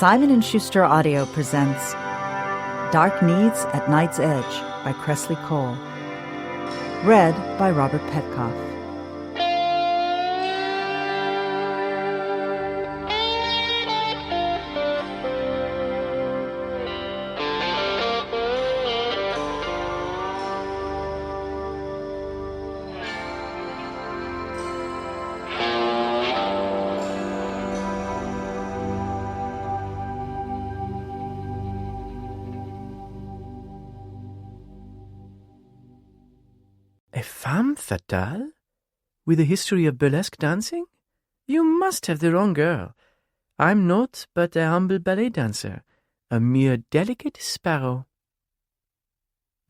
Simon & Schuster Audio presents Dark Needs at Night's Edge by Cressley Cole. Read by Robert Petkoff. A femme fatale? With a history of burlesque dancing? You must have the wrong girl. I'm not but a humble ballet dancer, a mere delicate sparrow.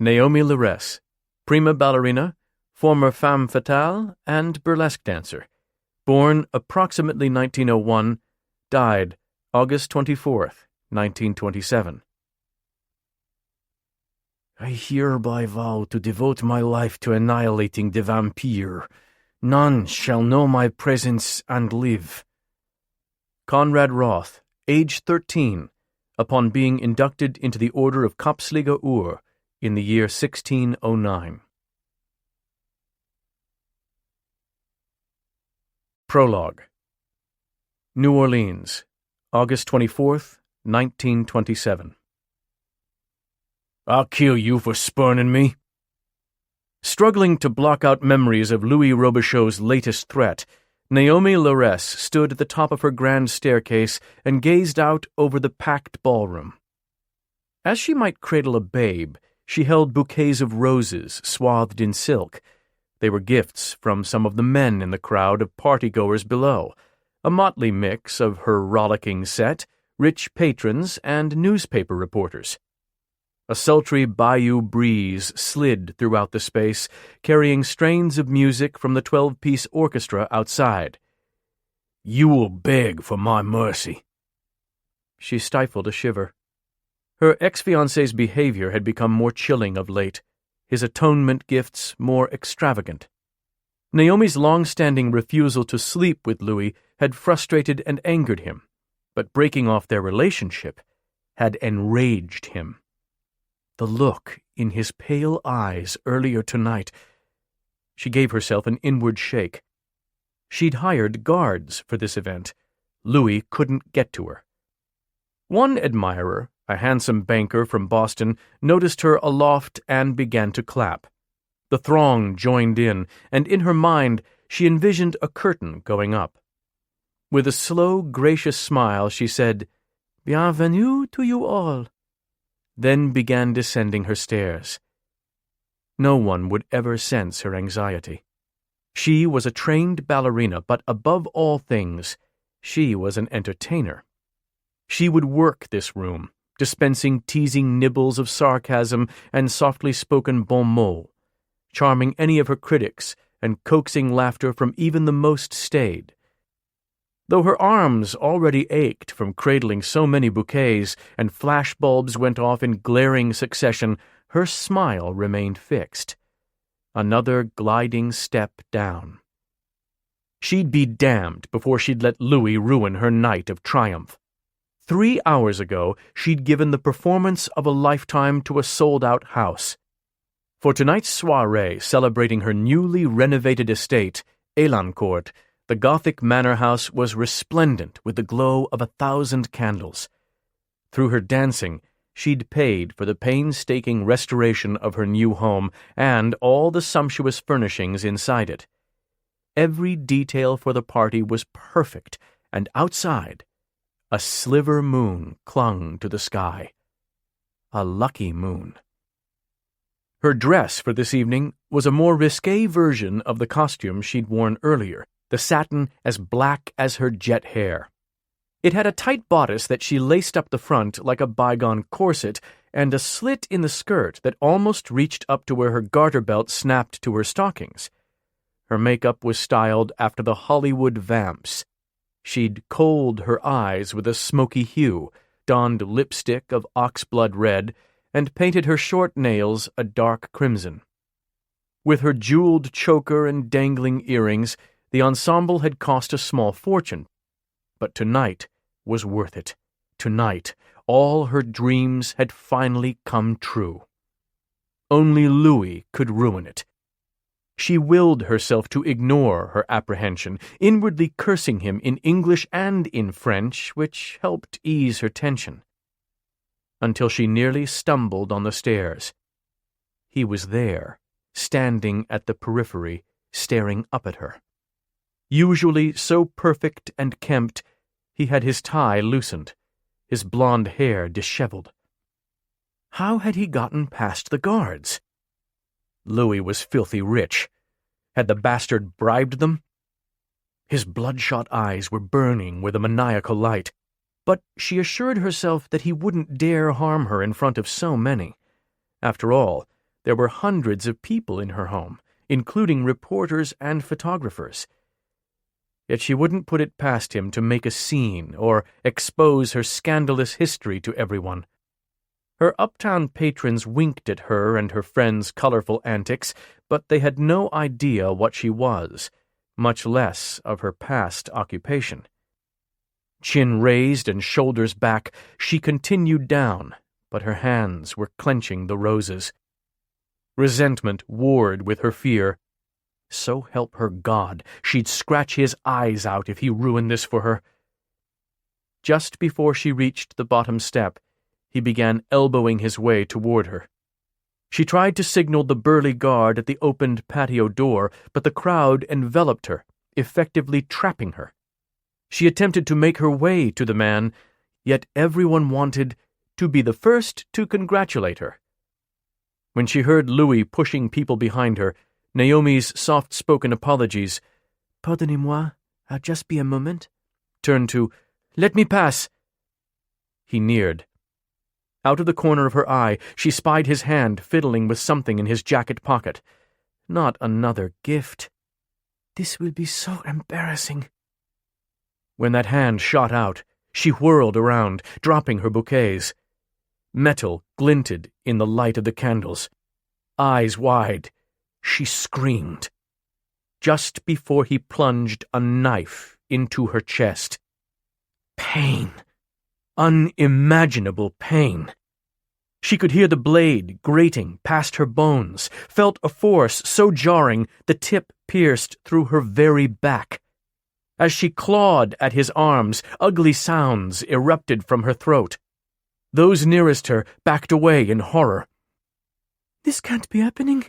Néomi Laress, prima ballerina, former femme fatale, and burlesque dancer. Born approximately 1901, died August 24th, 1927. I hereby vow to devote my life to annihilating the vampire. None shall know my presence and live. Conrad Wroth, age 13, upon being inducted into the Order of Kopfschläger Ur in the year 1609. Prologue. New Orleans, August 24th, 1927. I'll kill you for spurning me. Struggling to block out memories of Louis Robichaud's latest threat, Néomi Laress stood at the top of her grand staircase and gazed out over the packed ballroom. As she might cradle a babe, she held bouquets of roses swathed in silk. They were gifts from some of the men in the crowd of partygoers below, a motley mix of her rollicking set, rich patrons, and newspaper reporters. A sultry bayou breeze slid throughout the space, carrying strains of music from the 12-piece orchestra outside. You will beg for my mercy. She stifled a shiver. Her ex-fiancé's behavior had become more chilling of late, his atonement gifts more extravagant. Naomi's long-standing refusal to sleep with Louis had frustrated and angered him, but breaking off their relationship had enraged him. The look in his pale eyes earlier tonight. She gave herself an inward shake. She'd hired guards for this event. Louis couldn't get to her. One admirer, a handsome banker from Boston, noticed her aloft and began to clap. The throng joined in, and in her mind she envisioned a curtain going up. With a slow, gracious smile, she said, "Bienvenue to you all," then began descending her stairs. No one would ever sense her anxiety. She was a trained ballerina, but above all things, she was an entertainer. She would work this room, dispensing teasing nibbles of sarcasm and softly spoken bon mots, charming any of her critics and coaxing laughter from even the most staid. Though her arms already ached from cradling so many bouquets and flashbulbs went off in glaring succession, her smile remained fixed. Another gliding step down. She'd be damned before she'd let Louis ruin her night of triumph. 3 hours ago, she'd given the performance of a lifetime to a sold-out house. For tonight's soirée celebrating her newly renovated estate, Elancourt, the Gothic manor house was resplendent with the glow of 1,000 candles. Through her dancing, she'd paid for the painstaking restoration of her new home and all the sumptuous furnishings inside it. Every detail for the party was perfect, and outside, a sliver moon clung to the sky. A lucky moon. Her dress for this evening was a more risque version of the costume she'd worn earlier, the satin as black as her jet hair. It had a tight bodice that she laced up the front like a bygone corset and a slit in the skirt that almost reached up to where her garter belt snapped to her stockings. Her makeup was styled after the Hollywood vamps. She'd kohled her eyes with a smoky hue, donned lipstick of oxblood red, and painted her short nails a dark crimson. With her jeweled choker and dangling earrings, the ensemble had cost a small fortune, but tonight was worth it. tonight, all her dreams had finally come true. Only Louis could ruin it. She willed herself to ignore her apprehension, inwardly cursing him in English and in French, which helped ease her tension. Until she nearly stumbled on the stairs. He was there, standing at the periphery, staring up at her. Usually so perfect and kempt, he had his tie loosened, his blonde hair disheveled. How had he gotten past the guards? Louis was filthy rich. Had the bastard bribed them? His bloodshot eyes were burning with a maniacal light, but she assured herself that he wouldn't dare harm her in front of so many. After all, there were hundreds of people in her home, including reporters and photographers. Yet she wouldn't put it past him to make a scene or expose her scandalous history to everyone. Her uptown patrons winked at her and her friends' colorful antics, but they had no idea what she was, much less of her past occupation. Chin raised and shoulders back, she continued down, but her hands were clenching the roses. Resentment warred with her fear. So help her God, she'd scratch his eyes out if he ruined this for her. Just before she reached the bottom step, he began elbowing his way toward her. She tried to signal the burly guard at the opened patio door, but the crowd enveloped her, effectively trapping her. She attempted to make her way to the man, yet everyone wanted to be the first to congratulate her. When she heard Louis pushing people behind her, Naomi's soft-spoken apologies, "Pardonnez-moi, I'll just be a moment," turned to, "Let me pass." He neared. Out of the corner of her eye, she spied his hand fiddling with something in his jacket pocket. Not another gift. This will be so embarrassing. When that hand shot out, she whirled around, dropping her bouquets. Metal glinted in the light of the candles. Eyes wide, she screamed. Just before he plunged a knife into her chest. Pain. Unimaginable pain. She could hear the blade grating past her bones, felt a force so jarring the tip pierced through her very back. As she clawed at his arms, ugly sounds erupted from her throat. Those nearest her backed away in horror. This can't be happening.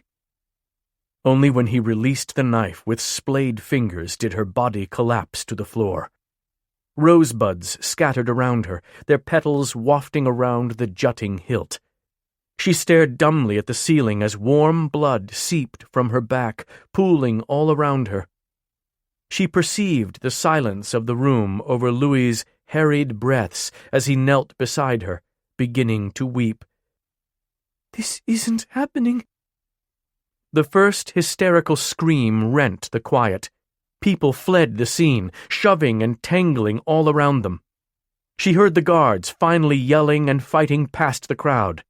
Only when he released the knife with splayed fingers did her body collapse to the floor. Rosebuds scattered around her, their petals wafting around the jutting hilt. She stared dumbly at the ceiling as warm blood seeped from her back, pooling all around her. She perceived the silence of the room over Louis's harried breaths as he knelt beside her, beginning to weep. This isn't happening. The first hysterical scream rent the quiet. People fled the scene, shoving and tangling all around them. She heard the guards finally yelling and fighting past the crowd.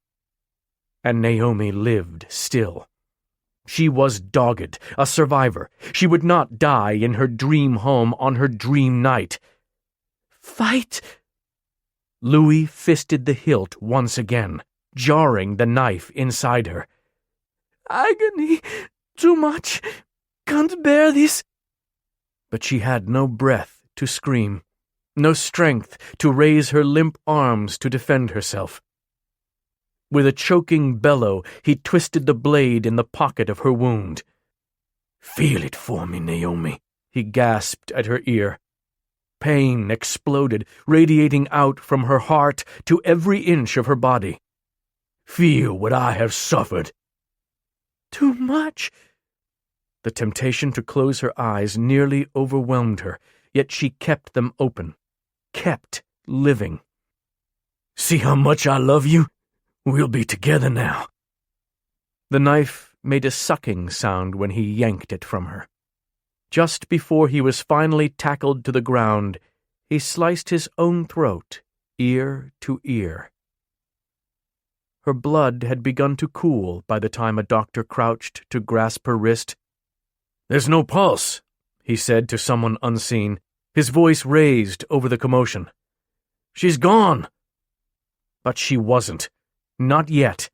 And Naomi lived still. She was dogged, a survivor. She would not die in her dream home on her dream night. Fight! Louis fisted the hilt once again, jarring the knife inside her. Agony! Too much! Can't bear this! But she had no breath to scream, no strength to raise her limp arms to defend herself. With a choking bellow, he twisted the blade in the pocket of her wound. "Feel it for me, Naomi," he gasped at her ear. Pain exploded, radiating out from her heart to every inch of her body. "Feel what I have suffered." Too much. The temptation to close her eyes nearly overwhelmed her, yet she kept them open, kept living. "See how much I love you? We'll be together now." The knife made a sucking sound when he yanked it from her. Just before he was finally tackled to the ground, he sliced his own throat, ear to ear. Her blood had begun to cool by the time a doctor crouched to grasp her wrist. "There's no pulse," he said to someone unseen, his voice raised over the commotion. She's gone! But she wasn't. Not yet.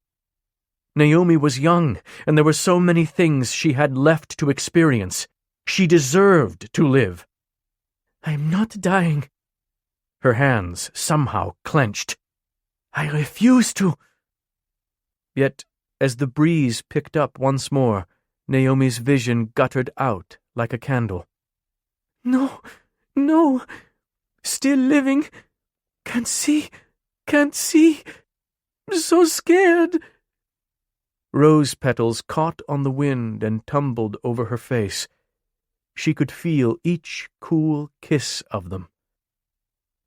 Néomi was young, and there were so many things she had left to experience. She deserved to live. "I'm not dying." Her hands somehow clenched. "I refuse to." Yet, as the breeze picked up once more, Naomi's vision guttered out like a candle. "No, no, still living. Can't see, can't see. So scared." Rose petals caught on the wind and tumbled over her face. She could feel each cool kiss of them.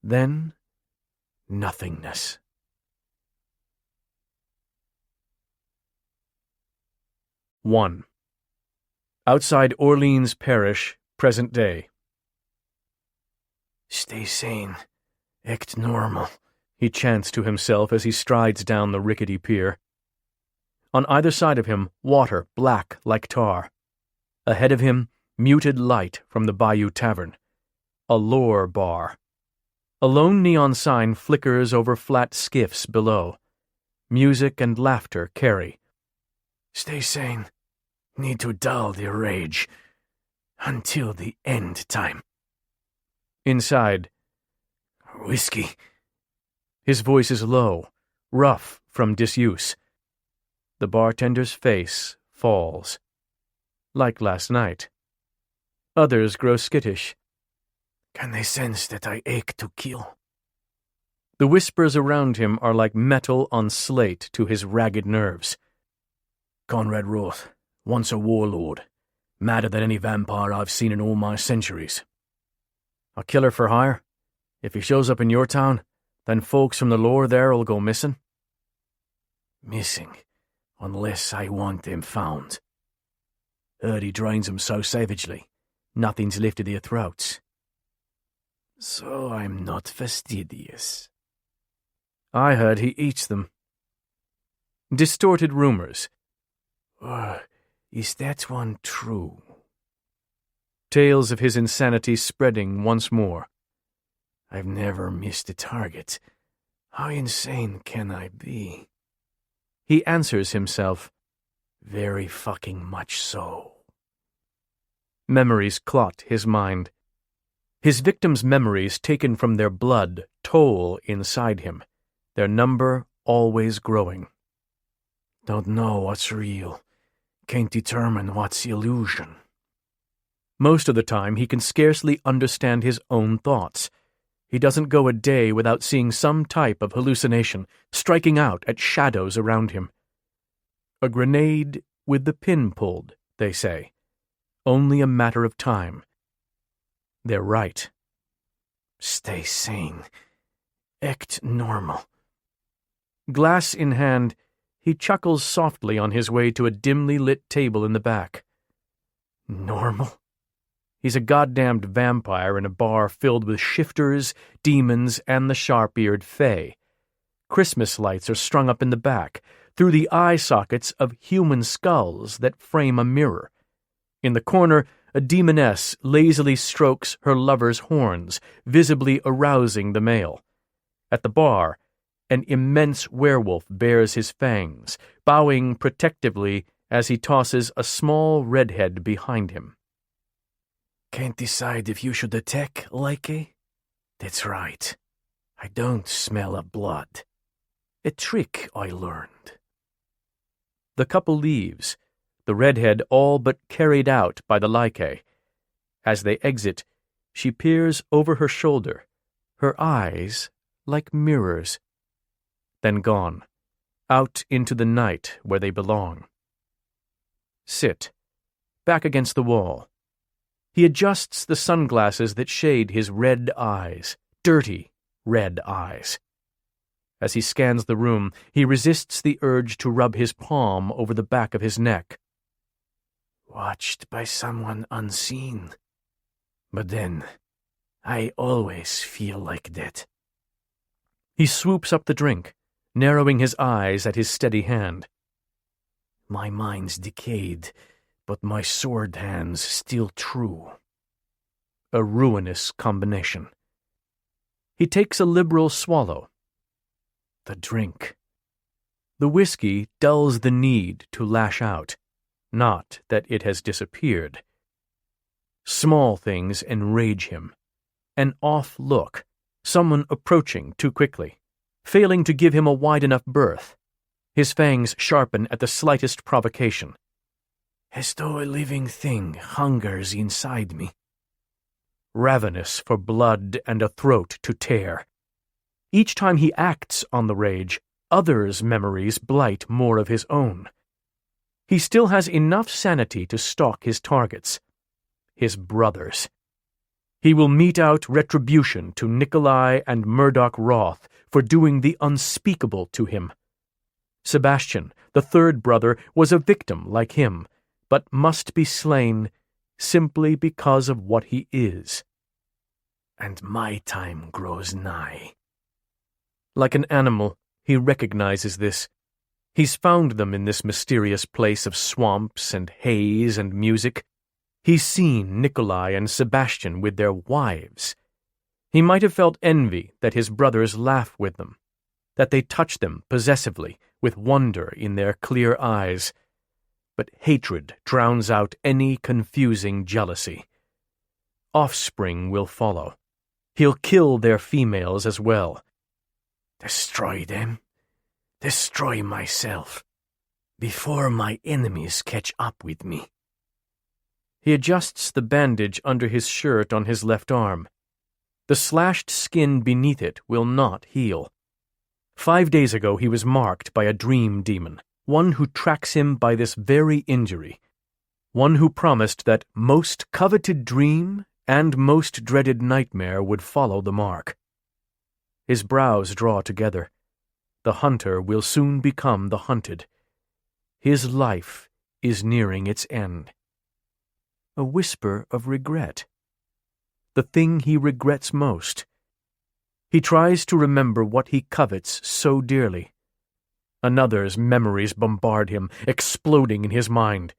Then, nothingness. One. Outside Orleans Parish, present day. "Stay sane. Act normal," he chants to himself as he strides down the rickety pier. On either side of him, water black like tar. Ahead of him, muted light from the Bayou Tavern. A lore bar. A lone neon sign flickers over flat skiffs below. Music and laughter carry. "Stay sane. Need to dull the rage. Until the end time." Inside, "Whiskey." His voice is low, rough from disuse. The bartender's face falls. Like last night. Others grow skittish. "Can they sense that I ache to kill?" The whispers around him are like metal on slate to his ragged nerves. "Conrad Wroth, once a warlord, madder than any vampire I've seen in all my centuries. A killer for hire? If he shows up in your town, then folks from the lore there'll go missing." "Missing, unless I want them found. Heard he drains them so savagely, nothing's lifted their throats. So I'm not fastidious." "I heard he eats them." Distorted rumors. "Or is that one true?" Tales of his insanity spreading once more. "I've never missed a target. How insane can I be?" He answers himself, "Very fucking much so." Memories clot his mind. His victims' memories taken from their blood toll inside him, their number always growing. "Don't know what's real. Can't determine what's illusion." Most of the time he can scarcely understand his own thoughts. He doesn't go a day without seeing some type of hallucination, striking out at shadows around him. A grenade with the pin pulled, they say. Only a matter of time. They're right. "Stay sane. Act normal." Glass in hand, he chuckles softly on his way to a dimly lit table in the back. Normal? He's a goddamned vampire in a bar filled with shifters, demons, and the sharp-eared fae. Christmas lights are strung up in the back, through the eye sockets of human skulls that frame a mirror. In the corner, a demoness lazily strokes her lover's horns, visibly arousing the male. At the bar, an immense werewolf bares his fangs, bowing protectively as he tosses a small redhead behind him. "Can't decide if you should attack, Likey? That's right. I don't smell a blood. A trick I learned." The couple leaves, the redhead all but carried out by the Likey. As they exit, she peers over her shoulder, her eyes like mirrors. Then gone, out into the night where they belong. Sit, back against the wall. He adjusts the sunglasses that shade his red eyes, dirty red eyes. As he scans the room, he resists the urge to rub his palm over the back of his neck. Watched by someone unseen. But then, I always feel like that. He swoops up the drink, narrowing his eyes at his steady hand. My mind's decayed, but my sword hand's still true. A ruinous combination. He takes a liberal swallow. The drink. The whiskey dulls the need to lash out, not that it has disappeared. Small things enrage him. An off look, someone approaching too quickly, failing to give him a wide enough berth. His fangs sharpen at the slightest provocation. As though a living thing hungers inside me. Ravenous for blood and a throat to tear. Each time he acts on the rage, others' memories blight more of his own. He still has enough sanity to stalk his targets. His brothers. He will mete out retribution to Nikolai and Conrad Wroth for doing the unspeakable to him. Sebastian, the third brother, was a victim like him, but must be slain simply because of what he is. And my time grows nigh. Like an animal, he recognizes this. He's found them in this mysterious place of swamps and haze and music. He's seen Nikolai and Sebastian with their wives. He might have felt envy that his brothers laugh with them, that they touch them possessively with wonder in their clear eyes. But hatred drowns out any confusing jealousy. Offspring will follow. He'll kill their females as well. Destroy them. Destroy myself. Before my enemies catch up with me. He adjusts the bandage under his shirt on his left arm. The slashed skin beneath it will not heal. 5 days ago he was marked by a dream demon, one who tracks him by this very injury, one who promised that most coveted dream and most dreaded nightmare would follow the mark. His brows draw together. The hunter will soon become the hunted. His life is nearing its end. A whisper of regret. The thing he regrets most. He tries to remember what he covets so dearly. Another's memories bombard him, exploding in his mind.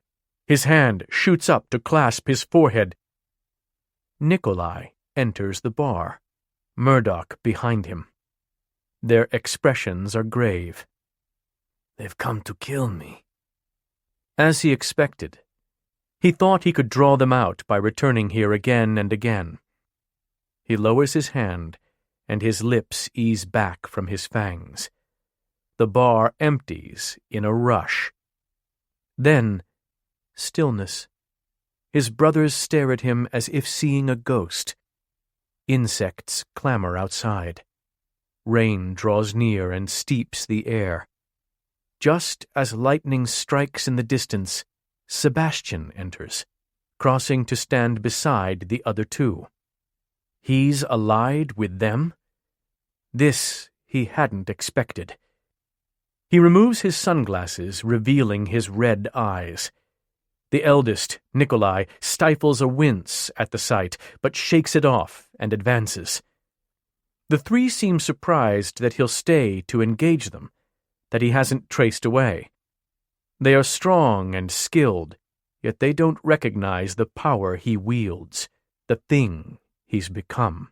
His hand shoots up to clasp his forehead. Nikolai enters the bar, Murdoch behind him. Their expressions are grave. They've come to kill me. As he expected. He thought he could draw them out by returning here again and again. He lowers his hand, and his lips ease back from his fangs. The bar empties in a rush. Then, stillness. His brothers stare at him as if seeing a ghost. Insects clamor outside. Rain draws near and steeps the air. Just as lightning strikes in the distance, Sebastian enters, crossing to stand beside the other two. He's allied with them? This he hadn't expected. He removes his sunglasses, revealing his red eyes. The eldest, Nikolai, stifles a wince at the sight, but shakes it off and advances. The three seem surprised that he'll stay to engage them, that he hasn't traced away. They are strong and skilled, yet they don't recognize the power he wields, the thing he's become.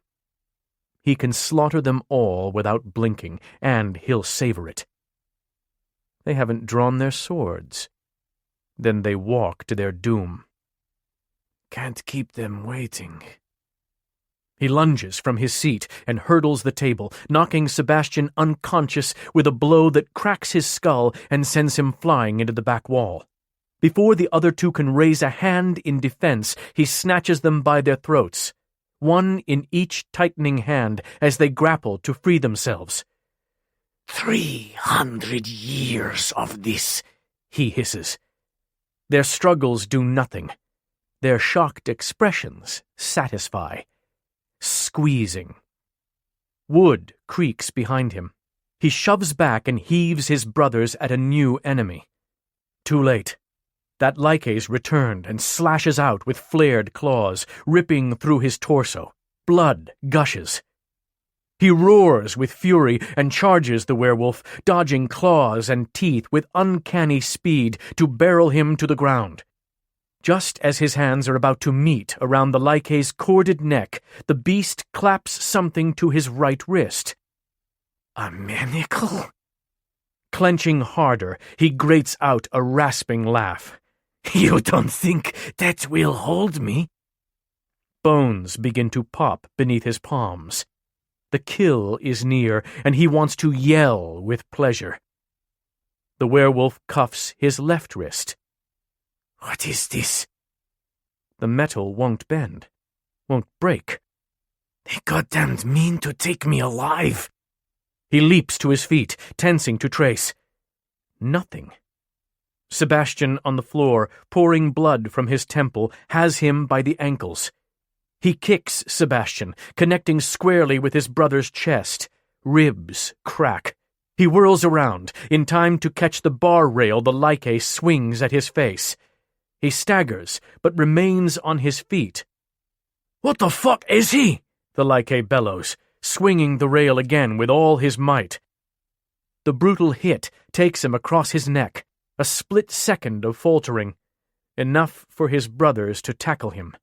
He can slaughter them all without blinking, and he'll savor it. They haven't drawn their swords. Then they walk to their doom. Can't keep them waiting. He lunges from his seat and hurdles the table, knocking Sebastian unconscious with a blow that cracks his skull and sends him flying into the back wall. Before the other two can raise a hand in defense, he snatches them by their throats, one in each tightening hand as they grapple to free themselves. 300 years of this, he hisses. Their struggles do nothing. Their shocked expressions satisfy. Squeezing. Wood creaks behind him. He shoves back and heaves his brothers at a new enemy. Too late. That Lycae's returned and slashes out with flared claws, ripping through his torso. Blood gushes. He roars with fury and charges the werewolf, dodging claws and teeth with uncanny speed to barrel him to the ground. Just as his hands are about to meet around the Lycae's corded neck, the beast claps something to his right wrist. A manacle? Clenching harder, he grates out a rasping laugh. You don't think that will hold me? Bones begin to pop beneath his palms. The kill is near, and he wants to yell with pleasure. The werewolf cuffs his left wrist. What is this? The metal won't bend, won't break. They goddamned mean to take me alive. He leaps to his feet, tensing to trace. Nothing. Sebastian on the floor, pouring blood from his temple, has him by the ankles. He kicks Sebastian, connecting squarely with his brother's chest. Ribs crack. He whirls around, in time to catch the bar rail the Lycae swings at his face. He staggers, but remains on his feet. What the fuck is he? The Lycae bellows, swinging the rail again with all his might. The brutal hit takes him across his neck, a split second of faltering, enough for his brothers to tackle him.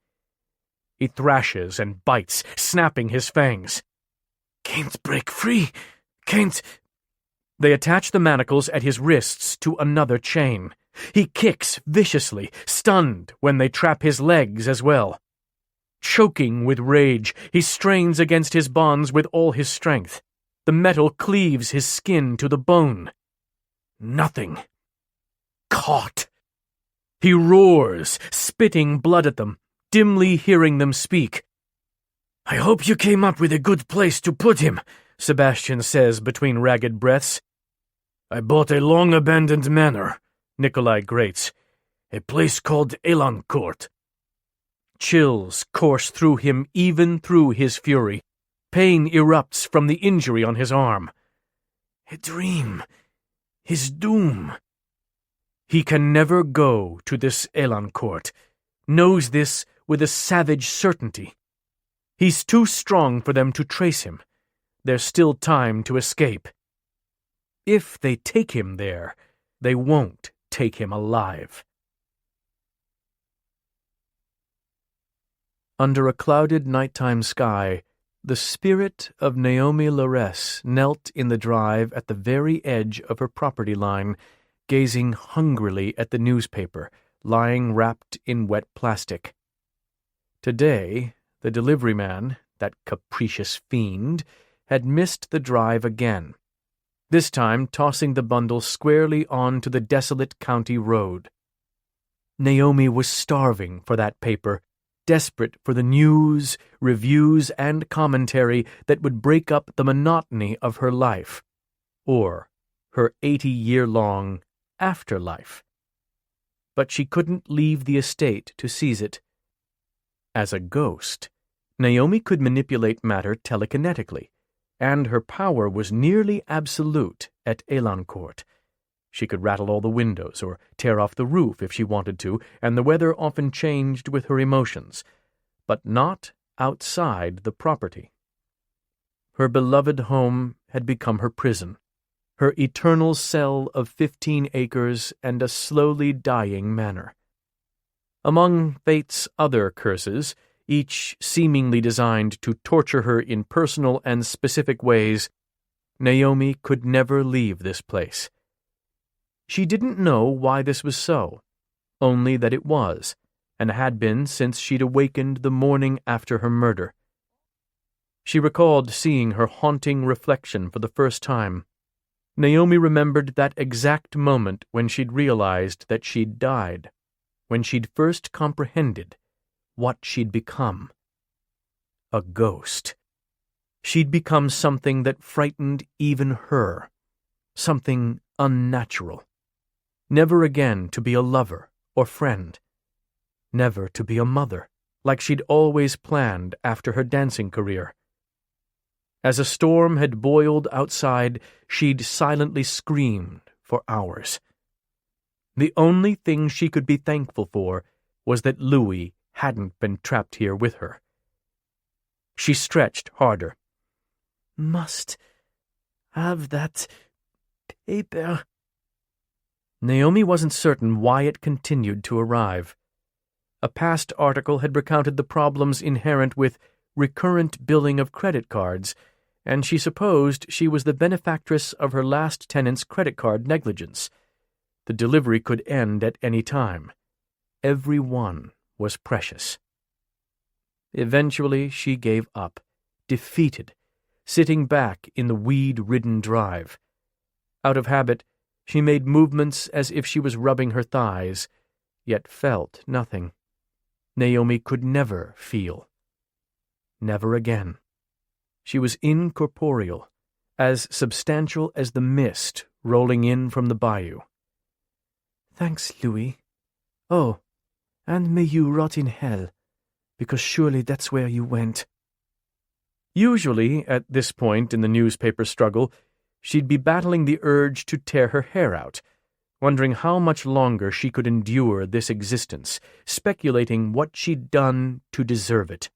He thrashes and bites, snapping his fangs. Can't break free, can't... They attach the manacles at his wrists to another chain. He kicks viciously, stunned when they trap his legs as well. Choking with rage, he strains against his bonds with all his strength. The metal cleaves his skin to the bone. Nothing. Caught. He roars, spitting blood at them, dimly hearing them speak. I hope you came up with a good place to put him, Sebastian says between ragged breaths. I bought a long-abandoned manor, Nikolai grates. A place called Elancourt. Chills course through him even through his fury. Pain erupts from the injury on his arm. A dream. His doom. He can never go to this Elancourt. Knows this with a savage certainty. He's too strong for them to trace him. There's still time to escape. If they take him there, they won't take him alive. Under a clouded nighttime sky, the spirit of Néomi Laress knelt in the drive at the very edge of her property line, gazing hungrily at the newspaper, lying wrapped in wet plastic. Today, the delivery man, that capricious fiend, had missed the drive again, this time tossing the bundle squarely onto the desolate county road. Néomi was starving for that paper, desperate for the news, reviews, and commentary that would break up the monotony of her life, or her 80-year-long afterlife. But she couldn't leave the estate to seize it. As a ghost, Néomi could manipulate matter telekinetically, and her power was nearly absolute at Elancourt. She could rattle all the windows or tear off the roof if she wanted to, and the weather often changed with her emotions, but not outside the property. Her beloved home had become her prison, her eternal cell of 15 acres and a slowly dying manor. Among fate's other curses, each seemingly designed to torture her in personal and specific ways, Néomi could never leave this place. She didn't know why this was so, only that it was, and had been since she'd awakened the morning after her murder. She recalled seeing her haunting reflection for the first time. Néomi remembered that exact moment when she'd realized that she'd died, when she'd first comprehended what she'd become. A ghost. She'd become something that frightened even her, something unnatural. Never again to be a lover or friend. Never to be a mother, like she'd always planned after her dancing career. As a storm had boiled outside, she'd silently screamed for hours. The only thing she could be thankful for was that Louis hadn't been trapped here with her. She stretched harder. Must have that paper. Néomi wasn't certain why it continued to arrive. A past article had recounted the problems inherent with recurrent billing of credit cards, and she supposed she was the benefactress of her last tenant's credit card negligence. The delivery could end at any time. Every one was precious. Eventually she gave up, defeated, sitting back in the weed-ridden drive. Out of habit, she made movements as if she was rubbing her thighs, yet felt nothing. Néomi could never feel. Never again. She was incorporeal, as substantial as the mist rolling in from the bayou. "Thanks, Louis. Oh, and may you rot in hell, because surely that's where you went." Usually, at this point in the newspaper struggle, she'd be battling the urge to tear her hair out, wondering how much longer she could endure this existence, speculating what she'd done to deserve it.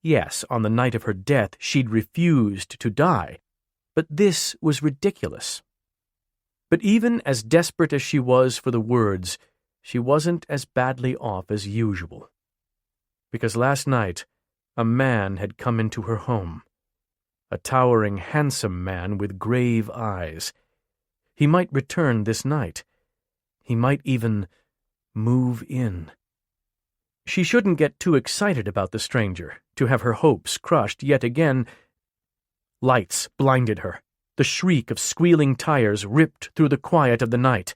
Yes, on the night of her death she'd refused to die, but this was ridiculous. But even as desperate as she was for the words, she wasn't as badly off as usual. Because last night, a man had come into her home. A towering, handsome man with grave eyes. He might return this night. He might even move in. She shouldn't get too excited about the stranger, to have her hopes crushed yet again. Lights blinded her. The shriek of squealing tires ripped through the quiet of the night.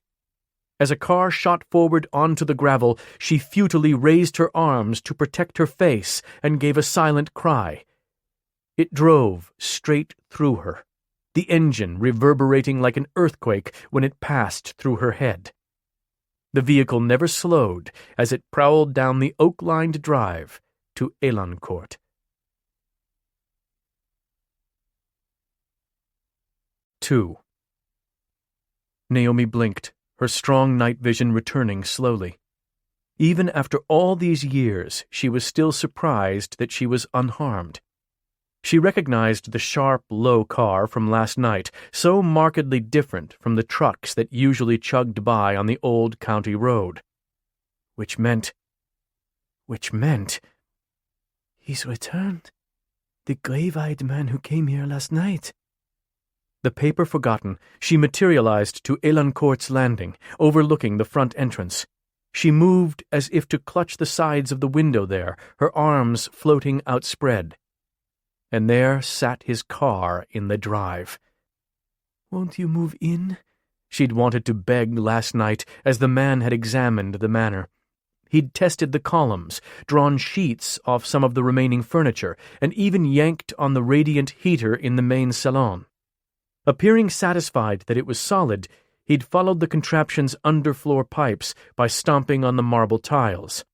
As a car shot forward onto the gravel, she futilely raised her arms to protect her face and gave a silent cry. It drove straight through her, the engine reverberating like an earthquake when it passed through her head. The vehicle never slowed as it prowled down the oak-lined drive to Elancourt. 2. Néomi blinked, her strong night vision returning slowly. Even after all these years, she was still surprised that she was unharmed. She recognized the sharp, low car from last night, so markedly different from the trucks that usually chugged by on the old county road. Which meant... "He's returned. The grave-eyed man who came here last night." The paper forgotten, she materialized to Elancourt's landing, overlooking the front entrance. She moved as if to clutch the sides of the window there, her arms floating outspread. And there sat his car in the drive. "Won't you move in?" She'd wanted to beg last night as the man had examined the manor. He'd tested the columns, drawn sheets off some of the remaining furniture, and even yanked on the radiant heater in the main salon. Appearing satisfied that it was solid, he'd followed the contraption's underfloor pipes by stomping on the marble tiles.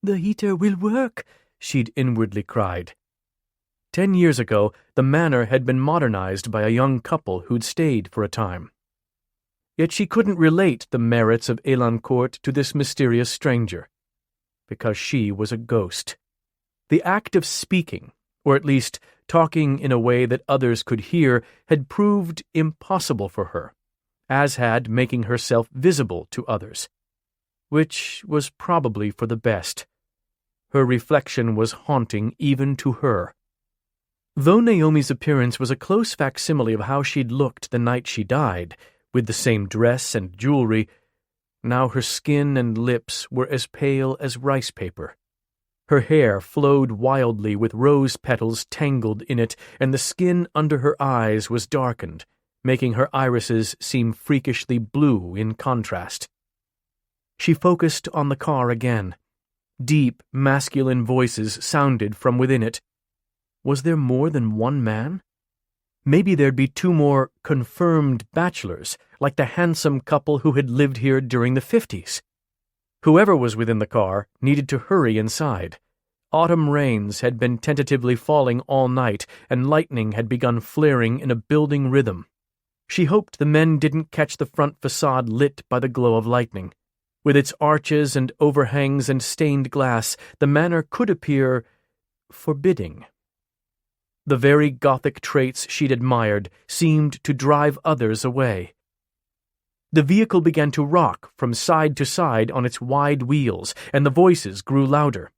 "The heater will work," she'd inwardly cried. 10 years ago, the manor had been modernized by a young couple who'd stayed for a time. Yet she couldn't relate the merits of Elancourt to this mysterious stranger, because she was a ghost. The act of speaking, or at least talking in a way that others could hear, had proved impossible for her, as had making herself visible to others, which was probably for the best. Her reflection was haunting even to her. Though Néomi's appearance was a close facsimile of how she'd looked the night she died, with the same dress and jewelry, now her skin and lips were as pale as rice paper. Her hair flowed wildly with rose petals tangled in it, and the skin under her eyes was darkened, making her irises seem freakishly blue in contrast. She focused on the car again. Deep, masculine voices sounded from within it. Was there more than one man? Maybe there'd be 2 more confirmed bachelors, like the handsome couple who had lived here during the 50s. Whoever was within the car needed to hurry inside. Autumn rains had been tentatively falling all night, and lightning had begun flaring in a building rhythm. She hoped the men didn't catch the front facade lit by the glow of lightning. With its arches and overhangs and stained glass, the manor could appear forbidding. The very Gothic traits she'd admired seemed to drive others away. The vehicle began to rock from side to side on its wide wheels, and the voices grew louder.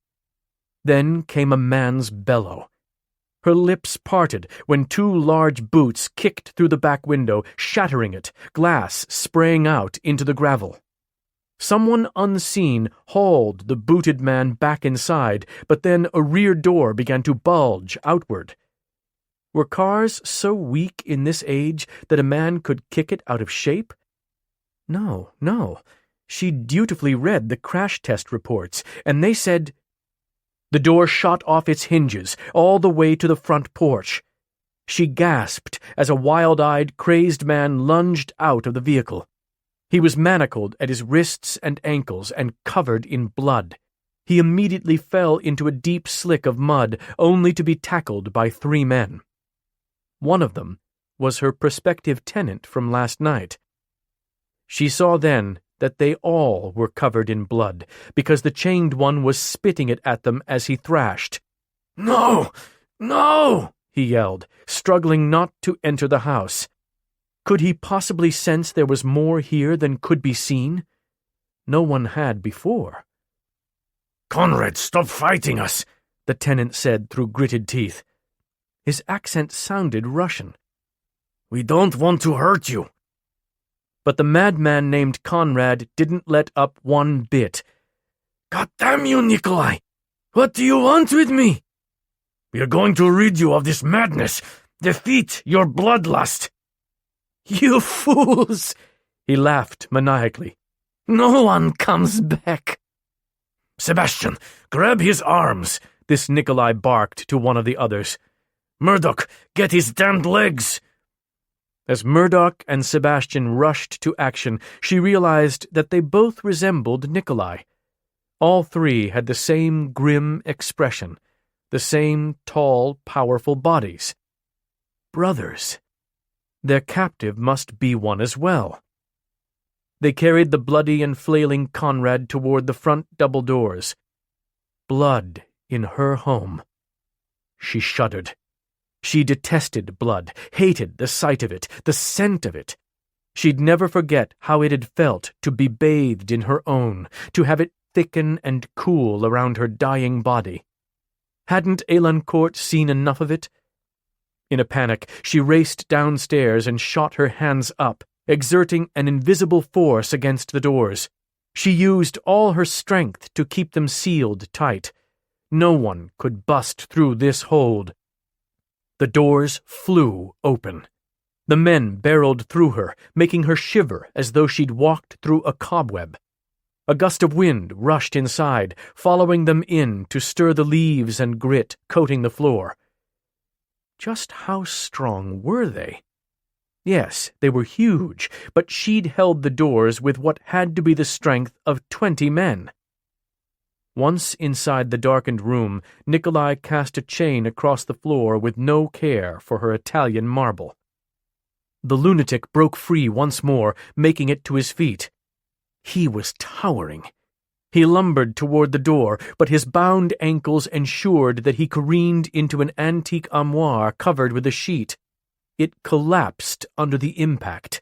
Then came a man's bellow. Her lips parted when two large boots kicked through the back window, shattering it, glass spraying out into the gravel. Someone unseen hauled the booted man back inside, but then a rear door began to bulge outward. Were cars so weak in this age that a man could kick it out of shape? No. She'd dutifully read the crash test reports, and they said... The door shot off its hinges all the way to the front porch. She gasped as a wild-eyed, crazed man lunged out of the vehicle. He was manacled at his wrists and ankles and covered in blood. He immediately fell into a deep slick of mud, only to be tackled by 3 men. One of them was her prospective tenant from last night. She saw then that they all were covered in blood, because the chained one was spitting it at them as he thrashed. "No! No!" he yelled, struggling not to enter the house. Could he possibly sense there was more here than could be seen? No one had before. "Conrad, stop fighting us," the tenant said through gritted teeth. His accent sounded Russian. "We don't want to hurt you." But the madman named Conrad didn't let up one bit. "God damn you, Nikolai! What do you want with me? We are going to rid you of this madness, defeat your bloodlust." "You fools!" He laughed maniacally. "No one comes back." "Sebastian, grab his arms," this Nikolai barked to one of the others. "Murdoch, get his damned legs." As Murdoch and Sebastian rushed to action, she realized that they both resembled Nikolai. All 3 had the same grim expression, the same tall, powerful bodies. Brothers. Their captive must be one as well. They carried the bloody and flailing Conrad toward the front double doors. Blood in her home. She shuddered. She detested blood, hated the sight of it, the scent of it. She'd never forget how it had felt to be bathed in her own, to have it thicken and cool around her dying body. Hadn't Elancourt seen enough of it? In a panic, she raced downstairs and shot her hands up, exerting an invisible force against the doors. She used all her strength to keep them sealed tight. No one could bust through this hold. The doors flew open. The men barreled through her, making her shiver as though she'd walked through a cobweb. A gust of wind rushed inside, following them in to stir the leaves and grit coating the floor. Just how strong were they? Yes, they were huge, but she'd held the doors with what had to be the strength of 20 men. Once inside the darkened room, Nikolai cast a chain across the floor with no care for her Italian marble. The lunatic broke free once more, making it to his feet. He was towering. He lumbered toward the door, but his bound ankles ensured that he careened into an antique armoire covered with a sheet. It collapsed under the impact.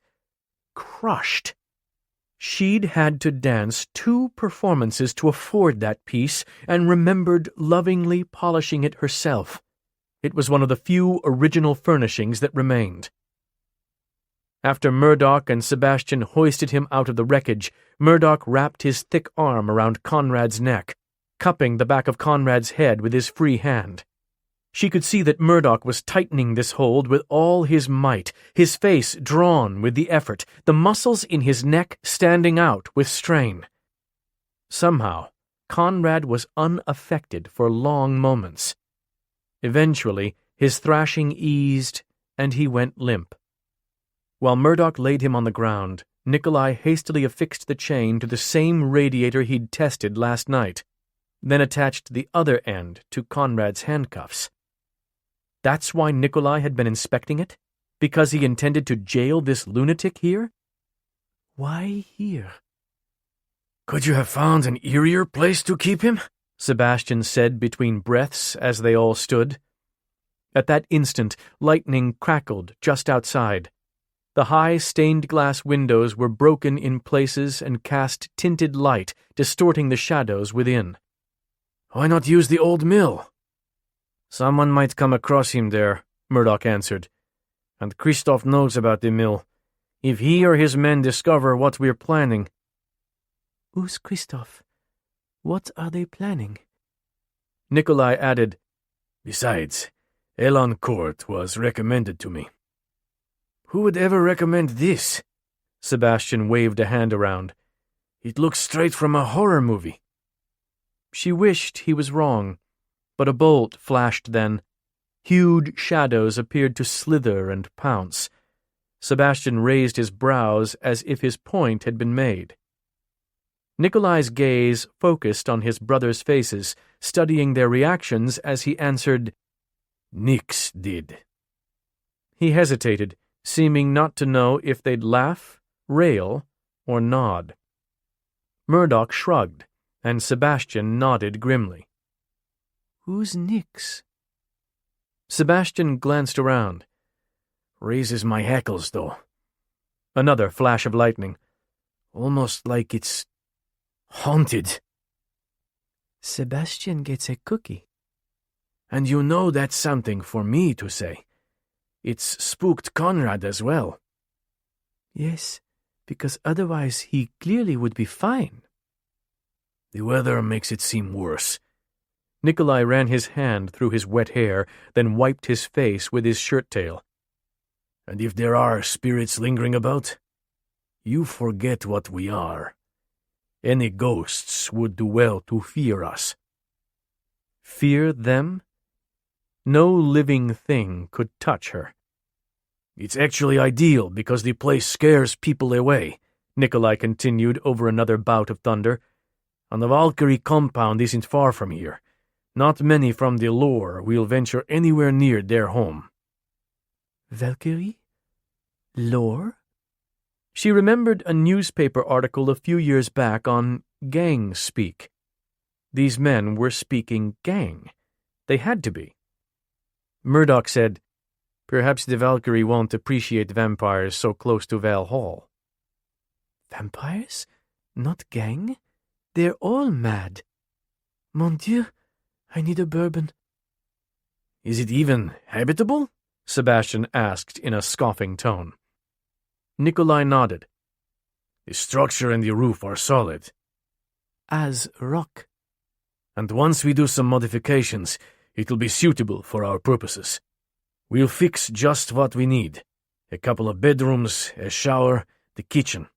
Crushed. She'd had to dance 2 performances to afford that piece and remembered lovingly polishing it herself. It was one of the few original furnishings that remained. After Murdoch and Sebastian hoisted him out of the wreckage, Murdoch wrapped his thick arm around Conrad's neck, cupping the back of Conrad's head with his free hand. She could see that Murdoch was tightening this hold with all his might, his face drawn with the effort, the muscles in his neck standing out with strain. Somehow, Conrad was unaffected for long moments. Eventually, his thrashing eased, and he went limp. While Murdoch laid him on the ground, Nikolai hastily affixed the chain to the same radiator he'd tested last night, then attached the other end to Conrad's handcuffs. That's why Nikolai had been inspecting it? Because he intended to jail this lunatic here? Why here? "Could you have found an eerier place to keep him?" Sebastian said between breaths as they all stood. At that instant, lightning crackled just outside. The high stained-glass windows were broken in places and cast tinted light, distorting the shadows within. "Why not use the old mill?" "Someone might come across him there," Murdoch answered. "And Christoph knows about the mill. If he or his men discover what we're planning—" "Who's Christoph? What are they planning?" Nikolai added, "Besides, Elon Court was recommended to me." "Who would ever recommend this?" Sebastian waved a hand around. "It looks straight from a horror movie." She wished he was wrong, but a bolt flashed then. Huge shadows appeared to slither and pounce. Sebastian raised his brows as if his point had been made. Nikolai's gaze focused on his brothers' faces, studying their reactions as he answered, "Nix did." He hesitated, seeming not to know if they'd laugh, rail, or nod. Murdoch shrugged, and Sebastian nodded grimly. "Who's Nix?" Sebastian glanced around. "Raises my hackles, though." Another flash of lightning. "Almost like it's haunted." Sebastian gets a cookie. "And you know that's something for me to say. It's spooked Conrad as well." "Yes, because otherwise he clearly would be fine." "The weather makes it seem worse." Nikolai ran his hand through his wet hair, then wiped his face with his shirt-tail. "And if there are spirits lingering about, you forget what we are. Any ghosts would do well to fear us." Fear them? No living thing could touch her. "It's actually ideal because the place scares people away," Nikolai continued over another bout of thunder. "And the Valkyrie compound isn't far from here. Not many from the lore will venture anywhere near their home." Valkyrie? Lore? She remembered a newspaper article a few years back on gang speak. These men were speaking gang. They had to be. Murdoch said, "Perhaps the Valkyrie won't appreciate vampires so close to Val Hall." Vampires? Not gang? They're all mad. Mon Dieu, I need a bourbon. "Is it even habitable?" Sebastian asked in a scoffing tone. Nikolai nodded. "The structure and the roof are solid." As rock. "And once we do some modifications, it'll be suitable for our purposes. We'll fix just what we need. A couple of bedrooms, a shower, the kitchen.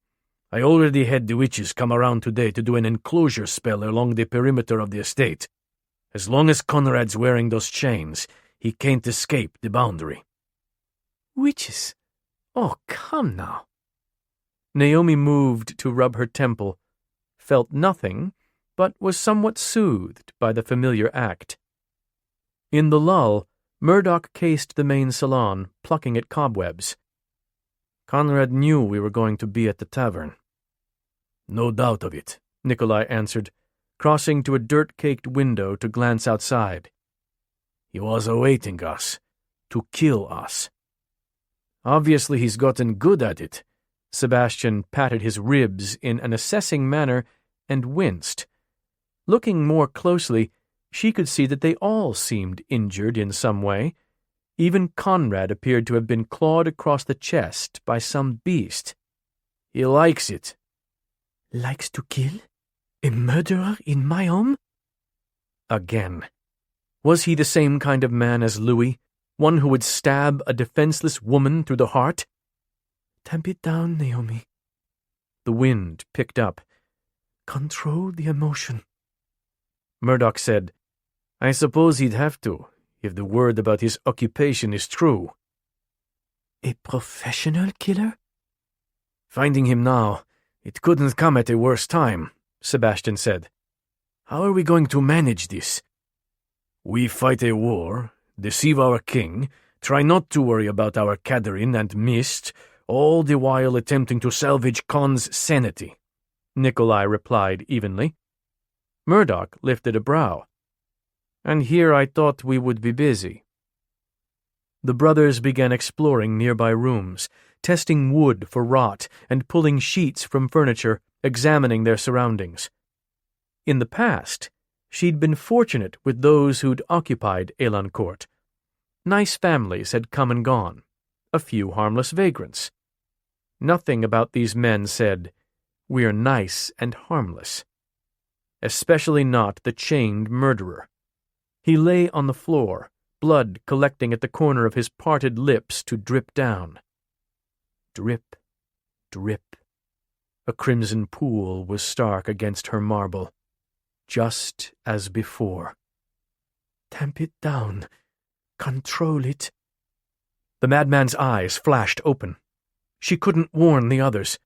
I already had the witches come around today to do an enclosure spell along the perimeter of the estate. As long as Conrad's wearing those chains, he can't escape the boundary." Witches? Oh, come now. Naomi moved to rub her temple, felt nothing, but was somewhat soothed by the familiar act. In the lull, Murdoch cased the main salon, plucking at cobwebs. "Conrad knew we were going to be at the tavern." "No doubt of it," Nikolai answered, crossing to a dirt-caked window to glance outside. "He was awaiting us, to kill us." "Obviously he's gotten good at it." Sebastian patted his ribs in an assessing manner and winced. Looking more closely, she could see that they all seemed injured in some way. Even Conrad appeared to have been clawed across the chest by some beast. "He likes it." "Likes to kill? A murderer in my home?" Again. Was he the same kind of man as Louis? One who would stab a defenseless woman through the heart? Tamp it down, Naomi. The wind picked up. Control the emotion. Murdoch said, "I suppose he'd have to, if the word about his occupation is true." A professional killer? "Finding him now, it couldn't come at a worse time," Sebastian said. "How are we going to manage this? We fight a war, deceive our king, try not to worry about our Catherine and Mist, all the while attempting to salvage Con's sanity," Nikolai replied evenly. Murdoch lifted a brow. "And here I thought we would be busy." The brothers began exploring nearby rooms, testing wood for rot and pulling sheets from furniture, examining their surroundings. In the past, she'd been fortunate with those who'd occupied Elancourt. Nice families had come and gone, a few harmless vagrants. Nothing about these men said, "We're nice and harmless." Especially not the chained murderer. He lay on the floor, blood collecting at the corner of his parted lips to drip down. Drip, drip. A crimson pool was stark against her marble, just as before. "Tamp it down. Control it." The madman's eyes flashed open. She couldn't warn the others.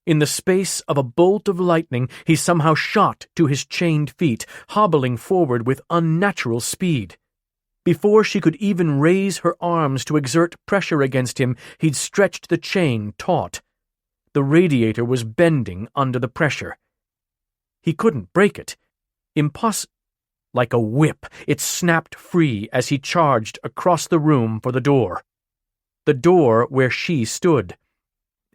In the space of a bolt of lightning, he somehow shot to his chained feet, hobbling forward with unnatural speed. Before she could even raise her arms to exert pressure against him, he'd stretched the chain taut. The radiator was bending under the pressure. He couldn't break it. Like a whip, it snapped free as he charged across the room for the door. The door where she stood.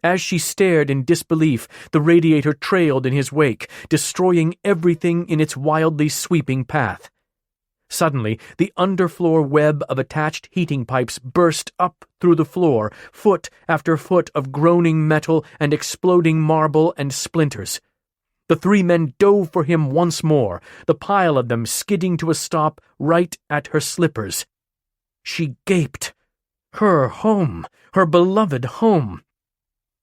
As she stared in disbelief, the radiator trailed in his wake, destroying everything in its wildly sweeping path. Suddenly, the underfloor web of attached heating pipes burst up through the floor, foot after foot of groaning metal and exploding marble and splinters. The three men dove for him once more, the pile of them skidding to a stop right at her slippers. She gaped. Her home, her beloved home.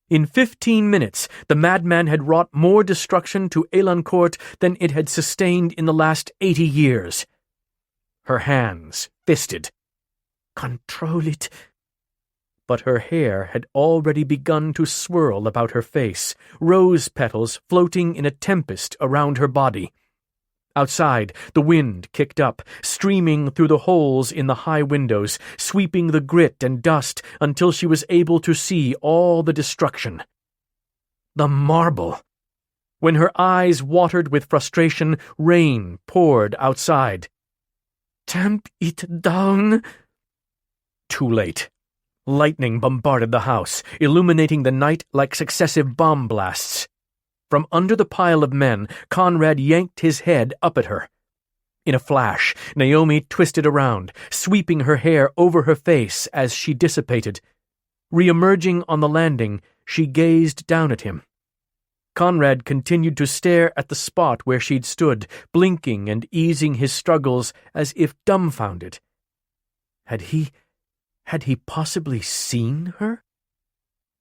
In 15 minutes, the madman had wrought more destruction to Elancourt than it had sustained in the last 80 years. Her hands fisted. "Control it." But her hair had already begun to swirl about her face, rose petals floating in a tempest around her body. Outside, the wind kicked up, streaming through the holes in the high windows, sweeping the grit and dust until she was able to see all the destruction. The marble! When her eyes watered with frustration, rain poured outside. "Tamp it down." Too late. Lightning bombarded the house, illuminating the night like successive bomb blasts. From under the pile of men, Conrad yanked his head up at her. In a flash, Néomi twisted around, sweeping her hair over her face as she dissipated. Re-emerging on the landing, she gazed down at him. Conrad continued to stare at the spot where she'd stood, blinking and easing his struggles as if dumbfounded. Had he possibly seen her?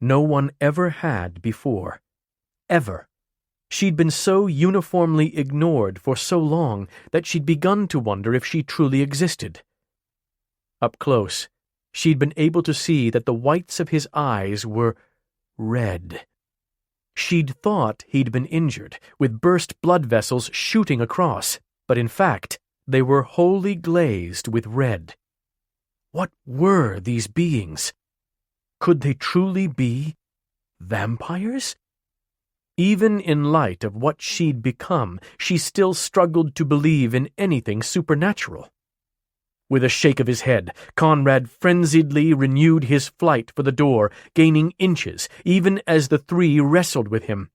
No one ever had before. Ever. She'd been so uniformly ignored for so long that she'd begun to wonder if she truly existed. Up close, she'd been able to see that the whites of his eyes were red. She'd thought he'd been injured, with burst blood vessels shooting across, but in fact, they were wholly glazed with red. What were these beings? Could they truly be vampires? Even in light of what she'd become, she still struggled to believe in anything supernatural. With a shake of his head, Conrad frenziedly renewed his flight for the door, gaining inches, even as the three wrestled with him.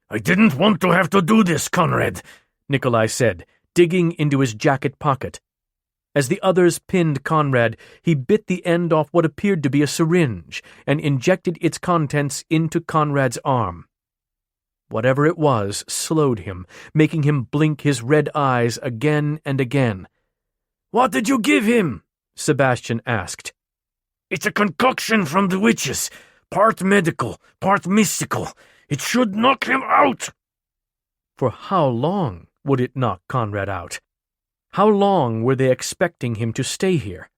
"I didn't want to have to do this, Conrad," Nikolai said, digging into his jacket pocket. As the others pinned Conrad, he bit the end off what appeared to be a syringe and injected its contents into Conrad's arm. Whatever it was slowed him, making him blink his red eyes again and again. "What did you give him?" Sebastian asked. "It's a concoction from the witches, part medical, part mystical. It should knock him out." For how long would it knock Conrad out? How long were they expecting him to stay here?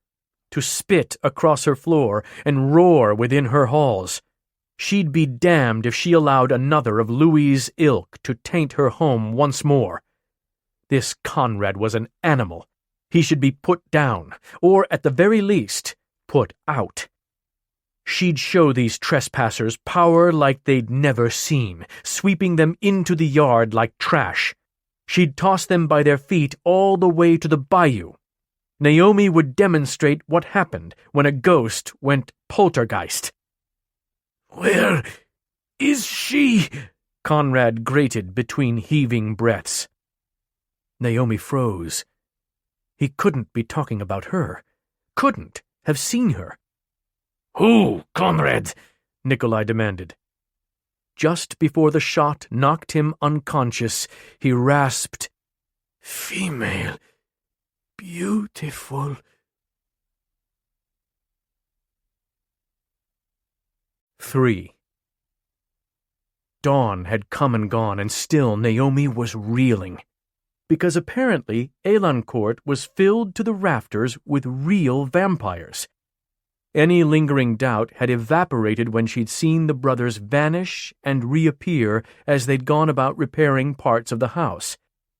To spit across her floor and roar within her halls? She'd be damned if she allowed another of Louis's ilk to taint her home once more. This Conrad was an animal. He should be put down, or at the very least, put out. She'd show these trespassers power like they'd never seen, sweeping them into the yard like trash. She'd toss them by their feet all the way to the bayou. Néomi would demonstrate what happened when a ghost went poltergeist. Where is she? Conrad grated between heaving breaths. Néomi froze. He couldn't be talking about her. Couldn't have seen her. Who, Conrad? Nikolai demanded. Just before the shot knocked him unconscious, he rasped, Female. Beautiful. 3. Dawn had come and gone, and still Néomi was reeling. Because apparently Elancourt was filled to the rafters with real vampires. Any lingering doubt had evaporated when she'd seen the brothers vanish and reappear as they'd gone about repairing parts of the house.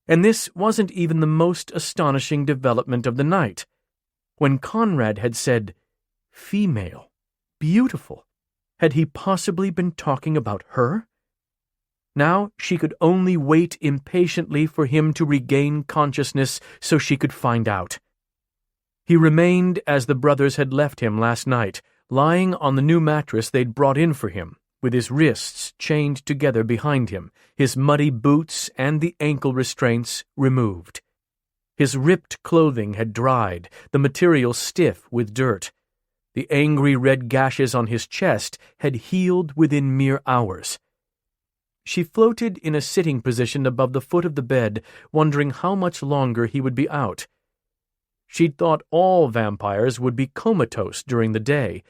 And this wasn't even the most astonishing development of the night. When Conrad had said, female, beautiful, had he possibly been talking about her? Now she could only wait impatiently for him to regain consciousness so she could find out. He remained as the brothers had left him last night, lying on the new mattress they'd brought in for him, with his wrists chained together behind him, his muddy boots and the ankle restraints removed. His ripped clothing had dried, the material stiff with dirt. The angry red gashes on his chest had healed within mere hours. She floated in a sitting position above the foot of the bed, wondering how much longer he would be out. She'd thought all vampires would be comatose during the day,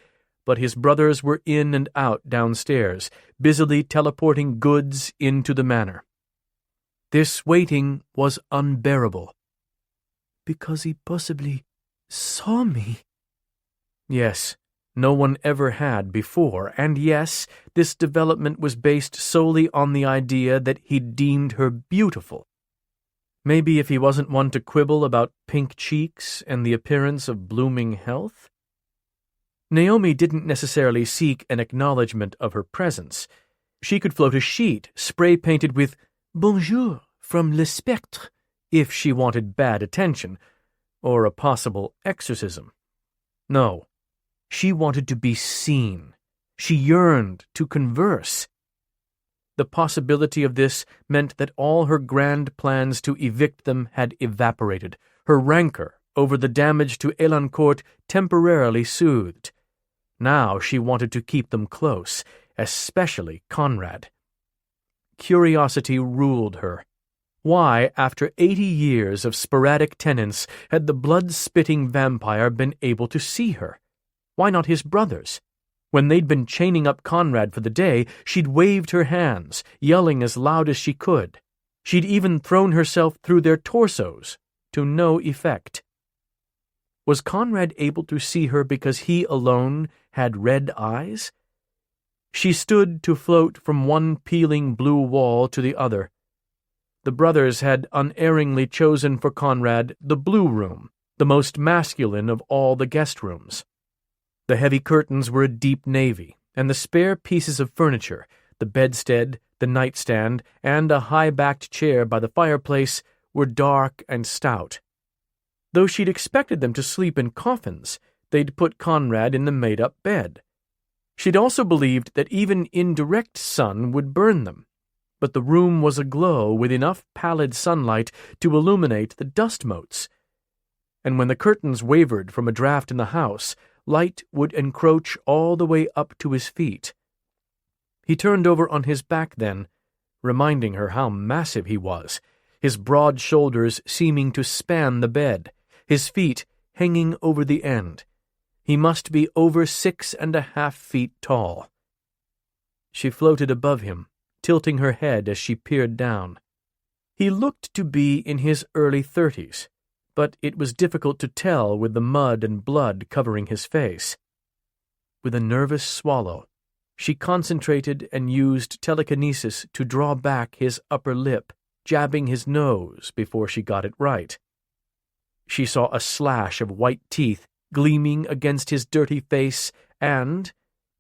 but his brothers were in and out downstairs, busily teleporting goods into the manor. This waiting was unbearable. Because he possibly saw me. Yes, no one ever had before, and yes, this development was based solely on the idea that he'd deemed her beautiful. Maybe if he wasn't one to quibble about pink cheeks and the appearance of blooming health? Néomi didn't necessarily seek an acknowledgement of her presence. She could float a sheet spray-painted with "Bonjour" from Le Spectre if she wanted bad attention, or a possible exorcism. No, she wanted to be seen. She yearned to converse. The possibility of this meant that all her grand plans to evict them had evaporated, her rancor over the damage to Elancourt temporarily soothed. Now she wanted to keep them close, especially Conrad. Curiosity ruled her. Why, after 80 years of sporadic tenants, had the blood-spitting vampire been able to see her? Why not his brothers? When they'd been chaining up Conrad for the day, she'd waved her hands, yelling as loud as she could. She'd even thrown herself through their torsos, to no effect. Was Conrad able to see her because he alone had red eyes? She stood to float from one peeling blue wall to the other. The brothers had unerringly chosen for Conrad the blue room, the most masculine of all the guest rooms. The heavy curtains were a deep navy, and the spare pieces of furniture, the bedstead, the nightstand, and a high-backed chair by the fireplace, were dark and stout. Though she'd expected them to sleep in coffins, they'd put Conrad in the made-up bed. She'd also believed that even indirect sun would burn them, but the room was aglow with enough pallid sunlight to illuminate the dust motes. And when the curtains wavered from a draft in the house, light would encroach all the way up to his feet. He turned over on his back then, reminding her how massive he was, his broad shoulders seeming to span the bed, his feet hanging over the end. He must be over 6.5 feet tall. She floated above him, tilting her head as she peered down. He looked to be in his early 30s. But it was difficult to tell with the mud and blood covering his face. With a nervous swallow, she concentrated and used telekinesis to draw back his upper lip, jabbing his nose before she got it right. She saw a slash of white teeth gleaming against his dirty face and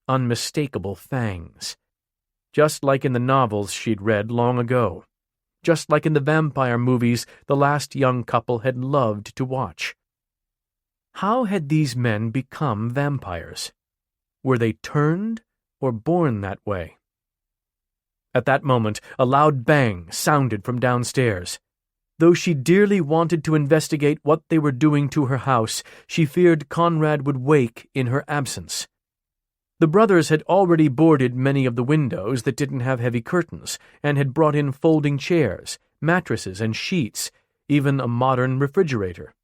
unmistakable fangs. Just like in the novels she'd read long ago. Just like in the vampire movies the last young couple had loved to watch. How had these men become vampires? Were they turned, or born that way. At that moment, a loud bang sounded from downstairs. Though she dearly wanted to investigate what they were doing to her house, she feared Conrad would wake in her absence. The brothers had already boarded many of the windows that didn't have heavy curtains, and had brought in folding chairs, mattresses and sheets, even a modern refrigerator.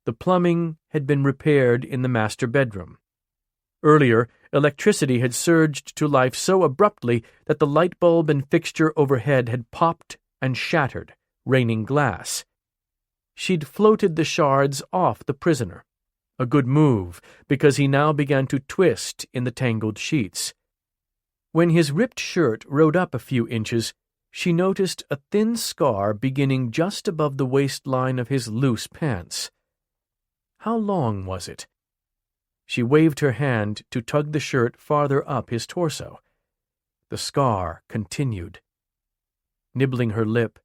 The plumbing had been repaired in the master bedroom. Earlier, electricity had surged to life so abruptly that the light bulb and fixture overhead had popped and shattered, raining glass. She'd floated the shards off the prisoner. A good move, because he now began to twist in the tangled sheets. When his ripped shirt rode up a few inches, she noticed a thin scar beginning just above the waistline of his loose pants. How long was it? She waved her hand to tug the shirt farther up his torso. The scar continued. Nibbling her lip,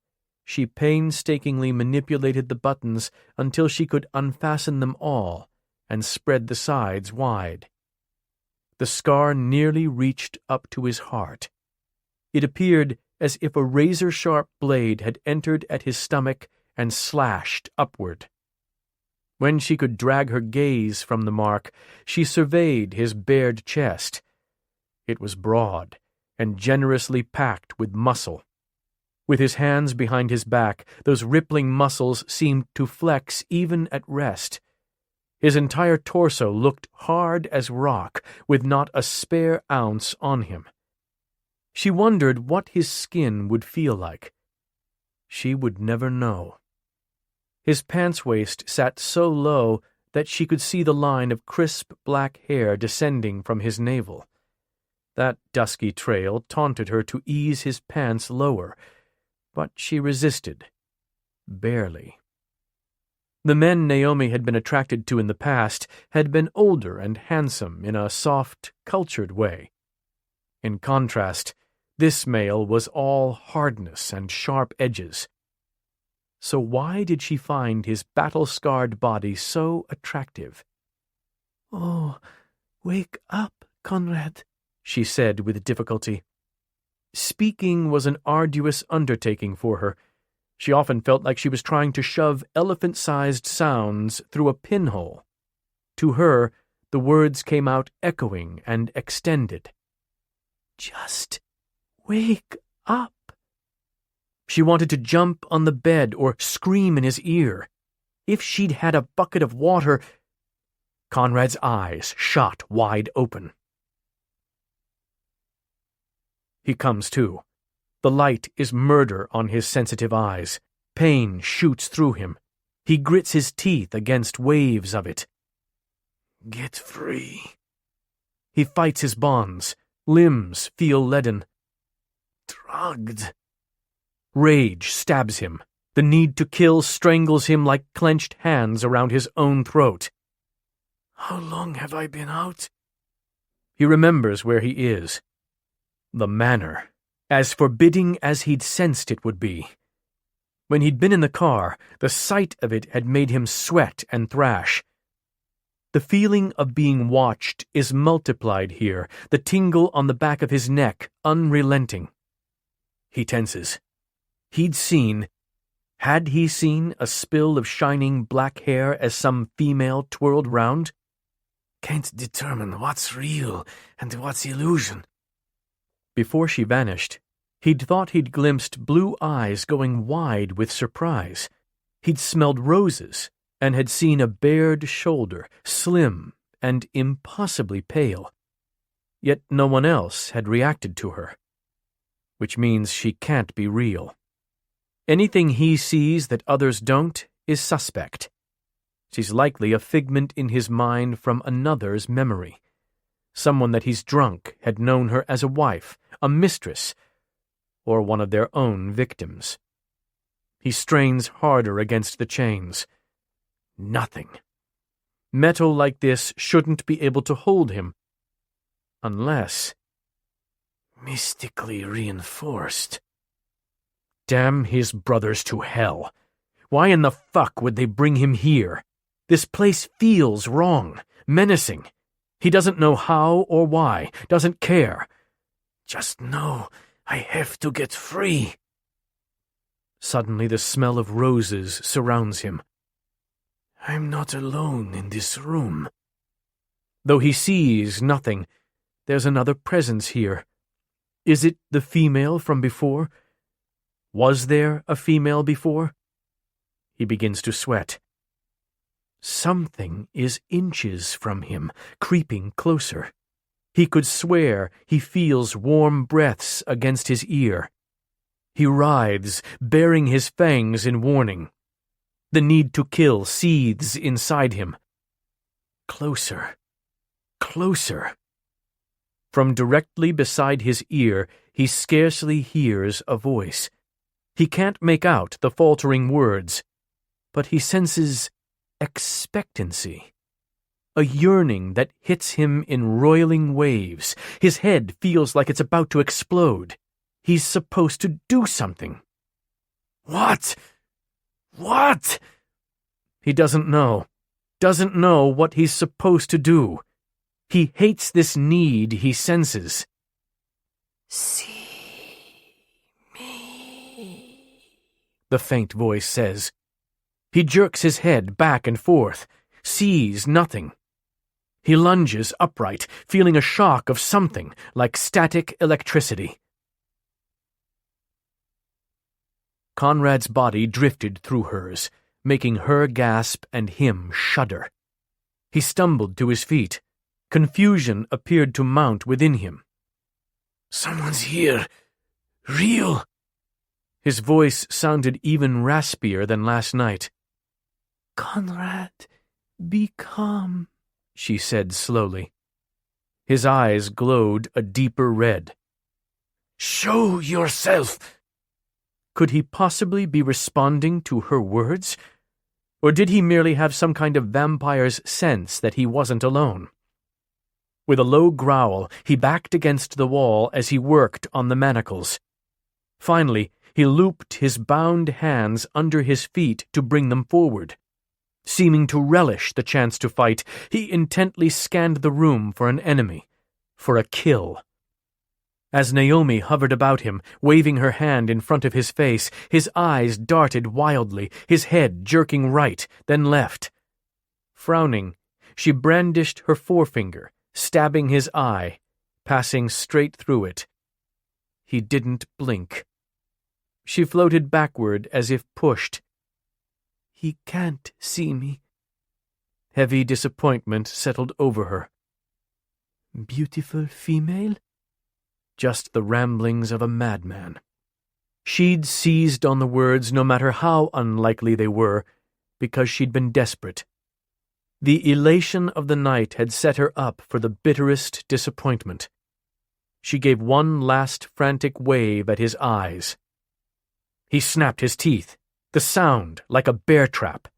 she painstakingly manipulated the buttons until she could unfasten them all and spread the sides wide. The scar nearly reached up to his heart. It appeared as if a razor-sharp blade had entered at his stomach and slashed upward. When she could drag her gaze from the mark, she surveyed his bared chest. It was broad and generously packed with muscle. With his hands behind his back, those rippling muscles seemed to flex even at rest. His entire torso looked hard as rock, with not a spare ounce on him. She wondered what his skin would feel like. She would never know. His pants waist sat so low that she could see the line of crisp black hair descending from his navel. That dusky trail taunted her to ease his pants lower, but she resisted. Barely. The men Naomi had been attracted to in the past had been older and handsome in a soft, cultured way. In contrast, this male was all hardness and sharp edges. So why did she find his battle-scarred body so attractive? "Oh, wake up, Conrad," she said with difficulty. Speaking was an arduous undertaking for her. She often felt like she was trying to shove elephant-sized sounds through a pinhole. To her, the words came out echoing and extended. "Just wake up." She wanted to jump on the bed or scream in his ear. If she'd had a bucket of water... Conrad's eyes shot wide open. He comes to. The light is murder on his sensitive eyes. Pain shoots through him. He grits his teeth against waves of it. Get free. He fights his bonds. Limbs feel leaden. Drugged. Rage stabs him. The need to kill strangles him like clenched hands around his own throat. How long have I been out? He remembers where he is. The manor. As forbidding as he'd sensed it would be. When he'd been in the car, the sight of it had made him sweat and thrash. The feeling of being watched is multiplied here, the tingle on the back of his neck unrelenting. He tenses. Had he seen a spill of shining black hair as some female twirled round? Can't determine what's real and what's illusion. Before she vanished, he'd thought he'd glimpsed blue eyes going wide with surprise. He'd smelled roses and had seen a bared shoulder, slim and impossibly pale. Yet no one else had reacted to her. Which means she can't be real. Anything he sees that others don't is suspect. She's likely a figment in his mind from another's memory. Someone that he's drunk had known her as a wife, a mistress, or one of their own victims. He strains harder against the chains. Nothing. Metal like this shouldn't be able to hold him. Unless... mystically reinforced. Damn his brothers to hell. Why in the fuck would they bring him here? This place feels wrong, menacing. He doesn't know how or why, doesn't care. Just know I have to get free. Suddenly the smell of roses surrounds him. I'm not alone in this room. Though he sees nothing, there's another presence here. Is it the female from before? Was there a female before? He begins to sweat. Something is inches from him, creeping closer. He could swear he feels warm breaths against his ear. He writhes, baring his fangs in warning. The need to kill seethes inside him. Closer. Closer. From directly beside his ear, he scarcely hears a voice. He can't make out the faltering words, but he senses expectancy. A yearning that hits him in roiling waves. His head feels like it's about to explode. He's supposed to do something. What? What? He doesn't know. Doesn't know what he's supposed to do. He hates this need he senses. See me, the faint voice says. He jerks his head back and forth, sees nothing. He lunges upright, feeling a shock of something like static electricity. Conrad's body drifted through hers, making her gasp and him shudder. He stumbled to his feet. Confusion appeared to mount within him. Someone's here. Real. His voice sounded even raspier than last night. Conrad, be calm, she said slowly. His eyes glowed a deeper red. Show yourself! Could he possibly be responding to her words? Or did he merely have some kind of vampire's sense that he wasn't alone? With a low growl, he backed against the wall as he worked on the manacles. Finally, he looped his bound hands under his feet to bring them forward. Seeming to relish the chance to fight, he intently scanned the room for an enemy, for a kill. As Néomi hovered about him, waving her hand in front of his face, his eyes darted wildly, his head jerking right, then left. Frowning, she brandished her forefinger, stabbing his eye, passing straight through it. He didn't blink. She floated backward as if pushed. He can't see me. Heavy disappointment settled over her. Beautiful female? Just the ramblings of a madman. She'd seized on the words no matter how unlikely they were, because she'd been desperate. The elation of the night had set her up for the bitterest disappointment. She gave one last frantic wave at his eyes. He snapped his teeth, the sound like a bear trap.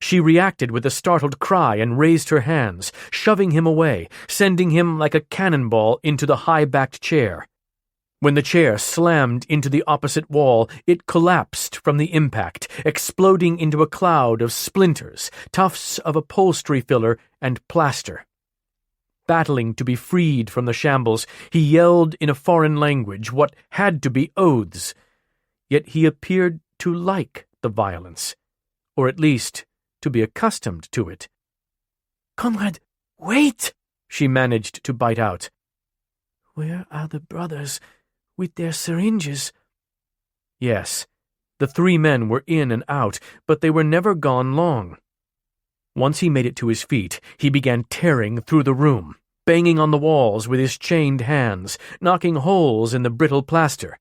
She reacted with a startled cry and raised her hands, shoving him away, sending him like a cannonball into the high-backed chair. When the chair slammed into the opposite wall, it collapsed from the impact, exploding into a cloud of splinters, tufts of upholstery filler, and plaster. Battling to be freed from the shambles, he yelled in a foreign language what had to be oaths. Yet he appeared to like the violence, or at least to be accustomed to it. Conrad, wait! She managed to bite out. Where are the brothers with their syringes? Yes, the three men were in and out, but they were never gone long. Once he made it to his feet, he began tearing through the room, banging on the walls with his chained hands, knocking holes in the brittle plaster.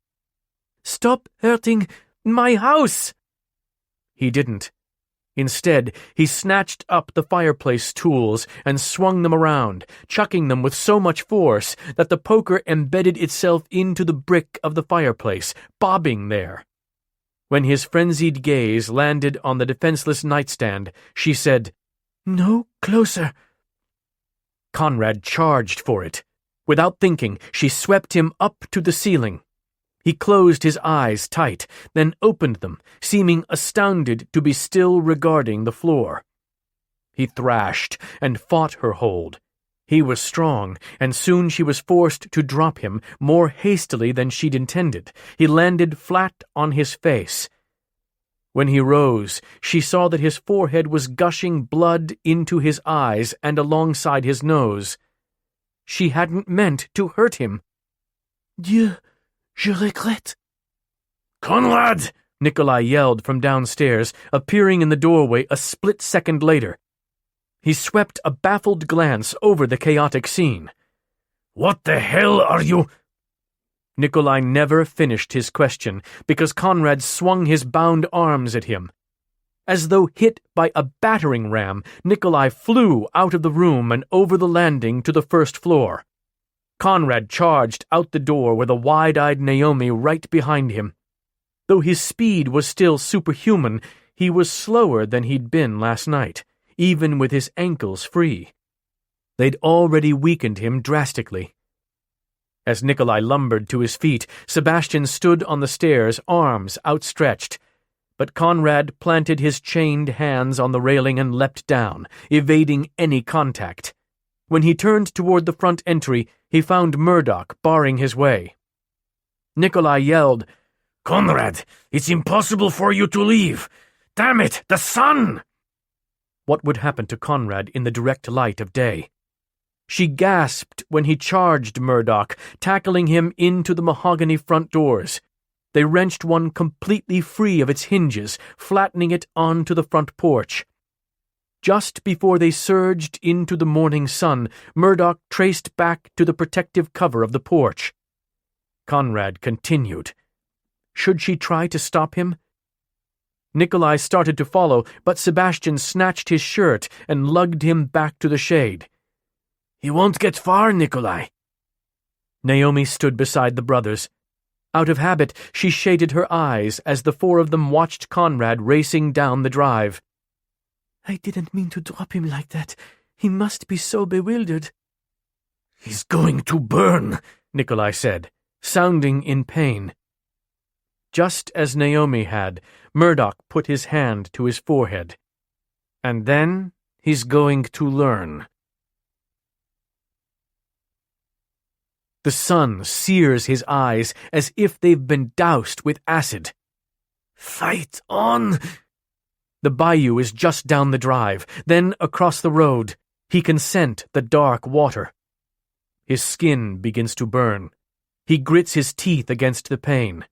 Stop hurting my house! He didn't. Instead, he snatched up the fireplace tools and swung them around, chucking them with so much force that the poker embedded itself into the brick of the fireplace, bobbing there. When his frenzied gaze landed on the defenseless nightstand, she said, "No closer." Conrad charged for it. Without thinking, she swept him up to the ceiling. He closed his eyes tight, then opened them, seeming astounded to be still regarding the floor. He thrashed and fought her hold. He was strong, and soon she was forced to drop him more hastily than she'd intended. He landed flat on his face. When he rose, she saw that his forehead was gushing blood into his eyes and alongside his nose. She hadn't meant to hurt him. Dieu, je regrette. Conrad! Nikolai yelled from downstairs, appearing in the doorway a split second later. He swept a baffled glance over the chaotic scene. What the hell are you— Nikolai never finished his question because Conrad swung his bound arms at him. As though hit by a battering ram, Nikolai flew out of the room and over the landing to the first floor. Conrad charged out the door with a wide-eyed Néomi right behind him. Though his speed was still superhuman, he was slower than he'd been last night, even with his ankles free. They'd already weakened him drastically. As Nikolai lumbered to his feet, Sebastian stood on the stairs, arms outstretched. But Conrad planted his chained hands on the railing and leapt down, evading any contact. When he turned toward the front entry, he found Murdoch barring his way. Nikolai yelled, Conrad, it's impossible for you to leave. Damn it, the sun! What would happen to Conrad in the direct light of day? She gasped when he charged Murdoch, tackling him into the mahogany front doors. They wrenched one completely free of its hinges, flattening it onto the front porch. Just before they surged into the morning sun, Murdoch traced back to the protective cover of the porch. Conrad continued. Should she try to stop him? Nikolai started to follow, but Sebastian snatched his shirt and lugged him back to the shade. He won't get far, Nikolai. Néomi stood beside the brothers. Out of habit, she shaded her eyes as the four of them watched Conrad racing down the drive. I didn't mean to drop him like that. He must be so bewildered. He's going to burn, Nikolai said, sounding in pain. Just as Néomi had, Murdoch put his hand to his forehead. And then he's going to learn. The sun sears his eyes as if they've been doused with acid. Fight on! The bayou is just down the drive, then across the road. He can scent the dark water. His skin begins to burn. He grits his teeth against the pain.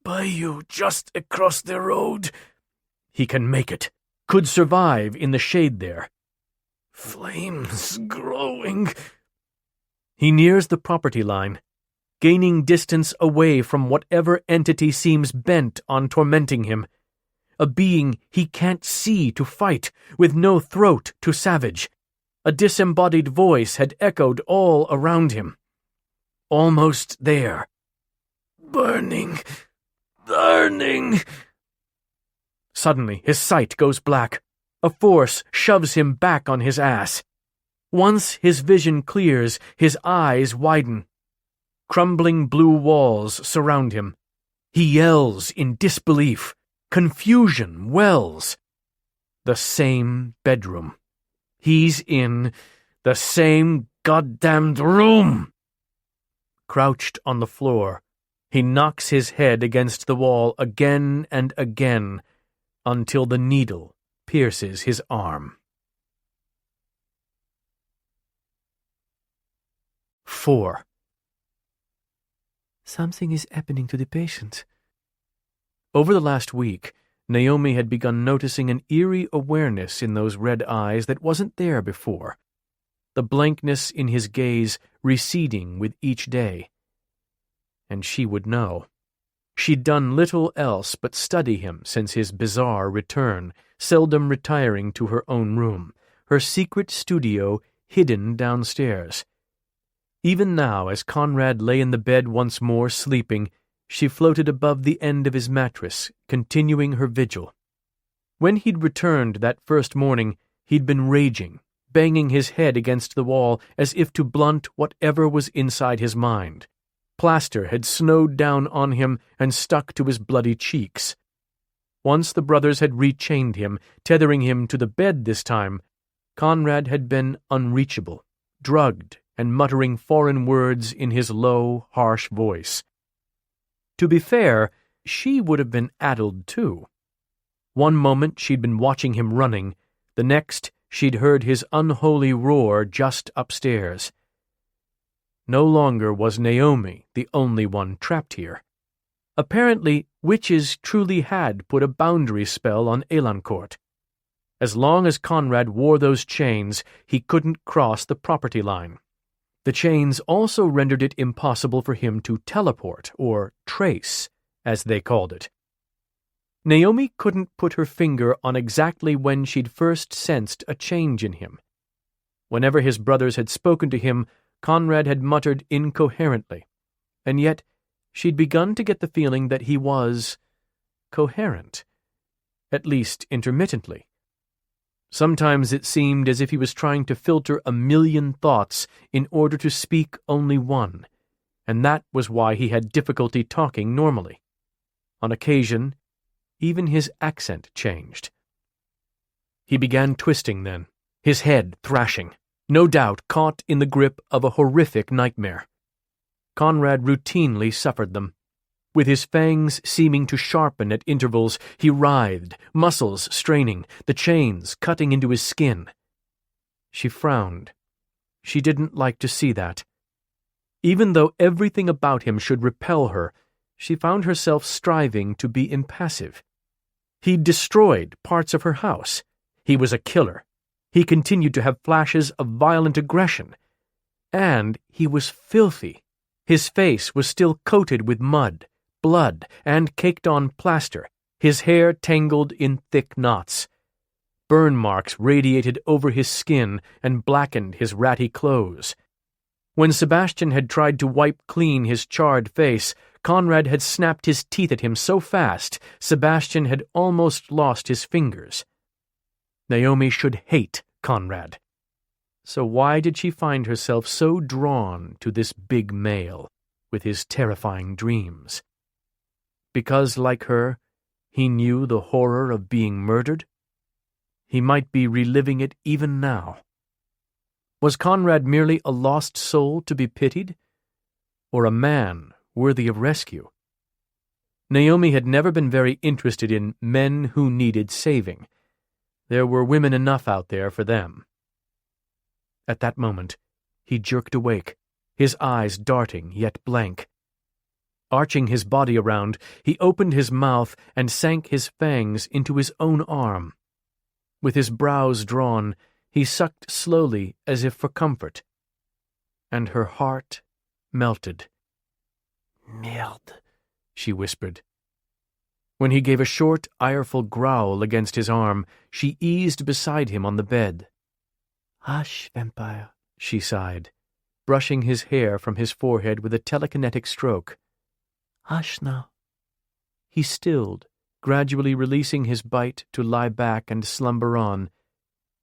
Bayou just across the road. He can make it. Could survive in the shade there. Flames growing. He nears the property line, gaining distance away from whatever entity seems bent on tormenting him. A being he can't see to fight, with no throat to savage. A disembodied voice had echoed all around him. Almost there. Burning. Burning. Suddenly, his sight goes black. A force shoves him back on his ass. Once his vision clears, his eyes widen. Crumbling blue walls surround him. He yells in disbelief. Confusion wells. The same bedroom. He's in the same goddamned room. Crouched on the floor, he knocks his head against the wall again and again until the needle pierces his arm. 4. Something is happening to the patient. Over the last week, Néomi had begun noticing an eerie awareness in those red eyes that wasn't there before, the blankness in his gaze receding with each day. And she would know. She'd done little else but study him since his bizarre return, seldom retiring to her own room, her secret studio hidden downstairs. Even now, as Conrad lay in the bed once more sleeping, she floated above the end of his mattress, continuing her vigil. When he'd returned that first morning, he'd been raging, banging his head against the wall as if to blunt whatever was inside his mind. Plaster had snowed down on him and stuck to his bloody cheeks. Once the brothers had rechained him, tethering him to the bed this time, Conrad had been unreachable, drugged and muttering foreign words in his low, harsh voice. To be fair, she would have been addled too. One moment she'd been watching him running, the next she'd heard his unholy roar just upstairs. No longer was Néomi the only one trapped here. Apparently, witches truly had put a boundary spell on Elancourt. As long as Conrad wore those chains, he couldn't cross the property line. The chains also rendered it impossible for him to teleport, or trace, as they called it. Néomi couldn't put her finger on exactly when she'd first sensed a change in him. Whenever his brothers had spoken to him, Conrad had muttered incoherently, and yet she'd begun to get the feeling that he was coherent, at least intermittently. Sometimes it seemed as if he was trying to filter a million thoughts in order to speak only one, and that was why he had difficulty talking normally. On occasion, even his accent changed. He began twisting then, his head thrashing, no doubt caught in the grip of a horrific nightmare. Conrad routinely suffered them. With his fangs seeming to sharpen at intervals, he writhed, muscles straining, the chains cutting into his skin. She frowned. She didn't like to see that. Even though everything about him should repel her, she found herself striving to be impassive. He'd destroyed parts of her house. He was a killer. He continued to have flashes of violent aggression. And he was filthy. His face was still coated with mud, blood, and caked-on plaster, his hair tangled in thick knots. Burn marks radiated over his skin and blackened his ratty clothes. When Sebastian had tried to wipe clean his charred face, Conrad had snapped his teeth at him so fast, Sebastian had almost lost his fingers. Néomi should hate Conrad. So why did she find herself so drawn to this big male, with his terrifying dreams? Because, like her, he knew the horror of being murdered? He might be reliving it even now. Was Conrad merely a lost soul to be pitied? Or a man worthy of rescue? Néomi had never been very interested in men who needed saving. There were women enough out there for them. At that moment, he jerked awake, his eyes darting yet blank. Arching his body around, he opened his mouth and sank his fangs into his own arm. With his brows drawn, he sucked slowly as if for comfort. And her heart melted. "Merde," she whispered. When he gave a short, ireful growl against his arm, she eased beside him on the bed. "Hush, vampire," she sighed, brushing his hair from his forehead with a telekinetic stroke. "Hush now." He stilled, gradually releasing his bite to lie back and slumber on,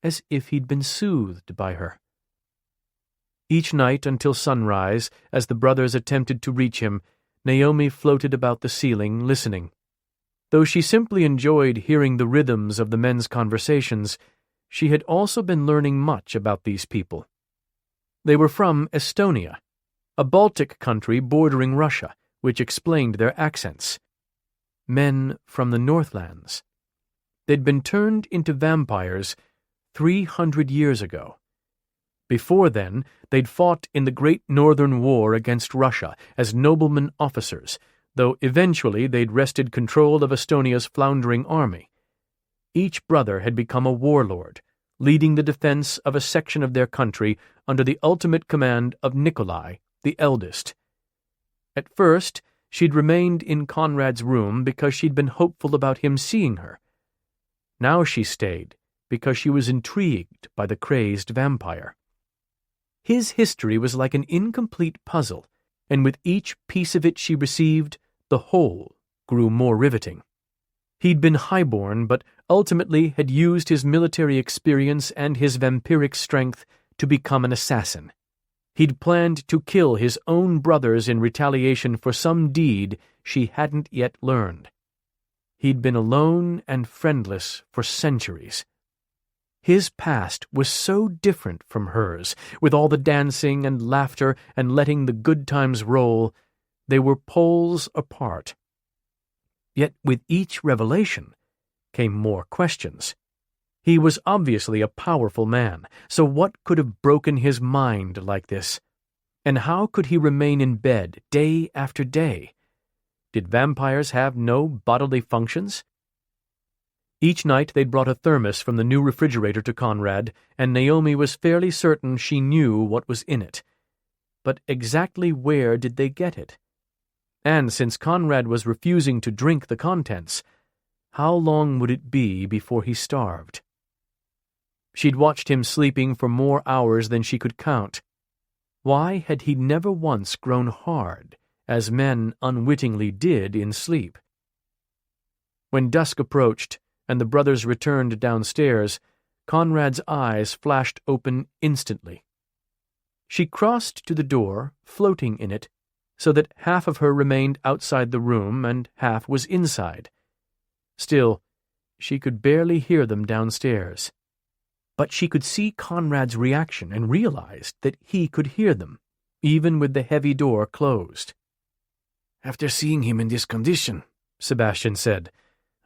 as if he'd been soothed by her. Each night until sunrise, as the brothers attempted to reach him, Néomi floated about the ceiling, listening. Though she simply enjoyed hearing the rhythms of the men's conversations, she had also been learning much about these people. They were from Estonia, a Baltic country bordering Russia, which explained their accents. Men from the Northlands. They'd been turned into vampires 300 years ago. Before then, they'd fought in the Great Northern War against Russia as nobleman officers, though eventually they'd wrested control of Estonia's floundering army. Each brother had become a warlord, leading the defense of a section of their country under the ultimate command of Nikolai, the eldest. At first, she'd remained in Conrad's room because she'd been hopeful about him seeing her. Now she stayed because she was intrigued by the crazed vampire. His history was like an incomplete puzzle, and with each piece of it she received, the whole grew more riveting. He'd been highborn, but ultimately had used his military experience and his vampiric strength to become an assassin. He'd planned to kill his own brothers in retaliation for some deed she hadn't yet learned. He'd been alone and friendless for centuries. His past was so different from hers, with all the dancing and laughter and letting the good times roll. They were poles apart. Yet with each revelation came more questions. He was obviously a powerful man, so what could have broken his mind like this? And how could he remain in bed day after day? Did vampires have no bodily functions? Each night they'd brought a thermos from the new refrigerator to Conrad, and Néomi was fairly certain she knew what was in it. But exactly where did they get it? And since Conrad was refusing to drink the contents, how long would it be before he starved? She'd watched him sleeping for more hours than she could count. Why had he never once grown hard, as men unwittingly did in sleep? When dusk approached, and the brothers returned downstairs, Conrad's eyes flashed open instantly. She crossed to the door, floating in it, so that half of her remained outside the room and half was inside. Still, she could barely hear them downstairs. But she could see Conrad's reaction and realized that he could hear them, even with the heavy door closed. "After seeing him in this condition," Sebastian said,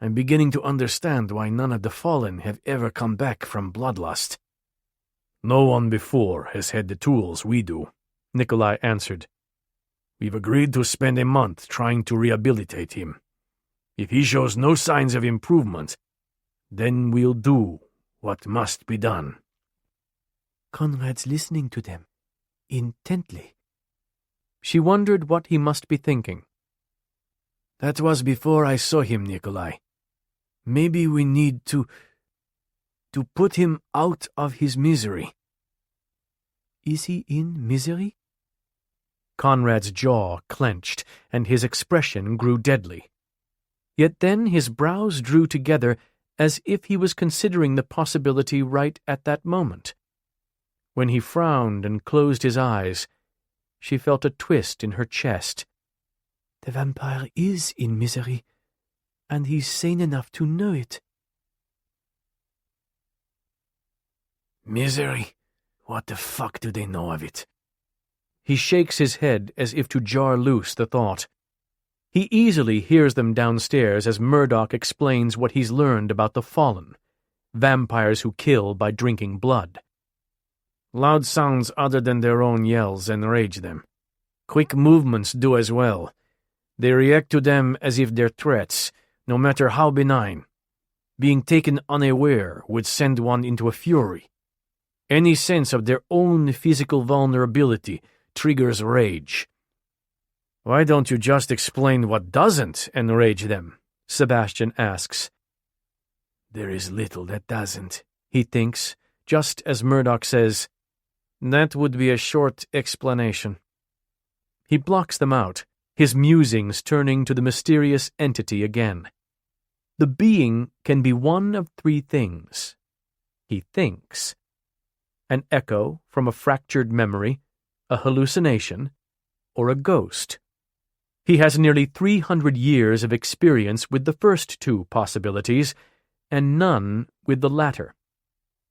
"I'm beginning to understand why none of the fallen have ever come back from bloodlust." "No one before has had the tools we do," Nikolai answered. "We've agreed to spend a month trying to rehabilitate him. If he shows no signs of improvement, then we'll do what must be done." Conrad's listening to them, intently. She wondered what he must be thinking. "That was before I saw him, Nikolai. Maybe we need to put him out of his misery." Is he in misery? Conrad's jaw clenched, and his expression grew deadly. Yet then his brows drew together as if he was considering the possibility right at that moment. When he frowned and closed his eyes, she felt a twist in her chest. The vampire is in misery, and he's sane enough to know it. Misery? What the fuck do they know of it? He shakes his head as if to jar loose the thought. He easily hears them downstairs as Murdoch explains what he's learned about the fallen, vampires who kill by drinking blood. Loud sounds other than their own yells enrage them. Quick movements do as well. They react to them as if they're threats, no matter how benign. Being taken unaware would send one into a fury. Any sense of their own physical vulnerability triggers rage. "Why don't you just explain what doesn't enrage them?" Sebastian asks. "There is little that doesn't," he thinks, just as Murdoch says, "That would be a short explanation." He blocks them out, his musings turning to the mysterious entity again. The being can be one of three things. He thinks. An echo from a fractured memory, a hallucination, or a ghost. He has nearly 300 years of experience with the first two possibilities, and none with the latter.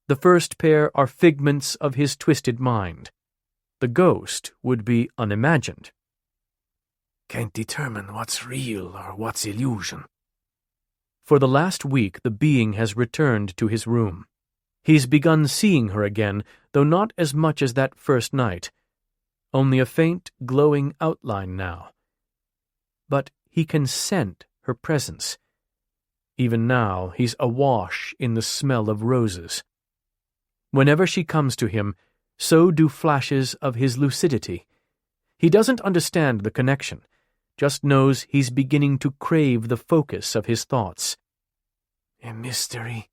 The first pair are figments of his twisted mind. The ghost would be unimagined. "Can't determine what's real or what's illusion." For the last week the being has returned to his room. He's begun seeing her again, though not as much as that first night. Only a faint, glowing outline now. But he can scent her presence. Even now he's awash in the smell of roses. Whenever she comes to him, so do flashes of his lucidity. He doesn't understand the connection, just knows he's beginning to crave the focus of his thoughts. A mystery.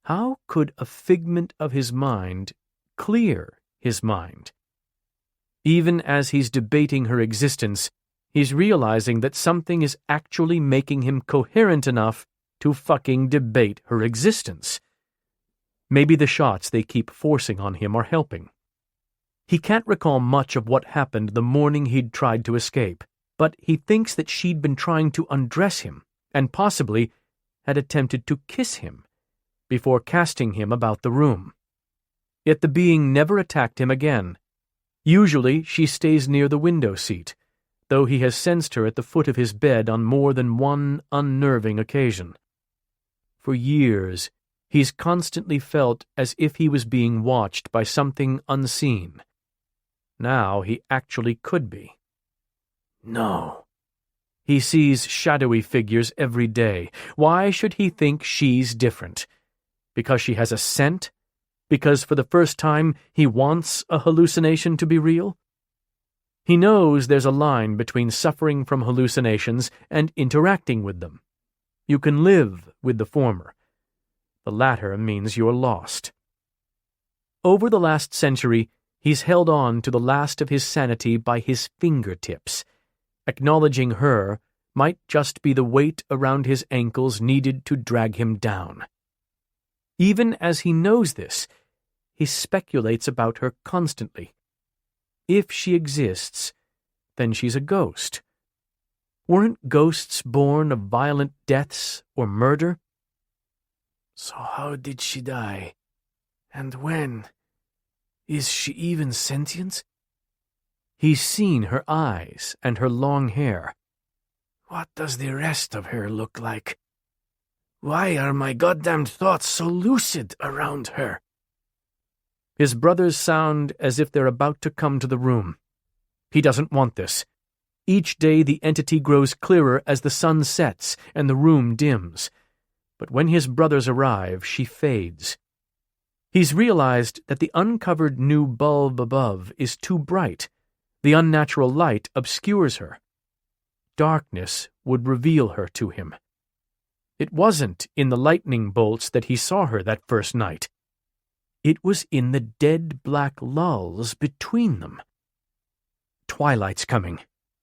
How could a figment of his mind clear his mind? Even as he's debating her existence, he's realizing that something is actually making him coherent enough to fucking debate her existence. Maybe the shots they keep forcing on him are helping. He can't recall much of what happened the morning he'd tried to escape, but he thinks that she'd been trying to undress him, and possibly had attempted to kiss him. before casting him about the room. Yet the being never attacked him again. Usually she stays near the window seat, though he has sensed her at the foot of his bed on more than one unnerving occasion. For years, he's constantly felt as if he was being watched by something unseen. Now he actually could be. No. He sees shadowy figures every day. Why should he think she's different? Because she has a scent? Because for the first time he wants a hallucination to be real? He knows there's a line between suffering from hallucinations and interacting with them. You can live with the former. The latter means you're lost. Over the last century, he's held on to the last of his sanity by his fingertips. Acknowledging her might just be the weight around his ankles needed to drag him down. Even as he knows this, he speculates about her constantly. If she exists, then she's a ghost. Weren't ghosts born of violent deaths or murder? So how did she die? And when? Is she even sentient? He's seen her eyes and her long hair. What does the rest of her look like? Why are my goddamn thoughts so lucid around her? His brothers sound as if they're about to come to the room. He doesn't want this. Each day the entity grows clearer as the sun sets and the room dims. But when his brothers arrive, she fades. He's realized that the uncovered new bulb above is too bright. The unnatural light obscures her. Darkness would reveal her to him. It wasn't in the lightning bolts that he saw her that first night. It was in the dead black lulls between them. Twilight's coming,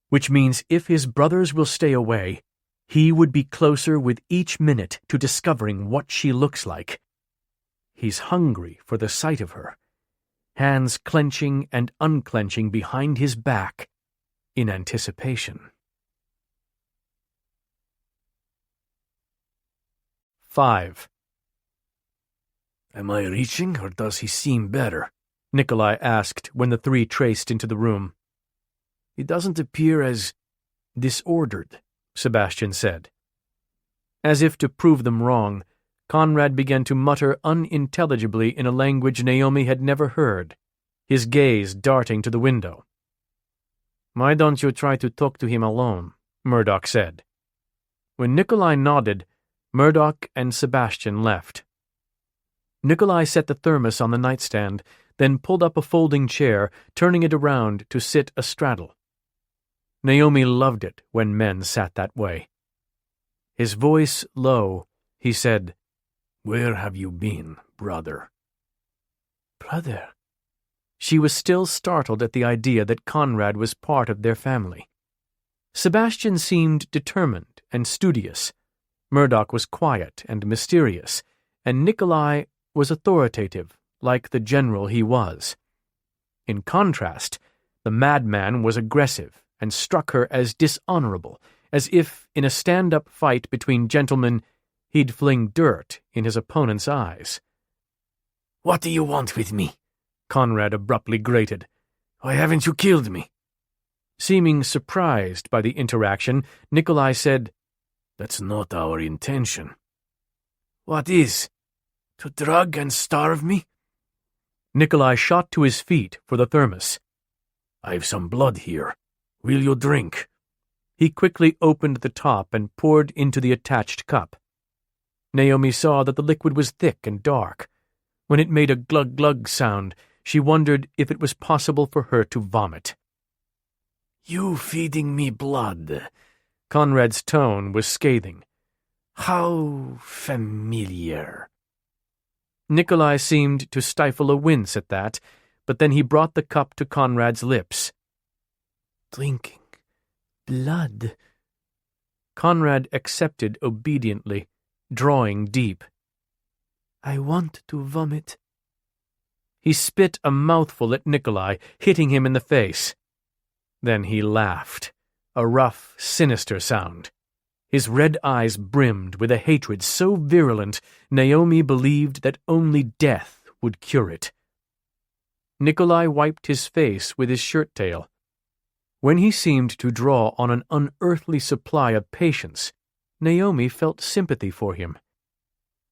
which means if his brothers will stay away, he would be closer with each minute to discovering what she looks like. He's hungry for the sight of her, hands clenching and unclenching behind his back in anticipation. 5. Am I reaching, or does he seem better? Nikolai asked when the three traced into the room. He doesn't appear as disordered, Sebastian said. As if to prove them wrong, Conrad began to mutter unintelligibly in a language Naomi had never heard, his gaze darting to the window. Why don't you try to talk to him alone? Murdoch said. When Nikolai nodded, Murdoch and Sebastian left. Nikolai set the thermos on the nightstand, then pulled up a folding chair, turning it around to sit astraddle. Naomi loved it when men sat that way. His voice low, he said, "Where have you been, brother?" Brother? She was still startled at the idea that Conrad was part of their family. Sebastian seemed determined and studious. Murdoch was quiet and mysterious, and Nikolai was authoritative, like the general he was. In contrast, the madman was aggressive and struck her as dishonorable, as if, in a stand-up fight between gentlemen, he'd fling dirt in his opponent's eyes. "What do you want with me?" Conrad abruptly grated. "Why haven't you killed me?" Seeming surprised by the interaction, Nikolai said, "That's not our intention." "What is? To drug and starve me?" Nikolai shot to his feet for the thermos. "I've some blood here. Will you drink?" He quickly opened the top and poured into the attached cup. Naomi saw that the liquid was thick and dark. When it made a glug-glug sound, she wondered if it was possible for her to vomit. "You feeding me blood?" Conrad's tone was scathing. "How familiar." Nikolai seemed to stifle a wince at that, but then he brought the cup to Conrad's lips. Drinking blood. Conrad accepted obediently, drawing deep. I want to vomit. He spit a mouthful at Nikolai, hitting him in the face. Then he laughed, a rough, sinister sound. His red eyes brimmed with a hatred so virulent Néomi believed that only death would cure it. Nikolai wiped his face with his shirt-tail. When he seemed to draw on an unearthly supply of patience, Néomi felt sympathy for him.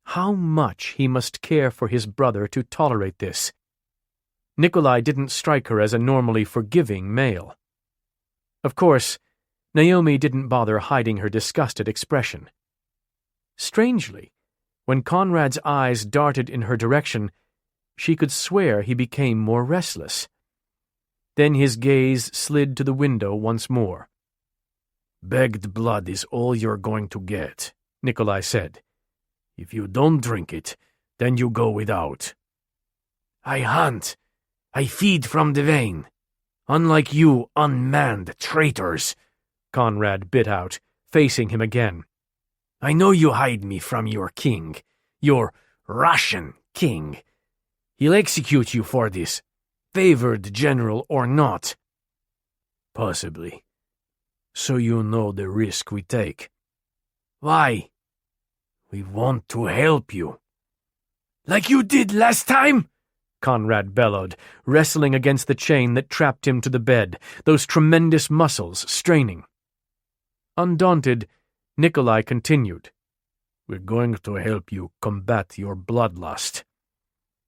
How much he must care for his brother to tolerate this. Nikolai didn't strike her as a normally forgiving male. Of course, Néomi didn't bother hiding her disgusted expression. Strangely, when Conrad's eyes darted in her direction, she could swear he became more restless. Then his gaze slid to the window once more. "Begged blood is all you're going to get," Nikolai said. "If you don't drink it, then you go without." "I hunt. I feed from the vein. Unlike you unmanned traitors," Conrad bit out, facing him again. "I know you hide me from your king, your Russian king. He'll execute you for this, favored general or not." "Possibly. So you know the risk we take." "Why?" "We want to help you." "Like you did last time?" Conrad bellowed, wrestling against the chain that trapped him to the bed, those tremendous muscles straining. Undaunted, Nikolai continued. "We're going to help you combat your bloodlust."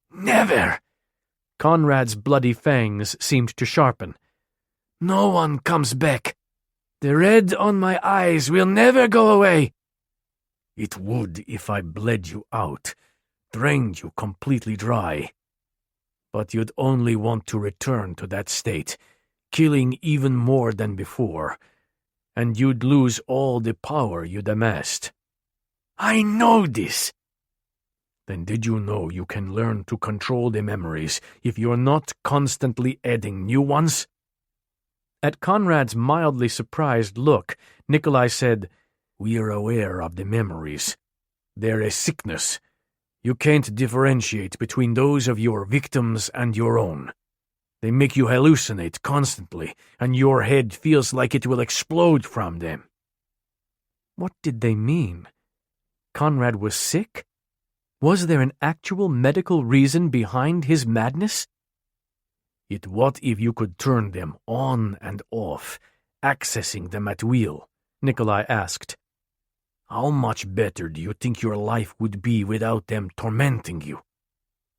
"Never!" Conrad's bloody fangs seemed to sharpen. "No one comes back. The red on my eyes will never go away." "It would if I bled you out, drained you completely dry. But you'd only want to return to that state, killing even more than before, and you'd lose all the power you'd amassed." "I know this." "Then did you know you can learn to control the memories if you're not constantly adding new ones?" At Conrad's mildly surprised look, Nikolai said, "We're aware of the memories. They're a sickness. You can't differentiate between those of your victims and your own. They make you hallucinate constantly, and your head feels like it will explode from them." What did they mean? Conrad was sick? Was there an actual medical reason behind his madness? What if you could turn them on and off, accessing them at will?" Nikolai asked. "How much better do you think your life would be without them tormenting you?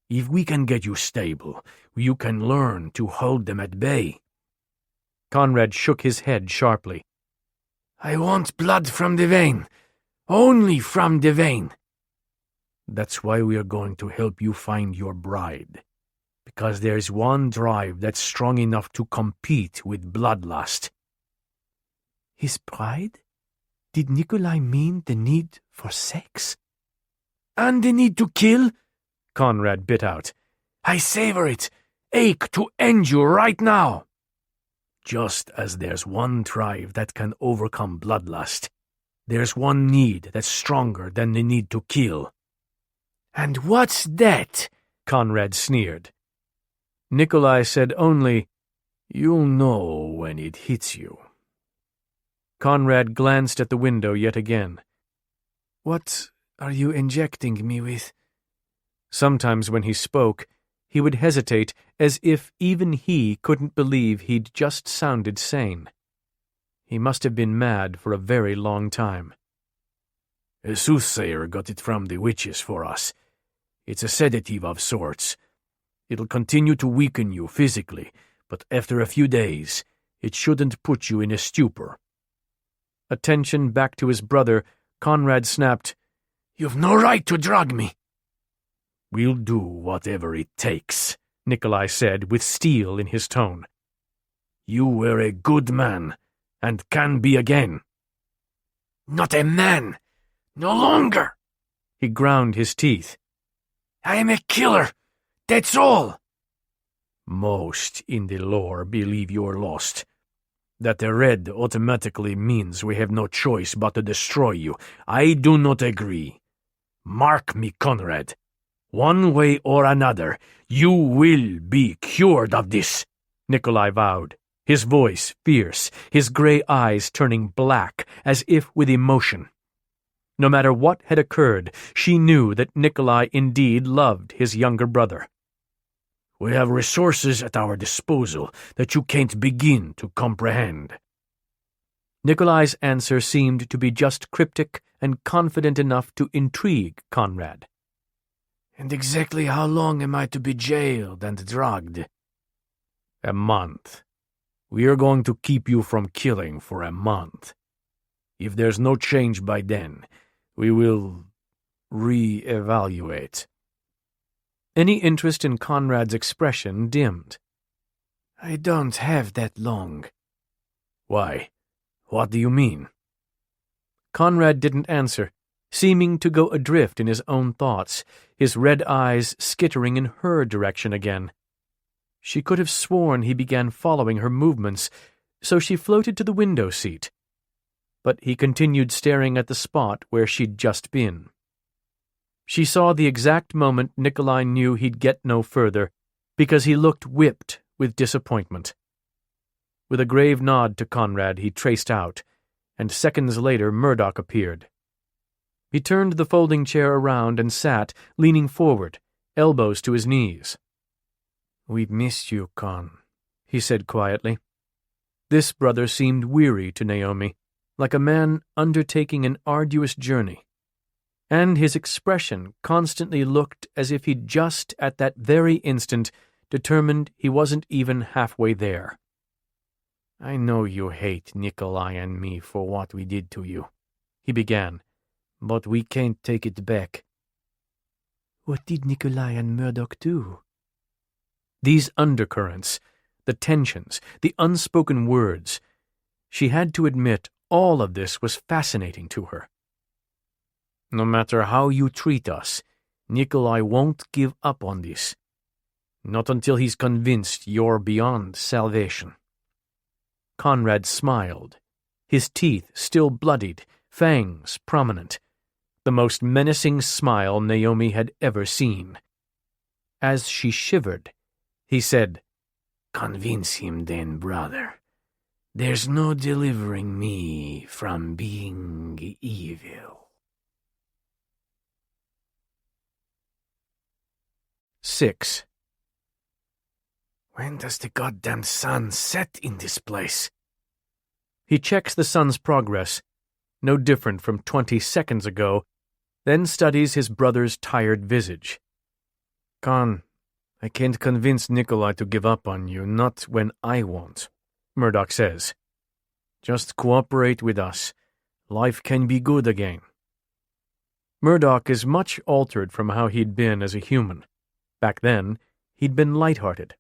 If we can get you stable, you can learn to hold them at bay." Conrad shook his head sharply. "I want blood from the vein. Only from the vein." "That's why we are going to help you find your bride. Because there's one drive that's strong enough to compete with bloodlust." His bride? Did Nikolai mean the need for sex? "And the need to kill?" Conrad bit out. "I savor it. Ache to end you right now." "Just as there's one drive that can overcome bloodlust, there's one need that's stronger than the need to kill." "And what's that?" Conrad sneered. Nikolai said only, "You'll know when it hits you." Conrad glanced at the window yet again. "What are you injecting me with?" Sometimes when he spoke, he would hesitate as if even he couldn't believe he'd just sounded sane. He must have been mad for a very long time. "A soothsayer got it from the witches for us. It's a sedative of sorts. It'll continue to weaken you physically, but after a few days, it shouldn't put you in a stupor." Attention back to his brother, Conrad snapped, "You've no right to drug me." "We'll do whatever it takes," Nikolai said with steel in his tone. "You were a good man, and can be again." "Not a man. No longer." He ground his teeth. "I am a killer. That's all." "Most in the lore believe you're lost. That the red automatically means we have no choice but to destroy you. I do not agree. Mark me, Conrad. One way or another, you will be cured of this," Nikolai vowed. his voice fierce, his gray eyes turning black as if with emotion. No matter what had occurred, she knew that Nikolai indeed loved his younger brother. We have resources at our disposal that you can't begin to comprehend. Nikolai's answer seemed to be just cryptic and confident enough to intrigue Conrad. And exactly how long am I to be jailed and drugged? A month. We are going to keep you from killing for a month. If there's no change by then, we will re-evaluate. Any interest in Conrad's expression dimmed. I don't have that long. Why? What do you mean? Conrad didn't answer, seeming to go adrift in his own thoughts, his red eyes skittering in her direction again. She could have sworn he began following her movements, so she floated to the window seat. But he continued staring at the spot where she'd just been. She saw the exact moment Nikolai knew he'd get no further, because he looked whipped with disappointment. With a grave nod to Conrad, he traced out, and seconds later Murdoch appeared. He turned the folding chair around and sat, leaning forward, elbows to his knees. "We've missed you, Con," he said quietly. This brother seemed weary to Néomi, like a man undertaking an arduous journey. And his expression constantly looked as if he'd just, at that very instant, determined he wasn't even halfway there. "I know you hate Nikolai and me for what we did to you," he began, "but we can't take it back." "What did Nikolai and Murdoch do?" These undercurrents, the tensions, the unspoken words, she had to admit all of this was fascinating to her. "No matter how you treat us, Nikolai won't give up on this. Not until he's convinced you're beyond salvation." Conrad smiled, his teeth still bloodied, fangs prominent, the most menacing smile Néomi had ever seen. As she shivered, he said, "Convince him then, brother. There's no delivering me from being evil." 6. When does the goddamn sun set in this place? He checks the sun's progress, no different from 20 seconds ago, then studies his brother's tired visage. "Con, I can't convince Nikolai to give up on you, not when I won't," Murdoch says. "Just cooperate with us. Life can be good again." Murdoch is much altered from how he'd been as a human. Back then, he'd been light-hearted.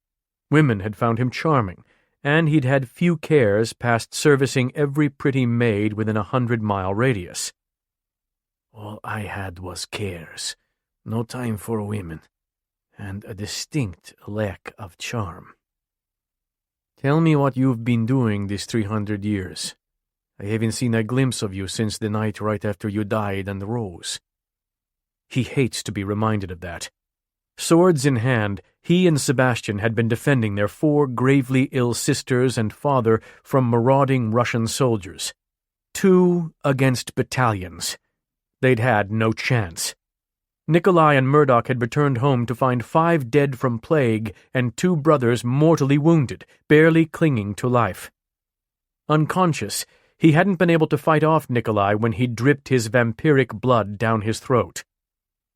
Women had found him charming, and he'd had few cares past servicing every pretty maid within a 100-mile radius. "All I had was cares, no time for women, and a distinct lack of charm." "Tell me what you've been doing these 300 years. I haven't seen a glimpse of you since the night right after you died and rose." He hates to be reminded of that. Swords in hand, he and Sebastian had been defending their 4 gravely ill sisters and father from marauding Russian soldiers. 2 against battalions. They'd had no chance. Nikolai and Murdoch had returned home to find 5 dead from plague and 2 brothers mortally wounded, barely clinging to life. Unconscious, he hadn't been able to fight off Nikolai when he'd dripped his vampiric blood down his throat.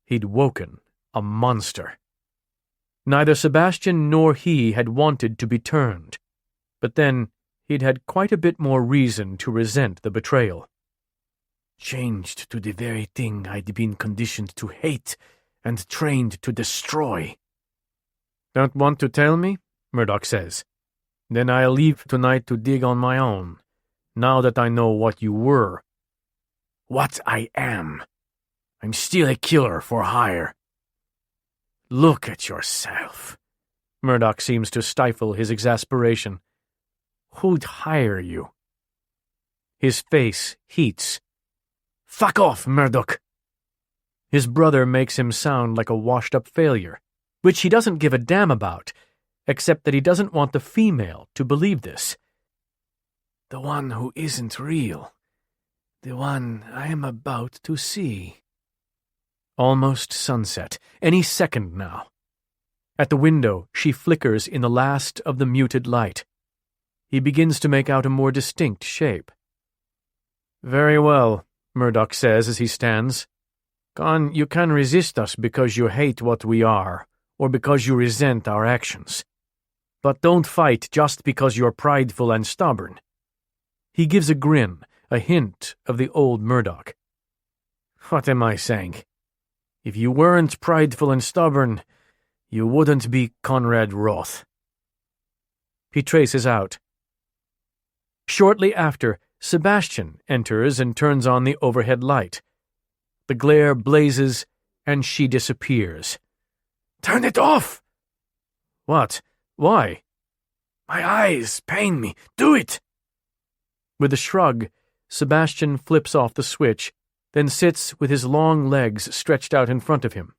He'd woken a monster. Neither Sebastian nor he had wanted to be turned, but then he'd had quite a bit more reason to resent the betrayal. "Changed to the very thing I'd been conditioned to hate and trained to destroy." "Don't want to tell me?" Murdoch says. "Then I'll leave tonight to dig on my own, now that I know what you were." "What I am. I'm still a killer for hire." "Look at yourself." Murdoch seems to stifle his exasperation. "Who'd hire you?" His face heats. "Fuck off, Murdoch." His brother makes him sound like a washed-up failure, which he doesn't give a damn about, except that he doesn't want the female to believe this. The one who isn't real. The one I am about to see. Almost sunset, any second now. At the window, she flickers in the last of the muted light. He begins to make out a more distinct shape. "Very well," Murdoch says as he stands. You can resist us because you hate what we are, or because you resent our actions. But don't fight just because you're prideful and stubborn." He gives a grin, a hint of the old Murdoch. "What am I saying? If you weren't prideful and stubborn, you wouldn't be Conrad Wroth." He traces out. Shortly after, Sebastian enters and turns on the overhead light. The glare blazes, and she disappears. "Turn it off!" "What? Why?" "My eyes pain me. Do it!" With a shrug, Sebastian flips off the switch, then sits with his long legs stretched out in front of him.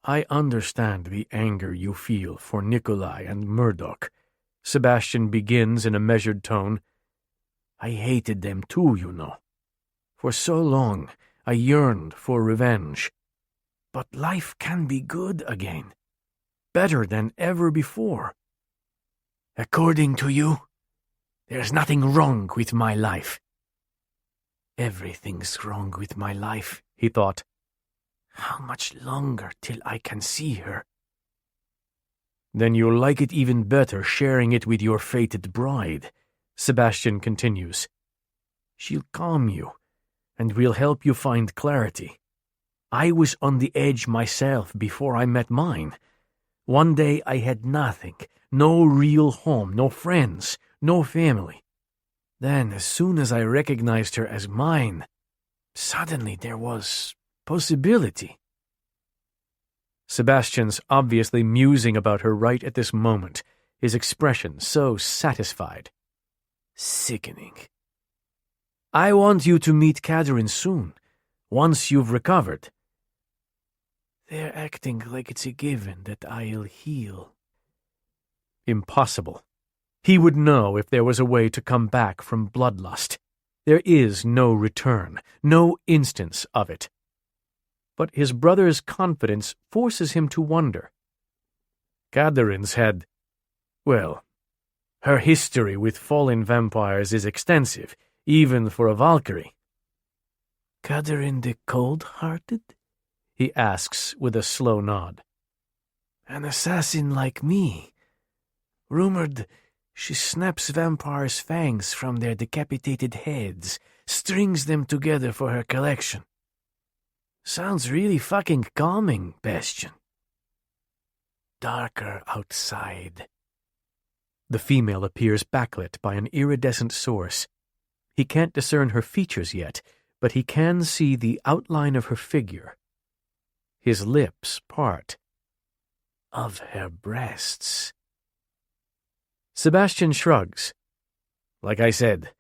"I understand the anger you feel for Nikolai and Murdoch," Sebastian begins in a measured tone. "I hated them too, you know. For so long, I yearned for revenge. But life can be good again. Better than ever before. According to you, there's nothing wrong with my life." "Everything's wrong with my life," he thought. "How much longer till I can see her?" "Then you'll like it even better sharing it with your fated bride," Sebastian continues. "She'll calm you, and we'll help you find clarity. I was on the edge myself before I met mine. One day I had nothing, no real home, no friends, no family. Then, as soon as I recognized her as mine, suddenly there was possibility." Sebastian's obviously musing about her right at this moment, his expression so satisfied. Sickening. "I want you to meet Catherine soon, once you've recovered." "They're acting like it's a given that I'll heal." Impossible. He would know if there was a way to come back from bloodlust. There is no return, no instance of it. But his brother's confidence forces him to wonder. Catherine's had, well, her history with fallen vampires is extensive, even for a Valkyrie. "Catherine the Cold-Hearted?" he asks with a slow nod. "An assassin like me. Rumored she snaps vampires' fangs from their decapitated heads, strings them together for her collection. Sounds really fucking calming, Bastion." "Darker outside." The female appears backlit by an iridescent source. He can't discern her features yet, but he can see the outline of her figure. His lips part. "Of her breasts." Sebastian shrugs. "Like I said,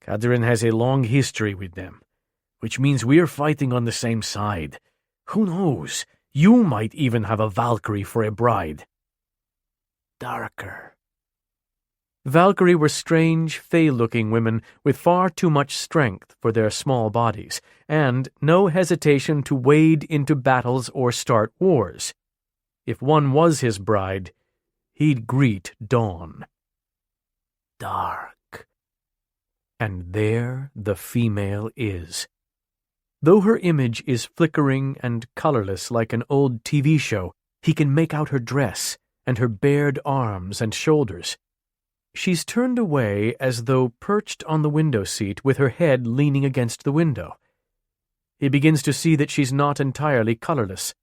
Catherine has a long history with them, which means we're fighting on the same side. Who knows? You might even have a Valkyrie for a bride." "Darker." Valkyrie were strange, fey-looking women with far too much strength for their small bodies, and no hesitation to wade into battles or start wars. If one was his bride, he'd greet dawn. Dark. And there the female is. Though her image is flickering and colorless like an old TV show, he can make out her dress and her bared arms and shoulders. She's turned away as though perched on the window seat with her head leaning against the window. He begins to see that she's not entirely colorless.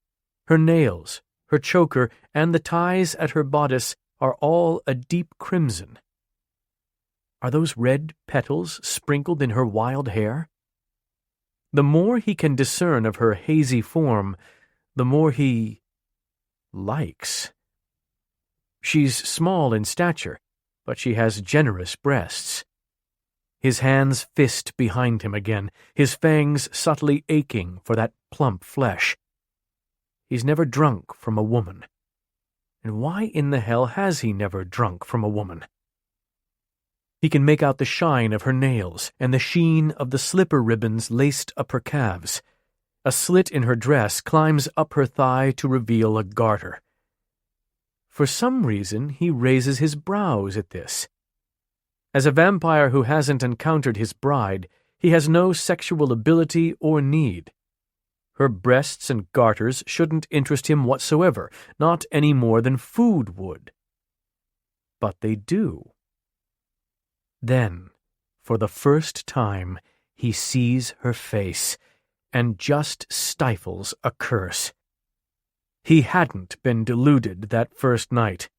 Her nails, her choker, and the ties at her bodice are all a deep crimson. Are those red petals sprinkled in her wild hair? The more he can discern of her hazy form, the more he likes. She's small in stature, but she has generous breasts. His hands fist behind him again, his fangs subtly aching for that plump flesh. He's never drunk from a woman. And why in the hell has he never drunk from a woman? He can make out the shine of her nails and the sheen of the slipper ribbons laced up her calves. A slit in her dress climbs up her thigh to reveal a garter. For some reason, he raises his brows at this. As a vampire who hasn't encountered his bride, he has no sexual ability or need. Her breasts and garters shouldn't interest him whatsoever, not any more than food would. But they do. Then, for the first time, he sees her face, and just stifles a curse. He hadn't been deluded that first night.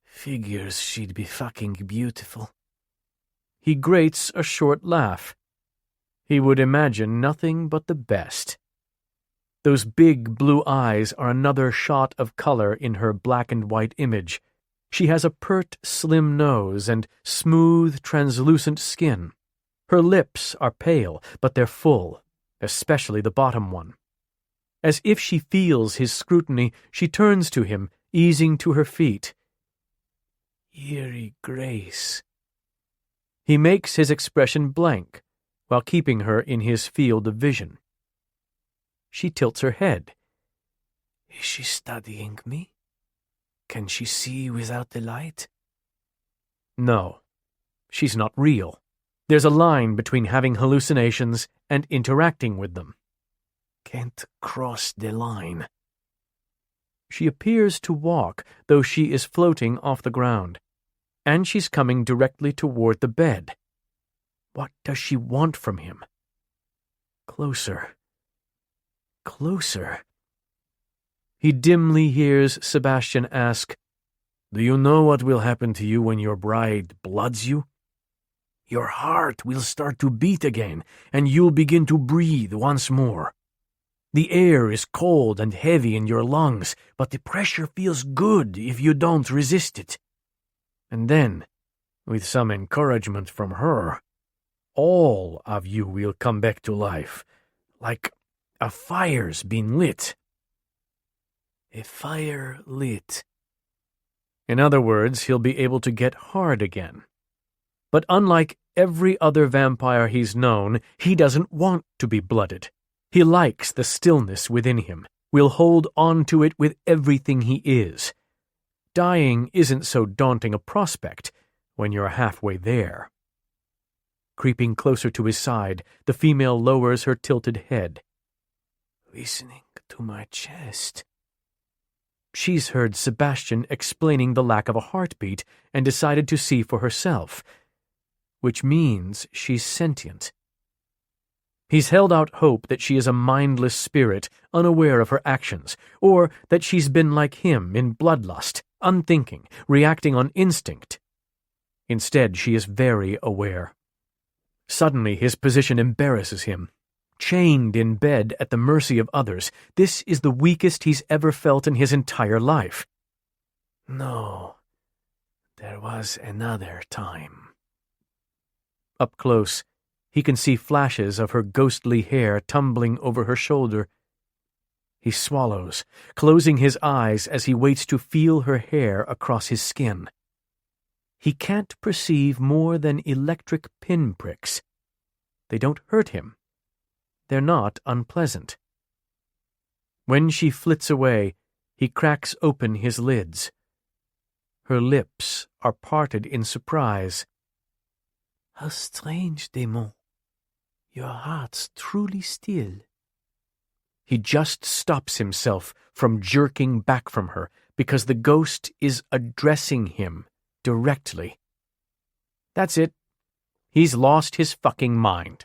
Figures she'd be fucking beautiful. He grates a short laugh. He would imagine nothing but the best. Those big blue eyes are another shot of color in her black and white image. She has a pert, slim nose and smooth, translucent skin. Her lips are pale, but they're full, especially the bottom one. As if she feels his scrutiny, she turns to him, easing to her feet. Eerie grace. He makes his expression blank, while keeping her in his field of vision. She tilts her head. Is she studying me? Can she see without the light? No, she's not real. There's a line between having hallucinations and interacting with them. Can't cross the line. She appears to walk, though she is floating off the ground, and she's coming directly toward the bed. What does she want from him? Closer. Closer. He dimly hears Sebastian ask, Do you know what will happen to you when your bride bloods you? Your heart will start to beat again, and you'll begin to breathe once more. The air is cold and heavy in your lungs, but the pressure feels good if you don't resist it. And then, with some encouragement from her, all of you will come back to life, like a fire's been lit. A fire lit. In other words, he'll be able to get hard again. But unlike every other vampire he's known, he doesn't want to be blooded. He likes the stillness within him, will hold on to it with everything he is. Dying isn't so daunting a prospect when you're halfway there. Creeping closer to his side, the female lowers her tilted head. Listening to my chest. She's heard Sebastian explaining the lack of a heartbeat and decided to see for herself, which means she's sentient. He's held out hope that she is a mindless spirit, unaware of her actions, or that she's been like him in bloodlust, unthinking, reacting on instinct. Instead, she is very aware. Suddenly, his position embarrasses him. Chained in bed at the mercy of others, this is the weakest he's ever felt in his entire life. No, there was another time. Up close, he can see flashes of her ghostly hair tumbling over her shoulder. He swallows, closing his eyes as he waits to feel her hair across his skin. He can't perceive more than electric pinpricks. They don't hurt him. They're not unpleasant. When she flits away, he cracks open his lids. Her lips are parted in surprise. How strange, Démon. Your heart's truly still. He just stops himself from jerking back from her because the ghost is addressing him directly. That's it. He's lost his fucking mind.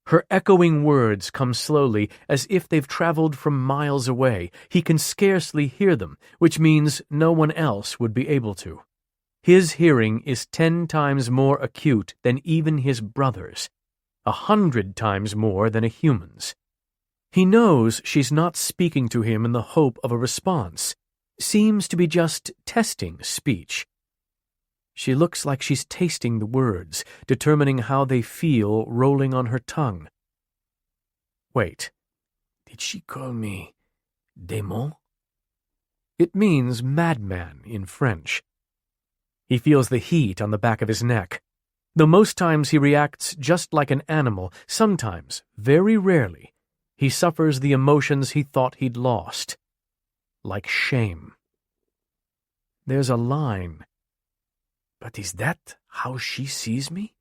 Her echoing words come slowly, as if they've traveled from miles away. He can scarcely hear them, which means no one else would be able to. His hearing is 10 times more acute than even his brother's, 100 times more than a human's. He knows she's not speaking to him in the hope of a response. Seems to be just testing speech. She looks like she's tasting the words, determining how they feel rolling on her tongue. Wait. Did she call me Démon? It means madman in French. He feels the heat on the back of his neck. Though most times he reacts just like an animal, sometimes, very rarely, he suffers the emotions he thought he'd lost. Like shame. There's a line. But is that how she sees me?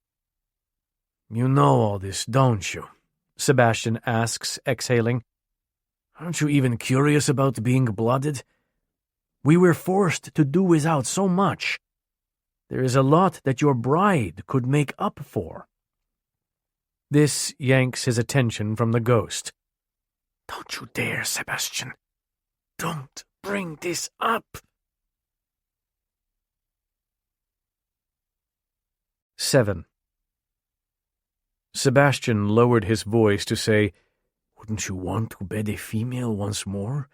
You know all this, don't you? Sebastian asks, exhaling. Aren't you even curious about being blooded? We were forced to do without so much. There is a lot that your bride could make up for. This yanks his attention from the ghost. Don't you dare, Sebastian. Don't bring this up. 7. Sebastian lowered his voice to say, Wouldn't you want to bed a female once more?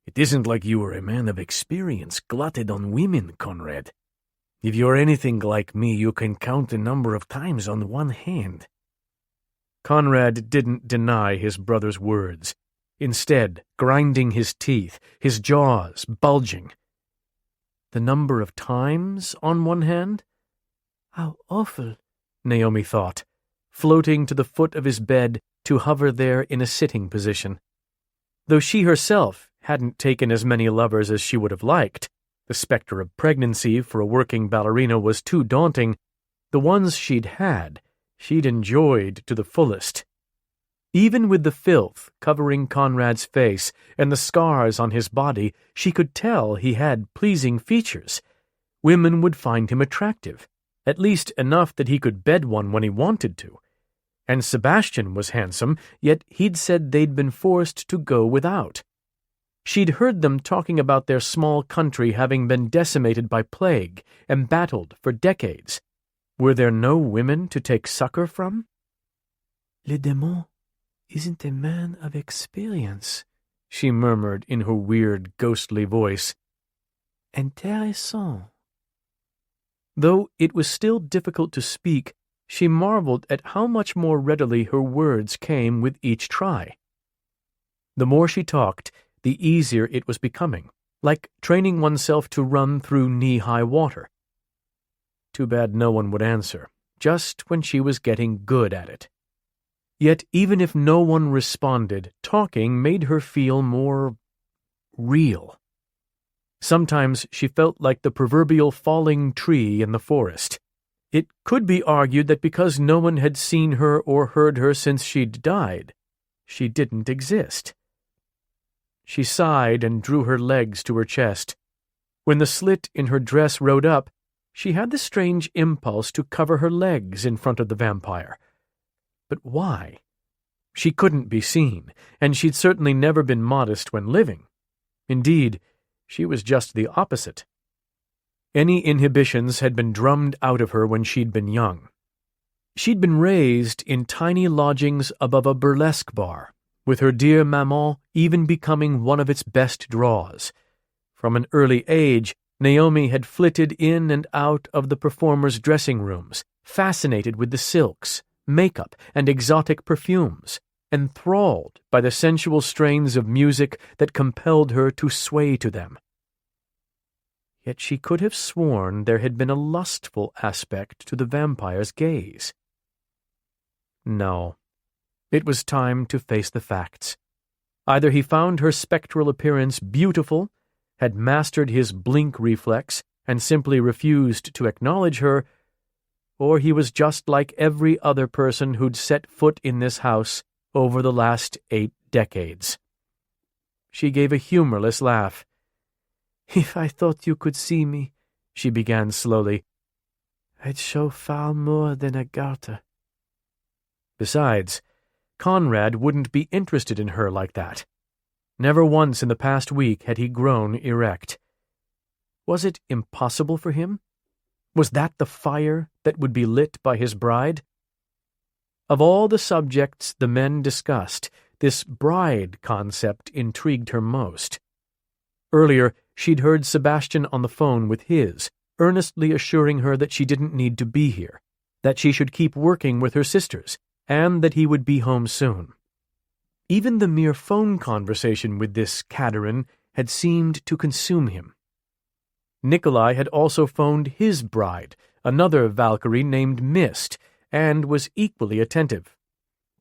It isn't like you were a man of experience glutted on women, Conrad. If you're anything like me, you can count the number of times on one hand. Conrad didn't deny his brother's words, instead grinding his teeth, his jaws bulging. The number of times on one hand? How awful, Néomi thought, floating to the foot of his bed to hover there in a sitting position. Though she herself hadn't taken as many lovers as she would have liked, the specter of pregnancy for a working ballerina was too daunting. The ones she'd had, she'd enjoyed to the fullest. Even with the filth covering Conrad's face and the scars on his body, she could tell he had pleasing features. Women would find him attractive, at least enough that he could bed one when he wanted to. And Sebastian was handsome, yet he'd said they'd been forced to go without. She'd heard them talking about their small country having been decimated by plague, embattled for decades. Were there no women to take succor from? Le démon isn't a man of experience, she murmured in her weird, ghostly voice. Intéressant. Though it was still difficult to speak, she marveled at how much more readily her words came with each try. The more she talked, the easier it was becoming, like training oneself to run through knee-high water. Too bad no one would answer, just when she was getting good at it. Yet even if no one responded, talking made her feel more real. Sometimes she felt like the proverbial falling tree in the forest. It could be argued that because no one had seen her or heard her since she'd died, she didn't exist. She sighed and drew her legs to her chest. When the slit in her dress rode up, she had the strange impulse to cover her legs in front of the vampire. But why? She couldn't be seen, and she'd certainly never been modest when living. Indeed, she was just the opposite. Any inhibitions had been drummed out of her when she'd been young. She'd been raised in tiny lodgings above a burlesque bar, with her dear maman even becoming one of its best draws. From an early age, Néomi had flitted in and out of the performers' dressing rooms, fascinated with the silks, makeup, and exotic perfumes, enthralled by the sensual strains of music that compelled her to sway to them. Yet she could have sworn there had been a lustful aspect to the vampire's gaze. No. It was time to face the facts. Either he found her spectral appearance beautiful, had mastered his blink reflex, and simply refused to acknowledge her, or he was just like every other person who'd set foot in this house over the last 8 decades. She gave a humorless laugh. "If I thought you could see me," she began slowly, "I'd show far more than a garter." Besides, Conrad wouldn't be interested in her like that. Never once in the past week had he grown erect. Was it impossible for him? Was that the fire that would be lit by his bride? Of all the subjects the men discussed, this bride concept intrigued her most. Earlier, she'd heard Sebastian on the phone with his, earnestly assuring her that she didn't need to be here, that she should keep working with her sisters, and that he would be home soon. Even the mere phone conversation with this Caterin had seemed to consume him. Nikolai had also phoned his bride, another Valkyrie named Mist, and was equally attentive.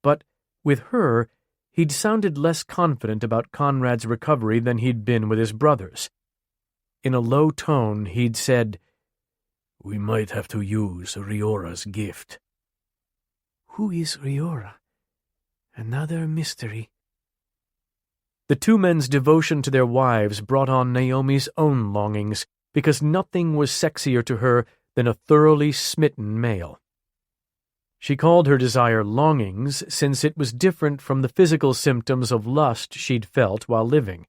But with her, he'd sounded less confident about Conrad's recovery than he'd been with his brothers. In a low tone, he'd said, "We might have to use Riora's gift." "Who is Riora? Another mystery." The two men's devotion to their wives brought on Naomi's own longings, because nothing was sexier to her than a thoroughly smitten male. She called her desire longings, since it was different from the physical symptoms of lust she'd felt while living.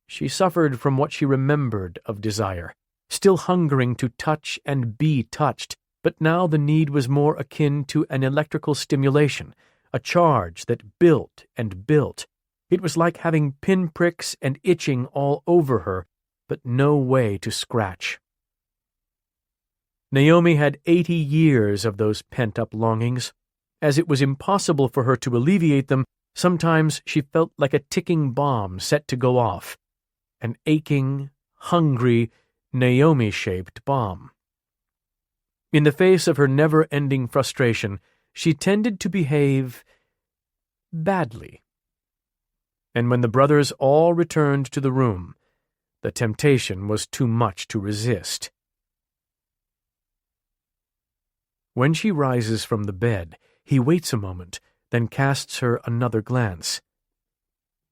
She suffered from what she remembered of desire, still hungering to touch and be touched, but now the need was more akin to an electrical stimulation, a charge that built and built. It was like having pinpricks and itching all over her, but no way to scratch. Naomi had 80 years of those pent-up longings. As it was impossible for her to alleviate them, sometimes she felt like a ticking bomb set to go off, an aching, hungry, Naomi-shaped bomb. In the face of her never-ending frustration, she tended to behave badly. And when the brothers all returned to the room, the temptation was too much to resist. When she rises from the bed, he waits a moment, then casts her another glance,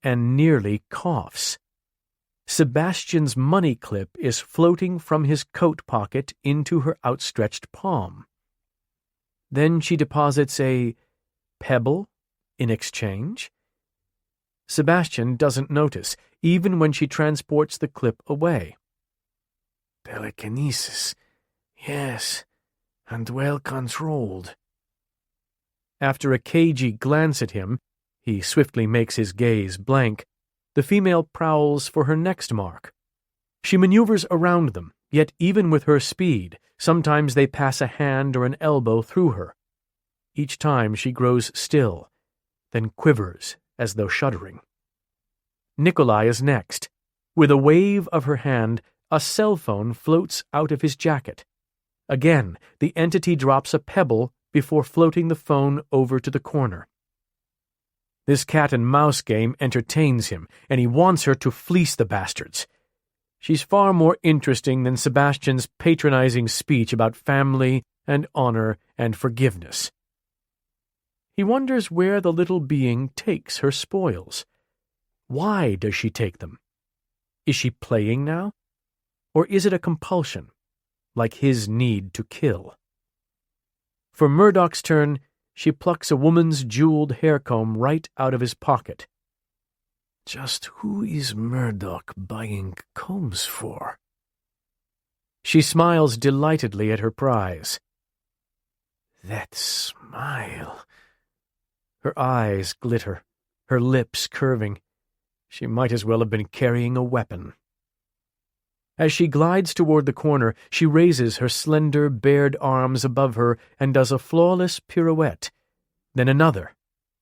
and nearly coughs. Sebastian's money clip is floating from his coat pocket into her outstretched palm. Then she deposits a pebble in exchange. Sebastian doesn't notice, even when she transports the clip away. "Telekinesis, yes, and well controlled." After a cagey glance at him, he swiftly makes his gaze blank. The female prowls for her next mark. She maneuvers around them, yet even with her speed, sometimes they pass a hand or an elbow through her. Each time she grows still, then quivers as though shuddering. Nikolai is next. With a wave of her hand, a cell phone floats out of his jacket. Again, the entity drops a pebble before floating the phone over to the corner. This cat-and-mouse game entertains him, and he wants her to fleece the bastards. She's far more interesting than Sebastian's patronizing speech about family and honor and forgiveness. He wonders where the little being takes her spoils. Why does she take them? Is she playing now? Or is it a compulsion, like his need to kill? For Murdoch's turn, she plucks a woman's jeweled hair comb right out of his pocket. Just who is Murdoch buying combs for? She smiles delightedly at her prize. That smile. Her eyes glitter, her lips curving. She might as well have been carrying a weapon. As she glides toward the corner, she raises her slender, bared arms above her and does a flawless pirouette. Then another.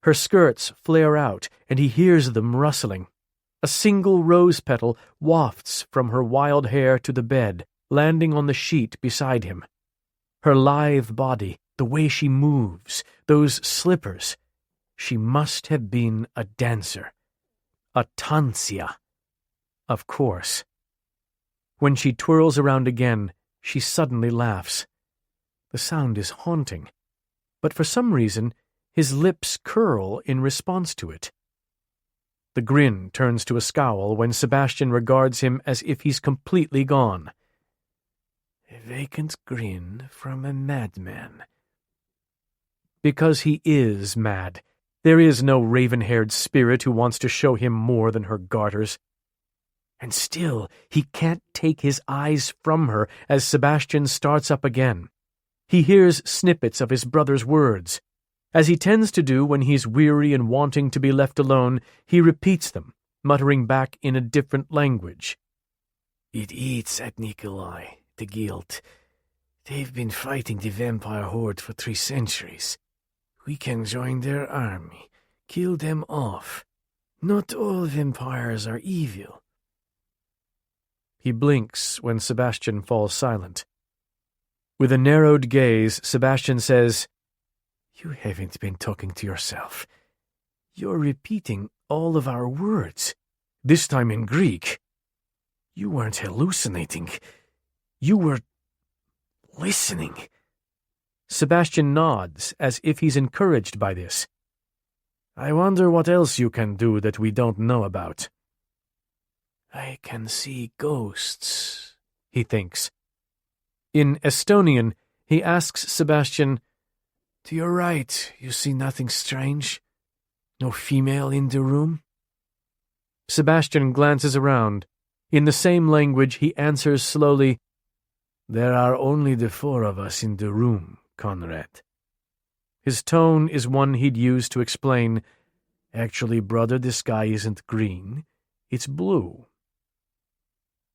Her skirts flare out, and he hears them rustling. A single rose petal wafts from her wild hair to the bed, landing on the sheet beside him. Her lithe body, the way she moves, those slippers. She must have been a dancer. A tanzia. Of course. When she twirls around again, she suddenly laughs. The sound is haunting, but for some reason, his lips curl in response to it. The grin turns to a scowl when Sebastian regards him as if he's completely gone. A vacant grin from a madman. Because he is mad. There is no raven-haired spirit who wants to show him more than her garters. And still, he can't take his eyes from her as Sebastian starts up again. He hears snippets of his brother's words. As he tends to do when he's weary and wanting to be left alone, he repeats them, muttering back in a different language. It eats at Nikolai, the guild. They've been fighting the vampire horde for 3 centuries. We can join their army, kill them off. Not all vampires are evil. He blinks when Sebastian falls silent. With a narrowed gaze, Sebastian says, You haven't been talking to yourself. You're repeating all of our words, this time in Greek. You weren't hallucinating. You were listening. Sebastian nods as if he's encouraged by this. I wonder what else you can do that we don't know about. I can see ghosts, he thinks. In Estonian, he asks Sebastian, To your right, you see nothing strange? No female in the room? Sebastian glances around. In the same language, he answers slowly, There are only the four of us in the room, Conrad. His tone is one he'd use to explain, Actually, brother, the sky isn't green, it's blue.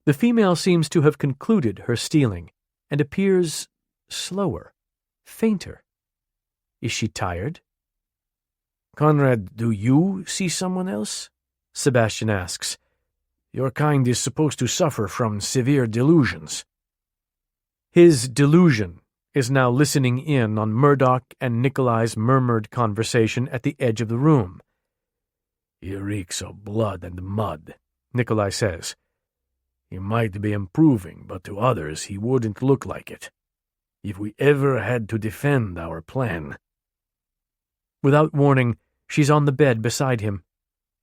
The female seems to have concluded her stealing, and appears slower, fainter. Is she tired? Conrad, do you see someone else? Sebastian asks. Your kind is supposed to suffer from severe delusions. His delusion is now listening in on Murdoch and Nikolai's murmured conversation at the edge of the room. He reeks of blood and mud, Nikolai says. He might be improving, but to others he wouldn't look like it. If we ever had to defend our plan. Without warning, she's on the bed beside him.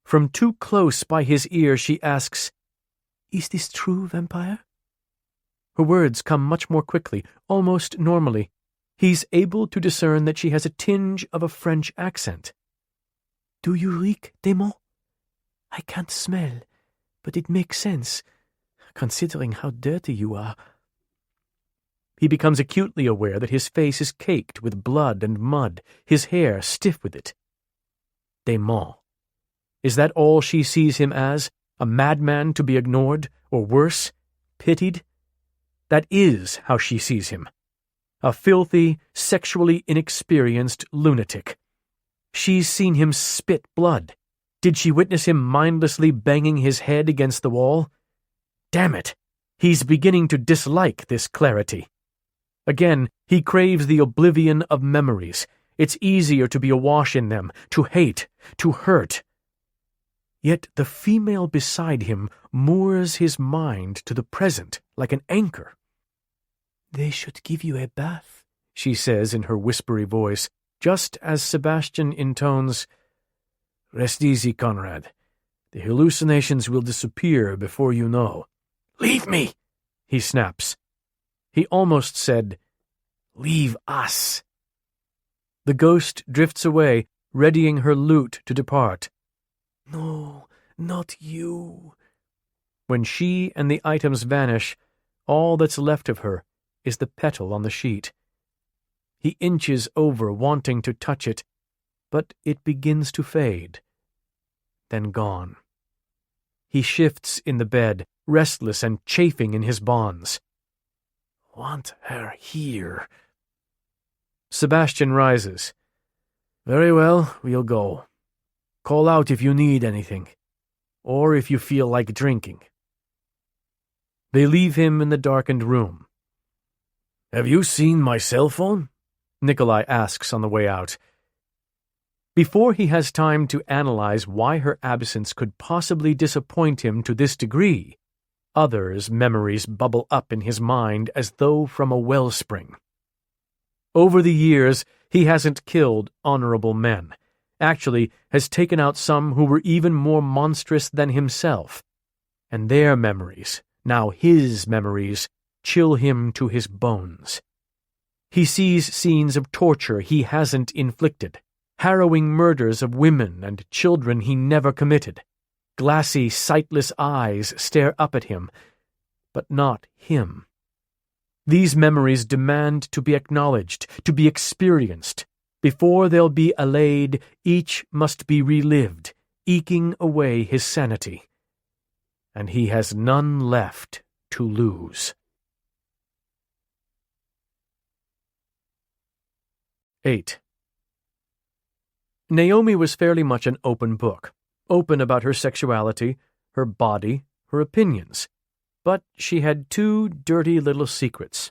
From too close by his ear, she asks, Is this true, vampire? Her words come much more quickly, almost normally. He's able to discern that she has a tinge of a French accent. Do you reek, démon? I can't smell, but it makes sense, considering how dirty you are. He becomes acutely aware that his face is caked with blood and mud, his hair stiff with it. Démon. Is that all she sees him as? A madman to be ignored, or worse, pitied? That is how she sees him. A filthy, sexually inexperienced lunatic. She's seen him spit blood. Did she witness him mindlessly banging his head against the wall? Damn it! He's beginning to dislike this clarity. Again, he craves the oblivion of memories. It's easier to be awash in them, to hate, to hurt. Yet the female beside him moors his mind to the present like an anchor. They should give you a bath, she says in her whispery voice, just as Sebastian intones, Rest easy, Conrad. The hallucinations will disappear before you know. Leave me, he snaps. He almost said, Leave us. The ghost drifts away, readying her lute to depart. No, not you. When she and the items vanish, all that's left of her is the petal on the sheet. He inches over, wanting to touch it, but it begins to fade. Then gone. He shifts in the bed, restless and chafing in his bonds. Want her here. Sebastian rises. Very well, we'll go. Call out if you need anything, or if you feel like drinking. They leave him in the darkened room. Have you seen my cell phone? Nikolai asks on the way out. Before he has time to analyze why her absence could possibly disappoint him to this degree, others' memories bubble up in his mind as though from a wellspring. Over the years, he hasn't killed honorable men. Actually, has taken out some who were even more monstrous than himself. And their memories, now his memories, chill him to his bones. He sees scenes of torture he hasn't inflicted, harrowing murders of women and children he never committed. Glassy, sightless eyes stare up at him, but not him. These memories demand to be acknowledged, to be experienced. Before they'll be allayed, each must be relived, eking away his sanity. And he has none left to lose. 8. Naomi was fairly much an open book, open about her sexuality, her body, her opinions. but she had two dirty little secrets,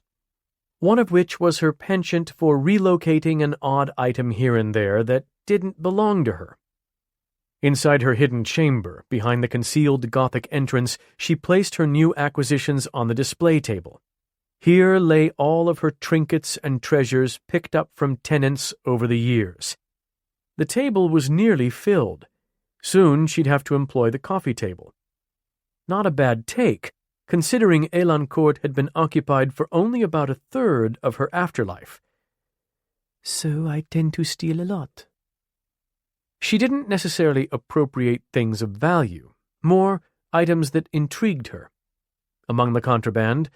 one of which was her penchant for relocating an odd item here and there that didn't belong to her. Inside her hidden chamber, behind the concealed Gothic entrance, she placed her new acquisitions on the display table. Here lay all of her trinkets and treasures picked up from tenants over the years. The table was nearly filled. Soon she'd have to employ the coffee table. Not a bad take, considering Elancourt had been occupied for only about a third of her afterlife. So I tend to steal a lot. She didn't necessarily appropriate things of value, more items that intrigued her. Among the contraband,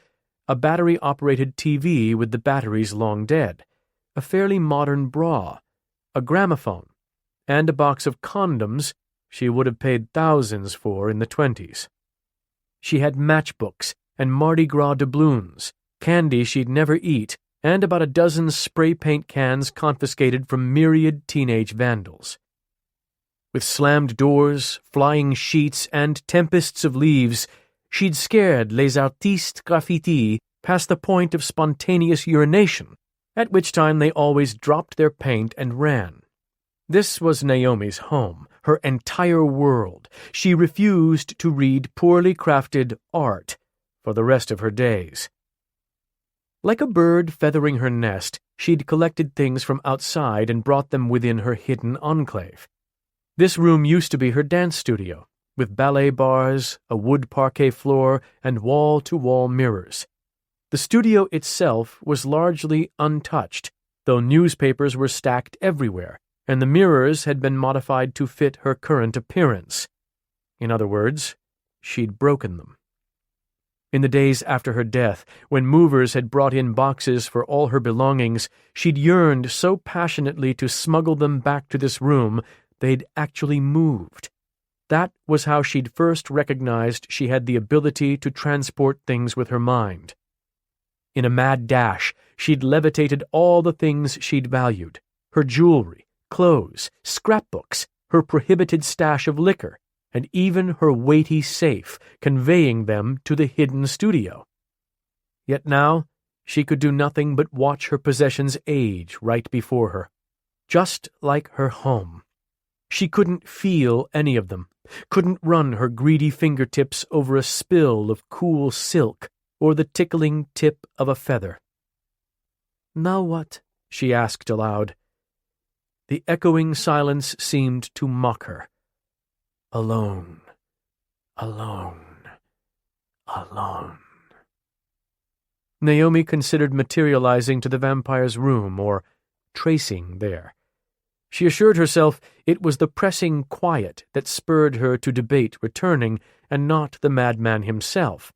a battery-operated TV with the batteries long dead, a fairly modern bra, a gramophone, and a box of condoms she would have paid thousands for in the 1920s. She had matchbooks and Mardi Gras doubloons, candy she'd never eat, and about a dozen spray paint cans confiscated from myriad teenage vandals. With slammed doors, flying sheets, and tempests of leaves, she'd scared les artistes graffiti past the point of spontaneous urination, at which time they always dropped their paint and ran. This was Naomi's home, her entire world. She refused to read poorly crafted art for the rest of her days. Like a bird feathering her nest, she'd collected things from outside and brought them within her hidden enclave. This room used to be her dance studio, with ballet bars, a wood parquet floor, and wall-to-wall mirrors. The studio itself was largely untouched, though newspapers were stacked everywhere, and the mirrors had been modified to fit her current appearance. In other words, she'd broken them. In the days after her death, when movers had brought in boxes for all her belongings, she'd yearned so passionately to smuggle them back to this room they'd actually moved. That was how she'd first recognized she had the ability to transport things with her mind. In a mad dash, she'd levitated all the things she'd valued, her jewelry, clothes, scrapbooks, her prohibited stash of liquor, and even her weighty safe, conveying them to the hidden studio. Yet now, she could do nothing but watch her possessions age right before her, just like her home. She couldn't feel any of them, couldn't run her greedy fingertips over a spill of cool silk or the tickling tip of a feather. Now what? She asked aloud. The echoing silence seemed to mock her. Alone, alone, alone. Naomi considered materializing to the vampire's room or tracing there. She assured herself it was the pressing quiet that spurred her to debate returning, and not the madman himself.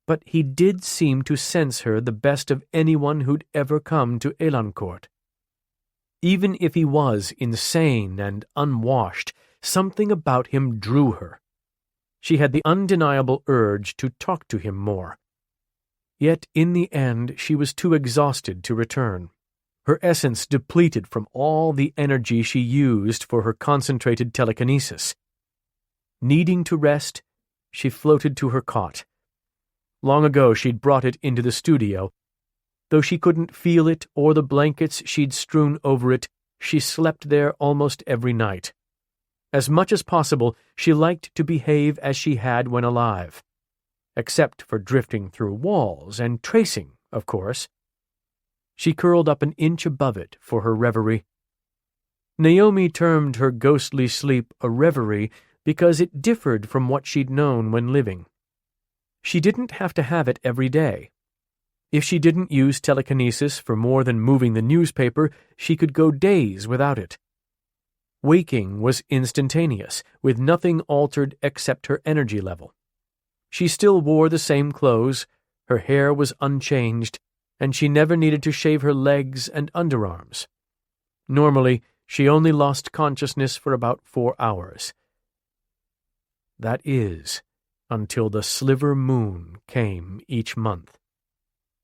But he did seem to sense her the best of anyone who'd ever come to Elancourt. Even if he was insane and unwashed, something about him drew her. She had the undeniable urge to talk to him more. Yet in the end she was too exhausted to return. Her essence depleted from all the energy she used for her concentrated telekinesis. Needing to rest, she floated to her cot. Long ago she'd brought it into the studio. Though she couldn't feel it or the blankets she'd strewn over it, she slept there almost every night. As much as possible, she liked to behave as she had when alive. Except for drifting through walls and tracing, of course. She curled up an inch above it for her reverie. Naomi termed her ghostly sleep a reverie because it differed from what she'd known when living. She didn't have to have it every day. If she didn't use telekinesis for more than moving the newspaper, she could go days without it. Waking was instantaneous, with nothing altered except her energy level. She still wore the same clothes, her hair was unchanged, and she never needed to shave her legs and underarms. Normally, she only lost consciousness for about 4 hours. That is, until the sliver moon came each month.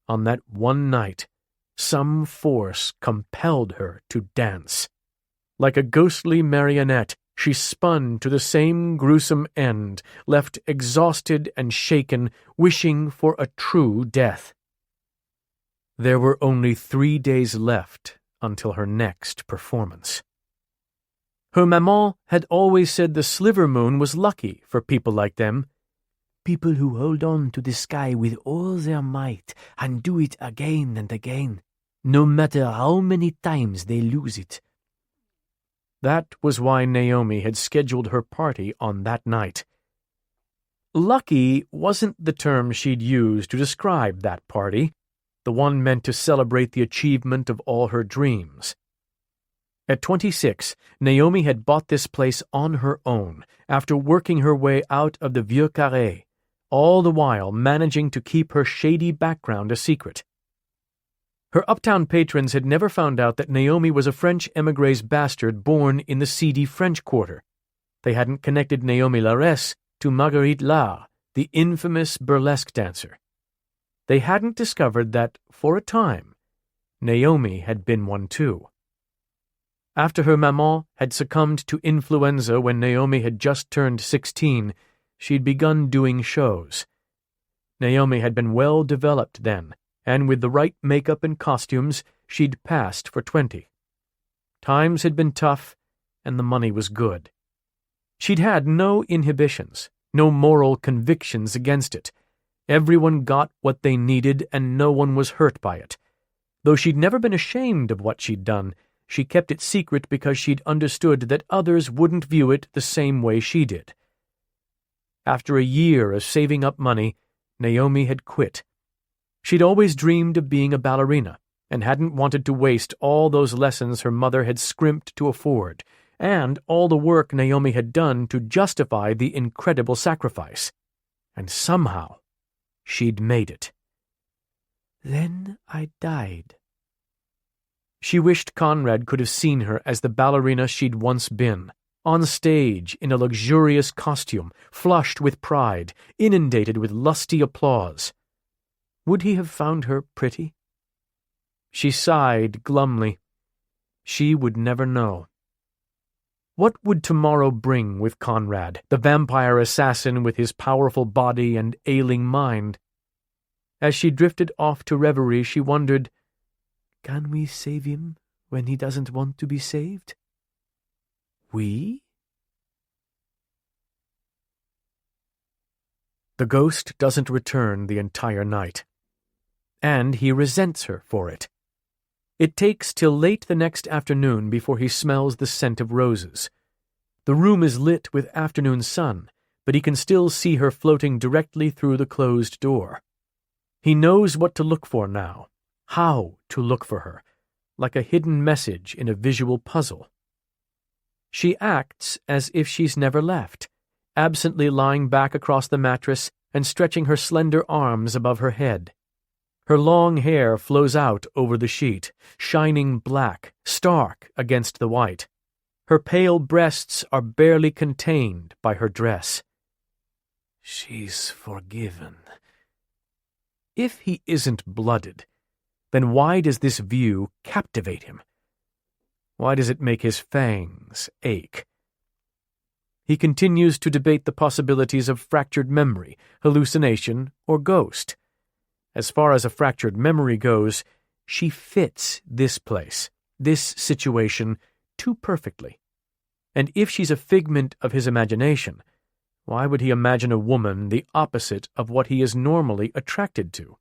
On that one night, some force compelled her to dance. Like a ghostly marionette, She spun to the same gruesome end, left exhausted and shaken, wishing for a true death. There were only 3 days left until her next performance. Her maman had always said the sliver moon was lucky for people like them. People who hold on to the sky with all their might and do it again and again, no matter how many times they lose it. That was why Néomi had scheduled her party on that night. Lucky wasn't the term she'd use to describe that party, the one meant to celebrate the achievement of all her dreams. At 26, Néomi had bought this place on her own, after working her way out of the Vieux Carré, all the while managing to keep her shady background a secret. Her uptown patrons had never found out that Néomi was a French émigré's bastard born in the seedy French quarter. They hadn't connected Néomi Laress to Marguerite Larre, the infamous burlesque dancer. They hadn't discovered that, for a time, Néomi had been one too. After her maman had succumbed to influenza when Néomi had just turned 16, she'd begun doing shows. Néomi had been well developed then, and with the right makeup and costumes, she'd passed for 20. Times had been tough, and the money was good. She'd had no inhibitions, no moral convictions against it. Everyone got what they needed, and no one was hurt by it. Though she'd never been ashamed of what she'd done, she kept it secret because she'd understood that others wouldn't view it the same way she did. After a year of saving up money, Néomi had quit. She'd always dreamed of being a ballerina, and hadn't wanted to waste all those lessons her mother had scrimped to afford, and all the work Néomi had done to justify the incredible sacrifice. And somehow, she'd made it. Then I died. She wished Conrad could have seen her as the ballerina she'd once been, on stage in a luxurious costume, flushed with pride, inundated with lusty applause. Would he have found her pretty? She sighed glumly. She would never know. What would tomorrow bring with Conrad, the vampire assassin with his powerful body and ailing mind? As she drifted off to reverie, she wondered, can we save him when he doesn't want to be saved? We? The ghost doesn't return the entire night, and he resents her for it. It takes till late the next afternoon before he smells the scent of roses. The room is lit with afternoon sun, but he can still see her floating directly through the closed door. He knows what to look for now, how to look for her, like a hidden message in a visual puzzle. She acts as if she's never left, absently lying back across the mattress and stretching her slender arms above her head. Her long hair flows out over the sheet, shining black, stark against the white. Her pale breasts are barely contained by her dress. She's forgiven. If he isn't blooded, then why does this view captivate him? Why does it make his fangs ache? He continues to debate the possibilities of fractured memory, hallucination, or ghost. As far as a fractured memory goes, she fits this place, this situation, too perfectly. And if she's a figment of his imagination, why would he imagine a woman the opposite of what he is normally attracted to?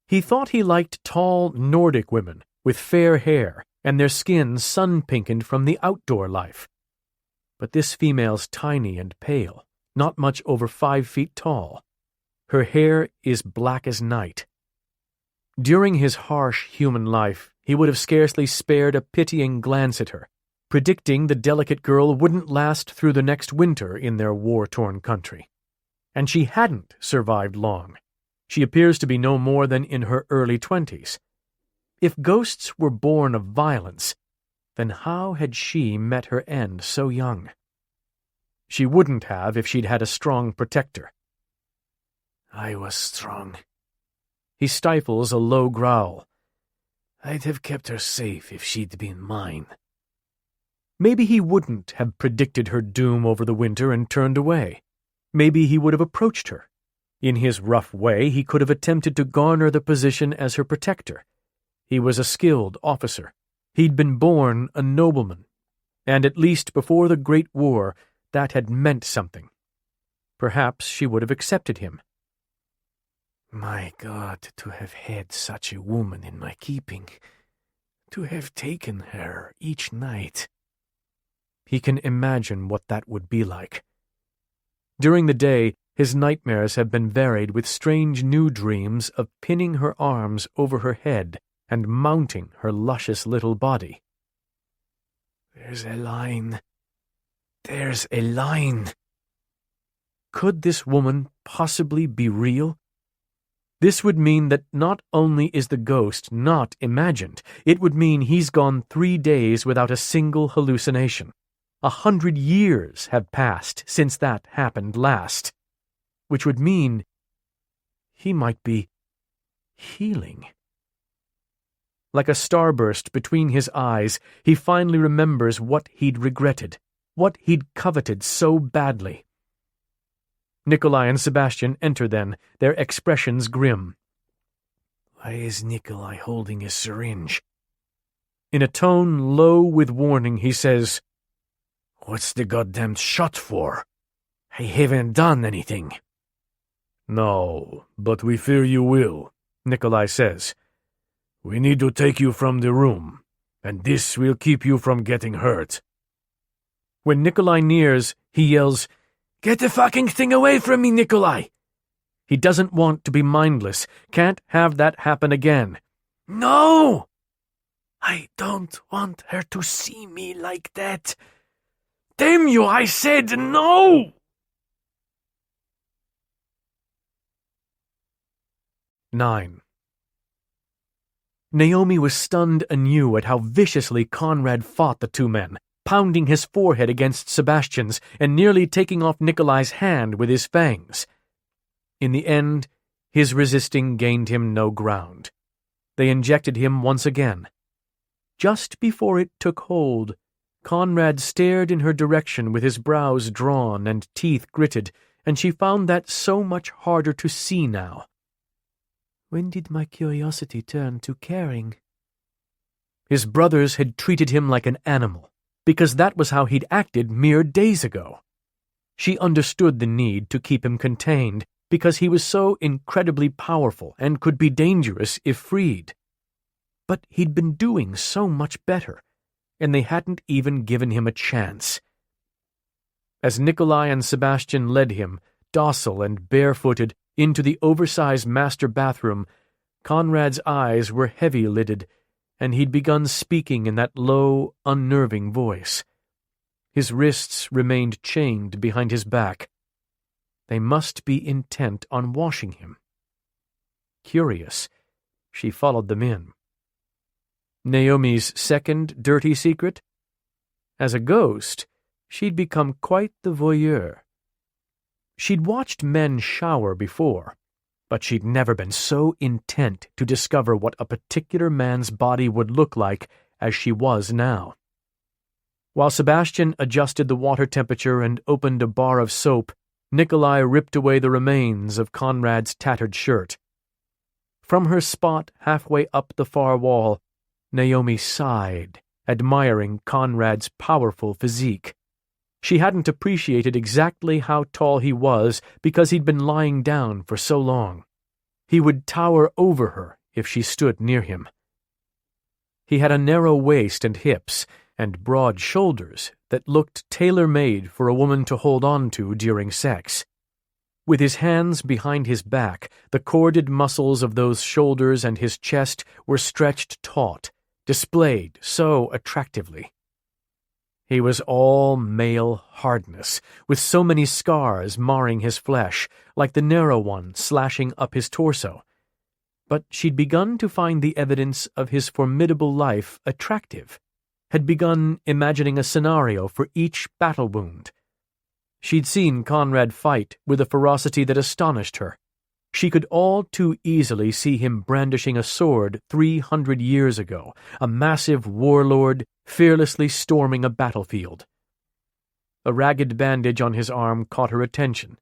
He thought he liked tall Nordic women with fair hair and their skin sun-pinkened from the outdoor life. But this female's tiny and pale, not much over 5 feet tall. Her hair is black as night. During his harsh human life, he would have scarcely spared a pitying glance at her, predicting the delicate girl wouldn't last through the next winter in their war-torn country. And she hadn't survived long. She appears to be no more than in her early 20s. If ghosts were born of violence, then how had she met her end so young? She wouldn't have if she'd had a strong protector. I was strong. He stifles a low growl. I'd have kept her safe if she'd been mine. Maybe he wouldn't have predicted her doom over the winter and turned away. Maybe he would have approached her. In his rough way, he could have attempted to garner the position as her protector. He was a skilled officer. He'd been born a nobleman. And at least before the Great War, that had meant something. Perhaps she would have accepted him. My God, to have had such a woman in my keeping. To have taken her each night. He can imagine what that would be like. During the day, his nightmares have been varied with strange new dreams of pinning her arms over her head and mounting her luscious little body. There's a line. There's a line. Could this woman possibly be real? This would mean that not only is the ghost not imagined, it would mean he's gone 3 days without a single hallucination. 100 years have passed since that happened last, which would mean he might be healing. Like a starburst between his eyes, he finally remembers what he'd regretted, what he'd coveted so badly. Nikolai and Sebastian enter then, their expressions grim. Why is Nikolai holding a syringe? In a tone low with warning, he says, What's the goddamn shot for? I haven't done anything. No, but we fear you will, Nikolai says. We need to take you from the room, and this will keep you from getting hurt. When Nikolai nears, he yells, Get the fucking thing away from me, Nikolai! He doesn't want to be mindless, can't have that happen again. No! I don't want her to see me like that. Damn you, I said no! 9. Naomi was stunned anew at how viciously Conrad fought the two men, pounding his forehead against Sebastian's and nearly taking off Nikolai's hand with his fangs. In the end, his resisting gained him no ground. They injected him once again. Just before it took hold, Conrad stared in her direction with his brows drawn and teeth gritted, and she found that so much harder to see now. When did my curiosity turn to caring? His brothers had treated him like an animal, because that was how he'd acted mere days ago. She understood the need to keep him contained, because he was so incredibly powerful and could be dangerous if freed. But he'd been doing so much better, and they hadn't even given him a chance. As Nikolai and Sebastian led him, docile and barefooted, into the oversized master bathroom, Conrad's eyes were heavy-lidded, and he'd begun speaking in that low, unnerving voice. His wrists remained chained behind his back. They must be intent on washing him. Curious, she followed them in. Naomi's second dirty secret? As a ghost, she'd become quite the voyeur. She'd watched men shower before, but she'd never been so intent to discover what a particular man's body would look like as she was now. While Sebastian adjusted the water temperature and opened a bar of soap, Nikolai ripped away the remains of Conrad's tattered shirt. From her spot halfway up the far wall, Naomi sighed, admiring Conrad's powerful physique. She hadn't appreciated exactly how tall he was because he'd been lying down for so long. He would tower over her if she stood near him. He had a narrow waist and hips, and broad shoulders that looked tailor-made for a woman to hold on to during sex. With his hands behind his back, the corded muscles of those shoulders and his chest were stretched taut, displayed so attractively. He was all male hardness, with so many scars marring his flesh, like the narrow one slashing up his torso. But she'd begun to find the evidence of his formidable life attractive, had begun imagining a scenario for each battle wound. She'd seen Conrad fight with a ferocity that astonished her. She could all too easily see him brandishing a sword 300 years ago, a massive warlord, fearlessly storming a battlefield. A ragged bandage on his arm caught her attention.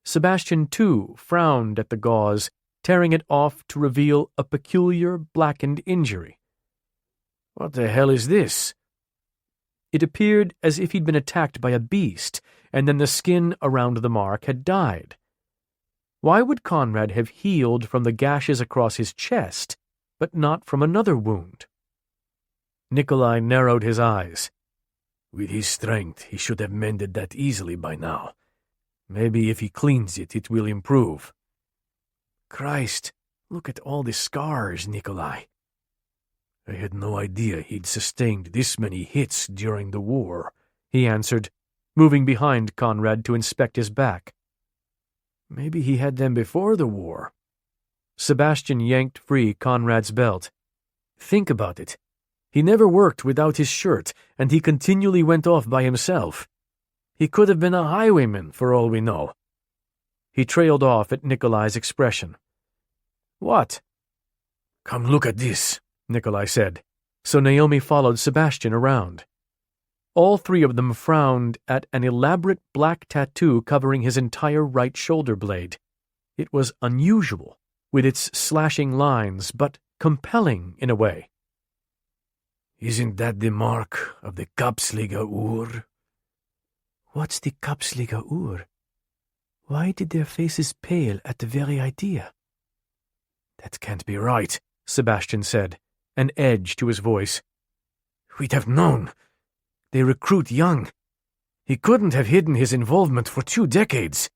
Sebastian, too, frowned at the gauze, tearing it off to reveal a peculiar blackened injury. "What the hell is this?" It appeared as if he'd been attacked by a beast, and then the skin around the mark had died. Why would Conrad have healed from the gashes across his chest, but not from another wound? Nikolai narrowed his eyes. With his strength, he should have mended that easily by now. Maybe if he cleans it, it will improve. Christ, look at all the scars, Nikolai. I had no idea he'd sustained this many hits during the war, he answered, moving behind Conrad to inspect his back. Maybe he had them before the war. Sebastian yanked free Conrad's belt. Think about it. He never worked without his shirt, and he continually went off by himself. He could have been a highwayman, for all we know. He trailed off at Nikolai's expression. What? Come look at this, Nikolai said, so Néomi followed Sebastian around. All three of them frowned at an elaborate black tattoo covering his entire right shoulder blade. It was unusual, with its slashing lines, but compelling in a way. Isn't that the mark of the Kapsliga Ur? What's the Kapsliga Ur? Why did their faces pale at the very idea? That can't be right, Sebastian said, an edge to his voice. We'd have known. They recruit young. He couldn't have hidden his involvement for 2 decades.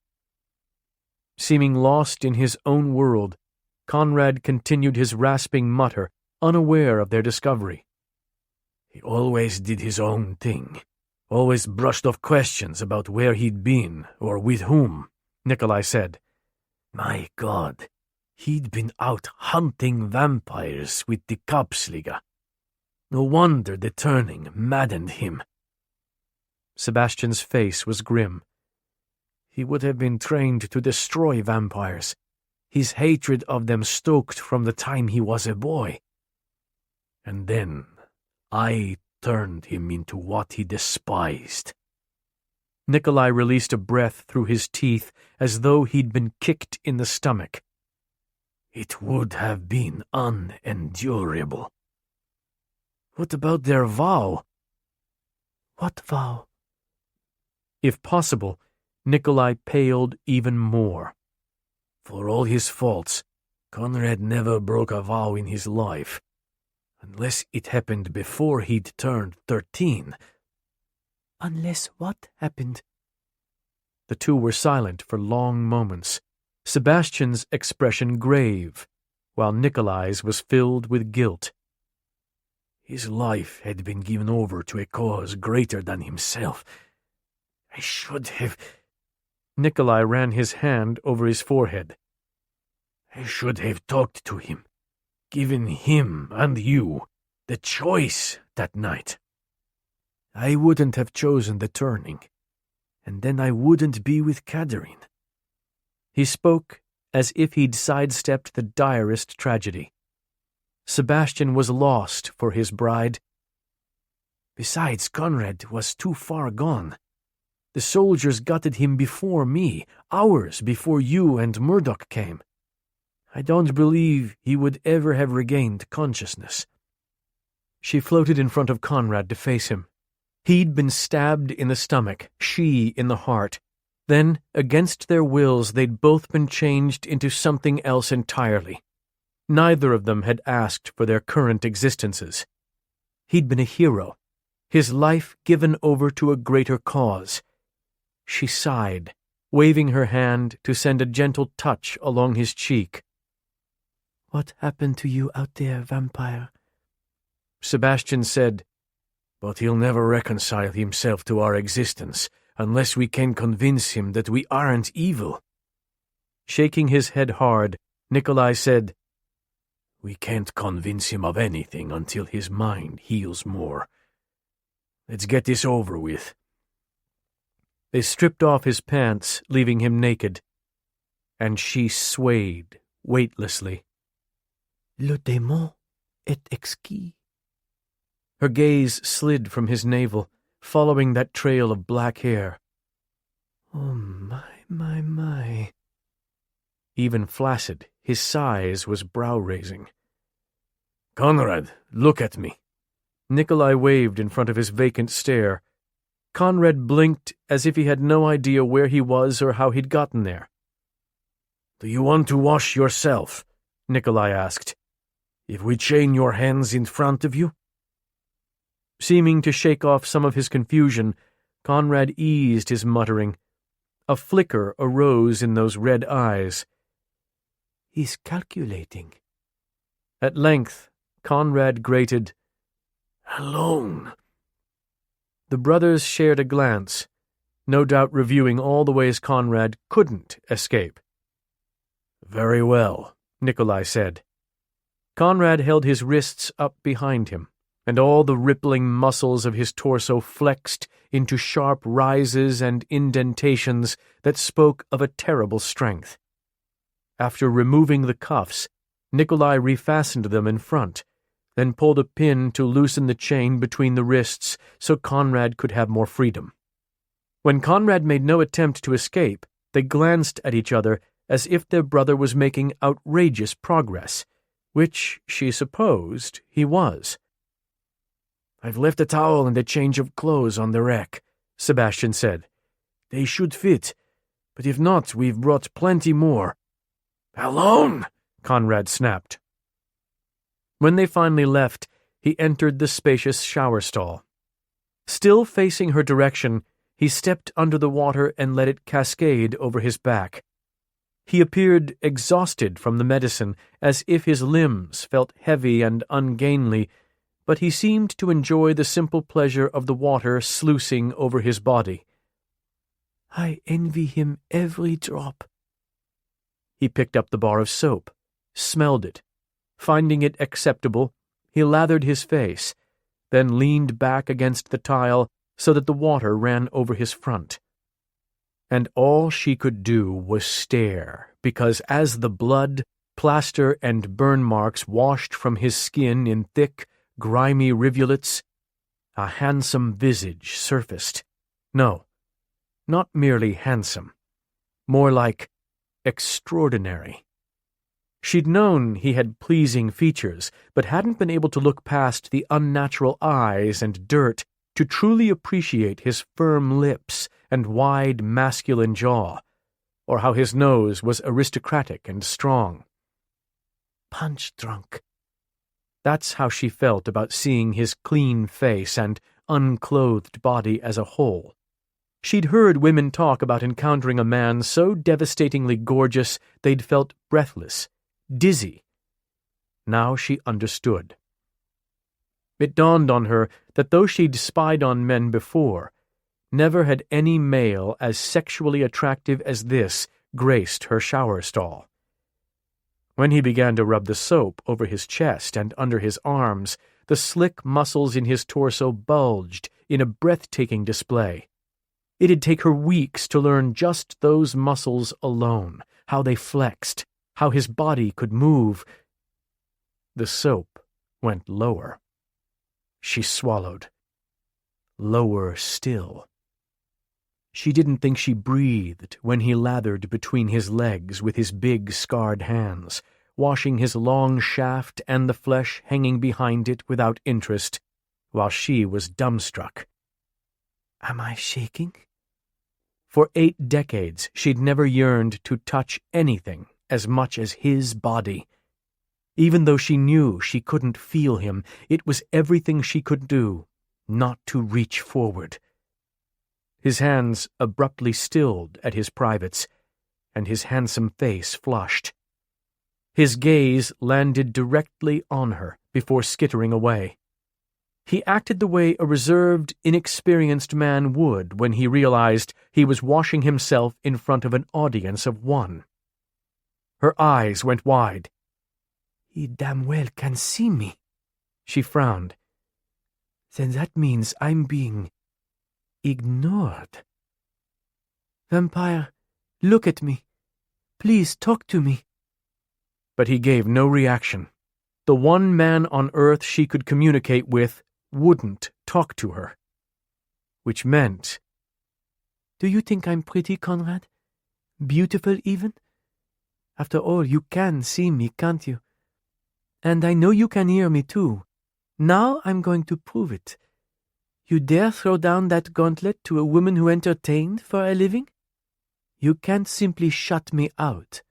Seeming lost in his own world, Conrad continued his rasping mutter, unaware of their discovery. He always did his own thing. Always brushed off questions about where he'd been or with whom, Nikolai said. My God, he'd been out hunting vampires with the Kapsliga. No wonder the turning maddened him. Sebastian's face was grim. He would have been trained to destroy vampires, his hatred of them stoked from the time he was a boy. And then I turned him into what he despised. Nikolai released a breath through his teeth as though he'd been kicked in the stomach. It would have been unendurable. What about their vow? What vow? If possible, Nikolai paled even more. For all his faults, Conrad never broke a vow in his life. Unless it happened before he'd turned 13. Unless what happened? The two were silent for long moments, Sebastian's expression grave, while Nikolai's was filled with guilt. His life had been given over to a cause greater than himself. I should have... Nikolai ran his hand over his forehead. I should have talked to him, given him and you the choice that night. I wouldn't have chosen the turning, and then I wouldn't be with Catherine. He spoke as if he'd sidestepped the direst tragedy. Sebastian was lost for his bride. Besides, Conrad was too far gone. The soldiers gutted him before me, hours before you and Murdoch came. I don't believe he would ever have regained consciousness. She floated in front of Conrad to face him. He'd been stabbed in the stomach, she in the heart. Then, against their wills, they'd both been changed into something else entirely. Neither of them had asked for their current existences. He'd been a hero, his life given over to a greater cause. She sighed, waving her hand to send a gentle touch along his cheek. What happened to you out there, vampire? Sebastian said, But he'll never reconcile himself to our existence unless we can convince him that we aren't evil. Shaking his head hard, Nikolai said, We can't convince him of anything until his mind heals more. Let's get this over with. They stripped off his pants, leaving him naked, and she swayed weightlessly. Le démon est exquis. Her gaze slid from his navel, following that trail of black hair. Oh, my. Even flaccid, his size was brow-raising. Conrad, look at me. Nikolai waved in front of his vacant stare. Conrad blinked as if he had no idea where he was or how he'd gotten there. Do you want to wash yourself? Nikolai asked. If we chain your hands in front of you? Seeming to shake off some of his confusion, Conrad eased his muttering. A flicker arose in those red eyes. He's calculating. At length, Conrad grated, Alone. The brothers shared a glance, no doubt reviewing all the ways Conrad couldn't escape. Very well, Nikolai said. Conrad held his wrists up behind him, and all the rippling muscles of his torso flexed into sharp rises and indentations that spoke of a terrible strength. After removing the cuffs, Nikolai refastened them in front, then pulled a pin to loosen the chain between the wrists so Conrad could have more freedom. When Conrad made no attempt to escape, they glanced at each other as if their brother was making outrageous progress, which, she supposed, he was. I've left a towel and a change of clothes on the rack, Sebastian said. They should fit, but if not, we've brought plenty more. Alone! Conrad snapped. When they finally left, he entered the spacious shower stall. Still facing her direction, he stepped under the water and let it cascade over his back. He appeared exhausted from the medicine, as if his limbs felt heavy and ungainly, but he seemed to enjoy the simple pleasure of the water sluicing over his body. I envy him every drop. He picked up the bar of soap, smelled it. Finding it acceptable, he lathered his face, then leaned back against the tile so that the water ran over his front. And all she could do was stare, because as the blood, plaster, and burn marks washed from his skin in thick, grimy rivulets, a handsome visage surfaced. No, not merely handsome. More like extraordinary. She'd known he had pleasing features, but hadn't been able to look past the unnatural eyes and dirt to truly appreciate his firm lips and wide masculine jaw, or how his nose was aristocratic and strong. Punch-drunk. That's how she felt about seeing his clean face and unclothed body as a whole. She'd heard women talk about encountering a man so devastatingly gorgeous they'd felt breathless, dizzy. Now she understood. It dawned on her that though she'd spied on men before, never had any male as sexually attractive as this graced her shower stall. When he began to rub the soap over his chest and under his arms, the slick muscles in his torso bulged in a breathtaking display. It'd take her weeks to learn just those muscles alone, how they flexed, how his body could move. The soap went lower. She swallowed. Lower still. She didn't think she breathed when he lathered between his legs with his big scarred hands, washing his long shaft and the flesh hanging behind it without interest, while she was dumbstruck. Am I shaking? For 8 decades she'd never yearned to touch anything as much as his body. Even though she knew she couldn't feel him, it was everything she could do not to reach forward. His hands abruptly stilled at his privates, and his handsome face flushed. His gaze landed directly on her before skittering away. He acted the way a reserved, inexperienced man would when he realized he was washing himself in front of an audience of one. Her eyes went wide. He damn well can see me. She frowned. Then that means I'm being ignored. Vampire, look at me. Please talk to me. But he gave no reaction. The one man on earth she could communicate with wouldn't talk to her. Which meant, "Do you think I'm pretty, Conrad? Beautiful, even? After all, you can see me, can't you? And I know you can hear me, too. Now I'm going to prove it. You dare throw down that gauntlet to a woman who entertained for a living? You can't simply shut me out."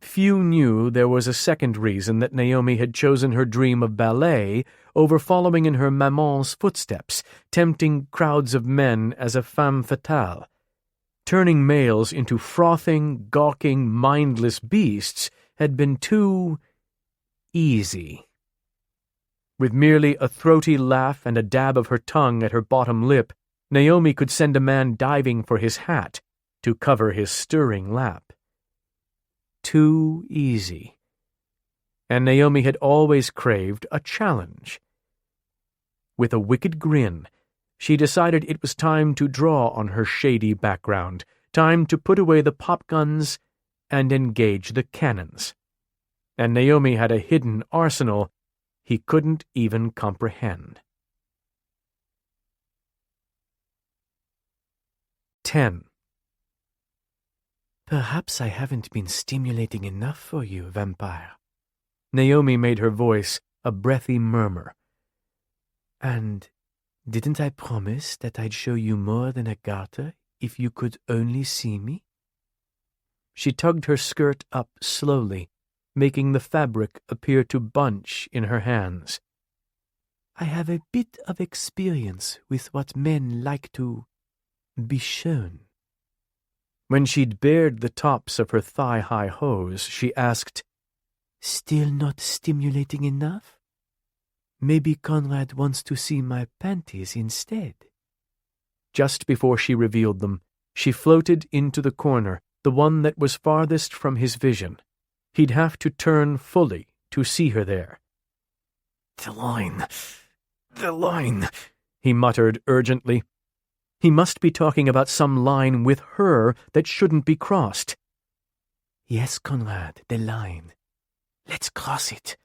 few knew there was a second reason that Néomi had chosen her dream of ballet over following in her maman's footsteps, tempting crowds of men as a femme fatale. Turning males into frothing, gawking, mindless beasts had been too easy. With merely a throaty laugh and a dab of her tongue at her bottom lip, Néomi could send a man diving for his hat to cover his stirring lap. Too easy. And Néomi had always craved a challenge. With a wicked grin, she decided it was time to draw on her shady background, time to put away the pop guns and engage the cannons. And Néomi had a hidden arsenal he couldn't even comprehend. 10. "Perhaps I haven't been stimulating enough for you, vampire." Néomi made her voice a breathy murmur. "And didn't I promise that I'd show you more than a garter if you could only see me?" She tugged her skirt up slowly, making the fabric appear to bunch in her hands. "I have a bit of experience with what men like to be shown." When she'd bared the tops of her thigh-high hose, she asked, "Still not stimulating enough? Maybe Conrad wants to see my panties instead." Just before she revealed them, she floated into the corner, the one that was farthest from his vision. He'd have to turn fully to see her there. The line, he muttered urgently. He must be talking about some line with her that shouldn't be crossed. "Yes, Conrad, the line. Let's cross it.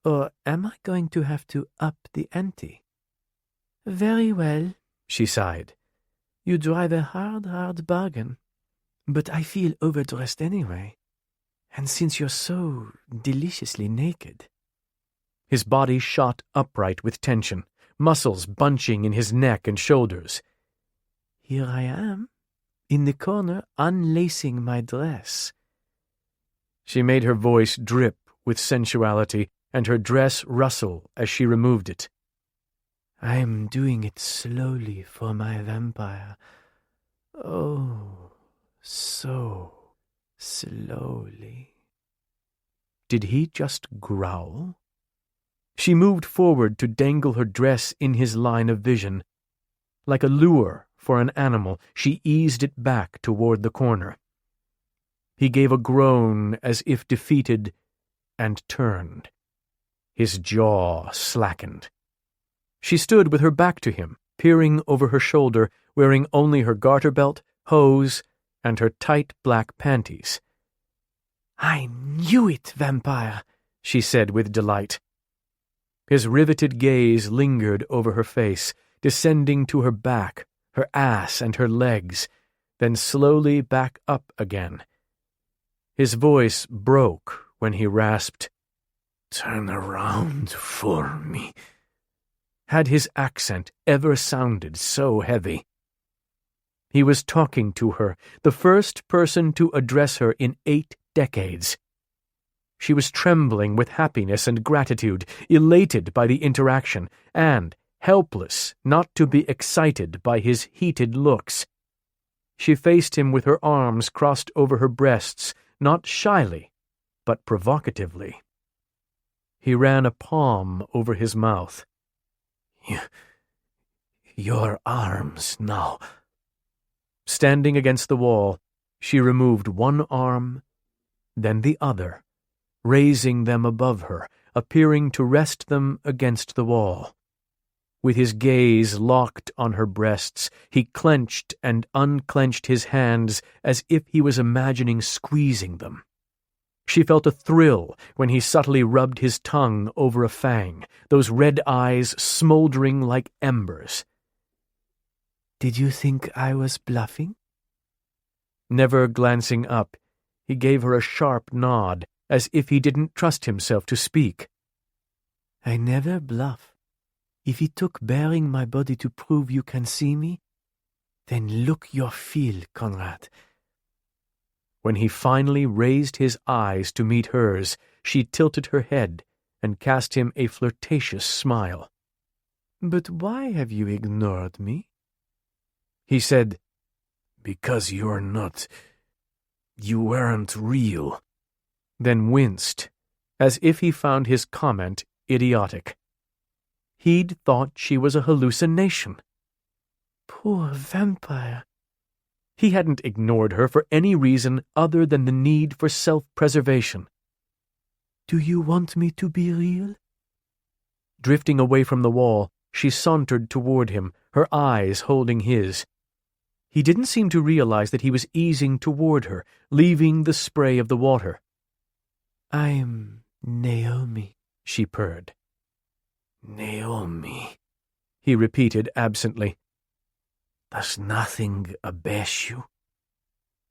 Or am I going to have to up the ante?" "Very well," she sighed. "You drive a hard bargain. But I feel overdressed anyway. And since you're so deliciously naked—" His body shot upright with tension, muscles bunching in his neck and shoulders. "Here I am, in the corner, unlacing my dress." She made her voice drip with sensuality and her dress rustle as she removed it. "I'm doing it slowly for my vampire. Oh, so slowly." Did he just growl? She moved forward to dangle her dress in his line of vision. Like a lure for an animal, she eased it back toward the corner. He gave a groan as if defeated and turned. His jaw slackened. She stood with her back to him, peering over her shoulder, wearing only her garter belt, hose, and her tight black panties. "I knew it, vampire," she said with delight. His riveted gaze lingered over her face, descending to her back, her ass and her legs, then slowly back up again. His voice broke when he rasped, "Turn around for me." Had his accent ever sounded so heavy? He was talking to her, the first person to address her in 8 decades. She was trembling with happiness and gratitude, elated by the interaction, and helpless not to be excited by his heated looks. She faced him with her arms crossed over her breasts, not shyly, but provocatively. He ran a palm over his mouth. Your arms now." Standing against the wall, she removed one arm, then the other, raising them above her, appearing to rest them against the wall. With his gaze locked on her breasts, he clenched and unclenched his hands as if he was imagining squeezing them. She felt a thrill when he subtly rubbed his tongue over a fang, those red eyes smoldering like embers. "Did you think I was bluffing?" Never glancing up, he gave her a sharp nod, as if he didn't trust himself to speak. "I never bluff. If it took baring my body to prove you can see me, then look your fill, Conrad." When he finally raised his eyes to meet hers, she tilted her head and cast him a flirtatious smile. "But why have you ignored me?" He said, "Because you weren't real," then winced, as if he found his comment idiotic. He'd thought she was a hallucination. Poor vampire. He hadn't ignored her for any reason other than the need for self-preservation. "Do you want me to be real?" Drifting away from the wall, she sauntered toward him, her eyes holding his. He didn't seem to realize that he was easing toward her, leaving the spray of the water. "I'm Néomi," she purred. "Néomi," he repeated absently. "Does nothing abash you?"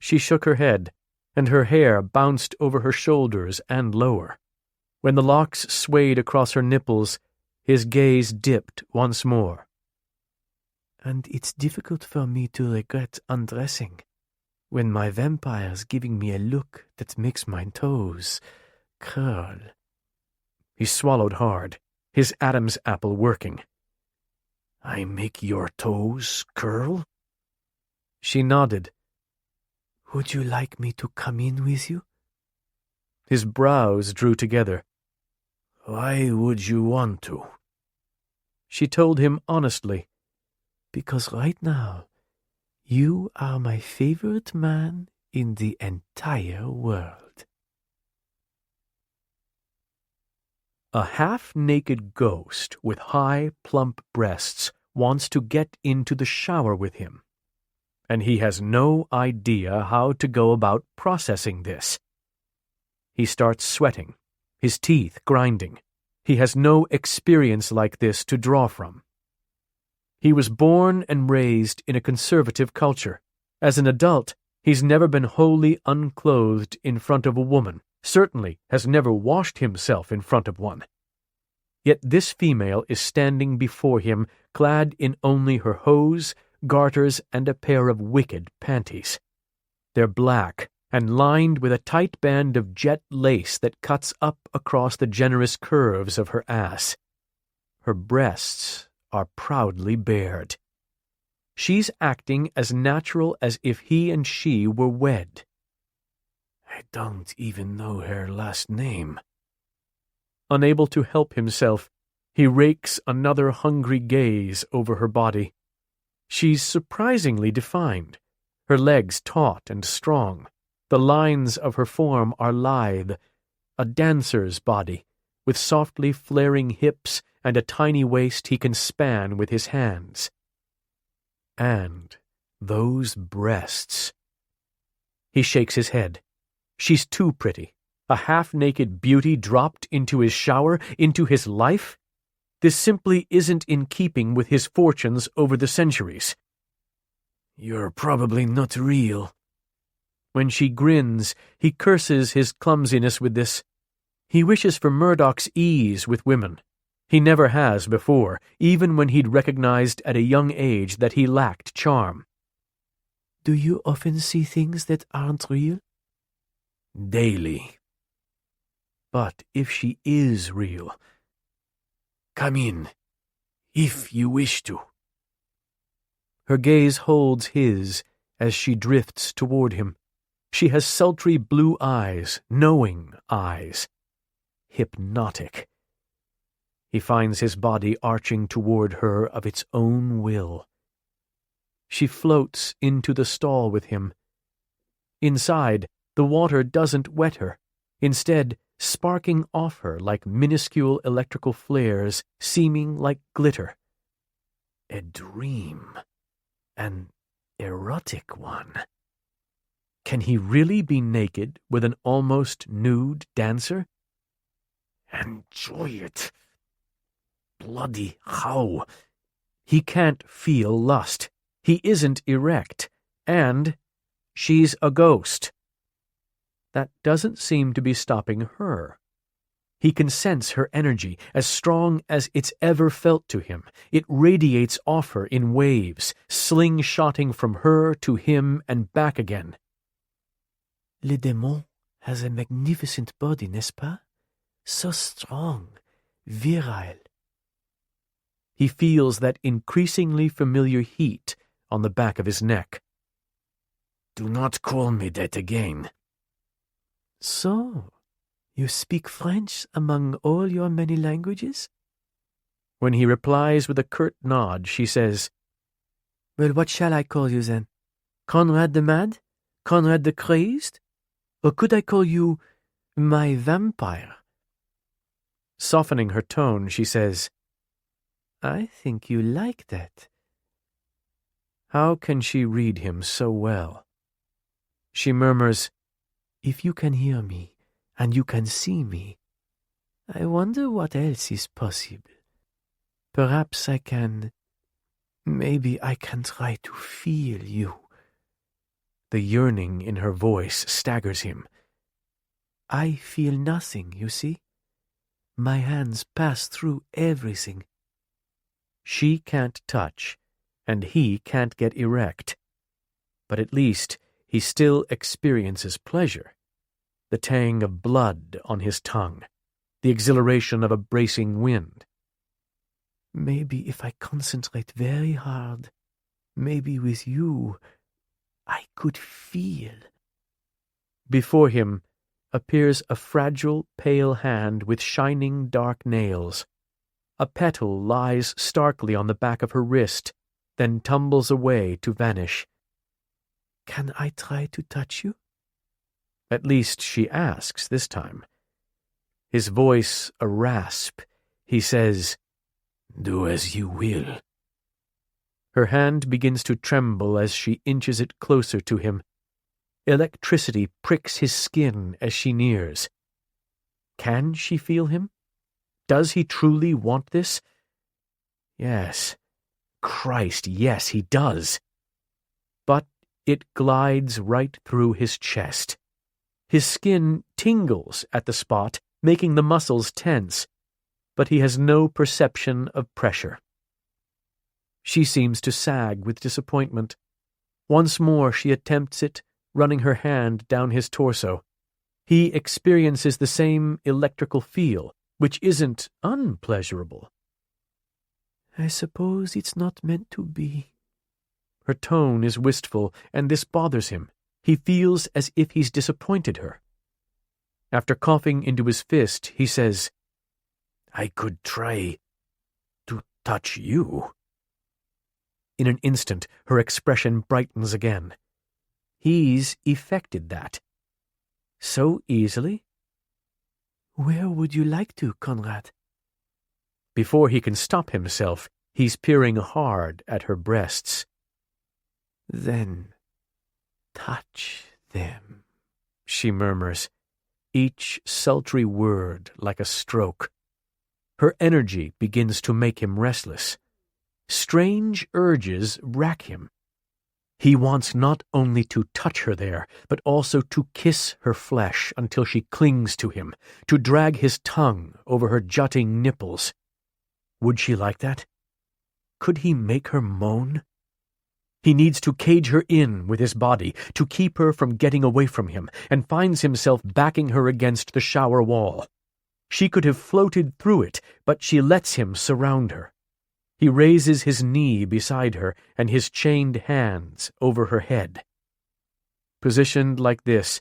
She shook her head, and her hair bounced over her shoulders and lower. When the locks swayed across her nipples, his gaze dipped once more. "And it's difficult for me to regret undressing, when my vampire's giving me a look that makes my toes curl." He swallowed hard, his Adam's apple working. "I make your toes curl?" She nodded. "Would you like me to come in with you?" His brows drew together. "Why would you want to?" She told him honestly. "Because right now, you are my favorite man in the entire world." A half-naked ghost with high, plump breasts wants to get into the shower with him, and he has no idea how to go about processing this. He starts sweating, his teeth grinding. He has no experience like this to draw from. He was born and raised in a conservative culture. As an adult, he's never been wholly unclothed in front of a woman, certainly has never washed himself in front of one. Yet this female is standing before him, clad in only her hose, garters, and a pair of wicked panties. They're black and lined with a tight band of jet lace that cuts up across the generous curves of her ass. Her breasts are proudly bared. She's acting as natural as if he and she were wed. "I don't even know her last name." Unable to help himself, he rakes another hungry gaze over her body. She's surprisingly defined, her legs taut and strong. The lines of her form are lithe, a dancer's body, with softly flaring hips and a tiny waist he can span with his hands. And those breasts. He shakes his head. She's too pretty. A half-naked beauty dropped into his shower, into his life? This simply isn't in keeping with his fortunes over the centuries. "You're probably not real." When she grins, he curses his clumsiness with this. He wishes for Murdoch's ease with women. He never has before, even when he'd recognized at a young age that he lacked charm. "Do you often see things that aren't real?" "Daily." But if she is real... "Come in, if you wish to." Her gaze holds his as she drifts toward him. She has sultry blue eyes, knowing eyes. Hypnotic. He finds his body arching toward her of its own will. She floats into the stall with him. Inside, the water doesn't wet her, instead sparking off her like minuscule electrical flares, seeming like glitter. A dream. An erotic one. Can he really be naked with an almost nude dancer? Enjoy it. Bloody how? He can't feel lust. He isn't erect. And she's a ghost. That doesn't seem to be stopping her. He can sense her energy, as strong as it's ever felt to him. It radiates off her in waves, slingshotting from her to him and back again. Le démon has a magnificent body, n'est-ce pas? So strong, virile. He feels that increasingly familiar heat on the back of his neck. Do not call me that again. So, you speak French among all your many languages? When he replies with a curt nod, she says, Well, what shall I call you then? Conrad the Mad? Conrad the Crazed? Or could I call you my vampire? Softening her tone, she says, I think you like that. How can she read him so well? She murmurs, If you can hear me, and you can see me, I wonder what else is possible. Perhaps I can... Maybe I can try to feel you. The yearning in her voice staggers him. I feel nothing, you see. My hands pass through everything. She can't touch, and he can't get erect. But at least he still experiences pleasure. The tang of blood on his tongue, the exhilaration of a bracing wind. Maybe if I concentrate very hard, maybe with you, I could feel. Before him appears a fragile, pale hand with shining dark nails. A petal lies starkly on the back of her wrist, then tumbles away to vanish. Can I try to touch you? At least she asks this time. His voice a rasp. He says, Do as you will. Her hand begins to tremble as she inches it closer to him. Electricity pricks his skin as she nears. Can she feel him? Does he truly want this? Yes. Christ, yes, he does. But it glides right through his chest. His skin tingles at the spot, making the muscles tense, but he has no perception of pressure. She seems to sag with disappointment. Once more she attempts it, running her hand down his torso. He experiences the same electrical feel, which isn't unpleasurable. I suppose it's not meant to be. Her tone is wistful, and this bothers him. He feels as if he's disappointed her. After coughing into his fist, he says, I could try to touch you. In an instant, her expression brightens again. He's effected that. So easily? Where would you like to, Conrad? Before he can stop himself, he's peering hard at her breasts. Then touch them, she murmurs, each sultry word like a stroke. Her energy begins to make him restless. Strange urges rack him. He wants not only to touch her there, but also to kiss her flesh until she clings to him, to drag his tongue over her jutting nipples. Would she like that? Could he make her moan? He needs to cage her in with his body, to keep her from getting away from him, and finds himself backing her against the shower wall. She could have floated through it, but she lets him surround her. He raises his knee beside her and his chained hands over her head. Positioned like this,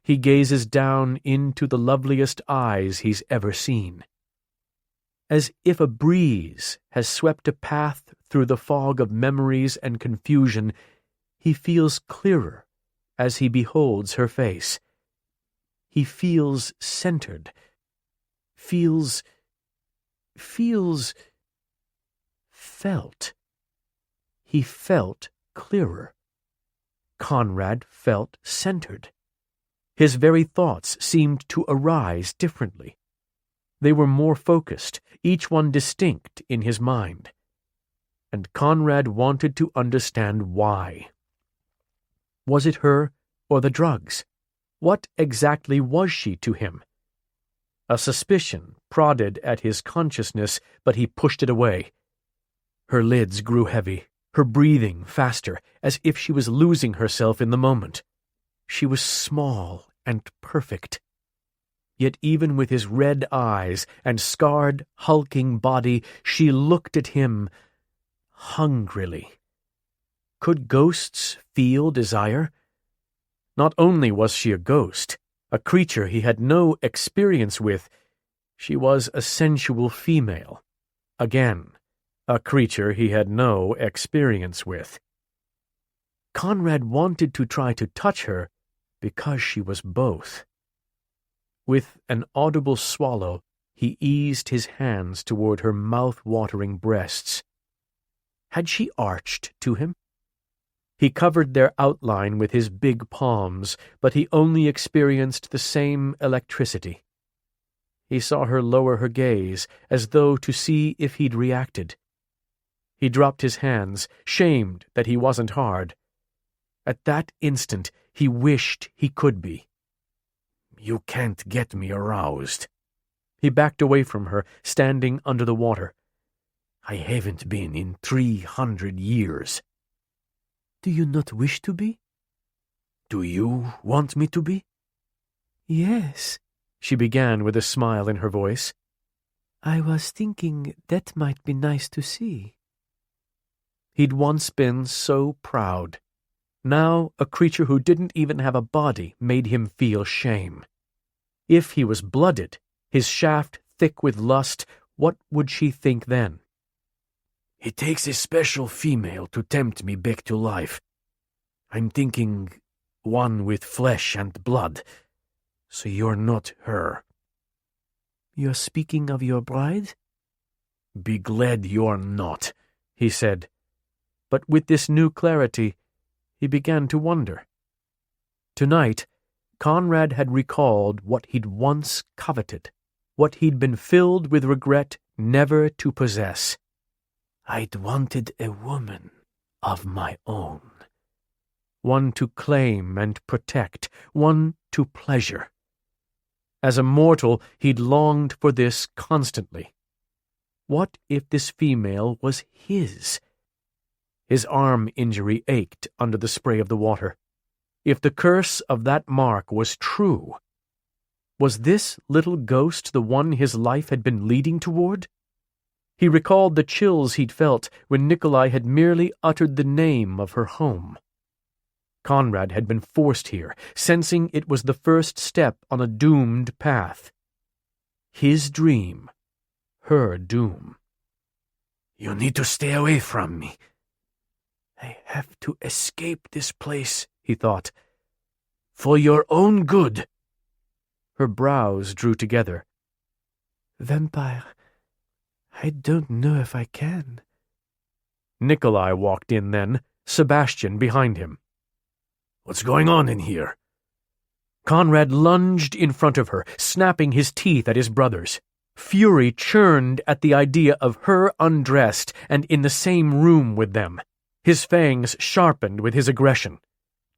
he gazes down into the loveliest eyes he's ever seen. As if a breeze has swept a path through the fog of memories and confusion, he feels clearer as he beholds her face. He feels centered, feels felt. He felt clearer. Conrad felt centered. His very thoughts seemed to arise differently. They were more focused, each one distinct in his mind. And Conrad wanted to understand why. Was it her or the drugs? What exactly was she to him? A suspicion prodded at his consciousness, but he pushed it away. Her lids grew heavy, her breathing faster, as if she was losing herself in the moment. She was small and perfect. Yet even with his red eyes and scarred, hulking body, she looked at him hungrily. Could ghosts feel desire? Not only was she a ghost, a creature he had no experience with, she was a sensual female. Again, a creature he had no experience with. Conrad wanted to try to touch her because she was both. With an audible swallow, he eased his hands toward her mouth-watering breasts. Had she arched to him? He covered their outline with his big palms, but he only experienced the same electricity. He saw her lower her gaze, as though to see if he'd reacted. He dropped his hands, shamed that he wasn't hard. At that instant, he wished he could be. You can't get me aroused. He backed away from her, standing under the water. I haven't been in 300 years. Do you not wish to be? Do you want me to be? Yes, she began with a smile in her voice. I was thinking that might be nice to see. He'd once been so proud. Now a creature who didn't even have a body made him feel shame. If he was blooded, his shaft thick with lust, what would she think then? It takes a special female to tempt me back to life. I'm thinking one with flesh and blood. So you're not her. You're speaking of your bride? Be glad you're not, he said. But with this new clarity, he began to wonder. Tonight, Conrad had recalled what he'd once coveted, what he'd been filled with regret never to possess. I'd wanted a woman of my own. One to claim and protect, one to pleasure. As a mortal, he'd longed for this constantly. What if this female was his? His arm injury ached under the spray of the water. If the curse of that mark was true, was this little ghost the one his life had been leading toward? He recalled the chills he'd felt when Nikolai had merely uttered the name of her home. Conrad had been forced here, sensing it was the first step on a doomed path. His dream, her doom. You need to stay away from me. I have to escape this place, he thought. For your own good. Her brows drew together. Vampire, I don't know if I can. Nikolai walked in then, Sebastian behind him. What's going on in here? Conrad lunged in front of her, snapping his teeth at his brothers. Fury churned at the idea of her undressed and in the same room with them. His fangs sharpened with his aggression.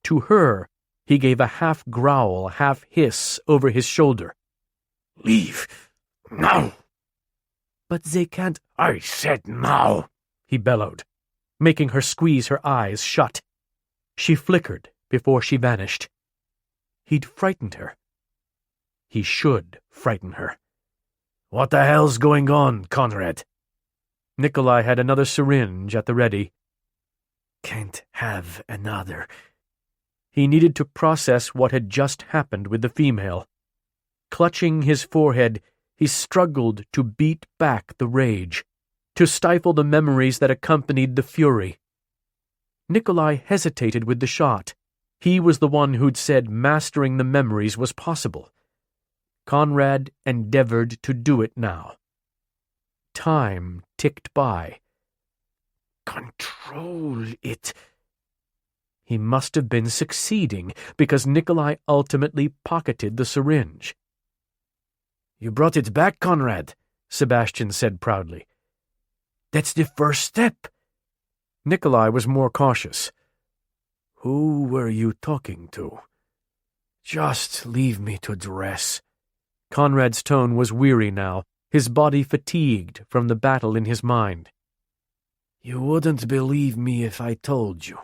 To her, he gave a half-growl, half-hiss over his shoulder. Leave. Now. But they can't. I said now, he bellowed, making her squeeze her eyes shut. She flickered before she vanished. He'd frightened her. He should frighten her. What the hell's going on, Conrad? Nikolai had another syringe at the ready. Can't have another. He needed to process what had just happened with the female. Clutching his forehead, he struggled to beat back the rage, to stifle the memories that accompanied the fury. Nikolai hesitated with the shot. He was the one who'd said mastering the memories was possible. Conrad endeavored to do it now. Time ticked by. Control it. He must have been succeeding, because Nikolai ultimately pocketed the syringe. "You brought it back, Conrad," Sebastian said proudly. "That's the first step." Nikolai was more cautious. "Who were you talking to?" "Just leave me to dress." Conrad's tone was weary now, his body fatigued from the battle in his mind. "You wouldn't believe me if I told you."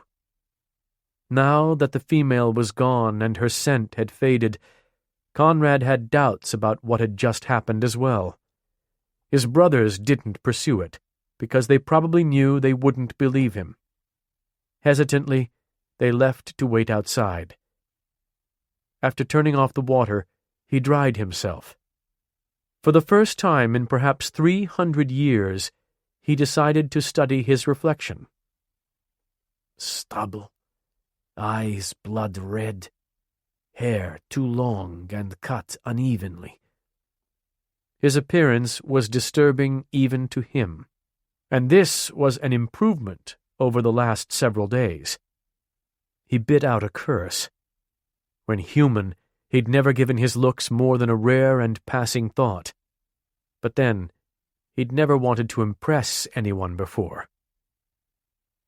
Now that the female was gone and her scent had faded, Conrad had doubts about what had just happened as well. His brothers didn't pursue it, because they probably knew they wouldn't believe him. Hesitantly, they left to wait outside. After turning off the water, he dried himself. For the first time in perhaps 300 years, he decided to study his reflection. Stubble, eyes blood red, hair too long and cut unevenly. His appearance was disturbing even to him, and this was an improvement over the last several days. He bit out a curse. When human, he'd never given his looks more than a rare and passing thought. But then, he'd never wanted to impress anyone before.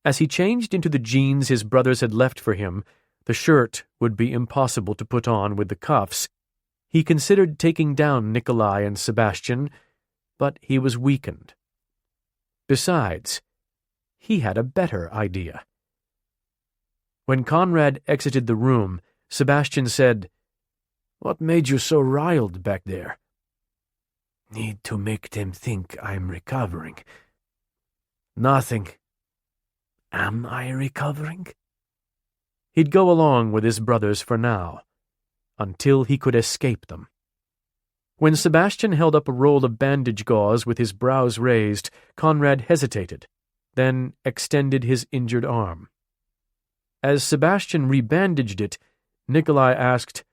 As he changed into the jeans his brothers had left for him, the shirt would be impossible to put on with the cuffs. He considered taking down Nikolai and Sebastian, but he was weakened. Besides, he had a better idea. When Conrad exited the room, Sebastian said, "What made you so riled back there?" "Need to make them think I'm recovering." "Nothing." "Am I recovering?" He'd go along with his brothers for now, until he could escape them. When Sebastian held up a roll of bandage gauze with his brows raised, Conrad hesitated, then extended his injured arm. As Sebastian rebandaged it, Nikolai asked,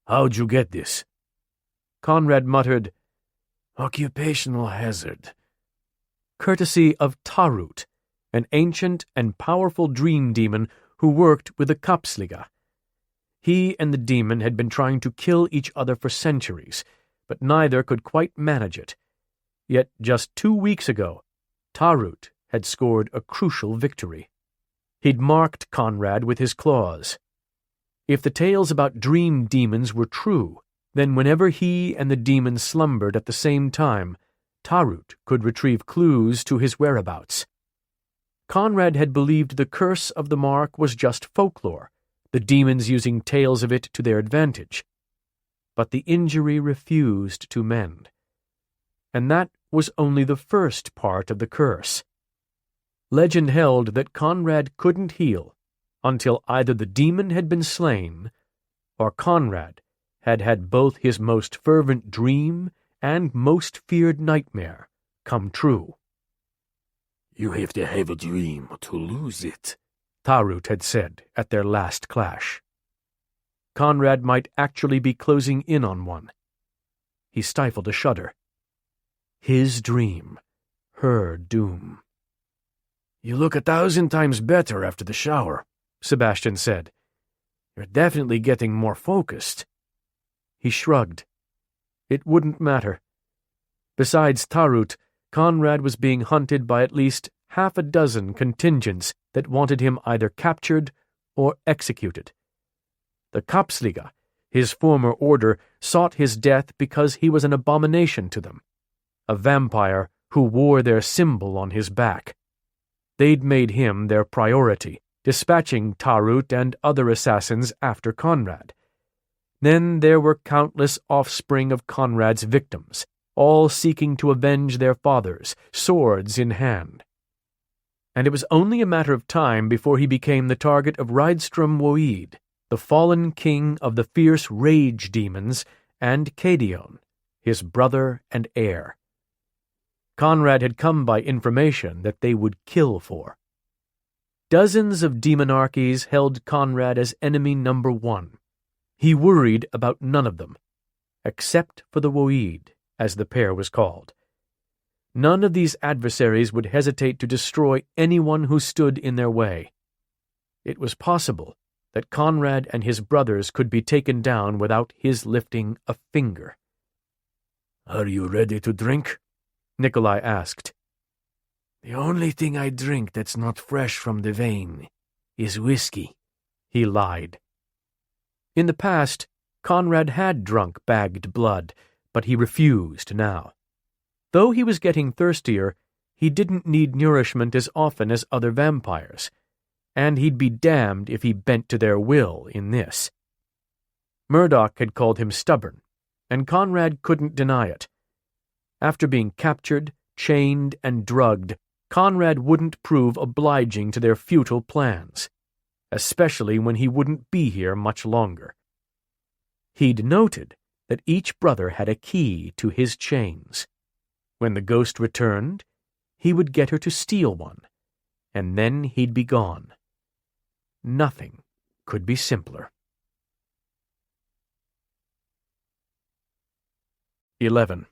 "How'd you get this?" Conrad muttered, "Occupational hazard." Courtesy of Tarut, an ancient and powerful dream demon who worked with the Kapsliga. He and the demon had been trying to kill each other for centuries, but neither could quite manage it. Yet just 2 weeks ago, Tarut had scored a crucial victory. He'd marked Conrad with his claws. If the tales about dream demons were true, then whenever he and the demon slumbered at the same time, Tarut could retrieve clues to his whereabouts. Conrad had believed the curse of the mark was just folklore, the demons using tales of it to their advantage. But the injury refused to mend. And that was only the first part of the curse. Legend held that Conrad couldn't heal until either the demon had been slain, or Conrad had had both his most fervent dream and most feared nightmare come true. "You have to have a dream to lose it," Tarut had said at their last clash. Conrad might actually be closing in on one. He stifled a shudder. His dream, her doom. "You look 1,000 times better after the shower," Sebastian said. "You're definitely getting more focused." He shrugged. It wouldn't matter. Besides Tarut, Conrad was being hunted by at least 6 contingents that wanted him either captured or executed. The Kapsliga, his former order, sought his death because he was an abomination to them, a vampire who wore their symbol on his back. They'd made him their priority, dispatching Tarut and other assassins after Conrad. Then there were countless offspring of Conrad's victims, all seeking to avenge their fathers, swords in hand. And it was only a matter of time before he became the target of Rydstrom Woid, the fallen king of the fierce rage demons, and Cadion, his brother and heir. Conrad had come by information that they would kill for. Dozens of demonarchies held Conrad as enemy number 1. He worried about none of them, except for the Woid, as the pair was called. None of these adversaries would hesitate to destroy anyone who stood in their way. It was possible that Conrad and his brothers could be taken down without his lifting a finger. "Are you ready to drink?" Nikolai asked. "The only thing I drink that's not fresh from the vein is whiskey," he lied. In the past, Conrad had drunk bagged blood, but he refused now. Though he was getting thirstier, he didn't need nourishment as often as other vampires, and he'd be damned if he bent to their will in this. Murdoch had called him stubborn, and Conrad couldn't deny it. After being captured, chained, and drugged, Conrad wouldn't prove obliging to their futile plans, especially when he wouldn't be here much longer. He'd noted that each brother had a key to his chains. When the ghost returned, he would get her to steal one, and then he'd be gone. Nothing could be simpler. 11.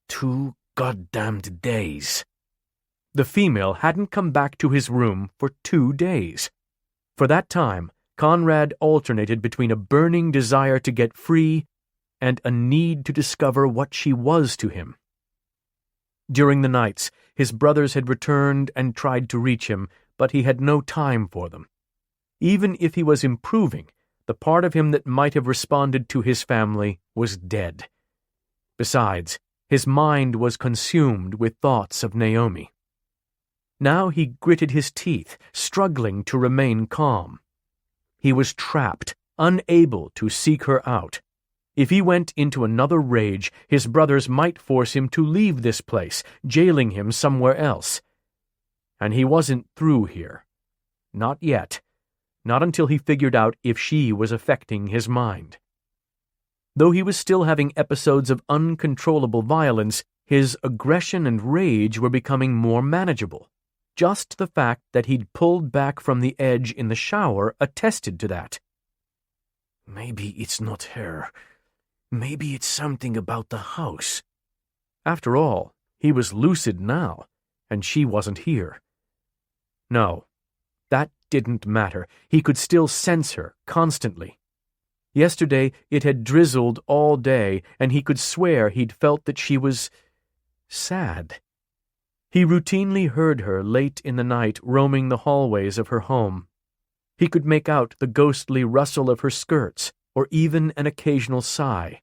2 goddamned days. The female hadn't come back to his room for 2 days. For that time, Conrad alternated between a burning desire to get free and a need to discover what she was to him. During the nights, his brothers had returned and tried to reach him, but he had no time for them. Even if he was improving, the part of him that might have responded to his family was dead. Besides, his mind was consumed with thoughts of Néomi. Now he gritted his teeth, struggling to remain calm. He was trapped, unable to seek her out. If he went into another rage, his brothers might force him to leave this place, jailing him somewhere else. And he wasn't through here. Not yet. Not until he figured out if she was affecting his mind. Though he was still having episodes of uncontrollable violence, his aggression and rage were becoming more manageable. Just the fact that he'd pulled back from the edge in the shower attested to that. Maybe it's not her. Maybe it's something about the house. After all, he was lucid now, and she wasn't here. No, that didn't matter. He could still sense her constantly. Yesterday it had drizzled all day, and he could swear he'd felt that she was sad. He routinely heard her late in the night roaming the hallways of her home. He could make out the ghostly rustle of her skirts, or even an occasional sigh.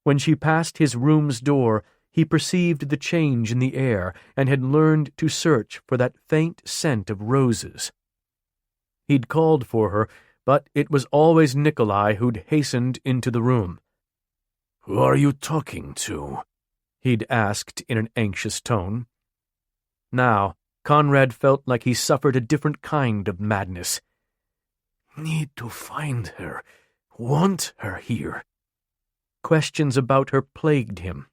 When she passed his room's door, he perceived the change in the air and had learned to search for that faint scent of roses. He'd called for her, but it was always Nikolai who'd hastened into the room. "Who are you talking to?" he'd asked in an anxious tone. Now, Conrad felt like he suffered a different kind of madness. "Need to find her. Want her here." Questions about her plagued him.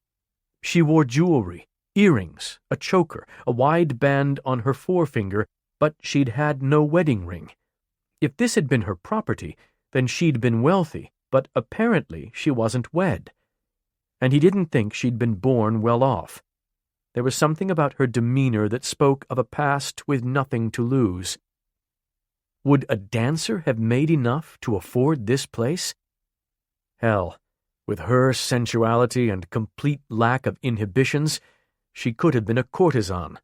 She wore jewelry, earrings, a choker, a wide band on her forefinger, but she'd had no wedding ring. If this had been her property, then she'd been wealthy, but apparently she wasn't wed. And he didn't think she'd been born well off. There was something about her demeanor that spoke of a past with nothing to lose. Would a dancer have made enough to afford this place? Hell, with her sensuality and complete lack of inhibitions, she could have been a courtesan.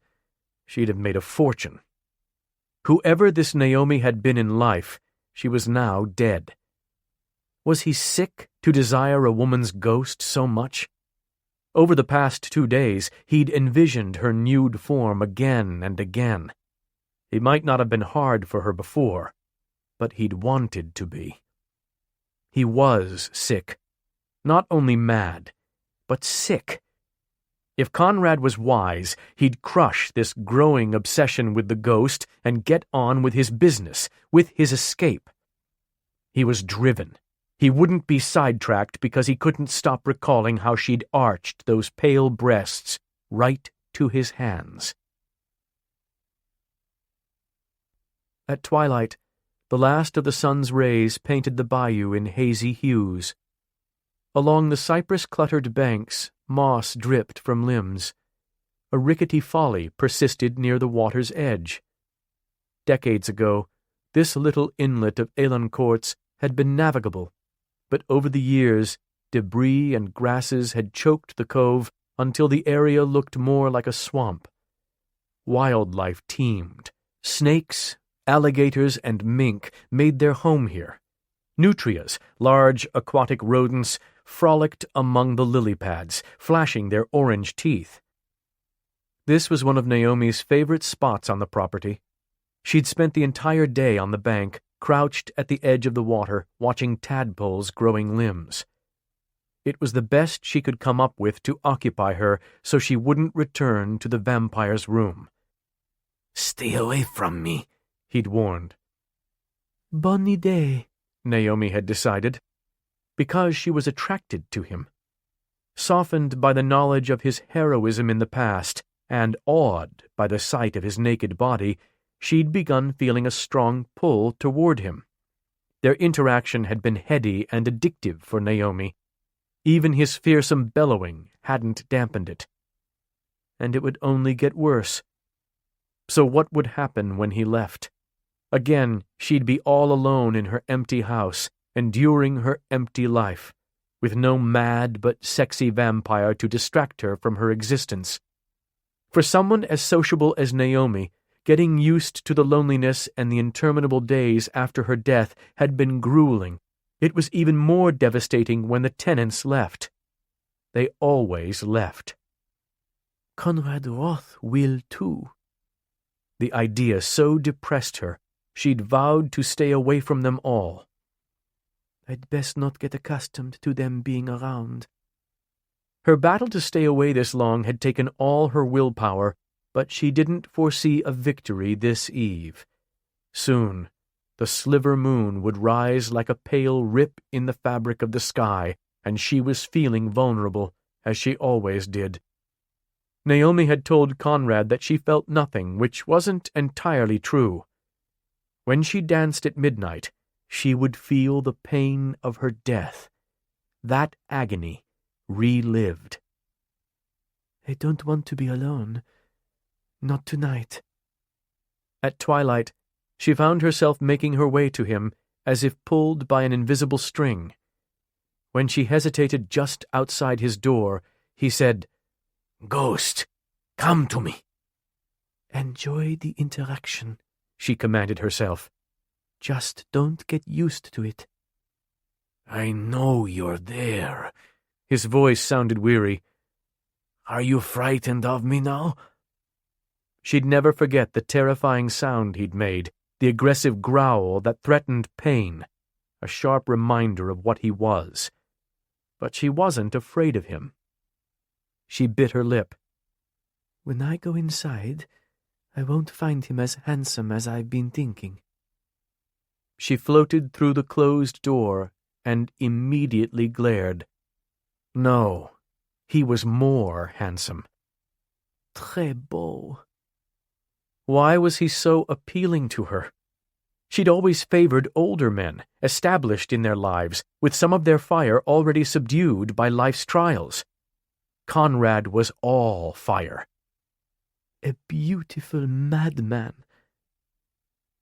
She'd have made a fortune. Whoever this Néomi had been in life, she was now dead. Was he sick to desire a woman's ghost so much? Over the past 2 days, he'd envisioned her nude form again and again. It might not have been hard for her before, but he'd wanted to be. He was sick. Not only mad, but sick. If Conrad was wise, he'd crush this growing obsession with the ghost and get on with his business, with his escape. He was driven. He wouldn't be sidetracked because he couldn't stop recalling how she'd arched those pale breasts right to his hands. At twilight, the last of the sun's rays painted the bayou in hazy hues. Along the cypress-cluttered banks, moss dripped from limbs. A rickety folly persisted near the water's edge. Decades ago, this little inlet of Elancourt's had been navigable, but over the years, debris and grasses had choked the cove until the area looked more like a swamp. Wildlife teemed. Snakes, alligators, and mink made their home here. Nutrias, large aquatic rodents, frolicked among the lily pads, flashing their orange teeth. This was one of Naomi's favorite spots on the property. She'd spent the entire day on the bank, crouched at the edge of the water, watching tadpoles growing limbs. It was the best she could come up with to occupy her so she wouldn't return to the vampire's room. "Stay away from me," he'd warned. Bonne idée, Naomi had decided, because she was attracted to him. Softened by the knowledge of his heroism in the past, and awed by the sight of his naked body, she'd begun feeling a strong pull toward him. Their interaction had been heady and addictive for Naomi. Even his fearsome bellowing hadn't dampened it. And it would only get worse. So what would happen when he left? Again, she'd be all alone in her empty house, enduring her empty life, with no mad but sexy vampire to distract her from her existence. For someone as sociable as Naomi, getting used to the loneliness and the interminable days after her death had been grueling. It was even more devastating when the tenants left. They always left. Conrad Wroth will too. The idea so depressed her, she'd vowed to stay away from them all. I'd best not get accustomed to them being around. Her battle to stay away this long had taken all her willpower, but she didn't foresee a victory this eve. Soon, the sliver moon would rise like a pale rip in the fabric of the sky, and she was feeling vulnerable, as she always did. Naomi had told Conrad that she felt nothing, which wasn't entirely true. When she danced at midnight, she would feel the pain of her death. That agony relived. I don't want to be alone. Not tonight. At twilight, she found herself making her way to him as if pulled by an invisible string. When she hesitated just outside his door, he said, "Ghost, come to me." Enjoy the interaction, she commanded herself. Just don't get used to it. "I know you're there." His voice sounded weary. "Are you frightened of me now?" She'd never forget the terrifying sound he'd made, the aggressive growl that threatened pain, a sharp reminder of what he was. But she wasn't afraid of him. She bit her lip. When I go inside, I won't find him as handsome as I've been thinking. She floated through the closed door and immediately glared. No, he was more handsome. Très beau. Why was he so appealing to her? She'd always favored older men, established in their lives, with some of their fire already subdued by life's trials. Conrad was all fire. A beautiful madman.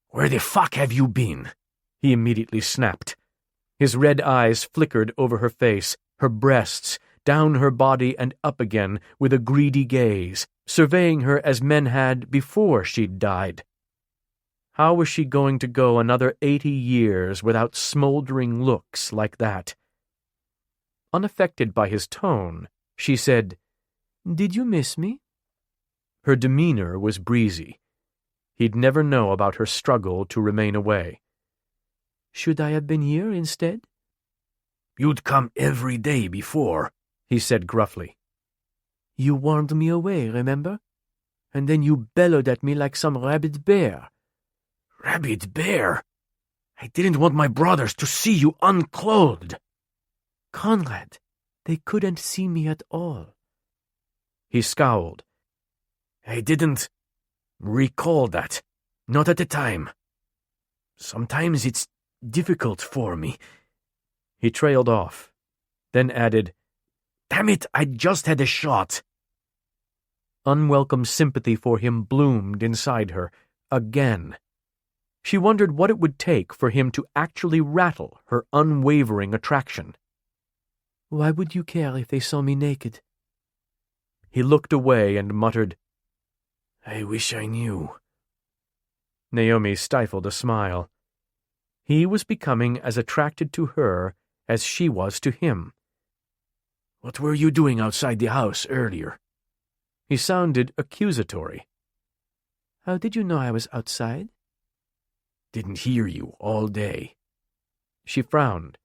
"Where the fuck have you been?" he immediately snapped. His red eyes flickered over her face, her breasts, down her body and up again with a greedy gaze, surveying her as men had before she'd died. How was she going to go another 80 years without smoldering looks like that? Unaffected by his tone, she said, "Did you miss me?" Her demeanor was breezy. He'd never know about her struggle to remain away. "Should I have been here instead?" "You'd come every day before," he said gruffly. "You warned me away, remember? And then you bellowed at me like some rabid bear." "Rabid bear? I didn't want my brothers to see you unclothed." "Conrad, they couldn't see me at all." He scowled. "I didn't recall that. Not at the time. Sometimes it's difficult for me." He trailed off, then added, "Damn it, I just had a shot." Unwelcome sympathy for him bloomed inside her, again. She wondered what it would take for him to actually rattle her unwavering attraction. Why would you care if they saw me naked? He looked away and muttered, I wish I knew. Naomi stifled a smile. He was becoming as attracted to her as she was to him. What were you doing outside the house earlier? He sounded accusatory. How did you know I was outside? Didn't hear you all day. She frowned.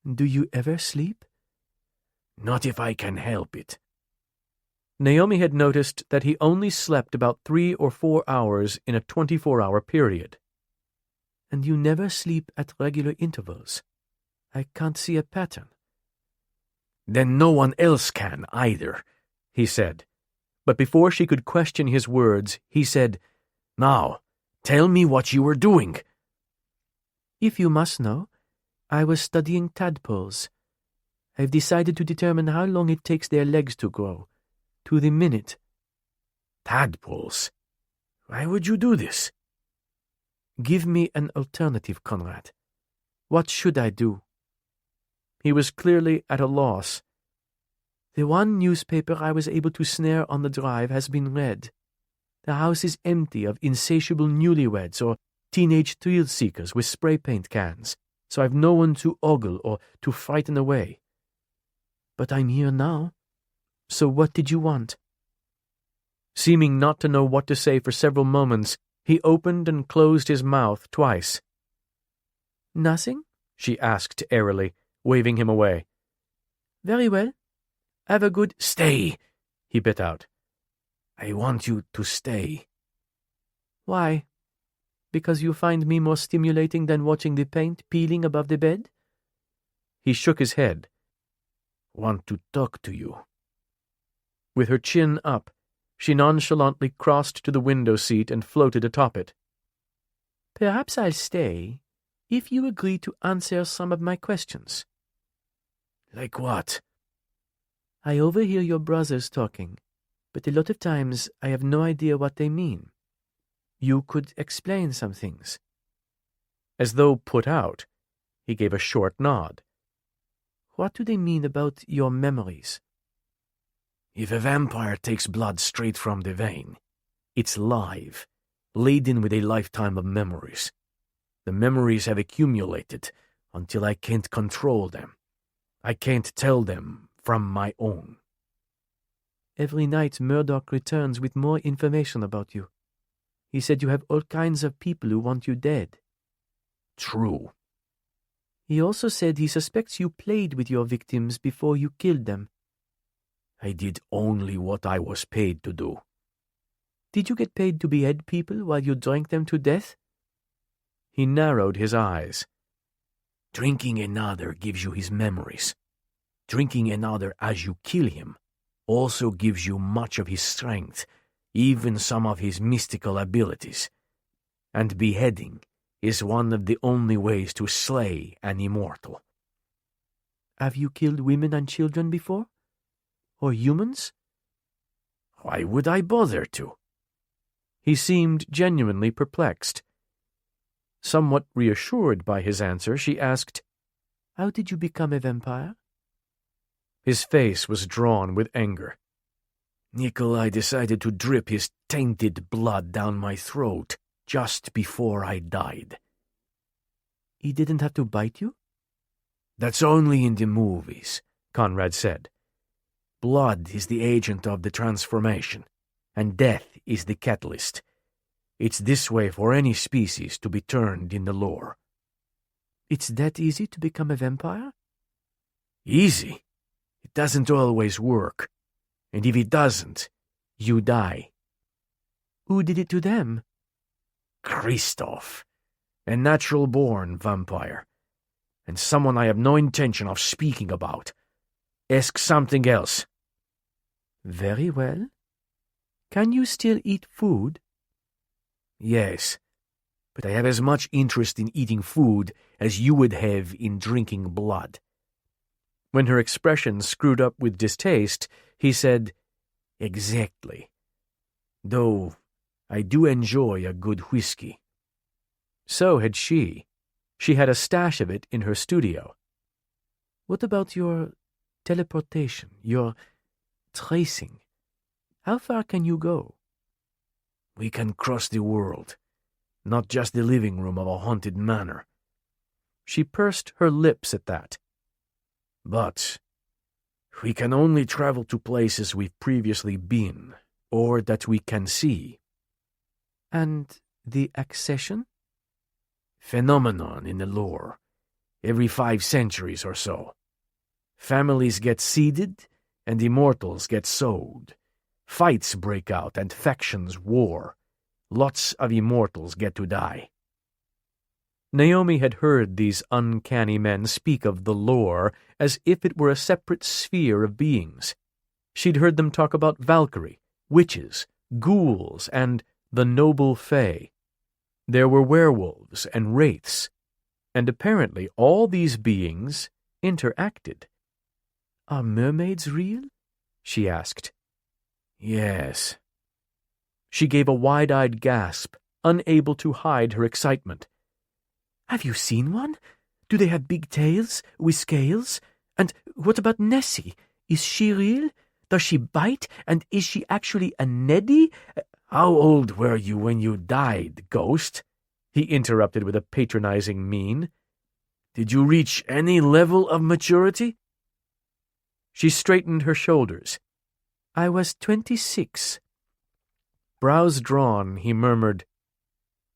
Do you ever sleep? Not if I can help it. Naomi had noticed that he only slept about 3 or 4 hours in a 24-hour period. And you never sleep at regular intervals. I can't see a pattern. Then no one else can either, he said. But before she could question his words, he said, Now, tell me what you were doing. If you must know, I was studying tadpoles. I've decided to determine how long it takes their legs to grow. To the minute. Tadpoles? Why would you do this? Give me an alternative, Conrad. What should I do? He was clearly at a loss. The one newspaper I was able to snare on the drive has been read. The house is empty of insatiable newlyweds or teenage thrill-seekers with spray paint cans, so I've no one to ogle or to frighten away. But I'm here now. So what did you want? Seeming not to know what to say for several moments, he opened and closed his mouth twice. Nothing? She asked airily, waving him away. Very well. Have a good— Stay, he bit out. I want you to stay. Why? Because you find me more stimulating than watching the paint peeling above the bed? He shook his head. Want to talk to you. With her chin up, she nonchalantly crossed to the window seat and floated atop it. Perhaps I'll stay, if you agree to answer some of my questions. Like what? I overhear your brothers talking, but a lot of times I have no idea what they mean. You could explain some things. As though put out, he gave a short nod. What do they mean about your memories? If a vampire takes blood straight from the vein, it's live, laden with a lifetime of memories. The memories have accumulated until I can't control them. I can't tell them from my own. Every night Murdoch returns with more information about you. He said you have all kinds of people who want you dead. True. He also said he suspects you played with your victims before you killed them. I did only what I was paid to do. Did you get paid to behead people while you drank them to death? He narrowed his eyes. Drinking another gives you his memories. Drinking another as you kill him also gives you much of his strength, even some of his mystical abilities. And beheading is one of the only ways to slay an immortal. Have you killed women and children before? Or humans? Why would I bother to? He seemed genuinely perplexed. Somewhat reassured by his answer, she asked, How did you become a vampire? His face was drawn with anger. Nikolai decided to drip his tainted blood down my throat just before I died. He didn't have to bite you? That's only in the movies, Conrad said. Blood is the agent of the transformation, and death is the catalyst. It's this way for any species to be turned in the lore. It's that easy to become a vampire? Easy? It doesn't always work. And if it doesn't, you die. Who did it to them? Christoph, a natural-born vampire, and someone I have no intention of speaking about. Ask something else. Very well. Can you still eat food? Yes, but I have as much interest in eating food as you would have in drinking blood. When her expression screwed up with distaste, he said, Exactly. Though I do enjoy a good whiskey. So had she. She had a stash of it in her studio. What about your teleportation, your tracing? How far can you go? We can cross the world, not just the living room of a haunted manor. She pursed her lips at that. But we can only travel to places we've previously been, or that we can see. And the accession? Phenomenon in the lore, every 5 centuries or so. Families get seeded, and immortals get sowed. Fights break out and factions war. Lots of immortals get to die. Naomi had heard these uncanny men speak of the lore as if it were a separate sphere of beings. She'd heard them talk about Valkyrie, witches, ghouls, and the noble fae. There were werewolves and wraiths, and apparently all these beings interacted. Are mermaids real? She asked. Yes. She gave a wide-eyed gasp, unable to hide her excitement. Have you seen one? Do they have big tails with scales? And what about Nessie? Is she real? Does she bite? And is she actually a Neddy? How old were you when you died, ghost? He interrupted with a patronizing mien. Did you reach any level of maturity? She straightened her shoulders. I was 26. Brows drawn, he murmured,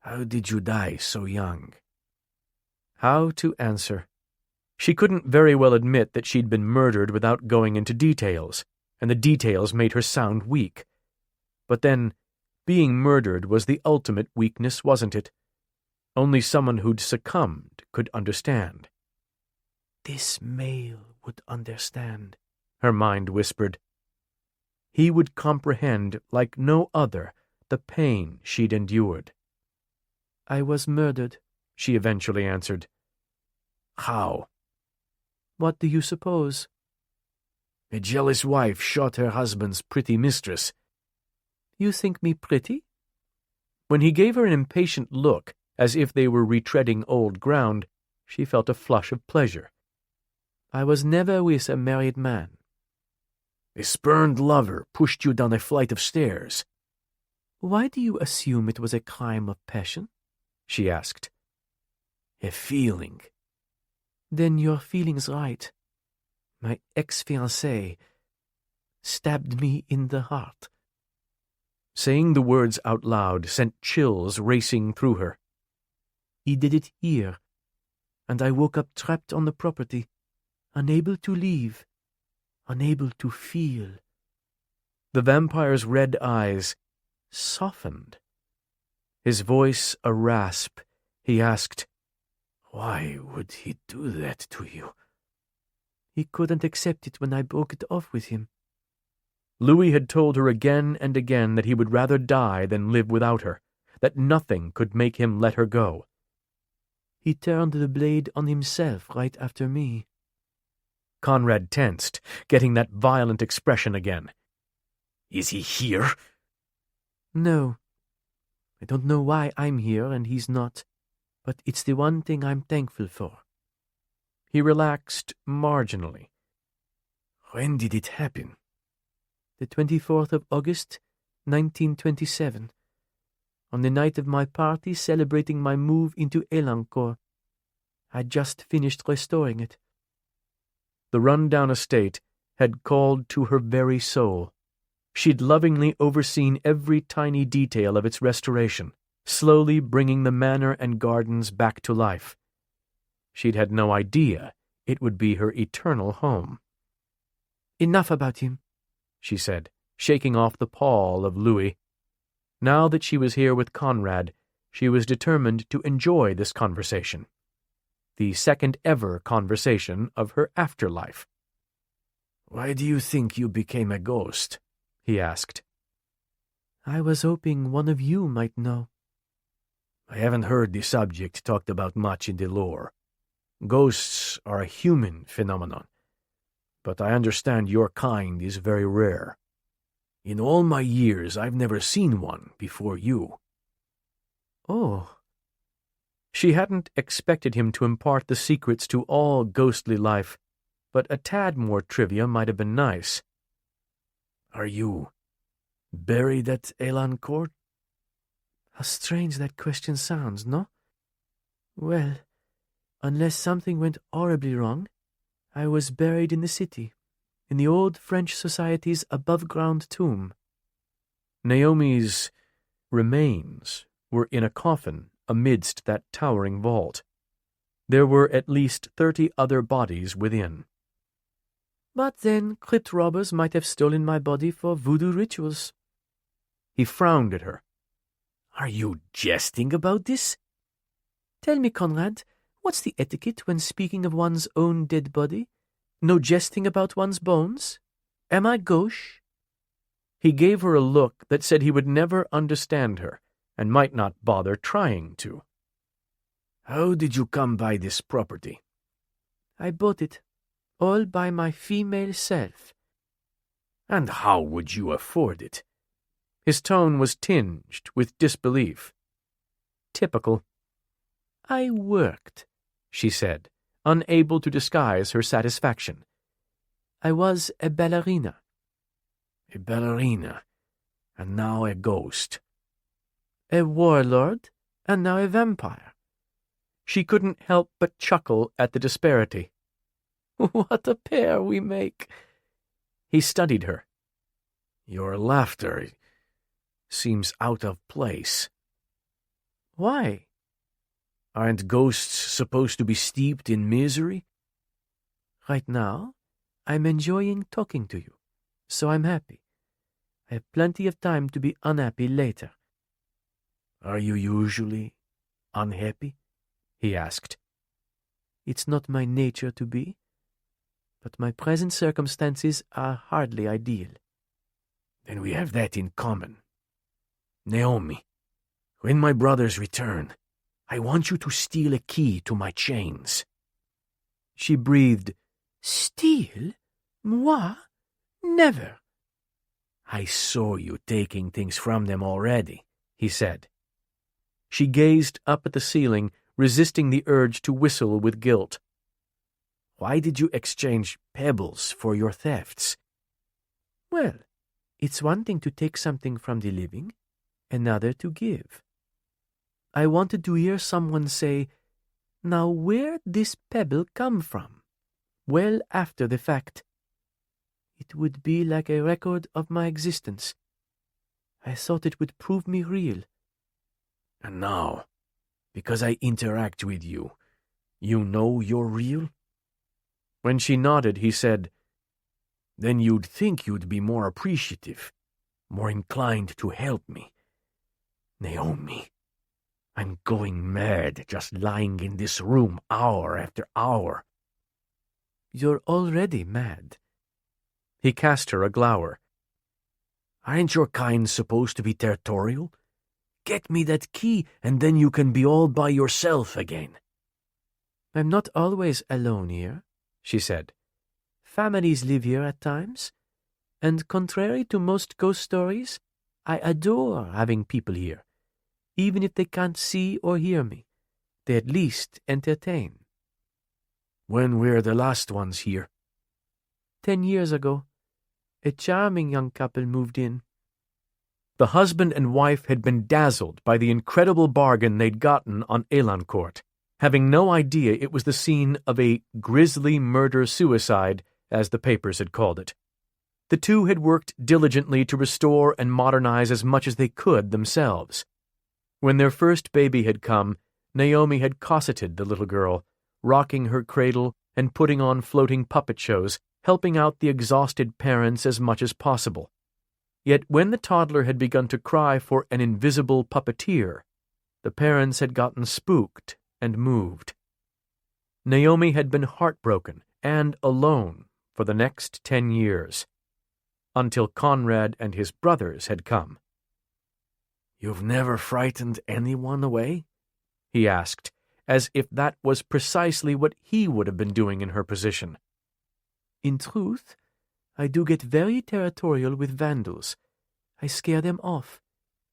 How did you die so young? How to answer? She couldn't very well admit that she'd been murdered without going into details, and the details made her sound weak. But then, being murdered was the ultimate weakness, wasn't it? Only someone who'd succumbed could understand. This male would understand, her mind whispered. He would comprehend like no other the pain she'd endured. I was murdered, she eventually answered. How? What do you suppose? A jealous wife shot her husband's pretty mistress. You think me pretty? When he gave her an impatient look, as if they were retreading old ground, she felt a flush of pleasure. I was never with a married man. A spurned lover pushed you down a flight of stairs. Why do you assume it was a crime of passion? She asked. A feeling. Then your feeling's right. My ex-fiancé stabbed me in the heart. Saying the words out loud sent chills racing through her. He did it here, and I woke up trapped on the property, unable to leave, unable to feel. The vampire's red eyes softened. His voice a rasp, he asked, Why would he do that to you? He couldn't accept it when I broke it off with him. Louis had told her again and again that he would rather die than live without her, that nothing could make him let her go. He turned the blade on himself right after me. Conrad tensed, getting that violent expression again. Is he here? No. I don't know why I'm here and he's not, but it's the one thing I'm thankful for. He relaxed marginally. When did it happen? The 24th of August, 1927. On the night of my party celebrating my move into Elancourt. I'd just finished restoring it. The run-down estate had called to her very soul. She'd lovingly overseen every tiny detail of its restoration, slowly bringing the manor and gardens back to life. She'd had no idea it would be her eternal home. Enough about him, she said, shaking off the pall of Louis. Now that she was here with Conrad, she was determined to enjoy this conversation. The second-ever conversation of her afterlife. Why do you think you became a ghost? He asked. I was hoping one of you might know. I haven't heard the subject talked about much in the lore. Ghosts are a human phenomenon, but I understand your kind is very rare. In all my years, I've never seen one before you. Oh. She hadn't expected him to impart the secrets to all ghostly life, but a tad more trivia might have been nice. Are you buried at Elancourt? How strange that question sounds, no? Well, unless something went horribly wrong, I was buried in the city, in the old French society's above-ground tomb. Naomi's remains were in a coffin amidst that towering vault. There were at least 30 other bodies within. But then crypt robbers might have stolen my body for voodoo rituals. He frowned at her. Are you jesting about this? Tell me, Conrad, what's the etiquette when speaking of one's own dead body? No jesting about one's bones? Am I gauche? He gave her a look that said he would never understand her, and might not bother trying to. How did you come by this property? I bought it, all by my female self. And how would you afford it? His tone was tinged with disbelief. Typical. I worked, she said, unable to disguise her satisfaction. I was a ballerina. A ballerina, and now a ghost. A warlord, and now a vampire. She couldn't help but chuckle at the disparity. What a pair we make! He studied her. Your laughter seems out of place. Why? Aren't ghosts supposed to be steeped in misery? Right now, I'm enjoying talking to you, so I'm happy. I have plenty of time to be unhappy later. Are you usually unhappy? He asked. It's not my nature to be, but my present circumstances are hardly ideal. Then we have that in common. Naomi, when my brothers return, I want you to steal a key to my chains. She breathed. Steal? Moi? Never. I saw you taking things from them already, he said. She gazed up at the ceiling, resisting the urge to whistle with guilt. Why did you exchange pebbles for your thefts? Well, it's one thing to take something from the living, another to give. I wanted to hear someone say, "Now where'd this pebble come from?" well after the fact. It would be like a record of my existence. I thought it would prove me real. And now, because I interact with you, you know you're real? When she nodded, he said, Then you'd think you'd be more appreciative, more inclined to help me. Naomi, I'm going mad just lying in this room hour after hour. You're already mad. He cast her a glower. Aren't your kind supposed to be territorial? Get me that key, and then you can be all by yourself again. I'm not always alone here, she said. Families live here at times, and contrary to most ghost stories, I adore having people here. Even if they can't see or hear me, they at least entertain. When were the last ones here? 10 years ago. A charming young couple moved in. The husband and wife had been dazzled by the incredible bargain they'd gotten on Elancourt, having no idea it was the scene of a grisly murder-suicide, as the papers had called it. The two had worked diligently to restore and modernize as much as they could themselves. When their first baby had come, Naomi had cosseted the little girl, rocking her cradle and putting on floating puppet shows, helping out the exhausted parents as much as possible. Yet when the toddler had begun to cry for an invisible puppeteer, the parents had gotten spooked and moved. Naomi had been heartbroken and alone for the next 10 years, until Conrad and his brothers had come. You've never frightened anyone away? He asked, as if that was precisely what he would have been doing in her position. In truth, I do get very territorial with vandals. I scare them off,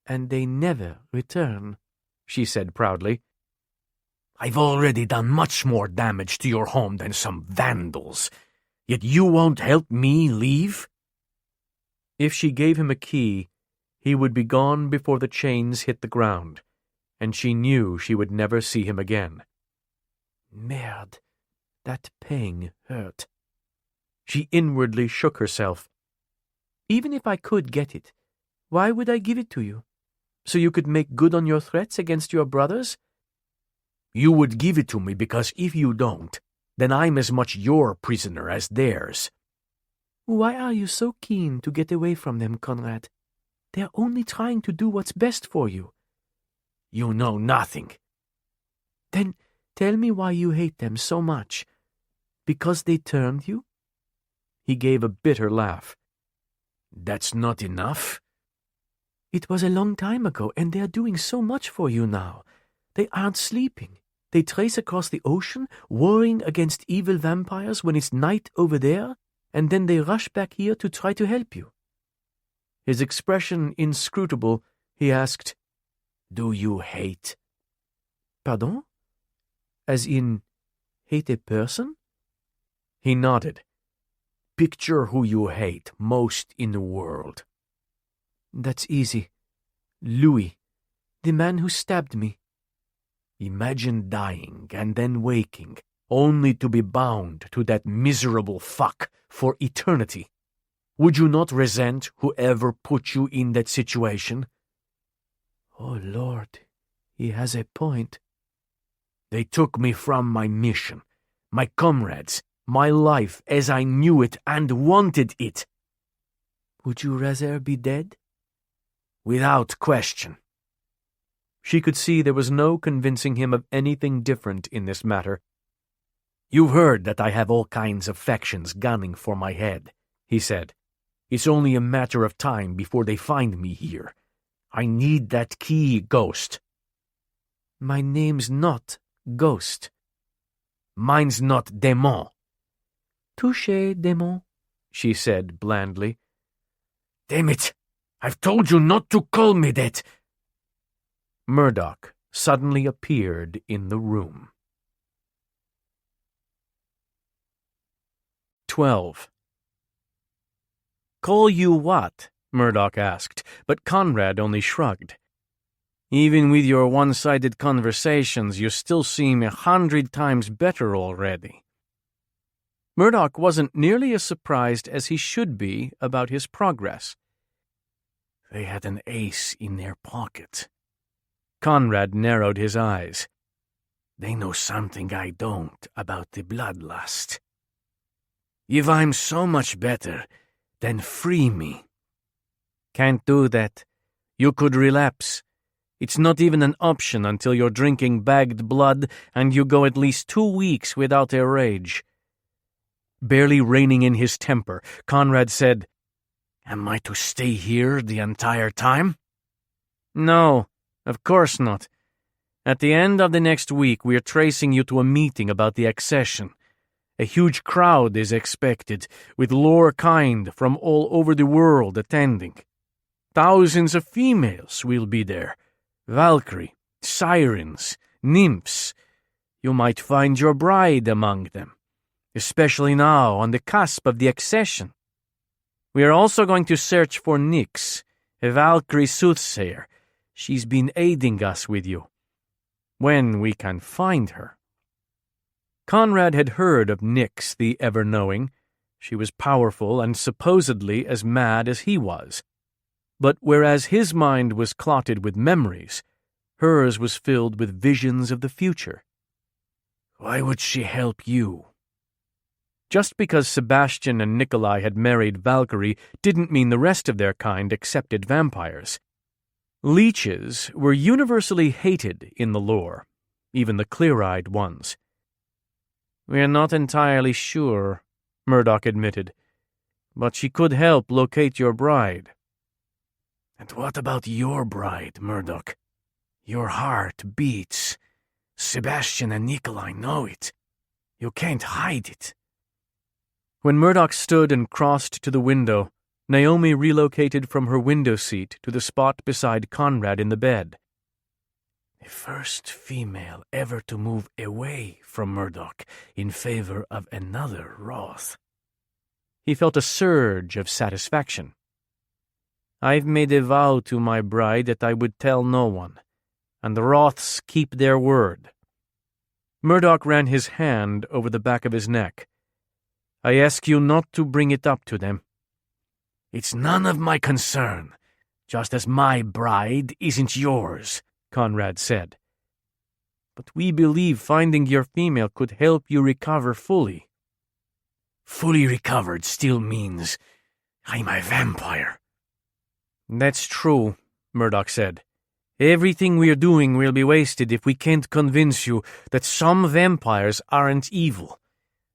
and they never return, she said proudly. I've already done much more damage to your home than some vandals. Yet you won't help me leave?" If she gave him a key, he would be gone before the chains hit the ground, and she knew she would never see him again. Merde, that pang hurt. She inwardly shook herself. Even if I could get it, why would I give it to you? So you could make good on your threats against your brothers? You would give it to me because if you don't, then I'm as much your prisoner as theirs. Why are you so keen to get away from them, Conrad? They're only trying to do what's best for you. You know nothing. Then tell me why you hate them so much. Because they turned you? He gave a bitter laugh. That's not enough? It was a long time ago, and they're doing so much for you now. They aren't sleeping. They trace across the ocean, warring against evil vampires when it's night over there, and then they rush back here to try to help you. His expression inscrutable, he asked, Do you hate? Pardon? As in, hate a person? He nodded. Picture who you hate most in the world. That's easy. Louis, the man who stabbed me. Imagine dying and then waking, only to be bound to that miserable fuck for eternity. Would you not resent whoever put you in that situation? Oh, Lord, he has a point. They took me from my mission, my comrades, my life as I knew it and wanted it. Would you rather be dead? Without question. She could see there was no convincing him of anything different in this matter. You've heard that I have all kinds of factions gunning for my head, he said. It's only a matter of time before they find me here. I need that key, Ghost. My name's not Ghost. Mine's not Démon. Touché, Démon, she said blandly. Damn it! I've told you not to call me that! Murdoch suddenly appeared in the room. 12. "Call you what?" Murdoch asked, but Conrad only shrugged. "Even with your one-sided conversations, you still seem 100 times better already." Murdoch wasn't nearly as surprised as he should be about his progress. They had an ace in their pocket. Conrad narrowed his eyes. They know something I don't about the bloodlust. If I'm so much better, then free me. Can't do that. You could relapse. It's not even an option until you're drinking bagged blood and you go at least 2 weeks without a rage. Barely reining in his temper, Conrad said, Am I to stay here the entire time? No, of course not. At the end of the next week, we're tracing you to a meeting about the accession. A huge crowd is expected, with lore kind from all over the world attending. Thousands of females will be there. Valkyrie, sirens, nymphs. You might find your bride among them, especially now on the cusp of the accession. We are also going to search for Nyx, a Valkyrie soothsayer. She's been aiding us with you. When we can find her. Conrad had heard of Nyx the ever-knowing. She was powerful and supposedly as mad as he was. But whereas his mind was clotted with memories, hers was filled with visions of the future. Why would she help you? Just because Sebastian and Nikolai had married Valkyrie didn't mean the rest of their kind accepted vampires. Leeches were universally hated in the lore, even the clear-eyed ones. We're not entirely sure, Murdoch admitted, but she could help locate your bride. And what about your bride, Murdoch? Your heart beats. Sebastian and Nikolai know it. You can't hide it. When Murdoch stood and crossed to the window, Naomi relocated from her window seat to the spot beside Conrad in the bed. The first female ever to move away from Murdoch in favor of another Wroth. He felt a surge of satisfaction. I've made a vow to my bride that I would tell no one, and the Wroths keep their word. Murdoch ran his hand over the back of his neck. I ask you not to bring it up to them. It's none of my concern, just as my bride isn't yours, Conrad said. But we believe finding your female could help you recover fully. Fully recovered still means I'm a vampire. That's true, Murdoch said. Everything we're doing will be wasted if we can't convince you that some vampires aren't evil.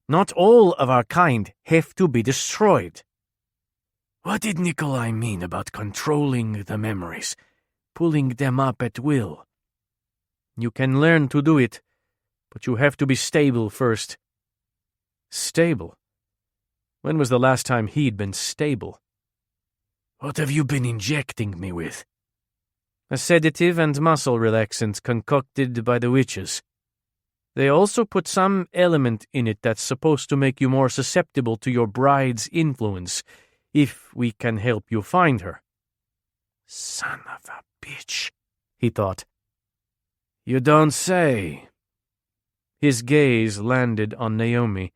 Not all of our kind have to be destroyed. What did Nikolai mean about controlling the memories, pulling them up at will? You can learn to do it, but you have to be stable first. Stable? When was the last time he'd been stable? What have you been injecting me with? A sedative and muscle relaxant concocted by the witches. They also put some element in it that's supposed to make you more susceptible to your bride's influence, if we can help you find her. Son of a bitch, he thought. You don't say. His gaze landed on Néomi.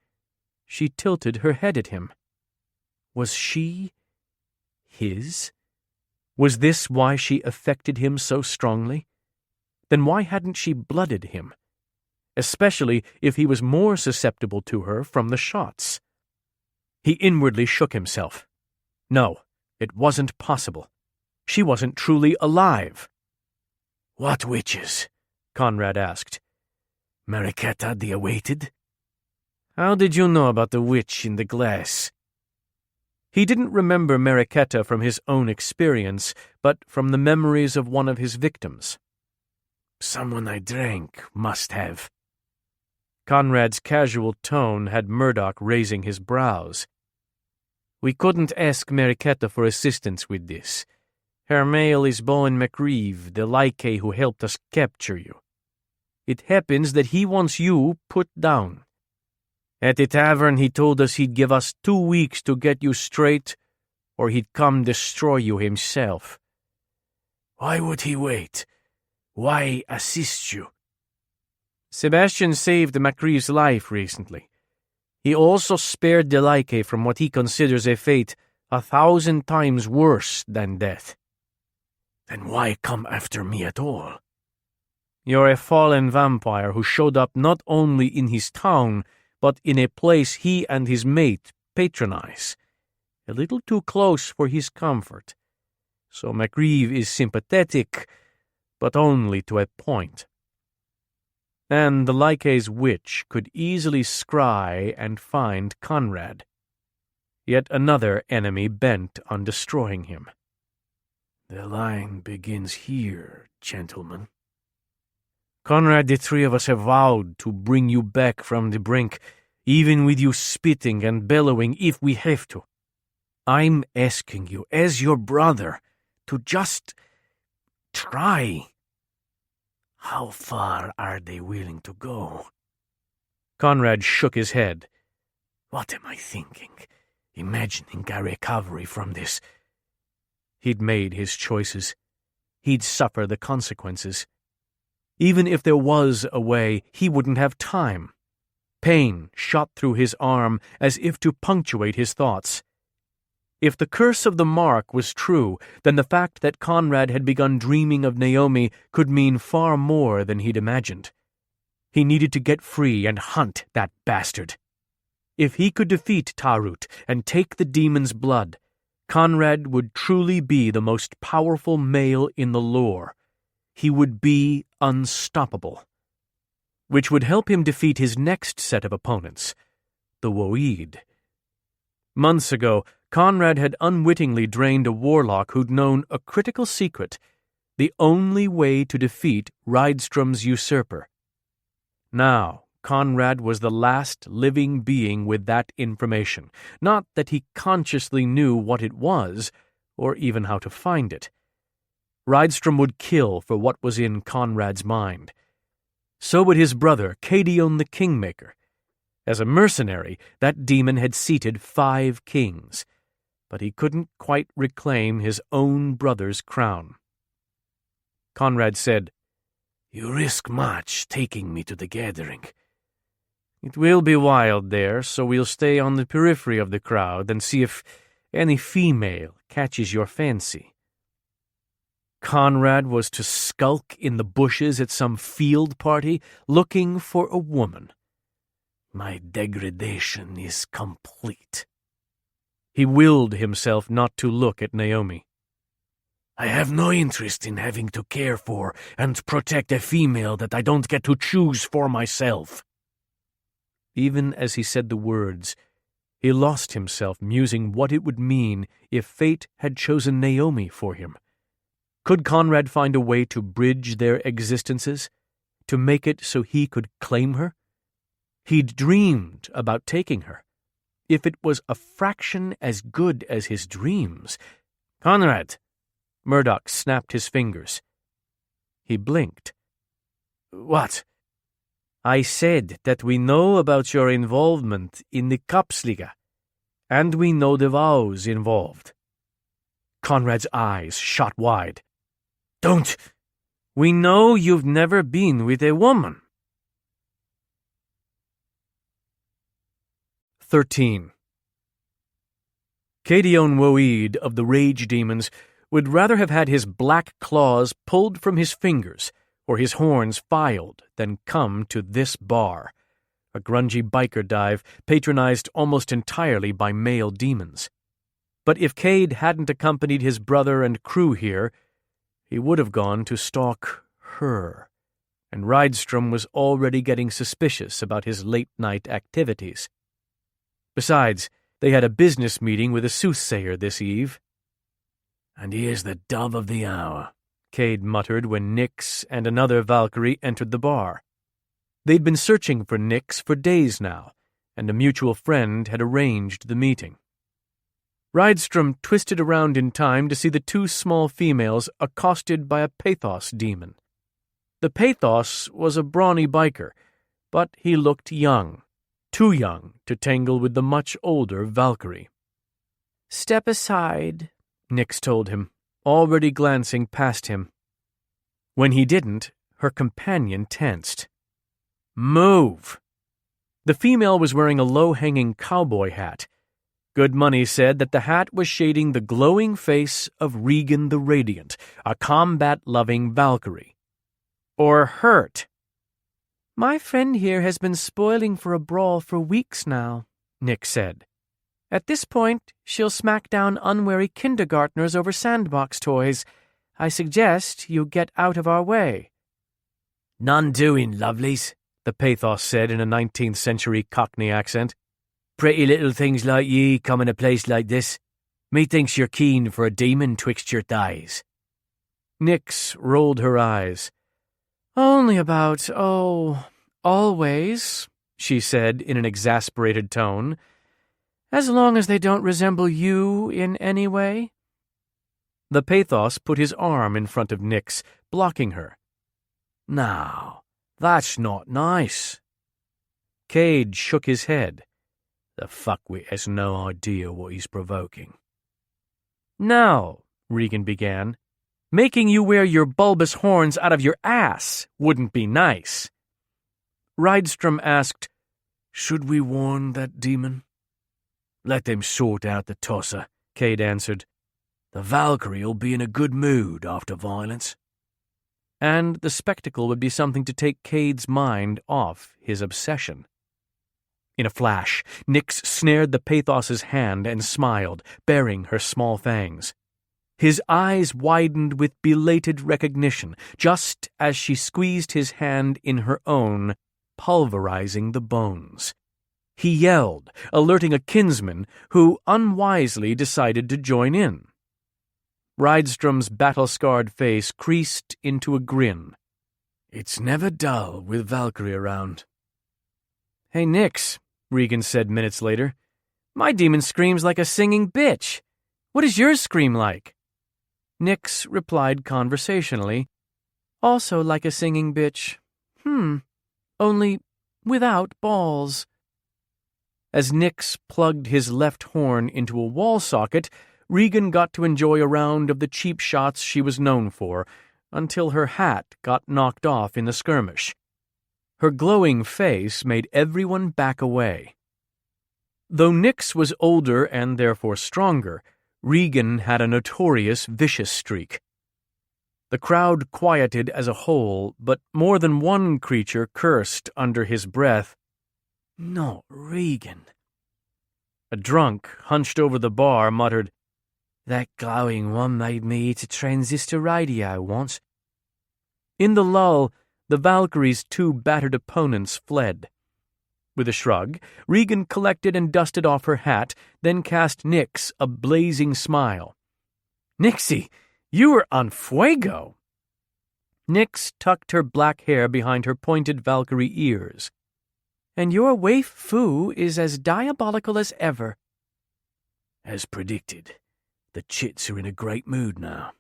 She tilted her head at him. Was she his? Was this why she affected him so strongly? Then why hadn't she blooded him? Especially if he was more susceptible to her from the shots. He inwardly shook himself. No, it wasn't possible. She wasn't truly alive. What witches? Conrad asked. Mariquetta the Awaited? How did you know about the witch in the glass? He didn't remember Mariquetta from his own experience, but from the memories of one of his victims. Someone I drank must have. Conrad's casual tone had Murdoch raising his brows. We couldn't ask Mariquetta for assistance with this. Her male is Bowen McReeve, the Lycae who helped us capture you. It happens that he wants you put down. At the tavern he told us he'd give us 2 weeks to get you straight, or he'd come destroy you himself. Why would he wait? Why assist you? Sebastian saved McReeve's life recently. He also spared the Lycae from what he considers a fate 1,000 times worse than death. Then why come after me at all? You're a fallen vampire who showed up not only in his town, but in a place he and his mate patronize. A little too close for his comfort. So McReeve is sympathetic, but only to a point. And the Lycae's witch could easily scry and find Conrad. Yet another enemy bent on destroying him. The line begins here, gentlemen. Conrad, the 3 of us have vowed to bring you back from the brink, even with you spitting and bellowing if we have to. I'm asking you, as your brother, to just try. How far are they willing to go? Conrad shook his head. What am I thinking? Imagining a recovery from this. He'd made his choices. He'd suffer the consequences. Even if there was a way, he wouldn't have time. Pain shot through his arm as if to punctuate his thoughts. If the curse of the mark was true, then the fact that Conrad had begun dreaming of Néomi could mean far more than he'd imagined. He needed to get free and hunt that bastard. If he could defeat Tarut and take the demon's blood, Conrad would truly be the most powerful male in the lore. He would be unstoppable. Which would help him defeat his next set of opponents, the Woid. Months ago, Conrad had unwittingly drained a warlock who'd known a critical secret, the only way to defeat Rydstrom's usurper. Now, Conrad was the last living being with that information, not that he consciously knew what it was, or even how to find it. Rydstrom would kill for what was in Conrad's mind. So would his brother, Cadion the Kingmaker. As a mercenary, that demon had seated 5 kings, but he couldn't quite reclaim his own brother's crown. Conrad said, "You risk much taking me to the gathering." "It will be wild there, so we'll stay on the periphery of the crowd and see if any female catches your fancy." Conrad was to skulk in the bushes at some field party, looking for a woman. My degradation is complete. He willed himself not to look at Néomi. I have no interest in having to care for and protect a female that I don't get to choose for myself. Even as he said the words, he lost himself musing what it would mean if fate had chosen Néomi for him. Could Conrad find a way to bridge their existences, to make it so he could claim her? He'd dreamed about taking her. If it was a fraction as good as his dreams... "Conrad!" Murdoch snapped his fingers. He blinked. "What?" "I said that we know about your involvement in the Kapsliga, and we know the vows involved." Conrad's eyes shot wide. "Don't!" "We know you've never been with a woman." 13. Cadion Woeed of the Rage Demons would rather have had his black claws pulled from his fingers or his horns filed than come to this bar, a grungy biker dive patronized almost entirely by male demons. But if Cade hadn't accompanied his brother and crew here, he would have gone to stalk her, and Rydstrom was already getting suspicious about his late-night activities. Besides, they had a business meeting with a soothsayer this eve. "And here's the dove of the hour," Cade muttered when Nyx and another Valkyrie entered the bar. They'd been searching for Nyx for days now, and a mutual friend had arranged the meeting. Rydstrom twisted around in time to see the 2 small females accosted by a pathos demon. The pathos was a brawny biker, but he looked young. Too young to tangle with the much older Valkyrie. "Step aside," Nyx told him, already glancing past him. When he didn't, her companion tensed. "Move!" The female was wearing a low-hanging cowboy hat. Good Money said that the hat was shading the glowing face of Regan the Radiant, a combat-loving Valkyrie. Or hurt. "My friend here has been spoiling for a brawl for weeks now," Nyx said. "At this point, she'll smack down unwary kindergartners over sandbox toys. I suggest you get out of our way." "None doing, lovelies," the pathos said in a 19th century Cockney accent. "Pretty little things like ye come in a place like this. Methinks you're keen for a demon twixt your thighs." Nyx rolled her eyes. "Only about, always," she said in an exasperated tone. "As long as they don't resemble you in any way." The pathos put his arm in front of Nyx, blocking her. "Now, that's not nice." Cade shook his head. The fuckwit has no idea what he's provoking. "Now," Regan began, "making you wear your bulbous horns out of your ass wouldn't be nice." Rydstrom asked, "Should we warn that demon?" "Let them sort out the tosser," Cade answered. "The Valkyrie'll be in a good mood after violence." And the spectacle would be something to take Cade's mind off his obsession. In a flash, Nyx snared the pathos's hand and smiled, baring her small fangs. His eyes widened with belated recognition, just as she squeezed his hand in her own, pulverizing the bones. He yelled, alerting a kinsman who unwisely decided to join in. Rydstrom's battle-scarred face creased into a grin. "It's never dull with Valkyrie around." "Hey, Nyx," Regan said minutes later. "My demon screams like a singing bitch. What does yours scream like?" Nix replied conversationally, "Also like a singing bitch. Only without balls." As Nix plugged his left horn into a wall socket, Regan got to enjoy a round of the cheap shots she was known for, until her hat got knocked off in the skirmish. Her glowing face made everyone back away. Though Nix was older and therefore stronger, Regan had a notorious vicious streak. The crowd quieted as a whole, but more than one creature cursed under his breath, "Not Regan." A drunk, hunched over the bar, muttered, "That glowing one made me eat a transistor radio once." In the lull, the Valkyrie's two battered opponents fled. With a shrug, Regan collected and dusted off her hat, then cast Nix a blazing smile. "Nixie, you were on fuego!" Nix tucked her black hair behind her pointed Valkyrie ears. "And your waif Fu is as diabolical as ever." As predicted, the chits are in a great mood now.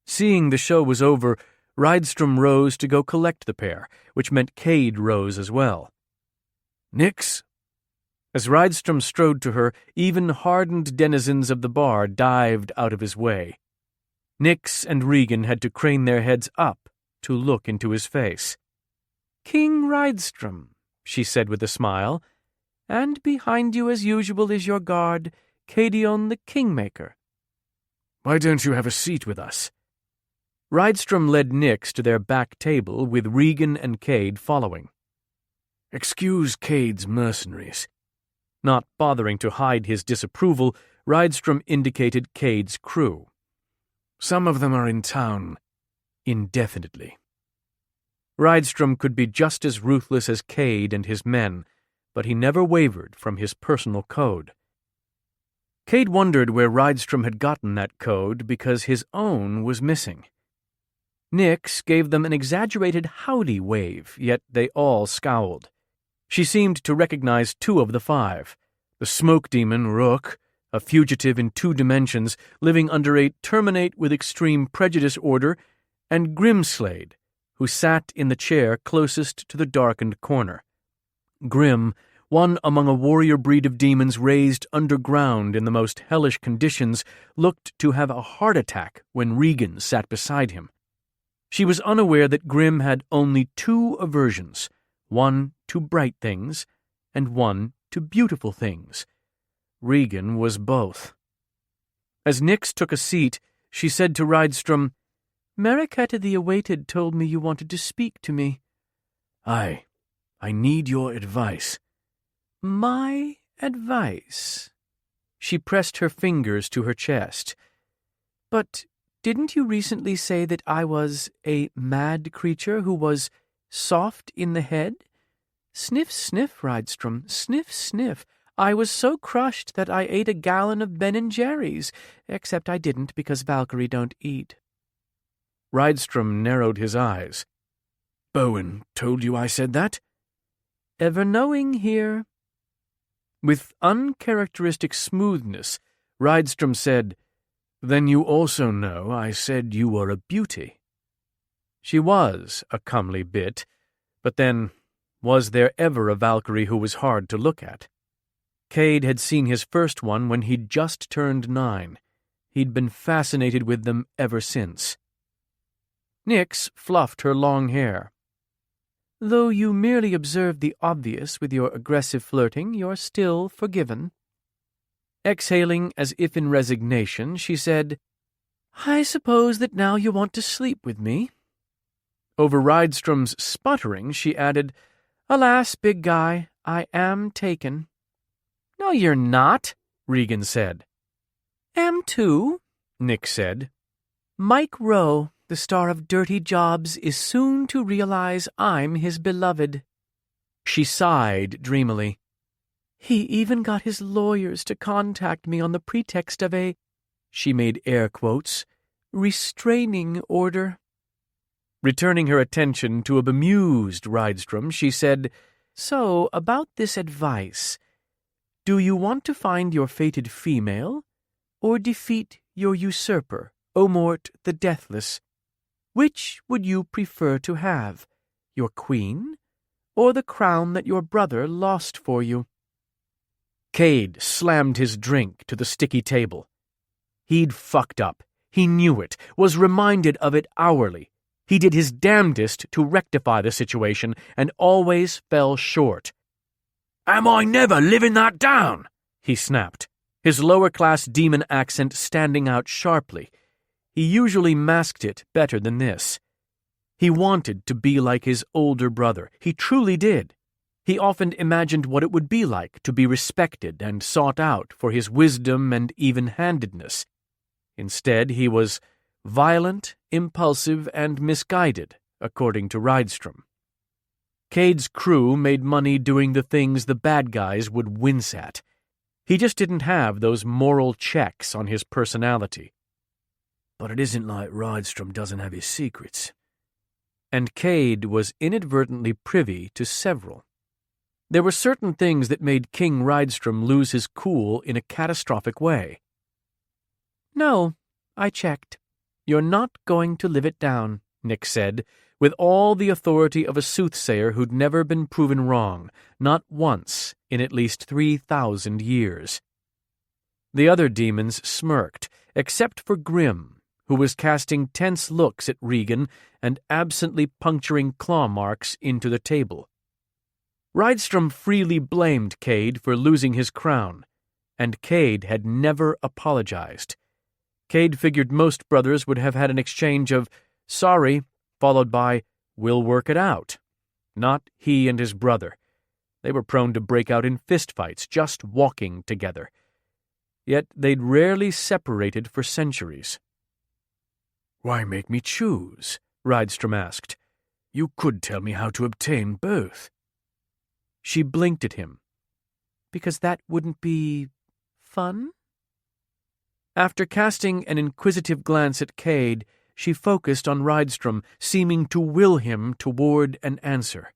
Seeing the show was over, Rydstrom rose to go collect the pair, which meant Cade rose as well. "Nix?" As Rydstrom strode to her, even hardened denizens of the bar dived out of his way. Nix and Regan had to crane their heads up to look into his face. "King Rydstrom," she said with a smile, "and behind you as usual is your guard, Cadion the Kingmaker." Why don't you have a seat with us? Rydstrom led Nix to their back table, with Regan and Cade following. Excuse Cade's mercenaries. Not bothering to hide his disapproval, Rydstrom indicated Cade's crew. Some of them are in town indefinitely. Rydstrom could be just as ruthless as Cade and his men, but he never wavered from his personal code. Cade wondered where Rydstrom had gotten that code because his own was missing. Nix gave them an exaggerated howdy wave, yet they all scowled. She seemed to recognize two of the five, the smoke demon Rook, a fugitive in 2 dimensions living under a terminate with extreme prejudice order, and Grimslade, who sat in the chair closest to the darkened corner. Grim, one among a warrior breed of demons raised underground in the most hellish conditions, looked to have a heart attack when Regan sat beside him. She was unaware that Grim had only 2 aversions, one to bright things and one to beautiful things. Regan was both. As Nix took a seat, she said to Rydstrom, "Mariketa the Awaited told me you wanted to speak to me." I need your advice." "My advice?" She pressed her fingers to her chest. "But didn't you recently say that I was a mad creature who was soft in the head? Sniff, sniff, Rydstrom, sniff, sniff. I was so crushed that I ate a gallon of Ben & Jerry's, except I didn't because Valkyrie don't eat." Rydstrom narrowed his eyes. "Bowen told you I said that?" "Ever knowing here." With uncharacteristic smoothness, Rydstrom said, "Then you also know I said you were a beauty." She was a comely bit, but then, was there ever a Valkyrie who was hard to look at? Cade had seen his first one when he'd just turned 9. He'd been fascinated with them ever since. Nix fluffed her long hair. "Though you merely observed the obvious with your aggressive flirting, you're still forgiven." Exhaling as if in resignation, she said, "I suppose that now you want to sleep with me." Over Rydstrom's sputtering, she added, "Alas, big guy, I am taken." "No, you're not," Regan said. "Am too," Nix said. "Mike Rowe, the star of Dirty Jobs, is soon to realize I'm his beloved." She sighed dreamily. "He even got his lawyers to contact me on the pretext of a," she made air quotes, "restraining order." Returning her attention to a bemused Rydstrom, she said, "So, about this advice, do you want to find your fated female, or defeat your usurper, Omort the Deathless. Which would you prefer to have, your queen, or the crown that your brother lost for you?" Cade slammed his drink to the sticky table. He'd fucked up. He knew it, was reminded of it hourly. He did his damnedest to rectify the situation and always fell short. "Am I never living that down?" he snapped, his lower-class demon accent standing out sharply. He usually masked it better than this. He wanted to be like his older brother. He truly did. He often imagined what it would be like to be respected and sought out for his wisdom and even-handedness. Instead, he was violent, impulsive, and misguided, according to Rydstrom. Cade's crew made money doing the things the bad guys would wince at. He just didn't have those moral checks on his personality. But it isn't like Rydstrom doesn't have his secrets. And Cade was inadvertently privy to several. There were certain things that made King Rydstrom lose his cool in a catastrophic way. "No, I checked. You're not going to live it down," Nick said, with all the authority of a soothsayer who'd never been proven wrong, not once in at least 3,000 years. The other demons smirked, except for Grimm, who was casting tense looks at Regan and absently puncturing claw marks into the table. Rydstrom freely blamed Cade for losing his crown, and Cade had never apologized. Cade figured most brothers would have had an exchange of "sorry," followed by "we'll work it out." Not he and his brother. They were prone to break out in fistfights just walking together. Yet they'd rarely separated for centuries. "Why make me choose?" Rydstrom asked. "You could tell me how to obtain both." She blinked at him. "Because that wouldn't be fun?" After casting an inquisitive glance at Cade, she focused on Rydstrom, seeming to will him toward an answer.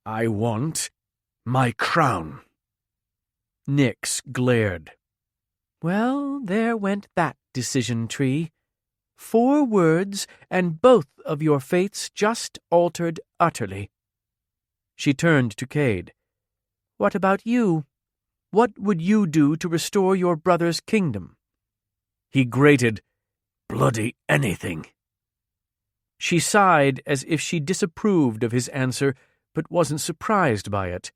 "I want my crown." Nyx glared. "Well, there went that decision tree. 4 words, and both of your fates just altered utterly." She turned to Cade. "What about you? What would you do to restore your brother's kingdom?" He grated, "Bloody anything." She sighed as if she disapproved of his answer, but wasn't surprised by it.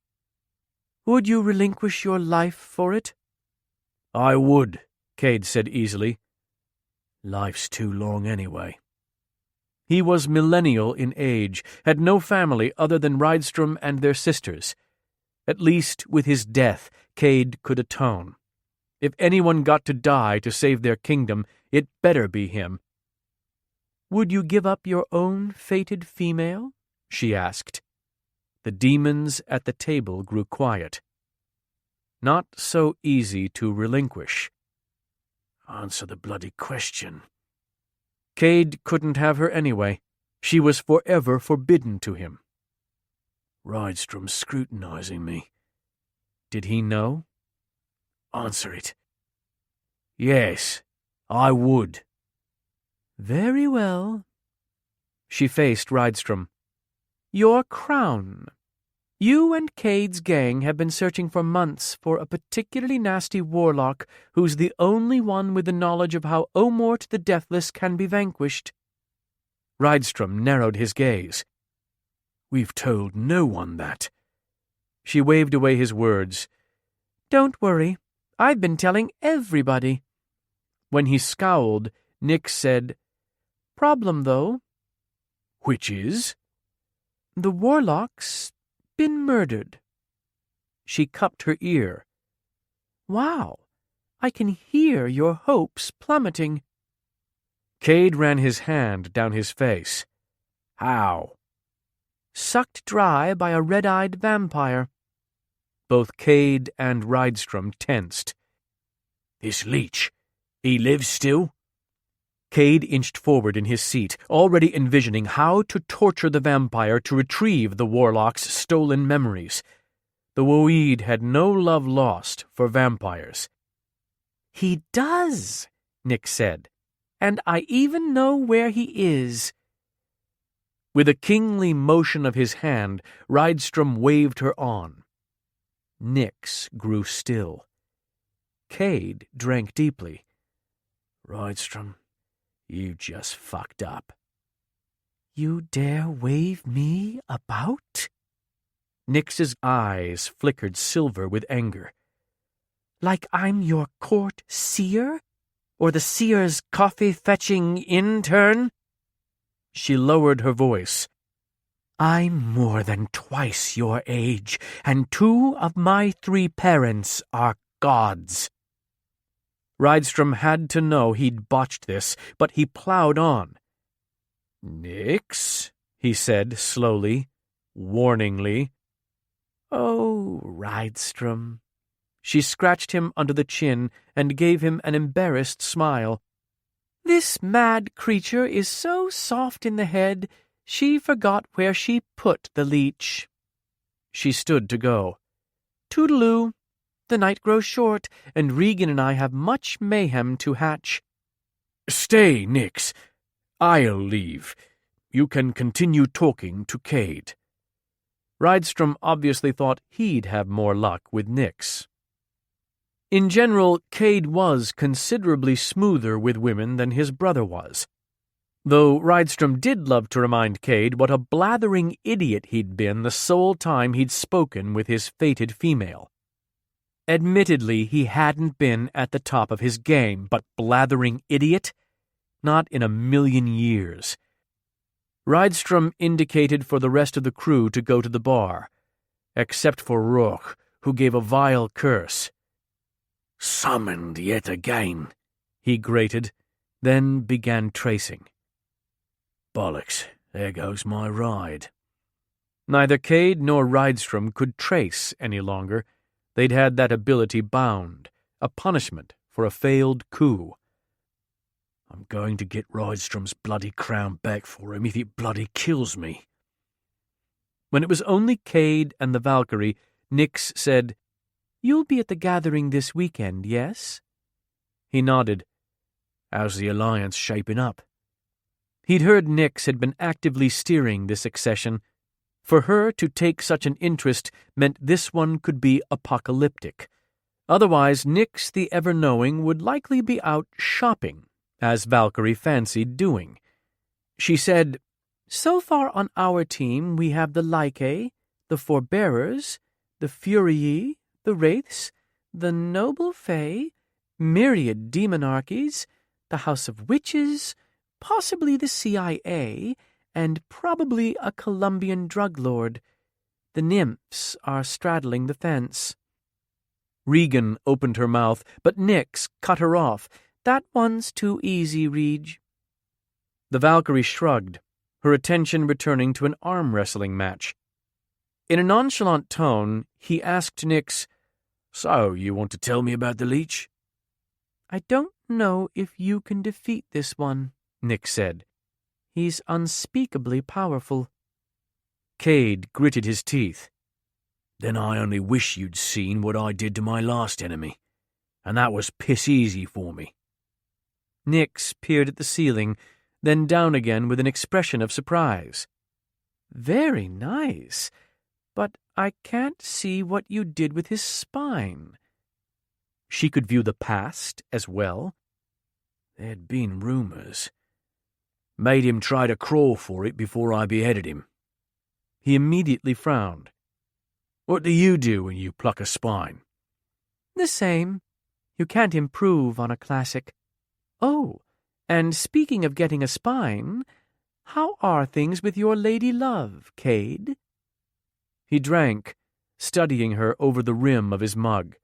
"Would you relinquish your life for it?" "I would," Cade said easily. "Life's too long anyway." He was millennial in age, had no family other than Rydstrom and their sisters. At least with his death, Cade could atone. If anyone got to die to save their kingdom, it better be him. "Would you give up your own fated female?" she asked. The demons at the table grew quiet. Not so easy to relinquish. "Answer the bloody question." Cade couldn't have her anyway. She was forever forbidden to him. "Rydstrom's scrutinizing me." Did he know? "Answer it." "Yes, I would." "Very well." She faced Rydstrom. "Your crown. You and Cade's gang have been searching for months for a particularly nasty warlock who's the only one with the knowledge of how Omort the Deathless can be vanquished." Rydstrom narrowed his gaze. "We've told no one that." She waved away his words. "Don't worry. I've been telling everybody." When he scowled, Nick said, "Problem, though." "Which is?" "The warlock's been murdered." She cupped her ear. "Wow, I can hear your hopes plummeting." Cade ran his hand down his face. "How?" "Sucked dry by a red-eyed vampire." Both Cade and Rydstrom tensed. "This leech, he lives still?" Cade inched forward in his seat, already envisioning how to torture the vampire to retrieve the warlock's stolen memories. The Woeed had no love lost for vampires. "He does," Nix said. "And I even know where he is." With a kingly motion of his hand, Rydstrom waved her on. Nix grew still. Cade drank deeply. Rydstrom, you just fucked up. "You dare wave me about?" Nix's eyes flickered silver with anger. "Like I'm your court seer? Or the seer's coffee-fetching intern?" She lowered her voice. "I'm more than twice your age, and 2 of my 3 parents are gods." Rydstrom had to know he'd botched this, but he plowed on. Nix, he said slowly, warningly. "Oh, Rydstrom." She scratched him under the chin and gave him an embarrassed smile. "This mad creature is so soft in the head, she forgot where she put the leech." She stood to go. "Toodaloo. The night grows short, and Regan and I have much mayhem to hatch." Stay, Nix. I'll leave. You can continue talking to Cade. Rydstrom obviously thought he'd have more luck with Nix. In general, Cade was considerably smoother with women than his brother was, though Rydstrom did love to remind Cade what a blathering idiot he'd been the sole time he'd spoken with his fated female. Admittedly, he hadn't been at the top of his game, but blathering idiot? Not in a million years. Rydstrom indicated for the rest of the crew to go to the bar, except for Wroth, who gave a vile curse. Summoned yet again, he grated, then began tracing. Bollocks, there goes my ride. Neither Cade nor Rydstrom could trace any longer. They'd had that ability bound, a punishment for a failed coup. I'm going to get Rydstrom's bloody crown back for him if it bloody kills me. When it was only Cade and the Valkyrie, Nix said, "You'll be at the gathering this weekend, yes?" He nodded. How's the alliance shaping up? He'd heard Nix had been actively steering this accession. For her to take such an interest meant this one could be apocalyptic. Otherwise, Nix the ever-knowing would likely be out shopping, as Valkyrie fancied doing. She said, "So far on our team we have the Lycae, the Forbearers, the Furii, the Wraiths, the Noble Fae, myriad demonarchies, the House of Witches, possibly the CIA, and probably a Colombian drug lord. The nymphs are straddling the fence." Regan opened her mouth, but Nix cut her off. "That one's too easy, Reg." The Valkyrie shrugged, her attention returning to an arm-wrestling match. In a nonchalant tone, he asked Nix, "So, you want to tell me about the leech?" "I don't know if you can defeat this one," Nix said. "He's unspeakably powerful." Cade gritted his teeth. "Then I only wish you'd seen what I did to my last enemy, and that was piss easy for me." Nix peered at the ceiling, then down again with an expression of surprise. "Very nice, but I can't see what you did with his spine." She could view the past as well. There'd been rumors. Made him try to crawl for it before I beheaded him. He immediately frowned. "What do you do when you pluck a spine?" "The same. You can't improve on a classic. Oh, and speaking of getting a spine, how are things with your lady love, Cade?" He drank, studying her over the rim of his mug.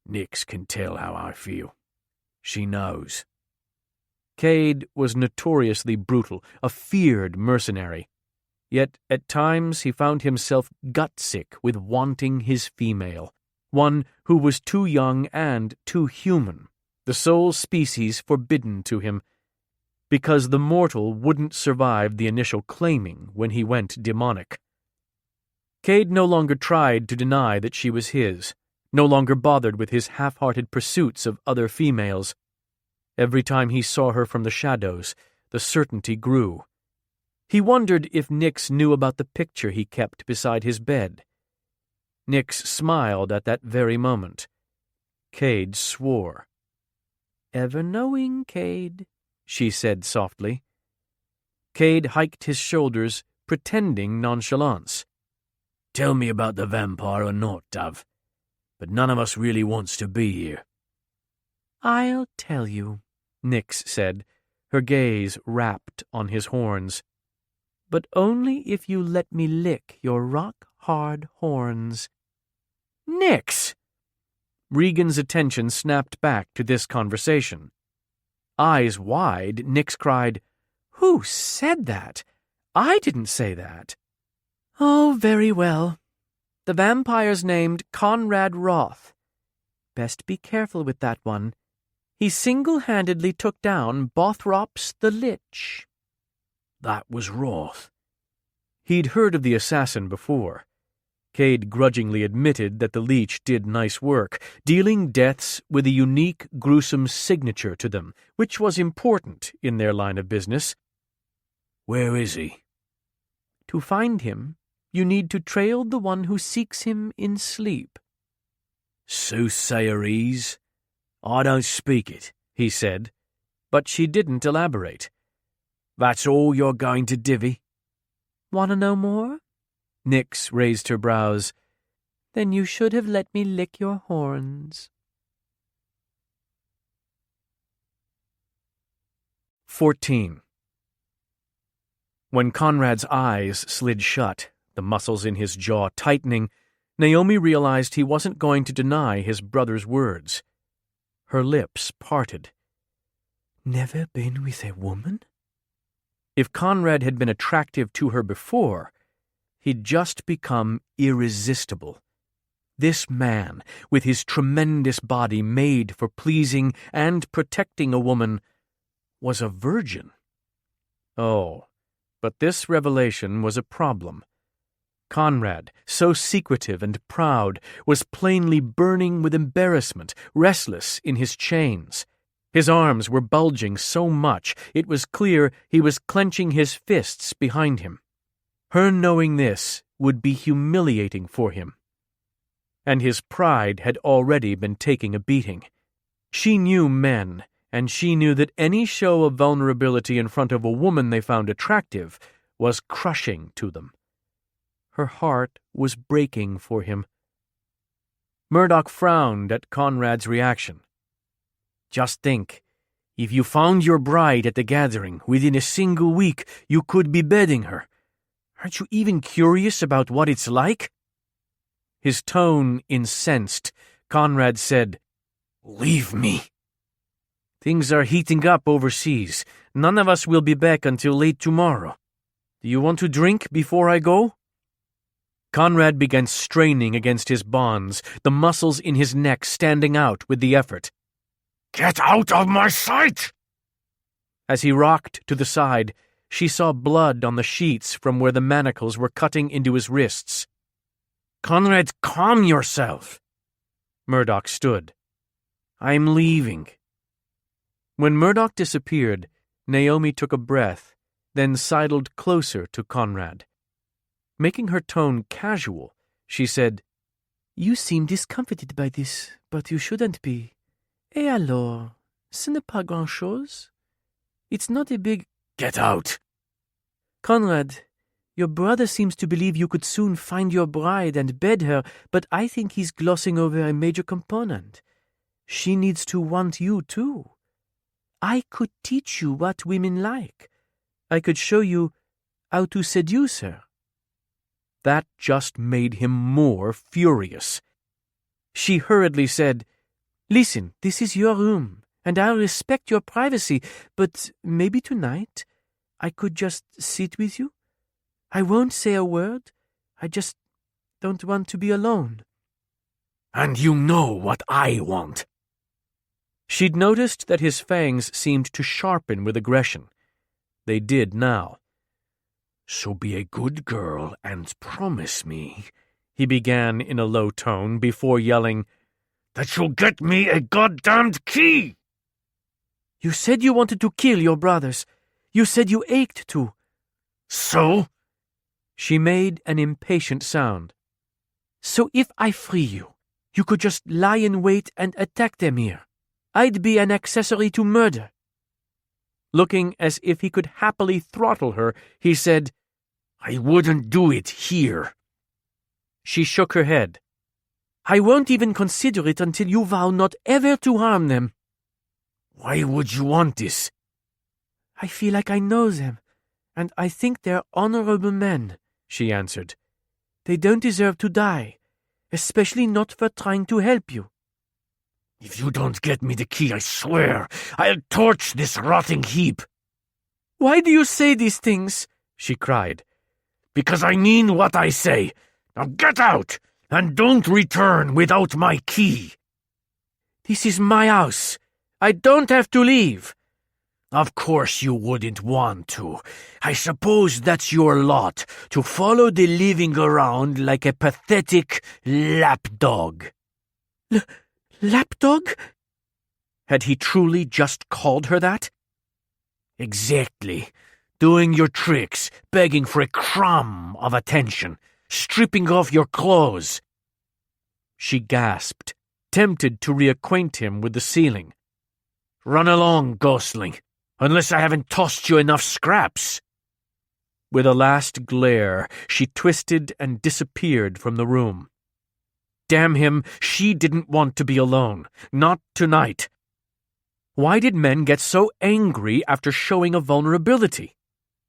"Nix can tell how I feel. She knows." Cade was notoriously brutal, a feared mercenary. Yet at times he found himself gut-sick with wanting his female, one who was too young and too human, the sole species forbidden to him, because the mortal wouldn't survive the initial claiming when he went demonic. Cade no longer tried to deny that she was his, no longer bothered with his half-hearted pursuits of other females. Every time he saw her from the shadows, the certainty grew. He wondered if Nix knew about the picture he kept beside his bed. Nix smiled at that very moment. Cade swore. "Ever knowing, Cade," she said softly. Cade hiked his shoulders, pretending nonchalance. "Tell me about the vampire or not, Dove. But none of us really wants to be here." "I'll tell you," Nix said, her gaze rapt on his horns. "But only if you let me lick your rock-hard horns." "Nix!" Regan's attention snapped back to this conversation. Eyes wide, Nix cried, "Who said that? I didn't say that." "Oh, very well. The vampire's named Conrad Wroth. Best be careful with that one. He single-handedly took down Bothrops the Lich." "That was Wroth." He'd heard of the assassin before. Cade grudgingly admitted that the leech did nice work, dealing deaths with a unique, gruesome signature to them, which was important in their line of business. "Where is he?" "To find him, you need to trail the one who seeks him in sleep." "Soothsayerese? I don't speak it," he said, but she didn't elaborate. "That's all you're going to divvy?" "Want to know more?" Nix raised her brows. "Then you should have let me lick your horns." 14. When Conrad's eyes slid shut, the muscles in his jaw tightening, Néomi realized he wasn't going to deny his brother's words. Her lips parted. "Never been with a woman?" If Conrad had been attractive to her before, he'd just become irresistible. This man, with his tremendous body made for pleasing and protecting a woman, was a virgin. Oh, but this revelation was a problem. Conrad, so secretive and proud, was plainly burning with embarrassment, restless in his chains. His arms were bulging so much it was clear he was clenching his fists behind him. Her knowing this would be humiliating for him. And his pride had already been taking a beating. She knew men, and she knew that any show of vulnerability in front of a woman they found attractive was crushing to them. Her heart was breaking for him. Murdoch frowned at Conrad's reaction. "Just think, if you found your bride at the gathering within a single week, you could be bedding her. Aren't you even curious about what it's like?" His tone incensed. Conrad said, "Leave me. Things are heating up overseas. None of us will be back until late tomorrow. Do you want to drink before I go?" Conrad began straining against his bonds, the muscles in his neck standing out with the effort. "Get out of my sight!" As he rocked to the side, she saw blood on the sheets from where the manacles were cutting into his wrists. "Conrad, calm yourself." Murdoch stood. "I'm leaving." When Murdoch disappeared, Néomi took a breath, then sidled closer to Conrad. Making her tone casual, she said, "You seem discomfited by this, but you shouldn't be. Et alors, ce n'est pas grand-chose. It's not a big—" "Get out!" "Conrad, your brother seems to believe you could soon find your bride and bed her, but I think he's glossing over a major component. She needs to want you, too. I could teach you what women like. I could show you how to seduce her." That just made him more furious. She hurriedly said, "Listen, this is your room, and I'll respect your privacy, but maybe tonight I could just sit with you. I won't say a word. I just don't want to be alone." "And you know what I want." She'd noticed that his fangs seemed to sharpen with aggression. They did now. "So be a good girl and promise me," he began in a low tone before yelling, "that you'll get me a goddamned key." You said you wanted to kill your brothers. You said you ached to. So? She made an impatient sound. So if I free you, you could just lie in wait and attack them here. I'd be an accessory to murder. Looking as if he could happily throttle her, he said, I wouldn't do it here. She shook her head. I won't even consider it until you vow not ever to harm them. Why would you want this? I feel like I know them, and I think they're honorable men, she answered. They don't deserve to die, especially not for trying to help you. If you don't get me the key, I swear, I'll torch this rotting heap. Why do you say these things? She cried. Because I mean what I say. Now get out, and don't return without my key. This is my house. I don't have to leave. Of course you wouldn't want to. I suppose that's your lot, to follow the living around like a pathetic lapdog. Lapdog? Had he truly just called her that? Exactly. Doing your tricks, begging for a crumb of attention, stripping off your clothes. She gasped, tempted to reacquaint him with the ceiling. Run along, ghostling, unless I haven't tossed you enough scraps. With a last glare, she twisted and disappeared from the room. Damn him, she didn't want to be alone. Not tonight. Why did men get so angry after showing a vulnerability?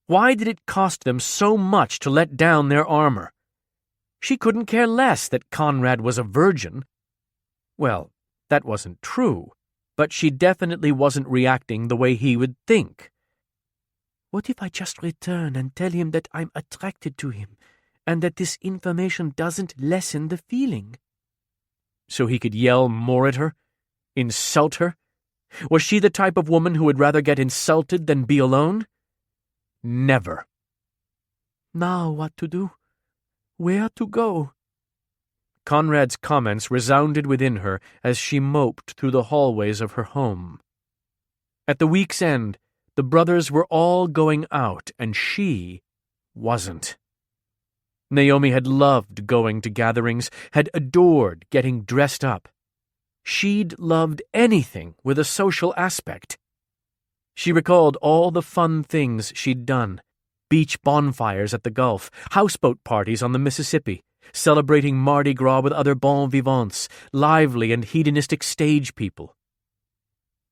Why did it cost them so much to let down their armor? She couldn't care less that Conrad was a virgin. Well, that wasn't true, but she definitely wasn't reacting the way he would think. What if I just return and tell him that I'm attracted to him, and that this information doesn't lessen the feeling? So he could yell more at her? Insult her? Was she the type of woman who would rather get insulted than be alone? Never. Now what to do? Where to go? Conrad's comments resounded within her as she moped through the hallways of her home. At the week's end, the brothers were all going out, and she wasn't. Naomi had loved going to gatherings, had adored getting dressed up. She'd loved anything with a social aspect. She recalled all the fun things she'd done: beach bonfires at the Gulf, houseboat parties on the Mississippi, celebrating Mardi Gras with other bon vivants, lively and hedonistic stage people.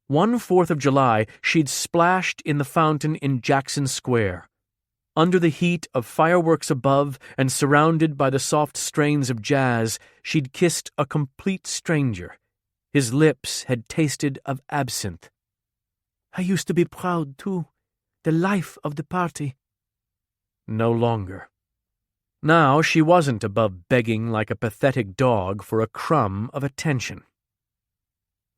One 4th of July, she'd splashed in the fountain in Jackson Square. Under the heat of fireworks above and surrounded by the soft strains of jazz, she'd kissed a complete stranger. His lips had tasted of absinthe. I used to be proud, too. The life of the party. No longer. Now she wasn't above begging like a pathetic dog for a crumb of attention.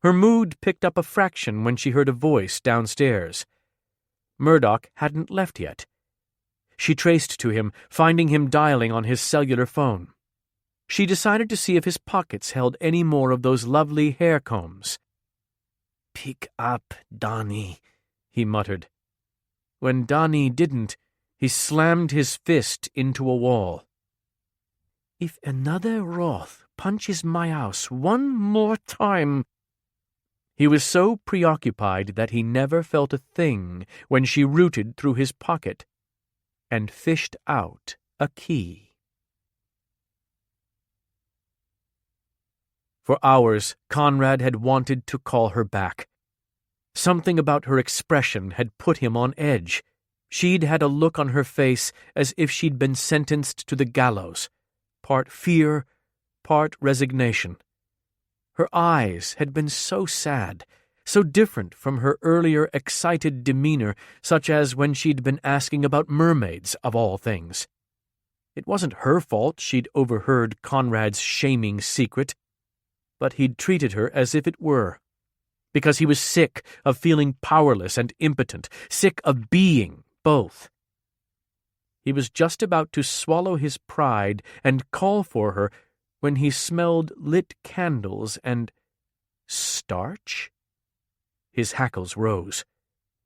Her mood picked up a fraction when she heard a voice downstairs. Murdoch hadn't left yet. She traced to him, finding him dialing on his cellular phone. She decided to see if his pockets held any more of those lovely hair combs. Pick up, Donnie, he muttered. When Donnie didn't, he slammed his fist into a wall. If another Wroth punches my house one more time... He was so preoccupied that he never felt a thing when she rooted through his pocket and fished out a key. For hours, Conrad had wanted to call her back. Something about her expression had put him on edge. She'd had a look on her face as if she'd been sentenced to the gallows, part fear, part resignation. Her eyes had been so sad, so different from her earlier excited demeanor, such as when she'd been asking about mermaids, of all things. It wasn't her fault she'd overheard Conrad's shaming secret, but he'd treated her as if it were, because he was sick of feeling powerless and impotent, sick of being both. He was just about to swallow his pride and call for her when he smelled lit candles and starch. His hackles rose.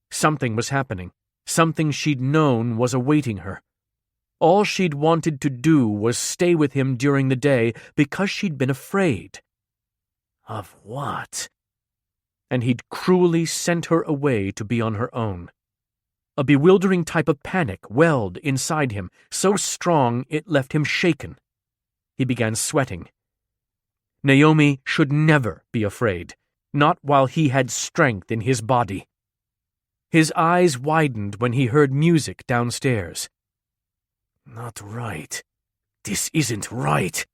Something was happening. Something she'd known was awaiting her. All she'd wanted to do was stay with him during the day because she'd been afraid. Of what? And he'd cruelly sent her away to be on her own. A bewildering type of panic welled inside him, so strong it left him shaken. He began sweating. Néomi should never be afraid, not while he had strength in his body. His eyes widened when he heard music downstairs. Not right. This isn't right.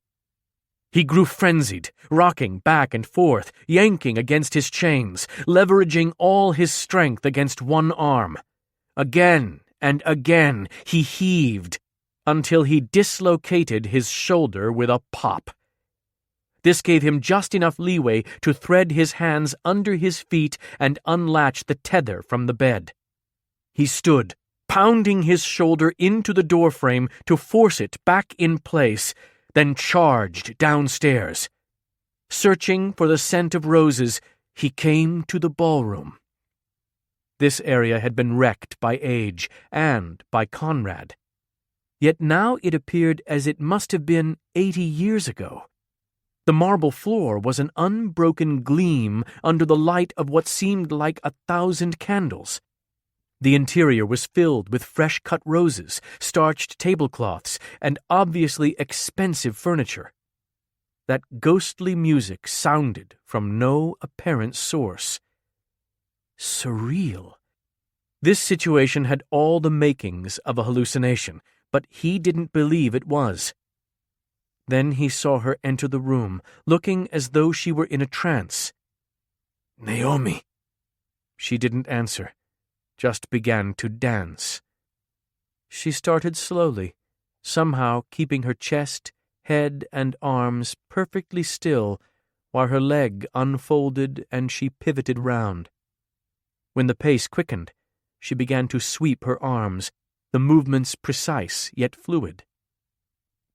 He grew frenzied, rocking back and forth, yanking against his chains, leveraging all his strength against one arm. Again and again he heaved, until he dislocated his shoulder with a pop. This gave him just enough leeway to thread his hands under his feet and unlatch the tether from the bed. He stood, pounding his shoulder into the doorframe to force it back in place, then charged downstairs. Searching for the scent of roses, he came to the ballroom. This area had been wrecked by age and by Conrad. Yet now it appeared as it must have been 80 years ago. The marble floor was an unbroken gleam under the light of what seemed like 1,000 candles. The interior was filled with fresh-cut roses, starched tablecloths, and obviously expensive furniture. That ghostly music sounded from no apparent source. Surreal. This situation had all the makings of a hallucination, but he didn't believe it was. Then he saw her enter the room, looking as though she were in a trance. "Néomi." She didn't answer, just began to dance. She started slowly, somehow keeping her chest, head, and arms perfectly still while her leg unfolded and she pivoted round. When the pace quickened, she began to sweep her arms, the movements precise yet fluid.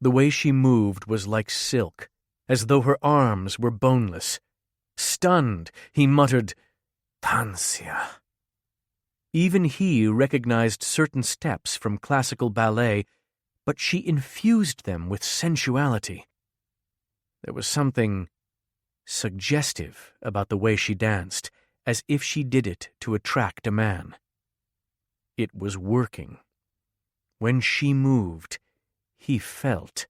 The way she moved was like silk, as though her arms were boneless. Stunned, he muttered, "Tansia." Even he recognized certain steps from classical ballet, but she infused them with sensuality. There was something suggestive about the way she danced, as if she did it to attract a man. It was working. When she moved, he felt.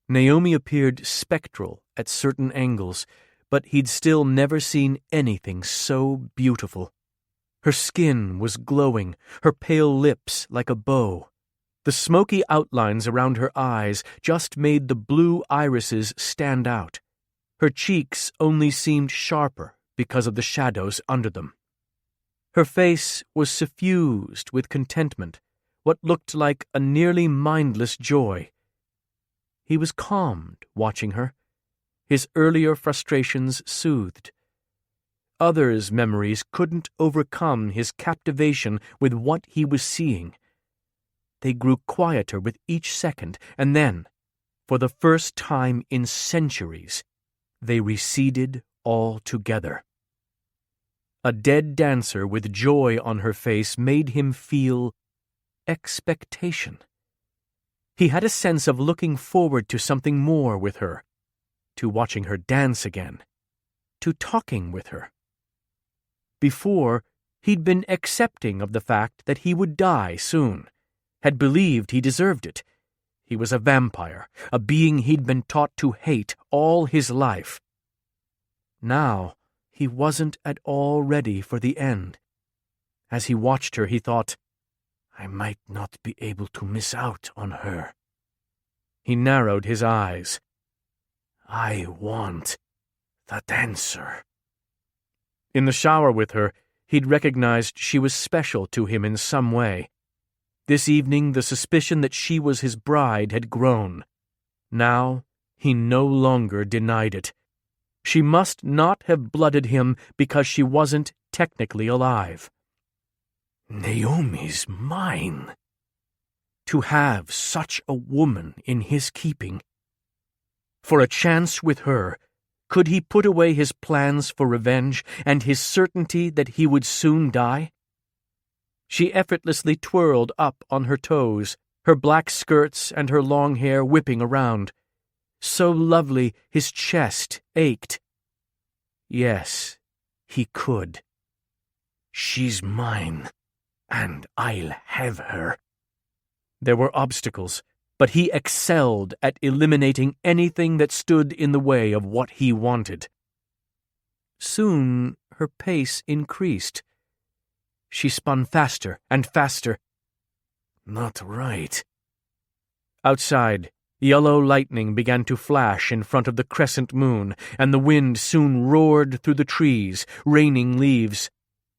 Néomi appeared spectral at certain angles, but he'd still never seen anything so beautiful. Her skin was glowing, her pale lips like a bow. The smoky outlines around her eyes just made the blue irises stand out. Her cheeks only seemed sharper because of the shadows under them. Her face was suffused with contentment, what looked like a nearly mindless joy. He was calmed watching her, his earlier frustrations soothed. Others' memories couldn't overcome his captivation with what he was seeing. They grew quieter with each second, and then, for the first time in centuries, they receded altogether. A dead dancer with joy on her face made him feel expectation. He had a sense of looking forward to something more with her, to watching her dance again, to talking with her. Before, he'd been accepting of the fact that he would die soon, had believed he deserved it. He was a vampire, a being he'd been taught to hate all his life. Now, he wasn't at all ready for the end. As he watched her, he thought, "I might not be able to miss out on her." He narrowed his eyes. "I want the dancer." In the shower with her, he'd recognized she was special to him in some way. This evening, the suspicion that she was his bride had grown. Now, he no longer denied it. She must not have blooded him because she wasn't technically alive. Néomi's mine. To have such a woman in his keeping. For a chance with her, Could he put away his plans for revenge and his certainty that he would soon die? She effortlessly twirled up on her toes, her black skirts and her long hair whipping around. So lovely his chest ached. Yes, he could. She's mine, and I'll have her. There were obstacles, but he excelled at eliminating anything that stood in the way of what he wanted. Soon her pace increased. She spun faster and faster. Not right. Outside, yellow lightning began to flash in front of the crescent moon, and the wind soon roared through the trees, raining leaves.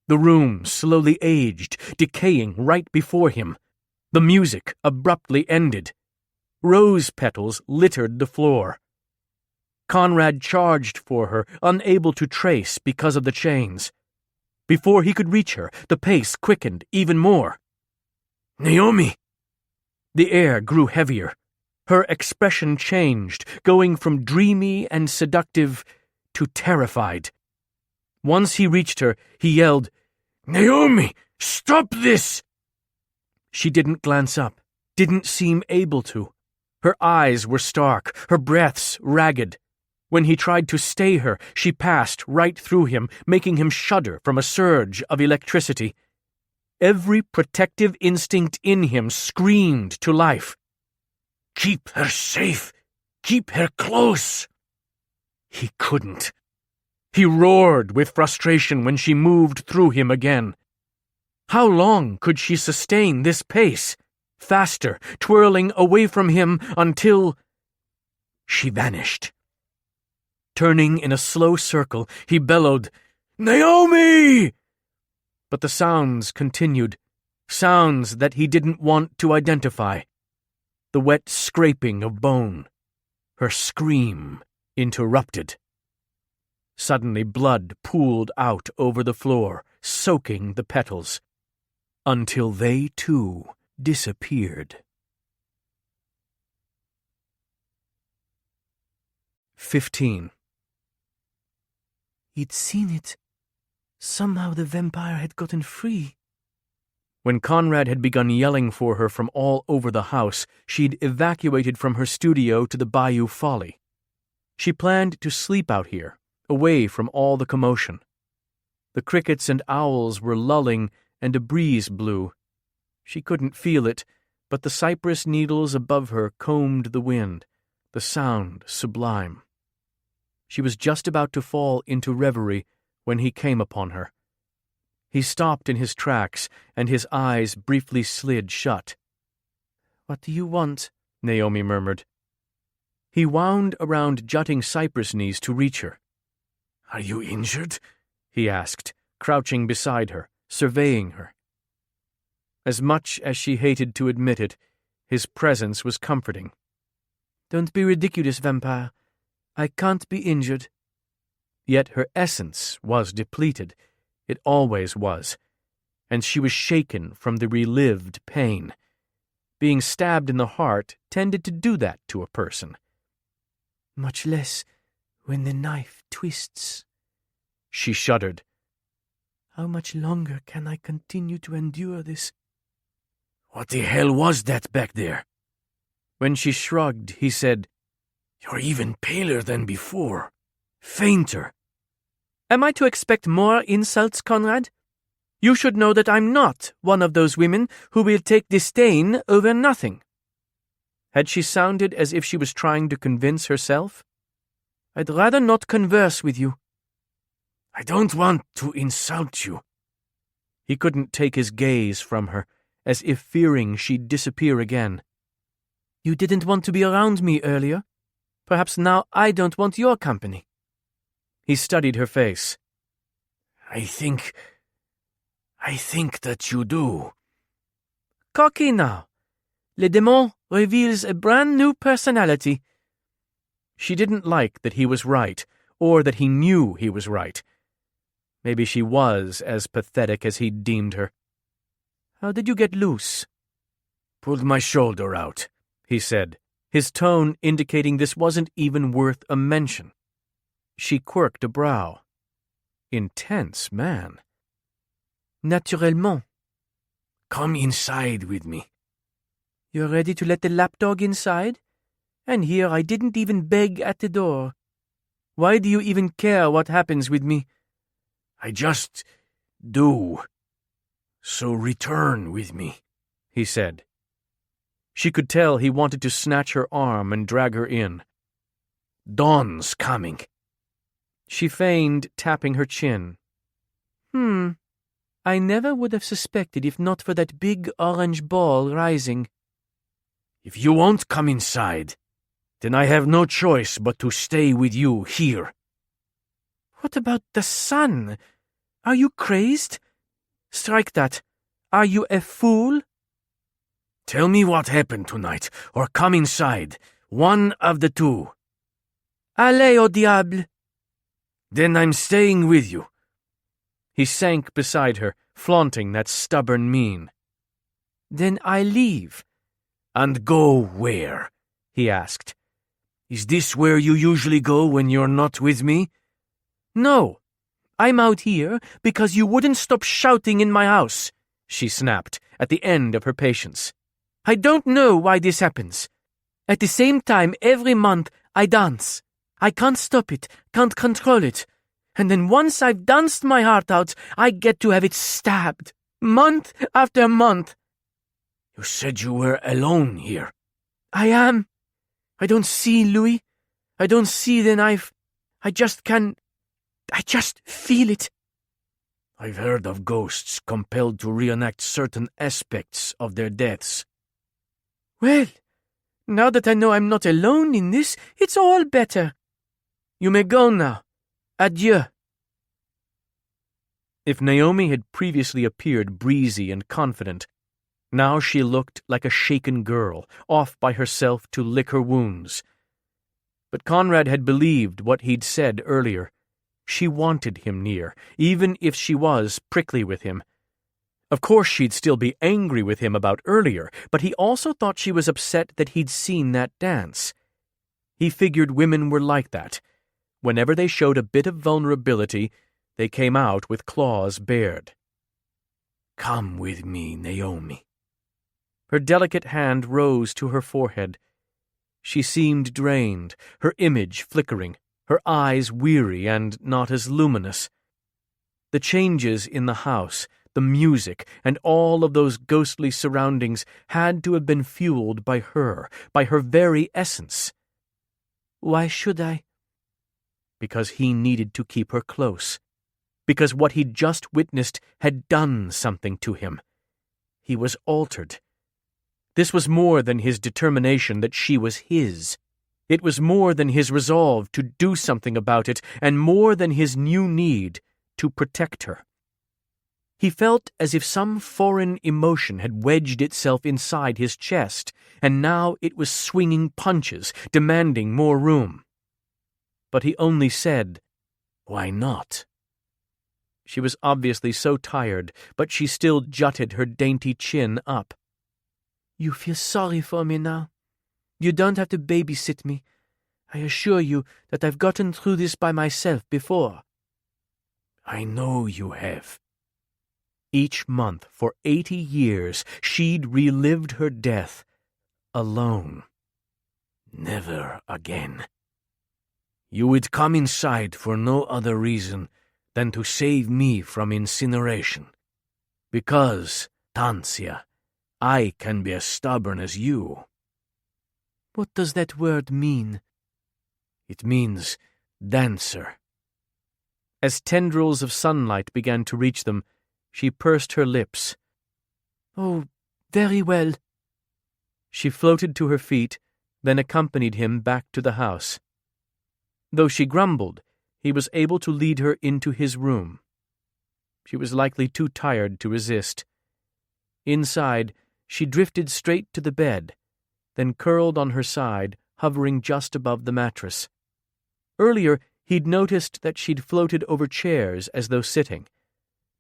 The room slowly aged, decaying right before him. The music abruptly ended. Rose petals littered the floor. Conrad charged for her, unable to trace because of the chains. Before he could reach her, the pace quickened even more. Néomi! The air grew heavier. Her expression changed, going from dreamy and seductive to terrified. Once he reached her, he yelled, "Néomi, stop this!" She didn't glance up, didn't seem able to. Her eyes were stark, her breaths ragged. When he tried to stay her, she passed right through him, making him shudder from a surge of electricity. Every protective instinct in him screamed to life. Keep her safe. Keep her close. He couldn't. He roared with frustration when she moved through him again. How long could she sustain this pace? Faster, twirling away from him until she vanished. Turning in a slow circle, he bellowed, "Néomi!" But the sounds continued, sounds that he didn't want to identify. The wet scraping of bone. Her scream interrupted. Suddenly blood pooled out over the floor, soaking the petals, until they too disappeared. 15. He'd seen it. Somehow the vampire had gotten free. When Conrad had begun yelling for her from all over the house, she'd evacuated from her studio to the Bayou Folly. She planned to sleep out here, away from all the commotion. The crickets and owls were lulling, and a breeze blew. She couldn't feel it, but the cypress needles above her combed the wind, the sound sublime. She was just about to fall into reverie when he came upon her. He stopped in his tracks, and his eyes briefly slid shut. "What do you want?" Néomi murmured. He wound around jutting cypress knees to reach her. "Are you injured?" he asked, crouching beside her, surveying her. As much as she hated to admit it, his presence was comforting. "Don't be ridiculous, vampire. I can't be injured." Yet her essence was depleted. It always was. And she was shaken from the relived pain. Being stabbed in the heart tended to do that to a person. "Much less when the knife twists." She shuddered. "How much longer can I continue to endure this?" "What the hell was that back there?" When she shrugged, he said, "You're even paler than before. Fainter." "Am I to expect more insults, Conrad? You should know that I'm not one of those women who will take disdain over nothing." Had she sounded as if she was trying to convince herself? "I'd rather not converse with you." "I don't want to insult you." He couldn't take his gaze from her, as if fearing she'd disappear again. "You didn't want to be around me earlier. Perhaps now I don't want your company." He studied her face. I think that you do." "Cocky now. Le Démon reveals a brand new personality." She didn't like that he was right, or that he knew he was right. Maybe she was as pathetic as he'd deemed her. "How did you get loose?" "Pulled my shoulder out," he said, his tone indicating this wasn't even worth a mention. She quirked a brow. Intense man. Naturellement. Come inside with me. You're ready to let the lapdog inside? And here I didn't even beg at the door. Why do you even care what happens with me? I just do. So return with me, he said. She could tell he wanted to snatch her arm and drag her in. Dawn's coming. She feigned tapping her chin. I never would have suspected if not for that big orange ball rising. If you won't come inside, then I have no choice but to stay with you here. What about the sun? Are you crazed? Strike that. Are you a fool? Tell me what happened tonight, or come inside. One of the two. Allez au diable! Then I'm staying with you. He sank beside her, flaunting that stubborn mien. Then I leave. And go where? He asked. Is this where you usually go when you're not with me? No. I'm out here because you wouldn't stop shouting in my house, she snapped, at the end of her patience. I don't know why this happens. At the same time, every month, I dance. I can't stop it, can't control it. And then once I've danced my heart out, I get to have it stabbed. Month after month. You said you were alone here. I am. I don't see, Louis. I don't see the knife. I just feel it. I've heard of ghosts compelled to reenact certain aspects of their deaths. Well, now that I know I'm not alone in this, it's all better. You may go now. Adieu. If Naomi had previously appeared breezy and confident, now she looked like a shaken girl, off by herself to lick her wounds. But Conrad had believed what he'd said earlier. She wanted him near, even if she was prickly with him. Of course she'd still be angry with him about earlier, but he also thought she was upset that he'd seen that dance. He figured women were like that. Whenever they showed a bit of vulnerability, they came out with claws bared. Come with me, Naomi. Her delicate hand rose to her forehead. She seemed drained, her image flickering, her eyes weary and not as luminous. The changes in the house, the music, and all of those ghostly surroundings had to have been fueled by her very essence. Why should I? Because he needed to keep her close. Because what he'd just witnessed had done something to him. He was altered. This was more than his determination that she was his. It was more than his resolve to do something about it, and more than his new need to protect her. He felt as if some foreign emotion had wedged itself inside his chest, and now it was swinging punches, demanding more room. But he only said, "Why not?" She was obviously so tired, but she still jutted her dainty chin up. You feel sorry for me now. You don't have to babysit me. I assure you that I've gotten through this by myself before. I know you have. Each month for 80 years, she'd relived her death, alone. Never again. You would come inside for no other reason than to save me from incineration. Because, Tancia, I can be as stubborn as you. What does that word mean? It means dancer. As tendrils of sunlight began to reach them, she pursed her lips. Oh, very well. She floated to her feet, then accompanied him back to the house. Though she grumbled, he was able to lead her into his room. She was likely too tired to resist. Inside, she drifted straight to the bed, then curled on her side, hovering just above the mattress. Earlier, he'd noticed that she'd floated over chairs as though sitting.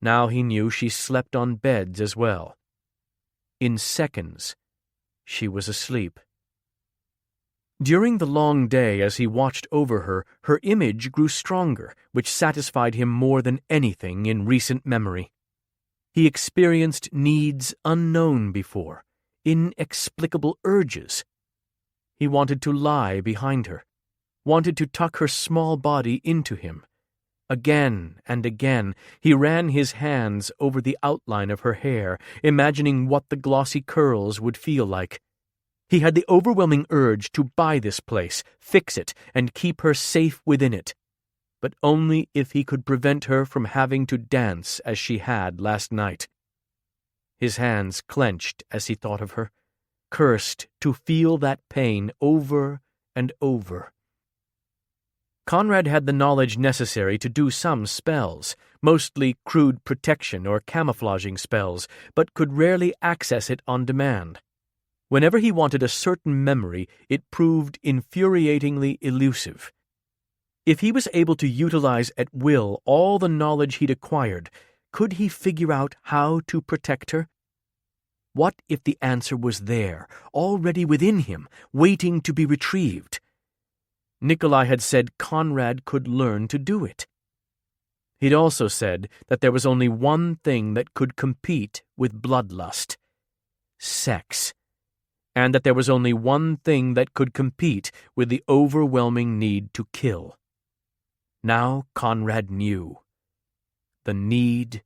Now he knew she slept on beds as well. In seconds, she was asleep. During the long day as he watched over her, her image grew stronger, which satisfied him more than anything in recent memory. He experienced needs unknown before, inexplicable urges. He wanted to lie behind her, wanted to tuck her small body into him. Again and again, he ran his hands over the outline of her hair, imagining what the glossy curls would feel like. He had the overwhelming urge to buy this place, fix it, and keep her safe within it, but only if he could prevent her from having to dance as she had last night. His hands clenched as he thought of her, cursed to feel that pain over and over. Conrad had the knowledge necessary to do some spells, mostly crude protection or camouflaging spells, but could rarely access it on demand. Whenever he wanted a certain memory, it proved infuriatingly elusive. If he was able to utilize at will all the knowledge he'd acquired, could he figure out how to protect her? What if the answer was there, already within him, waiting to be retrieved? Nikolai had said Conrad could learn to do it. He'd also said that there was only one thing that could compete with bloodlust: sex. And that there was only one thing that could compete with the overwhelming need to kill. Now Conrad knew. The need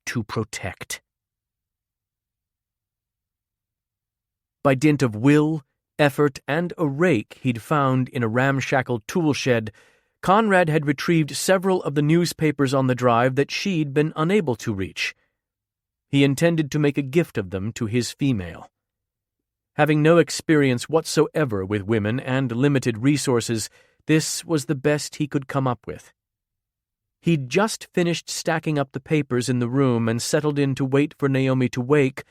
to protect. By dint of will, effort, and a rake he'd found in a ramshackle tool shed, Conrad had retrieved several of the newspapers on the drive that she'd been unable to reach. He intended to make a gift of them to his female. Having no experience whatsoever with women and limited resources, this was the best he could come up with. He'd just finished stacking up the papers in the room and settled in to wait for Néomi to wake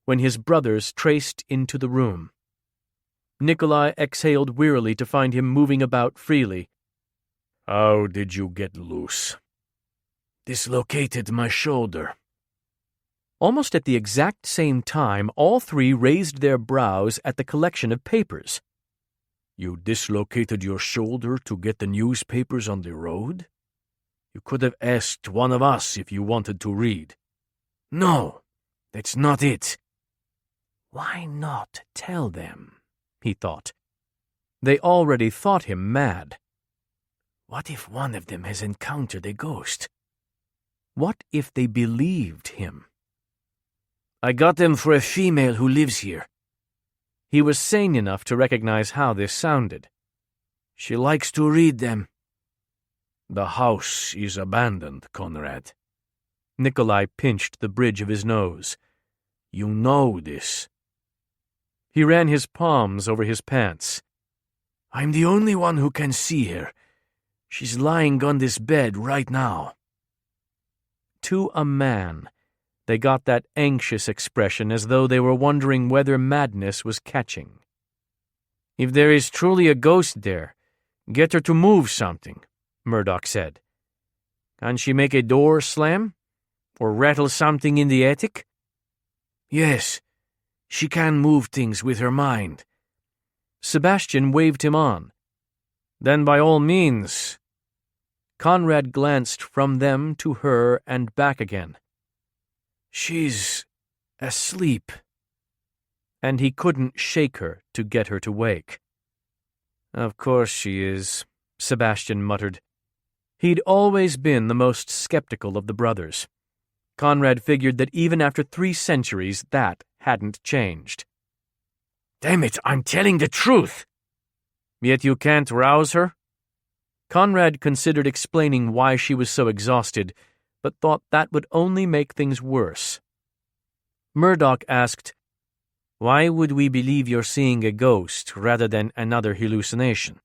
when his brothers traced into the room. Nikolai exhaled wearily to find him moving about freely. "How did you get loose?" "Dislocated my shoulder." Almost at the exact same time, all three raised their brows at the collection of papers. "You dislocated your shoulder to get the newspapers on the road? You could have asked one of us if you wanted to read." "No, that's not it." Why not tell them? He thought. They already thought him mad. What if one of them has encountered a ghost? What if they believed him? "I got them for a female who lives here." He was sane enough to recognize how this sounded. "She likes to read them." "The house is abandoned, Conrad." Nikolai pinched the bridge of his nose. "You know this." He ran his palms over his pants. "I'm the only one who can see her. She's lying on this bed right now." To a man, they got that anxious expression as though they were wondering whether madness was catching. "If there is truly a ghost there, get her to move something," Murdoch said. "Can she make a door slam? Or rattle something in the attic?" "Yes, she can move things with her mind." Sebastian waved him on. "Then by all means." Conrad glanced from them to her and back again. "She's asleep." And he couldn't shake her to get her to wake. "Of course she is," Sebastian muttered. He'd always been the most skeptical of the brothers. Conrad figured that even after 3 centuries, that hadn't changed. "Damn it, I'm telling the truth!" "Yet you can't rouse her?" Conrad considered explaining why she was so exhausted, but thought that would only make things worse. Murdoch asked, "Why would we believe you're seeing a ghost rather than another hallucination?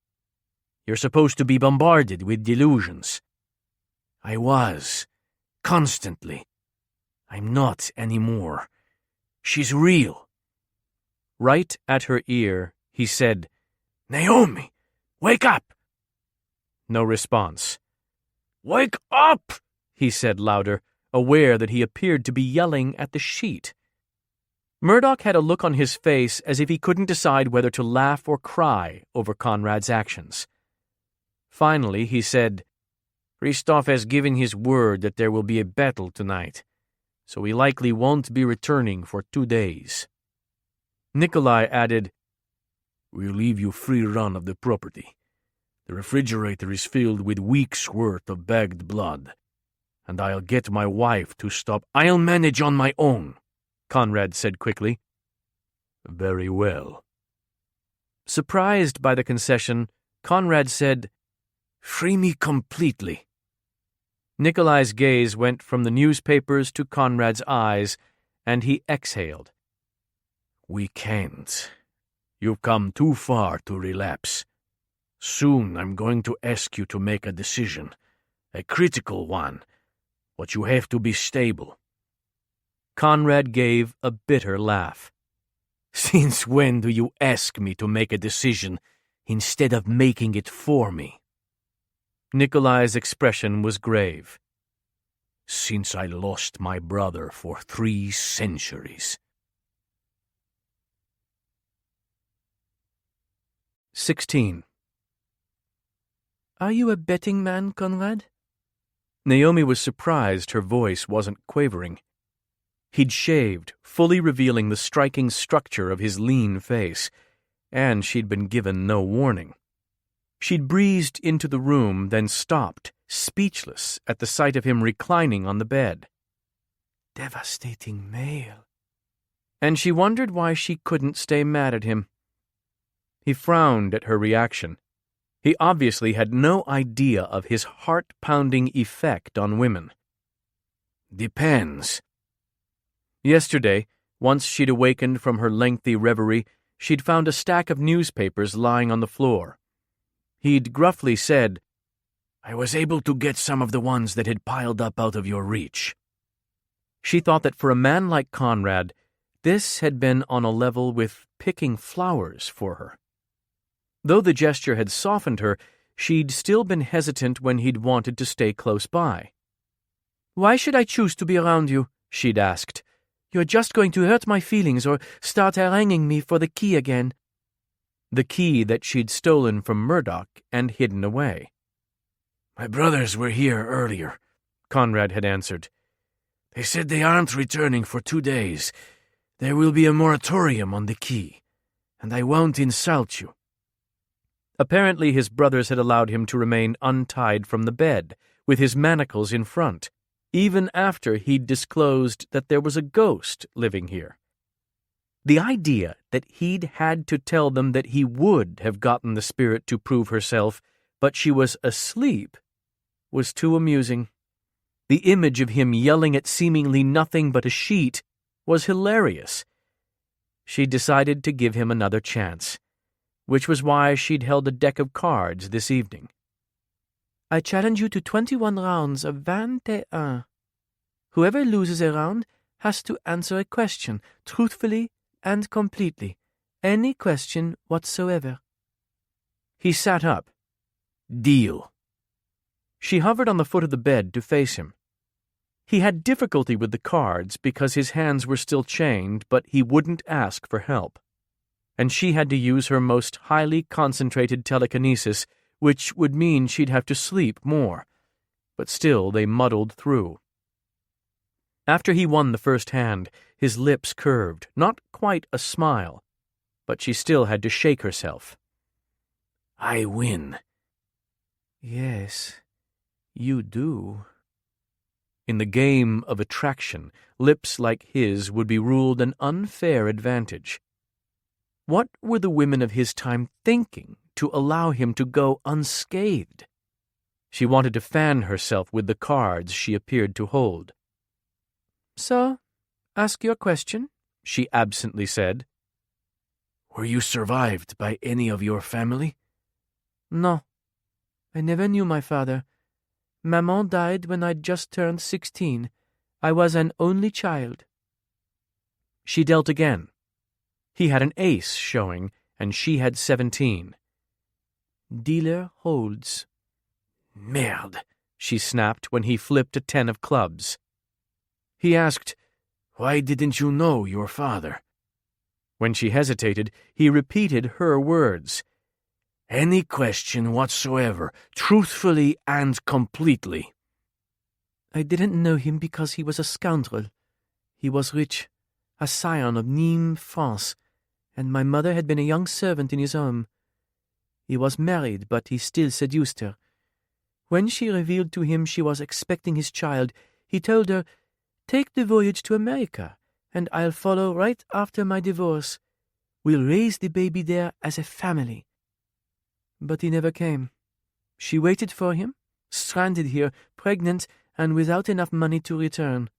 You're supposed to be bombarded with delusions." "I was. Constantly. I'm not anymore. She's real." Right at her ear, he said, "Néomi, wake up!" No response. "Wake up!" he said louder, aware that he appeared to be yelling at the sheet. Murdoch had a look on his face as if he couldn't decide whether to laugh or cry over Conrad's actions. Finally, he said, "Christoph has given his word that there will be a battle tonight, so he likely won't be returning for 2 days." Nikolai added, "We'll leave you free run of the property. The refrigerator is filled with weeks' worth of bagged blood, and I'll get my wife to stop." "I'll manage on my own," Conrad said quickly. "Very well." Surprised by the concession, Conrad said, "Free me completely." Nikolai's gaze went from the newspapers to Conrad's eyes, and he exhaled. "We can't. You've come too far to relapse. Soon I'm going to ask you to make a decision, a critical one, but you have to be stable." Conrad gave a bitter laugh. "Since when do you ask me to make a decision instead of making it for me?" Nikolai's expression was grave. "Since I lost my brother for 3 centuries. 16. "Are you a betting man, Conrad?" Naomi was surprised her voice wasn't quavering. He'd shaved, fully revealing the striking structure of his lean face, and she'd been given no warning. She'd breezed into the room, then stopped, speechless at the sight of him reclining on the bed. Devastating male. And she wondered why she couldn't stay mad at him. He frowned at her reaction. He obviously had no idea of his heart-pounding effect on women. "Depends." Yesterday, once she'd awakened from her lengthy reverie, she'd found a stack of newspapers lying on the floor. He'd gruffly said, "I was able to get some of the ones that had piled up out of your reach." She thought that for a man like Conrad, this had been on a level with picking flowers for her. Though the gesture had softened her, she'd still been hesitant when he'd wanted to stay close by. "Why should I choose to be around you?" she'd asked. "You're just going to hurt my feelings or start haranguing me for the key again." The key that she'd stolen from Murdoch and hidden away. "My brothers were here earlier," Conrad had answered. "They said they aren't returning for 2 days. There will be a moratorium on the key, and I won't insult you." Apparently his brothers had allowed him to remain untied from the bed, with his manacles in front, even after he'd disclosed that there was a ghost living here. The idea that he'd had to tell them that he would have gotten the spirit to prove herself, but she was asleep, was too amusing. The image of him yelling at seemingly nothing but a sheet was hilarious. She decided to give him another chance, which was why she'd held a deck of cards this evening. "I challenge you to 21 rounds of 21. Whoever loses a round has to answer a question, truthfully and completely. Any question whatsoever." He sat up. "Deal." She hovered on the foot of the bed to face him. He had difficulty with the cards because his hands were still chained, but he wouldn't ask for help. And she had to use her most highly concentrated telekinesis, which would mean she'd have to sleep more. But still they muddled through. After he won the first hand, his lips curved, not quite a smile, but she still had to shake herself. "I win." "Yes, you do." In the game of attraction, lips like his would be ruled an unfair advantage. What were the women of his time thinking to allow him to go unscathed? She wanted to fan herself with the cards she appeared to hold. "So, ask your question," she absently said. "Were you survived by any of your family?" "No. I never knew my father. Maman died when I'd just turned 16. I was an only child." She dealt again. He had an ace showing, and she had 17. "Dealer holds." "Merde," she snapped when he flipped a 10 of clubs. He asked, "Why didn't you know your father?" When she hesitated, he repeated her words. "Any question whatsoever, truthfully and completely." I didn't know him because he was a scoundrel. He was rich, a scion of Nîmes, France, and my mother had been a young servant in his home. He was married, but he still seduced her. When she revealed to him she was expecting his child, he told her, "Take the voyage to America, and I'll follow right after my divorce. We'll raise the baby there as a family." But he never came. She waited for him, stranded here, pregnant, and without enough money to return.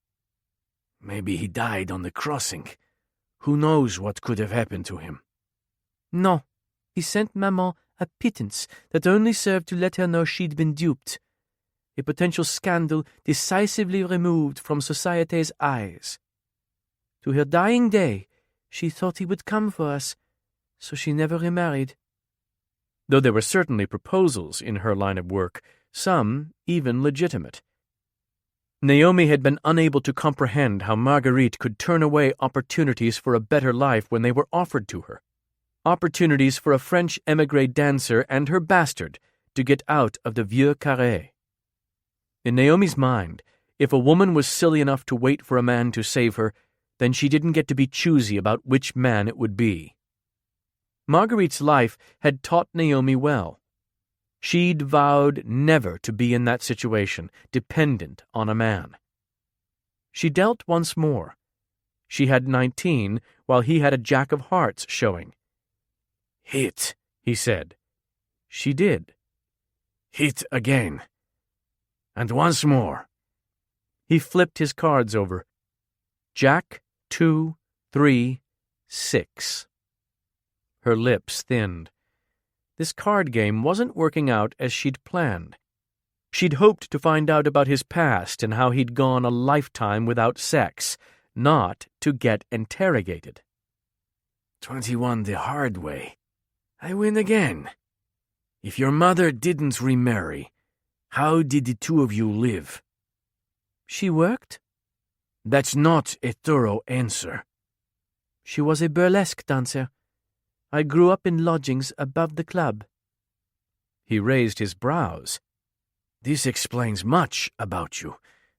Maybe he died on the crossing. Who knows what could have happened to him? No, he sent Maman a pittance that only served to let her know she'd been duped. A potential scandal decisively removed from society's eyes. To her dying day, she thought he would come for us, so she never remarried. Though there were certainly proposals in her line of work, some even legitimate. Naomi had been unable to comprehend how Marguerite could turn away opportunities for a better life when they were offered to her. Opportunities for a French émigré dancer and her bastard to get out of the Vieux Carré. In Naomi's mind, if a woman was silly enough to wait for a man to save her, then she didn't get to be choosy about which man it would be. Marguerite's life had taught Naomi well. She'd vowed never to be in that situation, dependent on a man. She dealt once more. She had 19, while he had a jack of hearts showing. "Hit," he said. She did. "Hit again. And once more." He flipped his cards over. Jack, 2, 3, 6. Her lips thinned. This card game wasn't working out as she'd planned. She'd hoped to find out about his past and how he'd gone a lifetime without sex, not to get interrogated. 21 the hard way. I win again. If your mother didn't remarry, how did the two of you live? She worked? That's not a thorough answer. She was a burlesque dancer. I grew up in lodgings above the club. He raised his brows. This explains much about you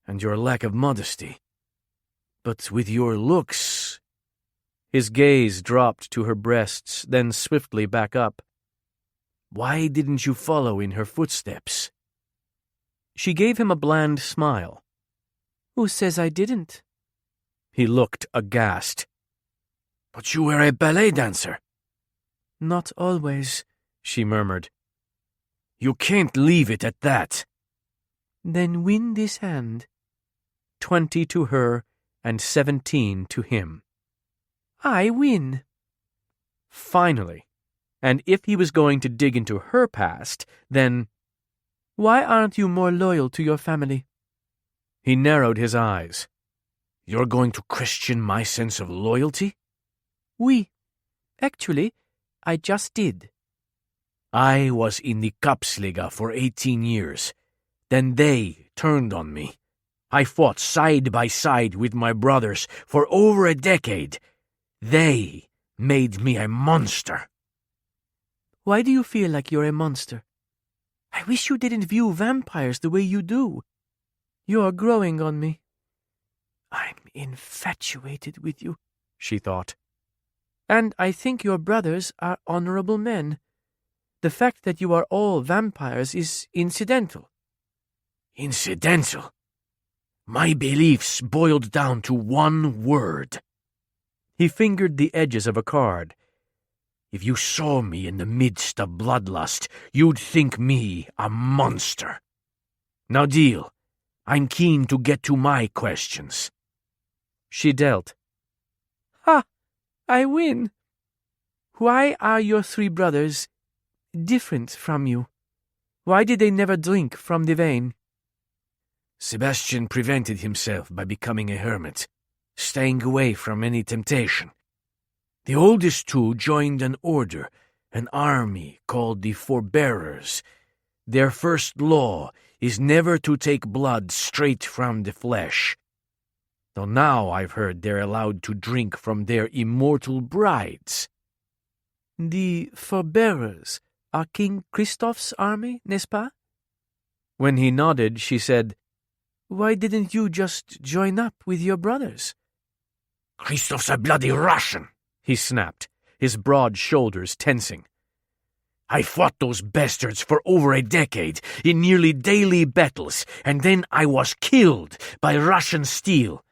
and your lack of modesty. But with your looks... His gaze dropped to her breasts, then swiftly back up. Why didn't you follow in her footsteps? She gave him a bland smile. Who says I didn't? He looked aghast. But you were a ballet dancer. Not always, she murmured. You can't leave it at that. Then win this hand. 20 to her and 17 to him. I win. Finally. And if he was going to dig into her past, then... Why aren't you more loyal to your family? He narrowed his eyes. You're going to question my sense of loyalty? Oui. Actually, I just did. I was in the Kapsliga for 18 years. Then they turned on me. I fought side by side with my brothers for over a decade. They made me a monster. Why do you feel like you're a monster? I wish you didn't view vampires the way you do. You're growing on me. I'm infatuated with you, she thought. And I think your brothers are honorable men. The fact that you are all vampires is incidental. Incidental? My beliefs boiled down to one word. He fingered the edges of a card. If you saw me in the midst of bloodlust, you'd think me a monster. Now deal. I'm keen to get to my questions. She dealt. Ha! I win. Why are your 3 brothers different from you? Why did they never drink from the vein? Sebastian prevented himself by becoming a hermit, staying away from any temptation. The oldest 2 joined an order, an army called the Forbearers. Their first law is never to take blood straight from the flesh. Though now I've heard they're allowed to drink from their immortal brides. The forbearers are King Christoph's army, n'est-ce pas? When he nodded, she said, Why didn't you just join up with your brothers? Christoph's a bloody Russian, he snapped, his broad shoulders tensing. I fought those bastards for over a decade in nearly daily battles, and then I was killed by Russian steel.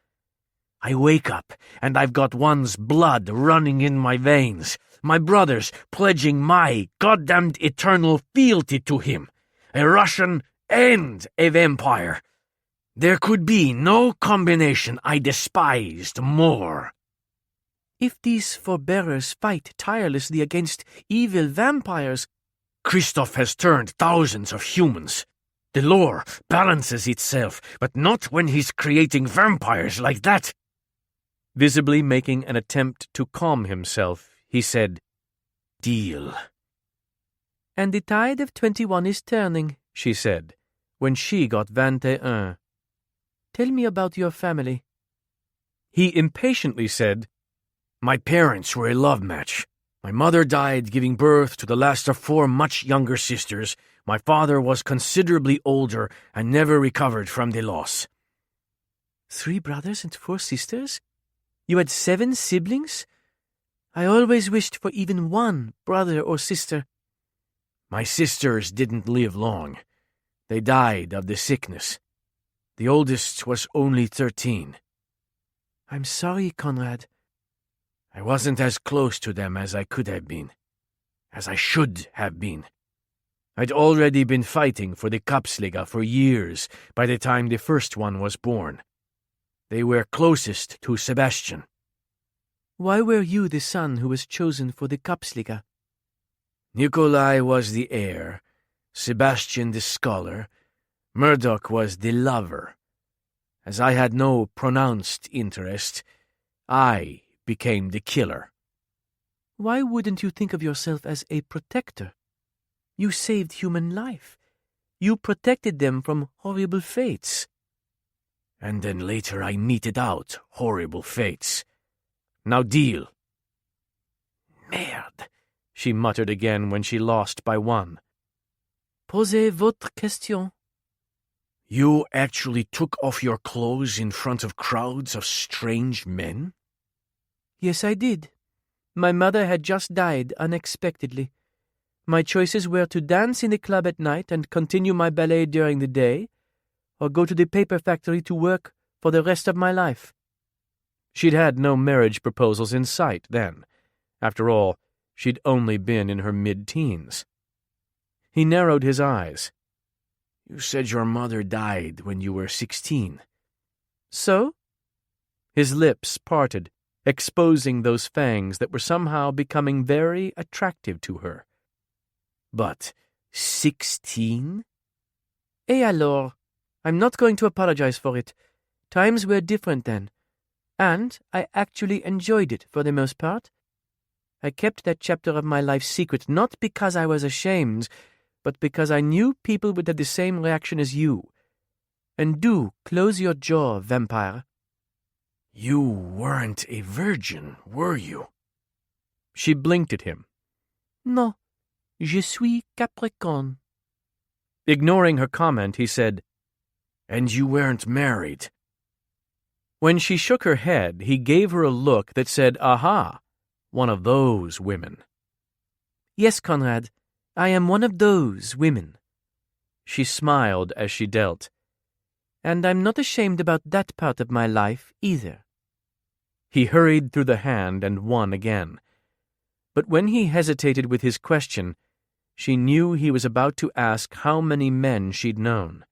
I wake up, and I've got one's blood running in my veins, my brothers pledging my goddamned eternal fealty to him, a Russian and a vampire. There could be no combination I despised more. If these forbearers fight tirelessly against evil vampires, Christoph has turned thousands of humans. The lore balances itself, but not when he's creating vampires like that. Visibly making an attempt to calm himself, he said, Deal. And the tide of 21 is turning, she said, when she got 21. Tell me about your family. He impatiently said, My parents were a love match. My mother died giving birth to the last of 4 much younger sisters. My father was considerably older and never recovered from the loss. 3 brothers and 4 sisters? You had 7 siblings? I always wished for even one brother or sister. My sisters didn't live long. They died of the sickness. The oldest was only 13. I'm sorry, Conrad. I wasn't as close to them as I could have been, as I should have been. I'd already been fighting for the Kapsliga for years by the time the first one was born. They were closest to Sebastian. Why were you the son who was chosen for the Kapsliga? Nikolai was the heir, Sebastian the scholar, Murdoch was the lover. As I had no pronounced interest, I became the killer. Why wouldn't you think of yourself as a protector? You saved human life. You protected them from horrible fates. And then later I meted out horrible fates. Now deal. Merde, she muttered again when she lost by 1. Posez votre question. You actually took off your clothes in front of crowds of strange men? Yes, I did. My mother had just died unexpectedly. My choices were to dance in the club at night and continue my ballet during the day, or go to the paper factory to work for the rest of my life. She'd had no marriage proposals in sight then. After all, she'd only been in her mid-teens. He narrowed his eyes. You said your mother died when you were 16. So? His lips parted, exposing those fangs that were somehow becoming very attractive to her. But 16? Et alors? I'm not going to apologize for it. Times were different then. And I actually enjoyed it for the most part. I kept that chapter of my life secret not because I was ashamed, but because I knew people would have the same reaction as you. And do close your jaw, vampire. You weren't a virgin, were you? She blinked at him. Non, je suis Capricorne. Ignoring her comment, he said, And you weren't married. When she shook her head, he gave her a look that said, Aha, one of those women. Yes, Conrad, I am one of those women. She smiled as she dealt. And I'm not ashamed about that part of my life either. He hurried through the hand and won again. But when he hesitated with his question, she knew he was about to ask how many men she'd known.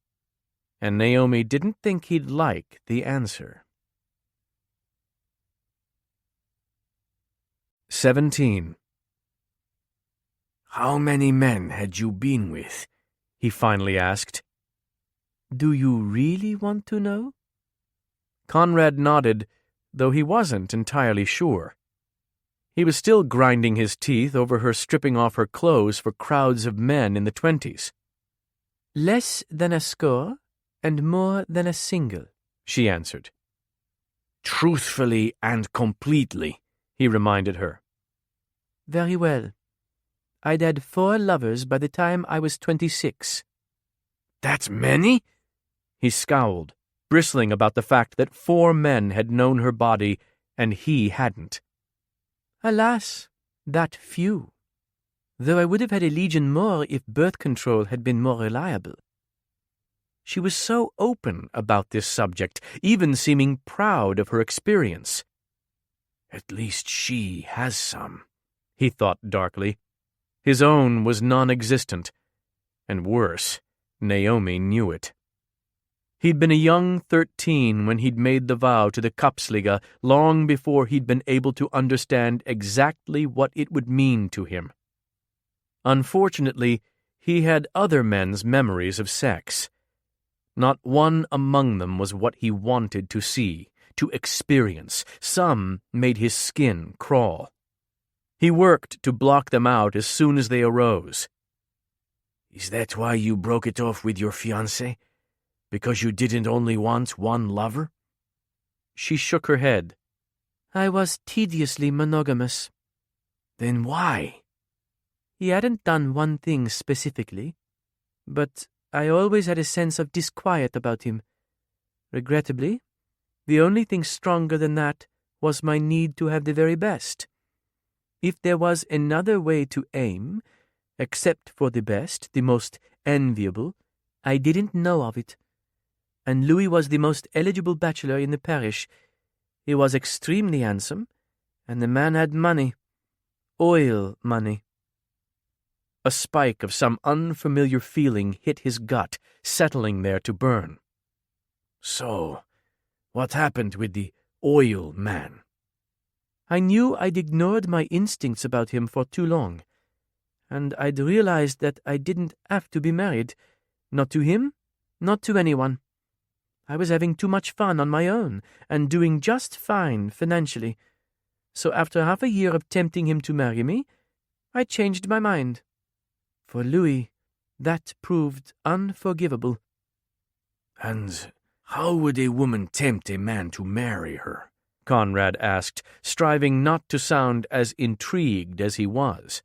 And Naomi didn't think he'd like the answer. 17. How many men had you been with? He finally asked. Do you really want to know? Conrad nodded, though he wasn't entirely sure. He was still grinding his teeth over her stripping off her clothes for crowds of men in the 20s. Less than a score and more than a single, she answered. Truthfully and completely, he reminded her. Very well. I'd had 4 lovers by the time I was 26. That's many? He scowled, bristling about the fact that 4 men had known her body and he hadn't. Alas, that few. Though I would have had a legion more if birth control had been more reliable. She was so open about this subject, even seeming proud of her experience. At least she has some, he thought darkly. His own was non-existent, and worse, Naomi knew it. He'd been a young 13 when he'd made the vow to the Kappsliga, long before he'd been able to understand exactly what it would mean to him. Unfortunately, he had other men's memories of sex. Not one among them was what he wanted to see, to experience. Some made his skin crawl. He worked to block them out as soon as they arose. Is that why you broke it off with your fiancé? Because you didn't only want one lover? She shook her head. I was tediously monogamous. Then why? He hadn't done one thing specifically, but I always had a sense of disquiet about him. Regrettably, the only thing stronger than that was my need to have the very best. If there was another way to aim, except for the best, the most enviable, I didn't know of it. And Louis was the most eligible bachelor in the parish. He was extremely handsome, and the man had money. Oil money. A spike of some unfamiliar feeling hit his gut, settling there to burn. So, what happened with the oil man? I knew I'd ignored my instincts about him for too long, and I'd realized that I didn't have to be married. Not to him, not to anyone. I was having too much fun on my own, and doing just fine financially. So after half a year of tempting him to marry me, I changed my mind. For Louis, that proved unforgivable. And how would a woman tempt a man to marry her? Conrad asked, striving not to sound as intrigued as he was.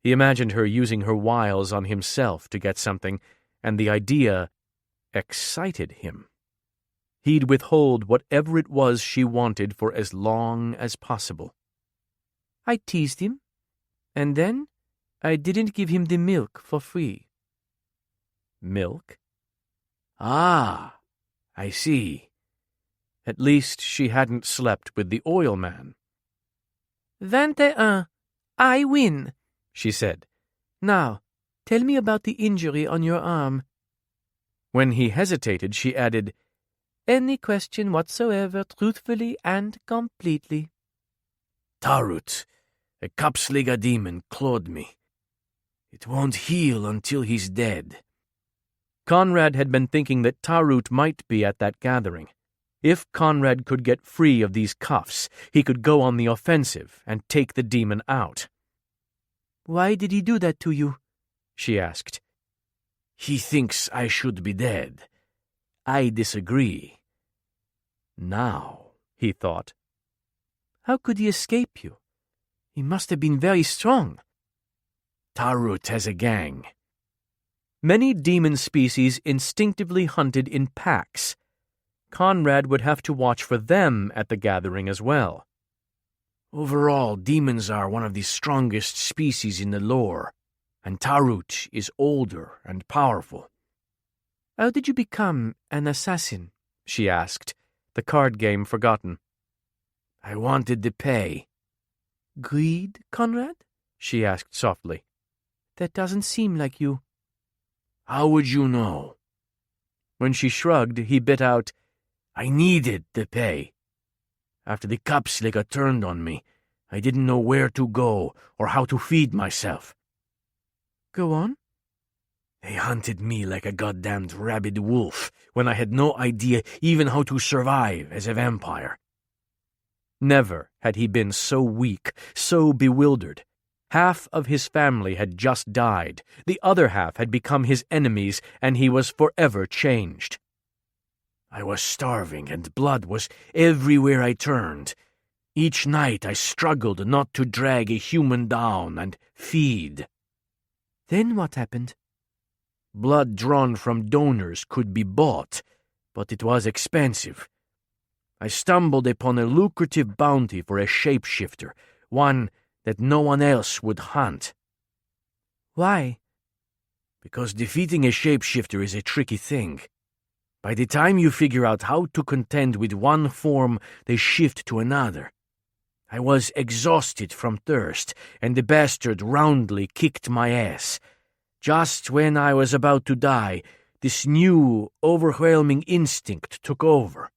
He imagined her using her wiles on himself to get something, and the idea excited him. He'd withhold whatever it was she wanted for as long as possible. I teased him, and then I didn't give him the milk for free. Milk? Ah, I see. At least she hadn't slept with the oil man. 21. I win, she said. Now, tell me about the injury on your arm. When he hesitated, she added, Any question whatsoever, truthfully and completely. Tarut, a Kappsliga demon, clawed me. It won't heal until he's dead. Conrad had been thinking that Tarut might be at that gathering. If Conrad could get free of these cuffs, he could go on the offensive and take the demon out. Why did he do that to you? She asked. He thinks I should be dead. I disagree. Now, he thought. How could he escape you? He must have been very strong. Tarut has a gang. Many demon species instinctively hunted in packs. Conrad would have to watch for them at the gathering as well. Overall, demons are one of the strongest species in the lore, and Tarut is older and powerful. How did you become an assassin? She asked, the card game forgotten. I wanted the pay. Greed, Conrad? She asked softly. That doesn't seem like you. How would you know? When she shrugged, he bit out, I needed the pay. After the Kappsliga turned on me, I didn't know where to go or how to feed myself. Go on. They hunted me like a goddamned rabid wolf when I had no idea even how to survive as a vampire. Never had he been so weak, so bewildered. Half of his family had just died. The other half had become his enemies, and he was forever changed. I was starving, and blood was everywhere I turned. Each night I struggled not to drag a human down and feed. Then what happened? Blood drawn from donors could be bought, but it was expensive. I stumbled upon a lucrative bounty for a shapeshifter, one that no one else would hunt. Why? Because defeating a shapeshifter is a tricky thing. By the time you figure out how to contend with one form, they shift to another. I was exhausted from thirst, and the bastard roundly kicked my ass. Just when I was about to die, this new, overwhelming instinct took over.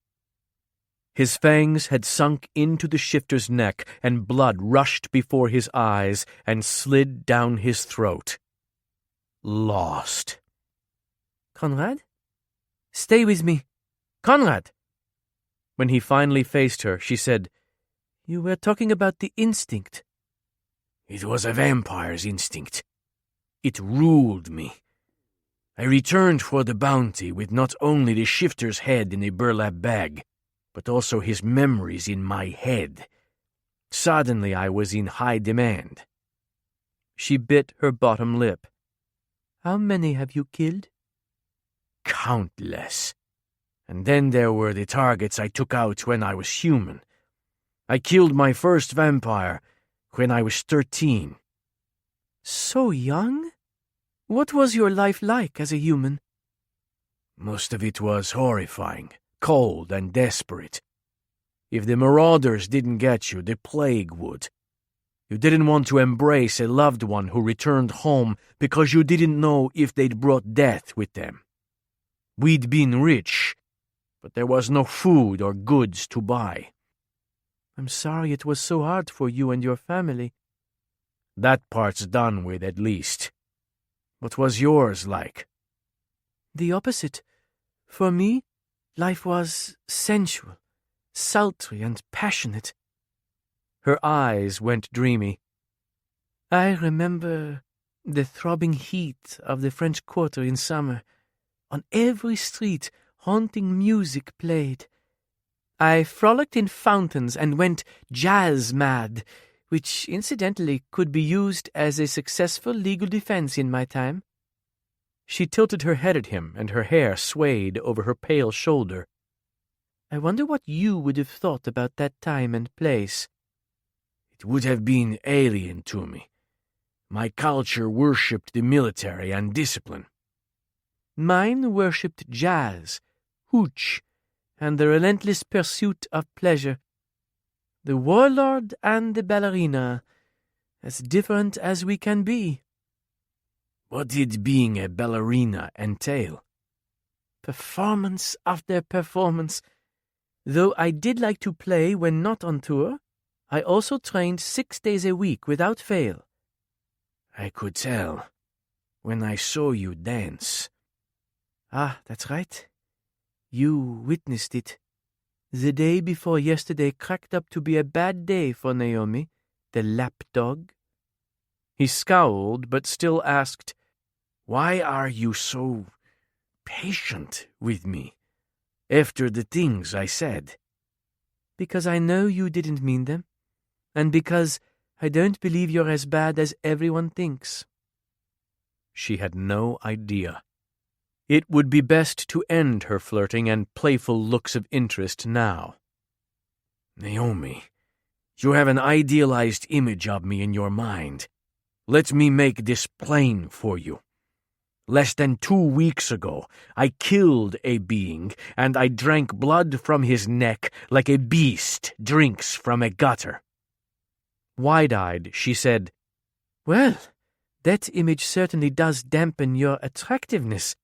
His fangs had sunk into the shifter's neck, and blood rushed before his eyes and slid down his throat. Lost. Conrad? Stay with me. Conrad! When he finally faced her, she said, You were talking about the instinct. It was a vampire's instinct. It ruled me. I returned for the bounty with not only the shifter's head in a burlap bag, but also his memories in my head. Suddenly I was in high demand. She bit her bottom lip. How many have you killed? Countless. And then there were the targets I took out when I was human. I killed my first vampire when I was 13. So young? What was your life like as a human? Most of it was horrifying, cold and desperate. If the marauders didn't get you, the plague would. You didn't want to embrace a loved one who returned home because you didn't know if they'd brought death with them. We'd been rich, but there was no food or goods to buy. I'm sorry it was so hard for you and your family. That part's done with, at least. What was yours like? The opposite. For me, life was sensual, sultry, and passionate. Her eyes went dreamy. I remember the throbbing heat of the French Quarter in summer. On every street, haunting music played. I frolicked in fountains and went jazz-mad, which incidentally could be used as a successful legal defense in my time. She tilted her head at him, and her hair swayed over her pale shoulder. I wonder what you would have thought about that time and place. It would have been alien to me. My culture worshipped the military and discipline. Mine worshipped jazz, hooch, and the relentless pursuit of pleasure. The warlord and the ballerina, as different as we can be. What did being a ballerina entail? Performance after performance. Though I did like to play when not on tour, I also trained 6 days a week without fail. I could tell when I saw you dance. Ah, that's right. You witnessed it. The day before yesterday cracked up to be a bad day for Néomi, the lapdog. He scowled, but still asked, Why are you so patient with me after the things I said? Because I know you didn't mean them, and because I don't believe you're as bad as everyone thinks. She had no idea. It would be best to end her flirting and playful looks of interest now. Néomi, you have an idealized image of me in your mind. Let me make this plain for you. Less than 2 weeks ago, I killed a being, and I drank blood from his neck like a beast drinks from a gutter. Wide-eyed, she said, Well, that image certainly does dampen your attractiveness.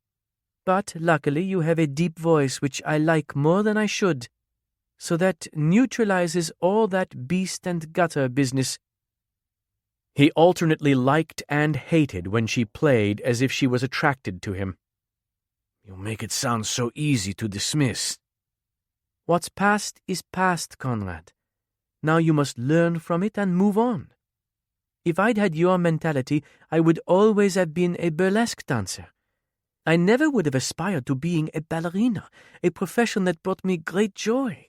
But luckily you have a deep voice which I like more than I should, so that neutralizes all that beast and gutter business. He alternately liked and hated when she played as if she was attracted to him. You make it sound so easy to dismiss. What's past is past, Conrad. Now you must learn from it and move on. If I'd had your mentality, I would always have been a burlesque dancer. I never would have aspired to being a ballerina, a profession that brought me great joy.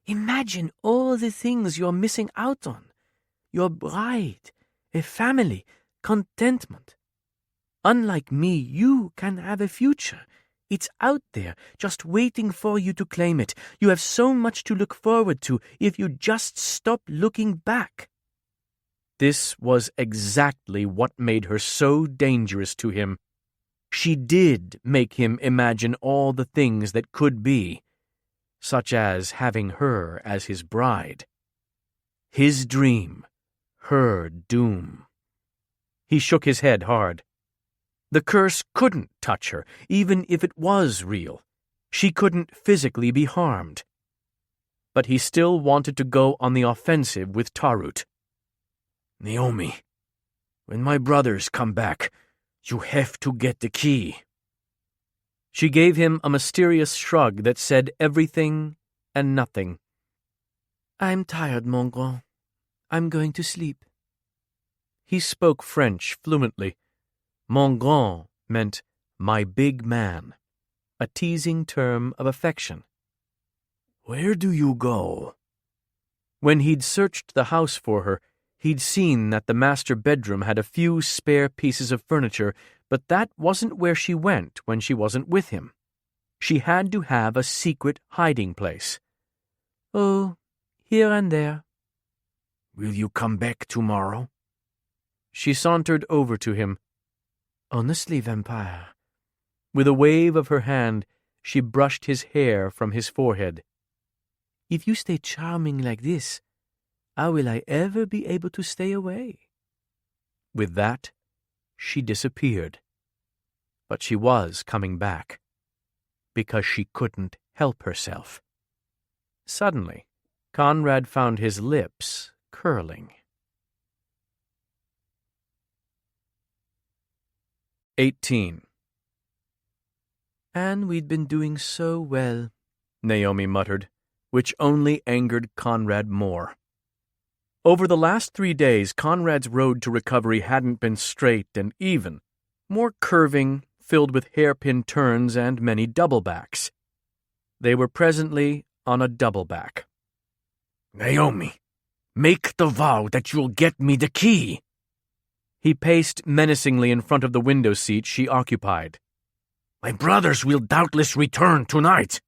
Imagine all the things you're missing out on. Your bride, a family, contentment. Unlike me, you can have a future. It's out there, just waiting for you to claim it. You have so much to look forward to if you just stop looking back. This was exactly what made her so dangerous to him. She did make him imagine all the things that could be, such as having her as his bride. His dream, her doom. He shook his head hard. The curse couldn't touch her, even if it was real. She couldn't physically be harmed. But he still wanted to go on the offensive with Tarut. Néomi, when my brothers come back, you have to get the key. She gave him a mysterious shrug that said everything and nothing. I'm tired, mon grand. I'm going to sleep. He spoke French fluently. Mon grand meant my big man, a teasing term of affection. Where do you go? When he'd searched the house for her, he'd seen that the master bedroom had a few spare pieces of furniture, but that wasn't where she went when she wasn't with him. She had to have a secret hiding place. Oh, here and there. Will you come back tomorrow? She sauntered over to him. Honestly, vampire. With a wave of her hand, she brushed his hair from his forehead. If you stay charming like this, how will I ever be able to stay away? With that, she disappeared. But she was coming back, because she couldn't help herself. Suddenly, Conrad found his lips curling. 18. And we'd been doing so well, Néomi muttered, which only angered Conrad more. Over the last 3 days, Conrad's road to recovery hadn't been straight and even, more curving, filled with hairpin turns and many doublebacks. They were presently on a doubleback. Néomi, make the vow that you'll get me the key. He paced menacingly in front of the window seat she occupied. My brothers will doubtless return tonight.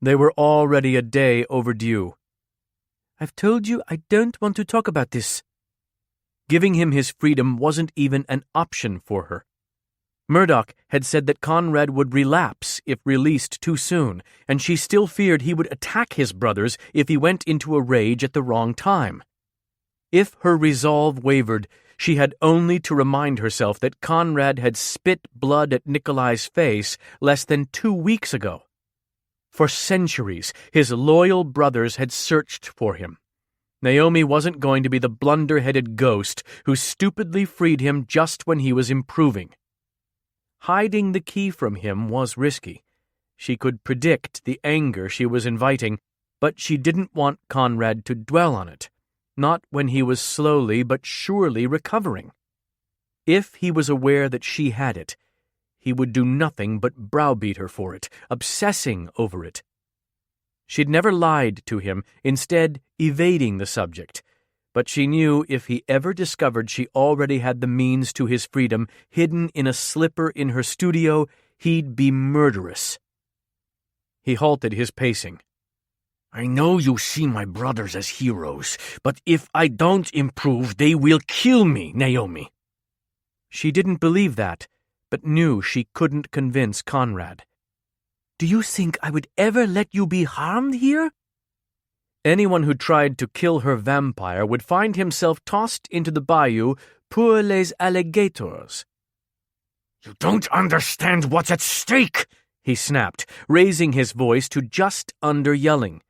They were already a day overdue. I've told you I don't want to talk about this. Giving him his freedom wasn't even an option for her. Murdoch had said that Conrad would relapse if released too soon, and she still feared he would attack his brothers if he went into a rage at the wrong time. If her resolve wavered, she had only to remind herself that Conrad had spit blood at Nikolai's face less than 2 weeks ago. For centuries, his loyal brothers had searched for him. Néomi wasn't going to be the blunder-headed ghost who stupidly freed him just when he was improving. Hiding the key from him was risky. She could predict the anger she was inviting, but she didn't want Conrad to dwell on it, not when he was slowly but surely recovering. If he was aware that she had it, he would do nothing but browbeat her for it, obsessing over it. She'd never lied to him, instead evading the subject, but she knew if he ever discovered she already had the means to his freedom hidden in a slipper in her studio, he'd be murderous. He halted his pacing. I know you see my brothers as heroes, but if I don't improve, they will kill me, Néomi. She didn't believe that, but knew she couldn't convince Conrad. Do you think I would ever let you be harmed here? Anyone who tried to kill her vampire would find himself tossed into the bayou pour les alligators. You don't understand what's at stake, he snapped, raising his voice to just under yelling.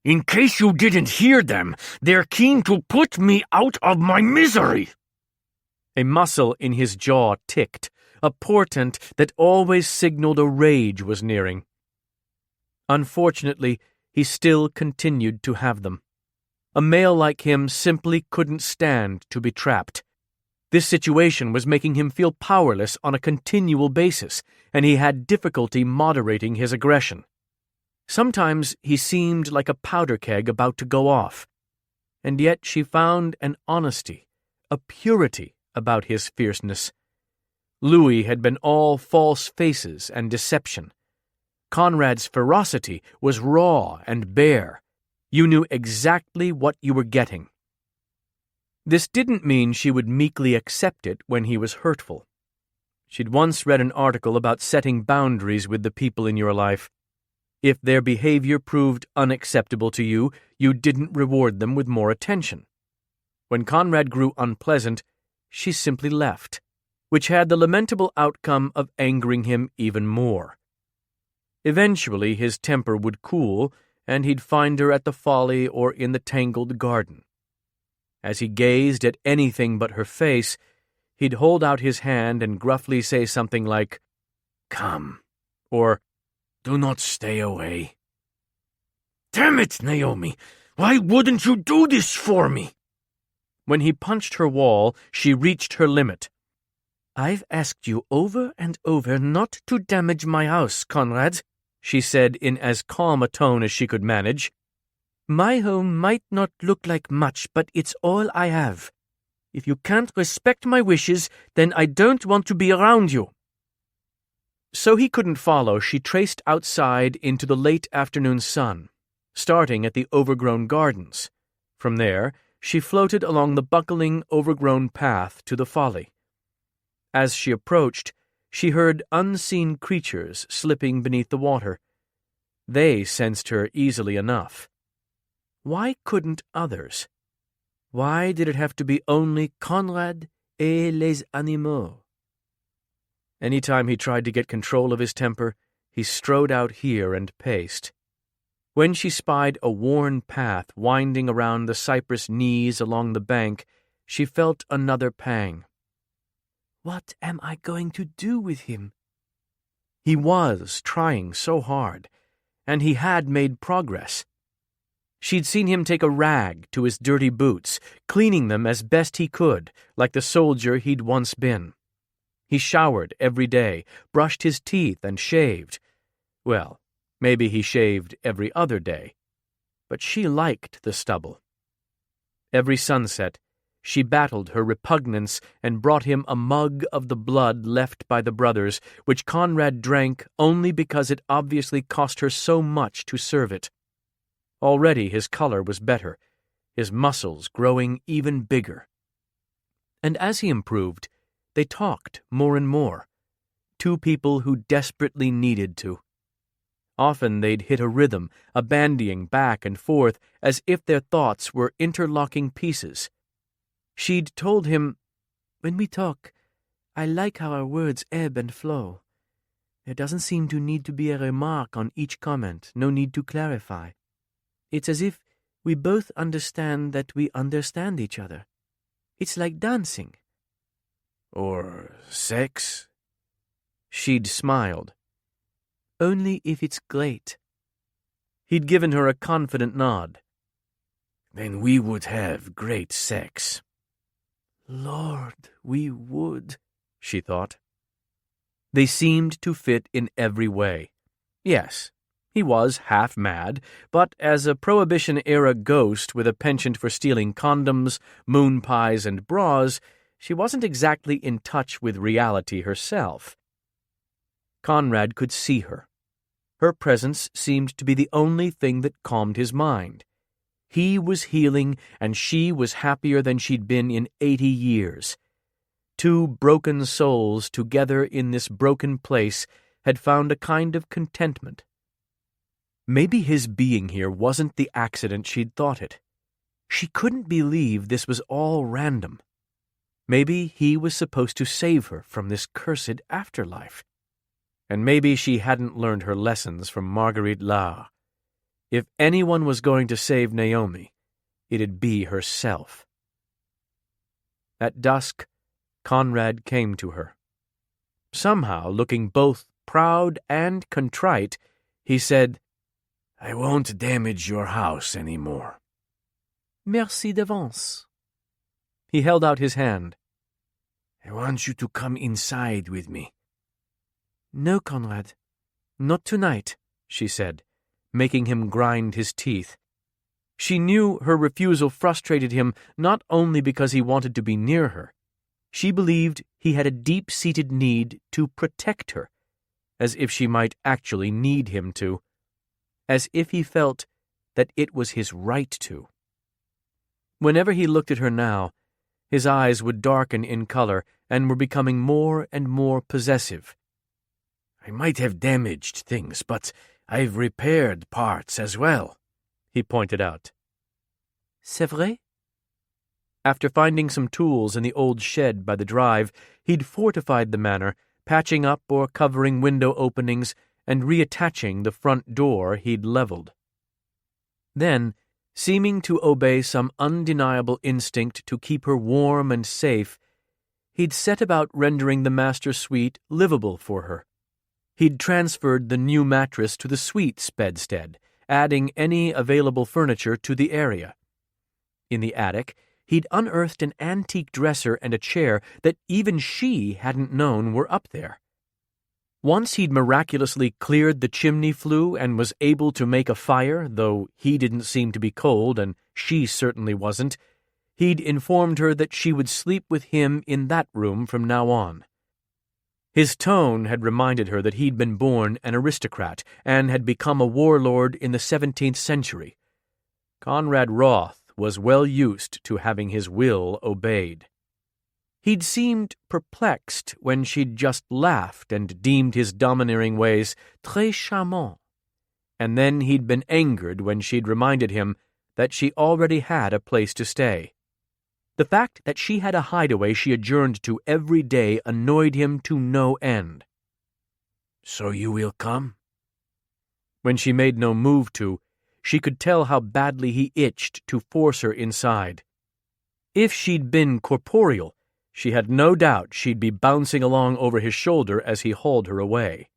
In case you didn't hear them, they're keen to put me out of my misery. A muscle in his jaw ticked, a portent that always signaled a rage was nearing. Unfortunately, he still continued to have them. A male like him simply couldn't stand to be trapped. This situation was making him feel powerless on a continual basis, and he had difficulty moderating his aggression. Sometimes he seemed like a powder keg about to go off, and yet she found an honesty, a purity about his fierceness. Louis had been all false faces and deception. Conrad's ferocity was raw and bare. You knew exactly what you were getting. This didn't mean she would meekly accept it when he was hurtful. She'd once read an article about setting boundaries with the people in your life. If their behavior proved unacceptable to you, you didn't reward them with more attention. When Conrad grew unpleasant, she simply left, which had the lamentable outcome of angering him even more. Eventually his temper would cool, and he'd find her at the Folly or in the Tangled Garden. As he gazed at anything but her face, he'd hold out his hand and gruffly say something like, "Come," or "Do not stay away." "Damn it, Naomi! Why wouldn't you do this for me?" When he punched her wall, she reached her limit. "I've asked you over and over not to damage my house, Conrad," she said in as calm a tone as she could manage. "My home might not look like much, but it's all I have. If you can't respect my wishes, then I don't want to be around you." So he couldn't follow, she traced outside into the late afternoon sun, starting at the overgrown gardens. From there, she floated along the buckling, overgrown path to the Folly. As she approached, she heard unseen creatures slipping beneath the water. They sensed her easily enough. Why couldn't others? Why did it have to be only Conrad et les animaux? Any time he tried to get control of his temper, he strode out here and paced. When she spied a worn path winding around the cypress knees along the bank, she felt another pang. What am I going to do with him? He was trying so hard, and he had made progress. She'd seen him take a rag to his dirty boots, cleaning them as best he could, like the soldier he'd once been. He showered every day, brushed his teeth, and shaved. Well, maybe he shaved every other day. But she liked the stubble. Every sunset, she battled her repugnance and brought him a mug of the blood left by the brothers, which Conrad drank only because it obviously cost her so much to serve it. Already his color was better, his muscles growing even bigger. And as he improved, they talked more and more. Two people who desperately needed to. Often they'd hit a rhythm, a bandying back and forth, as if their thoughts were interlocking pieces. She'd told him, "When we talk, I like how our words ebb and flow. There doesn't seem to need to be a remark on each comment, no need to clarify. It's as if we both understand that we understand each other. It's like dancing." "Or sex?" She'd smiled. "Only if it's great." He'd given her a confident nod. "Then we would have great sex." "Lord, we would," she thought. They seemed to fit in every way. Yes, he was half mad, but as a Prohibition-era ghost with a penchant for stealing condoms, moon pies, and bras, she wasn't exactly in touch with reality herself. Conrad could see her. Her presence seemed to be the only thing that calmed his mind. He was healing, and she was happier than she'd been in 80 years. Two broken souls together in this broken place had found a kind of contentment. Maybe his being here wasn't the accident she'd thought it. She couldn't believe this was all random. Maybe he was supposed to save her from this cursed afterlife. And maybe she hadn't learned her lessons from Marguerite Laress. If anyone was going to save Naomi, it'd be herself. At dusk, Conrad came to her. Somehow, looking both proud and contrite, he said, "I won't damage your house any more." "Merci d'avance." He held out his hand. I want you to come inside with me. No, Conrad. Not tonight, she said, making him grind his teeth. She knew her refusal frustrated him not only because he wanted to be near her. She believed he had a deep-seated need to protect her, as if she might actually need him to, as if he felt that it was his right to. Whenever he looked at her now, his eyes would darken in color and were becoming more and more possessive. I might have damaged things, but I've repaired parts as well, he pointed out. C'est vrai? After finding some tools in the old shed by the drive, he'd fortified the manor, patching up or covering window openings and reattaching the front door he'd leveled. Then, seeming to obey some undeniable instinct to keep her warm and safe, he'd set about rendering the master suite livable for her. He'd transferred the new mattress to the suite's bedstead, adding any available furniture to the area. In the attic, he'd unearthed an antique dresser and a chair that even she hadn't known were up there. Once he'd miraculously cleared the chimney flue and was able to make a fire, though he didn't seem to be cold and she certainly wasn't, he'd informed her that she would sleep with him in that room from now on. His tone had reminded her that he'd been born an aristocrat and had become a warlord in the 17th century. Conrad Wroth was well used to having his will obeyed. He'd seemed perplexed when she'd just laughed and deemed his domineering ways très charmants, and then he'd been angered when she'd reminded him that she already had a place to stay. The fact that she had a hideaway she adjourned to every day annoyed him to no end. So you will come? When she made no move to, she could tell how badly he itched to force her inside. If she'd been corporeal, she had no doubt she'd be bouncing along over his shoulder as he hauled her away.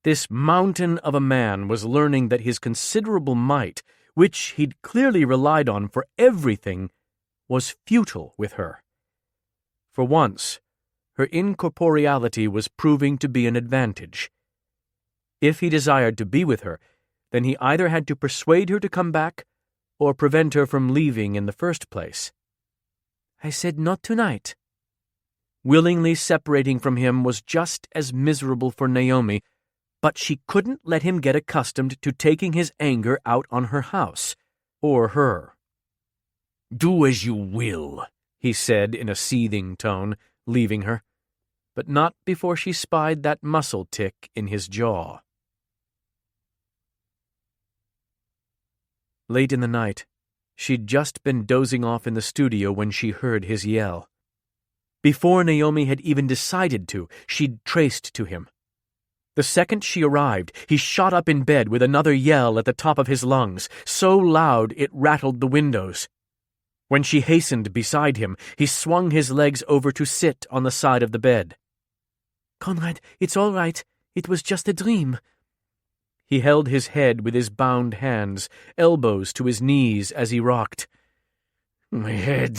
This mountain of a man was learning that his considerable might, which he'd clearly relied on for everything, was futile with her. For once, her incorporeality was proving to be an advantage. If he desired to be with her, then he either had to persuade her to come back or prevent her from leaving in the first place. I said not tonight. Willingly separating from him was just as miserable for Néomi, but she couldn't let him get accustomed to taking his anger out on her house, or her. Do as you will, he said in a seething tone, leaving her, but not before she spied that muscle tick in his jaw. Late in the night, she'd just been dozing off in the studio when she heard his yell. Before Néomi had even decided to, she'd traced to him. The second she arrived, he shot up in bed with another yell at the top of his lungs, so loud it rattled the windows. When she hastened beside him, he swung his legs over to sit on the side of the bed. Conrad, it's all right. It was just a dream. He held his head with his bound hands, elbows to his knees as he rocked. My head,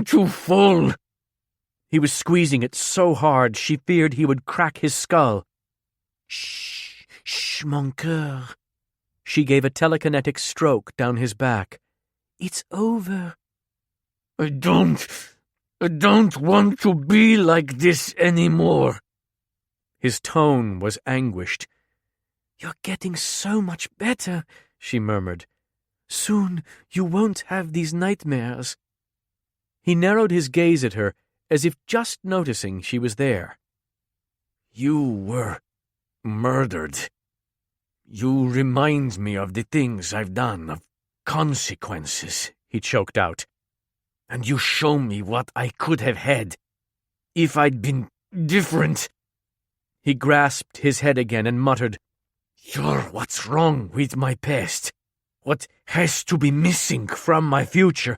too full. He was squeezing it so hard she feared he would crack his skull. Shh, mon cœur. She gave a telekinetic stroke down his back. It's over. I don't want to be like this anymore. His tone was anguished. You're getting so much better, she murmured. Soon you won't have these nightmares. He narrowed his gaze at her, as if just noticing she was there. You were murdered. You remind me of the things I've done, of consequences, he choked out. And you show me what I could have had if I'd been different. He grasped his head again and muttered, You're what's wrong with my past, what has to be missing from my future.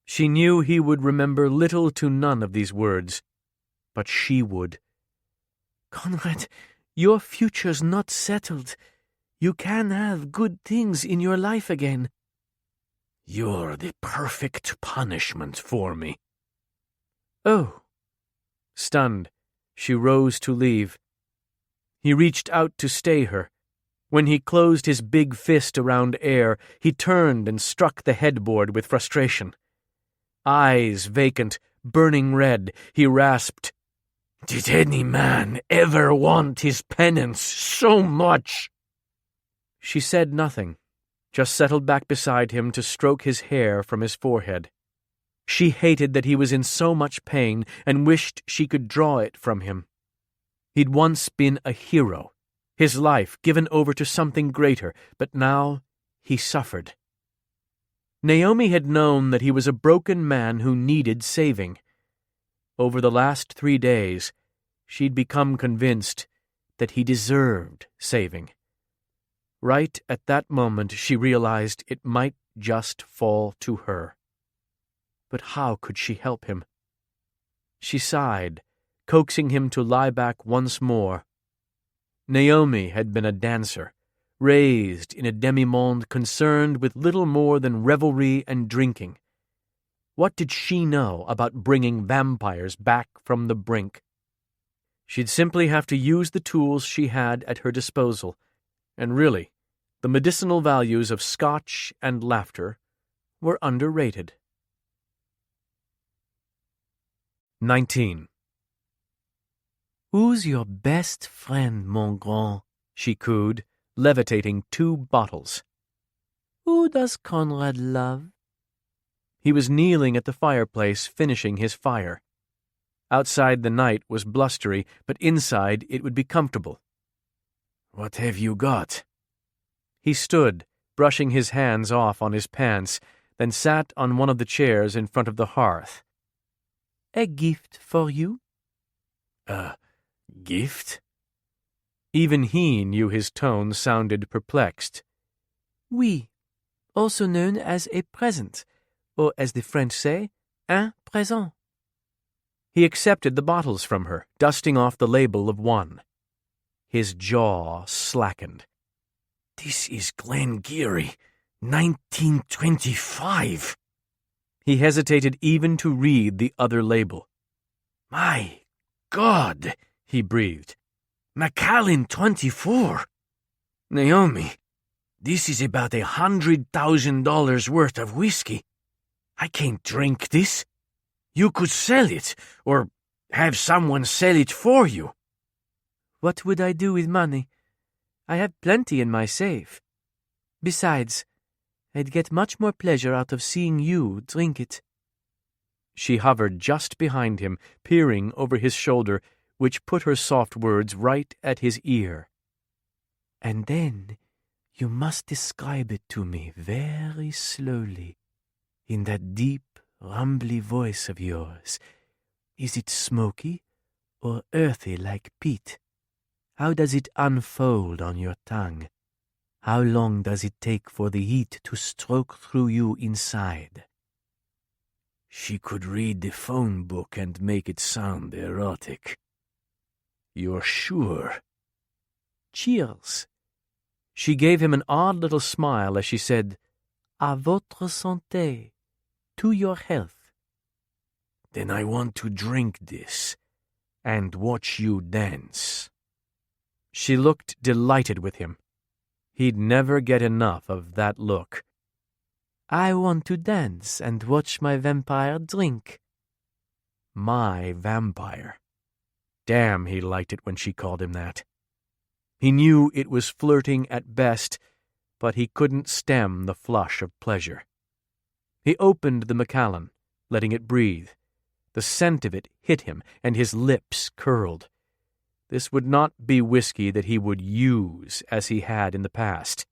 She knew he would remember little to none of these words, but she would. Conrad, your future's not settled. You can have good things in your life again. You're the perfect punishment for me. Oh. Stunned, she rose to leave. He reached out to stay her. When he closed his big fist around air, he turned and struck the headboard with frustration. Eyes vacant, burning red, he rasped, "Did any man ever want his penance so much?" She said nothing, just settled back beside him to stroke his hair from his forehead. She hated that he was in so much pain and wished she could draw it from him. He'd once been a hero, his life given over to something greater, but now he suffered. Naomi had known that he was a broken man who needed saving. Over the last 3 days, she'd become convinced that he deserved saving. Right at that moment, she realized it might just fall to her. But how could she help him? She sighed, coaxing him to lie back once more. Naomi had been a dancer, raised in a demi-monde concerned with little more than revelry and drinking. What did she know about bringing vampires back from the brink? She'd simply have to use the tools she had at her disposal, and really, the medicinal values of scotch and laughter were underrated. 19. "Who's your best friend, mon grand?" she cooed, levitating 2 bottles. "Who does Conrad love?" He was kneeling at the fireplace, finishing his fire. Outside the night was blustery, but inside it would be comfortable. What have you got? He stood, brushing his hands off on his pants, then sat on one of the chairs in front of the hearth. "A gift for you." A gift? Even he knew his tone sounded perplexed. Oui, also known as a present, or as the French say, un présent. He accepted the bottles from her, dusting off the label of one. His jaw slackened. This is Glengarry, 1925. He hesitated even to read the other label. My God, he breathed. Macallan 24. Naomi, this is about $100,000 worth of whiskey. I can't drink this. You could sell it, or have someone sell it for you. What would I do with money? I have plenty in my safe. Besides, I'd get much more pleasure out of seeing you drink it. She hovered just behind him, peering over his shoulder, which put her soft words right at his ear. And then you must describe it to me very slowly, in that deep, rumbly voice of yours. Is it smoky or earthy like peat? How does it unfold on your tongue? How long does it take for the heat to stroke through you inside? She could read the phone book and make it sound erotic. You're sure? Cheers. She gave him an odd little smile as she said, À votre santé. To your health. Then I want to drink this and watch you dance. She looked delighted with him. He'd never get enough of that look. I want to dance and watch my vampire drink. My vampire. Damn, he liked it when she called him that. He knew it was flirting at best, but he couldn't stem the flush of pleasure. He opened the Macallan, letting it breathe. The scent of it hit him, and his lips curled. This would not be whiskey that he would use as he had in the past.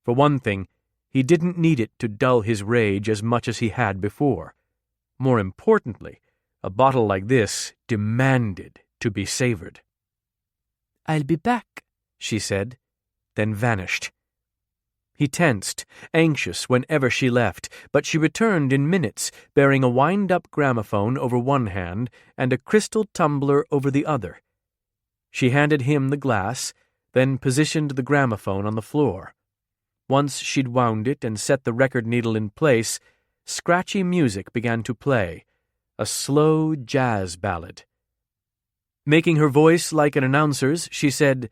For one thing, he didn't need it to dull his rage as much as he had before. More importantly, a bottle like this demanded to be savored. I'll be back, she said, then vanished. He tensed, anxious whenever she left, but she returned in minutes, bearing a wind-up gramophone over one hand and a crystal tumbler over the other. She handed him the glass, then positioned the gramophone on the floor. Once she'd wound it and set the record needle in place, scratchy music began to play, a slow jazz ballad. Making her voice like an announcer's, she said,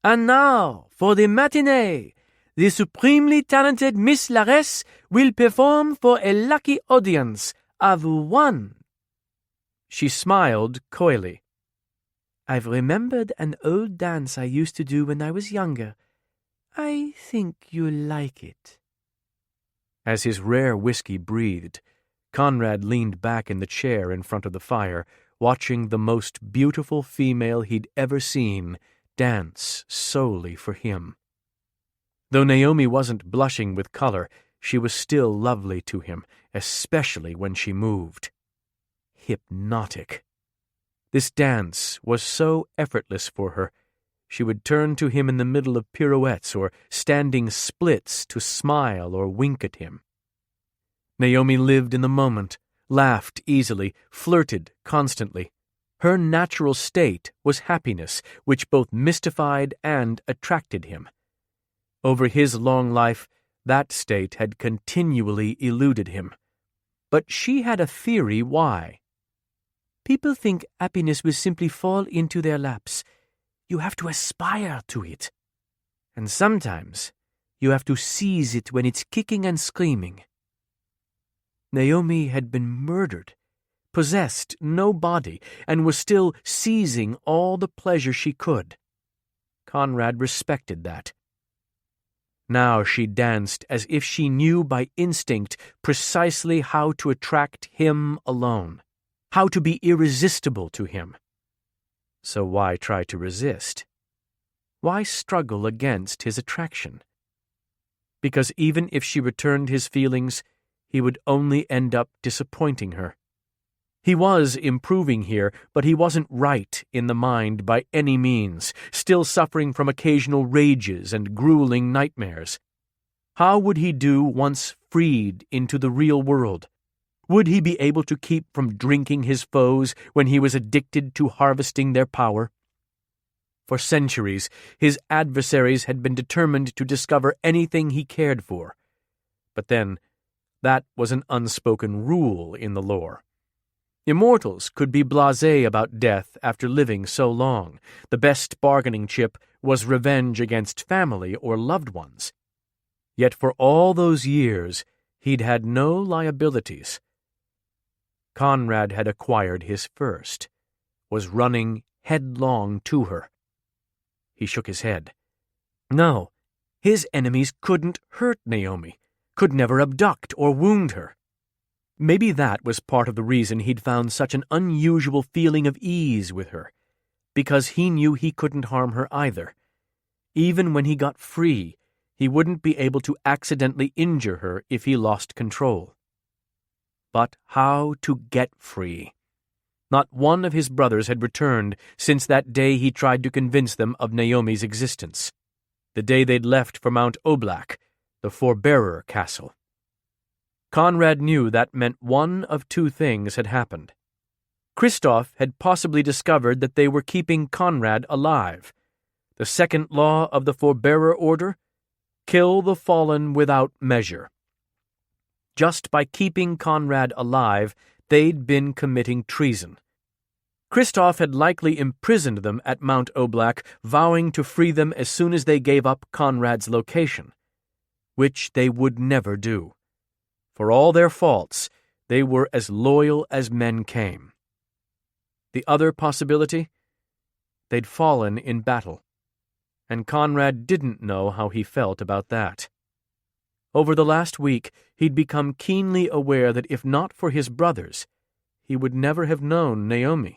"And now, for the matinee, the supremely talented Miss Laress will perform for a lucky audience of one." She smiled coyly. "I've remembered an old dance I used to do when I was younger. I think you'll like it." As his rare whiskey breathed, Conrad leaned back in the chair in front of the fire, watching the most beautiful female he'd ever seen dance solely for him. Though Néomi wasn't blushing with color, she was still lovely to him, especially when she moved. Hypnotic. This dance was so effortless for her. She would turn to him in the middle of pirouettes or standing splits to smile or wink at him. Néomi lived in the moment, laughed easily, flirted constantly. Her natural state was happiness, which both mystified and attracted him. Over his long life, that state had continually eluded him. But she had a theory why. "People think happiness will simply fall into their laps. You have to aspire to it. And sometimes you have to seize it when it's kicking and screaming." Néomi had been murdered, possessed no body, and was still seizing all the pleasure she could. Conrad respected that. Now she danced as if she knew by instinct precisely how to attract him alone, how to be irresistible to him. So why try to resist? Why struggle against his attraction? Because even if she returned his feelings, he would only end up disappointing her. He was improving here, but he wasn't right in the mind by any means, still suffering from occasional rages and grueling nightmares. How would he do once freed into the real world? Would he be able to keep from drinking his foes when he was addicted to harvesting their power? For centuries, his adversaries had been determined to discover anything he cared for. But then, that was an unspoken rule in the lore. Immortals could be blasé about death after living so long. The best bargaining chip was revenge against family or loved ones. Yet for all those years, he'd had no liabilities. Conrad had acquired his first, was running headlong to her. He shook his head. No, his enemies couldn't hurt Néomi, could never abduct or wound her. Maybe that was part of the reason he'd found such an unusual feeling of ease with her, because he knew he couldn't harm her either. Even when he got free, he wouldn't be able to accidentally injure her if he lost control. But how to get free? Not one of his brothers had returned since that day he tried to convince them of Néomi's existence, the day they'd left for Mount Oblak, the Forbearer Castle. Conrad knew that meant one of two things had happened. Christoph had possibly discovered that they were keeping Conrad alive. The second law of the Forbearer Order: kill the fallen without measure. Just by keeping Conrad alive, they'd been committing treason. Christoph had likely imprisoned them at Mount Oblak, vowing to free them as soon as they gave up Conrad's location, which they would never do. For all their faults, they were as loyal as men came. The other possibility? They'd fallen in battle, and Conrad didn't know how he felt about that. Over the last week, he'd become keenly aware that if not for his brothers, he would never have known Néomi.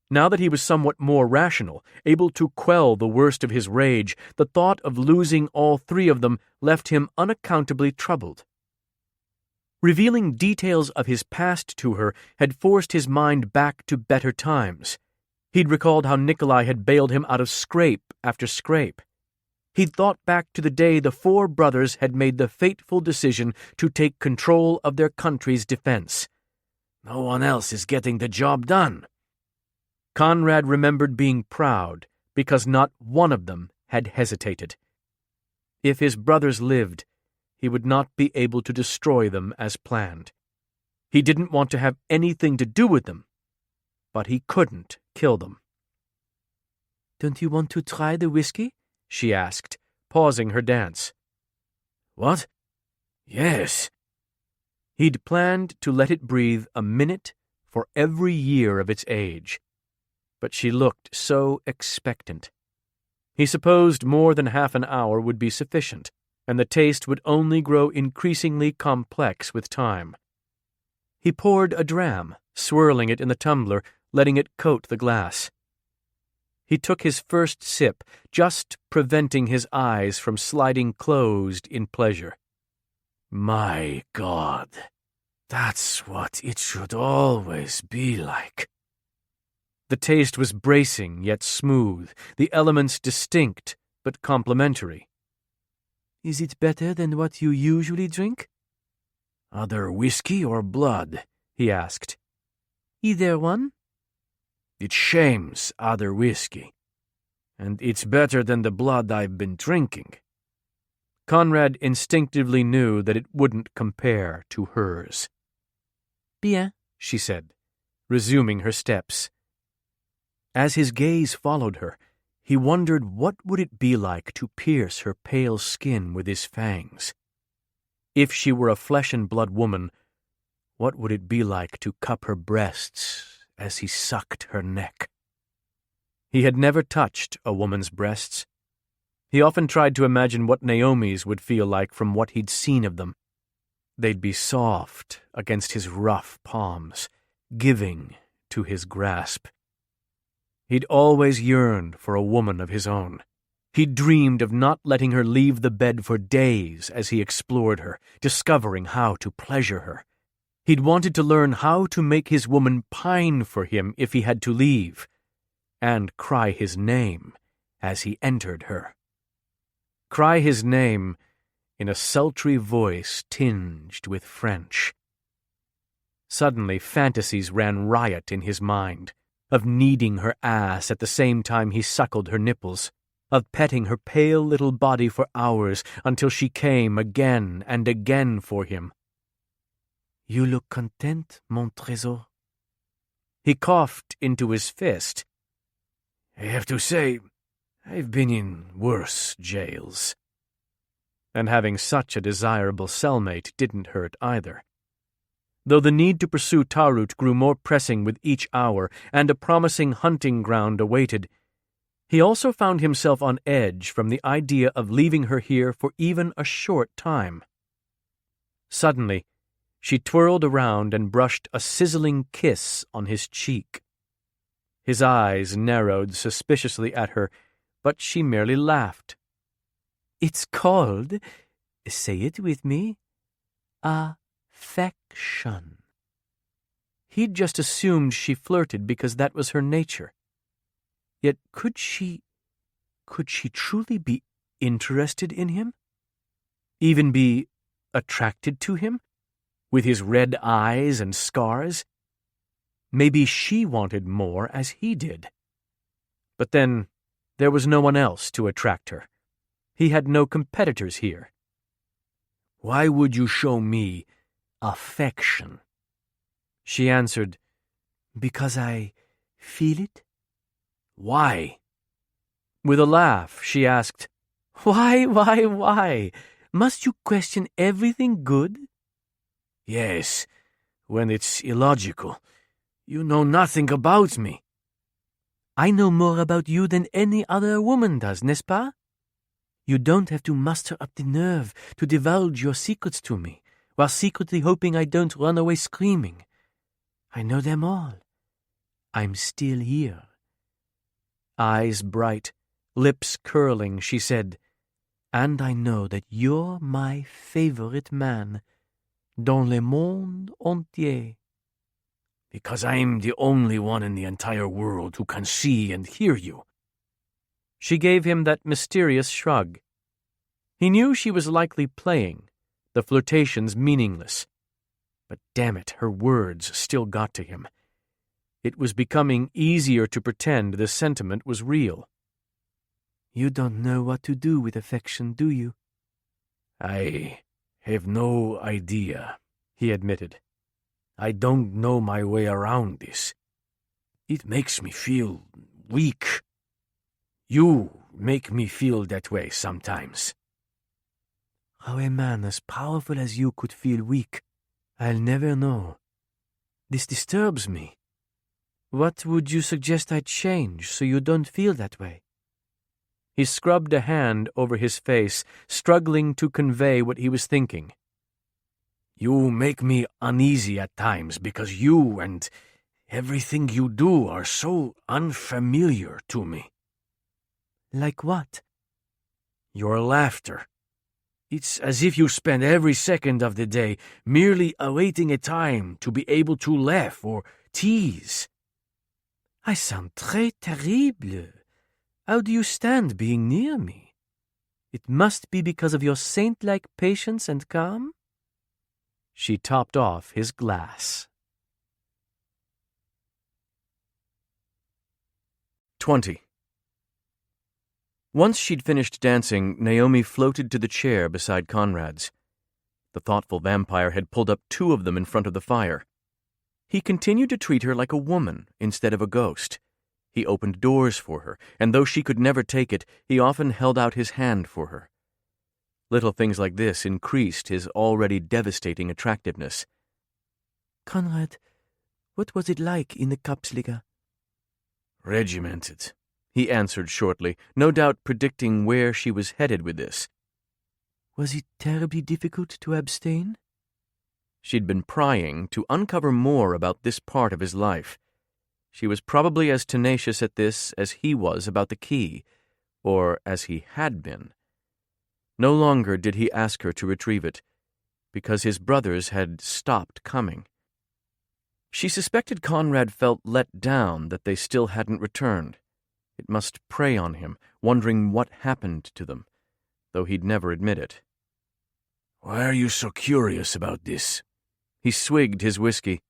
Now that he was somewhat more rational, able to quell the worst of his rage, the thought of losing all three of them left him unaccountably troubled. Revealing details of his past to her had forced his mind back to better times. He'd recalled how Nikolai had bailed him out of scrape after scrape. He'd thought back to the day the four brothers had made the fateful decision to take control of their country's defense. No one else is getting the job done. Conrad remembered being proud because not one of them had hesitated. If his brothers lived, he would not be able to destroy them as planned. He didn't want to have anything to do with them, but he couldn't kill them. "Don't you want to try the whiskey?" she asked, pausing her dance. What? Yes. He'd planned to let it breathe a minute for every year of its age, but she looked so expectant. He supposed more than half an hour would be sufficient, and the taste would only grow increasingly complex with time. He poured a dram, swirling it in the tumbler, letting it coat the glass. He took his first sip, just preventing his eyes from sliding closed in pleasure. My God, that's what it should always be like. The taste was bracing yet smooth, the elements distinct but complementary. "Is it better than what you usually drink?" Other whiskey or blood? He asked. "Either one." It shames other whiskey, and it's better than the blood I've been drinking. Conrad instinctively knew that it wouldn't compare to hers. "Bien," she said, resuming her steps. As his gaze followed her, he wondered what would it be like to pierce her pale skin with his fangs. If she were a flesh-and-blood woman, what would it be like to cup her breasts as he sucked her neck? He had never touched a woman's breasts. He often tried to imagine what Naomi's would feel like from what he'd seen of them. They'd be soft against his rough palms, giving to his grasp. He'd always yearned for a woman of his own. He'd dreamed of not letting her leave the bed for days as he explored her, discovering how to pleasure her. He'd wanted to learn how to make his woman pine for him if he had to leave, and cry his name as he entered her. Cry his name in a sultry voice tinged with French. Suddenly, fantasies ran riot in his mind, of kneading her ass at the same time he suckled her nipples, of petting her pale little body for hours until she came again and again for him. "You look content, mon trésor." He coughed into his fist. I have to say, I've been in worse jails. And having such a desirable cellmate didn't hurt either. Though the need to pursue Tarut grew more pressing with each hour, and a promising hunting ground awaited, he also found himself on edge from the idea of leaving her here for even a short time. Suddenly, she twirled around and brushed a sizzling kiss on his cheek. His eyes narrowed suspiciously at her, but she merely laughed. "It's called, say it with me, affection." He'd just assumed she flirted because that was her nature. Yet could she truly be interested in him? Even be attracted to him? With his red eyes and scars? Maybe she wanted more as he did. But then, there was no one else to attract her. He had no competitors here. Why would you show me affection? She answered, "Because I feel it." Why? With a laugh, she asked, Why? Must you question everything good?" Yes, when it's illogical. You know nothing about me. "I know more about you than any other woman does, n'est-ce pas? You don't have to muster up the nerve to divulge your secrets to me, while secretly hoping I don't run away screaming. I know them all. I'm still here." Eyes bright, lips curling, she said, "And I know that you're my favorite man, dans le monde entier." Because I'm the only one in the entire world who can see and hear you. She gave him that mysterious shrug. He knew she was likely playing, the flirtations meaningless. But damn it, her words still got to him. It was becoming easier to pretend the sentiment was real. "You don't know what to do with affection, do you?" I have no idea," he admitted. I don't know my way around this. It makes me feel weak. You make me feel that way sometimes. How a man as powerful as you could feel weak, I'll never know. This disturbs me. What would you suggest I change so you don't feel that way? He scrubbed a hand over his face, struggling to convey what he was thinking. You make me uneasy at times because you and everything you do are so unfamiliar to me. Like what? Your laughter. It's as if you spend every second of the day merely awaiting a time to be able to laugh or tease. I sound très terrible. How do you stand being near me? It must be because of your saint-like patience and calm? She topped off his glass. 20. Once she'd finished dancing, Néomi floated to the chair beside Conrad's. The thoughtful vampire had pulled up 2 of them in front of the fire. He continued to treat her like a woman instead of a ghost. He opened doors for her, and though she could never take it, he often held out his hand for her. Little things like this increased his already devastating attractiveness. Conrad, what was it like in the Kapsliga? Regimented, he answered shortly, no doubt predicting where she was headed with this. Was it terribly difficult to abstain? She'd been prying to uncover more about this part of his life. She was probably as tenacious at this as he was about the key, or as he had been. No longer did he ask her to retrieve it, because his brothers had stopped coming. She suspected Conrad felt let down that they still hadn't returned. It must prey on him, wondering what happened to them, though he'd never admit it. Why are you so curious about this? He swigged his whiskey.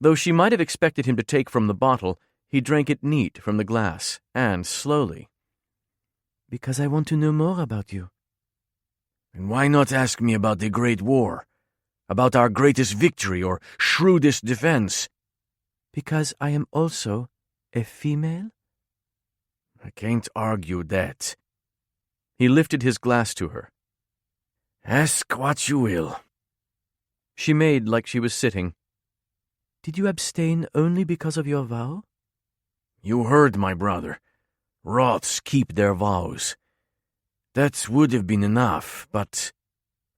Though she might have expected him to take from the bottle, he drank it neat from the glass, and slowly. Because I want to know more about you. And why not ask me about the Great War? About our greatest victory or shrewdest defense? Because I am also a female? I can't argue that. He lifted his glass to her. Ask what you will. She made like she was sitting. Did you abstain only because of your vow? You heard my brother. Wroths keep their vows. That would have been enough, but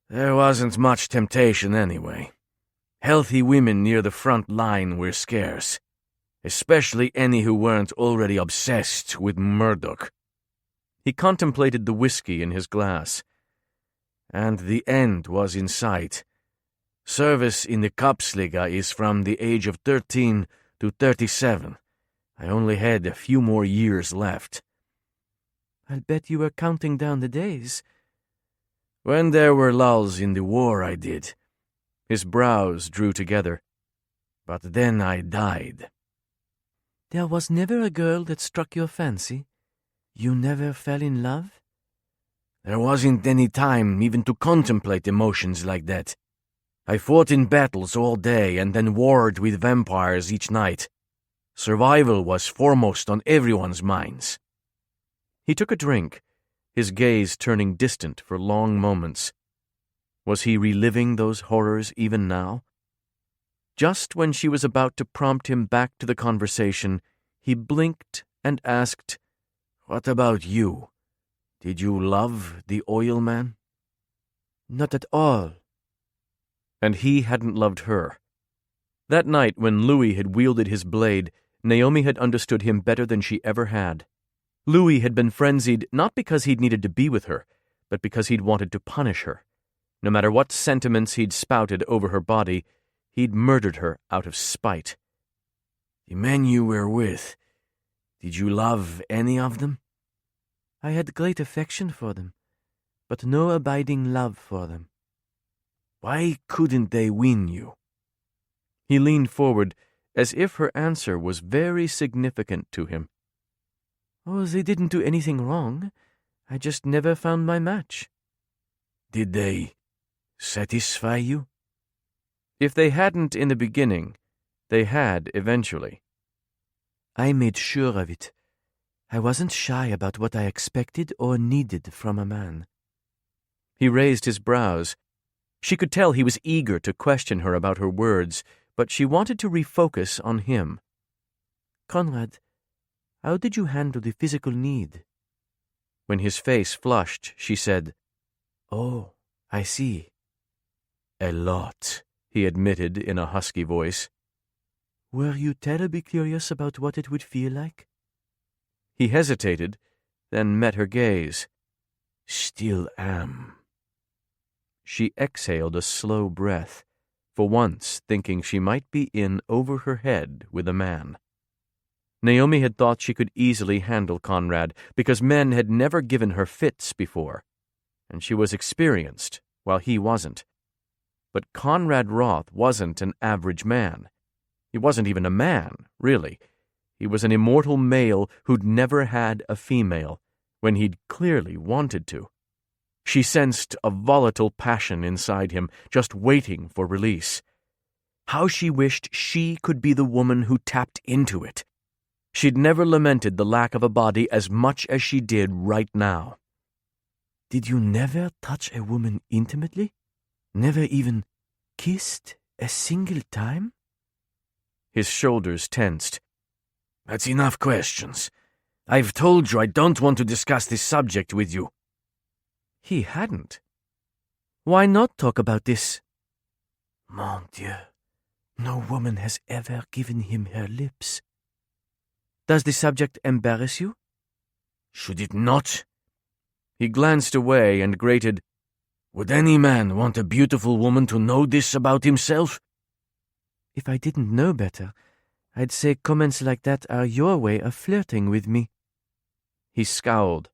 there wasn't much temptation anyway. Healthy women near the front line were scarce, especially any who weren't already obsessed with Murdoch. He contemplated the whiskey in his glass. And the end was in sight. Service in the Kapsliga is from the age of 13 to 37. I only had a few more years left. I'll bet you were counting down the days. When there were lulls in the war, I did. His brows drew together. But then I died. There was never a girl that struck your fancy? You never fell in love? There wasn't any time even to contemplate emotions like that. I fought in battles all day and then warred with vampires each night. Survival was foremost on everyone's minds. He took a drink, his gaze turning distant for long moments. Was he reliving those horrors even now? Just when she was about to prompt him back to the conversation, he blinked and asked, "What about you? Did you love the oil man?" Not at all. And he hadn't loved her. That night when Louis had wielded his blade, Néomi had understood him better than she ever had. Louis had been frenzied not because he'd needed to be with her, but because he'd wanted to punish her. No matter what sentiments he'd spouted over her body, he'd murdered her out of spite. The men you were with, did you love any of them? I had great affection for them, but no abiding love for them. Why couldn't they win you? He leaned forward, as if her answer was very significant to him. Oh, they didn't do anything wrong. I just never found my match. Did they satisfy you? If they hadn't in the beginning, they had eventually. I made sure of it. I wasn't shy about what I expected or needed from a man. He raised his brows. She could tell he was eager to question her about her words, but she wanted to refocus on him. Conrad, how did you handle the physical need? When his face flushed, she said, Oh, I see. A lot, he admitted in a husky voice. Were you terribly curious about what it would feel like? He hesitated, then met her gaze. Still am. She exhaled a slow breath, for once thinking she might be in over her head with a man. Néomi had thought she could easily handle Conrad because men had never given her fits before, and she was experienced while he wasn't. But Conrad Wroth wasn't an average man. He wasn't even a man, really. He was an immortal male who'd never had a female, when he'd clearly wanted to. She sensed a volatile passion inside him, just waiting for release. How she wished she could be the woman who tapped into it. She'd never lamented the lack of a body as much as she did right now. Did you never touch a woman intimately? Never even kissed a single time? His shoulders tensed. That's enough questions. I've told you I don't want to discuss this subject with you. He hadn't. Why not talk about this? Mon Dieu, no woman has ever given him her lips. Does the subject embarrass you? Should it not? He glanced away and grated, Would any man want a beautiful woman to know this about himself? If I didn't know better, I'd say comments like that are your way of flirting with me. He scowled.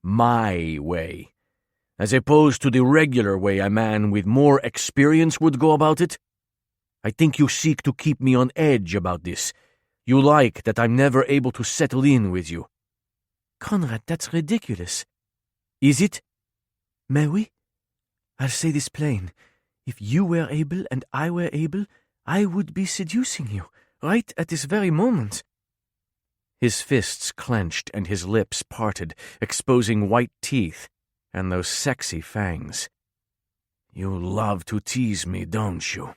My way. As opposed to the regular way a man with more experience would go about it? I think you seek to keep me on edge about this. You like that I'm never able to settle in with you. Conrad, that's ridiculous. Is it? Mais oui. I'll say this plain. If you were able and I were able, I would be seducing you, right at this very moment. His fists clenched and his lips parted, exposing white teeth and those sexy fangs. You love to tease me, don't you?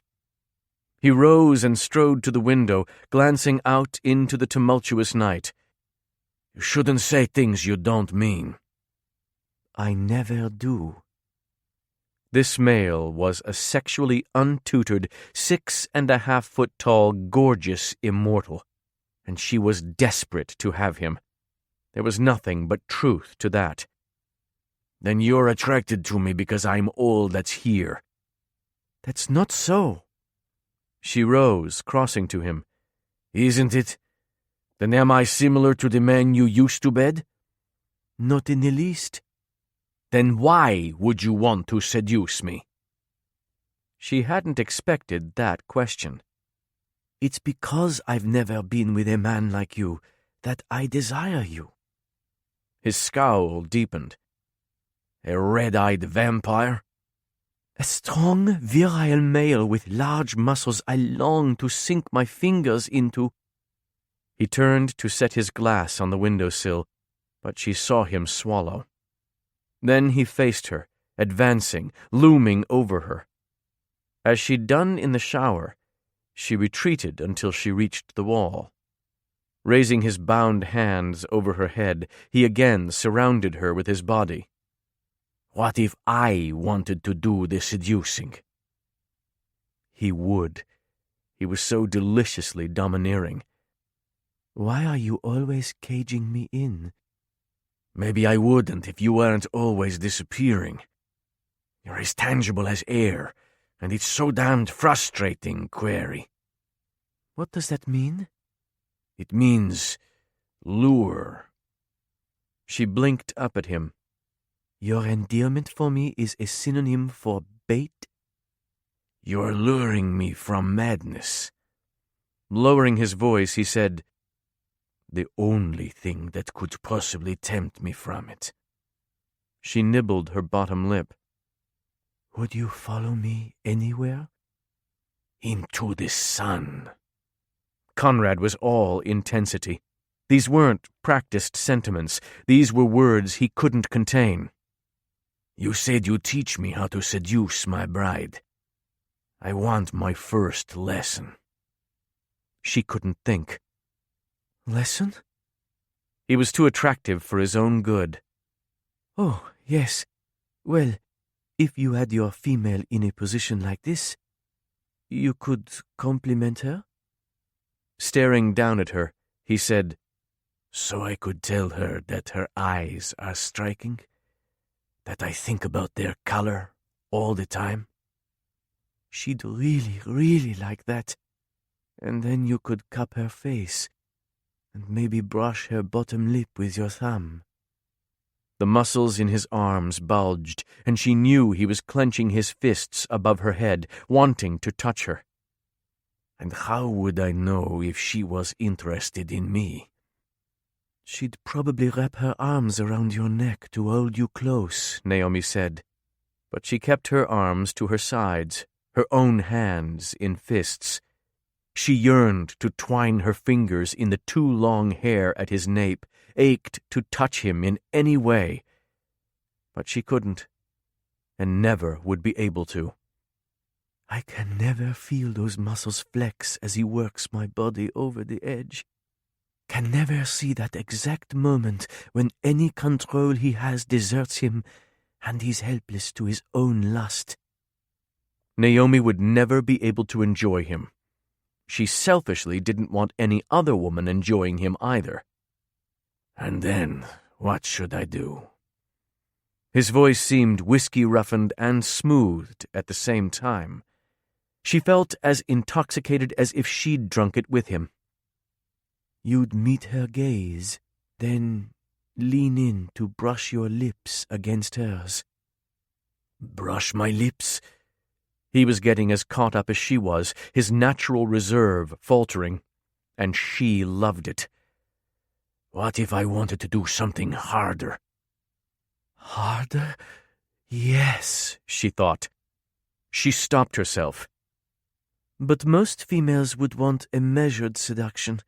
He rose and strode to the window, glancing out into the tumultuous night. You shouldn't say things you don't mean. I never do. This male was a sexually untutored, 6.5-foot-tall, gorgeous immortal, and she was desperate to have him. There was nothing but truth to that. Then you're attracted to me because I'm all that's here. That's not so. She rose, crossing to him. Isn't it? Then am I similar to the man you used to bed? Not in the least. Then why would you want to seduce me? She hadn't expected that question. It's because I've never been with a man like you that I desire you. His scowl deepened. A red-eyed vampire? A strong, virile male with large muscles I long to sink my fingers into. He turned to set his glass on the windowsill, but she saw him swallow. Then he faced her, advancing, looming over her. As she'd done in the shower, she retreated until she reached the wall. Raising his bound hands over her head, he again surrounded her with his body. What if I wanted to do the seducing? He would. He was so deliciously domineering. Why are you always caging me in? Maybe I wouldn't if you weren't always disappearing. You're as tangible as air, and it's so damned frustrating, Query. What does that mean? It means lure. She blinked up at him. Your endearment for me is a synonym for bait? You're luring me from madness. Lowering his voice, he said, The only thing that could possibly tempt me from it. She nibbled her bottom lip. Would you follow me anywhere? Into the sun. Conrad was all intensity. These weren't practiced sentiments. These were words he couldn't contain. You said you'd teach me how to seduce my bride. I want my first lesson. She couldn't think. Lesson? He was too attractive for his own good. Oh, yes. Well, if you had your female in a position like this, you could compliment her? Staring down at her, he said, So I could tell her that her eyes are striking? That I think about their color all the time? She'd really, really like that. And then you could cup her face, and maybe brush her bottom lip with your thumb. The muscles in his arms bulged, and she knew he was clenching his fists above her head, wanting to touch her. And how would I know if she was interested in me? She'd probably wrap her arms around your neck to hold you close, Néomi said. But she kept her arms to her sides, her own hands in fists. She yearned to twine her fingers in the too long hair at his nape, ached to touch him in any way. But she couldn't, and never would be able to. I can never feel those muscles flex as he works my body over the edge. Can never see that exact moment when any control he has deserts him and he's helpless to his own lust. Néomi would never be able to enjoy him. She selfishly didn't want any other woman enjoying him either. And then, what should I do? His voice seemed whiskey-roughened and smoothed at the same time. She felt as intoxicated as if she'd drunk it with him. You'd meet her gaze, then lean in to brush your lips against hers. Brush my lips? He was getting as caught up as she was, his natural reserve faltering, and she loved it. What if I wanted to do something harder? Harder? Yes, she thought. She stopped herself. But most females would want a measured seduction.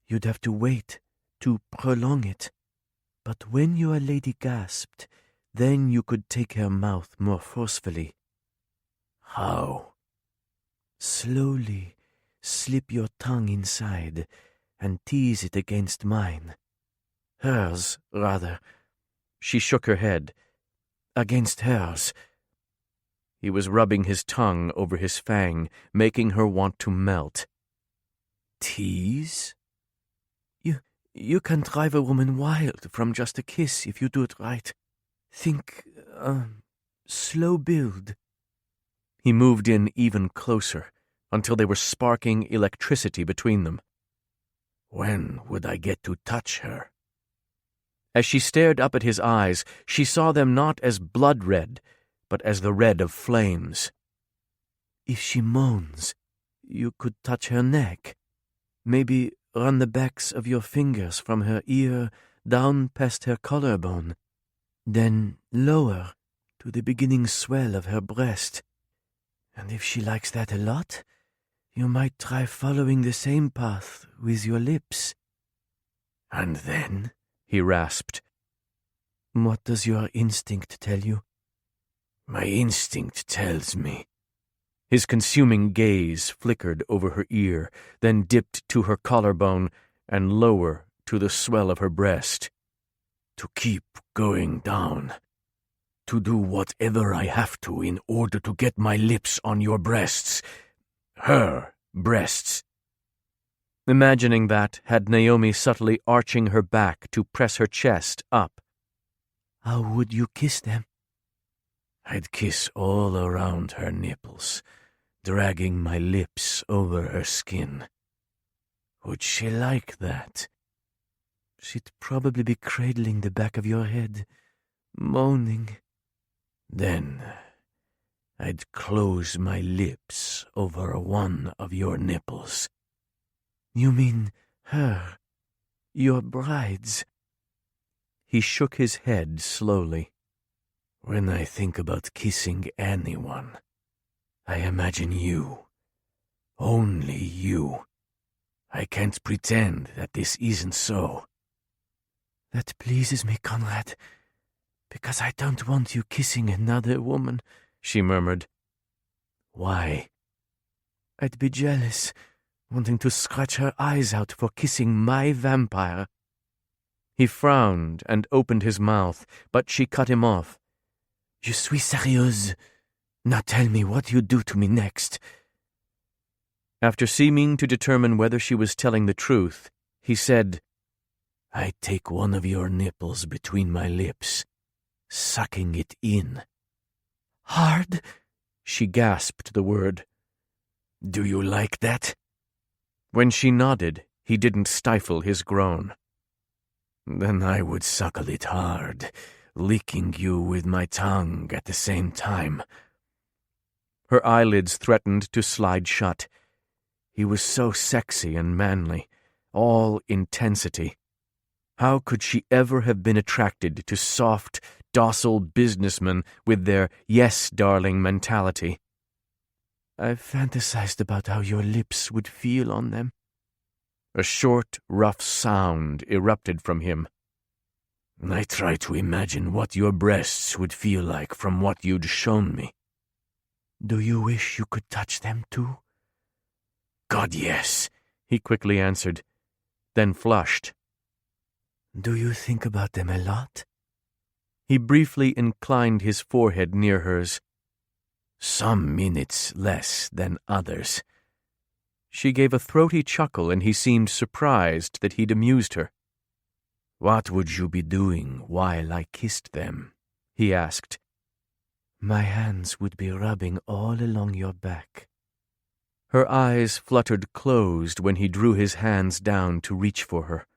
You'd have to wait, to prolong it. But when your lady gasped, then you could take her mouth more forcefully. How? Slowly slip your tongue inside and tease it against mine. Hers, rather. She shook her head. Against hers. He was rubbing his tongue over his fang, making her want to melt. Tease? You can drive a woman wild from just a kiss if you do it right. Think, slow build. He moved in even closer, until they were sparking electricity between them. When would I get to touch her? As she stared up at his eyes, she saw them not as blood red, but as the red of flames. If she moans, you could touch her neck. Maybe run the backs of your fingers from her ear down past her collarbone, then lower to the beginning swell of her breast. And if she likes that a lot, you might try following the same path with your lips. And then? He rasped. What does your instinct tell you? My instinct tells me. His consuming gaze flickered over her ear, then dipped to her collarbone and lower to the swell of her breast. To keep going down. To do whatever I have to in order to get my lips on your breasts. Her breasts. Imagining that had Néomi subtly arching her back to press her chest up. How would you kiss them? I'd kiss all around her nipples, dragging my lips over her skin. Would she like that? She'd probably be cradling the back of your head, moaning. Then I'd close my lips over one of your nipples. You mean her, your bride's? He shook his head slowly. When I think about kissing anyone, I imagine you, Only you. I can't pretend that this isn't so. That pleases me, Conrad, because I don't want you kissing another woman, she murmured. Why? I'd be jealous, wanting to scratch her eyes out for kissing my vampire. He frowned and opened his mouth, but she cut him off. Je suis sérieuse. Now tell me what you do to me next. After seeming to determine whether she was telling the truth, he said, I take one of your nipples between my lips, sucking it in. Hard? She gasped the word. Do you like that? When she nodded, he didn't stifle his groan. Then I would suckle it hard, licking you with my tongue at the same time. Her eyelids threatened to slide shut. He was so sexy and manly, all intensity. How could she ever have been attracted to soft, docile businessmen with their yes, darling mentality? I've fantasized about how your lips would feel on them. A short, rough sound erupted from him. I try to imagine what your breasts would feel like from what you'd shown me. Do you wish you could touch them too? God, yes, he quickly answered, then flushed. Do you think about them a lot? He briefly inclined his forehead near hers. Some minutes less than others. She gave a throaty chuckle, and he seemed surprised that he'd amused her. What would you be doing while I kissed them? He asked. My hands would be rubbing all along your back. Her eyes fluttered closed when he drew his hands down to reach for her.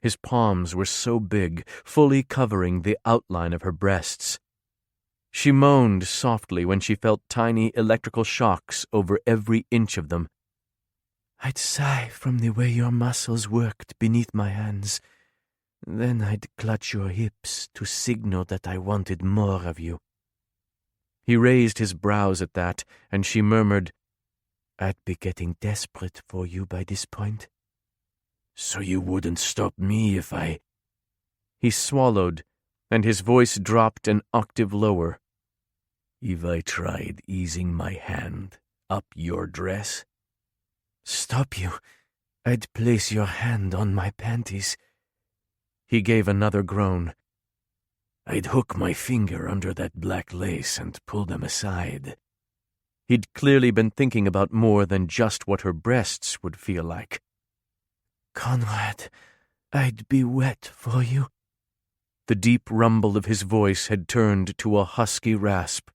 His palms were so big, fully covering the outline of her breasts. She moaned softly when she felt tiny electrical shocks over every inch of them. I'd sigh from the way your muscles worked beneath my hands. Then I'd clutch your hips to signal that I wanted more of you. He raised his brows at that, and she murmured, I'd be getting desperate for you by this point. So you wouldn't stop me if I... He swallowed, and his voice dropped an octave lower. If I tried easing my hand up your dress? Stop you. I'd place your hand on my panties. He gave another groan. I'd hook my finger under that black lace and pull them aside. He'd clearly been thinking about more than just what her breasts would feel like. Conrad, I'd be wet for you. The deep rumble of his voice had turned to a husky rasp.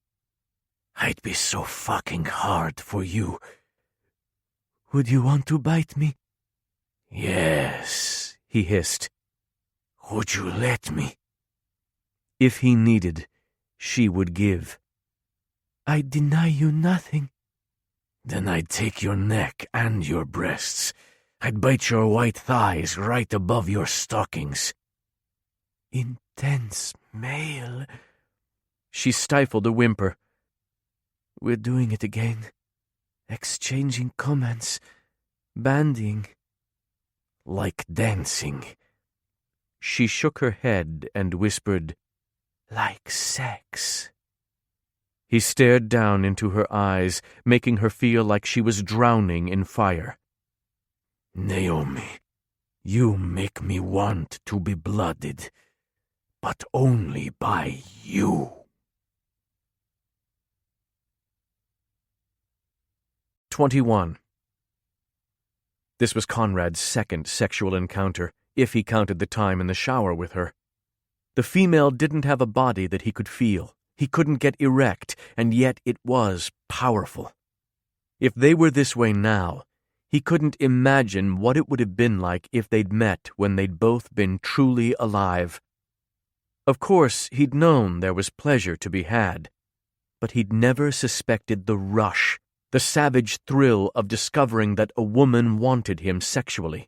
I'd be so fucking hard for you. Would you want to bite me? Yes, he hissed. Would you let me? If he needed, she would give. I deny you nothing. Then I'd take your neck and your breasts. I'd bite your white thighs right above your stockings. Intense male. She stifled a whimper. We're doing it again. Exchanging comments. Bandying. Like dancing. She shook her head and whispered, Like sex. He stared down into her eyes, making her feel like she was drowning in fire. Néomi, you make me want to be blooded, but only by you. 21. This was Conrad's second sexual encounter, if he counted the time in the shower with her. The female didn't have a body that he could feel. He couldn't get erect, and yet it was powerful. If they were this way now, he couldn't imagine what it would have been like if they'd met when they'd both been truly alive. Of course, he'd known there was pleasure to be had, but he'd never suspected the rush, the savage thrill of discovering that a woman wanted him sexually.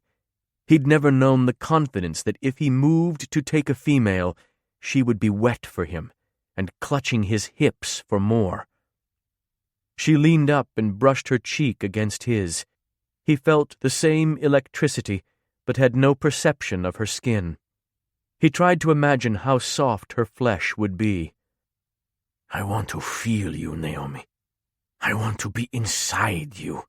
He'd never known the confidence that if he moved to take a female, she would be wet for him and clutching his hips for more. She leaned up and brushed her cheek against his. He felt the same electricity, but had no perception of her skin. He tried to imagine how soft her flesh would be. I want to feel you, Néomi. I want to be inside you.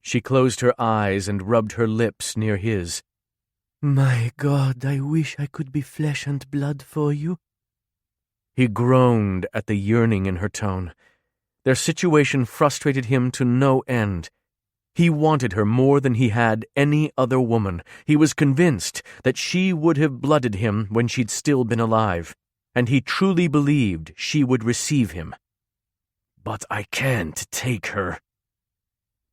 She closed her eyes and rubbed her lips near his. My God, I wish I could be flesh and blood for you. He groaned at the yearning in her tone. Their situation frustrated him to no end. He wanted her more than he had any other woman. He was convinced that she would have blooded him when she'd still been alive, and he truly believed she would receive him. But I can't take her.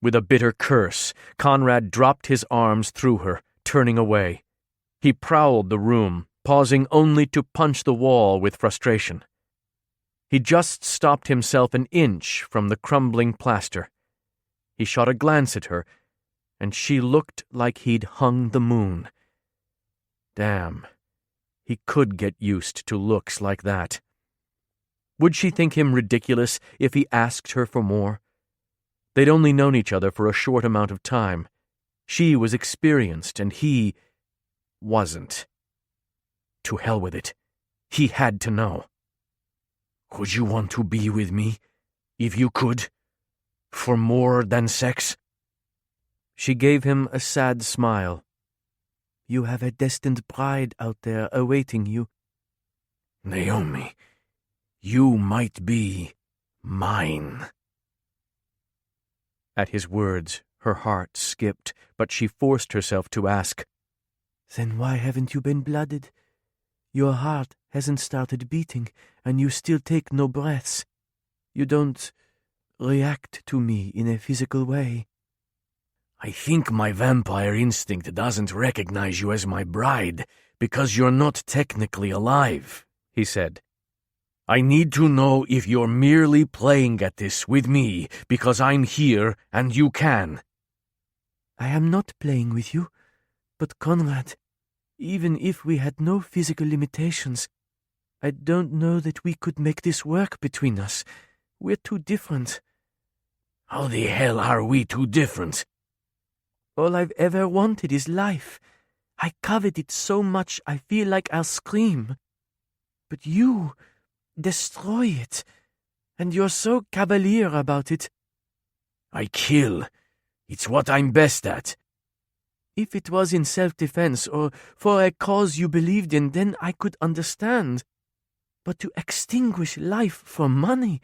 With a bitter curse, Conrad dropped his arms through her, turning away. He prowled the room, pausing only to punch the wall with frustration. He just stopped himself an inch from the crumbling plaster. He shot a glance at her, and she looked like he'd hung the moon. Damn, he could get used to looks like that. Would she think him ridiculous if he asked her for more? They'd only known each other for a short amount of time. She was experienced, and he wasn't. To hell with it. He had to know. Would you want to be with me, if you could? For more than sex? She gave him a sad smile. You have a destined bride out there awaiting you. Néomi, you might be mine. At his words, her heart skipped, but she forced herself to ask, Then why haven't you been blooded? Your heart hasn't started beating, and you still take no breaths. You don't react to me in a physical way. I think my vampire instinct doesn't recognize you as my bride because you're not technically alive, he said. I need to know if you're merely playing at this with me because I'm here and you can. I am not playing with you, but Conrad, even if we had no physical limitations, I don't know that we could make this work between us. We're too different. How the hell are we too different? All I've ever wanted is life. I covet it so much I feel like I'll scream. But you destroy it, and you're so cavalier about it. I kill. It's what I'm best at. If it was in self-defense or for a cause you believed in, then I could understand. But to extinguish life for money,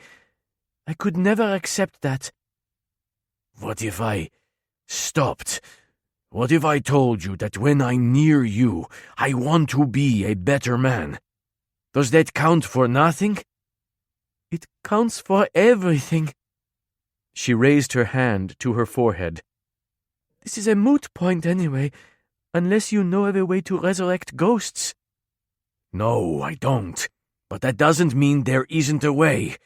I could never accept that. What if I stopped? What if I told you that when I'm near you, I want to be a better man? Does that count for nothing? It counts for everything. She raised her hand to her forehead. This is a moot point anyway, unless you know of a way to resurrect ghosts. No, I don't. But that doesn't mean there isn't a way.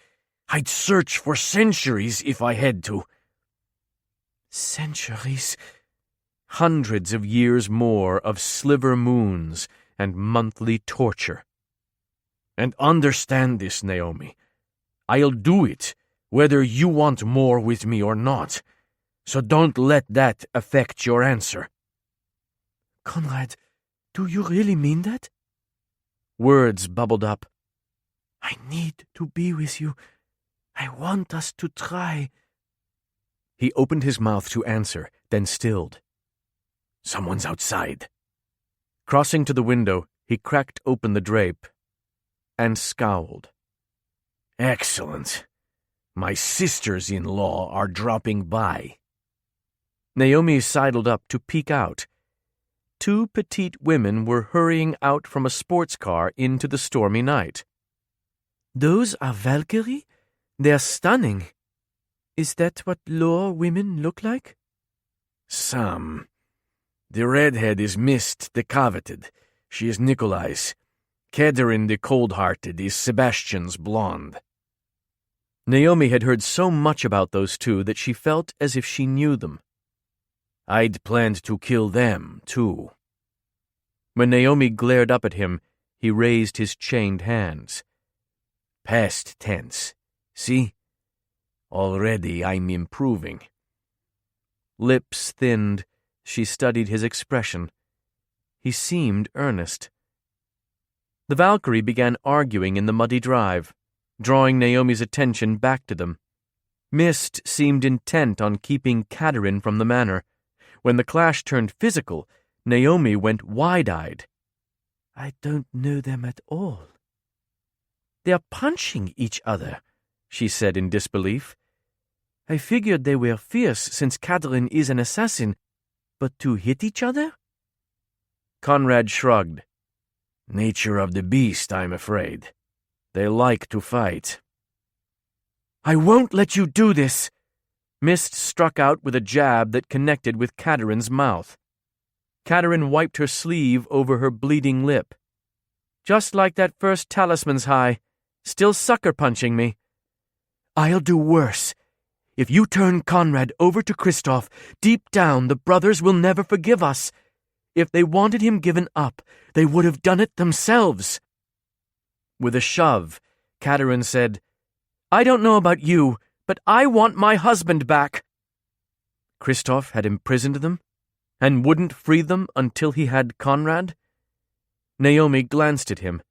I'd search for centuries if I had to. Centuries? Hundreds of years more of sliver moons and monthly torture. And understand this, Néomi. I'll do it, whether you want more with me or not. So don't let that affect your answer. Conrad, do you really mean that? Words bubbled up. I need to be with you. I want us to try. He opened his mouth to answer, then stilled. Someone's outside. Crossing to the window, he cracked open the drape and scowled. Excellent. My sisters-in-law are dropping by. Néomi sidled up to peek out. Two petite women were hurrying out from a sports car into the stormy night. Those are Valkyrie? They're stunning. Is that what Loa women look like? Some. The redhead is Mist the Coveted. She is Nikolai's. Catherine the Cold-Hearted is Sebastian's blonde. Néomi had heard so much about those two that she felt as if she knew them. I'd planned to kill them, too. When Néomi glared up at him, he raised his chained hands. Past tense. See? Already I'm improving. Lips thinned, she studied his expression. He seemed earnest. The Valkyrie began arguing in the muddy drive, drawing Naomi's attention back to them. Mist seemed intent on keeping Katerin from the manor. When the clash turned physical, Naomi went wide-eyed. I don't know them at all. They're punching each other, she said in disbelief. I figured they were fierce since Katerin is an assassin, but to hit each other? Conrad shrugged. Nature of the beast, I'm afraid. They like to fight. I won't let you do this! Mist struck out with a jab that connected with Katerin's mouth. Katerin wiped her sleeve over her bleeding lip. Just like that first talisman's high, still sucker-punching me. I'll do worse. If you turn Conrad over to Kristoff, deep down the brothers will never forgive us. If they wanted him given up, they would have done it themselves. With a shove, Katerin said, I don't know about you, but I want my husband back. Kristoff had imprisoned them, and wouldn't free them until he had Conrad? Naomi glanced at him.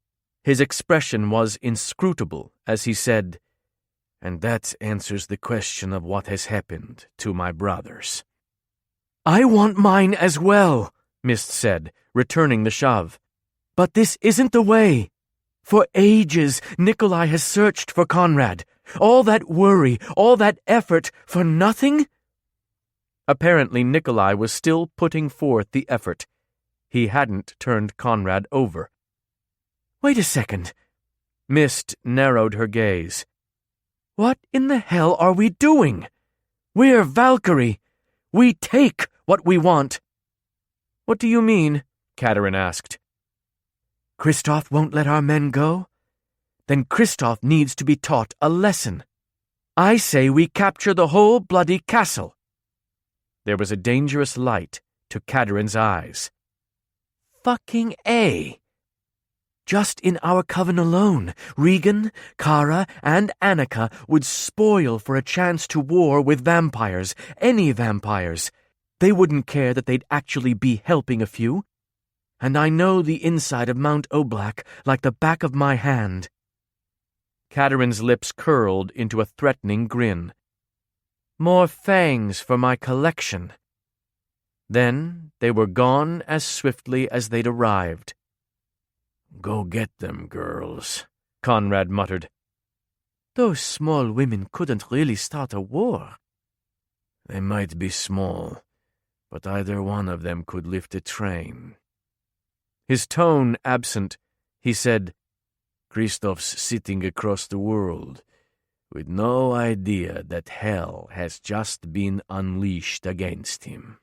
His expression was inscrutable as he said, And that answers the question of what has happened to my brothers. I want mine as well, Mist said, returning the shove. But this isn't the way. For ages, Nikolai has searched for Conrad. All that worry, all that effort, for nothing? Apparently Nikolai was still putting forth the effort. He hadn't turned Conrad over. Wait a second. Mist narrowed her gaze. What in the hell are we doing? We're Valkyrie. We take what we want. What do you mean? Katerin asked. Kristoff won't let our men go? Then Kristoff needs to be taught a lesson. I say we capture the whole bloody castle. There was a dangerous light to Katerin's eyes. Fucking A. Just in our coven alone, Regan, Kara, and Annika would spoil for a chance to war with vampires, any vampires. They wouldn't care that they'd actually be helping a few. And I know the inside of Mount Oblak like the back of my hand. Katerin's lips curled into a threatening grin. More fangs for my collection. Then they were gone as swiftly as they'd arrived. Go get them, girls, Conrad muttered. Those small women couldn't really start a war. They might be small, but either one of them could lift a train. His tone absent, he said, Kristoff's sitting across the world, with no idea that hell has just been unleashed against him.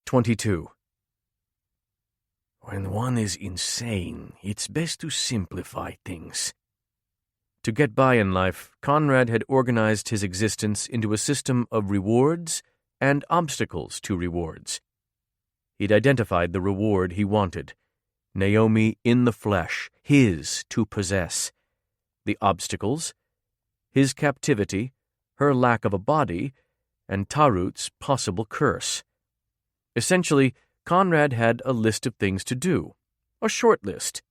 22. When one is insane, it's best to simplify things. To get by in life, Conrad had organized his existence into a system of rewards and obstacles to rewards. He'd identified the reward he wanted, Naomi in the flesh, his to possess. The obstacles, his captivity, her lack of a body, and Tarut's possible curse. Essentially, Conrad had a list of things to do, a short list.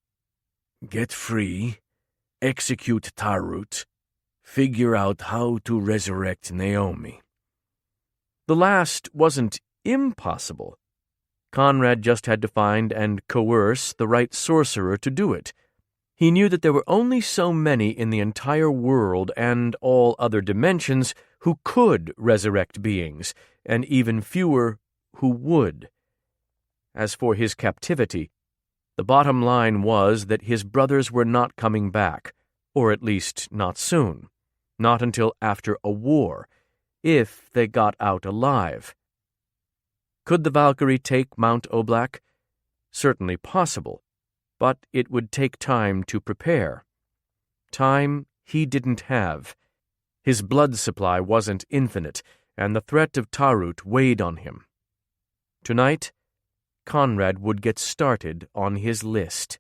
Get free, execute Tarut, figure out how to resurrect Naomi. The last wasn't impossible. Conrad just had to find and coerce the right sorcerer to do it. He knew that there were only so many in the entire world and all other dimensions who could resurrect beings, and even fewer who would. As for his captivity, the bottom line was that his brothers were not coming back, or at least not soon, not until after a war, if they got out alive. Could the Valkyrie take Mount Oblak? Certainly possible, but it would take time to prepare. Time he didn't have. His blood supply wasn't infinite, and the threat of Tarut weighed on him. Tonight, Conrad would get started on his list.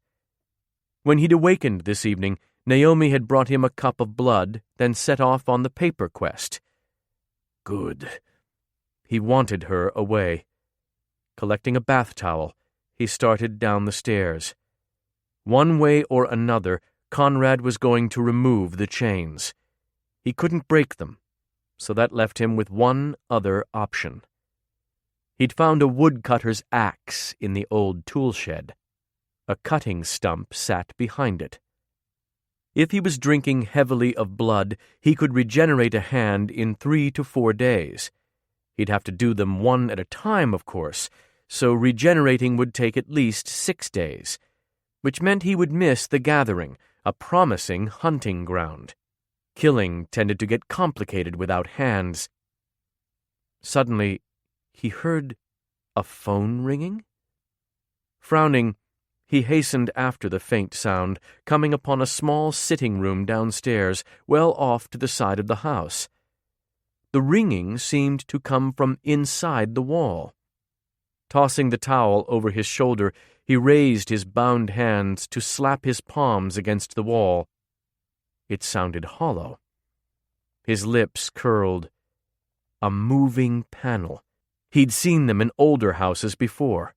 When he'd awakened this evening, Néomi had brought him a cup of blood, then set off on the paper quest. Good. He wanted her away. Collecting a bath towel, he started down the stairs. One way or another, Conrad was going to remove the chains. He couldn't break them, so that left him with one other option. He'd found a woodcutter's axe in the old tool shed. A cutting stump sat behind it. If he was drinking heavily of blood, he could regenerate a hand in 3 to 4 days. He'd have to do them one at a time, of course, so regenerating would take at least 6 days, which meant he would miss the gathering, a promising hunting ground. Killing tended to get complicated without hands. Suddenly, he heard a phone ringing. Frowning, he hastened after the faint sound, coming upon a small sitting room downstairs, well off to the side of the house. The ringing seemed to come from inside the wall. Tossing the towel over his shoulder, he raised his bound hands to slap his palms against the wall. It sounded hollow. His lips curled. A moving panel. He'd seen them in older houses before.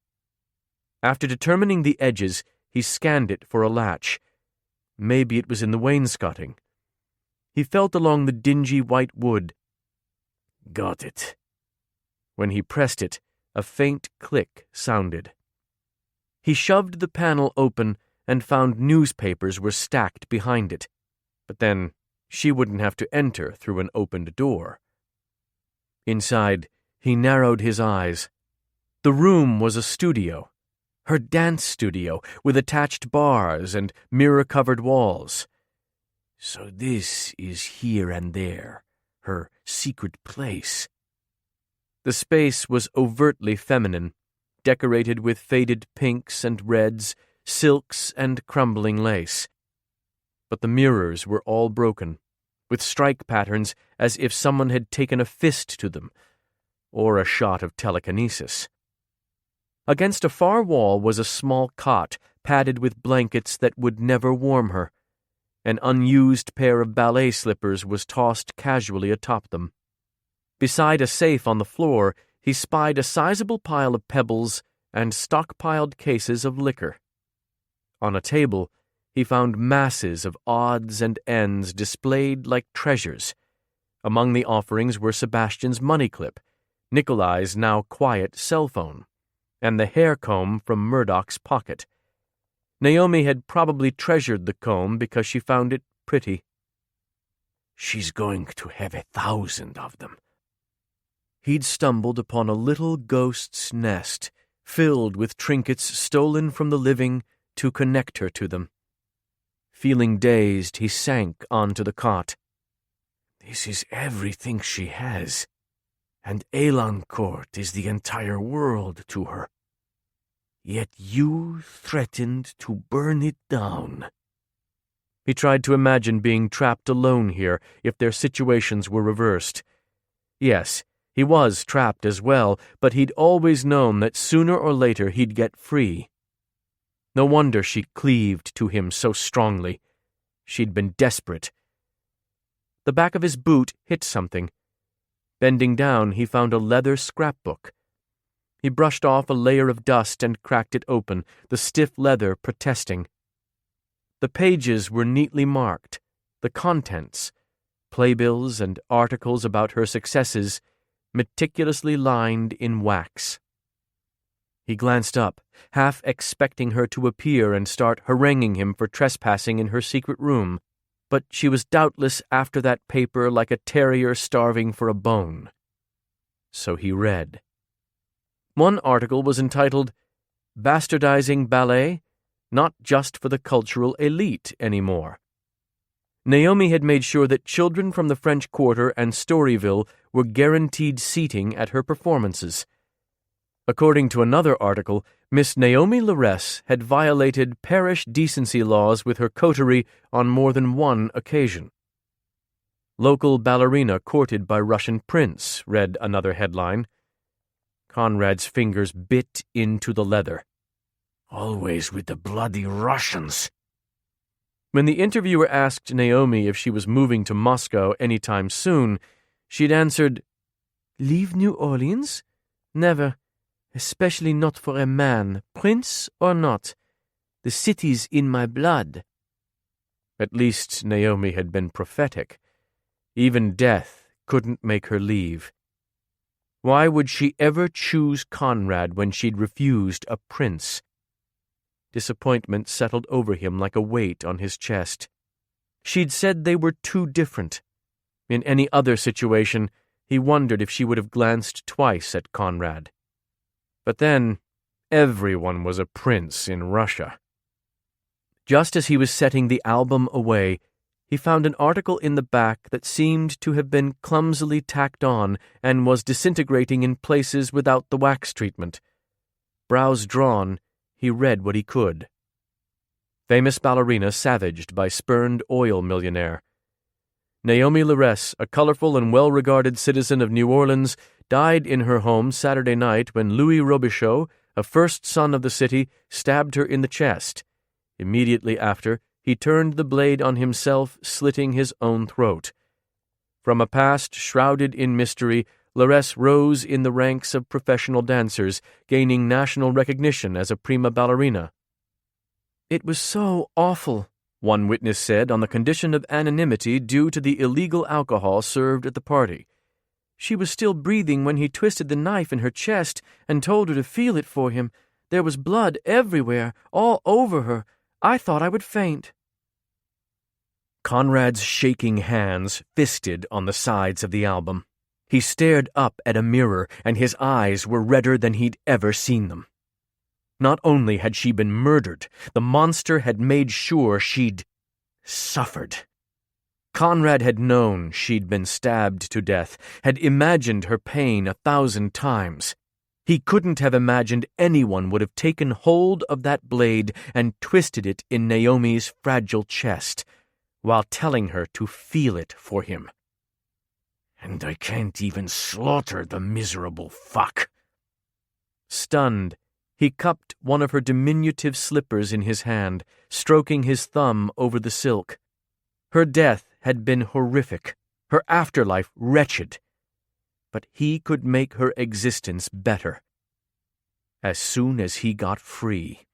After determining the edges, he scanned it for a latch. Maybe it was in the wainscoting. He felt along the dingy white wood. Got it. When he pressed it, a faint click sounded. He shoved the panel open and found newspapers were stacked behind it. But then she wouldn't have to enter through an opened door. Inside, he narrowed his eyes. The room was a studio. Her dance studio, with attached bars and mirror-covered walls. So this is here and there, her secret place. The space was overtly feminine, decorated with faded pinks and reds, silks and crumbling lace. But the mirrors were all broken, with strike patterns as if someone had taken a fist to them, or a shot of telekinesis. Against a far wall was a small cot, padded with blankets that would never warm her. An unused pair of ballet slippers was tossed casually atop them. Beside a safe on the floor, he spied a sizable pile of pebbles and stockpiled cases of liquor. On a table, he found masses of odds and ends displayed like treasures. Among the offerings were Sebastian's money clip, Nikolai's now quiet cell phone, and the hair comb from Murdoch's pocket. Néomi had probably treasured the comb because she found it pretty. She's going to have 1,000 of them. He'd stumbled upon a little ghost's nest, filled with trinkets stolen from the living to connect her to them. Feeling dazed, he sank onto the cot. This is everything she has, and Elan Court is the entire world to her. Yet you threatened to burn it down. He tried to imagine being trapped alone here if their situations were reversed. Yes, he was trapped as well, but he'd always known that sooner or later he'd get free. No wonder she cleaved to him so strongly. She'd been desperate. The back of his boot hit something. Bending down, he found a leather scrapbook. He brushed off a layer of dust and cracked it open, the stiff leather protesting. The pages were neatly marked, the contents, playbills and articles about her successes, meticulously lined in wax. He glanced up, half expecting her to appear and start haranguing him for trespassing in her secret room, but she was doubtless after that paper like a terrier starving for a bone. So he read. One article was entitled, Bastardizing Ballet, Not Just for the Cultural Elite Anymore. Néomi had made sure that children from the French Quarter and Storyville were guaranteed seating at her performances. According to another article, Miss Néomi Laress had violated parish decency laws with her coterie on more than one occasion. Local ballerina courted by Russian prince, read another headline. Conrad's fingers bit into the leather. Always with the bloody Russians. When the interviewer asked Naomi if she was moving to Moscow any time soon, she'd answered, "Leave New Orleans? Never, especially not for a man, prince or not. The city's in my blood." At least Naomi had been prophetic. Even death couldn't make her leave. Why would she ever choose Conrad when she'd refused a prince? Disappointment settled over him like a weight on his chest. She'd said they were too different. In any other situation, he wondered if she would have glanced twice at Conrad. But then, everyone was a prince in Russia. Just as he was setting the album away, he found an article in the back that seemed to have been clumsily tacked on and was disintegrating in places without the wax treatment. Brows drawn, he read what he could. Famous ballerina savaged by spurned oil millionaire. Néomi Laress, a colorful and well-regarded citizen of New Orleans, died in her home Saturday night when Louis Robichaud, a first son of the city, stabbed her in the chest. Immediately after, he turned the blade on himself, slitting his own throat. From a past shrouded in mystery, Laress rose in the ranks of professional dancers, gaining national recognition as a prima ballerina. "It was so awful," one witness said, on the condition of anonymity due to the illegal alcohol served at the party. "She was still breathing when he twisted the knife in her chest and told her to feel it for him. There was blood everywhere, all over her. I thought I would faint." Conrad's shaking hands fisted on the sides of the album. He stared up at a mirror, and his eyes were redder than he'd ever seen them. Not only had she been murdered, the monster had made sure she'd suffered. Conrad had known she'd been stabbed to death, had imagined her pain 1,000 times. He couldn't have imagined anyone would have taken hold of that blade and twisted it in Naomi's fragile chest, while telling her to feel it for him. "And I can't even slaughter the miserable fuck." Stunned, he cupped one of her diminutive slippers in his hand, stroking his thumb over the silk. Her death had been horrific, her afterlife wretched, but he could make her existence better. As soon as he got free.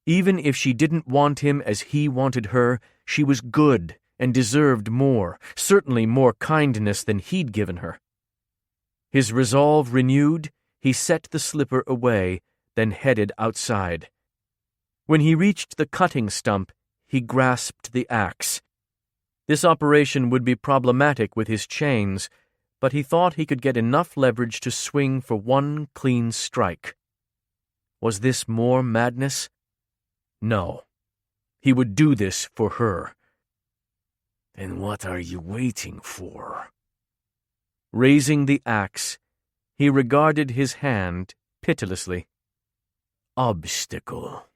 Even if she didn't want him as he wanted her, she was good and deserved more, certainly more kindness than he'd given her. His resolve renewed, he set the slipper away, then headed outside. When he reached the cutting stump, he grasped the axe. This operation would be problematic with his chains, but he thought he could get enough leverage to swing for one clean strike. Was this more madness? No. He would do this for her. "Then what are you waiting for?" Raising the axe, he regarded his hand pitilessly. Obstacle.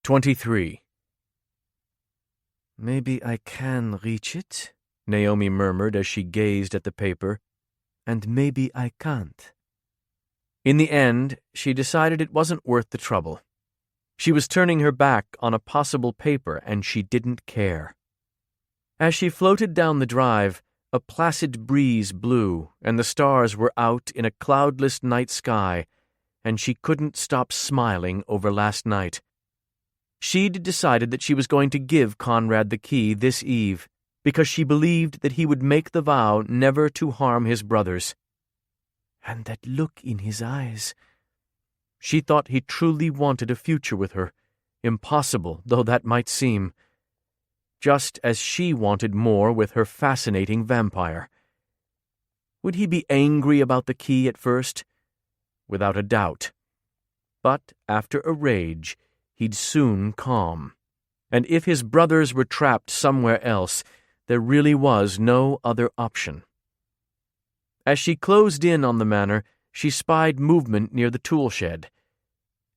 23. "Maybe I can reach it," Naomi murmured as she gazed at the paper, "and maybe I can't." In the end, she decided it wasn't worth the trouble. She was turning her back on a possible paper, and she didn't care. As she floated down the drive, a placid breeze blew, and the stars were out in a cloudless night sky, and she couldn't stop smiling over last night. She'd decided that she was going to give Conrad the key this eve, because she believed that he would make the vow never to harm his brothers. And that look in his eyes. She thought he truly wanted a future with her, impossible though that might seem. Just as she wanted more with her fascinating vampire. Would he be angry about the key at first? Without a doubt. But after a rage, he'd soon calm. And if his brothers were trapped somewhere else, there really was no other option. As she closed in on the manor, she spied movement near the tool shed.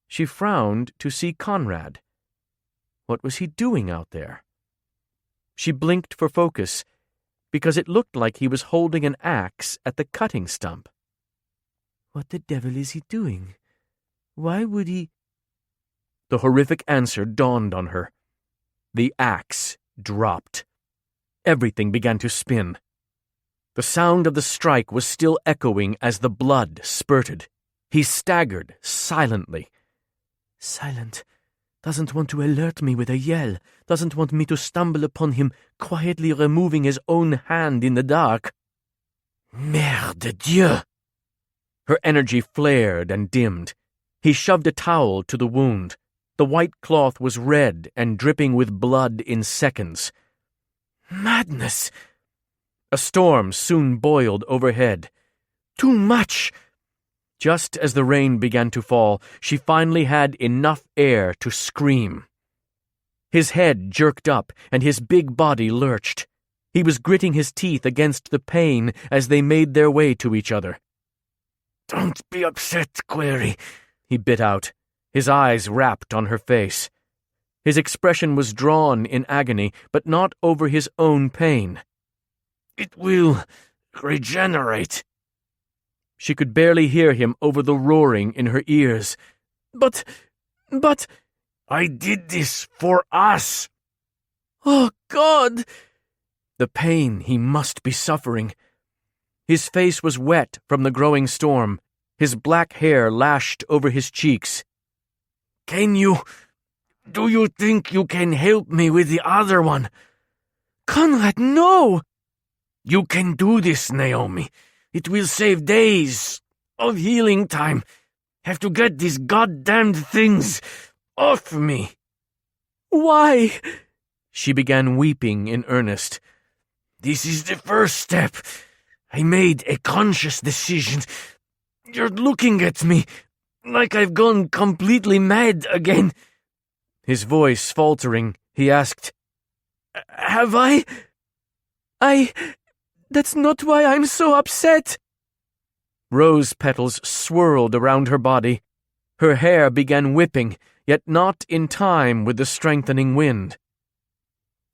She frowned to see Conrad. What was he doing out there? She blinked for focus, because it looked like he was holding an axe at the cutting stump. What the devil is he doing? Why would he... The horrific answer dawned on her. The axe dropped. Everything began to spin. The sound of the strike was still echoing as the blood spurted. He staggered silently. Silent. Doesn't want to alert me with a yell. Doesn't want me to stumble upon him quietly removing his own hand in the dark. Mère de Dieu! Her energy flared and dimmed. He shoved a towel to the wound. The white cloth was red and dripping with blood in seconds. Madness! A storm soon boiled overhead. Too much! Just as the rain began to fall, she finally had enough air to scream. His head jerked up and his big body lurched. He was gritting his teeth against the pain as they made their way to each other. "Don't be upset, Query," he bit out, his eyes rapt on her face. His expression was drawn in agony, but not over his own pain. "It will regenerate." She could barely hear him over the roaring in her ears. But... I did this for us." Oh, God! The pain he must be suffering. His face was wet from the growing storm. His black hair lashed over his cheeks. Do you think you can help me with the other one?" Conrad, no! "You can do this, Néomi. It will save days of healing time. Have to get these goddamned things off me." Why? She began weeping in earnest. "This is the first step. I made a conscious decision. You're looking at me like I've gone completely mad again." His voice faltering, he asked, "Have I?" That's not why I'm so upset." Rose petals swirled around her body. Her hair began whipping, yet not in time with the strengthening wind.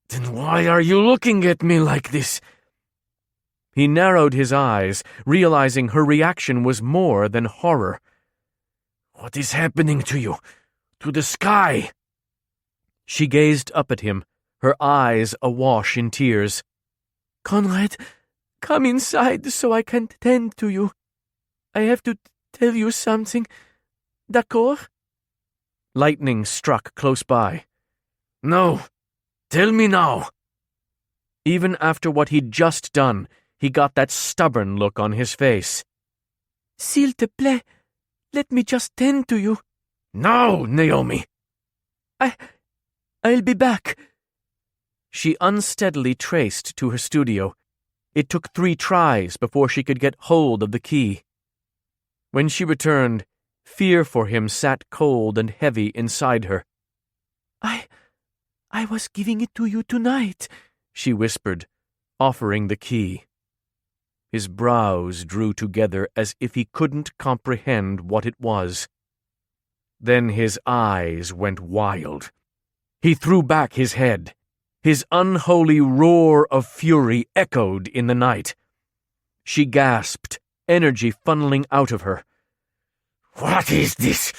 "Then why are you looking at me like this?" He narrowed his eyes, realizing her reaction was more than horror. "What is happening to you? To the sky?" She gazed up at him, her eyes awash in tears. Conrad, come inside so I can tend to you. I have to tell you something. D'accord? Lightning struck close by. "No. Tell me now." Even after what he'd just done, he got that stubborn look on his face. S'il te plaît, let me just tend to you. "No, Néomi." I'll be back." She unsteadily traced to her studio. It took 3 tries before she could get hold of the key. When she returned, fear for him sat cold and heavy inside her. I was giving it to you tonight," she whispered, offering the key. His brows drew together as if he couldn't comprehend what it was. Then his eyes went wild. He threw back his head. His unholy roar of fury echoed in the night. She gasped, energy funneling out of her. "What is this?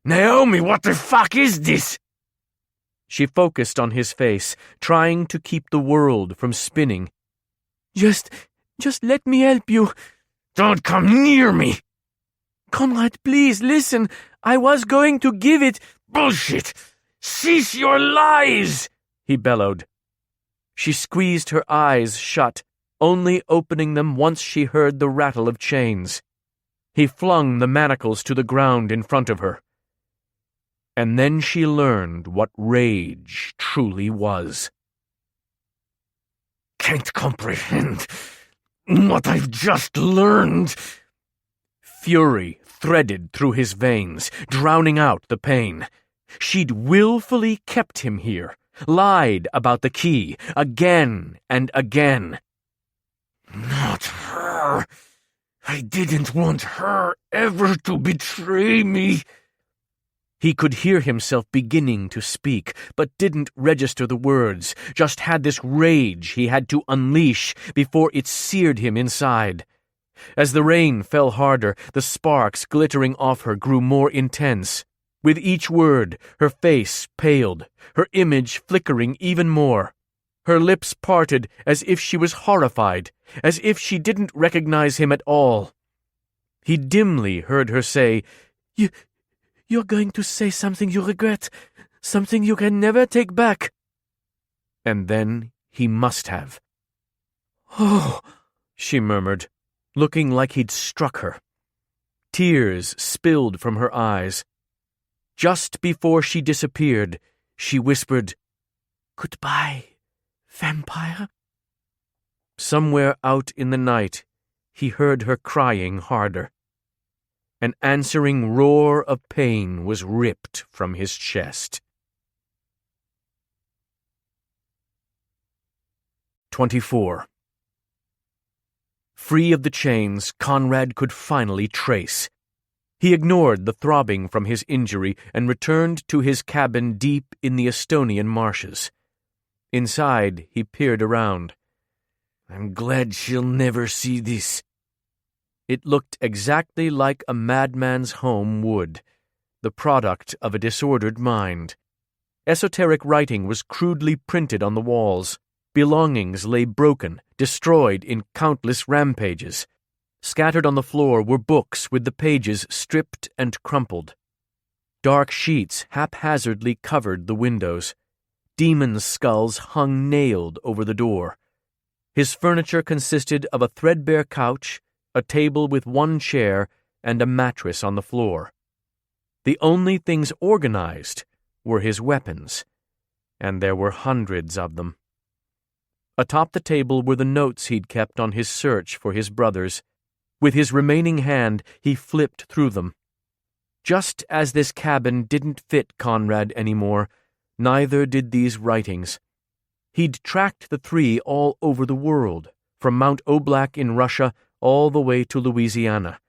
Néomi, what the fuck is this?" She focused on his face, trying to keep the world from spinning. Just let me help you." "Don't come near me." "Conrad, please, listen. I was going to give it—" "Bullshit! Cease your lies!" he bellowed. She squeezed her eyes shut, only opening them once she heard the rattle of chains. He flung the manacles to the ground in front of her. And then she learned what rage truly was. "Can't comprehend what I've just learned." Fury threaded through his veins, drowning out the pain. She'd willfully kept him here, lied about the key again and again. "Not her. I didn't want her ever to betray me." He could hear himself beginning to speak, but didn't register the words, just had this rage he had to unleash before it seared him inside. As the rain fell harder, the sparks glittering off her grew more intense. With each word, her face paled, her image flickering even more. Her lips parted as if she was horrified, as if she didn't recognize him at all. He dimly heard her say, You're going to say something you regret, something you can never take back. And then he must have. Oh, she murmured, looking like he'd struck her. Tears spilled from her eyes. Just before she disappeared, she whispered, Goodbye, vampire. Somewhere out in the night, he heard her crying harder. An answering roar of pain was ripped from his chest. 24. Free of the chains, Conrad could finally trace. He ignored the throbbing from his injury and returned to his cabin deep in the Estonian marshes. Inside, he peered around. I'm glad she'll never see this. It looked exactly like a madman's home would, the product of a disordered mind. Esoteric writing was crudely printed on the walls. Belongings lay broken, destroyed in countless rampages. Scattered on the floor were books with the pages stripped and crumpled. Dark sheets haphazardly covered the windows. Demons' skulls hung nailed over the door. His furniture consisted of a threadbare couch, a table with one chair, and a mattress on the floor. The only things organized were his weapons, and there were hundreds of them. Atop the table were the notes he'd kept on his search for his brothers. With his remaining hand, he flipped through them. Just as this cabin didn't fit Conrad anymore, neither did these writings. He'd tracked the three all over the world, from Mount Oblak in Russia all the way to Louisiana.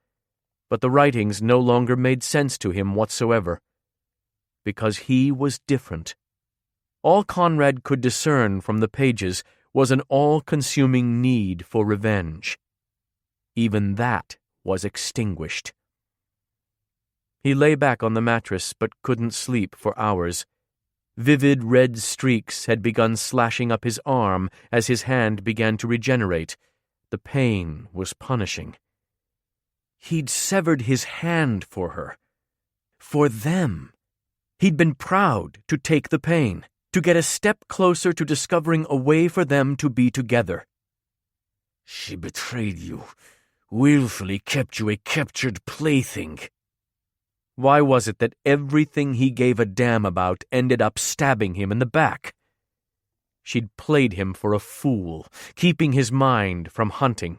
But the writings no longer made sense to him whatsoever. Because he was different. All Conrad could discern from the pages was an all-consuming need for revenge. Even that was extinguished. He lay back on the mattress but couldn't sleep for hours. Vivid red streaks had begun slashing up his arm as his hand began to regenerate. The pain was punishing. He'd severed his hand for her. For them. He'd been proud to take the pain, to get a step closer to discovering a way for them to be together. She betrayed you, willfully kept you a captured plaything. Why was it that everything he gave a damn about ended up stabbing him in the back? She'd played him for a fool, keeping his mind from hunting.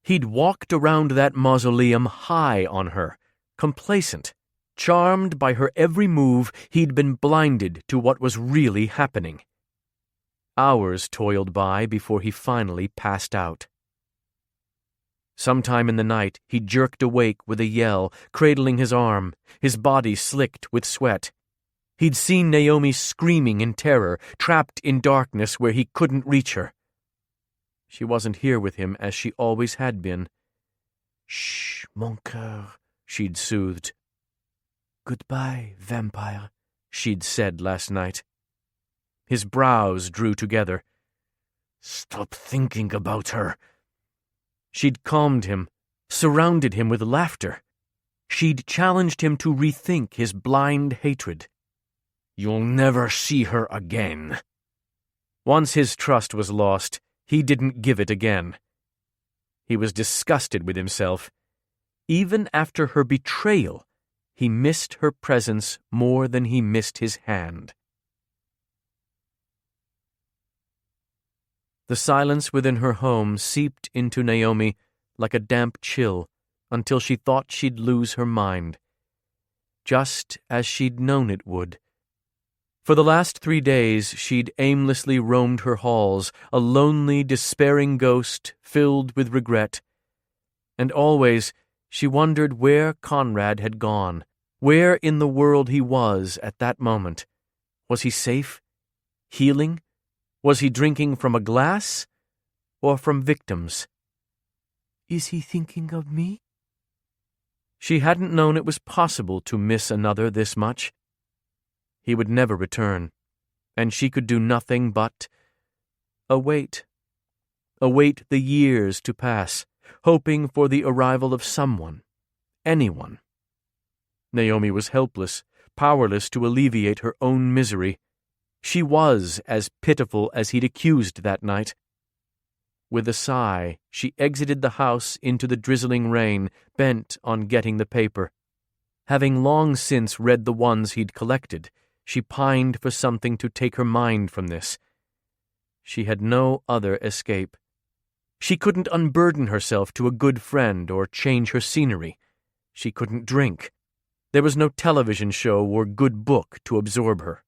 He'd walked around that mausoleum high on her, complacent. Charmed by her every move, he'd been blinded to what was really happening. Hours toiled by before he finally passed out. Sometime in the night, he jerked awake with a yell, cradling his arm, his body slicked with sweat. He'd seen Néomi screaming in terror, trapped in darkness where he couldn't reach her. She wasn't here with him as she always had been. Shh, mon cœur, she'd soothed. Goodbye, vampire, she'd said last night. His brows drew together. Stop thinking about her. She'd calmed him, surrounded him with laughter. She'd challenged him to rethink his blind hatred. You'll never see her again. Once his trust was lost, he didn't give it again. He was disgusted with himself. Even after her betrayal, he missed her presence more than he missed his hand. The silence within her home seeped into Néomi like a damp chill until she thought she'd lose her mind. Just as she'd known it would. For the last 3 days, she'd aimlessly roamed her halls, a lonely, despairing ghost filled with regret. And always, she wondered where Conrad had gone, where in the world he was at that moment. Was he safe? Healing? Was he drinking from a glass? Or from victims? Is he thinking of me? She hadn't known it was possible to miss another this much. He would never return, and she could do nothing but await. Await the years to pass, hoping for the arrival of someone, anyone. Néomi was helpless, powerless to alleviate her own misery. She was as pitiful as he'd accused that night. With a sigh, she exited the house into the drizzling rain, bent on getting the paper. Having long since read the ones he'd collected, she pined for something to take her mind from this. She had no other escape. She couldn't unburden herself to a good friend or change her scenery. She couldn't drink. There was no television show or good book to absorb her.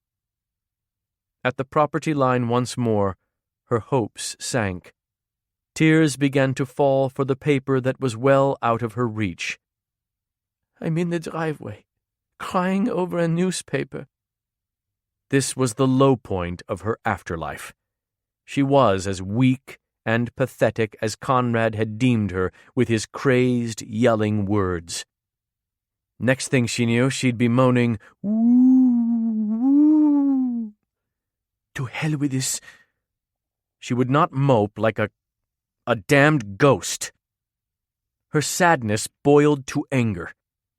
At the property line once more, her hopes sank. Tears began to fall for the paper that was well out of her reach. I'm in the driveway, crying over a newspaper. This was the low point of her afterlife. She was as weak and pathetic as Conrad had deemed her with his crazed, yelling words. Next thing she knew, she'd be moaning, "Woo, woo." To hell with this. She would not mope like a damned ghost. Her sadness boiled to anger.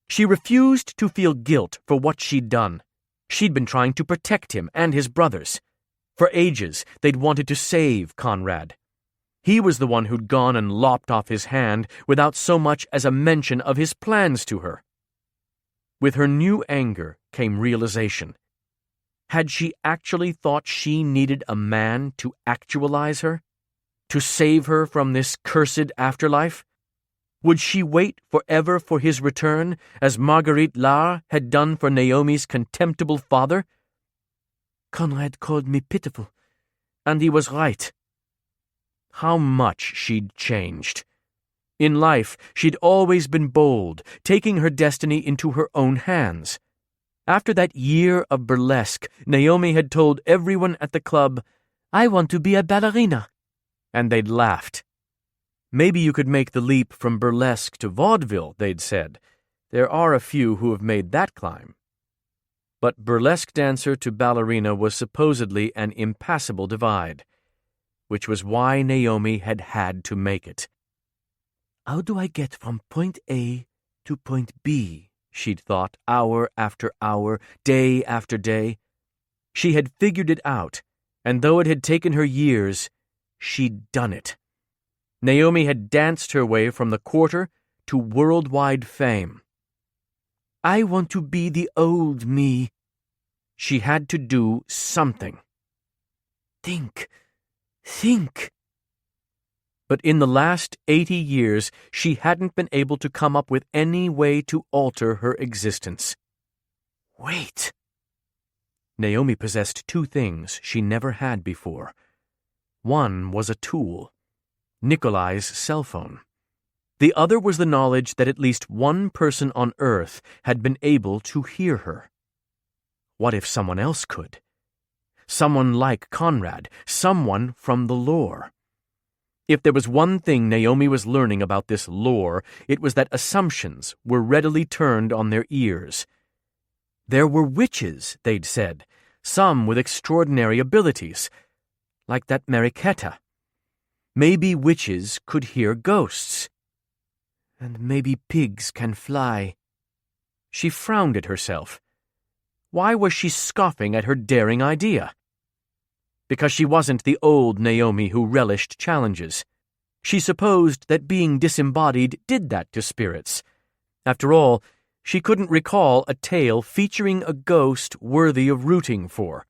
She refused to feel guilt for what she'd done. She'd been trying to protect him and his brothers. For ages, they'd wanted to save Conrad. He was the one who'd gone and lopped off his hand without so much as a mention of his plans to her. With her new anger came realization. Had she actually thought she needed a man to actualize her? To save her from this cursed afterlife? Would she wait forever for his return, as Marguerite Larre had done for Néomi's contemptible father? Conrad called me pitiful, and he was right. How much she'd changed. In life, she'd always been bold, taking her destiny into her own hands. After that year of burlesque, Néomi had told everyone at the club, "I want to be a ballerina," and they'd laughed. Maybe you could make the leap from burlesque to vaudeville, they'd said. There are a few who have made that climb. But burlesque dancer to ballerina was supposedly an impassable divide, which was why Néomi had had to make it. How do I get from point A to point B? She'd thought hour after hour, day after day. She had figured it out, and though it had taken her years, she'd done it. Néomi had danced her way from the quarter to worldwide fame. I want to be the old me. She had to do something. Think. But in the last 80 years, she hadn't been able to come up with any way to alter her existence. Wait. Néomi possessed two things she never had before. One was a tool, Nikolai's cell phone. The other was the knowledge that at least one person on Earth had been able to hear her. What if someone else could? Someone like Conrad, someone from the lore. If there was one thing Néomi was learning about this lore, it was that assumptions were readily turned on their ears. There were witches, they'd said, some with extraordinary abilities, like that Mariquetta. Maybe witches could hear ghosts. And maybe pigs can fly. She frowned at herself. Why was she scoffing at her daring idea? Because she wasn't the old Néomi who relished challenges. She supposed that being disembodied did that to spirits. After all, she couldn't recall a tale featuring a ghost worthy of rooting for.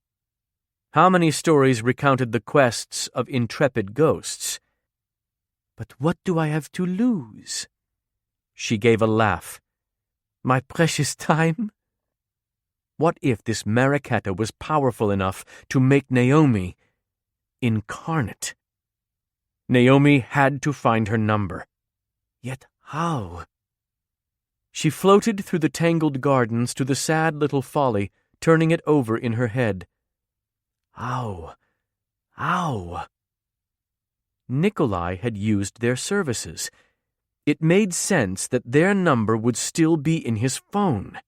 How many stories recounted the quests of intrepid ghosts? But what do I have to lose? She gave a laugh. My precious time? What if this Mariquetta was powerful enough to make Néomi incarnate? Néomi had to find her number. Yet how? She floated through the tangled gardens to the sad little folly, turning it over in her head. How? Nikolai had used their services. It made sense that their number would still be in his phone.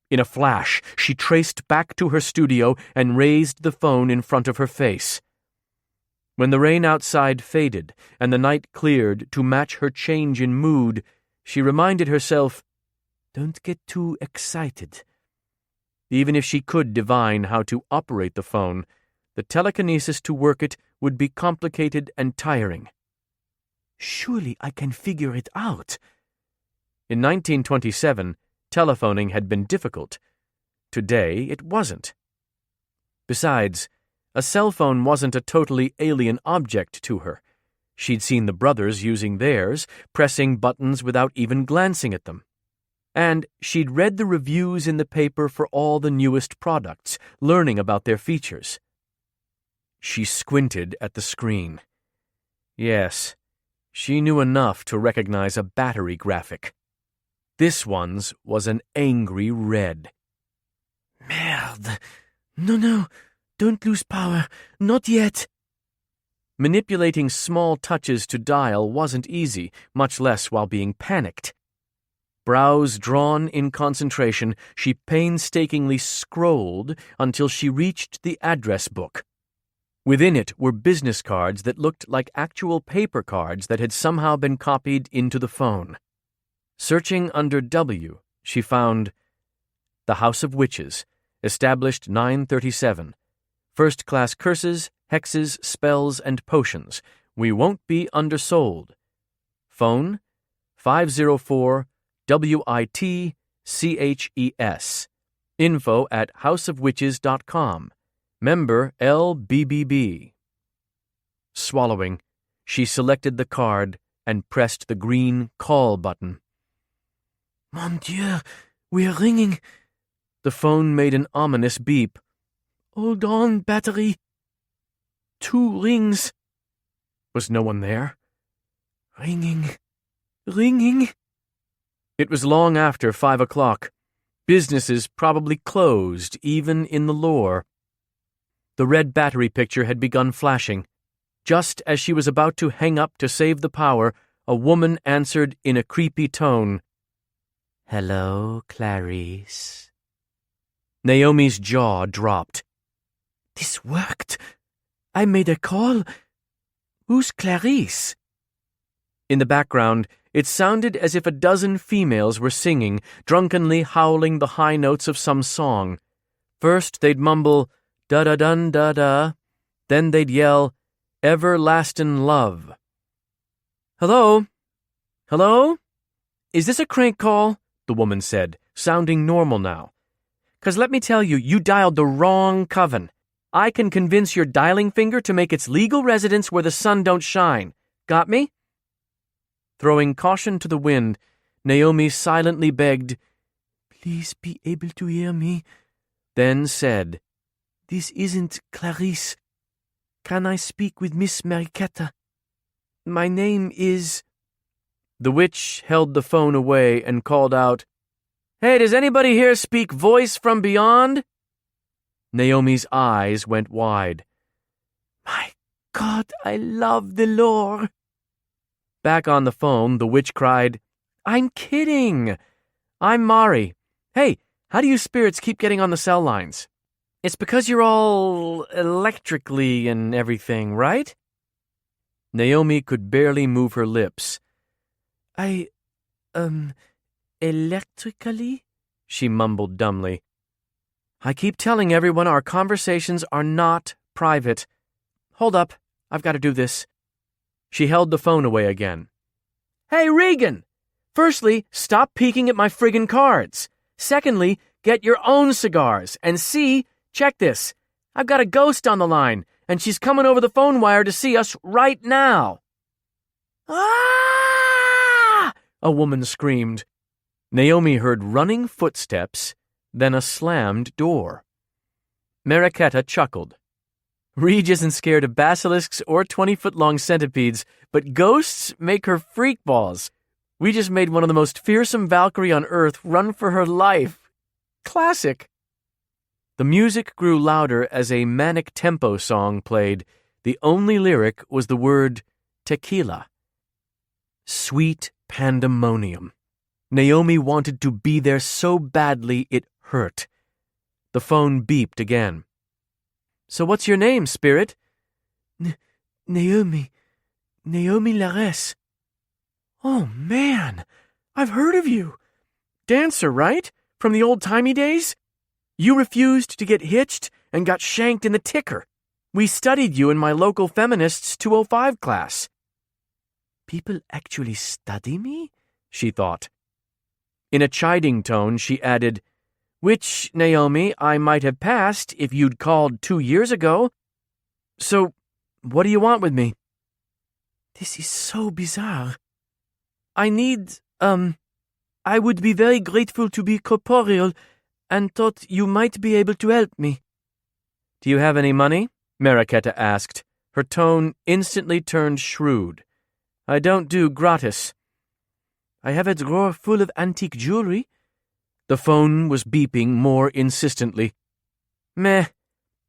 In a flash, she traced back to her studio and raised the phone in front of her face. When the rain outside faded and the night cleared to match her change in mood, she reminded herself, "Don't get too excited." Even if she could divine how to operate the phone, the telekinesis to work it would be complicated and tiring. "Surely I can figure it out." In 1927, telephoning had been difficult. Today, it wasn't. Besides, a cell phone wasn't a totally alien object to her. She'd seen the brothers using theirs, pressing buttons without even glancing at them. And she'd read the reviews in the paper for all the newest products, learning about their features. She squinted at the screen. Yes, she knew enough to recognize a battery graphic. This one's was an angry red. Merde! No, don't lose power. Not yet. Manipulating small touches to dial wasn't easy, much less while being panicked. Brows drawn in concentration, she painstakingly scrolled until she reached the address book. Within it were business cards that looked like actual paper cards that had somehow been copied into the phone. Searching under W, she found The House of Witches, established 937. First-class curses, hexes, spells, and potions. We won't be undersold. Phone 504-WITCHES. info@houseofwitches.com. Member LBBB. Swallowing, she selected the card and pressed the green call button. Mon Dieu, we're ringing. The phone made an ominous beep. Hold on, battery. 2 rings. Was no one there? Ringing. It was long after 5 o'clock. Businesses probably closed, even in the lore. The red battery picture had begun flashing. Just as she was about to hang up to save the power, a woman answered in a creepy tone. Hello, Clarice. Naomi's jaw dropped. This worked. I made a call. Who's Clarice? In the background, it sounded as if a dozen females were singing, drunkenly howling the high notes of some song. First they'd mumble, da-da-dun-da-da. Then they'd yell, everlastin' love. Hello? Hello? Is this a crank call? The woman said, sounding normal now. 'Cause let me tell you, you dialed the wrong coven. I can convince your dialing finger to make its legal residence where the sun don't shine. Got me? Throwing caution to the wind, Naomi silently begged, Please be able to hear me. Then said, This isn't Clarice. Can I speak with Miss Mariquetta? My name is... The witch held the phone away and called out, Hey, does anybody here speak voice from beyond? Naomi's eyes went wide. My God, I love the lore. Back on the phone, the witch cried, I'm kidding. I'm Mari. Hey, how do you spirits keep getting on the cell lines? It's because you're all electrically and everything, right? Naomi could barely move her lips. Electrically? She mumbled dumbly. I keep telling everyone our conversations are not private. Hold up, I've got to do this. She held the phone away again. Hey, Regan! Firstly, stop peeking at my friggin' cards. Secondly, get your own cigars. And C, check this. I've got a ghost on the line, and she's coming over the phone wire to see us right now. Ah! A woman screamed. Naomi heard running footsteps, then a slammed door. Mariquetta chuckled. Reed isn't scared of basilisks or 20-foot-long centipedes, but ghosts make her freak balls. We just made one of the most fearsome Valkyrie on Earth run for her life. Classic. The music grew louder as a manic tempo song played. The only lyric was the word tequila. Sweet Pandemonium. Néomi wanted to be there so badly it hurt. The phone beeped again. "So what's your name, Spirit?" Néomi Laress. "Oh, man, I've heard of you. Dancer, right? From the old-timey days? You refused to get hitched and got shanked in the ticker. We studied you in my local feminists 205 class." People actually study me? She thought. In a chiding tone, she added, "Which, Néomi, I might have passed if you'd called 2 years ago. So, what do you want with me?" This is so bizarre. I would be very grateful to be corporeal and thought you might be able to help me." "Do you have any money?" Mariquetta asked. Her tone instantly turned shrewd. "I don't do gratis." "I have a drawer full of antique jewelry." The phone was beeping more insistently. "Meh.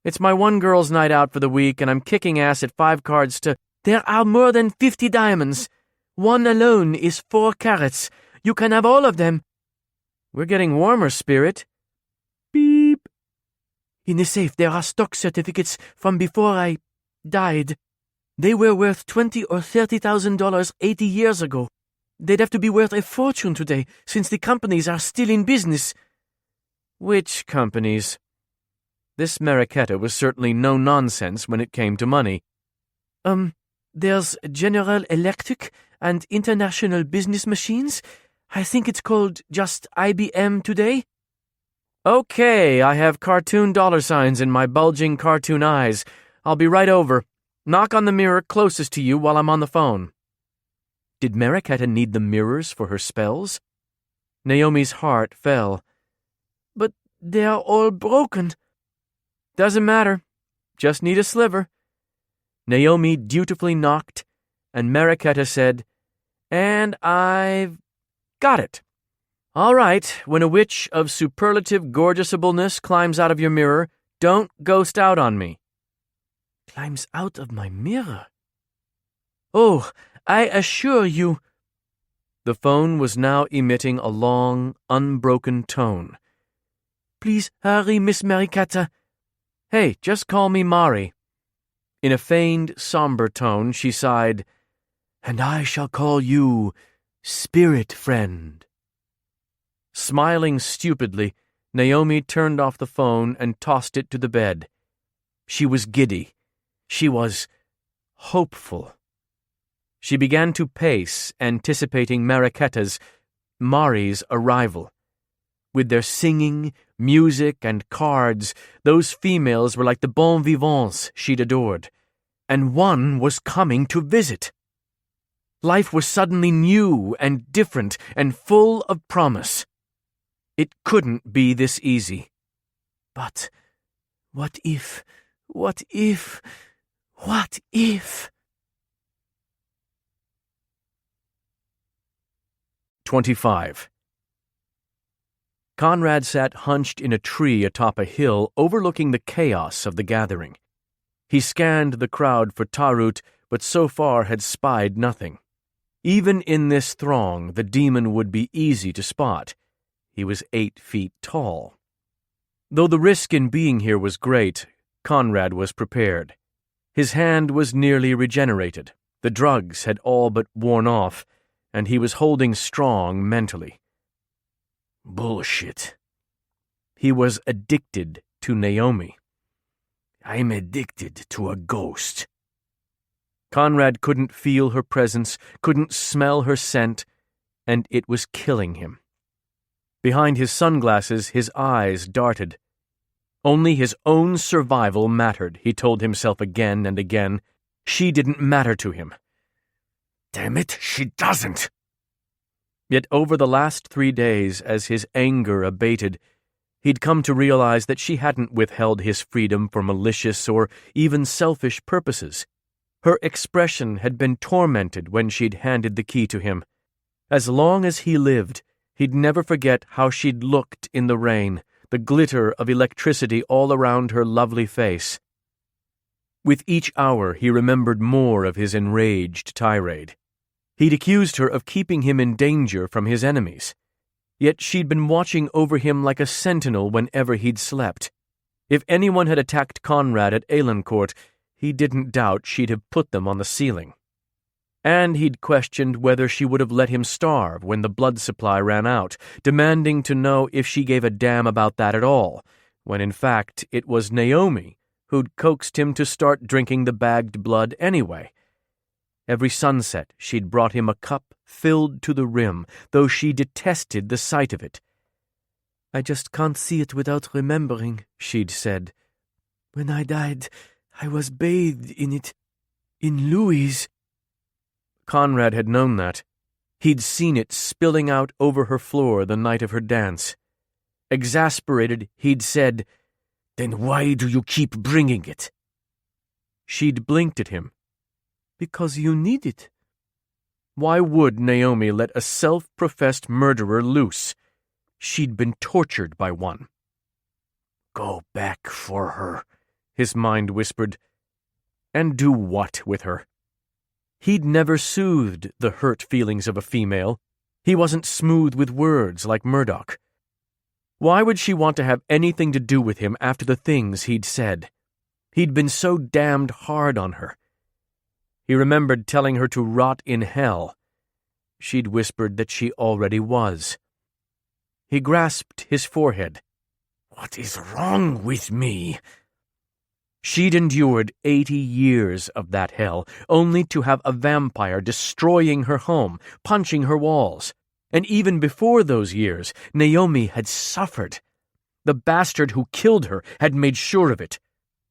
It's my one girl's night out for the week, and I'm kicking ass at 5 cards to— There are more than 50 diamonds. One alone is 4 carats. You can have all of them." "We're getting warmer, Spirit." Beep. "In the safe there are stock certificates from before I died. They were worth $20,000 or $30,000 80 years ago. They'd have to be worth a fortune today, since the companies are still in business." "Which companies?" This Mariquetta was certainly no nonsense when it came to money. There's General Electric and International Business Machines. I think it's called just IBM today." "Okay, I have cartoon dollar signs in my bulging cartoon eyes. I'll be right over. Knock on the mirror closest to you while I'm on the phone." Did Mariquetta need the mirrors for her spells? Naomi's heart fell. "But they are all broken." "Doesn't matter. Just need a sliver." Néomi dutifully knocked, and Mariquetta said, "And I've got it. All right, when a witch of superlative gorgeousableness climbs out of your mirror, don't ghost out on me." "Climbs out of my mirror?" "Oh, I assure you—" The phone was now emitting a long, unbroken tone. "Please hurry, Miss Mariquetta." "Hey, just call me Mari." In a feigned, somber tone, she sighed, "And I shall call you Spirit Friend." Smiling stupidly, Néomi turned off the phone and tossed it to the bed. She was giddy. She was hopeful. She began to pace, anticipating Mari's arrival. With their singing, music, and cards, those females were like the bon vivants she'd adored. And one was coming to visit. Life was suddenly new and different and full of promise. It couldn't be this easy. But what if? 25. Conrad sat hunched in a tree atop a hill overlooking the chaos of the gathering. He scanned the crowd for Tarut, but so far had spied nothing. Even in this throng, the demon would be easy to spot. He was 8 feet tall. Though the risk in being here was great, Conrad was prepared. His hand was nearly regenerated. The drugs had all but worn off, and he was holding strong mentally. Bullshit. He was addicted to Néomi. I'm addicted to a ghost. Conrad couldn't feel her presence, couldn't smell her scent, and it was killing him. Behind his sunglasses, his eyes darted. Only his own survival mattered, he told himself again and again. She didn't matter to him. Damn it, she doesn't! Yet over the last 3 days, as his anger abated, he'd come to realize that she hadn't withheld his freedom for malicious or even selfish purposes. Her expression had been tormented when she'd handed the key to him. As long as he lived, he'd never forget how she'd looked in the rain, the glitter of electricity all around her lovely face. With each hour, he remembered more of his enraged tirade. He'd accused her of keeping him in danger from his enemies. Yet she'd been watching over him like a sentinel whenever he'd slept. If anyone had attacked Conrad at Alencourt, he didn't doubt she'd have put them on the ceiling. And he'd questioned whether she would have let him starve when the blood supply ran out, demanding to know if she gave a damn about that at all, when in fact it was Néomi who'd coaxed him to start drinking the bagged blood anyway. Every sunset she'd brought him a cup filled to the rim, though she detested the sight of it. "I just can't see it without remembering," she'd said. "When I died, I was bathed in it, in Louis." Conrad had known that. He'd seen it spilling out over her floor the night of her dance. Exasperated, he'd said, "Then why do you keep bringing it?" She'd blinked at him. "Because you need it." Why would Néomi let a self-professed murderer loose? She'd been tortured by one. "Go back for her," his mind whispered. And do what with her? He'd never soothed the hurt feelings of a female. He wasn't smooth with words like Murdoch. Why would she want to have anything to do with him after the things he'd said? He'd been so damned hard on her. He remembered telling her to rot in hell. She'd whispered that she already was. He grasped his forehead. What is wrong with me? She'd endured 80 years of that hell, only to have a vampire destroying her home, punching her walls. And even before those years, Néomi had suffered. The bastard who killed her had made sure of it.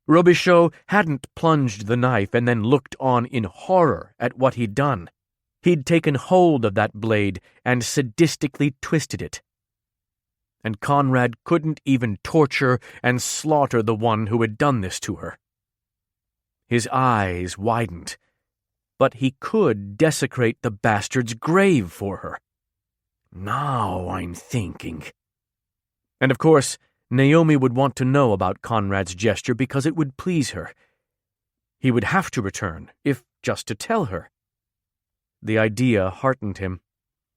Robichaud hadn't plunged the knife and then looked on in horror at what he'd done. He'd taken hold of that blade and sadistically twisted it. And Conrad couldn't even torture and slaughter the one who had done this to her. His eyes widened. But he could desecrate the bastard's grave for her. Now I'm thinking. And of course, Néomi would want to know about Conrad's gesture because it would please her. He would have to return, if just to tell her. The idea heartened him,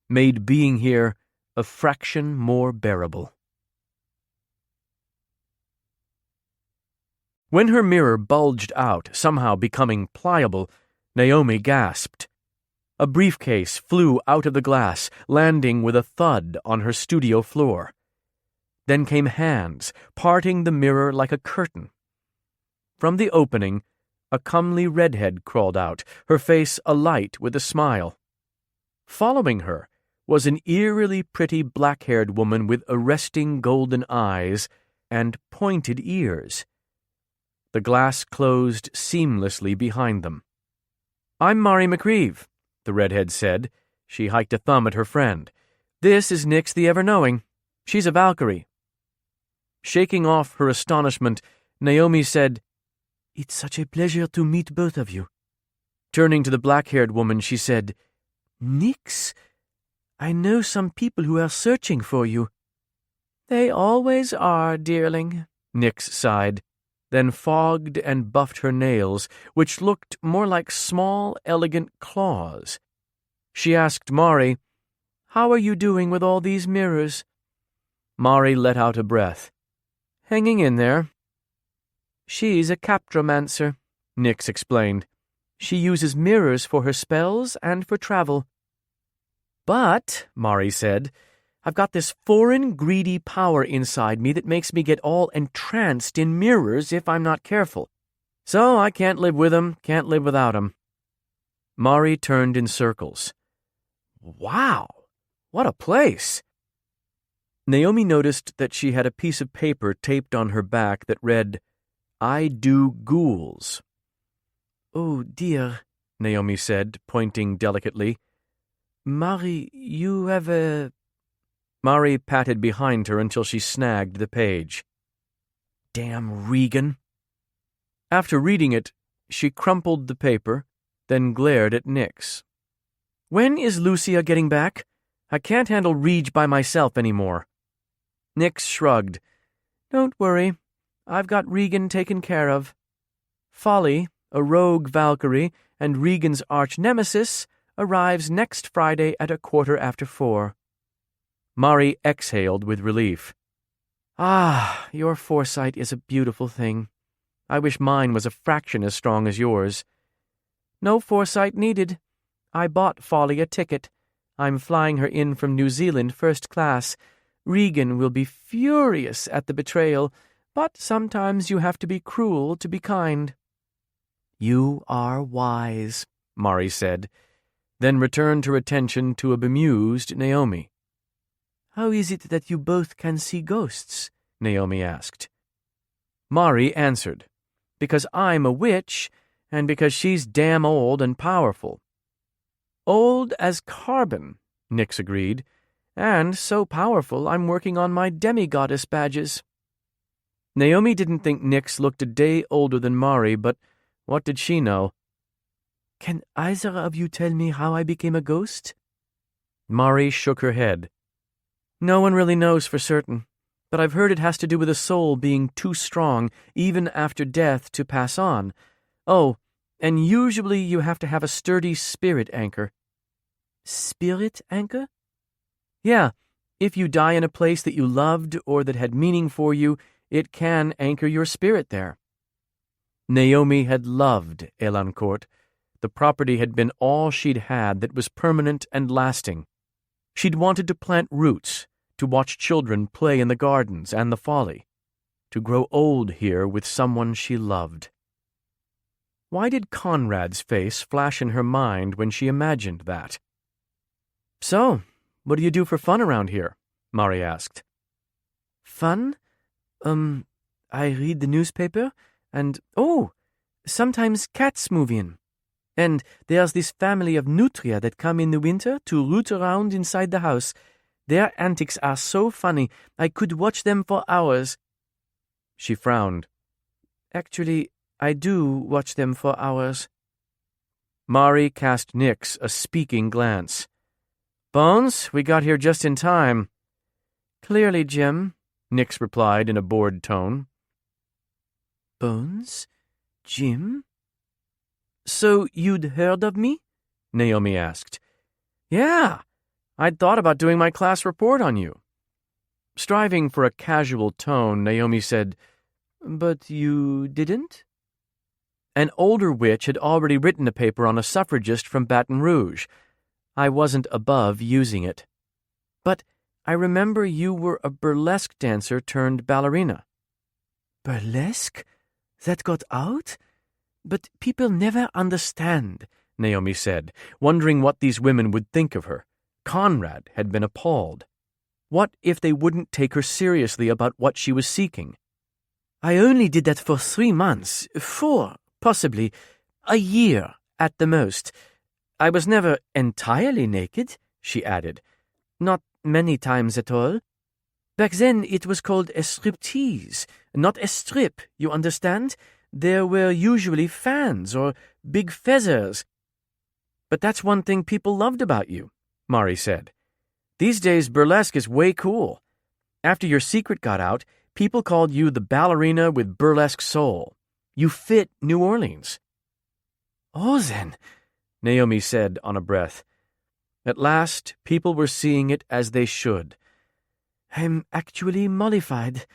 made being here a fraction more bearable. When her mirror bulged out, somehow becoming pliable, Néomi gasped. A briefcase flew out of the glass, landing with a thud on her studio floor. Then came hands, parting the mirror like a curtain. From the opening, a comely redhead crawled out, her face alight with a smile. Following her was an eerily pretty black-haired woman with arresting golden eyes and pointed ears. The glass closed seamlessly behind them. "I'm Mari McReeve," the redhead said. She hiked a thumb at her friend. "This is Nyx the Ever-Knowing. She's a Valkyrie." Shaking off her astonishment, Néomi said, "It's such a pleasure to meet both of you." Turning to the black-haired woman, she said, "Nyx, I know some people who are searching for you." "They always are, dearling," Nyx sighed, then fogged and buffed her nails, which looked more like small, elegant claws. She asked Mari, "How are you doing with all these mirrors?" Mari let out a breath. "Hanging in there." "She's a captromancer," Nyx explained. "She uses mirrors for her spells and for travel." "But," Mari said, "I've got this foreign, greedy power inside me that makes me get all entranced in mirrors if I'm not careful. So I can't live with 'em, can't live without 'em." Mari turned in circles. "Wow, what a place!" Néomi noticed that she had a piece of paper taped on her back that read, "I do ghouls." "Oh, dear," Néomi said, pointing delicately. "Mari, you have a—" Mari patted behind her until she snagged the page. Damn Regan. After reading it, she crumpled the paper, then glared at Nyx. "When is Lucia getting back? I can't handle Reg by myself anymore." Nyx shrugged. "Don't worry. I've got Regan taken care of. Folly, a rogue Valkyrie, and Regan's arch-nemesis arrives next Friday at 4:15. Mari exhaled with relief. Ah, your foresight is a beautiful thing. I wish mine was a fraction as strong as yours. No foresight needed. I bought Folly a ticket. I'm flying her in from New Zealand first class. Regan will be furious at the betrayal, but sometimes you have to be cruel to be kind. You are wise, Mari said, then returned her attention to a bemused Naomi. How is it that you both can see ghosts? Naomi asked. Mari answered, because I'm a witch, and because she's damn old and powerful. Old as carbon, Nix agreed, and so powerful I'm working on my demigoddess badges. Naomi didn't think Nix looked a day older than Mari, but what did she know? Can either of you tell me how I became a ghost? Mari shook her head. No one really knows for certain, but I've heard it has to do with a soul being too strong, even after death, to pass on. Oh, and usually you have to have a sturdy spirit anchor. Spirit anchor? Yeah, if you die in a place that you loved or that had meaning for you, it can anchor your spirit there. Naomi had loved Elancourt. The property had been all she'd had that was permanent and lasting. She'd wanted to plant roots, to watch children play in the gardens and the folly, to grow old here with someone she loved. Why did Conrad's face flash in her mind when she imagined that? So, what do you do for fun around here? Mari asked. Fun? I read the newspaper, and, sometimes cats move in. And there's this family of nutria that come in the winter to root around inside the house. Their antics are so funny, I could watch them for hours. She frowned. Actually, I do watch them for hours. Mari cast Nix a speaking glance. Bones, we got here just in time. Clearly, Jim, Nix replied in a bored tone. Bones? Jim? So you'd heard of me? Naomi asked. Yeah, I'd thought about doing my class report on you. Striving for a casual tone, Naomi said, But you didn't? An older witch had already written a paper on a suffragist from Baton Rouge. I wasn't above using it. But I remember you were a burlesque dancer turned ballerina. Burlesque? That got out? But people never understand, Naomi said, wondering what these women would think of her. Conrad had been appalled. What if they wouldn't take her seriously about what she was seeking? I only did that for 3 months, 4, possibly, a year at the most. I was never entirely naked, she added. Not many times at all. Back then it was called a striptease, not a strip, you understand? There were usually fans or big feathers. But that's one thing people loved about you, Mari said. These days burlesque is way cool. After your secret got out, people called you the ballerina with burlesque soul. You fit New Orleans. Oh, then, Naomi said on a breath. At last, people were seeing it as they should. I'm actually mollified.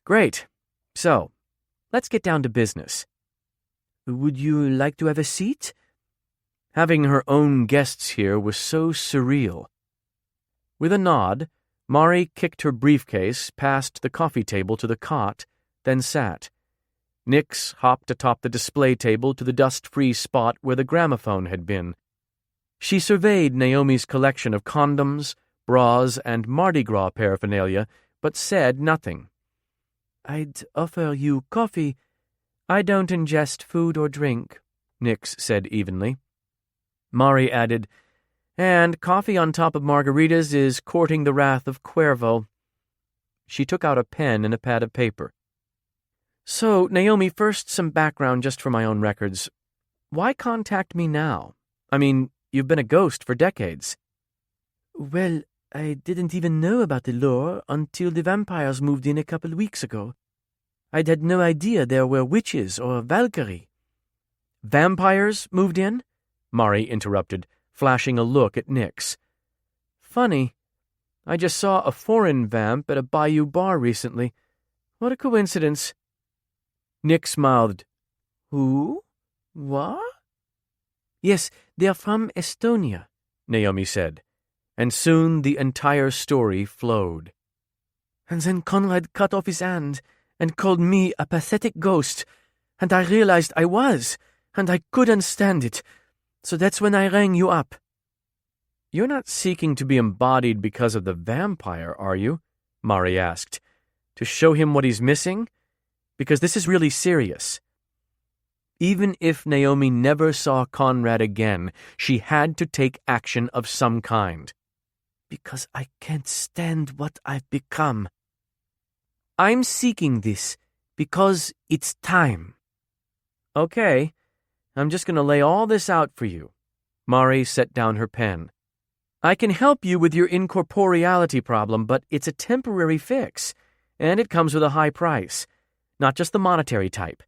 Great. So, let's get down to business. Would you like to have a seat? Having her own guests here was so surreal. With a nod, Mari kicked her briefcase past the coffee table to the cot, then sat. Nix hopped atop the display table to the dust-free spot where the gramophone had been. She surveyed Naomi's collection of condoms, bras, and Mardi Gras paraphernalia, but said nothing. I'd offer you coffee. I don't ingest food or drink, Nix said evenly. Mari added, and coffee on top of margaritas is courting the wrath of Cuervo. She took out a pen and a pad of paper. So, Naomi, first some background just for my own records. Why contact me now? I mean, you've been a ghost for decades. Well, I didn't even know about the lore until the vampires moved in a couple weeks ago. I'd had no idea there were witches or Valkyrie. Vampires moved in? Mari interrupted. flashing a look at Nix. "Funny. I just saw a foreign vamp at a Bayou bar recently. What a coincidence." Nix mouthed, "Who? What?" "Yes, they are from Estonia," Néomi said, and soon the entire story flowed. "And then Conrad cut off his hand and called me a pathetic ghost, and I realized I was, and I couldn't stand it. So that's when I rang you up." "You're not seeking to be embodied because of the vampire, are you?" Mari asked. "To show him what he's missing? Because this is really serious." Even if Néomi never saw Conrad again, she had to take action of some kind. "Because I can't stand what I've become. I'm seeking this because it's time." "Okay, I'm just going to lay all this out for you." Mari set down her pen. "I can help you with your incorporeality problem, but it's a temporary fix, and it comes with a high price, not just the monetary type.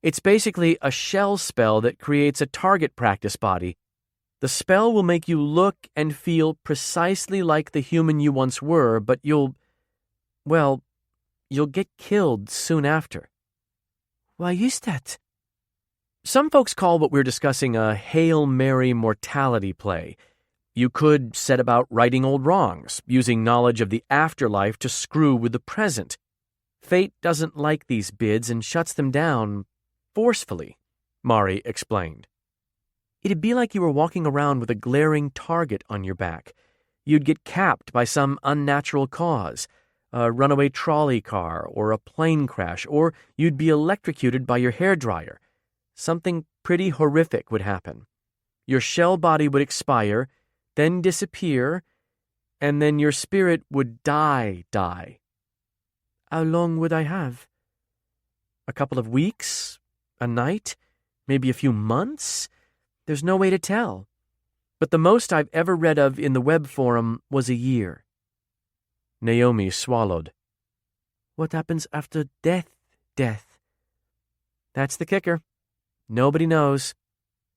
It's basically a shell spell that creates a target practice body. The spell will make you look and feel precisely like the human you once were, but you'll get killed soon after." "Why is that?" "Some folks call what we're discussing a Hail Mary mortality play. You could set about righting old wrongs, using knowledge of the afterlife to screw with the present. Fate doesn't like these bids and shuts them down forcefully," Mari explained. "It'd be like you were walking around with a glaring target on your back. You'd get capped by some unnatural cause, a runaway trolley car or a plane crash, or you'd be electrocuted by your hairdryer. Something pretty horrific would happen. Your shell body would expire, then disappear, and then your spirit would die. How long would I have? A couple of weeks? A night? Maybe a few months? There's no way to tell. But the most I've ever read of in the web forum was a year." Néomi swallowed. "What happens after death? That's the kicker. Nobody knows.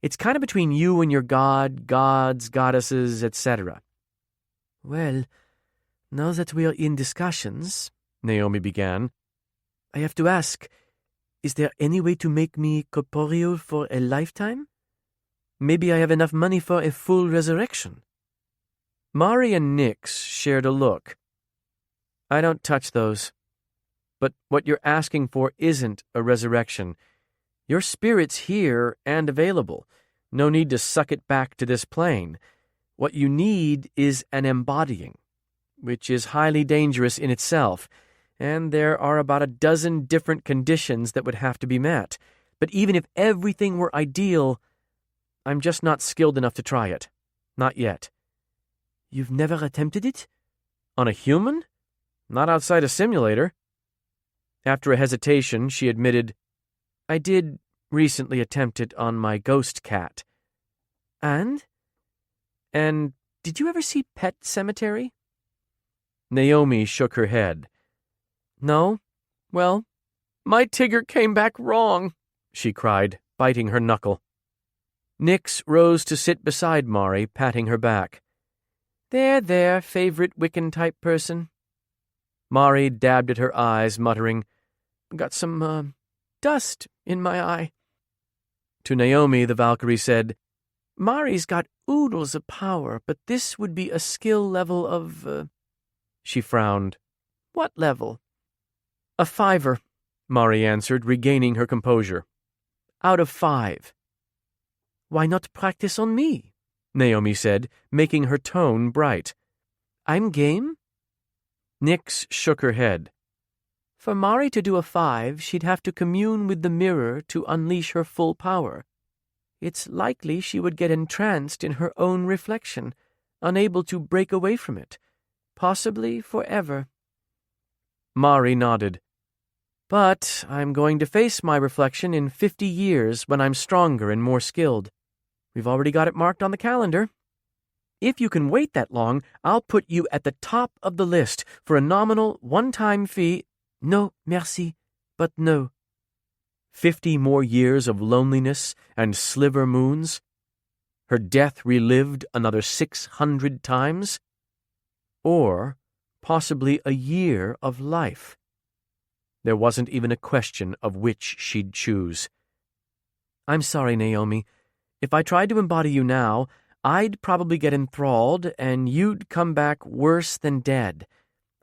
It's kind of between you and your god, gods, goddesses, etc." "Well, now that we are in discussions," Néomi began, "I have to ask, is there any way to make me corporeal for a lifetime? Maybe I have enough money for a full resurrection." Mari and Nix shared a look. "I don't touch those. But what you're asking for isn't a resurrection. Your spirit's here and available. No need to suck it back to this plane. What you need is an embodying, which is highly dangerous in itself, and there are about a dozen different conditions that would have to be met. But even if everything were ideal, I'm just not skilled enough to try it. Not yet." "You've never attempted it?" "On a human? Not outside a simulator." After a hesitation, she admitted, "I did recently attempt it on my ghost cat." And did you ever see Pet Cemetery?" Néomi shook her head. "No? Well, my Tigger came back wrong," she cried, biting her knuckle. Nix rose to sit beside Mari, patting her back. There, favorite Wiccan-type person." Mari dabbed at her eyes, muttering, "Got some, dust in my eye." To Néomi, the Valkyrie said, "Mari's got oodles of power, but this would be a skill level of, She frowned. "What level?" "A 5, Mari answered, regaining her composure. "Out of 5. "Why not practice on me?" Néomi said, making her tone bright. "I'm game." Nix shook her head. "For Mari to do a 5, she'd have to commune with the mirror to unleash her full power. It's likely she would get entranced in her own reflection, unable to break away from it, possibly forever." Mari nodded. "But I'm going to face my reflection in 50 years when I'm stronger and more skilled. We've already got it marked on the calendar. If you can wait that long, I'll put you at the top of the list for a nominal one-time fee." "No, merci, but no." 50 more years of loneliness and sliver moons? Her death relived another 600 times? Or possibly a year of life? There wasn't even a question of which she'd choose. I'm sorry, Néomi. If I tried to embody you now, I'd probably get enthralled, and you'd come back worse than dead.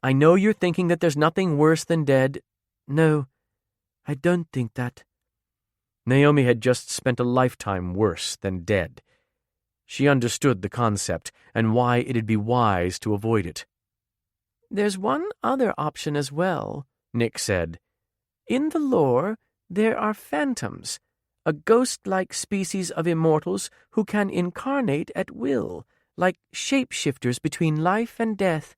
I know you're thinking that there's nothing worse than dead. No, I don't think that. Néomi had just spent a lifetime worse than dead. She understood the concept, and why it'd be wise to avoid it. There's one other option as well, Nick said. In the lore, there are phantoms, a ghost-like species of immortals who can incarnate at will, like shapeshifters between life and death.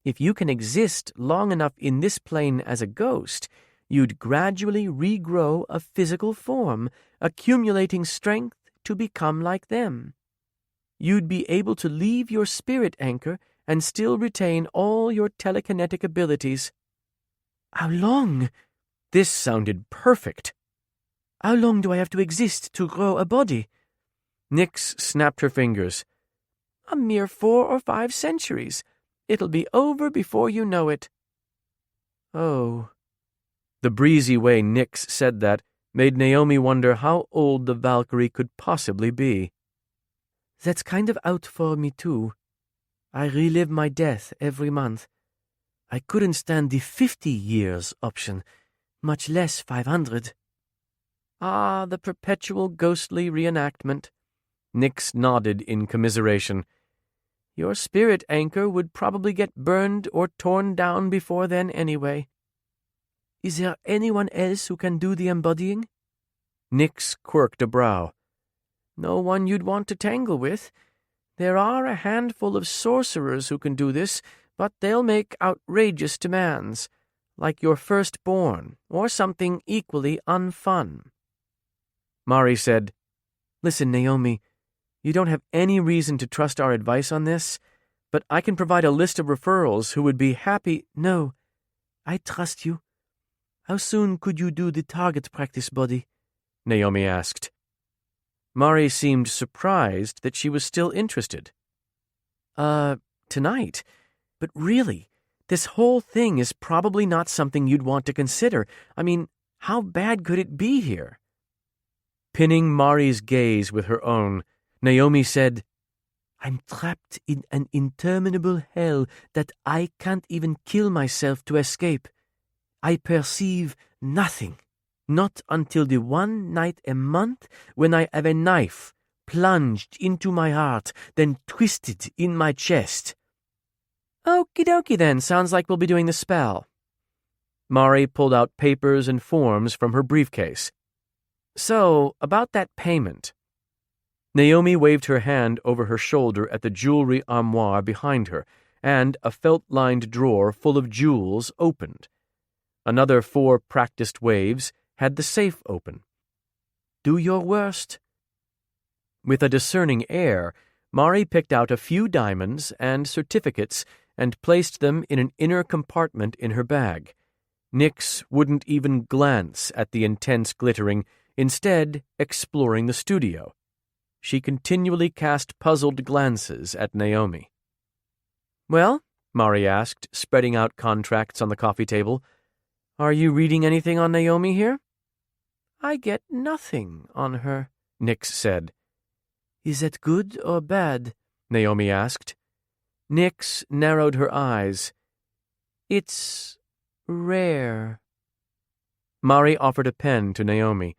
If you can exist long enough in this plane as a ghost, you'd gradually regrow a physical form, accumulating strength to become like them. You'd be able to leave your spirit anchor and still retain all your telekinetic abilities. How long? This sounded perfect. How long do I have to exist to grow a body? Nyx snapped her fingers. A mere 4 or 5 centuries. It'll be over before you know it. Oh. The breezy way Nyx said that made Néomi wonder how old the Valkyrie could possibly be. That's kind of out for me, too. I relive my death every month. I couldn't stand the 50 years option, much less 500. Ah, the perpetual ghostly reenactment. Nyx nodded in commiseration. Your spirit anchor would probably get burned or torn down before then anyway. Is there anyone else who can do the embodying? Nyx quirked a brow. No one you'd want to tangle with. There are a handful of sorcerers who can do this, but they'll make outrageous demands, like your firstborn, or something equally unfun. Mari said, Listen, Néomi, you don't have any reason to trust our advice on this, but I can provide a list of referrals who would be happy. No, I trust you. How soon could you do the target practice body? Néomi asked. Mari seemed surprised that she was still interested. Tonight. But really, this whole thing is probably not something you'd want to consider. I mean, how bad could it be here? Pinning Mari's gaze with her own, Néomi said, I'm trapped in an interminable hell that I can't even kill myself to escape. I perceive nothing, not until the one night a month when I have a knife plunged into my heart, then twisted in my chest. Okie dokie then, sounds like we'll be doing the spell. Mari pulled out papers and forms from her briefcase. So, about that payment. Néomi waved her hand over her shoulder at the jewelry armoire behind her, and a felt-lined drawer full of jewels opened. Another 4 practiced waves had the safe open. Do your worst. With a discerning air, Mari picked out a few diamonds and certificates and placed them in an inner compartment in her bag. Nyx wouldn't even glance at the intense glittering, instead exploring the studio. She continually cast puzzled glances at Néomi. Well, Mari asked, spreading out contracts on the coffee table, are you reading anything on Néomi here? I get nothing on her, Nyx said. Is that good or bad? Néomi asked. Nyx narrowed her eyes. It's rare. Mari offered a pen to Néomi.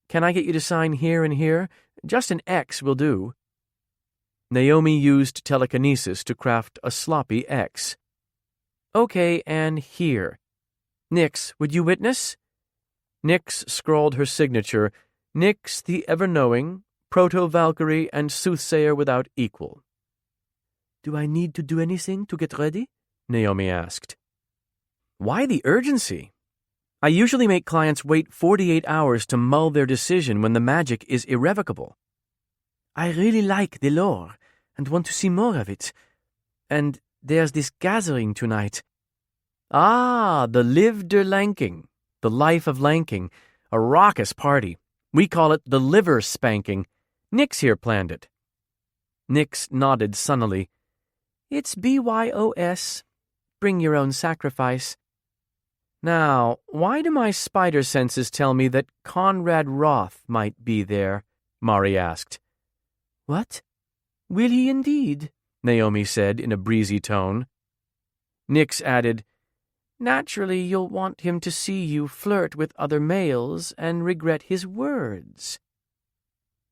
Can I get you to sign here and here? Just an X will do. Néomi used telekinesis to craft a sloppy X. Okay, and here. Nyx, would you witness? Nyx scrawled her signature, Nyx the ever-knowing, proto-Valkyrie and soothsayer without equal. Do I need to do anything to get ready? Néomi asked. Why the urgency? I usually make clients wait 48 hours to mull their decision when the magic is irrevocable. I really like the lore and want to see more of it. And there's this gathering tonight. Ah, the Live der Lanking, the life of Lanking, a raucous party. We call it the liver spanking. Nix here planned it. Nix nodded sunnily. It's BYOS. Bring your own sacrifice. Now, why do my spider senses tell me that Conrad Wroth might be there? Mari asked. What? Will he indeed? Néomi said in a breezy tone. Nix added, Naturally, you'll want him to see you flirt with other males and regret his words.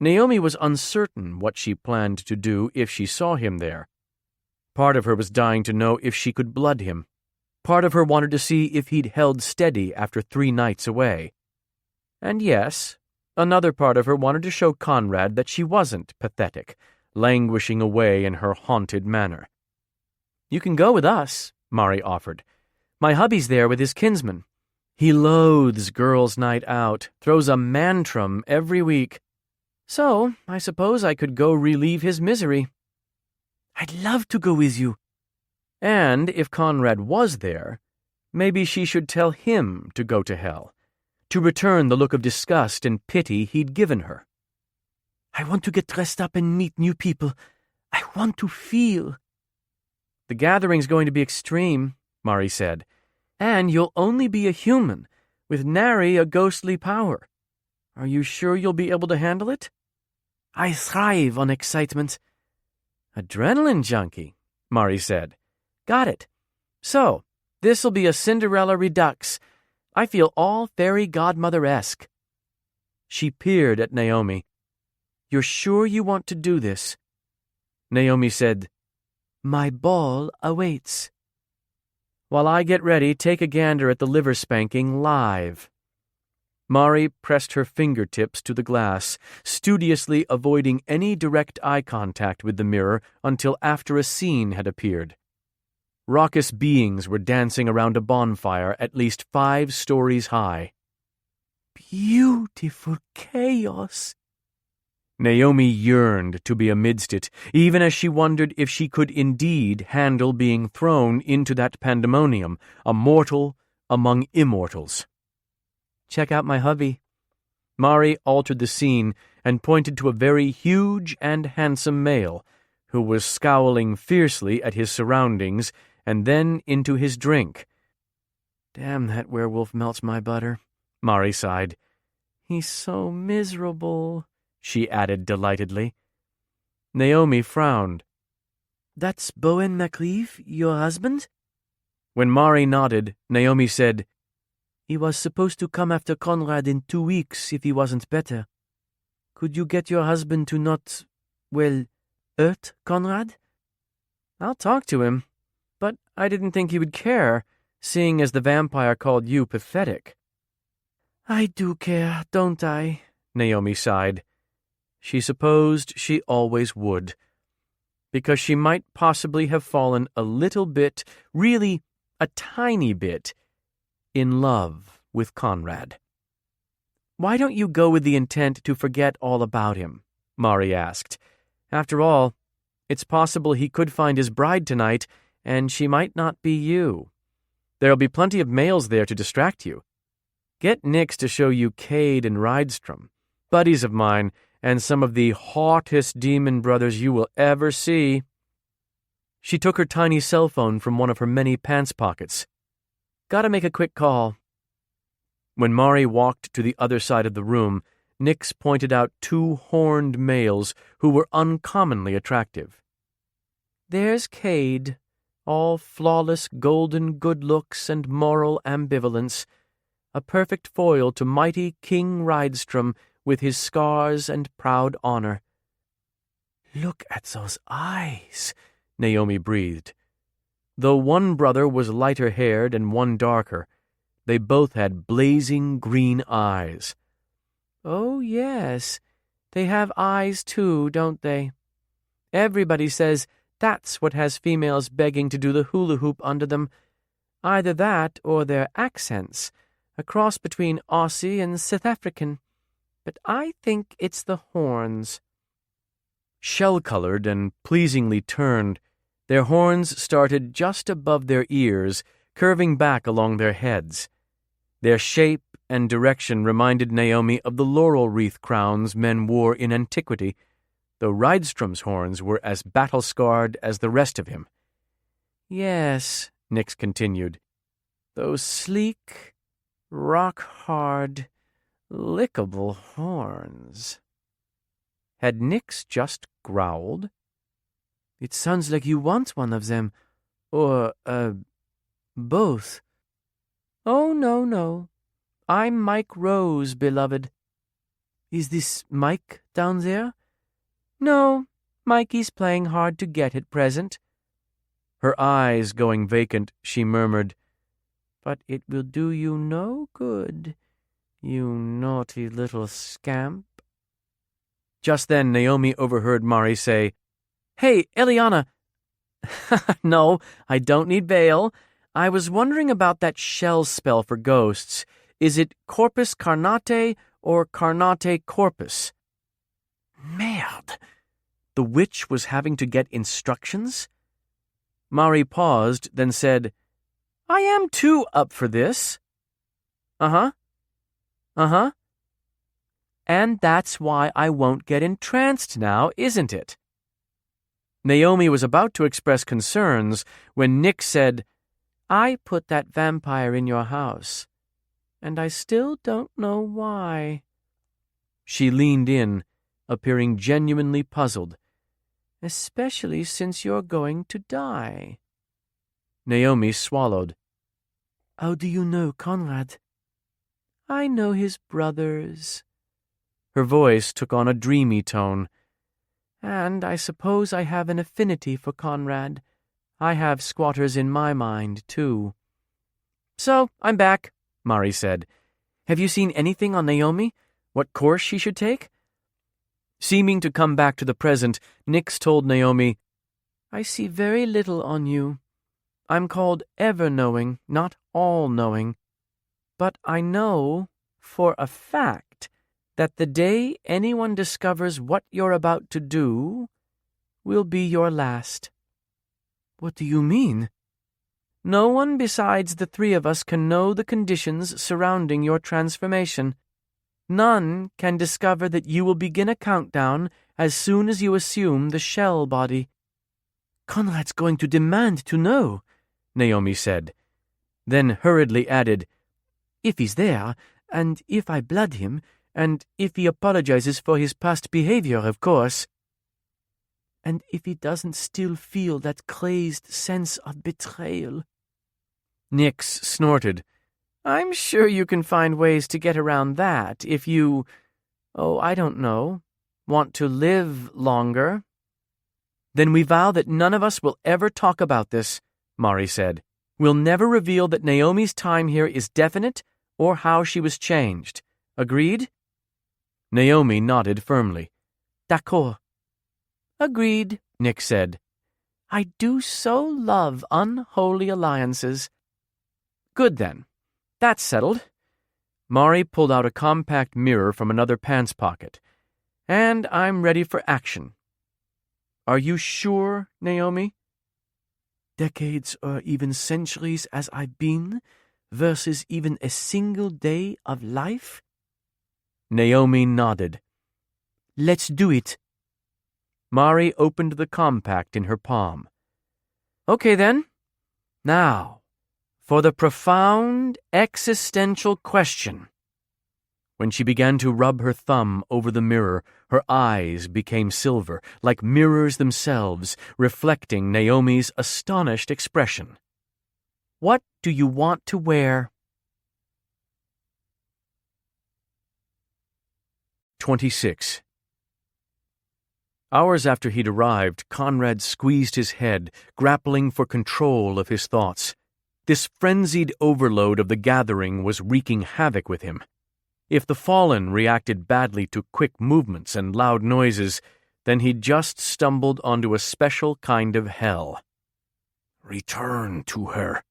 Néomi was uncertain what she planned to do if she saw him there. Part of her was dying to know if she could blood him. Part of her wanted to see if he'd held steady after 3 nights away. And yes, another part of her wanted to show Conrad that she wasn't pathetic, languishing away in her haunted manor. You can go with us, Mari offered. My hubby's there with his kinsman. He loathes girls' night out, throws a mantrum every week. So, I suppose I could go relieve his misery. I'd love to go with you. And if Conrad was there, maybe she should tell him to go to hell, to return the look of disgust and pity he'd given her. I want to get dressed up and meet new people. I want to feel. The gathering's going to be extreme, Mari said, and you'll only be a human, with nary a ghostly power. Are you sure you'll be able to handle it? I thrive on excitement. Adrenaline junkie, Mari said. Got it. So, this'll be a Cinderella redux. I feel all fairy godmother-esque. She peered at Néomi. You're sure you want to do this? Néomi said, My ball awaits. While I get ready, take a gander at the liver spanking live. Mari pressed her fingertips to the glass, studiously avoiding any direct eye contact with the mirror until after a scene had appeared. Raucous beings were dancing around a bonfire at least 5 stories high. Beautiful chaos. Néomi yearned to be amidst it, even as she wondered if she could indeed handle being thrown into that pandemonium, a mortal among immortals. Check out my hubby. Mari altered the scene and pointed to a very huge and handsome male, who was scowling fiercely at his surroundings and then into his drink. Damn, that werewolf melts my butter, Mari sighed. He's so miserable, she added delightedly. Néomi frowned. That's Bowen MacLeave, your husband? When Mari nodded, Néomi said, He was supposed to come after Conrad in 2 weeks if he wasn't better. Could you get your husband to not, hurt Conrad? I'll talk to him, but I didn't think he would care, seeing as the vampire called you pathetic. I do care, don't I? Néomi sighed. She supposed she always would, because she might possibly have fallen a little bit, really a tiny bit, in love with Conrad. Why don't you go with the intent to forget all about him? Mari asked. After all, it's possible he could find his bride tonight, and she might not be you. There'll be plenty of males there to distract you. Get Nix to show you Cade and Rydstrom, buddies of mine, and some of the hottest demon brothers you will ever see. She took her tiny cell phone from one of her many pants pockets. Gotta make a quick call. When Mari walked to the other side of the room, Nix pointed out 2 horned males who were uncommonly attractive. There's Cade, all flawless golden good looks and moral ambivalence, a perfect foil to mighty King Rydstrom with his scars and proud honor. Look at those eyes, Néomi breathed. Though one brother was lighter-haired and one darker, they both had blazing green eyes. Oh, yes, they have eyes too, don't they? Everybody says that's what has females begging to do the hula hoop under them. Either that or their accents, a cross between Aussie and South African. But I think it's the horns. Shell-colored and pleasingly turned, their horns started just above their ears, curving back along their heads. Their shape and direction reminded Néomi of the laurel wreath crowns men wore in antiquity, though Rydstrom's horns were as battle-scarred as the rest of him. Yes, Nix continued, those sleek, rock-hard, lickable horns. Had Nix just growled? It sounds like you want one of them, or, both. Oh, no. I'm Mike Rose, beloved. Is this Mike down there? No, Mikey's playing hard to get at present. Her eyes going vacant, she murmured, But it will do you no good, you naughty little scamp. Just then Naomi overheard Mari say, Hey, Eliana! No, I don't need bail. I was wondering about that shell spell for ghosts. Is it corpus carnate or carnate corpus? Merde! The witch was having to get instructions? Mari paused, then said, I am too up for this. Uh-huh. And that's why I won't get entranced now, isn't it? Naomi was about to express concerns when Nick said, I put that vampire in your house, and I still don't know why. She leaned in, appearing genuinely puzzled. Especially since you're going to die. Naomi swallowed. How do you know Conrad? I know his brothers. Her voice took on a dreamy tone. And I suppose I have an affinity for Conrad. I have squatters in my mind, too. So, I'm back, Mari said. Have you seen anything on Naomi? What course she should take? Seeming to come back to the present, Nix told Naomi, I see very little on you. I'm called ever-knowing, not all-knowing. But I know, for a fact, that the day anyone discovers what you're about to do will be your last. What do you mean? No one besides the three of us can know the conditions surrounding your transformation. None can discover that you will begin a countdown as soon as you assume the shell body. Conrad's going to demand to know, Naomi said, then hurriedly added, if he's there, and if I blood him, and if he apologizes for his past behavior, of course. And if he doesn't still feel that crazed sense of betrayal. Nix snorted. I'm sure you can find ways to get around that if you, I don't know, want to live longer. Then we vow that none of us will ever talk about this, Mari said. We'll never reveal that Naomi's time here is definite or how she was changed. Agreed? Naomi nodded firmly. D'accord. Agreed, Nick said. I do so love unholy alliances. Good then. That's settled. Mari pulled out a compact mirror from another pants pocket. And I'm ready for action. Are you sure, Naomi? Decades or even centuries as I've been, versus even a single day of life? Naomi nodded. Let's do it. Mari opened the compact in her palm. Okay then. Now, for the profound existential question. When she began to rub her thumb over the mirror, her eyes became silver, like mirrors themselves, reflecting Naomi's astonished expression. What do you want to wear? 26. Hours after he'd arrived, Conrad squeezed his head, grappling for control of his thoughts. This frenzied overload of the gathering was wreaking havoc with him. If the fallen reacted badly to quick movements and loud noises, then he'd just stumbled onto a special kind of hell. Return to her.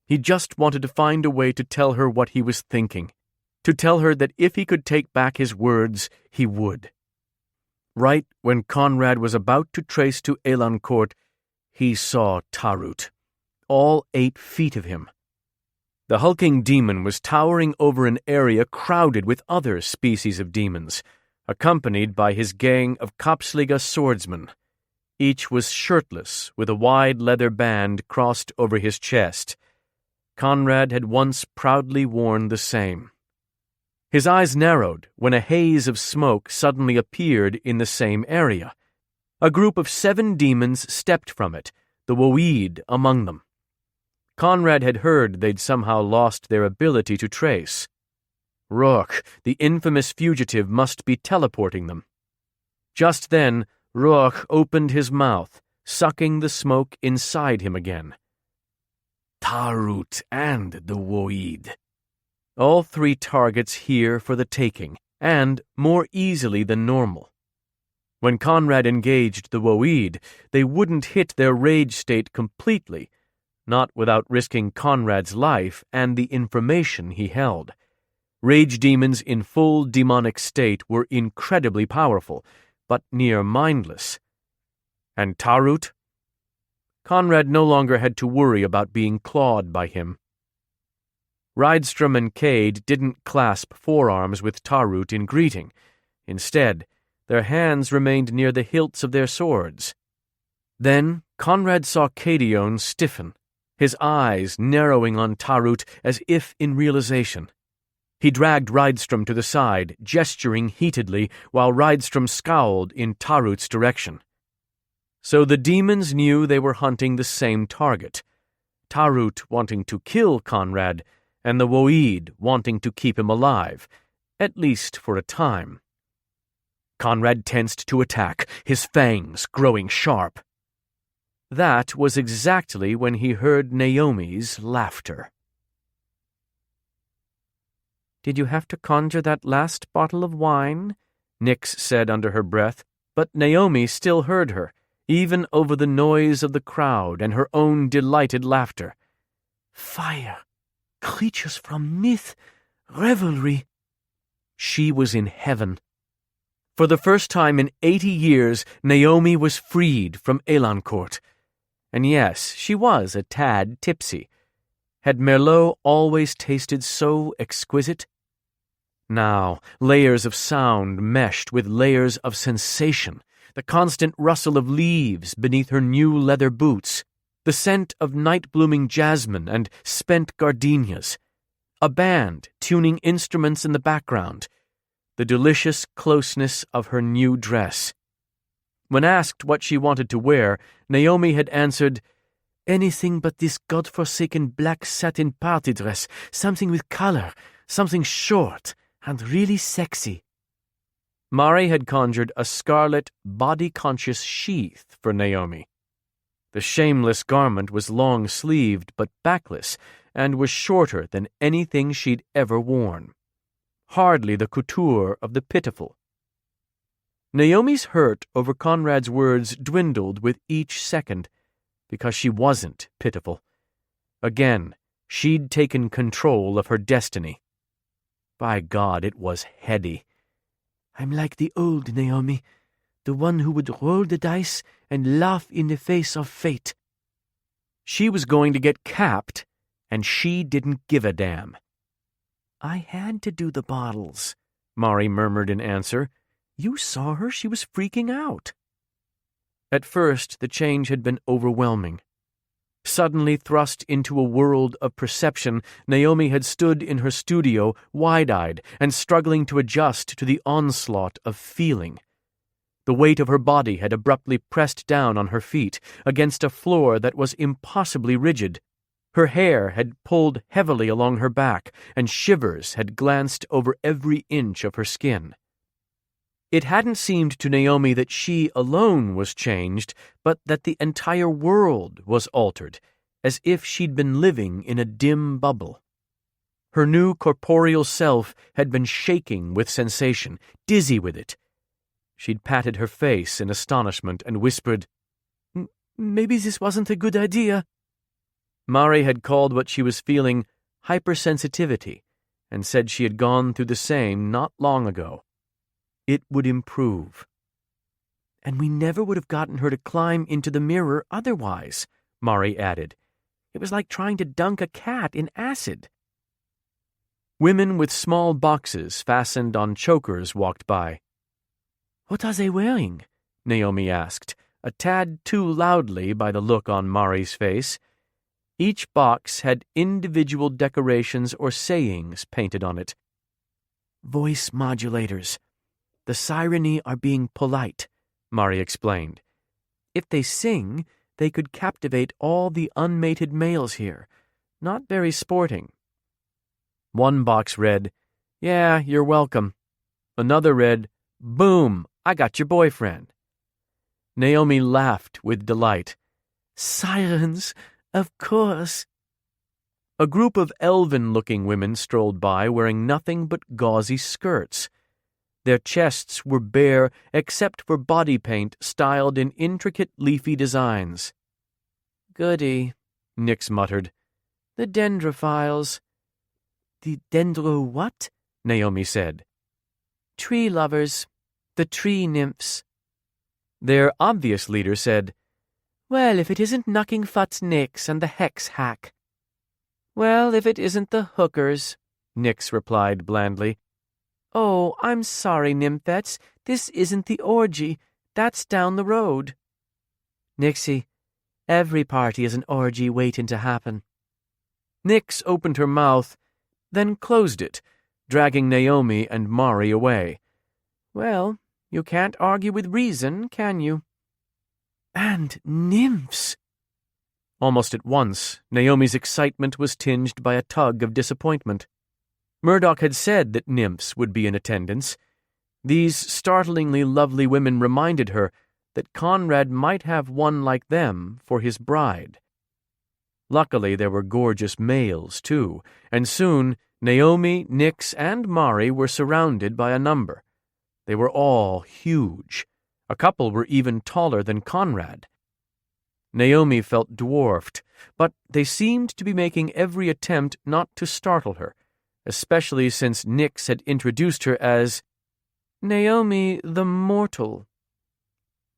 He just wanted to find a way to tell her what he was thinking, to tell her that if he could take back his words, he would. Right when Conrad was about to trace to Elancourt, he saw Tarut, all 8 feet of him. The hulking demon was towering over an area crowded with other species of demons, accompanied by his gang of Kapsliga swordsmen. Each was shirtless, with a wide leather band crossed over his chest. Conrad had once proudly worn the same. His eyes narrowed when a haze of smoke suddenly appeared in the same area. A group of 7 demons stepped from it, the Woeed among them. Conrad had heard they'd somehow lost their ability to trace. Wroth, the infamous fugitive, must be teleporting them. Just then, Wroth opened his mouth, sucking the smoke inside him again. Tarut and the Woeed. All 3 targets here for the taking, and more easily than normal. When Conrad engaged the Woeed, they wouldn't hit their rage state completely, not without risking Conrad's life and the information he held. Rage demons in full demonic state were incredibly powerful, but near mindless. And Tarut? Conrad no longer had to worry about being clawed by him. Rydstrom and Cade didn't clasp forearms with Tarut in greeting. Instead, their hands remained near the hilts of their swords. Then Conrad saw Cadeon stiffen, his eyes narrowing on Tarut as if in realization. He dragged Rydstrom to the side, gesturing heatedly, while Rydstrom scowled in Tarut's direction. So the demons knew they were hunting the same target, Tarut wanting to kill Conrad, and the Woeed wanting to keep him alive, at least for a time. Conrad tensed to attack, his fangs growing sharp. That was exactly when he heard Naomi's laughter. "Did you have to conjure that last bottle of wine?" Nyx said under her breath, but Naomi still heard her, even over the noise of the crowd and her own delighted laughter. "Fire, creatures from myth, revelry." She was in heaven. For the first time in 80 years, Naomi was freed from Elancourt. And yes, she was a tad tipsy. Had Merlot always tasted so exquisite? Now, layers of sound meshed with layers of sensation, the constant rustle of leaves beneath her new leather boots, the scent of night-blooming jasmine and spent gardenias, a band tuning instruments in the background, the delicious closeness of her new dress. When asked what she wanted to wear, Naomi had answered, "Anything but this godforsaken black satin party dress, something with color, something short and really sexy." Mari had conjured a scarlet, body-conscious sheath for Naomi. The shameless garment was long-sleeved but backless, and was shorter than anything she'd ever worn. Hardly the couture of the pitiful. Naomi's hurt over Conrad's words dwindled with each second, because she wasn't pitiful. Again, she'd taken control of her destiny. By God, it was heady. "I'm like the old Naomi, the one who would roll the dice and laugh in the face of fate." She was going to get capped, and she didn't give a damn. "I had to do the bottles," Mari murmured in answer. "You saw her, she was freaking out." At first, the change had been overwhelming. Suddenly thrust into a world of perception, Naomi had stood in her studio, wide-eyed and struggling to adjust to the onslaught of feeling. The weight of her body had abruptly pressed down on her feet, against a floor that was impossibly rigid. Her hair had pulled heavily along her back, and shivers had glanced over every inch of her skin. It hadn't seemed to Naomi that she alone was changed, but that the entire world was altered, as if she'd been living in a dim bubble. Her new corporeal self had been shaking with sensation, dizzy with it. She'd patted her face in astonishment and whispered, "Maybe this wasn't a good idea." Mari had called what she was feeling hypersensitivity, and said she had gone through the same not long ago. It would improve. "And we never would have gotten her to climb into the mirror otherwise," Mari added. "It was like trying to dunk a cat in acid." Women with small boxes fastened on chokers walked by. What are they wearing? Néomi asked, a tad too loudly by the look on Mari's face. Each box had individual decorations or sayings painted on it. Voice modulators. The Sireni are being polite, Mari explained. If they sing, they could captivate all the unmated males here. Not very sporting. One box read, "Yeah, you're welcome." Another read, "Boom, I got your boyfriend." Néomi laughed with delight. Sirens, of course. A group of elven-looking women strolled by wearing nothing but gauzy skirts. Their chests were bare except for body paint styled in intricate leafy designs. "Goody," Nyx muttered. "The dendrophiles." "The dendro what?" Néomi said. "Tree lovers. The tree nymphs." Their obvious leader said, "Well, if it isn't Knucking Fut's Nyx and the Hex Hack." "Well, if it isn't the hookers," Nyx replied blandly. "Oh, I'm sorry, nymphettes. This isn't the orgy. That's down the road." "Nixie, every party is an orgy waiting to happen." Nyx opened her mouth, then closed it, dragging Néomi and Mari away. "Well, you can't argue with reason, can you?" "And nymphs!" Almost at once, Naomi's excitement was tinged by a tug of disappointment. Murdoch had said that nymphs would be in attendance. These startlingly lovely women reminded her that Conrad might have one like them for his bride. Luckily, there were gorgeous males, too, and soon Néomi, Nyx, and Mari were surrounded by a number. They were all huge. A couple were even taller than Conrad. Néomi felt dwarfed, but they seemed to be making every attempt not to startle her, especially since Nyx had introduced her as Néomi the Mortal.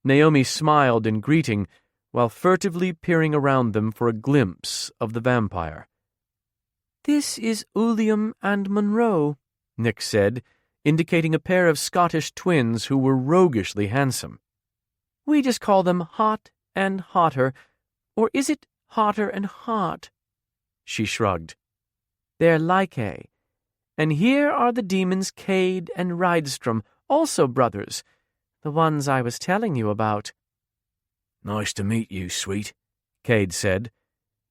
Néomi smiled in greeting, while furtively peering around them for a glimpse of the vampire. "This is Ulium and Monroe," Nyx said, indicating a pair of Scottish twins who were roguishly handsome. "We just call them Hot and Hotter, or is it Hotter and Hot?" She shrugged. "They're Lycae. And here are the demons Cade and Rydstrom, also brothers, the ones I was telling you about." "Nice to meet you, sweet," Cade said,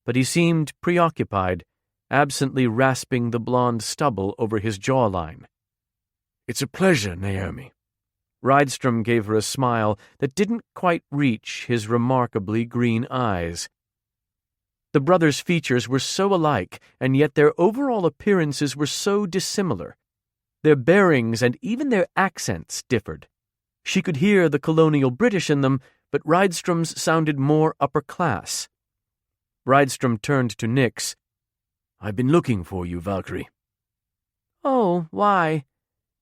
but he seemed preoccupied, absently rasping the blonde stubble over his jawline. "It's a pleasure, Néomi." Rydstrom gave her a smile that didn't quite reach his remarkably green eyes. The brothers' features were so alike, and yet their overall appearances were so dissimilar. Their bearings and even their accents differed. She could hear the colonial British in them, but Rydstrom's sounded more upper class. Rydstrom turned to Nyx. "I've been looking for you, Valkyrie." "Oh, why?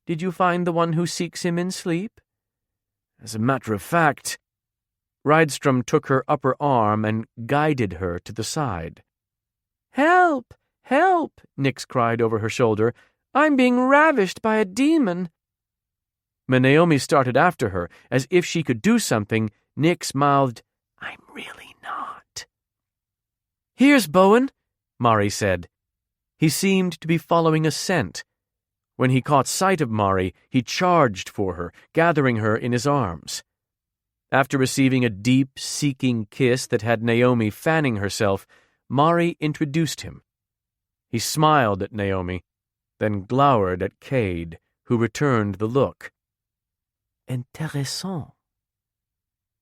Did you find the one who seeks him in sleep?" "As a matter of fact..." Rydstrom took her upper arm and guided her to the side. "Help! Help!" Nyx cried over her shoulder. "I'm being ravished by a demon." When Néomi started after her, as if she could do something, Nyx mouthed, "I'm really not." "Here's Bowen," Mari said. He seemed to be following a scent. When he caught sight of Mari, he charged for her, gathering her in his arms. After receiving a deep, seeking kiss that had Néomi fanning herself, Mari introduced him. He smiled at Néomi, then glowered at Cade, who returned the look. "Intéressant."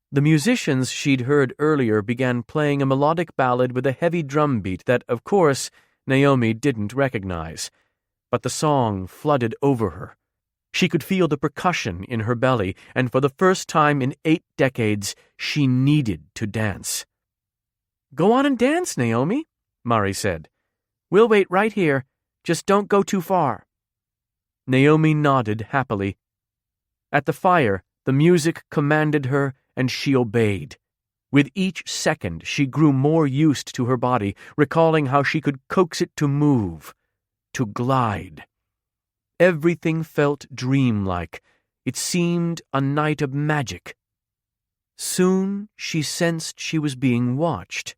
The musicians she'd heard earlier began playing a melodic ballad with a heavy drum beat that, of course, Néomi didn't recognize. But the song flooded over her. She could feel the percussion in her belly, and for the first time in 8 decades, she needed to dance. "Go on and dance, Néomi," Mari said. "We'll wait right here. Just don't go too far." Néomi nodded happily. At the fire, the music commanded her, and she obeyed. With each second, she grew more used to her body, recalling how she could coax it to move, to glide. Everything felt dreamlike, It seemed a night of magic. Soon she sensed she was being watched.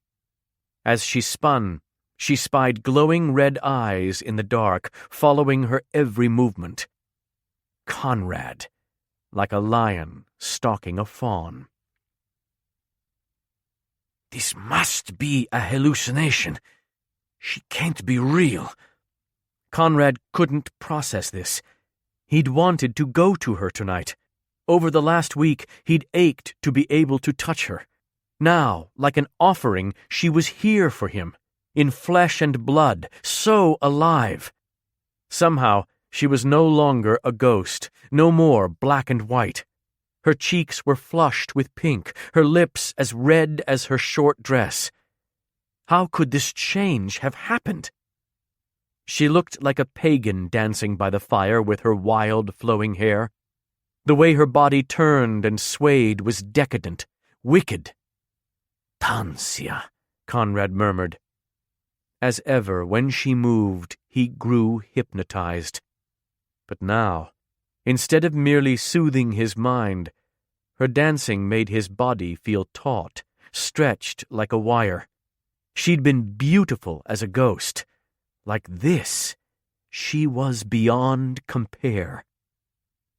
As she spun, she spied glowing red eyes in the dark, following her every movement. Conrad, like a lion stalking a fawn. This must be a hallucination. She can't be real. Conrad couldn't process this. He'd wanted to go to her tonight. Over the last week, he'd ached to be able to touch her. Now, like an offering, she was here for him, in flesh and blood, so alive. Somehow, she was no longer a ghost, no more black and white. Her cheeks were flushed with pink, her lips as red as her short dress. How could this change have happened? She looked like a pagan dancing by the fire with her wild, flowing hair. The way her body turned and swayed was decadent, wicked. Tansia, Conrad murmured. As ever, when she moved, he grew hypnotized. But now, instead of merely soothing his mind, her dancing made his body feel taut, stretched like a wire. She'd been beautiful as a ghost. Like this, she was beyond compare.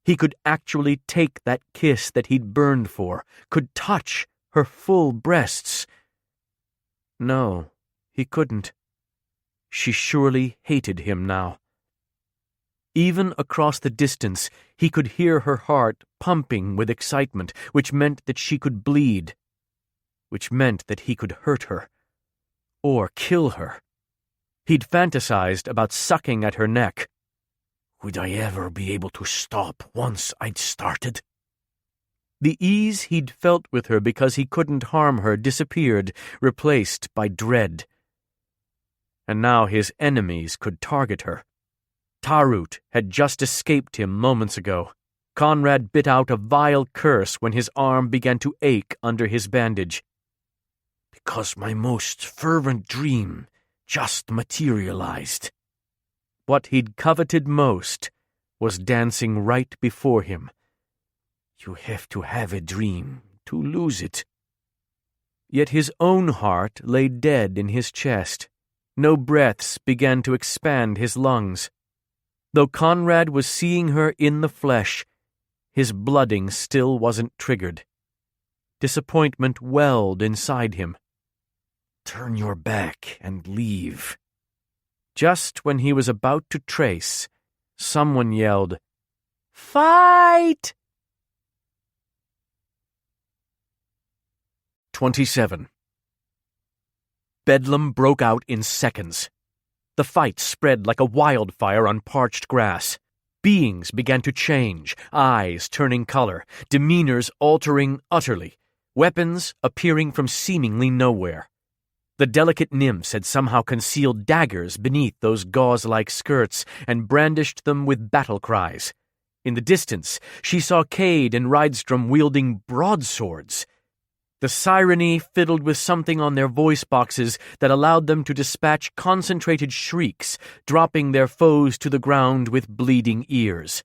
He could actually take that kiss that he'd burned for, could touch her full breasts. No, he couldn't. She surely hated him now. Even across the distance, he could hear her heart pumping with excitement, which meant that she could bleed, which meant that he could hurt her, or kill her. He'd fantasized about sucking at her neck. Would I ever be able to stop once I'd started? The ease he'd felt with her because he couldn't harm her disappeared, replaced by dread. And now his enemies could target her. Tarut had just escaped him moments ago. Conrad bit out a vile curse when his arm began to ache under his bandage. Because my most fervent dream just materialized. What he'd coveted most was dancing right before him. You have to have a dream to lose it. Yet his own heart lay dead in his chest. No breaths began to expand his lungs. Though Conrad was seeing her in the flesh, his blooding still wasn't triggered. Disappointment welled inside him. Turn your back and leave. Just when he was about to trace, someone yelled, "Fight!" 27. Bedlam broke out in seconds. The fight spread like a wildfire on parched grass. Beings began to change, eyes turning color, demeanors altering utterly, weapons appearing from seemingly nowhere. The delicate nymphs had somehow concealed daggers beneath those gauze-like skirts and brandished them with battle cries. In the distance, she saw Cade and Rydstrom wielding broadswords. The Sirene fiddled with something on their voice boxes that allowed them to dispatch concentrated shrieks, dropping their foes to the ground with bleeding ears.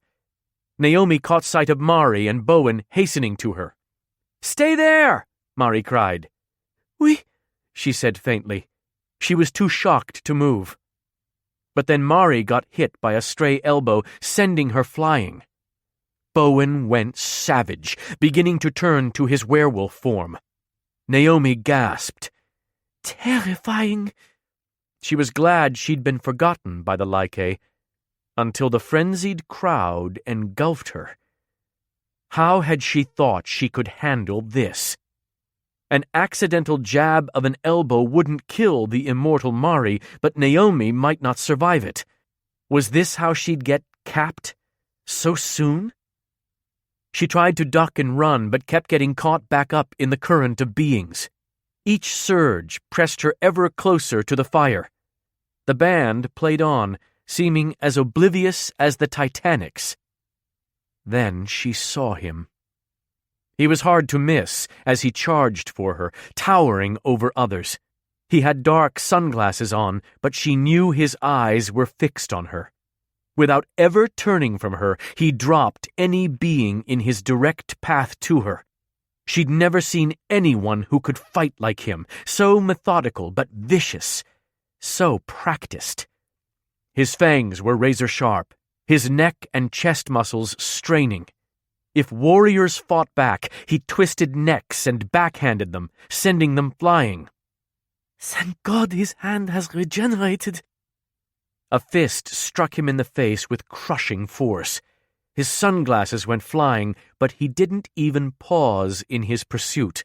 Néomi caught sight of Mari and Bowen hastening to her. "Stay there!" Mari cried. "Oui," she said faintly. She was too shocked to move. But then Mari got hit by a stray elbow, sending her flying. Bowen went savage, beginning to turn to his werewolf form. Néomi gasped. "Terrifying." She was glad she'd been forgotten by the Lycae, until the frenzied crowd engulfed her. How had she thought she could handle this? An accidental jab of an elbow wouldn't kill the immortal Mari, but Néomi might not survive it. Was this how she'd get capped? So soon? She tried to duck and run, but kept getting caught back up in the current of beings. Each surge pressed her ever closer to the fire. The band played on, seeming as oblivious as the Titanics. Then she saw him. He was hard to miss as he charged for her, towering over others. He had dark sunglasses on, but she knew his eyes were fixed on her. Without ever turning from her, he dropped any being in his direct path to her. She'd never seen anyone who could fight like him, so methodical but vicious, so practiced. His fangs were razor-sharp, his neck and chest muscles straining. If warriors fought back, he twisted necks and backhanded them, sending them flying. Thank God his hand has regenerated. A fist struck him in the face with crushing force. His sunglasses went flying, but he didn't even pause in his pursuit.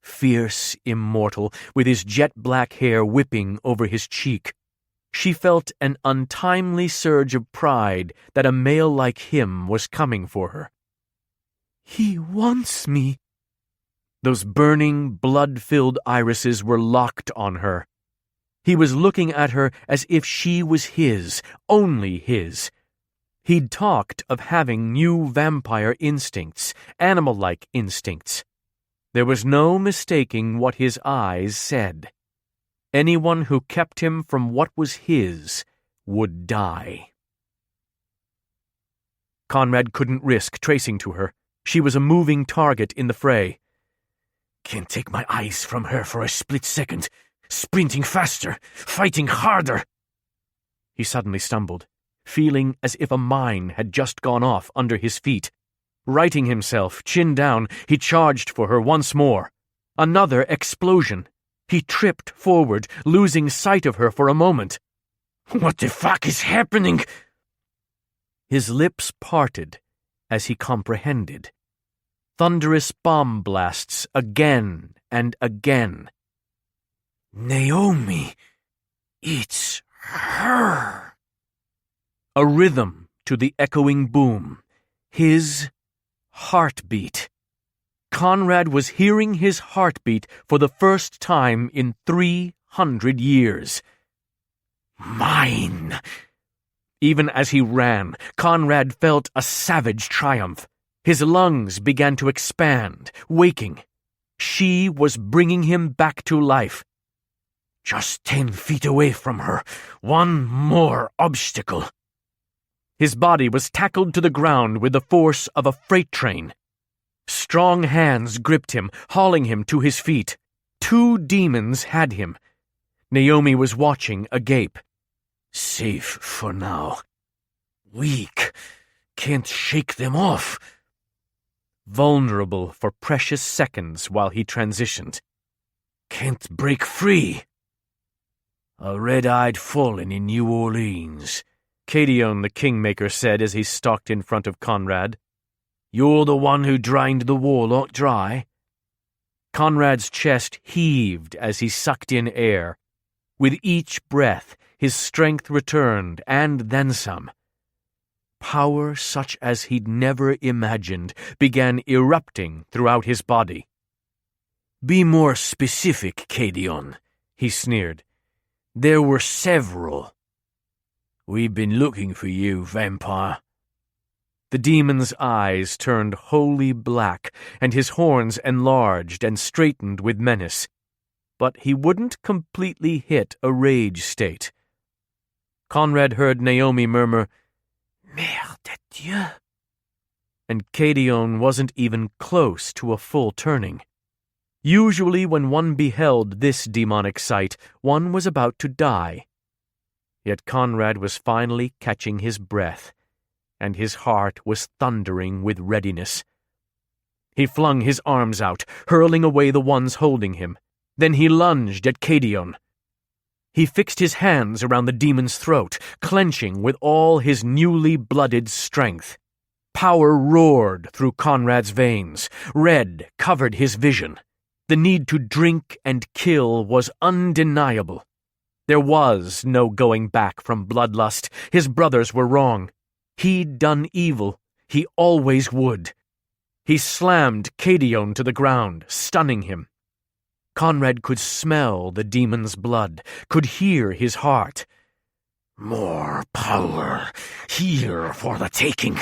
Fierce immortal, with his jet-black hair whipping over his cheek, she felt an untimely surge of pride that a male like him was coming for her. He wants me. Those burning, blood-filled irises were locked on her. He was looking at her as if she was his, only his. He'd talked of having new vampire instincts, animal-like instincts. There was no mistaking what his eyes said. Anyone who kept him from what was his would die. Conrad couldn't risk tracing to her. She was a moving target in the fray. Can't take my eyes from her for a split second. Sprinting faster, fighting harder. He suddenly stumbled, feeling as if a mine had just gone off under his feet. Righting himself, chin down, he charged for her once more. Another explosion. He tripped forward, losing sight of her for a moment. What the fuck is happening? His lips parted as he comprehended. Thunderous bomb blasts again and again. Néomi, it's her. A rhythm to the echoing boom. His heartbeat. Conrad was hearing his heartbeat for the first time in 300 years. Mine. Even as he ran, Conrad felt a savage triumph. His lungs began to expand, waking. She was bringing him back to life. Just 10 feet away from her. One more obstacle. His body was tackled to the ground with the force of a freight train. Strong hands gripped him, hauling him to his feet. 2 demons had him. Néomi was watching agape. Safe for now. Weak. Can't shake them off. Vulnerable for precious seconds while he transitioned. Can't break free. A red-eyed fallen in New Orleans, Cadeon the Kingmaker said as he stalked in front of Conrad. You're the one who drained the warlock dry? Conrad's chest heaved as he sucked in air. With each breath, his strength returned, and then some. Power such as he'd never imagined began erupting throughout his body. Be more specific, Cadeon, he sneered. There were several. We've been looking for you, vampire. The demon's eyes turned wholly black, and his horns enlarged and straightened with menace. But he wouldn't completely hit a rage state. Conrad heard Néomi murmur, Mère de Dieu. And Cadeon wasn't even close to a full turning. Usually when one beheld this demonic sight, one was about to die. Yet Conrad was finally catching his breath, and his heart was thundering with readiness. He flung his arms out, hurling away the ones holding him. Then he lunged at Cadeon. He fixed his hands around the demon's throat, clenching with all his newly blooded strength. Power roared through Conrad's veins. Red covered his vision. The need to drink and kill was undeniable. There was no going back from bloodlust. His brothers were wrong. He'd done evil. He always would. He slammed Cadeon to the ground, stunning him. Conrad could smell the demon's blood, could hear his heart. More power, here for the taking.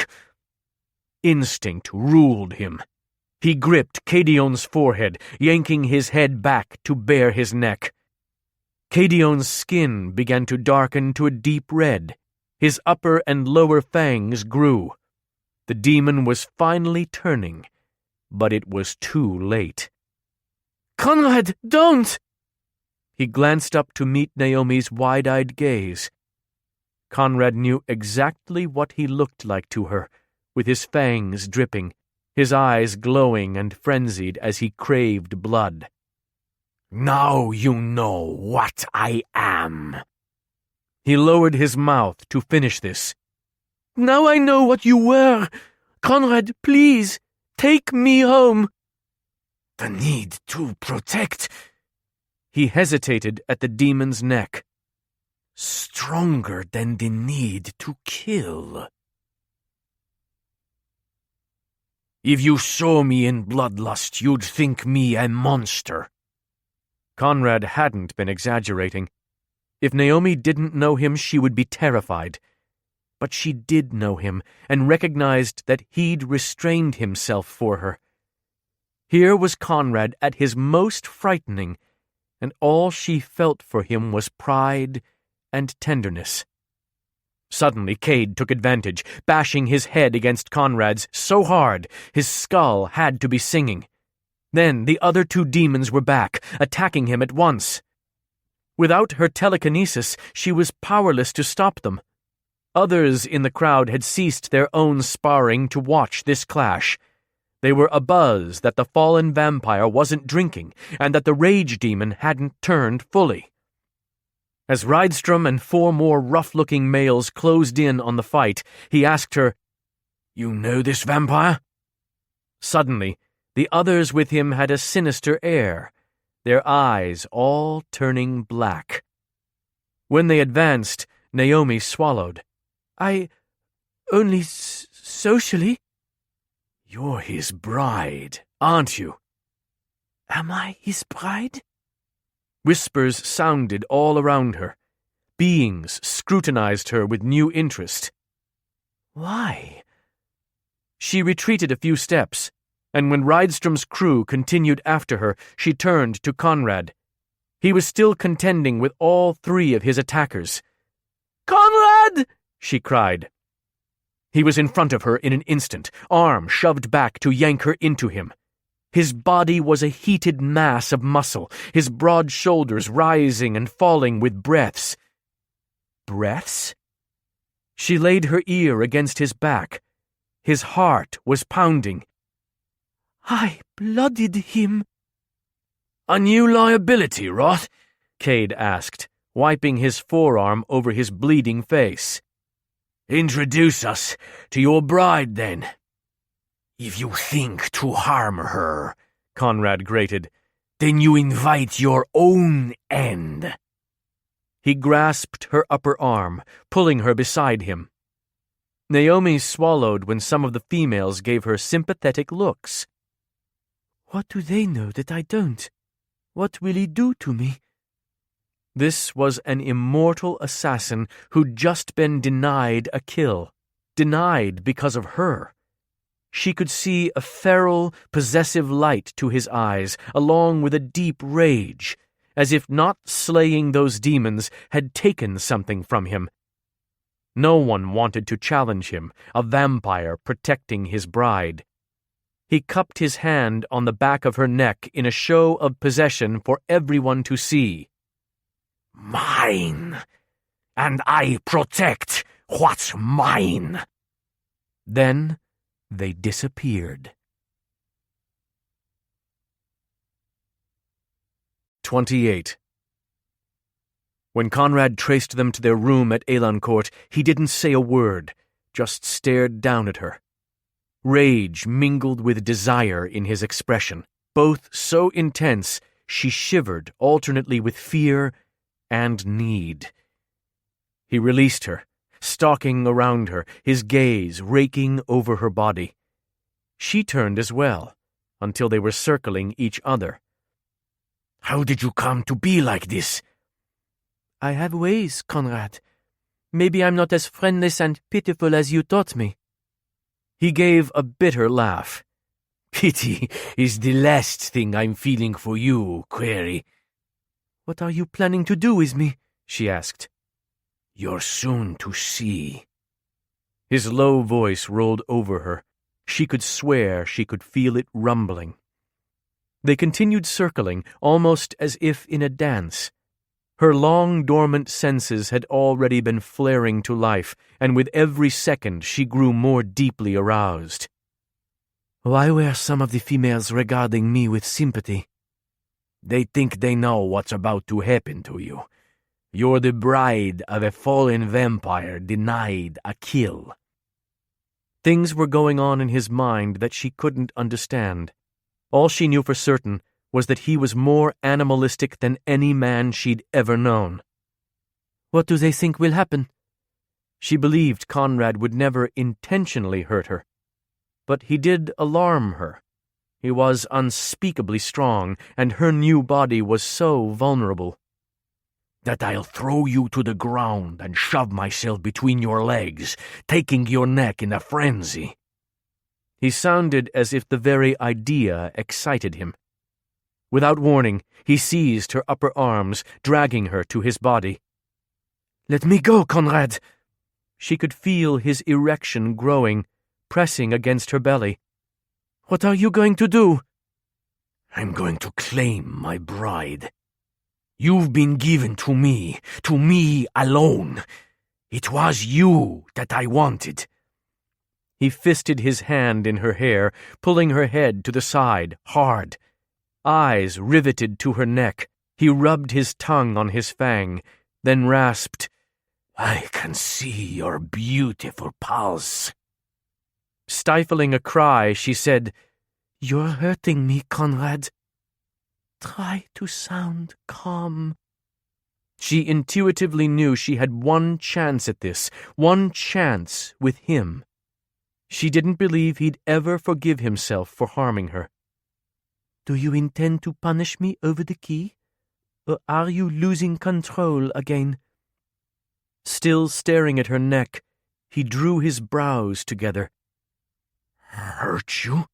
Instinct ruled him. He gripped Cadeon's forehead, yanking his head back to bare his neck. Cadeon's skin began to darken to a deep red. His upper and lower fangs grew. The demon was finally turning, but it was too late. "Conrad, don't!" He glanced up to meet Naomi's wide-eyed gaze. Conrad knew exactly what he looked like to her, with his fangs dripping, his eyes glowing and frenzied as he craved blood. "Now you know what I am." He lowered his mouth to finish this. "Now I know what you were. Conrad, please, take me home." "The need to protect." He hesitated at the demon's neck. "Stronger than the need to kill." "If you saw me in bloodlust, you'd think me a monster." Conrad hadn't been exaggerating. If Naomi didn't know him, she would be terrified. But she did know him, and recognized that he'd restrained himself for her. Here was Conrad at his most frightening, and all she felt for him was pride and tenderness. Suddenly, Cade took advantage, bashing his head against Conrad's so hard his skull had to be singing. Then the other two demons were back, attacking him at once. Without her telekinesis, she was powerless to stop them. Others in the crowd had ceased their own sparring to watch this clash. They were abuzz that the fallen vampire wasn't drinking, and that the rage demon hadn't turned fully. As Rydstrom and 4 more rough-looking males closed in on the fight, he asked her, "You know this vampire?" Suddenly, the others with him had a sinister air, their eyes all turning black. When they advanced, Naomi swallowed. "I only socially." "You're his bride, aren't you?" "Am I his bride?" Whispers sounded all around her. Beings scrutinized her with new interest. "Why?" She retreated a few steps, and when Rydstrom's crew continued after her, she turned to Conrad. He was still contending with all 3 of his attackers. "Conrad!" she cried. He was in front of her in an instant, arm shoved back to yank her into him. His body was a heated mass of muscle, his broad shoulders rising and falling with breaths. Breaths? She laid her ear against his back. His heart was pounding. "I blooded him." "A new liability, Wroth?" Cade asked, wiping his forearm over his bleeding face. "Introduce us to your bride, then." "If you think to harm her," Conrad grated, "then you invite your own end." He grasped her upper arm, pulling her beside him. Naomi swallowed when some of the females gave her sympathetic looks. "What do they know that I don't? What will he do to me?" This was an immortal assassin who'd just been denied a kill, denied because of her. She could see a feral, possessive light to his eyes, along with a deep rage, as if not slaying those demons had taken something from him. No one wanted to challenge him, a vampire protecting his bride. He cupped his hand on the back of her neck in a show of possession for everyone to see. "Mine, and I protect what's mine." Then they disappeared. 28. When Conrad traced them to their room at Elancourt, he didn't say a word, just stared down at her. Rage mingled with desire in his expression, both so intense she shivered alternately with fear and need. He released her, stalking around her, his gaze raking over her body. She turned as well, until they were circling each other. "How did you come to be like this?" "I have ways, Conrad. Maybe I'm not as friendless and pitiful as you taught me." He gave a bitter laugh. "Pity is the last thing I'm feeling for you, Query." "What are you planning to do with me?" she asked. You're soon to see. His low voice rolled over her. She could swear she could feel it rumbling. They continued circling, almost as if in a dance. Her long dormant senses had already been flaring to life, and with every second she grew more deeply aroused. Why were some of the females regarding me with sympathy? They think they know what's about to happen to you. You're the bride of a fallen vampire denied a kill. Things were going on in his mind that she couldn't understand. All she knew for certain was that he was more animalistic than any man she'd ever known. What do they think will happen? She believed Conrad would never intentionally hurt her. But he did alarm her. He was unspeakably strong, and her new body was so vulnerable. That I'll throw you to the ground and shove myself between your legs, taking your neck in a frenzy. He sounded as if the very idea excited him. Without warning, he seized her upper arms, dragging her to his body. Let me go, Conrad! She could feel his erection growing, pressing against her belly. What are you going to do? I'm going to claim my bride. You've been given to me alone. It was you that I wanted. He fisted his hand in her hair, pulling her head to the side, hard. Eyes riveted to her neck, he rubbed his tongue on his fang, then rasped, I can see your beautiful pulse. Stifling a cry, she said, You're hurting me, Conrad. Try to sound calm. She intuitively knew she had one chance at this, one chance with him. She didn't believe he'd ever forgive himself for harming her. Do you intend to punish me over the key? Or are you losing control again? Still staring at her neck, he drew his brows together. Hurt you?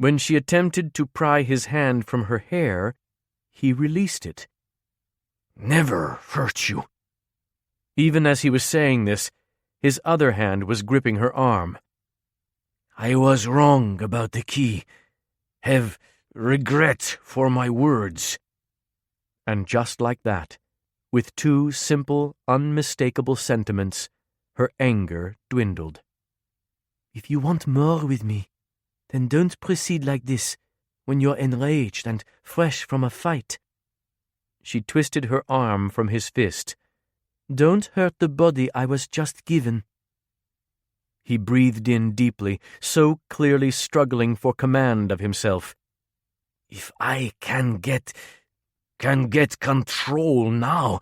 When she attempted to pry his hand from her hair, he released it. Never hurt you. Even as he was saying this, his other hand was gripping her arm. I was wrong about the key. Have regret for my words. And just like that, with two simple, unmistakable sentiments, her anger dwindled. If you want more with me, then don't proceed like this when you're enraged and fresh from a fight. She twisted her arm from his fist. Don't hurt the body I was just given. He breathed in deeply, so clearly struggling for command of himself. If I can get control now.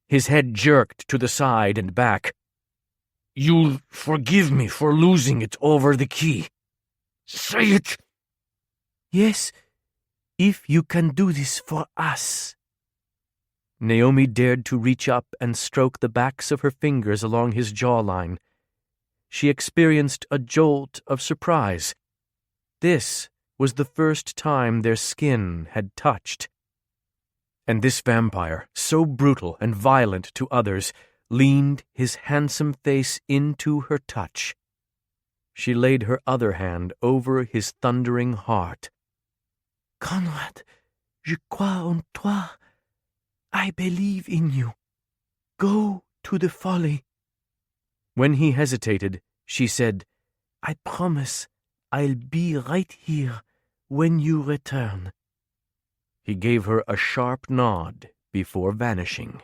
His head jerked to the side and back. You'll forgive me for losing it over the key. Say it! Yes, if you can do this for us. Naomi dared to reach up and stroke the backs of her fingers along his jawline. She experienced a jolt of surprise. This was the first time their skin had touched. And this vampire, so brutal and violent to others, leaned his handsome face into her touch. She laid her other hand over his thundering heart. Conrad, je crois en toi. I believe in you. Go to the folly. When he hesitated, she said, I promise I'll be right here when you return. He gave her a sharp nod before vanishing.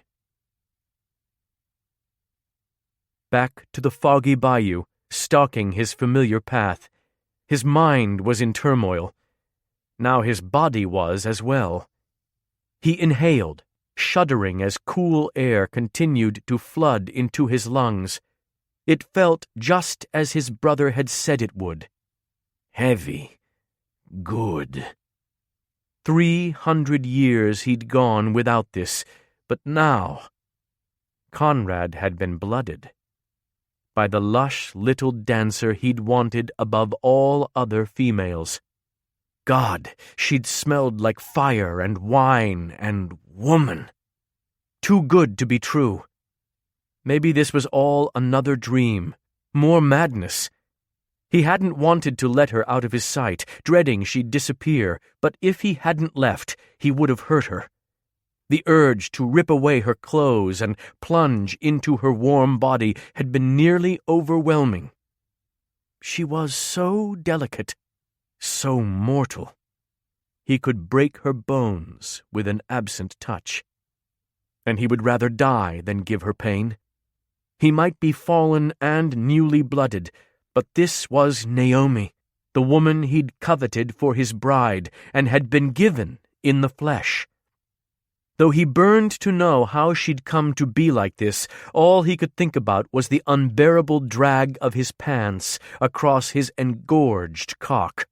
Back to the foggy bayou, stalking his familiar path. His mind was in turmoil. Now his body was as well. He inhaled, shuddering as cool air continued to flood into his lungs. It felt just as his brother had said it would. Heavy. Good. 300 years he'd gone without this, but now Conrad had been blooded by the lush little dancer he'd wanted above all other females. God, she'd smelled like fire and wine and woman. Too good to be true. Maybe this was all another dream, more madness. He hadn't wanted to let her out of his sight, dreading she'd disappear, but if he hadn't left, he would have hurt her. The urge to rip away her clothes and plunge into her warm body had been nearly overwhelming. She was so delicate, so mortal. He could break her bones with an absent touch. And he would rather die than give her pain. He might be fallen and newly blooded, but this was Néomi, the woman he'd coveted for his bride and had been given in the flesh. Though he burned to know how she'd come to be like this, all he could think about was the unbearable drag of his pants across his engorged cock.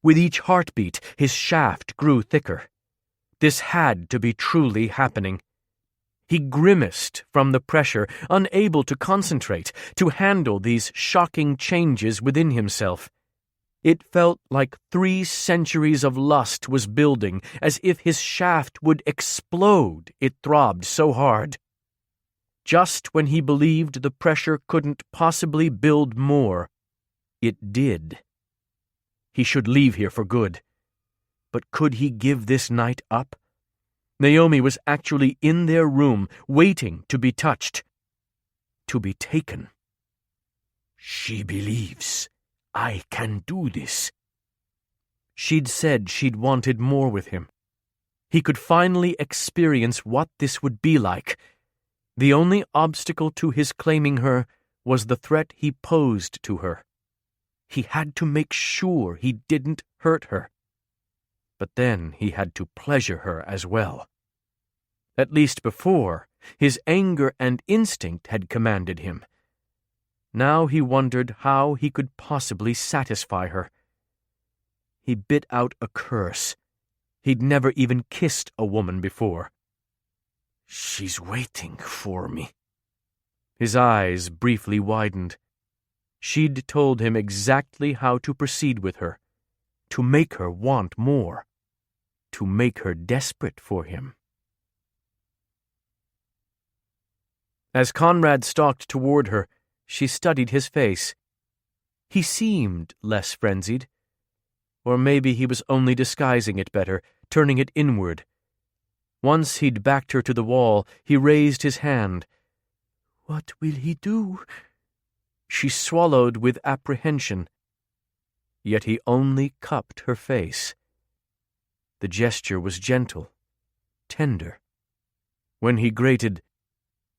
With each heartbeat, his shaft grew thicker. This had to be truly happening. He grimaced from the pressure, unable to concentrate, to handle these shocking changes within himself. It felt like 3 centuries of lust was building, as if his shaft would explode, it throbbed so hard. Just when he believed the pressure couldn't possibly build more, it did. He should leave here for good. But could he give this night up? Néomi was actually in their room, waiting to be touched, to be taken. She believes I can do this. She'd said she'd wanted more with him. He could finally experience what this would be like. The only obstacle to his claiming her was the threat he posed to her. He had to make sure he didn't hurt her. But then he had to pleasure her as well. At least before, his anger and instinct had commanded him. Now he wondered how he could possibly satisfy her. He bit out a curse. He'd never even kissed a woman before. She's waiting for me. His eyes briefly widened. She'd told him exactly how to proceed with her, to make her want more, to make her desperate for him. As Conrad stalked toward her, she studied his face. He seemed less frenzied. Or maybe he was only disguising it better, turning it inward. Once he'd backed her to the wall, he raised his hand. "What will he do?" She swallowed with apprehension. Yet he only cupped her face. The gesture was gentle, tender. When he grated,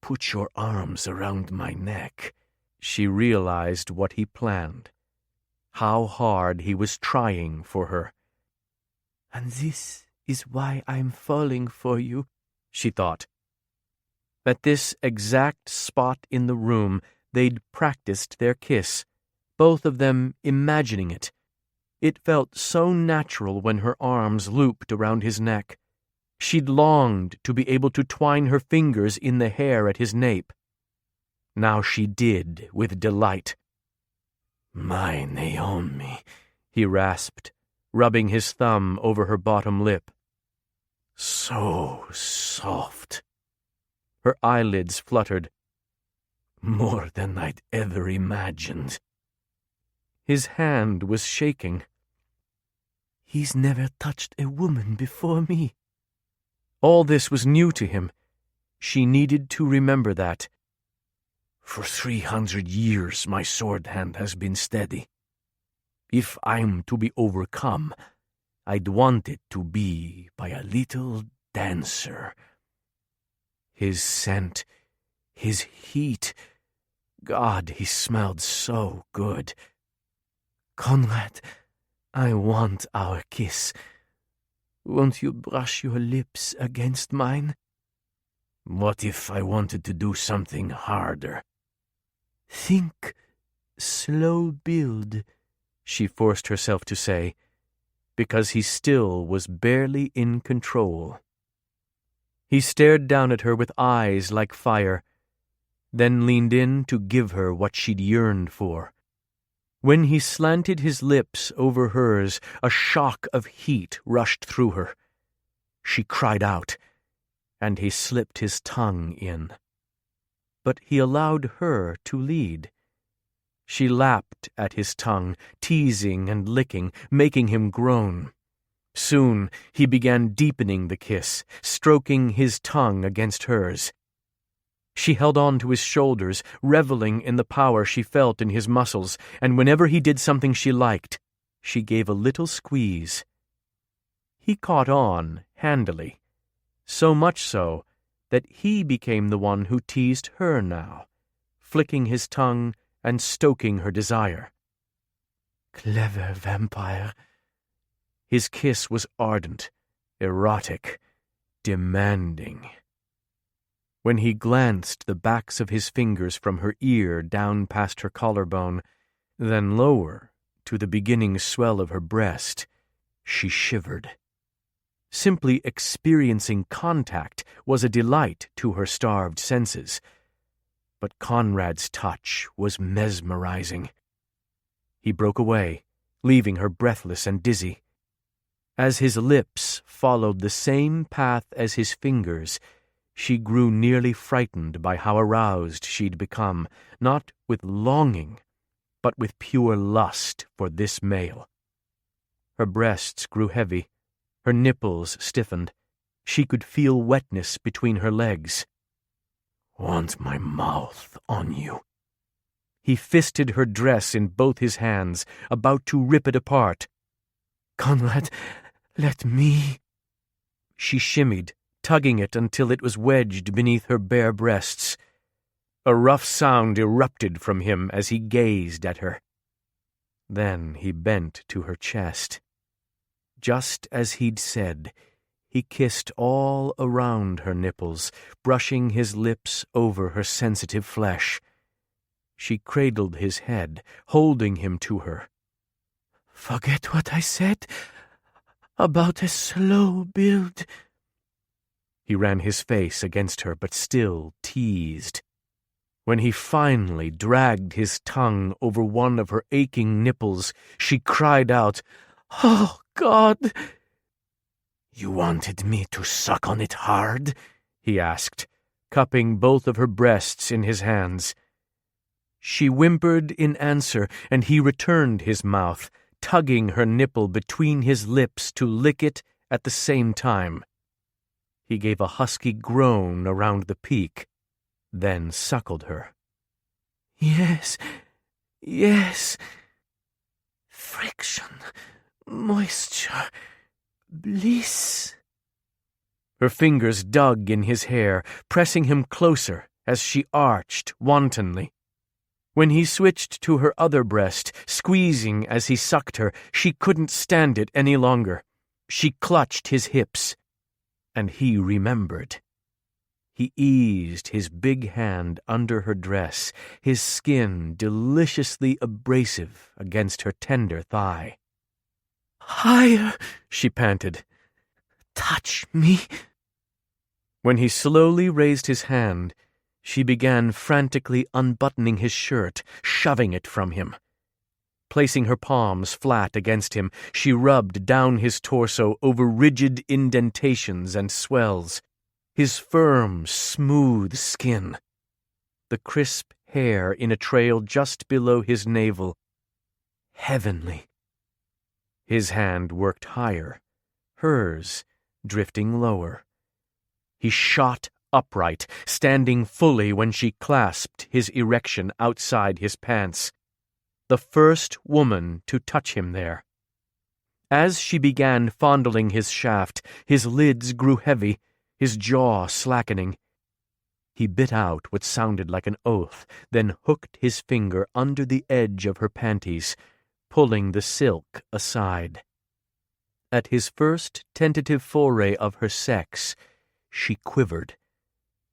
"Put your arms around my neck," she realized what he planned, how hard he was trying for her. "And this is why I'm falling for you," she thought. At this exact spot in the room, they'd practiced their kiss, both of them imagining it. It felt so natural when her arms looped around his neck. She'd longed to be able to twine her fingers in the hair at his nape. Now she did, with delight. "My Néomi," he rasped, rubbing his thumb over her bottom lip. "So soft." Her eyelids fluttered. "More than I'd ever imagined." His hand was shaking. "He's never touched a woman before me." All this was new to him. She needed to remember that. "For 300 years my sword hand has been steady. If I'm to be overcome, I'd want it to be by a little dancer." His scent, his heat. God, he smelled so good. "Conrad, I want our kiss. Won't you brush your lips against mine?" "What if I wanted to do something harder?" "Think, slow build," she forced herself to say, because he still was barely in control. He stared down at her with eyes like fire, then leaned in to give her what she'd yearned for. When he slanted his lips over hers, a shock of heat rushed through her. She cried out, and he slipped his tongue in. but he allowed her to lead. She lapped at his tongue, teasing and licking, making him groan. Soon he began deepening the kiss, stroking his tongue against hers. She held on to his shoulders, reveling in the power she felt in his muscles, and whenever he did something she liked, she gave a little squeeze. He caught on handily, so much so that he became the one who teased her now, flicking his tongue and stoking her desire. Clever vampire. His kiss was ardent, erotic, demanding. When he glanced the backs of his fingers from her ear down past her collarbone, then lower to the beginning swell of her breast, she shivered. Simply experiencing contact was a delight to her starved senses, but Conrad's touch was mesmerizing. He broke away, leaving her breathless and dizzy. As his lips followed the same path as his fingers, she grew nearly frightened by how aroused she'd become, not with longing, but with pure lust for this male. Her breasts grew heavy, her nipples stiffened. She could feel wetness between her legs. Want my mouth on you. He fisted her dress in both his hands, about to rip it apart. Conrad, let me. She shimmied, tugging it until it was wedged beneath her bare breasts. A rough sound erupted from him as he gazed at her. Then he bent to her chest. Just as he'd said, he kissed all around her nipples, brushing his lips over her sensitive flesh. She cradled his head, holding him to her. Forget what I said about a slow build. He ran his face against her, but still teased. When he finally dragged his tongue over one of her aching nipples, she cried out, "Oh, God!" "You wanted me to suck on it hard?" he asked, cupping both of her breasts in his hands. She whimpered in answer, and he returned his mouth, tugging her nipple between his lips to lick it at the same time. He gave a husky groan around the peak, then suckled her. Yes, yes. Friction, moisture, bliss. Her fingers dug in his hair, pressing him closer as she arched wantonly. When he switched to her other breast, squeezing as he sucked her, she couldn't stand it any longer. She clutched his hips, and he remembered. He eased his big hand under her dress, his skin deliciously abrasive against her tender thigh. "Higher," she panted. "Touch me." When he slowly raised his hand, she began frantically unbuttoning his shirt, shoving it from him. Placing her palms flat against him, she rubbed down his torso over rigid indentations and swells, his firm, smooth skin, the crisp hair in a trail just below his navel. Heavenly. His hand worked higher, hers drifting lower. He shot upright, standing fully when she clasped his erection outside his pants. The first woman to touch him there. As she began fondling his shaft, his lids grew heavy, his jaw slackening. He bit out what sounded like an oath, then hooked his finger under the edge of her panties, pulling the silk aside. At his first tentative foray of her sex, she quivered,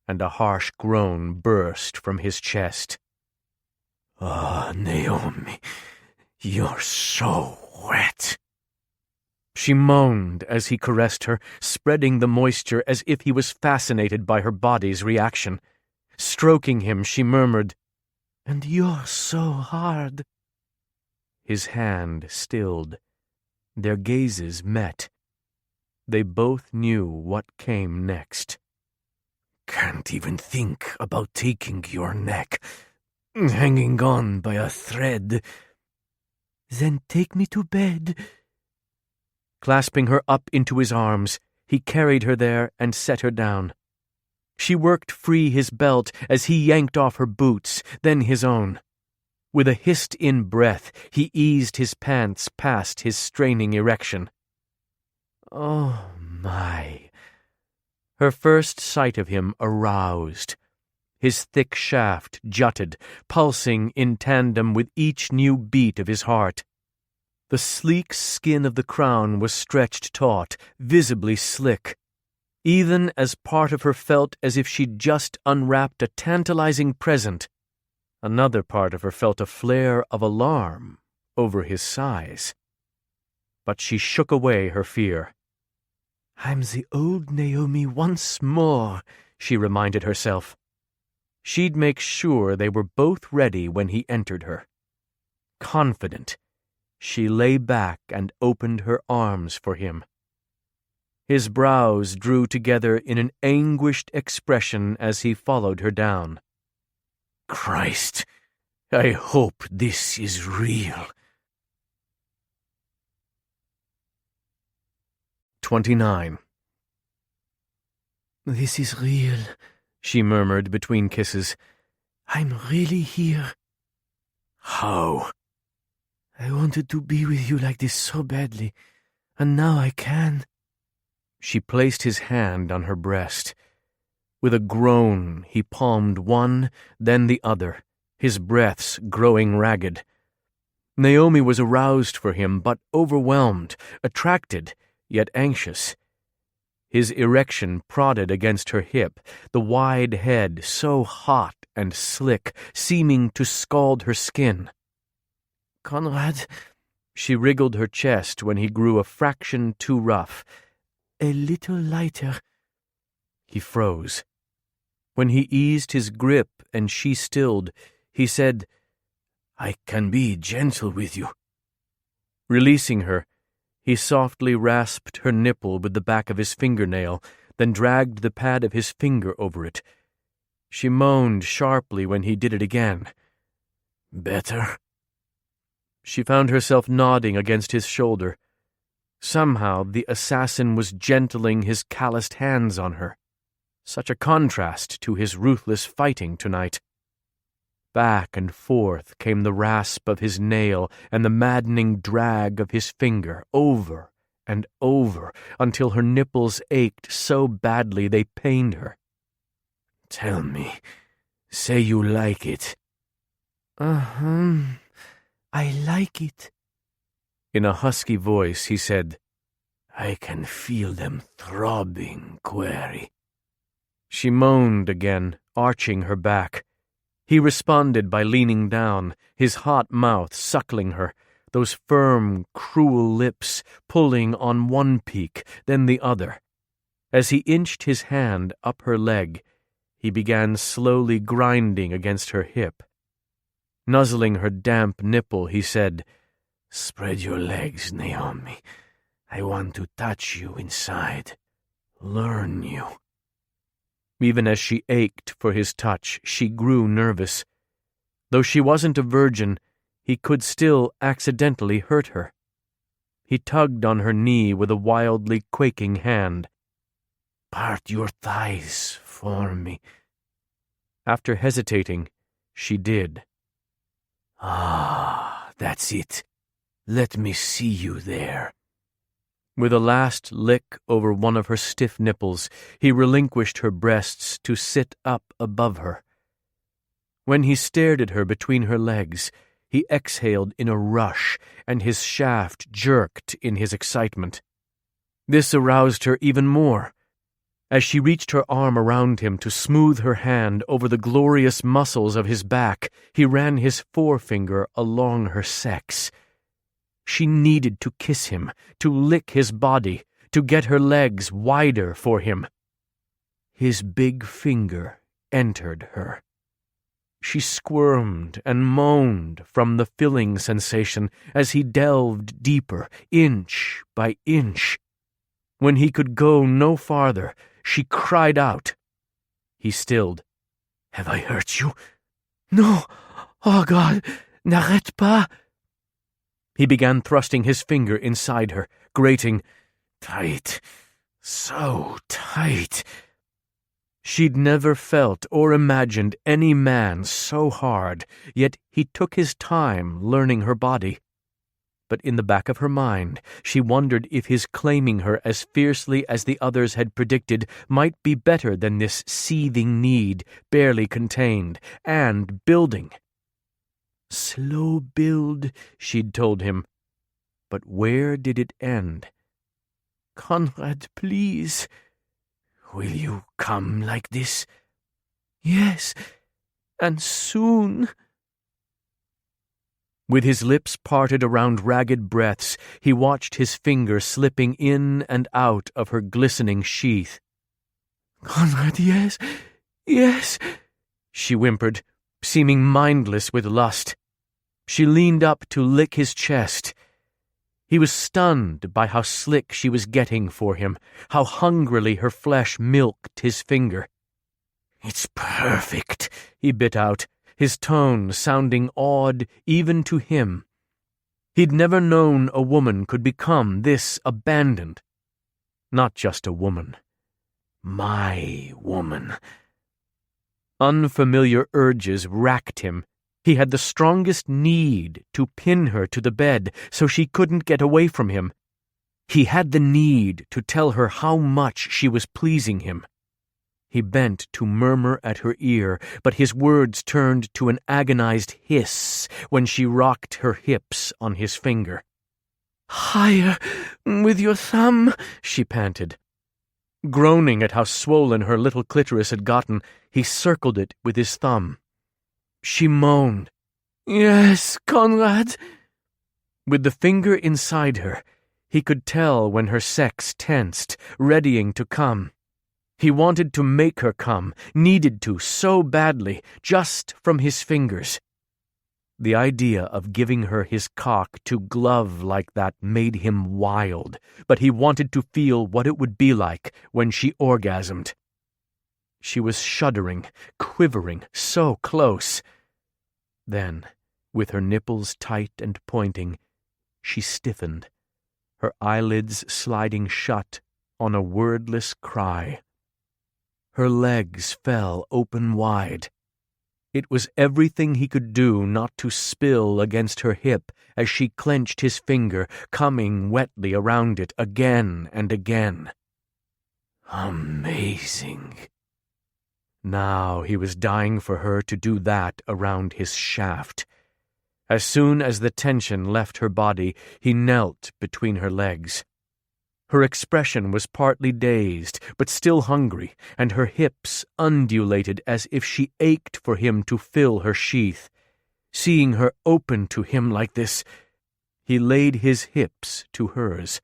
and a harsh groan burst from his chest. "Ah, Néomi, you're so wet." She moaned as he caressed her, spreading the moisture as if he was fascinated by her body's reaction. Stroking him, she murmured, "And you're so hard." His hand stilled. Their gazes met. They both knew what came next. can't even think about taking your neck, hanging on by a thread. Then take me to bed. Clasping her up into his arms, he carried her there and set her down. She worked free his belt as he yanked off her boots, then his own. With a hissed-in breath, he eased his pants past his straining erection. Oh, my. Her first sight of him aroused. His thick shaft jutted, pulsing in tandem with each new beat of his heart. The sleek skin of the crown was stretched taut, visibly slick. Even as part of her felt as if she'd just unwrapped a tantalizing present, another part of her felt a flare of alarm over his size. But she shook away her fear. I'm the old Néomi once more, she reminded herself. She'd make sure they were both ready when he entered her. Confident, she lay back and opened her arms for him. His brows drew together in an anguished expression as he followed her down. Christ, I hope this is real. 29. This is real, she murmured between kisses. I'm really here. How? I wanted to be with you like this so badly, and now I can. She placed his hand on her breast. With a groan, he palmed one, then the other, his breaths growing ragged. Néomi was aroused for him, but overwhelmed, attracted, yet anxious. His erection prodded against her hip, the wide head so hot and slick, seeming to scald her skin. Conrad, she wriggled her chest when he grew a fraction too rough. A little lighter. He froze. When he eased his grip and she stilled, he said, I can be gentle with you. Releasing her, he softly rasped her nipple with the back of his fingernail, then dragged the pad of his finger over it. She moaned sharply when he did it again. Better? She found herself nodding against his shoulder. Somehow the assassin was gentling his calloused hands on her. Such a contrast to his ruthless fighting tonight. Back and forth came the rasp of his nail and the maddening drag of his finger, over and over, until her nipples ached so badly they pained her. Tell me, say you like it. I like it. In a husky voice he said, I can feel them throbbing, Query. She moaned again, arching her back. He responded by leaning down, his hot mouth suckling her, those firm, cruel lips pulling on one peak, then the other. As he inched his hand up her leg, he began slowly grinding against her hip. Nuzzling her damp nipple, he said, Spread your legs, Néomi. I want to touch you inside. Learn you. Even as she ached for his touch, she grew nervous. Though she wasn't a virgin, he could still accidentally hurt her. He tugged on her knee with a wildly quaking hand. Part your thighs for me. After hesitating, she did. Ah, that's it. Let me see you there. With a last lick over one of her stiff nipples, he relinquished her breasts to sit up above her. When he stared at her between her legs, he exhaled in a rush, and his shaft jerked in his excitement. This aroused her even more. As she reached her arm around him to smooth her hand over the glorious muscles of his back, he ran his forefinger along her sex. She needed to kiss him, to lick his body, to get her legs wider for him. His big finger entered her. She squirmed and moaned from the filling sensation as he delved deeper, inch by inch. When he could go no farther, she cried out. He stilled. "Have I hurt you?" "No. Oh, God, n'arrête pas." He began thrusting his finger inside her, grating. "Tight. So tight." She'd never felt or imagined any man so hard, yet he took his time learning her body. But in the back of her mind, she wondered if his claiming her as fiercely as the others had predicted might be better than this seething need, barely contained, and building. Slow build, she'd told him. But where did it end? "Conrad, please." "Will you come like this?" "Yes, and soon." With his lips parted around ragged breaths, he watched his finger slipping in and out of her glistening sheath. "Conrad, yes, yes," she whimpered, seeming mindless with lust. She leaned up to lick his chest. He was stunned by how slick she was getting for him, how hungrily her flesh milked his finger. "It's perfect," he bit out, his tone sounding odd even to him. He'd never known a woman could become this abandoned. Not just a woman. My woman. Unfamiliar urges racked him. He had the strongest need to pin her to the bed so she couldn't get away from him. He had the need to tell her how much she was pleasing him. He bent to murmur at her ear, but his words turned to an agonized hiss when she rocked her hips on his finger. "Higher with your thumb," she panted. Groaning at how swollen her little clitoris had gotten, he circled it with his thumb. She moaned. "Yes, Conrad." With the finger inside her, he could tell when her sex tensed, readying to come. He wanted to make her come, needed to so badly, just from his fingers. The idea of giving her his cock to glove like that made him wild, but he wanted to feel what it would be like when she orgasmed. She was shuddering, quivering, so close. Then, with her nipples tight and pointing, she stiffened, her eyelids sliding shut on a wordless cry. Her legs fell open wide. It was everything he could do not to spill against her hip as she clenched his finger, coming wetly around it again and again. Amazing. Now he was dying for her to do that around his shaft. As soon as the tension left her body, he knelt between her legs. Her expression was partly dazed, but still hungry, and her hips undulated as if she ached for him to fill her sheath. Seeing her open to him like this, he laid his hips to hers.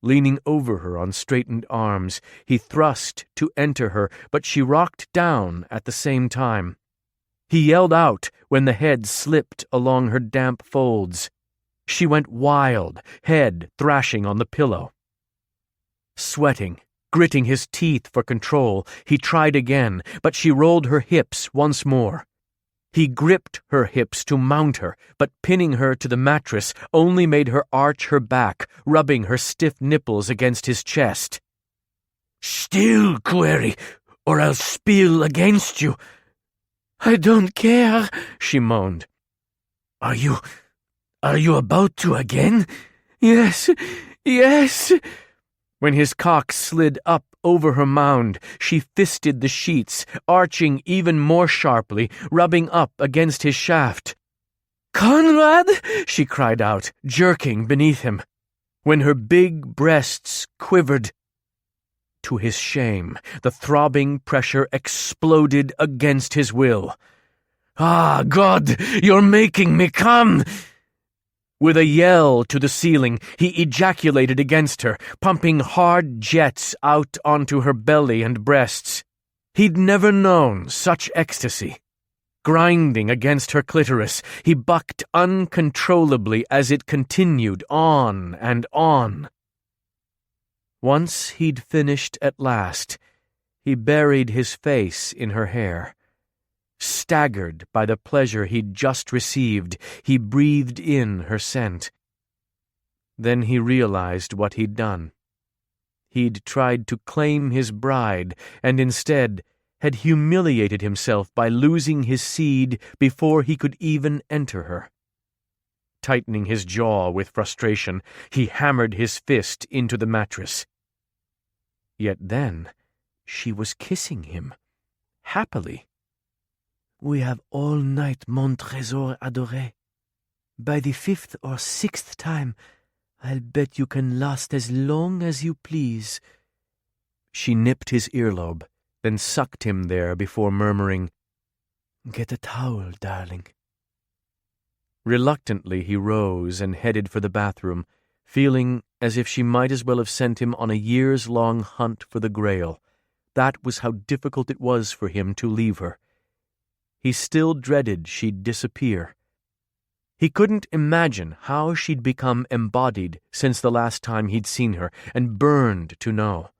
Leaning over her on straightened arms, he thrust to enter her, but she rocked down at the same time. He yelled out when the head slipped along her damp folds. She went wild, head thrashing on the pillow. Sweating, gritting his teeth for control, he tried again, but she rolled her hips once more. He gripped her hips to mount her, but pinning her to the mattress only made her arch her back, rubbing her stiff nipples against his chest. "Still, Query, or I'll spill against you." "I don't care," she moaned. Are you about to again?" "Yes, yes." When his cock slid up over her mound, she fisted the sheets, arching even more sharply, rubbing up against his shaft. "Conrad!" she cried out, jerking beneath him. When her big breasts quivered. To his shame, the throbbing pressure exploded against his will. "Ah, God, you're making me come!" With a yell to the ceiling, he ejaculated against her, pumping hard jets out onto her belly and breasts. He'd never known such ecstasy. Grinding against her clitoris, he bucked uncontrollably as it continued on and on. Once he'd finished at last, He buried his face in her hair. Staggered by the pleasure he'd just received, he breathed in her scent. Then he realized what he'd done. He'd tried to claim his bride, and instead had humiliated himself by losing his seed before he could even enter her. Tightening his jaw with frustration, he hammered his fist into the mattress. Yet then, she was kissing him, happily. "We have all night, mon trésor adoré. By the 5th or 6th time, I'll bet you can last as long as you please." She nipped his earlobe, then sucked him there before murmuring, "Get a towel, darling." Reluctantly he rose and headed for the bathroom, feeling as if she might as well have sent him on a years-long hunt for the Grail. That was how difficult it was for him to leave her. He still dreaded she'd disappear. He couldn't imagine how she'd become embodied since the last time he'd seen her, and burned to know.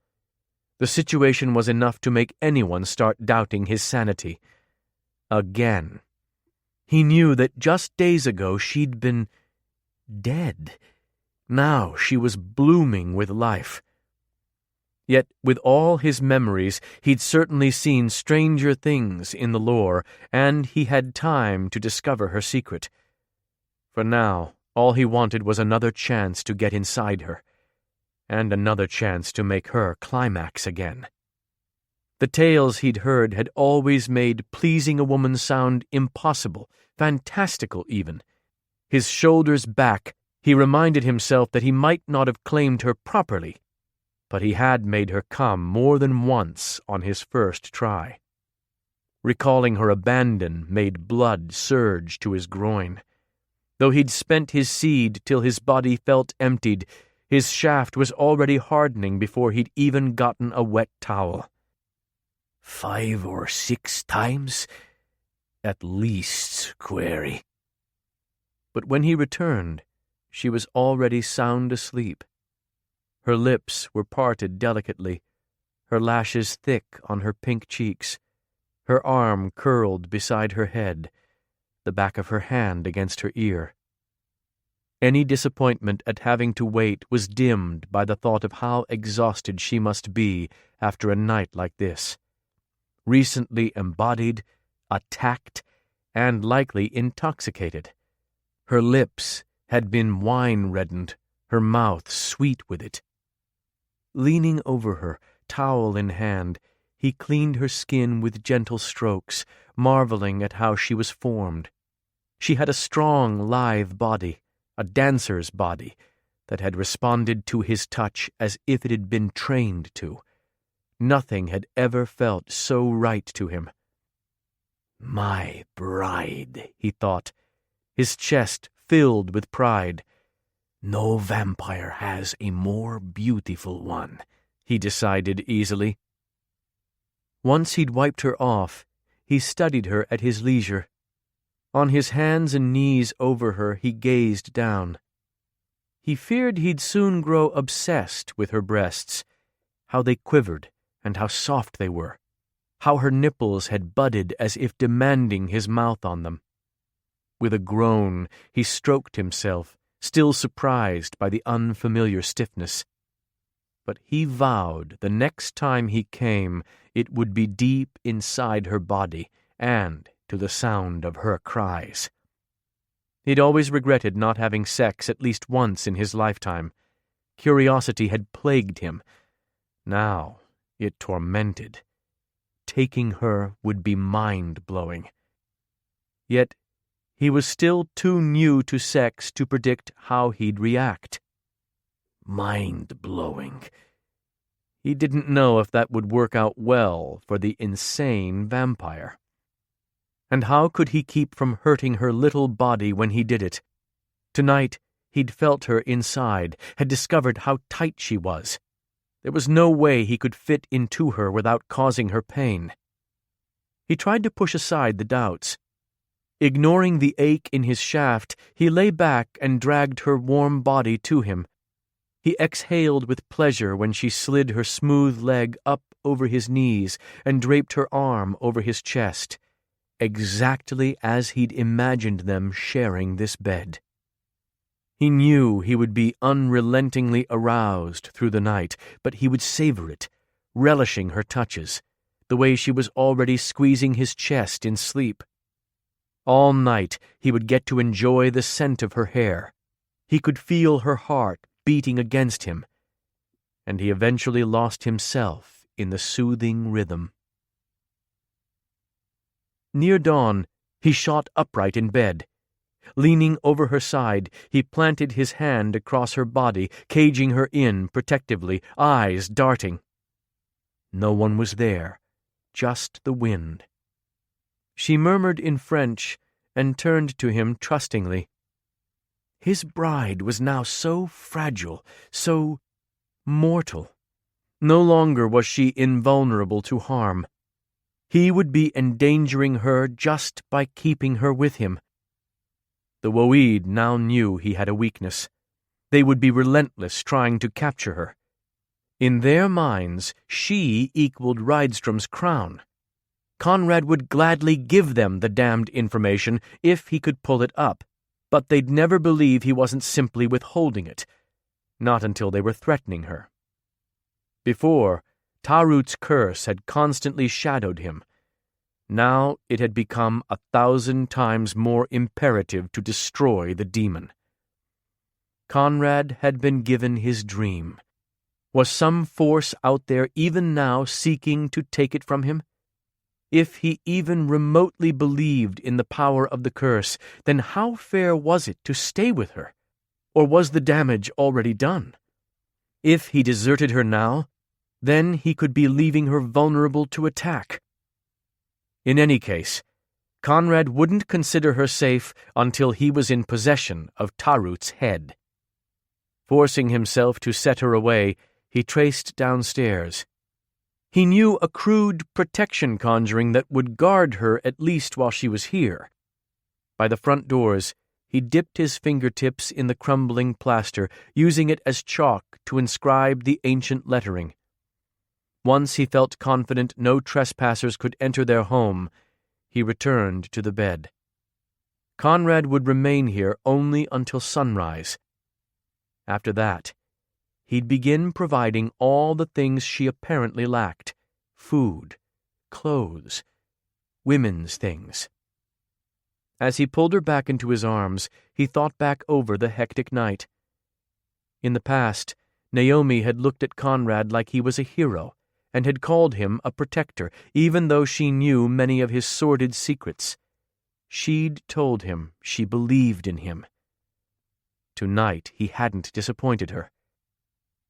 The situation was enough to make anyone start doubting his sanity. Again. He knew that just days ago she'd been dead. Now she was blooming with life. Yet, with all his memories, he'd certainly seen stranger things in the lore, and he had time to discover her secret. For now, all he wanted was another chance to get inside her, and another chance to make her climax again. The tales he'd heard had always made pleasing a woman sound impossible, fantastical even. His shoulders back, he reminded himself that he might not have claimed her properly, but he had made her come more than once on his first try. Recalling her abandon made blood surge to his groin. Though he'd spent his seed till his body felt emptied, his shaft was already hardening before he'd even gotten a wet towel. 5 or 6 times? At least, query. But when he returned, she was already sound asleep. Her lips were parted delicately, her lashes thick on her pink cheeks, her arm curled beside her head, the back of her hand against her ear. Any disappointment at having to wait was dimmed by the thought of how exhausted she must be after a night like this. Recently embodied, attacked, and likely intoxicated. Her lips had been wine-reddened, her mouth sweet with it. Leaning over her, towel in hand, he cleaned her skin with gentle strokes, marveling at how she was formed. She had a strong, lithe body, a dancer's body, that had responded to his touch as if it had been trained to. Nothing had ever felt so right to him. My bride, he thought, his chest filled with pride. No vampire has a more beautiful one, he decided easily. Once he'd wiped her off, he studied her at his leisure. On his hands and knees over her, he gazed down. He feared he'd soon grow obsessed with her breasts, how they quivered and how soft they were, how her nipples had budded as if demanding his mouth on them. With a groan, he stroked himself, still surprised by the unfamiliar stiffness. But he vowed the next time he came it would be deep inside her body and to the sound of her cries. He'd always regretted not having sex at least once in his lifetime. Curiosity had plagued him. Now it tormented. Taking her would be mind-blowing. Yet he was still too new to sex to predict how he'd react. Mind-blowing. He didn't know if that would work out well for the insane vampire. And how could he keep from hurting her little body when he did it? Tonight, he'd felt her inside, had discovered how tight she was. There was no way he could fit into her without causing her pain. He tried to push aside the doubts. Ignoring the ache in his shaft, he lay back and dragged her warm body to him. He exhaled with pleasure when she slid her smooth leg up over his knees and draped her arm over his chest, exactly as he'd imagined them sharing this bed. He knew he would be unrelentingly aroused through the night, but he would savor it, relishing her touches, the way she was already squeezing his chest in sleep. All night he would get to enjoy the scent of her hair. He could feel her heart beating against him, and he eventually lost himself in the soothing rhythm. Near dawn, he shot upright in bed. Leaning over her side, he planted his hand across her body, caging her in protectively, eyes darting. No one was there, just the wind. She murmured in French and turned to him trustingly. His bride was now so fragile, so mortal. No longer was she invulnerable to harm. He would be endangering her just by keeping her with him. The Woid now knew he had a weakness. They would be relentless trying to capture her. In their minds, she equaled Rydstrom's crown. Conrad would gladly give them the damned information if he could pull it up, but they'd never believe he wasn't simply withholding it, not until they were threatening her. Before, Tarut's curse had constantly shadowed him. Now it had become 1,000 times more imperative to destroy the demon. Conrad had been given his dream. Was some force out there even now seeking to take it from him? If he even remotely believed in the power of the curse, then how fair was it to stay with her? Or was the damage already done? If he deserted her now, then he could be leaving her vulnerable to attack. In any case, Conrad wouldn't consider her safe until he was in possession of Tarut's head. Forcing himself to set her away, he traced downstairs. He knew a crude protection conjuring that would guard her at least while she was here. By the front doors, he dipped his fingertips in the crumbling plaster, using it as chalk to inscribe the ancient lettering. Once he felt confident no trespassers could enter their home, he returned to the bed. Conrad would remain here only until sunrise. After that, he'd begin providing all the things she apparently lacked: food, clothes, women's things. As he pulled her back into his arms, he thought back over the hectic night. In the past, Néomi had looked at Conrad like he was a hero, and had called him a protector, even though she knew many of his sordid secrets. She'd told him she believed in him. Tonight he hadn't disappointed her.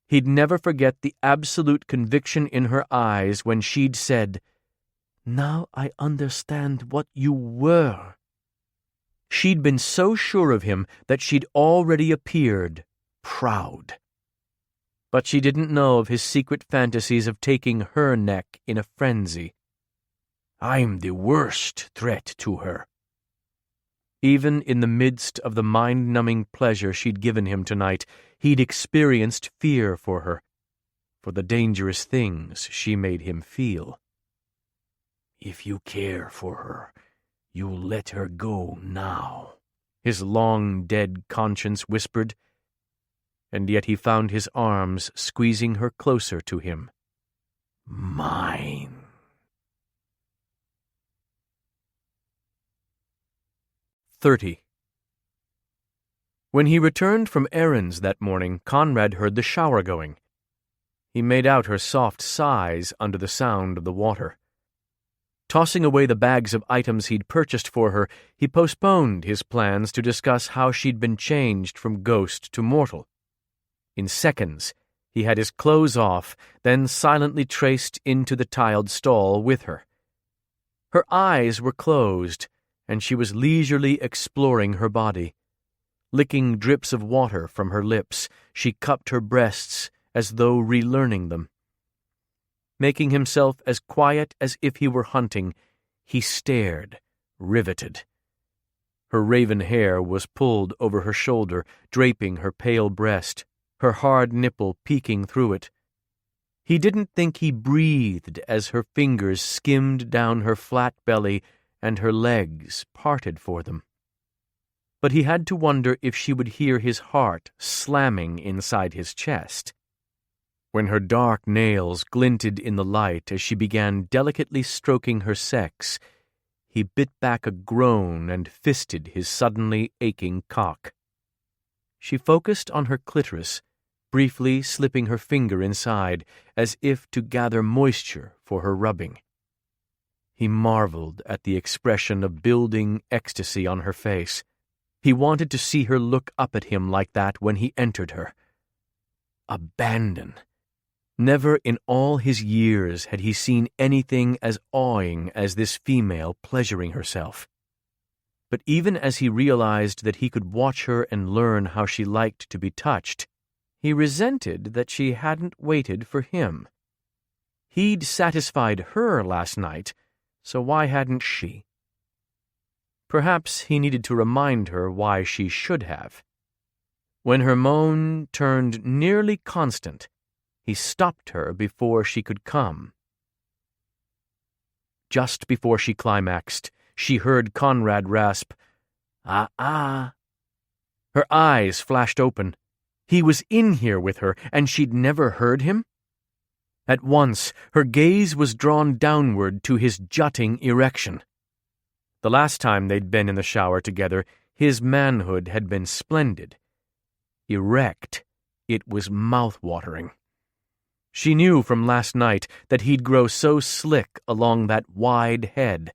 He'd never forget the absolute conviction in her eyes when she'd said, "Now I understand what you were." She'd been so sure of him that she'd already appeared proud. But she didn't know of his secret fantasies of taking her neck in a frenzy. "I'm the worst threat to her." Even in the midst of the mind-numbing pleasure she'd given him tonight, he'd experienced fear for her, for the dangerous things she made him feel. "If you care for her, you'll let her go now," his long-dead conscience whispered, and yet he found his arms squeezing her closer to him. "Mine." 30. When he returned from errands that morning, Conrad heard the shower going. He made out her soft sighs under the sound of the water. Tossing away the bags of items he'd purchased for her, he postponed his plans to discuss how she'd been changed from ghost to mortal. In seconds, he had his clothes off, then silently traced into the tiled stall with her. Her eyes were closed, and she was leisurely exploring her body. Licking drips of water from her lips, she cupped her breasts as though relearning them. Making himself as quiet as if he were hunting, he stared, riveted. Her raven hair was pulled over her shoulder, draping her pale breast, her hard nipple peeking through it. He didn't think he breathed as her fingers skimmed down her flat belly and her legs parted for them. But he had to wonder if she would hear his heart slamming inside his chest. When her dark nails glinted in the light as she began delicately stroking her sex, he bit back a groan and fisted his suddenly aching cock. She focused on her clitoris, briefly slipping her finger inside as if to gather moisture for her rubbing. He marveled at the expression of building ecstasy on her face. He wanted to see her look up at him like that when he entered her. Abandon. Never in all his years had he seen anything as awing as this female pleasuring herself. But even as he realized that he could watch her and learn how she liked to be touched, he resented that she hadn't waited for him. He'd satisfied her last night, so why hadn't she? Perhaps he needed to remind her why she should have. When her moan turned nearly constant, he stopped her before she could come. Just before she climaxed, she heard Conrad rasp, "Ah." Her eyes flashed open. He was in here with her, and she'd never heard him? At once, her gaze was drawn downward to his jutting erection. The last time they'd been in the shower together, his manhood had been splendid. Erect, it was mouth-watering. She knew from last night that he'd grow so slick along that wide head.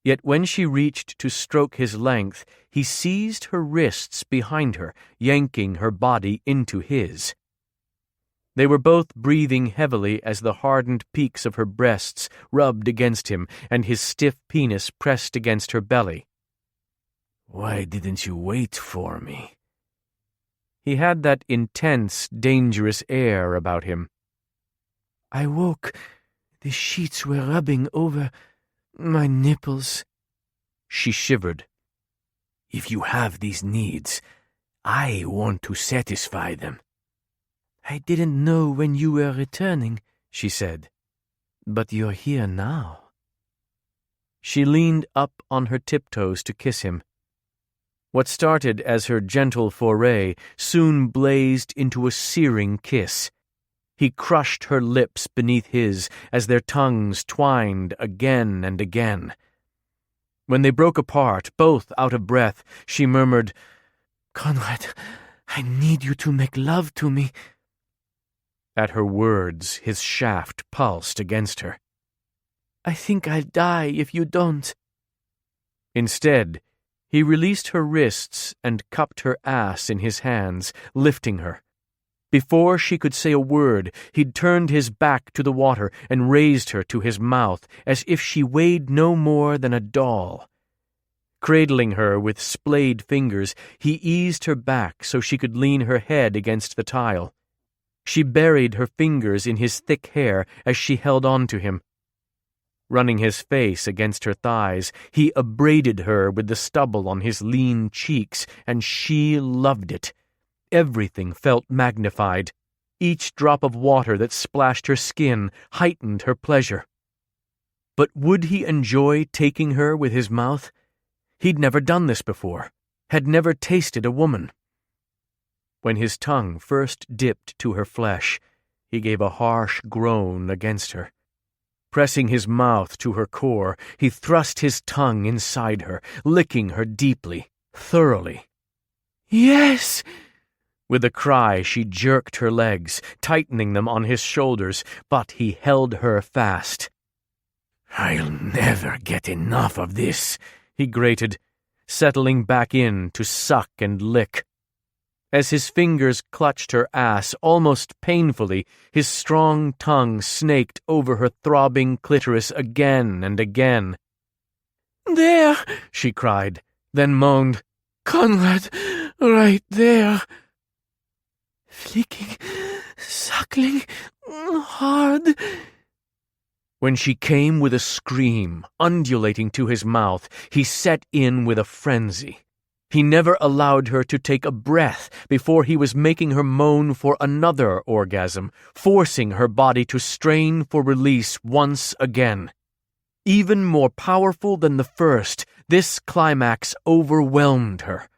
Yet when she reached to stroke his length, he seized her wrists behind her, yanking her body into his. They were both breathing heavily as the hardened peaks of her breasts rubbed against him and his stiff penis pressed against her belly. "Why didn't you wait for me?" He had that intense, dangerous air about him. "I woke. The sheets were rubbing over my nipples." She shivered. "If you have these needs, I want to satisfy them." "I didn't know when you were returning," she said. "But you're here now." She leaned up on her tiptoes to kiss him. What started as her gentle foray soon blazed into a searing kiss. He crushed her lips beneath his as their tongues twined again and again. When they broke apart, both out of breath, she murmured, "Conrad, I need you to make love to me." At her words, his shaft pulsed against her. "I think I'll die if you don't." Instead, he released her wrists and cupped her ass in his hands, lifting her. Before she could say a word, he'd turned his back to the water and raised her to his mouth as if she weighed no more than a doll. Cradling her with splayed fingers, he eased her back so she could lean her head against the tile. She buried her fingers in his thick hair as she held on to him. Running his face against her thighs, he abraded her with the stubble on his lean cheeks, and she loved it. Everything felt magnified. Each drop of water that splashed her skin heightened her pleasure. But would he enjoy taking her with his mouth? He'd never done this before, had never tasted a woman. When his tongue first dipped to her flesh, he gave a harsh groan against her. Pressing his mouth to her core, he thrust his tongue inside her, licking her deeply, thoroughly. "Yes!" With a cry, she jerked her legs, tightening them on his shoulders, but he held her fast. "I'll never get enough of this," he grated, settling back in to suck and lick. As his fingers clutched her ass almost painfully, his strong tongue snaked over her throbbing clitoris again and again. "There!" she cried, then moaned, "Conrad, right there." Flicking, suckling, hard. When she came with a scream, undulating to his mouth, he set in with a frenzy. He never allowed her to take a breath before he was making her moan for another orgasm, forcing her body to strain for release once again. Even more powerful than the first, this climax overwhelmed her.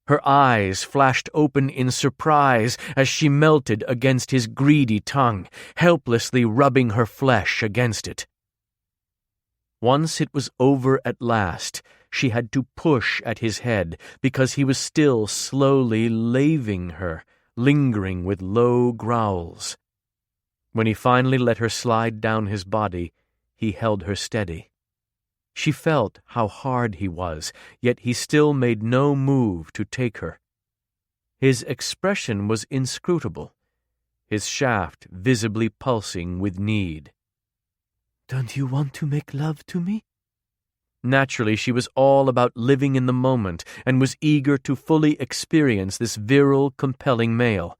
Her eyes flashed open in surprise as she melted against his greedy tongue, helplessly rubbing her flesh against it. Once it was over at last, she had to push at his head because he was still slowly laving her, lingering with low growls. When he finally let her slide down his body, he held her steady. She felt how hard he was, yet he still made no move to take her. His expression was inscrutable, his shaft visibly pulsing with need. "Don't you want to make love to me?" Naturally, she was all about living in the moment and was eager to fully experience this virile, compelling male.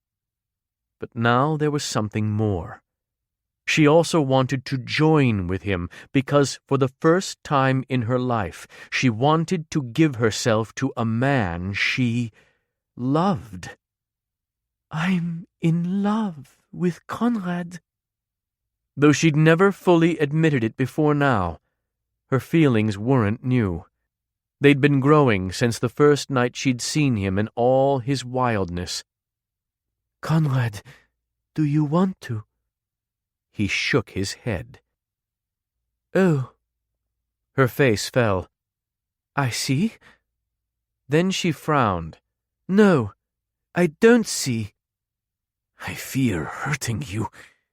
But now there was something more. She also wanted to join with him because, for the first time in her life, she wanted to give herself to a man she loved. "I'm in love with Conrad." Though she'd never fully admitted it before now, her feelings weren't new. They'd been growing since the first night she'd seen him in all his wildness. "Conrad, do you want to?" He shook his head. "Oh." Her face fell. "I see." Then she frowned. "No, I don't see." "I fear hurting you,"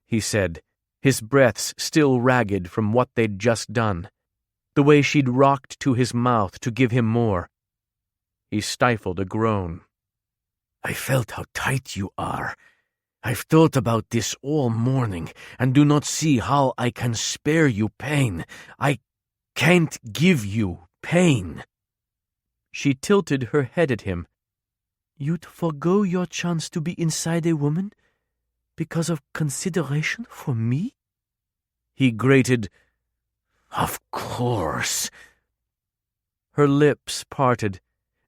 he said, his breaths still ragged from what they'd just done, the way she'd rocked to his mouth to give him more. He stifled a groan. "I felt how tight you are. I've thought about this all morning and do not see how I can spare you pain. I can't give you pain." She tilted her head at him. "You'd forgo your chance to be inside a woman because of consideration for me?" He grated, "Of course." Her lips parted,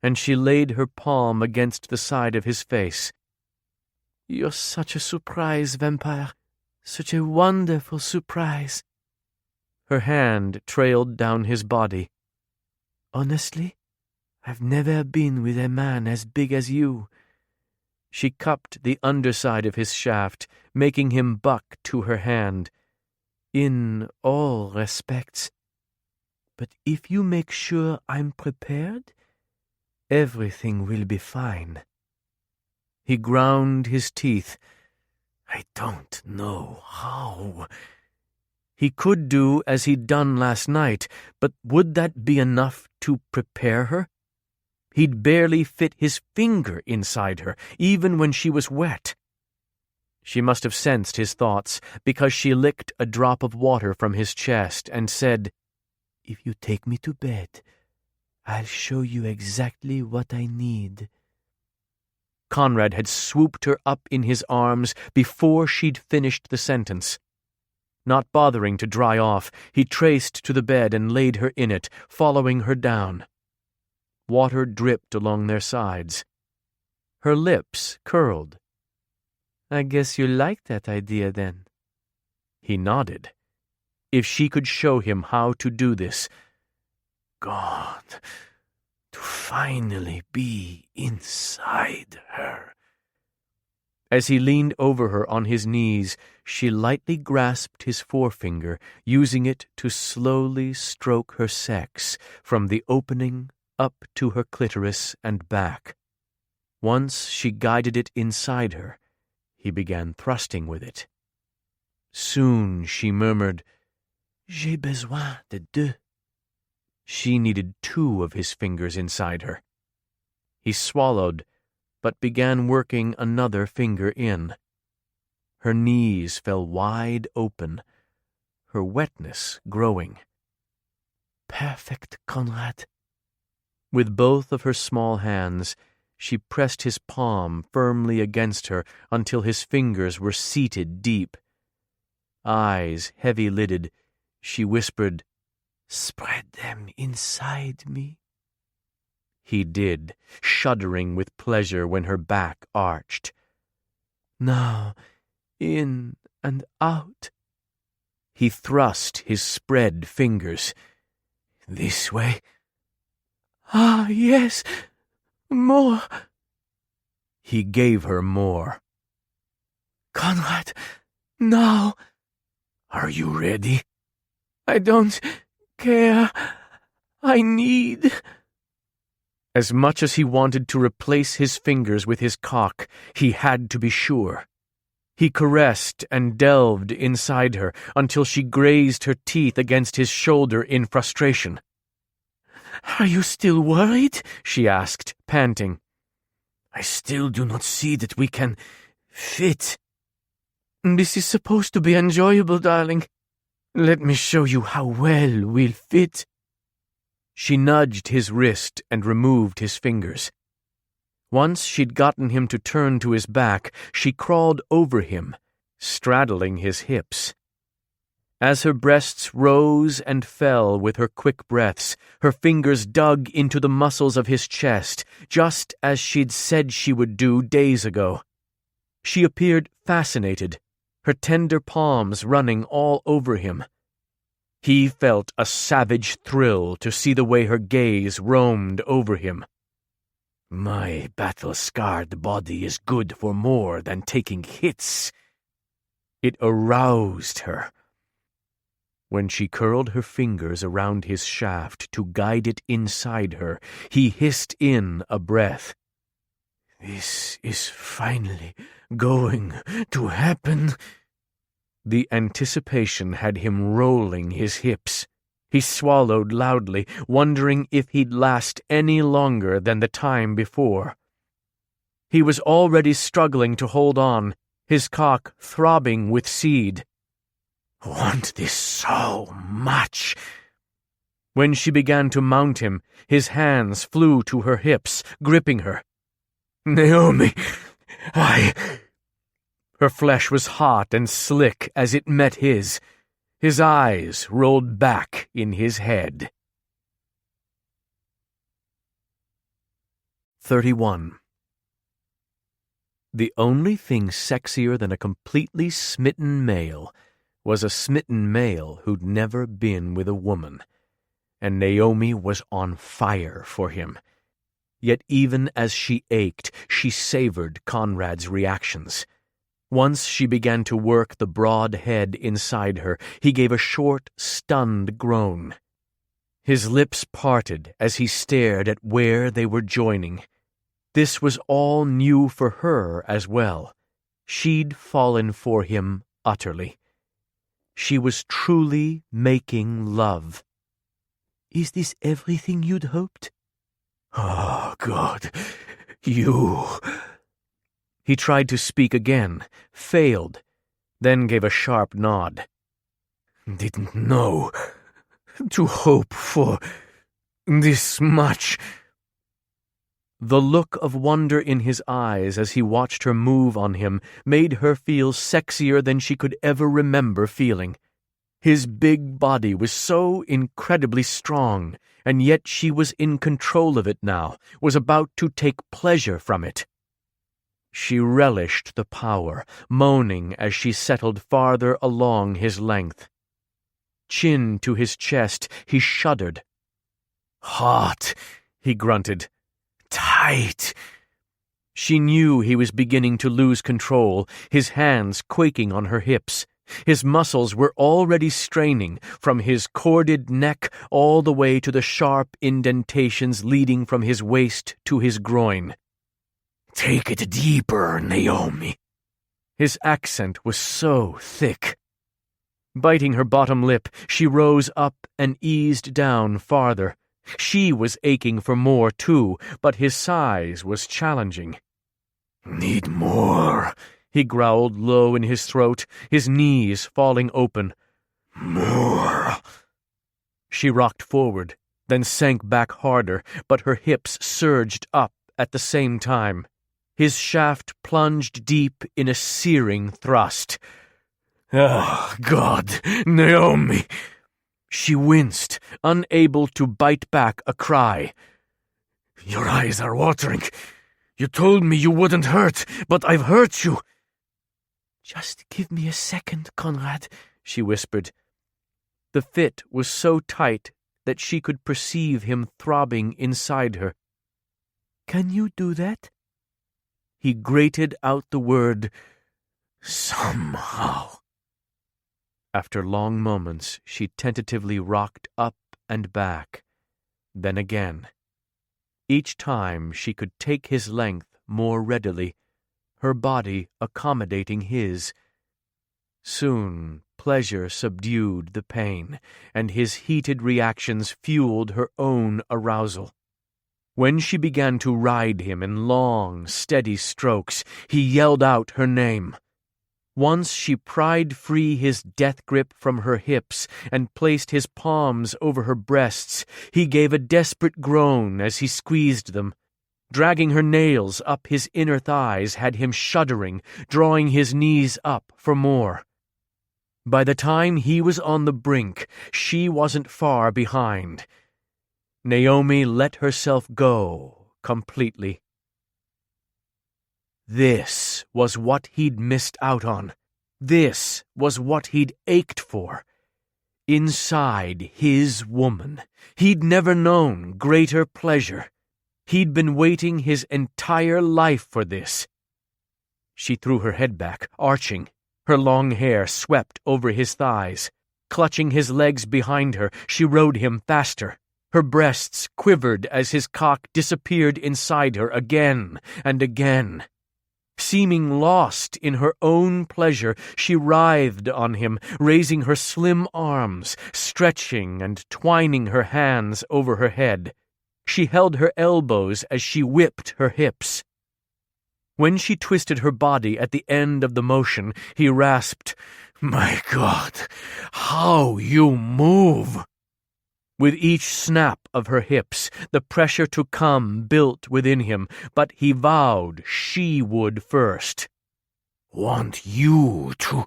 and she laid her palm against the side of his face. "You're such a surprise, vampire. Such a wonderful surprise." Her hand trailed down his body. "Honestly, I've never been with a man as big as you." She cupped the underside of his shaft, making him buck to her hand. "In all respects. But if you make sure I'm prepared, everything will be fine." He ground his teeth. "I don't know how." He could do as he'd done last night, but would that be enough to prepare her? He'd barely fit his finger inside her, even when she was wet. She must have sensed his thoughts, because she licked a drop of water from his chest and said, "If you take me to bed, I'll show you exactly what I need." Conrad had swooped her up in his arms before she'd finished the sentence. Not bothering to dry off, he traced to the bed and laid her in it, following her down. Water dripped along their sides. Her lips curled. "I guess you like that idea, then?" He nodded. If she could show him how to do this. God, to finally be inside her. As he leaned over her on his knees, she lightly grasped his forefinger, using it to slowly stroke her sex from the opening up to her clitoris and back. Once she guided it inside her, he began thrusting with it. Soon she murmured, "J'ai besoin de deux." She needed 2 of his fingers inside her. He swallowed, but began working another finger in. Her knees fell wide open, her wetness growing. "Perfect, Conrad." With both of her small hands, she pressed his palm firmly against her until his fingers were seated deep. Eyes heavy-lidded, she whispered, "Spread them inside me." he did, shuddering with pleasure when her back arched. "Now, in and out." He thrust his spread fingers. "This way?" "Ah, yes, more." He gave her more. "Conrad, now." "Are you ready?" "I don't care. I need." As much as he wanted to replace his fingers with his cock, he had to be sure. He caressed and delved inside her until she grazed her teeth against his shoulder in frustration. "Are you still worried?" she asked, panting. "I still do not see that we can fit." "This is supposed to be enjoyable, darling. Let me show you how well we'll fit." She nudged his wrist and removed his fingers. Once she'd gotten him to turn to his back, she crawled over him, straddling his hips. As her breasts rose and fell with her quick breaths, her fingers dug into the muscles of his chest, just as she'd said she would do days ago. She appeared fascinated, her tender palms running all over him. He felt a savage thrill to see the way her gaze roamed over him. "My battle-scarred body is good for more than taking hits." It aroused her. When she curled her fingers around his shaft to guide it inside her, he hissed in a breath. "This is finally going to happen." The anticipation had him rolling his hips. He swallowed loudly, wondering if he'd last any longer than the time before. He was already struggling to hold on, his cock throbbing with seed. "Want this so much." When she began to mount him, his hands flew to her hips, gripping her. "Néomi, Her flesh was hot and slick as it met his. His eyes rolled back in his head. 31. The only thing sexier than a completely smitten male was a smitten male who'd never been with a woman, and Néomi was on fire for him. Yet even as she ached, she savored Conrad's reactions. Once she began to work the broad head inside her, he gave a short, stunned groan. His lips parted as he stared at where they were joining. This was all new for her as well. She'd fallen for him utterly. She was truly making love. "Is this everything you'd hoped?" "Oh, God, you..." He tried to speak again, failed, then gave a sharp nod. "Didn't know to hope for this much." The look of wonder in his eyes as he watched her move on him made her feel sexier than she could ever remember feeling. His big body was so incredibly strong, and yet she was in control of it now, was about to take pleasure from it. She relished the power, moaning as she settled farther along his length. Chin to his chest, he shuddered. "Hot," he grunted. "Tight." She knew he was beginning to lose control, his hands quaking on her hips. His muscles were already straining, from his corded neck all the way to the sharp indentations leading from his waist to his groin. "Take it deeper, Néomi." His accent was so thick. Biting her bottom lip, she rose up and eased down farther. She was aching for more, too, but his size was challenging. "Need more," he growled low in his throat, his knees falling open. "More." She rocked forward, then sank back harder, but her hips surged up at the same time. His shaft plunged deep in a searing thrust. "Oh, God, Néomi!" She winced, unable to bite back a cry. Your eyes are watering. You told me you wouldn't hurt, but I've hurt you. Just give me a second, Conrad, she whispered. The fit was so tight that she could perceive him throbbing inside her. Can you do that? He grated out the word, somehow. After long moments, she tentatively rocked up and back, then again. Each time she could take his length more readily, her body accommodating his. Soon, pleasure subdued the pain, and his heated reactions fueled her own arousal. When she began to ride him in long, steady strokes, he yelled out her name. Once she pried free his death grip from her hips and placed his palms over her breasts, he gave a desperate groan as he squeezed them. Dragging her nails up his inner thighs had him shuddering, drawing his knees up for more. By the time he was on the brink, she wasn't far behind. Néomi let herself go completely. This was what he'd missed out on. This was what he'd ached for. Inside his woman, he'd never known greater pleasure. He'd been waiting his entire life for this. She threw her head back, arching. Her long hair swept over his thighs. Clutching his legs behind her, she rode him faster. Her breasts quivered as his cock disappeared inside her again and again. Seeming lost in her own pleasure, she writhed on him, raising her slim arms, stretching and twining her hands over her head. She held her elbows as she whipped her hips. When she twisted her body at the end of the motion, he rasped, "My God, how you move!" With each snap of her hips, the pressure to come built within him, but he vowed she would first. "Want you to—"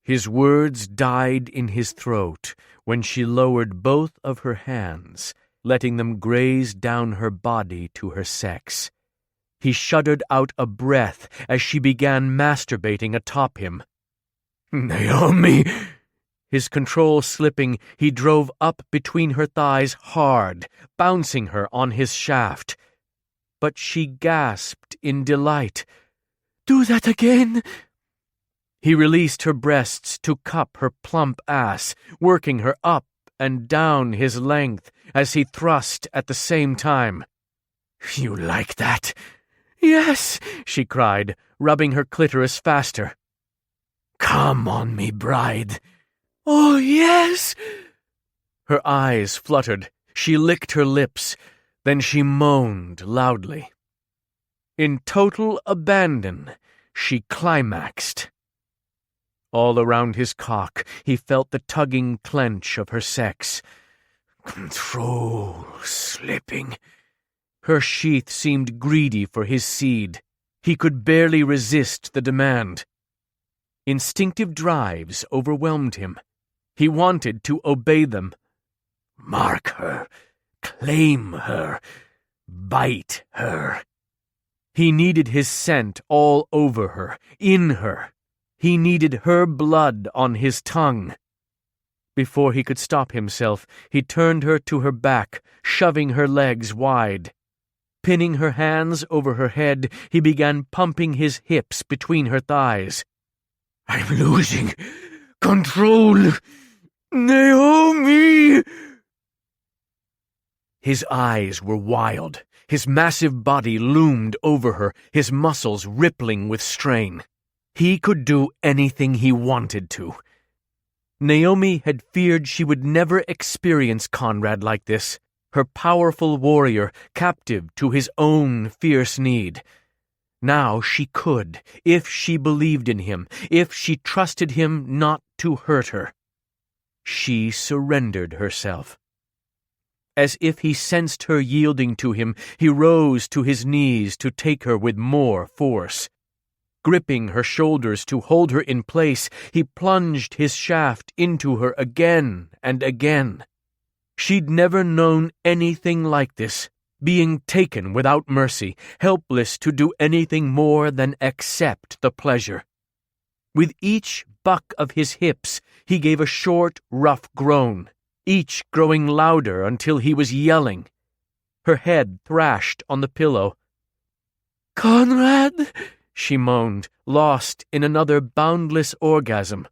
His words died in his throat when she lowered both of her hands, letting them graze down her body to her sex. He shuddered out a breath as she began masturbating atop him. "Néomi!" His control slipping, he drove up between her thighs hard, bouncing her on his shaft. But she gasped in delight. "Do that again!" He released her breasts to cup her plump ass, working her up and down his length as he thrust at the same time. "You like that?" "Yes," she cried, rubbing her clitoris faster. "Come on me, bride." "Oh, yes!" Her eyes fluttered. She licked her lips. Then she moaned loudly. In total abandon, she climaxed. All around his cock, he felt the tugging clench of her sex. Control slipping. Her sheath seemed greedy for his seed. He could barely resist the demand. Instinctive drives overwhelmed him. He wanted to obey them. Mark her, claim her, bite her. He needed his scent all over her, in her. He needed her blood on his tongue. Before he could stop himself, he turned her to her back, shoving her legs wide. Pinning her hands over her head, he began pumping his hips between her thighs. "I'm losing control! Néomi!" His eyes were wild. His massive body loomed over her, his muscles rippling with strain. He could do anything he wanted to. Néomi had feared she would never experience Conrad like this, her powerful warrior captive to his own fierce need. Now she could, if she believed in him, if she trusted him not to hurt her. She surrendered herself. As if he sensed her yielding to him, he rose to his knees to take her with more force. Gripping her shoulders to hold her in place, he plunged his shaft into her again and again. She'd never known anything like this, being taken without mercy, helpless to do anything more than accept the pleasure. With each buck of his hips, he gave a short, rough groan, each growing louder until he was yelling. Her head thrashed on the pillow. "Conrad!" she moaned, lost in another boundless orgasm.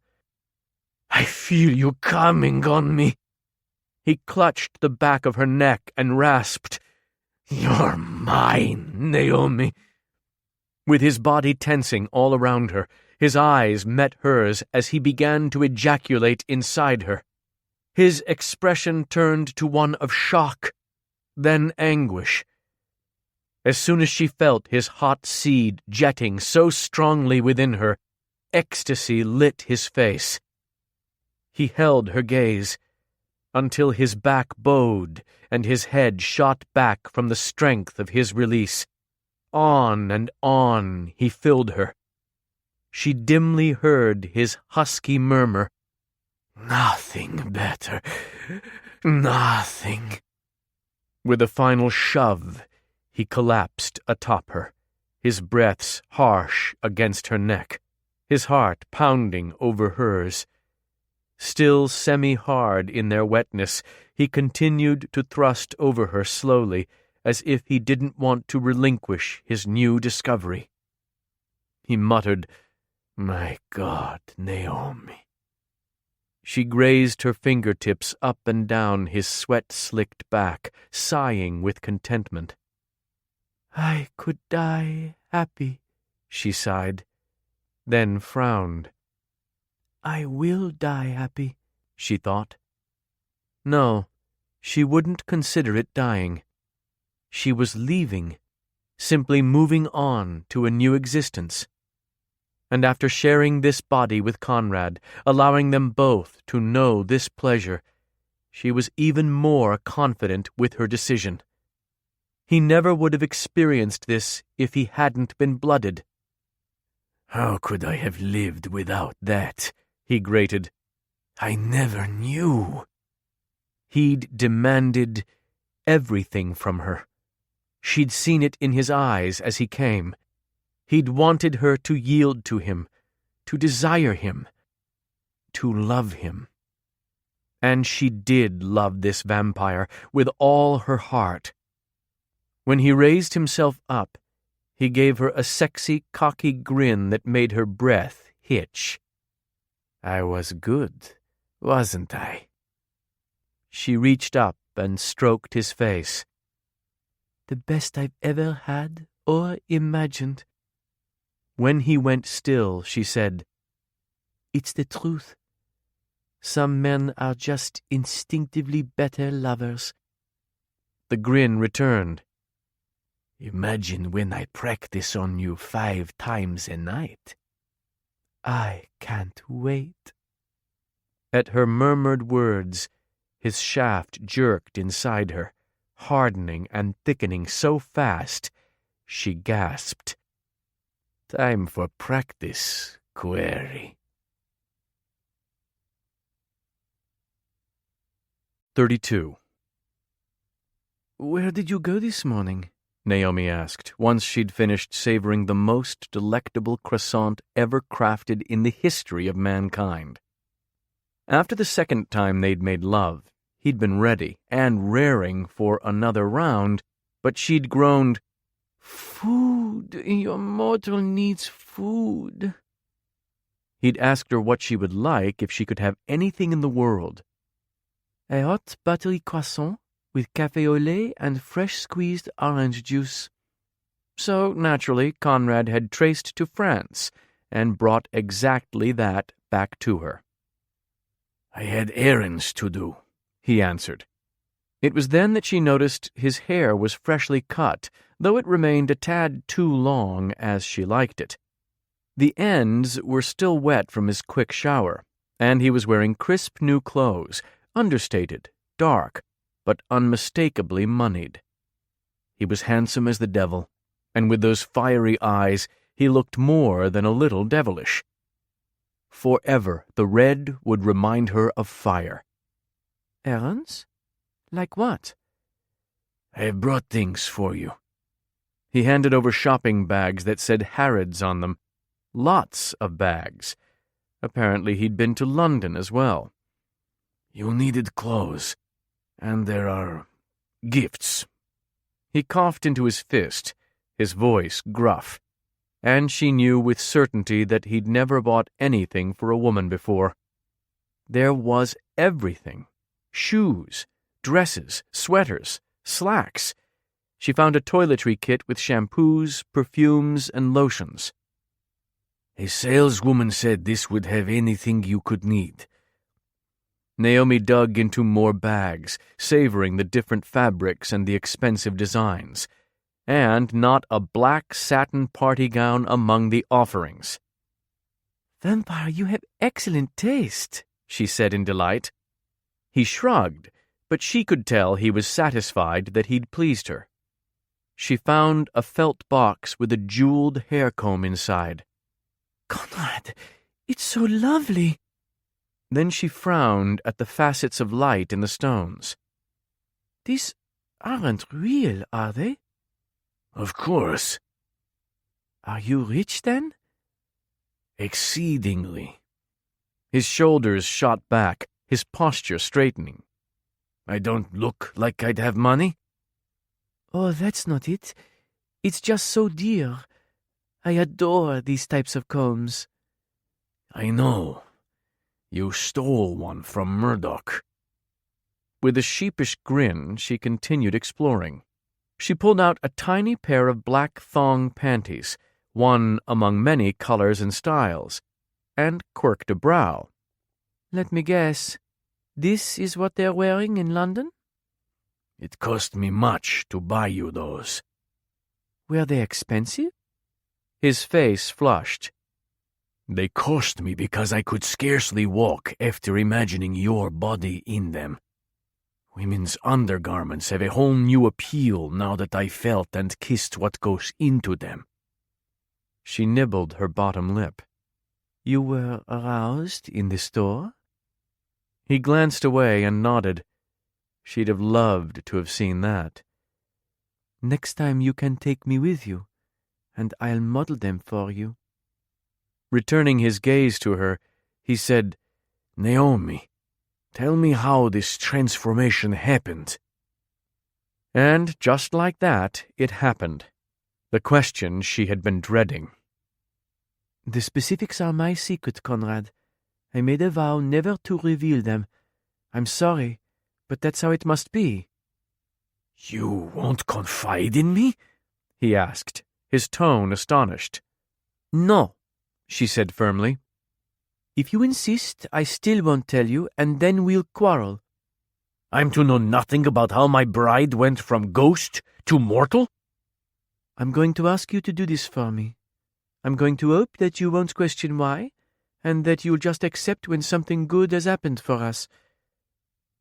"I feel you coming on me." He clutched the back of her neck and rasped, "You're mine, Néomi." With his body tensing all around her, his eyes met hers as he began to ejaculate inside her. His expression turned to one of shock, then anguish. As soon as she felt his hot seed jetting so strongly within her, ecstasy lit his face. He held her gaze until his back bowed and his head shot back from the strength of his release. On and on he filled her. She dimly heard his husky murmur, "Nothing better, nothing." With a final shove, he collapsed atop her, his breaths harsh against her neck, his heart pounding over hers. Still semi-hard in their wetness, he continued to thrust over her slowly, as if he didn't want to relinquish his new discovery. He muttered, "My God, Néomi." She grazed her fingertips up and down his sweat-slicked back, sighing with contentment. "I could die happy," she sighed, then frowned. "I will die happy," she thought. No, she wouldn't consider it dying. She was leaving, simply moving on to a new existence. And after sharing this body with Conrad, allowing them both to know this pleasure, she was even more confident with her decision. He never would have experienced this if he hadn't been blooded. "How could I have lived without that?" he grated. "I never knew." He'd demanded everything from her. She'd seen it in his eyes as he came. He'd wanted her to yield to him, to desire him, to love him. And she did love this vampire with all her heart. When he raised himself up, he gave her a sexy, cocky grin that made her breath hitch. "I was good, wasn't I?" She reached up and stroked his face. "The best I've ever had or imagined." When he went still, she said, "It's the truth. Some men are just instinctively better lovers." The grin returned. "Imagine when I practice on you 5 times a night." "I can't wait." At her murmured words, his shaft jerked inside her, hardening and thickening so fast, she gasped. "Time for practice, query." 32. "Where did you go this morning?" Néomi asked, once she'd finished savoring the most delectable croissant ever crafted in the history of mankind. After the second time they'd made love, he'd been ready and raring for another round, but she'd groaned, "Food, your mortal needs food." He'd asked her what she would like if she could have anything in the world. "A hot buttery croissant with café au lait and fresh squeezed orange juice." So, naturally, Conrad had traced to France and brought exactly that back to her. "I had errands to do," he answered. It was then that she noticed his hair was freshly cut, though it remained a tad too long as she liked it. The ends were still wet from his quick shower, and he was wearing crisp new clothes, understated, dark, but unmistakably moneyed. He was handsome as the devil, and with those fiery eyes he looked more than a little devilish. Forever the red would remind her of fire. "Errands? Like what?" I have brought things for you. He handed over shopping bags that said Harrods on them. Lots of bags. Apparently he'd been to London as well. You needed clothes, and there are gifts. He coughed into his fist, his voice gruff, and she knew with certainty that he'd never bought anything for a woman before. There was everything. Shoes, dresses, sweaters, slacks. She found a toiletry kit with shampoos, perfumes, and lotions. A saleswoman said this would have anything you could need. Naomi dug into more bags, savoring the different fabrics and the expensive designs, and not a black satin party gown among the offerings. "Vampire, you have excellent taste," she said in delight. He shrugged, but she could tell he was satisfied that he'd pleased her. She found a felt box with a jeweled hair comb inside. "Conrad, it's so lovely." Then she frowned at the facets of light in the stones. "These aren't real, are they?" Of course. "Are you rich, then?" Exceedingly. His shoulders shot back, his posture straightening. I don't look like I'd have money? "Oh, that's not it. It's just so dear. I adore these types of combs." I know. You stole one from Murdoch. With a sheepish grin, she continued exploring. She pulled out a tiny pair of black thong panties, one among many colors and styles, and quirked a brow. "Let me guess. This is what they're wearing in London?" It cost me much to buy you those. "Were they expensive?" His face flushed. They cost me because I could scarcely walk after imagining your body in them. Women's undergarments have a whole new appeal now that I felt and kissed what goes into them. She nibbled her bottom lip. "You were aroused in the store?" He glanced away and nodded. She'd have loved to have seen that. "Next time you can take me with you, and I'll model them for you." Returning his gaze to her, he said, Naomi, tell me how this transformation happened. And just like that, it happened. The question she had been dreading. "The specifics are my secret, Conrad. I made a vow never to reveal them. I'm sorry, but that's how it must be." You won't confide in me? He asked, his tone astonished. "No," she said firmly. "If you insist, I still won't tell you, and then we'll quarrel." I'm to know nothing about how my bride went from ghost to mortal? I'm going to ask you to do this for me. I'm going to hope that you won't question why, and that you'll just accept when something good has happened for us.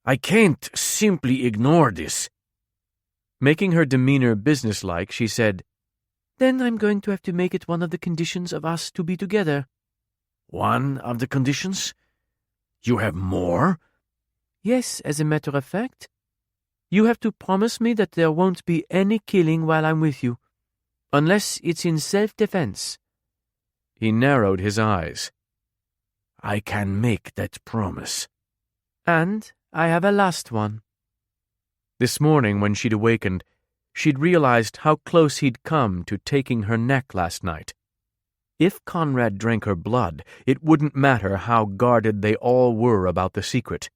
I can't simply ignore this. Making her demeanor businesslike, she said, "Then I'm going to have to make it one of the conditions of us to be together." One of the conditions? You have more? "Yes, as a matter of fact. You have to promise me that there won't be any killing while I'm with you, unless it's in self-defense." He narrowed his eyes. I can make that promise. "And I have a last one." This morning, when she'd awakened, she'd realized how close he'd come to taking her neck last night. If Conrad drank her blood, it wouldn't matter how guarded they all were about the secret.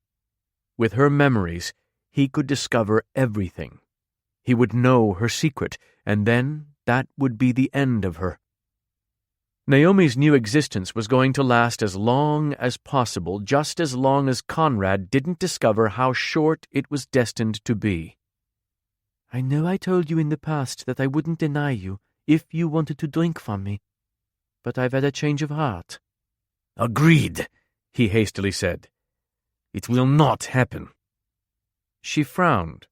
With her memories, he could discover everything. He would know her secret, and then that would be the end of her. Naomi's new existence was going to last as long as possible, just as long as Conrad didn't discover how short it was destined to be. "I know I told you in the past that I wouldn't deny you if you wanted to drink from me, but I've had a change of heart." Agreed, he hastily said. It will not happen. She frowned.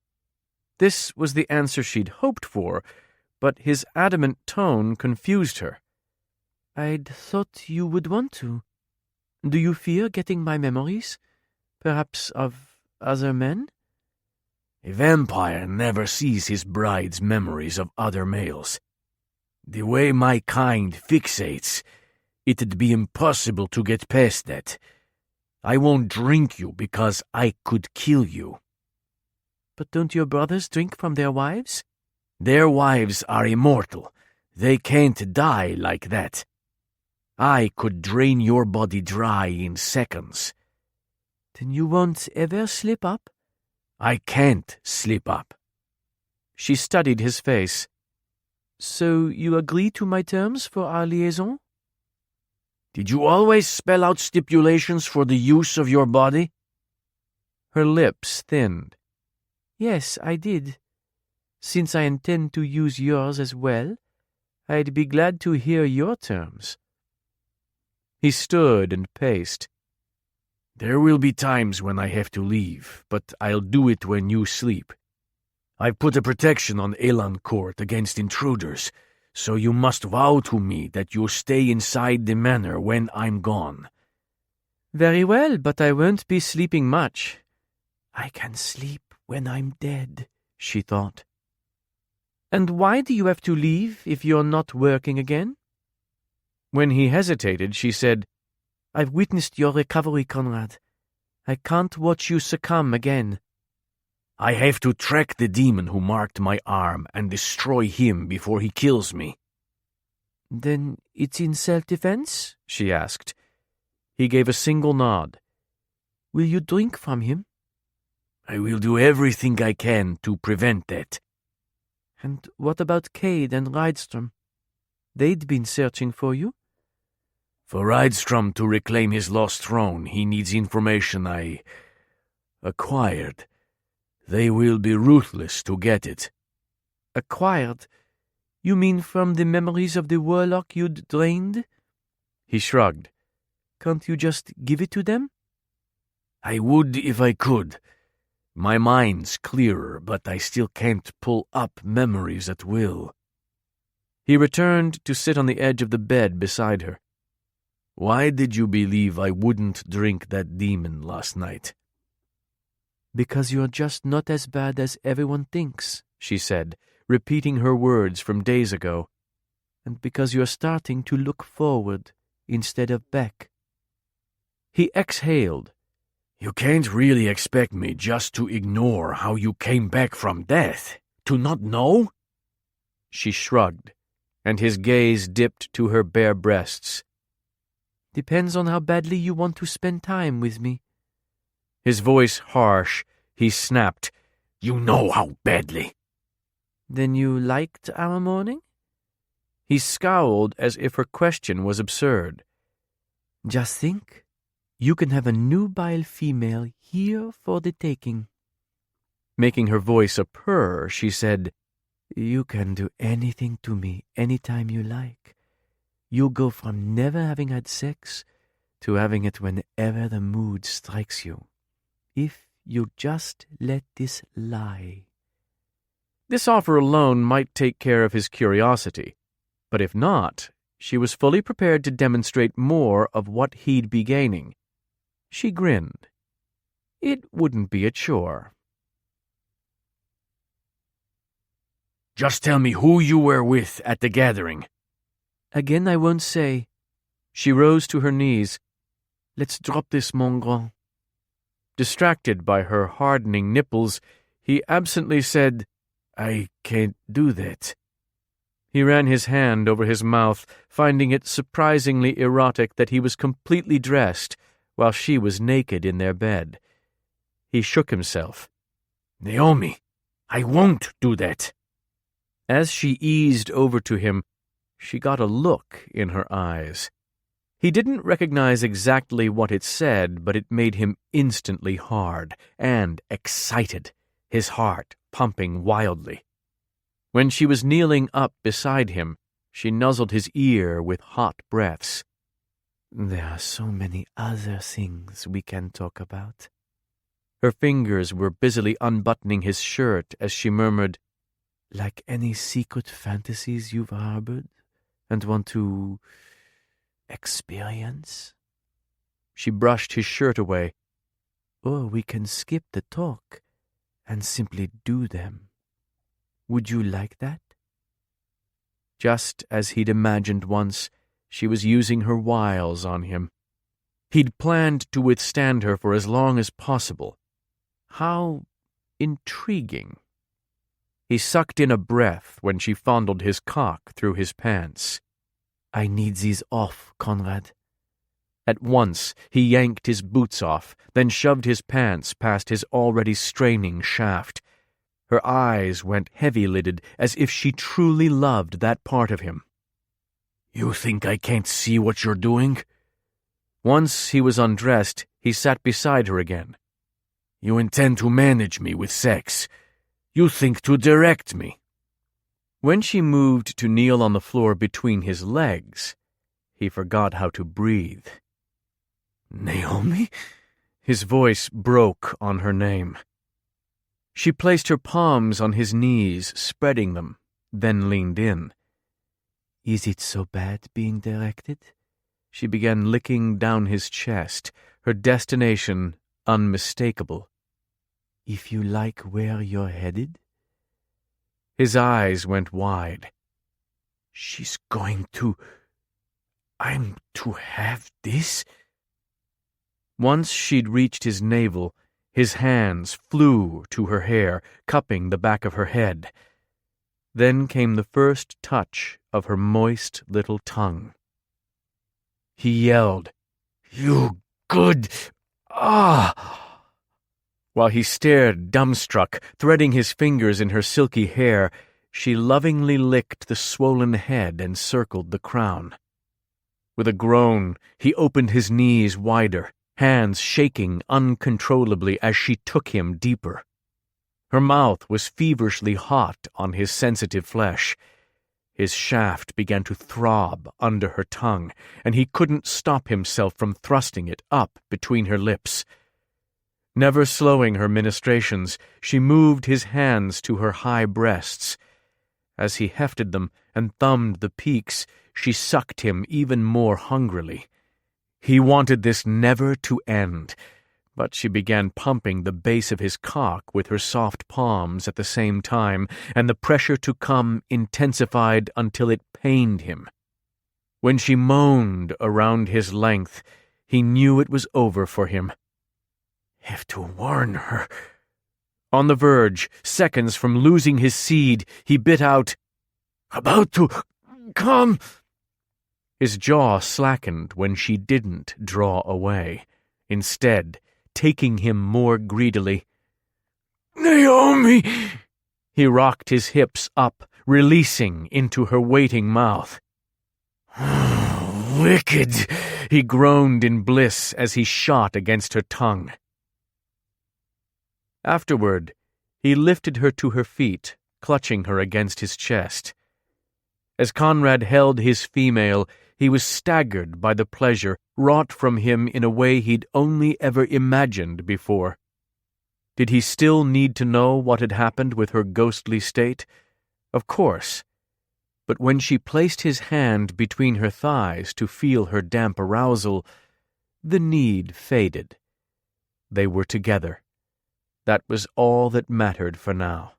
This was the answer she'd hoped for, but his adamant tone confused her. "I'd thought you would want to. Do you fear getting my memories? Perhaps of other men?" A vampire never sees his bride's memories of other males. The way my kind fixates, it'd be impossible to get past that. I won't drink you because I could kill you. But don't your brothers drink from their wives? Their wives are immortal. They can't die like that. I could drain your body dry in seconds. Then you won't ever slip up? I can't slip up. She studied his face. So you agree to my terms for our liaison? Did you always spell out stipulations for the use of your body? Her lips thinned. Yes, I did. Since I intend to use yours as well, I'd be glad to hear your terms. He stood and paced. There will be times when I have to leave, but I'll do it when you sleep. I've put a protection on Elan Court against intruders, so you must vow to me that you'll stay inside the manor when I'm gone. Very well, but I won't be sleeping much. I can sleep when I'm dead, she thought. And why do you have to leave if you're not working again? When he hesitated, she said, I've witnessed your recovery, Conrad. I can't watch you succumb again. I have to track the demon who marked my arm and destroy him before he kills me. Then it's in self-defense? She asked. He gave a single nod. Will you drink from him? I will do everything I can to prevent that. And what about Cade and Rydstrom? They'd been searching for you? For Rydstrom to reclaim his lost throne, he needs information I acquired. They will be ruthless to get it. Acquired? You mean from the memories of the warlock you'd drained? He shrugged. Can't you just give it to them? I would if I could. My mind's clearer, but I still can't pull up memories at will. He returned to sit on the edge of the bed beside her. Why did you believe I wouldn't drink that demon last night? Because you're just not as bad as everyone thinks, she said, repeating her words from days ago. And because you're starting to look forward instead of back. He exhaled. You can't really expect me just to ignore how you came back from death, to not know? She shrugged, and his gaze dipped to her bare breasts. Depends on how badly you want to spend time with me. His voice harsh, he snapped, You know how badly. Then you liked our morning? He scowled as if her question was absurd. Just think, you can have a nubile female here for the taking. Making her voice a purr, she said, You can do anything to me anytime you like. You go from never having had sex to having it whenever the mood strikes you. If you just let this lie. This offer alone might take care of his curiosity, but if not, she was fully prepared to demonstrate more of what he'd be gaining. She grinned. It wouldn't be a chore. Just tell me who you were with at the gathering. Again, I won't say. She rose to her knees. Let's drop this, mon grand. Distracted by her hardening nipples, he absently said, I can't do that. He ran his hand over his mouth, finding it surprisingly erotic that he was completely dressed while she was naked in their bed. He shook himself. Néomi, I won't do that. As she eased over to him, she got a look in her eyes. He didn't recognize exactly what it said, but it made him instantly hard and excited, his heart pumping wildly. When she was kneeling up beside him, she nuzzled his ear with hot breaths. There are so many other things we can talk about. Her fingers were busily unbuttoning his shirt as she murmured, Like any secret fantasies you've harbored and want to experience? She brushed his shirt away. Or we can skip the talk and simply do them. Would you like that? Just as he'd imagined once, she was using her wiles on him. He'd planned to withstand her for as long as possible. How intriguing. He sucked in a breath when she fondled his cock through his pants. I need these off, Conrad. At once he yanked his boots off, then shoved his pants past his already straining shaft. Her eyes went heavy-lidded, as if she truly loved that part of him. You think I can't see what you're doing? Once he was undressed, he sat beside her again. You intend to manage me with sex. You think to direct me. When she moved to kneel on the floor between his legs, he forgot how to breathe. Néomi? His voice broke on her name. She placed her palms on his knees, spreading them, then leaned in. Is it so bad being directed? She began licking down his chest, her destination unmistakable. If you like where you're headed? His eyes went wide. She's going to... I'm to have this? Once she'd reached his navel, his hands flew to her hair, cupping the back of her head. Then came the first touch of her moist little tongue. He yelled, You good... Ah! While he stared dumbstruck, threading his fingers in her silky hair, she lovingly licked the swollen head and circled the crown. With a groan, he opened his knees wider, hands shaking uncontrollably as she took him deeper. Her mouth was feverishly hot on his sensitive flesh. His shaft began to throb under her tongue, and he couldn't stop himself from thrusting it up between her lips. Never slowing her ministrations, she moved his hands to her high breasts. As he hefted them and thumbed the peaks, she sucked him even more hungrily. He wanted this never to end, but she began pumping the base of his cock with her soft palms at the same time, and the pressure to come intensified until it pained him. When she moaned around his length, he knew it was over for him. Have to warn her. On the verge, seconds from losing his seed, he bit out, About to come. His jaw slackened when she didn't draw away, instead taking him more greedily. Néomi! He rocked his hips up, releasing into her waiting mouth. Wicked! He groaned in bliss as he shot against her tongue. Afterward, he lifted her to her feet, clutching her against his chest. As Conrad held his female, he was staggered by the pleasure wrought from him in a way he'd only ever imagined before. Did he still need to know what had happened with her ghostly state? Of course. But when she placed his hand between her thighs to feel her damp arousal, the need faded. They were together. That was all that mattered for now.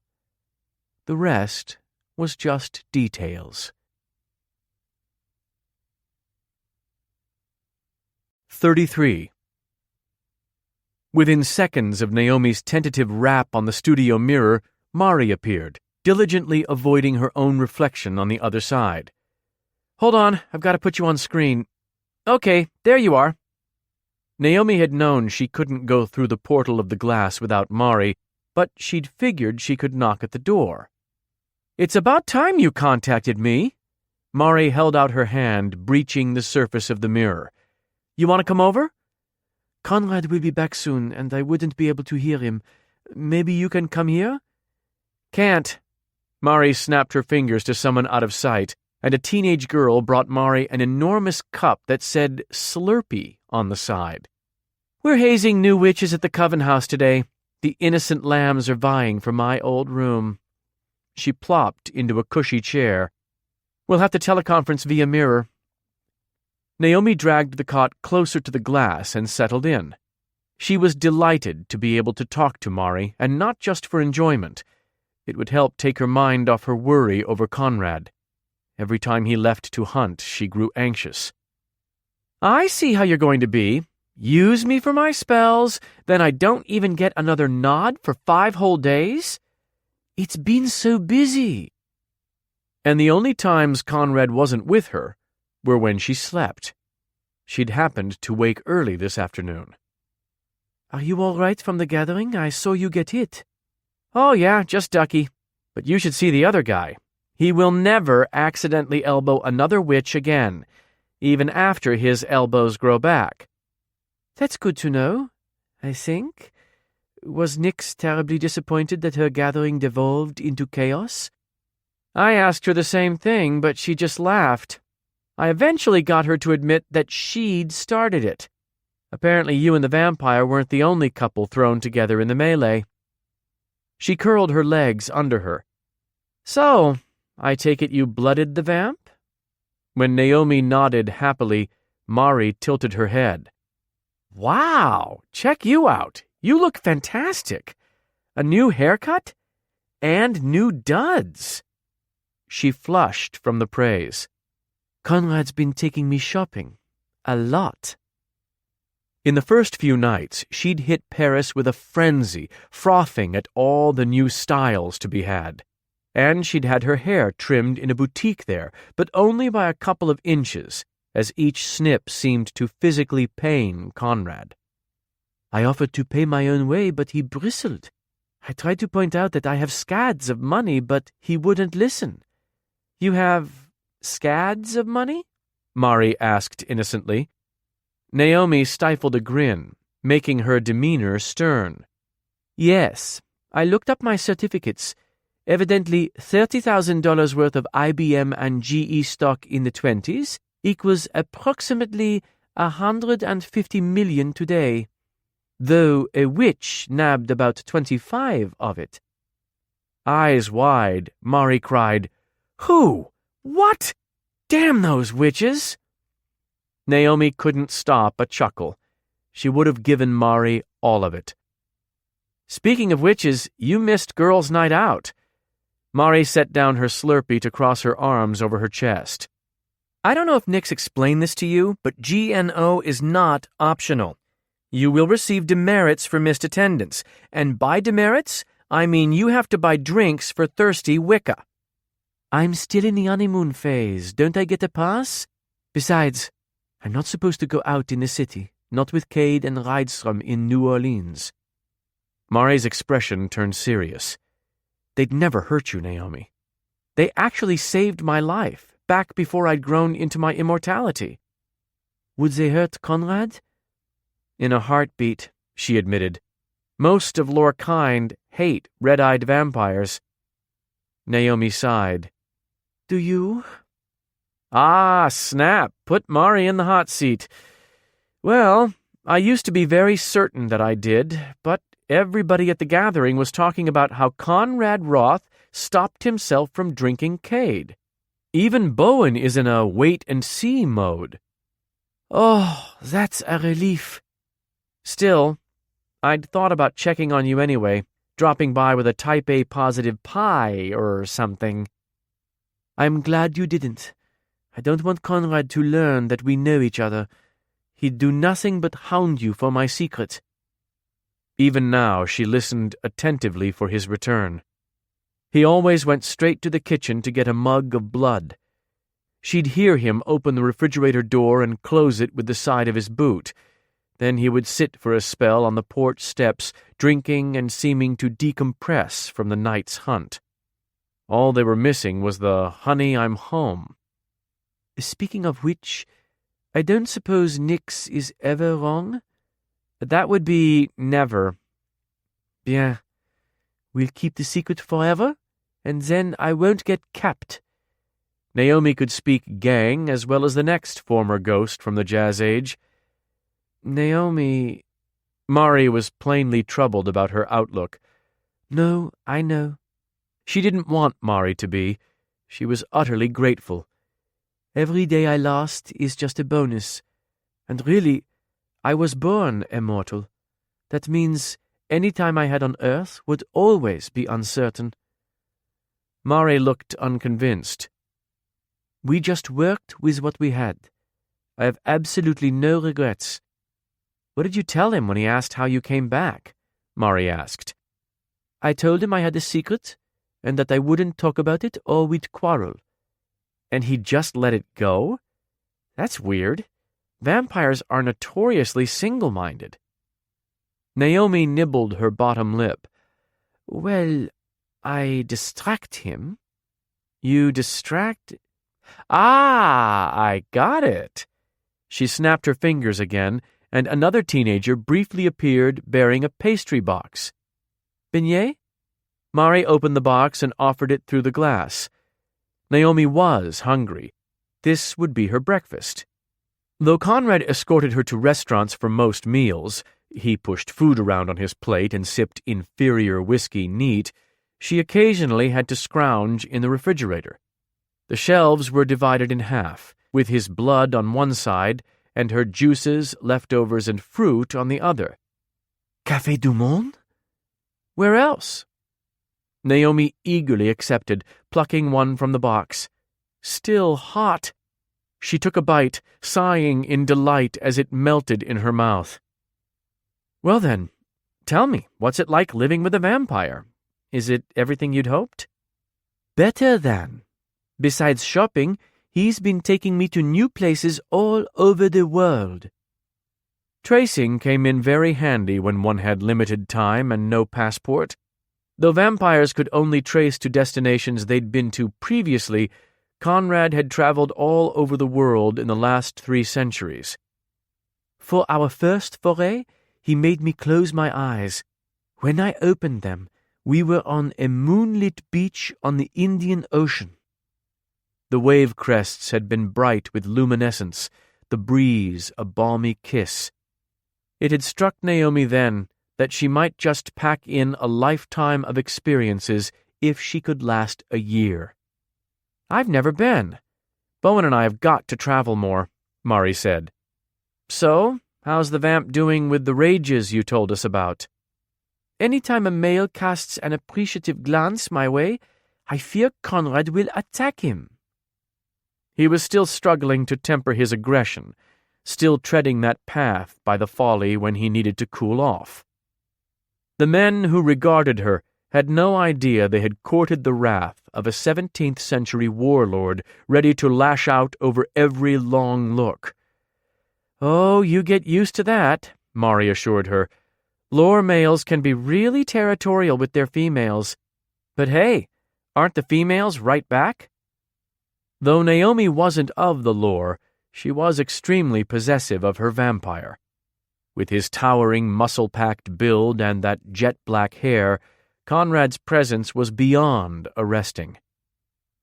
The rest was just details. 33. Within seconds of Naomi's tentative rap on the studio mirror, Mari appeared, diligently avoiding her own reflection on the other side. "Hold on, I've got to put you on screen. Okay, there you are." Naomi had known she couldn't go through the portal of the glass without Mari, but she'd figured she could knock at the door. "It's about time you contacted me." Mari held out her hand, breaching the surface of the mirror. "You want to come over?" "Conrad will be back soon, and I wouldn't be able to hear him. Maybe you can come here?" "Can't." Mari snapped her fingers to someone out of sight, and a teenage girl brought Mari an enormous cup that said Slurpee on the side. "We're hazing new witches at the Coven House today. The innocent lambs are vying for my old room." She plopped into a cushy chair. "We'll have to teleconference via mirror." Naomi dragged the cot closer to the glass and settled in. She was delighted to be able to talk to Mari, and not just for enjoyment. It would help take her mind off her worry over Conrad. Every time he left to hunt, she grew anxious. "I see how you're going to be. Use me for my spells, then I don't even get another nod for 5 whole days? It's been so busy." And the only times Conrad wasn't with her were when she slept. She'd happened to wake early this afternoon. "Are you all right from the gathering? I saw you get hit." "Oh yeah, just ducky. But you should see the other guy. He will never accidentally elbow another witch again, even after his elbows grow back." "That's good to know, I think. Was Nyx terribly disappointed that her gathering devolved into chaos?" "I asked her the same thing, but she just laughed. I eventually got her to admit that she'd started it. Apparently you and the vampire weren't the only couple thrown together in the melee." She curled her legs under her. "So, I take it you blooded the vamp?" When Néomi nodded happily, Mari tilted her head. "Wow, check you out. You look fantastic. A new haircut? And new duds." She flushed from the praise. "Conrad's been taking me shopping. A lot." In the first few nights, she'd hit Paris with a frenzy, frothing at all the new styles to be had. And she'd had her hair trimmed in a boutique there, but only by a couple of inches, as each snip seemed to physically pain Conrad. "I offered to pay my own way, but he bristled. I tried to point out that I have scads of money, but he wouldn't listen." "You have scads of money?" Mari asked innocently. Néomi stifled a grin, making her demeanor stern. "Yes, I looked up my certificates. Evidently, $30,000 worth of IBM and GE stock in the 20s equals approximately 150 million today, though a witch nabbed about 25 of it." Eyes wide, Mari cried, "Who? What? Damn those witches!" Néomi couldn't stop a chuckle. She would have given Mari all of it. "Speaking of witches, you missed girls' night out." Mari set down her Slurpee to cross her arms over her chest. "I don't know if Nyx explained this to you, but GNO is not optional. You will receive demerits for missed attendance, and by demerits, I mean you have to buy drinks for thirsty Wicca." "I'm still in the honeymoon phase. Don't I get a pass? Besides, I'm not supposed to go out in the city, not with Cade and Rydstrom in New Orleans." Mari's expression turned serious. "They'd never hurt you, Néomi. They actually saved my life, back before I'd grown into my immortality." "Would they hurt Conrad?" "In a heartbeat," she admitted. "Most of Lorkind hate red-eyed vampires." Néomi sighed. "Do you?" "Ah, snap! Put Mari in the hot seat. Well, I used to be very certain that I did, but everybody at the gathering was talking about how Conrad Wroth stopped himself from drinking Cade. Even Bowen is in a wait-and-see mode." "Oh, that's a relief." "Still, I'd thought about checking on you anyway, dropping by with a type A positive pie or something." "I'm glad you didn't. I don't want Conrad to learn that we know each other. He'd do nothing but hound you for my secret." Even now she listened attentively for his return. He always went straight to the kitchen to get a mug of blood. She'd hear him open the refrigerator door and close it with the side of his boot. Then he would sit for a spell on the porch steps, drinking and seeming to decompress from the night's hunt. All they were missing was the "honey, I'm home." "Speaking of which, I don't suppose Nyx is ever wrong?" "That would be never." "Bien. We'll keep the secret forever, and then I won't get capped." Néomi could speak gang as well as the next former ghost from the Jazz Age. "Néomi..." Mari was plainly troubled about her outlook. "No, I know." She didn't want Mari to be. She was utterly grateful. "Every day I lost is just a bonus. And really, I was born immortal. That means any time I had on Earth would always be uncertain. Mari looked unconvinced. We just worked with what we had. I have absolutely no regrets. What did you tell him when he asked how you came back? Mari asked. I told him I had a secret, and that I wouldn't talk about it or we'd quarrel. And he just let it go? That's weird. Vampires are notoriously single-minded. Néomi nibbled her bottom lip. Well, I distract him. You distract... Ah, I got it. She snapped her fingers again, and another teenager briefly appeared bearing a pastry box. Beignet? Mari opened the box and offered it through the glass. Néomi was hungry. This would be her breakfast. Though Conrad escorted her to restaurants for most meals, he pushed food around on his plate and sipped inferior whiskey neat, she occasionally had to scrounge in the refrigerator. The shelves were divided in half, with his blood on one side and her juices, leftovers, and fruit on the other. Café du Monde? Where else? Néomi eagerly accepted, plucking one from the box. Still hot. She took a bite, sighing in delight as it melted in her mouth. Well then, tell me, what's it like living with a vampire? Is it everything you'd hoped? Better than. Besides shopping, he's been taking me to new places all over the world. Tracing came in very handy when one had limited time and no passport. Though vampires could only trace to destinations they'd been to previously, Conrad had traveled all over the world in the last 3 centuries. For our first foray, he made me close my eyes. When I opened them, we were on a moonlit beach on the Indian Ocean. The wave crests had been bright with luminescence, the breeze a balmy kiss. It had struck Néomi then that she might just pack in a lifetime of experiences if she could last a year. I've never been. Bowen and I have got to travel more, Mari said. So, how's the vamp doing with the rages you told us about? Any time a male casts an appreciative glance my way, I fear Conrad will attack him. He was still struggling to temper his aggression, still treading that path by the folly when he needed to cool off. The men who regarded her had no idea they had courted the wrath of a 17th century warlord ready to lash out over every long look. Oh, you get used to that, Mari assured her. Lore males can be really territorial with their females. But hey, aren't the females right back? Though Néomi wasn't of the lore, she was extremely possessive of her vampire. With his towering, muscle-packed build and that jet-black hair, Conrad's presence was beyond arresting.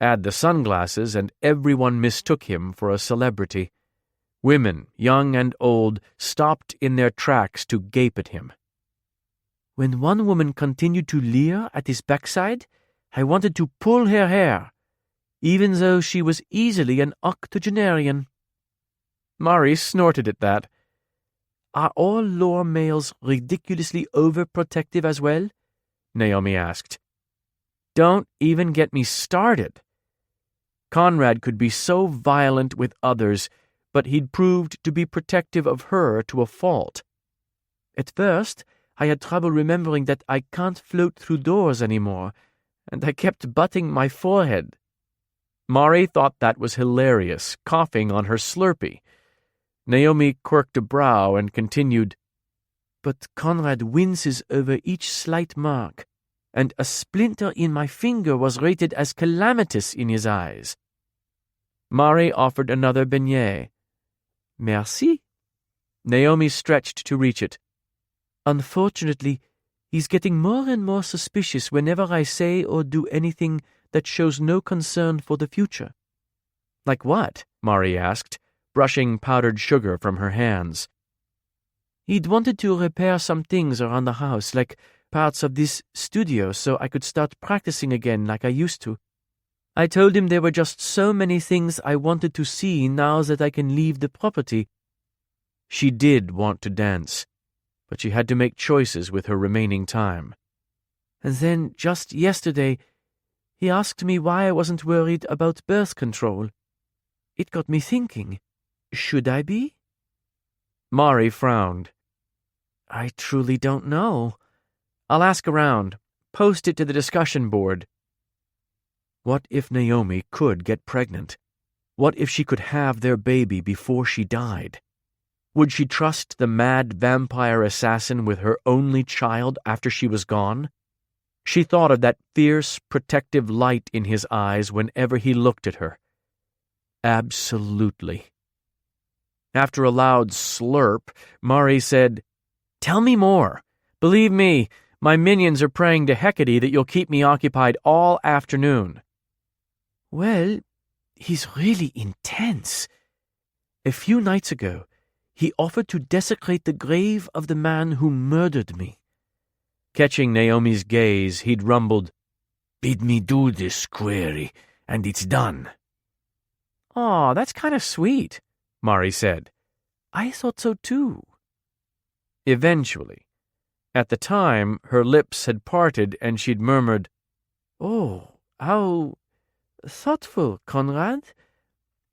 Add the sunglasses, and everyone mistook him for a celebrity. Women, young and old, stopped in their tracks to gape at him. When one woman continued to leer at his backside, I wanted to pull her hair, even though she was easily an octogenarian. Mari snorted at that. Are all lore males ridiculously overprotective as well? Néomi asked. Don't even get me started. Conrad could be so violent with others, but he'd proved to be protective of her to a fault. At first, I had trouble remembering that I can't float through doors anymore, and I kept butting my forehead. Mari thought that was hilarious, coughing on her Slurpee. Néomi quirked a brow and continued, But Conrad winces over each slight mark, and a splinter in my finger was rated as calamitous in his eyes. Mari offered another beignet. Merci. Néomi stretched to reach it. Unfortunately, he's getting more and more suspicious whenever I say or do anything that shows no concern for the future. Like what? Mari asked, brushing powdered sugar from her hands. He'd wanted to repair some things around the house, like parts of this studio, so I could start practicing again like I used to. I told him there were just so many things I wanted to see now that I can leave the property. She did want to dance. but she had to make choices with her remaining time. And then, just yesterday, he asked me why I wasn't worried about birth control. It got me thinking, should I be? Mari frowned. I truly don't know. I'll ask around. Post it to the discussion board. What if Néomi could get pregnant? What if she could have their baby before she died? Would she trust the mad vampire assassin with her only child after she was gone? She thought of that fierce, protective light in his eyes whenever he looked at her. Absolutely. After a loud slurp, Mari said, "Tell me more. Believe me, my minions are praying to Hecate that you'll keep me occupied all afternoon." Well, he's really intense. A few nights ago, he offered to desecrate the grave of the man who murdered me. Catching Naomi's gaze, he'd rumbled, "Bid me do this, query, and it's done." "Aw, that's kind of sweet," Mari said. I thought so too. Eventually. At the time, her lips had parted and she'd murmured, "Oh, how thoughtful, Conrad."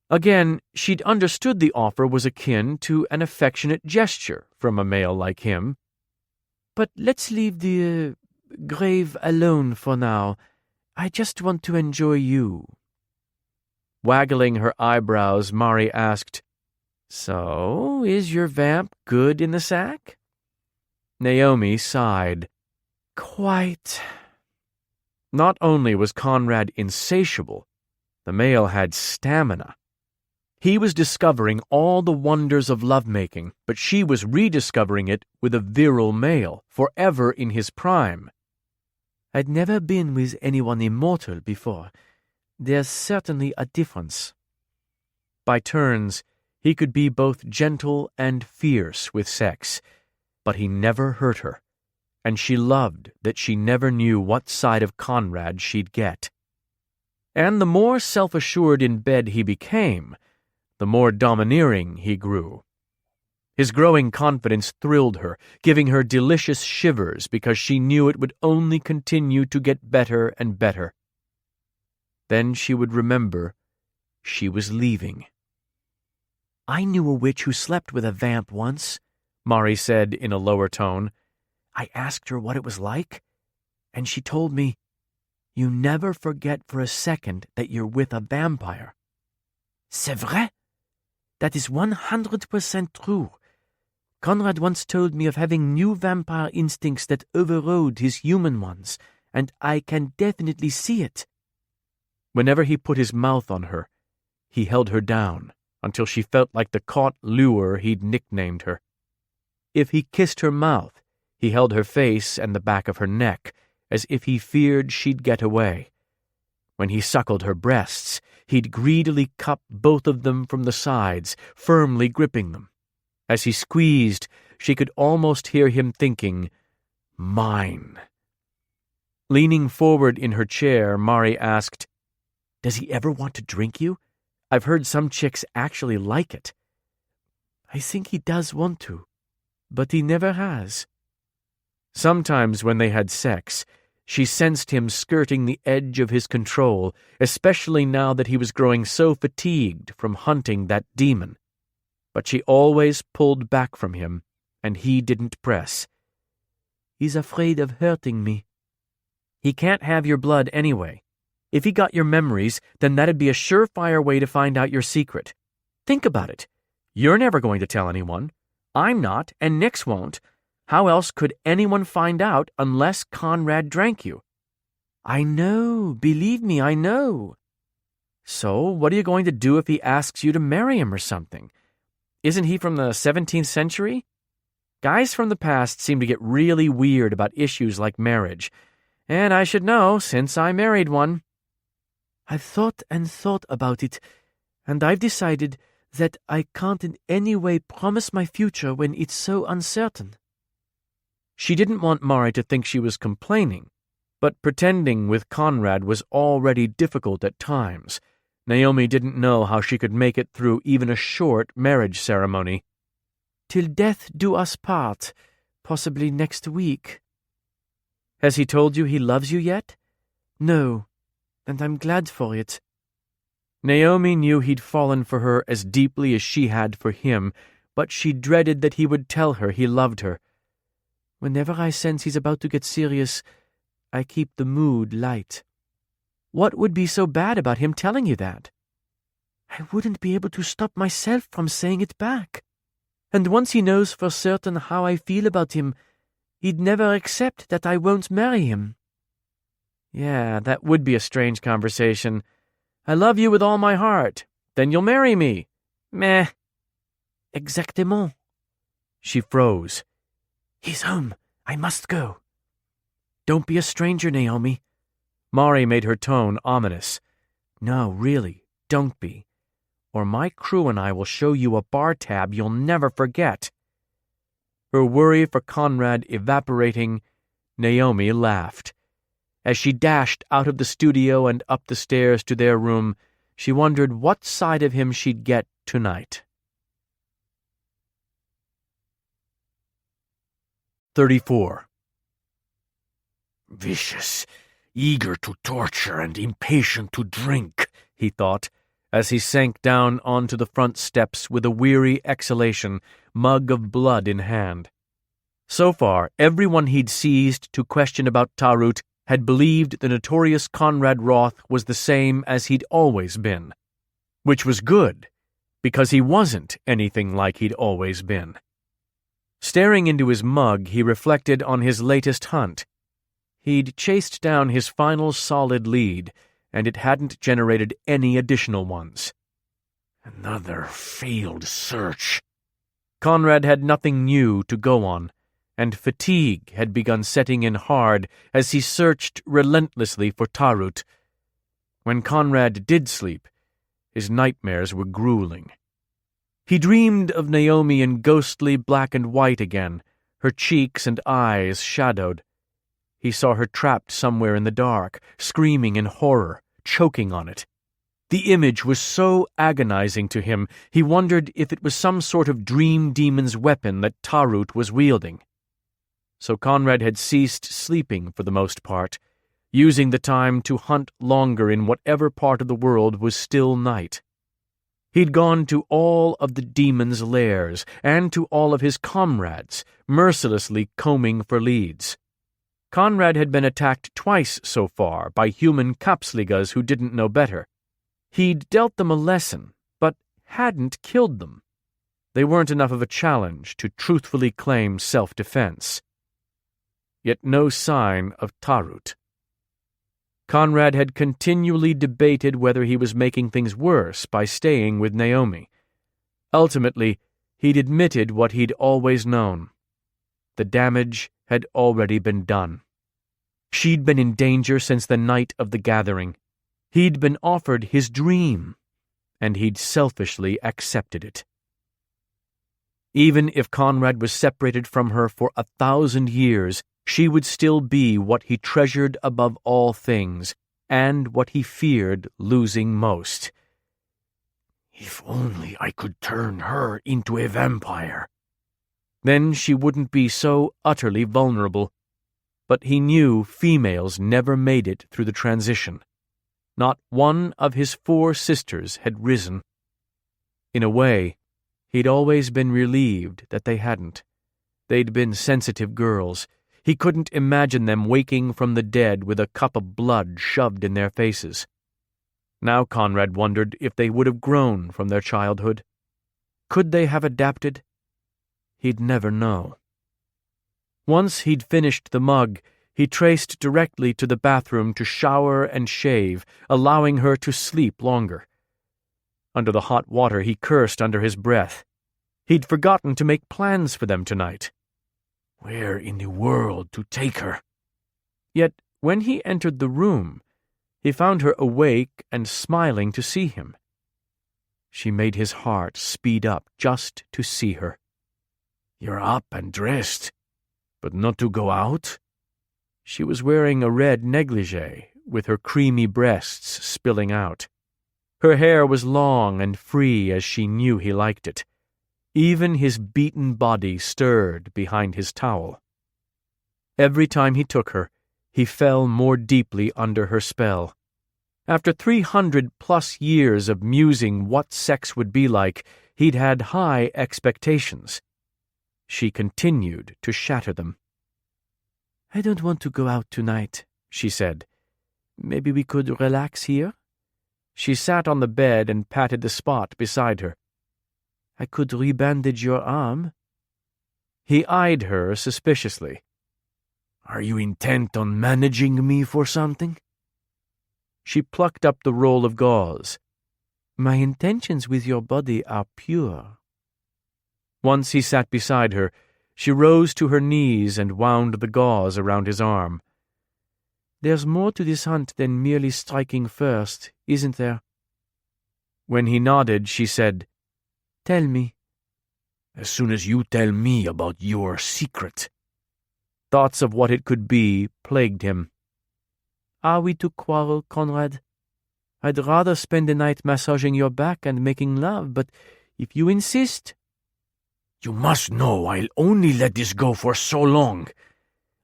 Again, she'd understood the offer was akin to an affectionate gesture from a male like him. But let's leave the grave alone for now. I just want to enjoy you. Waggling her eyebrows, Mari asked, "So, is your vamp good in the sack?" Néomi sighed. Quite. Not only was Conrad insatiable, the male had stamina. He was discovering all the wonders of lovemaking, but she was rediscovering it with a virile male, forever in his prime. I'd never been with anyone immortal before. There's certainly a difference. By turns, he could be both gentle and fierce with sex, but he never hurt her, and she loved that she never knew what side of Conrad she'd get. And the more self-assured in bed he became, the more domineering he grew. His growing confidence thrilled her, giving her delicious shivers because she knew it would only continue to get better and better. Then she would remember she was leaving. I knew a witch who slept with a vamp once, Mari said in a lower tone. I asked her what it was like, and she told me, "You never forget for a second that you're with a vampire." C'est vrai? That is 100% true. Conrad once told me of having new vampire instincts that overrode his human ones, and I can definitely see it. Whenever he put his mouth on her, he held her down until she felt like the caught lure he'd nicknamed her. If he kissed her mouth, he held her face and the back of her neck, as if he feared she'd get away. When he suckled her breasts, he'd greedily cup both of them from the sides, firmly gripping them. As he squeezed, she could almost hear him thinking, "Mine." Leaning forward in her chair, Mari asked, "Does he ever want to drink you? I've heard some chicks actually like it." "I think he does want to, but he never has." Sometimes when they had sex, she sensed him skirting the edge of his control, especially now that he was growing so fatigued from hunting that demon. But she always pulled back from him, and he didn't press. "He's afraid of hurting me." "He can't have your blood anyway. If he got your memories, then that'd be a surefire way to find out your secret. Think about it. You're never going to tell anyone. I'm not, and Nix won't. How else could anyone find out unless Conrad drank you?" "I know. Believe me, I know." "So, what are you going to do if he asks you to marry him or something? Isn't he from the 17th century? Guys from the past seem to get really weird about issues like marriage. And I should know, since I married one." "I've thought and thought about it, and I've decided that I can't in any way promise my future when it's so uncertain." She didn't want Mari to think she was complaining, but pretending with Conrad was already difficult at times. Néomi didn't know how she could make it through even a short marriage ceremony. "Till death do us part. Possibly next week. Has he told you he loves you yet? No, and I'm glad for it. Naomi knew he'd fallen for her as deeply as she had for him, but she dreaded that he would tell her he loved her. Whenever I sense he's about to get serious, I keep the mood light. What would be so bad about him telling you that? I wouldn't be able to stop myself from saying it back. And once he knows for certain how I feel about him, he'd never accept that I won't marry him. Yeah, that would be a strange conversation. I love you with all my heart. Then you'll marry me. Meh. Exactement. She froze. He's home. I must go. Don't be a stranger, Naomi. Mari made her tone ominous. No, really, don't be. Or my crew and I will show you a bar tab you'll never forget. Her worry for Conrad evaporating, Naomi laughed. As she dashed out of the studio and up the stairs to their room, she wondered what side of him she'd get tonight. 34. Vicious, eager to torture and impatient to drink, he thought, as he sank down onto the front steps with a weary exhalation, mug of blood in hand. So far, everyone he'd seized to question about Tarut had believed the notorious Conrad Wroth was the same as he'd always been. Which was good, because he wasn't anything like he'd always been. Staring into his mug, he reflected on his latest hunt. He'd chased down his final solid lead, and it hadn't generated any additional ones. Another failed search. Conrad had nothing new to go on, and fatigue had begun setting in hard as he searched relentlessly for Tarut. When Conrad did sleep, his nightmares were grueling. He dreamed of Naomi in ghostly black and white again, her cheeks and eyes shadowed. He saw her trapped somewhere in the dark, screaming in horror, choking on it. The image was so agonizing to him, he wondered if it was some sort of dream demon's weapon that Tarut was wielding. So Conrad had ceased sleeping for the most part, using the time to hunt longer in whatever part of the world was still night. He'd gone to all of the demon's lairs, and to all of his comrades, mercilessly combing for leads. Conrad had been attacked twice so far by human Kapsligas who didn't know better. He'd dealt them a lesson, but hadn't killed them. They weren't enough of a challenge to truthfully claim self-defense. Yet no sign of Tarut. Conrad had continually debated whether he was making things worse by staying with Naomi. Ultimately, he'd admitted what he'd always known. The damage had already been done. She'd been in danger since the night of the gathering. He'd been offered his dream, and he'd selfishly accepted it. Even if Conrad was separated from her for 1,000 years, she would still be what he treasured above all things, and what he feared losing most. If only I could turn her into a vampire. Then she wouldn't be so utterly vulnerable. But he knew females never made it through the transition. Not one of his 4 sisters had risen. In a way, he'd always been relieved that they hadn't. They'd been sensitive girls. He couldn't imagine them waking from the dead with a cup of blood shoved in their faces. Now Conrad wondered if they would have grown from their childhood. Could they have adapted? He'd never know. Once he'd finished the mug, he traced directly to the bathroom to shower and shave, allowing her to sleep longer. Under the hot water, he cursed under his breath. He'd forgotten to make plans for them tonight. Where in the world to take her? Yet, when he entered the room, he found her awake and smiling to see him. She made his heart speed up just to see her. You're up and dressed, but not to go out? She was wearing a red negligee, with her creamy breasts spilling out. Her hair was long and free as she knew he liked it. Even his beaten body stirred behind his towel. Every time he took her, he fell more deeply under her spell. After 300+ years of musing what sex would be like, he'd had high expectations. She continued to shatter them. "I don't want to go out tonight," she said. "Maybe we could relax here?" She sat on the bed and patted the spot beside her. "I could rebandage your arm." He eyed her suspiciously. "Are you intent on managing me for something?" She plucked up the roll of gauze. "My intentions with your body are pure." Once he sat beside her, she rose to her knees and wound the gauze around his arm. "There's more to this hunt than merely striking first, isn't there?" When he nodded, she said, "Tell me." "As soon as you tell me about your secret." Thoughts of what it could be plagued him. "Are we to quarrel, Conrad? I'd rather spend the night massaging your back and making love, but if you insist—" "You must know I'll only let this go for so long.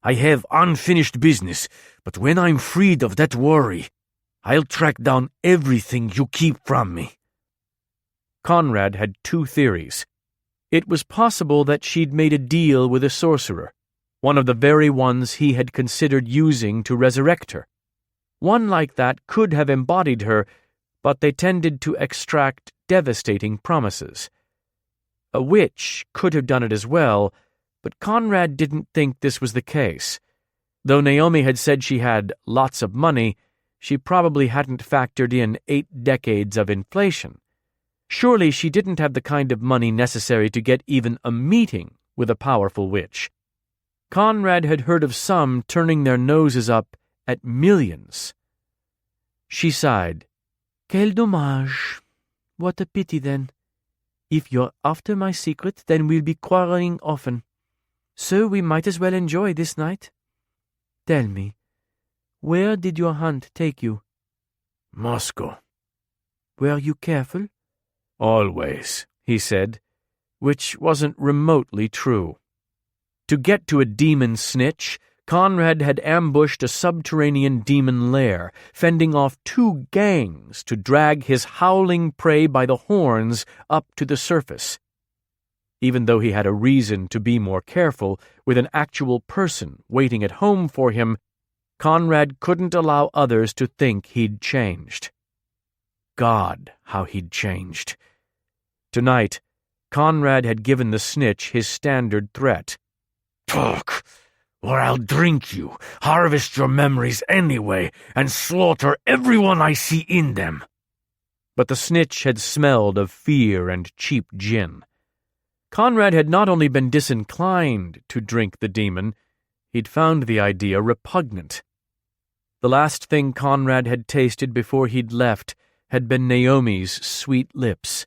I have unfinished business, but when I'm freed of that worry, I'll track down everything you keep from me." Conrad had two theories. It was possible that she'd made a deal with a sorcerer, one of the very ones he had considered using to resurrect her. One like that could have embodied her, but they tended to extract devastating promises. A witch could have done it as well, but Conrad didn't think this was the case. Though Néomi had said she had lots of money, she probably hadn't factored in 8 decades of inflation. Surely she didn't have the kind of money necessary to get even a meeting with a powerful witch. Conrad had heard of some turning their noses up at millions. She sighed. "Quel dommage. What a pity, then. If you're after my secret, then we'll be quarreling often. So we might as well enjoy this night. Tell me, where did your hunt take you?" "Moscow." "Were you careful?" "Always," he said, which wasn't remotely true. To get to a demon snitch, Conrad had ambushed a subterranean demon lair, fending off 2 gangs to drag his howling prey by the horns up to the surface. Even though he had a reason to be more careful, with an actual person waiting at home for him, Conrad couldn't allow others to think he'd changed. God, how he'd changed. Tonight, Conrad had given the snitch his standard threat. "Talk, or I'll drink you, harvest your memories anyway, and slaughter everyone I see in them." But the snitch had smelled of fear and cheap gin. Conrad had not only been disinclined to drink the demon, he'd found the idea repugnant. The last thing Conrad had tasted before he'd left had been Néomi's sweet lips.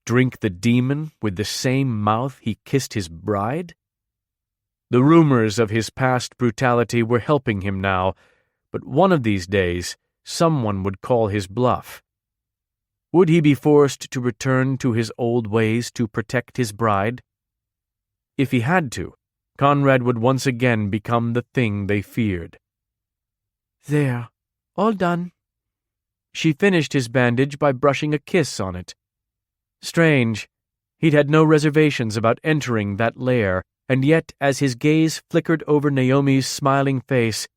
Drink the demon with the same mouth he kissed his bride? The rumors of his past brutality were helping him now, but one of these days someone would call his bluff. Would he be forced to return to his old ways to protect his bride? If he had to, Conrad would once again become the thing they feared. "There, all done." She finished his bandage by brushing a kiss on it. Strange, he'd had no reservations about entering that lair, and yet as his gaze flickered over Néomi's smiling face,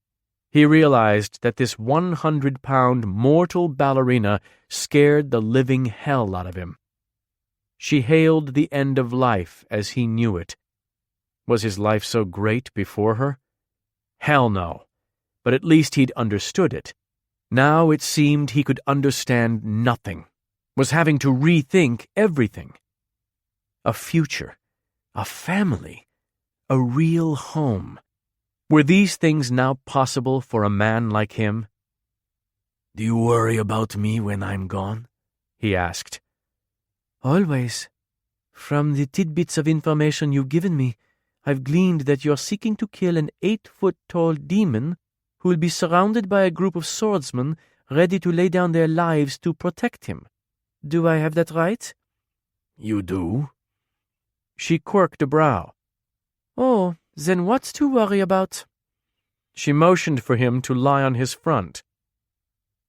he realized that this 100-pound mortal ballerina scared the living hell out of him. She hailed the end of life as he knew it. Was his life so great before her? Hell no, but at least he'd understood it. Now it seemed he could understand nothing, was having to rethink everything. A future, a family, a real home. Were these things now possible for a man like him? "Do you worry about me when I'm gone?" he asked. "Always. From the tidbits of information you've given me, I've gleaned that you're seeking to kill an 8-foot-tall demon who will be surrounded by a group of swordsmen ready to lay down their lives to protect him. Do I have that right?" "You do." She quirked a brow. "Oh, then what's to worry about?" She motioned for him to lie on his front.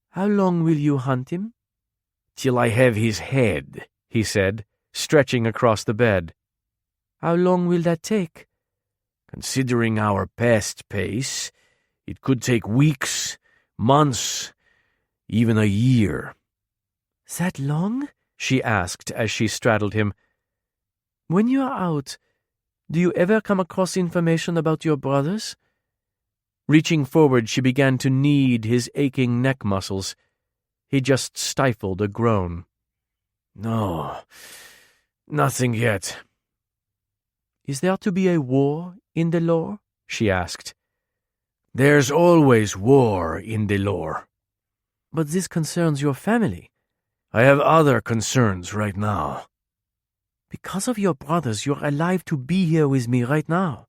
"How long will you hunt him?" "Till I have his head," he said, stretching across the bed. "How long will that take?" "Considering our past pace, it could take weeks, months, even a year." "That long?" she asked as she straddled him. "When you are out, do you ever come across information about your brothers?" Reaching forward, she began to knead his aching neck muscles. He just stifled a groan. "No, nothing yet." "Is there to be a war in the lore?" she asked. "There's always war in the lore." "But this concerns your family." "I have other concerns right now." "Because of your brothers, you're alive to be here with me right now."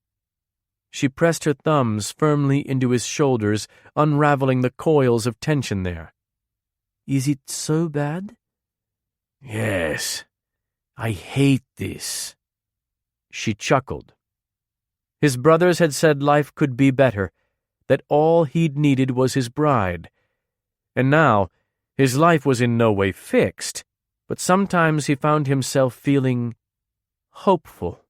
She pressed her thumbs firmly into his shoulders, unraveling the coils of tension there. "Is it so bad?" "Yes. I hate this." She chuckled. His brothers had said life could be better, that all he'd needed was his bride. And now, his life was in no way fixed, but sometimes he found himself feeling hopeful.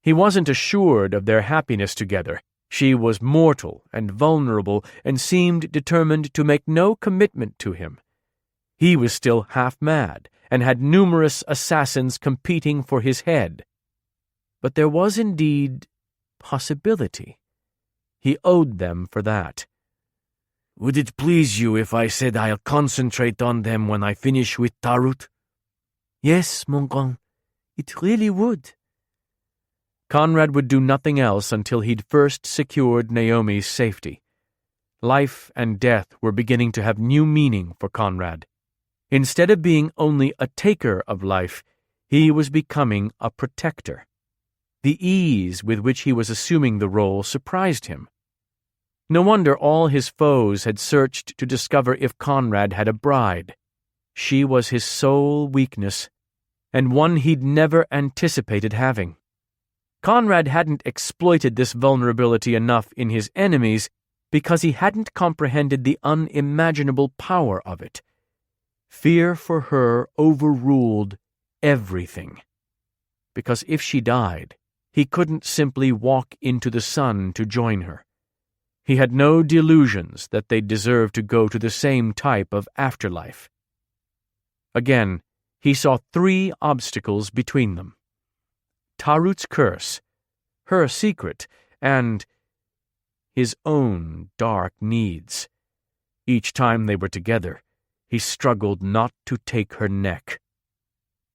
He wasn't assured of their happiness together. She was mortal and vulnerable and seemed determined to make no commitment to him. He was still half mad and had numerous assassins competing for his head. But there was indeed possibility. He owed them for that. "Would it please you if I said I'll concentrate on them when I finish with Tarut?" "Yes, mon grand. It really would." Conrad would do nothing else until he'd first secured Néomi's safety. Life and death were beginning to have new meaning for Conrad. Instead of being only a taker of life, he was becoming a protector. The ease with which he was assuming the role surprised him. No wonder all his foes had searched to discover if Conrad had a bride. She was his sole weakness, and one he'd never anticipated having. Conrad hadn't exploited this vulnerability enough in his enemies because he hadn't comprehended the unimaginable power of it. Fear for her overruled everything. Because if she died, he couldn't simply walk into the sun to join her. He had no delusions that they deserved to go to the same type of afterlife. Again, he saw 3 obstacles between them. Tarut's curse, her secret, and his own dark needs. Each time they were together, he struggled not to take her neck.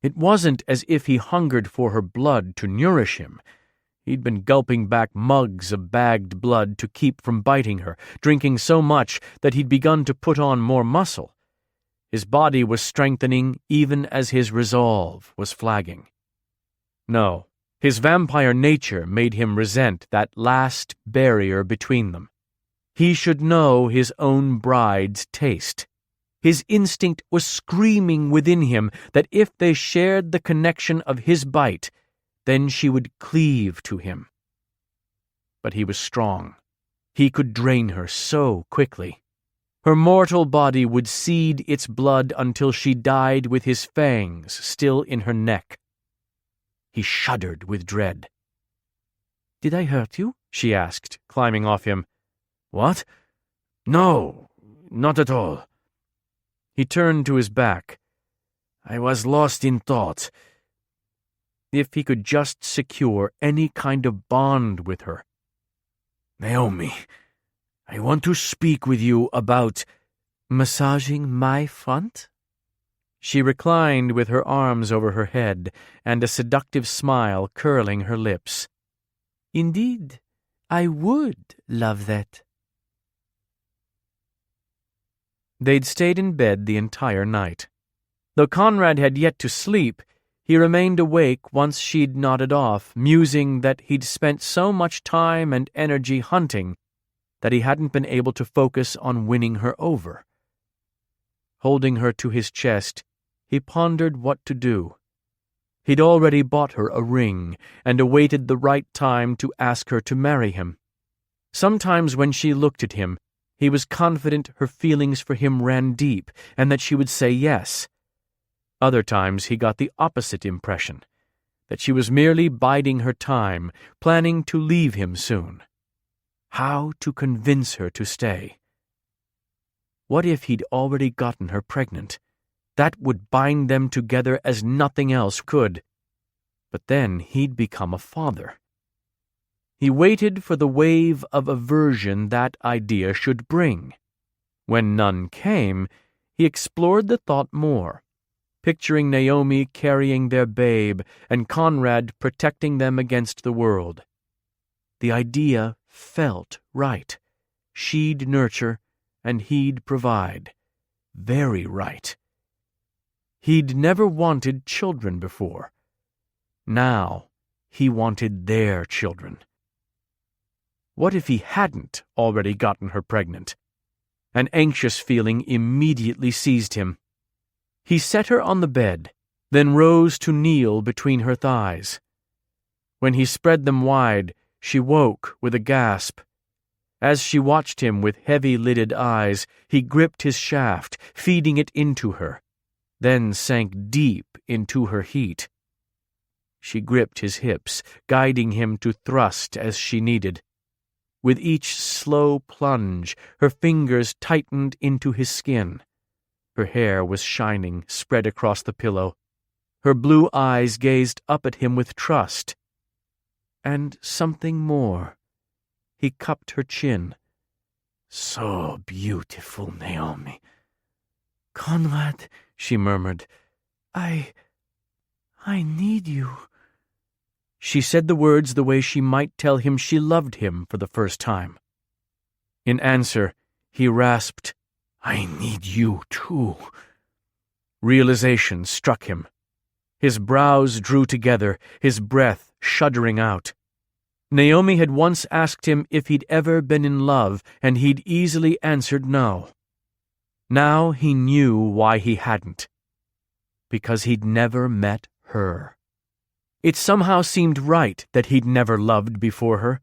It wasn't as if he hungered for her blood to nourish him. He'd been gulping back mugs of bagged blood to keep from biting her, drinking so much that he'd begun to put on more muscle. His body was strengthening even as his resolve was flagging. No, his vampire nature made him resent that last barrier between them. He should know his own bride's taste. His instinct was screaming within him that if they shared the connection of his bite, then she would cleave to him. But he was strong. He could drain her so quickly. Her mortal body would seed its blood until she died with his fangs still in her neck. He shuddered with dread. "Did I hurt you?" she asked, climbing off him. "What? No, not at all." He turned to his back. "I was lost in thought." If he could just secure any kind of bond with her. "Néomi, I want to speak with you about—" "Massaging my front?" She reclined with her arms over her head and a seductive smile curling her lips. "Indeed, I would love that." They'd stayed in bed the entire night. Though Conrad had yet to sleep, he remained awake once she'd nodded off, musing that he'd spent so much time and energy hunting that he hadn't been able to focus on winning her over. Holding her to his chest, he pondered what to do. He'd already bought her a ring and awaited the right time to ask her to marry him. Sometimes when she looked at him, he was confident her feelings for him ran deep and that she would say yes. Other times he got the opposite impression, that she was merely biding her time, planning to leave him soon. How to convince her to stay? What if he'd already gotten her pregnant? That would bind them together as nothing else could. But then he'd become a father. He waited for the wave of aversion that idea should bring. When none came, he explored the thought more, picturing Néomi carrying their babe and Conrad protecting them against the world. The idea felt right. She'd nurture, and he'd provide. Very right. He'd never wanted children before. Now he wanted their children. What if he hadn't already gotten her pregnant? An anxious feeling immediately seized him. He set her on the bed, then rose to kneel between her thighs. When he spread them wide, she woke with a gasp. As she watched him with heavy-lidded eyes, he gripped his shaft, feeding it into her, then sank deep into her heat. She gripped his hips, guiding him to thrust as she needed. With each slow plunge, her fingers tightened into his skin. Her hair was shining, spread across the pillow. Her blue eyes gazed up at him with trust. And something more. He cupped her chin. So beautiful, Néomi. "Conrad," she murmured, I need you." She said the words the way she might tell him she loved him for the first time. In answer, he rasped, "I need you too." Realization struck him. His brows drew together, his breath shuddering out. Néomi had once asked him if he'd ever been in love, and he'd easily answered no. Now he knew why he hadn't. Because he'd never met her. It somehow seemed right that he'd never loved before her,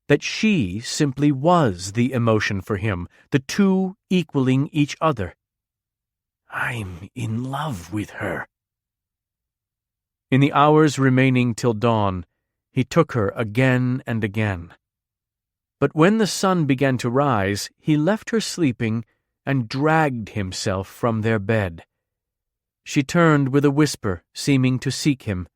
that she simply was the emotion for him, the two equaling each other. I'm in love with her. In the hours remaining till dawn, he took her again and again. But when the sun began to rise, he left her sleeping and dragged himself from their bed. She turned with a whisper, seeming to seek him.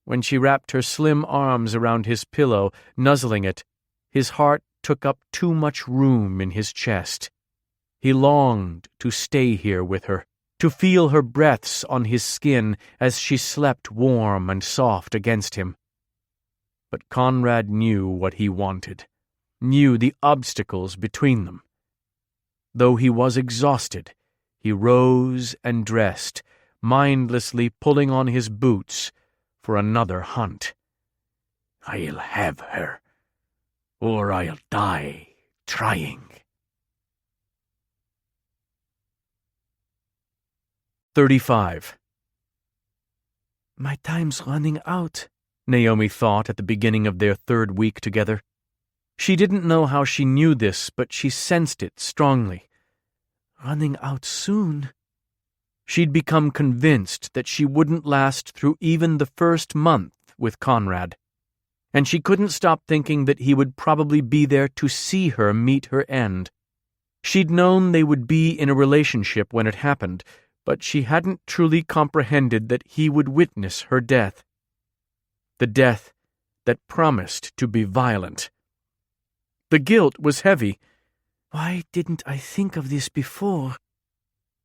When she wrapped her slim arms around his pillow, nuzzling it, his heart took up too much room in his chest. He longed to stay here with her, to feel her breaths on his skin as she slept warm and soft against him. But Conrad knew what he wanted, knew the obstacles between them. Though he was exhausted, he rose and dressed, mindlessly pulling on his boots for another hunt. I'll have her, or I'll die trying. 35. My time's running out, Néomi thought at the beginning of their third week together. She didn't know how she knew this, but she sensed it strongly. Running out soon. She'd become convinced that she wouldn't last through even the first month with Conrad, and she couldn't stop thinking that he would probably be there to see her meet her end. She'd known they would be in a relationship when it happened, but she hadn't truly comprehended that he would witness her death. The death that promised to be violent. The guilt was heavy. Why didn't I think of this before?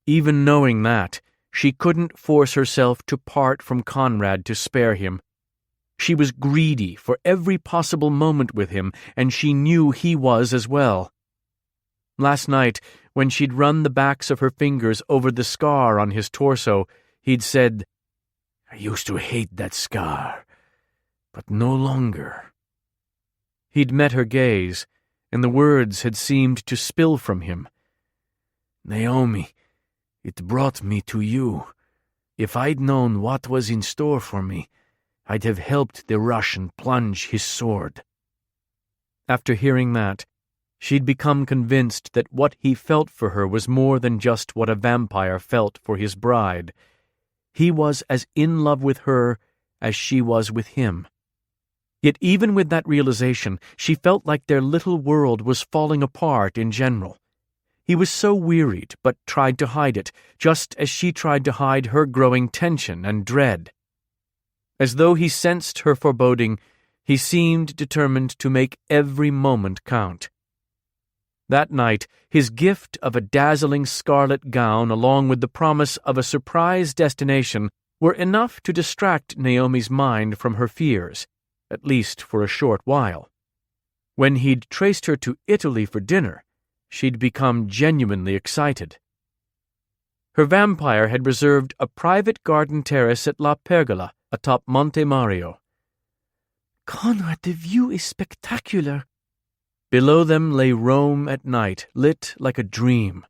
Even knowing that, she couldn't force herself to part from Conrad to spare him. She was greedy for every possible moment with him, and she knew he was as well. Last night, when she'd run the backs of her fingers over the scar on his torso, he'd said, I used to hate that scar, but no longer. He'd met her gaze, and the words had seemed to spill from him. Néomi, it brought me to you. If I'd known what was in store for me, I'd have helped the Russian plunge his sword." After hearing that, she'd become convinced that what he felt for her was more than just what a vampire felt for his bride. He was as in love with her as she was with him. Yet even with that realization, she felt like their little world was falling apart in general. He was so wearied, but tried to hide it, just as she tried to hide her growing tension and dread. As though he sensed her foreboding, he seemed determined to make every moment count. That night, his gift of a dazzling scarlet gown along with the promise of a surprise destination were enough to distract Naomi's mind from her fears, at least for a short while. When he'd traced her to Italy for dinner, she'd become genuinely excited. Her vampire had reserved a private garden terrace at La Pergola atop Monte Mario. "Conrad, the view is spectacular." Below them lay Rome at night, lit like a dream.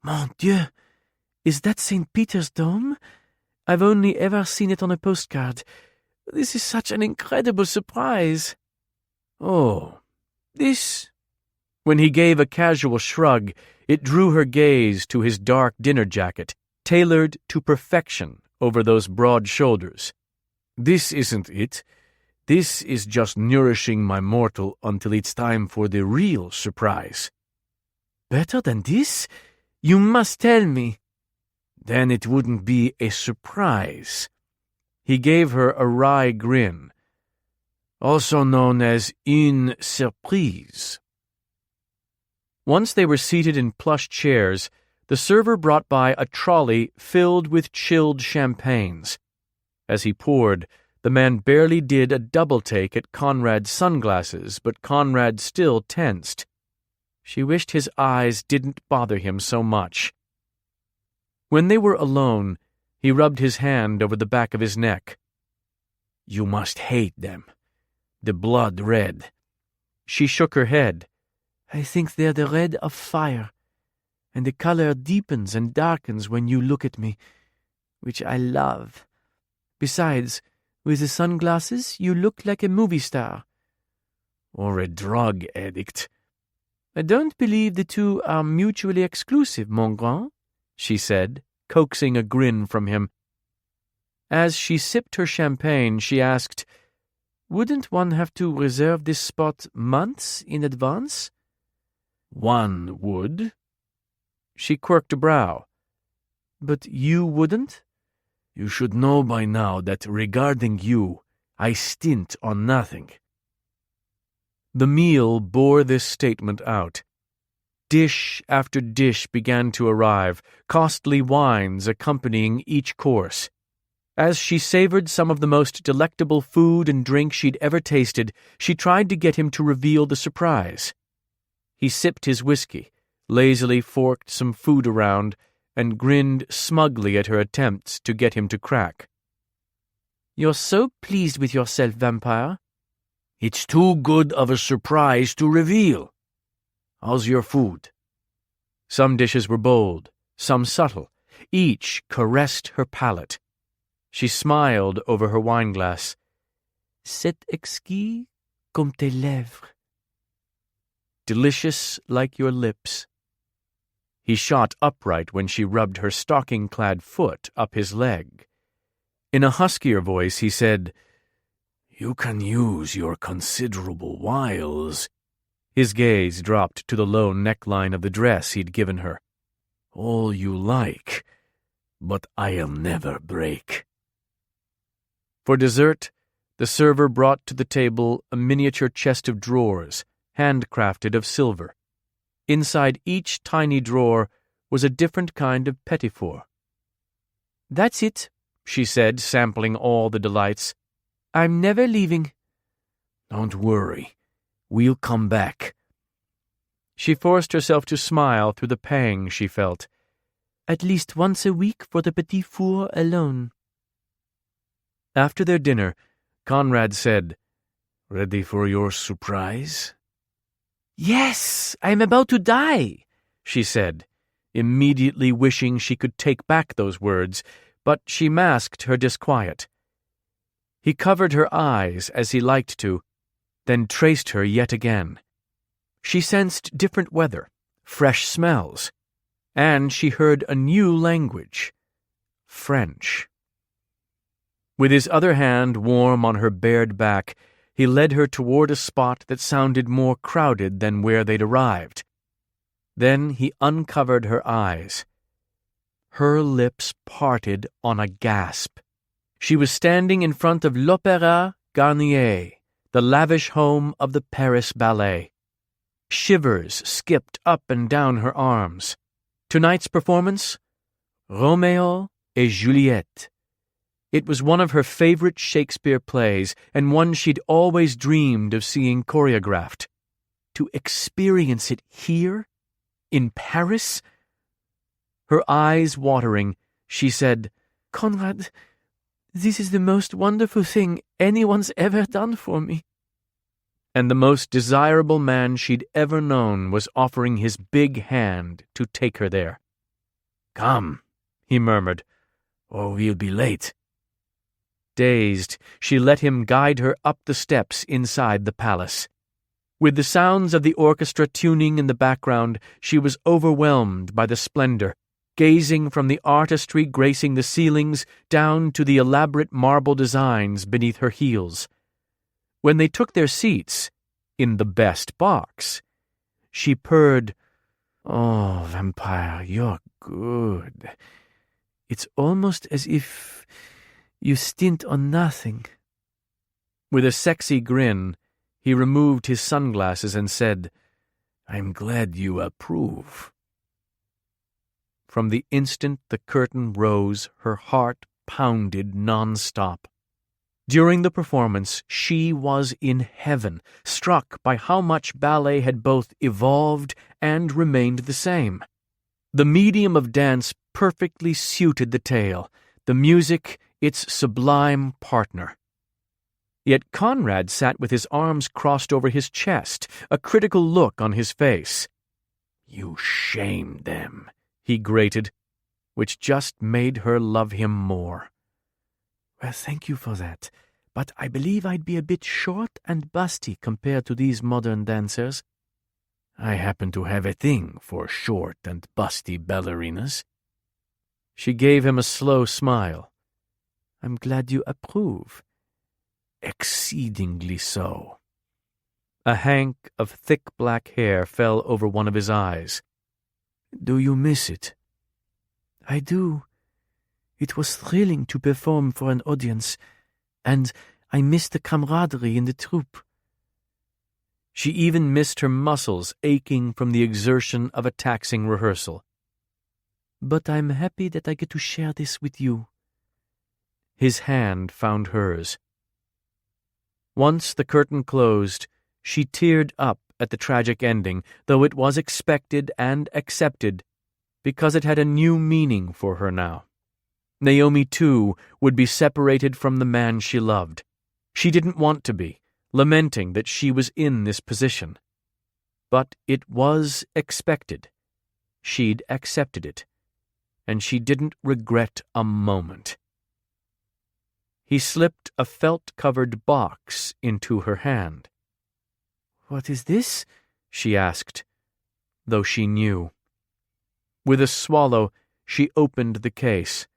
"Mon Dieu, is that St. Peter's Dome? I've only ever seen it on a postcard. This is such an incredible surprise." "Oh, this..." When he gave a casual shrug, it drew her gaze to his dark dinner jacket, tailored to perfection over those broad shoulders. "This isn't it. This is just nourishing my mortal until it's time for the real surprise." "Better than this? You must tell me." "Then it wouldn't be a surprise." He gave her a wry grin. "Also known as une surprise." Once they were seated in plush chairs, the server brought by a trolley filled with chilled champagnes. As he poured, the man barely did a double-take at Conrad's sunglasses, but Conrad still tensed. She wished his eyes didn't bother him so much. When they were alone, he rubbed his hand over the back of his neck. "You must hate them. The blood red." She shook her head. "I think they're the red of fire, and the color deepens and darkens when you look at me, which I love. Besides, with the sunglasses, you look like a movie star." "Or a drug addict." "I don't believe the two are mutually exclusive, mon grand," she said, coaxing a grin from him. As she sipped her champagne, she asked, "Wouldn't one have to reserve this spot months in advance?" "One would." She quirked a brow. "But you wouldn't?" "You should know by now that regarding you, I stint on nothing." The meal bore this statement out. Dish after dish began to arrive, costly wines accompanying each course. As she savored some of the most delectable food and drink she'd ever tasted, she tried to get him to reveal the surprise. He sipped his whiskey, lazily forked some food around, and grinned smugly at her attempts to get him to crack. "You're so pleased with yourself, vampire." "It's too good of a surprise to reveal. How's your food?" Some dishes were bold, some subtle. Each caressed her palate. She smiled over her wineglass. "C'est exquis comme tes lèvres." Delicious like your lips. He shot upright when she rubbed her stocking-clad foot up his leg. In a huskier voice he said, "You can use your considerable wiles." His gaze dropped to the low neckline of the dress he'd given her. "All you like, but I'll never break." For dessert, the server brought to the table a miniature chest of drawers, handcrafted of silver. Inside each tiny drawer was a different kind of petit-four. "That's it," she said, sampling all the delights. "I'm never leaving." "Don't worry. We'll come back." She forced herself to smile through the pang she felt. "At least once a week for the petit four alone." After their dinner, Conrad said, "Ready for your surprise?" "Yes, I'm about to die," she said, immediately wishing she could take back those words, but she masked her disquiet. He covered her eyes as he liked to, then traced her yet again. She sensed different weather, fresh smells, and she heard a new language, French. With his other hand warm on her bared back, he led her toward a spot that sounded more crowded than where they'd arrived. Then he uncovered her eyes. Her lips parted on a gasp. She was standing in front of l'Opéra Garnier, the lavish home of the Paris Ballet. Shivers skipped up and down her arms. Tonight's performance? Roméo et Juliette. It was one of her favorite Shakespeare plays, and one she'd always dreamed of seeing choreographed. To experience it here? In Paris? Her eyes watering, she said, "Conrad, this is the most wonderful thing anyone's ever done for me." And the most desirable man she'd ever known was offering his big hand to take her there. "Come," he murmured, "or we'll be late." Dazed, she let him guide her up the steps inside the palace. With the sounds of the orchestra tuning in the background, she was overwhelmed by the splendor, gazing from the artistry gracing the ceilings down to the elaborate marble designs beneath her heels. When they took their seats, in the best box, she purred, "Oh, vampire, you're good. It's almost as if you stint on nothing." With a sexy grin, he removed his sunglasses and said, "I'm glad you approve." From the instant the curtain rose, her heart pounded non-stop. During the performance, she was in heaven, struck by how much ballet had both evolved and remained the same. The medium of dance perfectly suited the tale, the music its sublime partner. Yet Conrad sat with his arms crossed over his chest, a critical look on his face. "You shamed them," he grated, which just made her love him more. "Well, thank you for that, but I believe I'd be a bit short and busty compared to these modern dancers." "I happen to have a thing for short and busty ballerinas." She gave him a slow smile. "I'm glad you approve." "Exceedingly so." A hank of thick black hair fell over one of his eyes. "Do you miss it?" "I do. It was thrilling to perform for an audience, and I miss the camaraderie in the troupe." She even missed her muscles aching from the exertion of a taxing rehearsal. "But I'm happy that I get to share this with you." His hand found hers. Once the curtain closed, she teared up at the tragic ending, though it was expected and accepted, because it had a new meaning for her now. Néomi, too, would be separated from the man she loved. She didn't want to be, lamenting that she was in this position. But it was expected. She'd accepted it, and she didn't regret a moment. He slipped a felt-covered box into her hand. "What is this?" she asked, though she knew. With a swallow, she opened the case.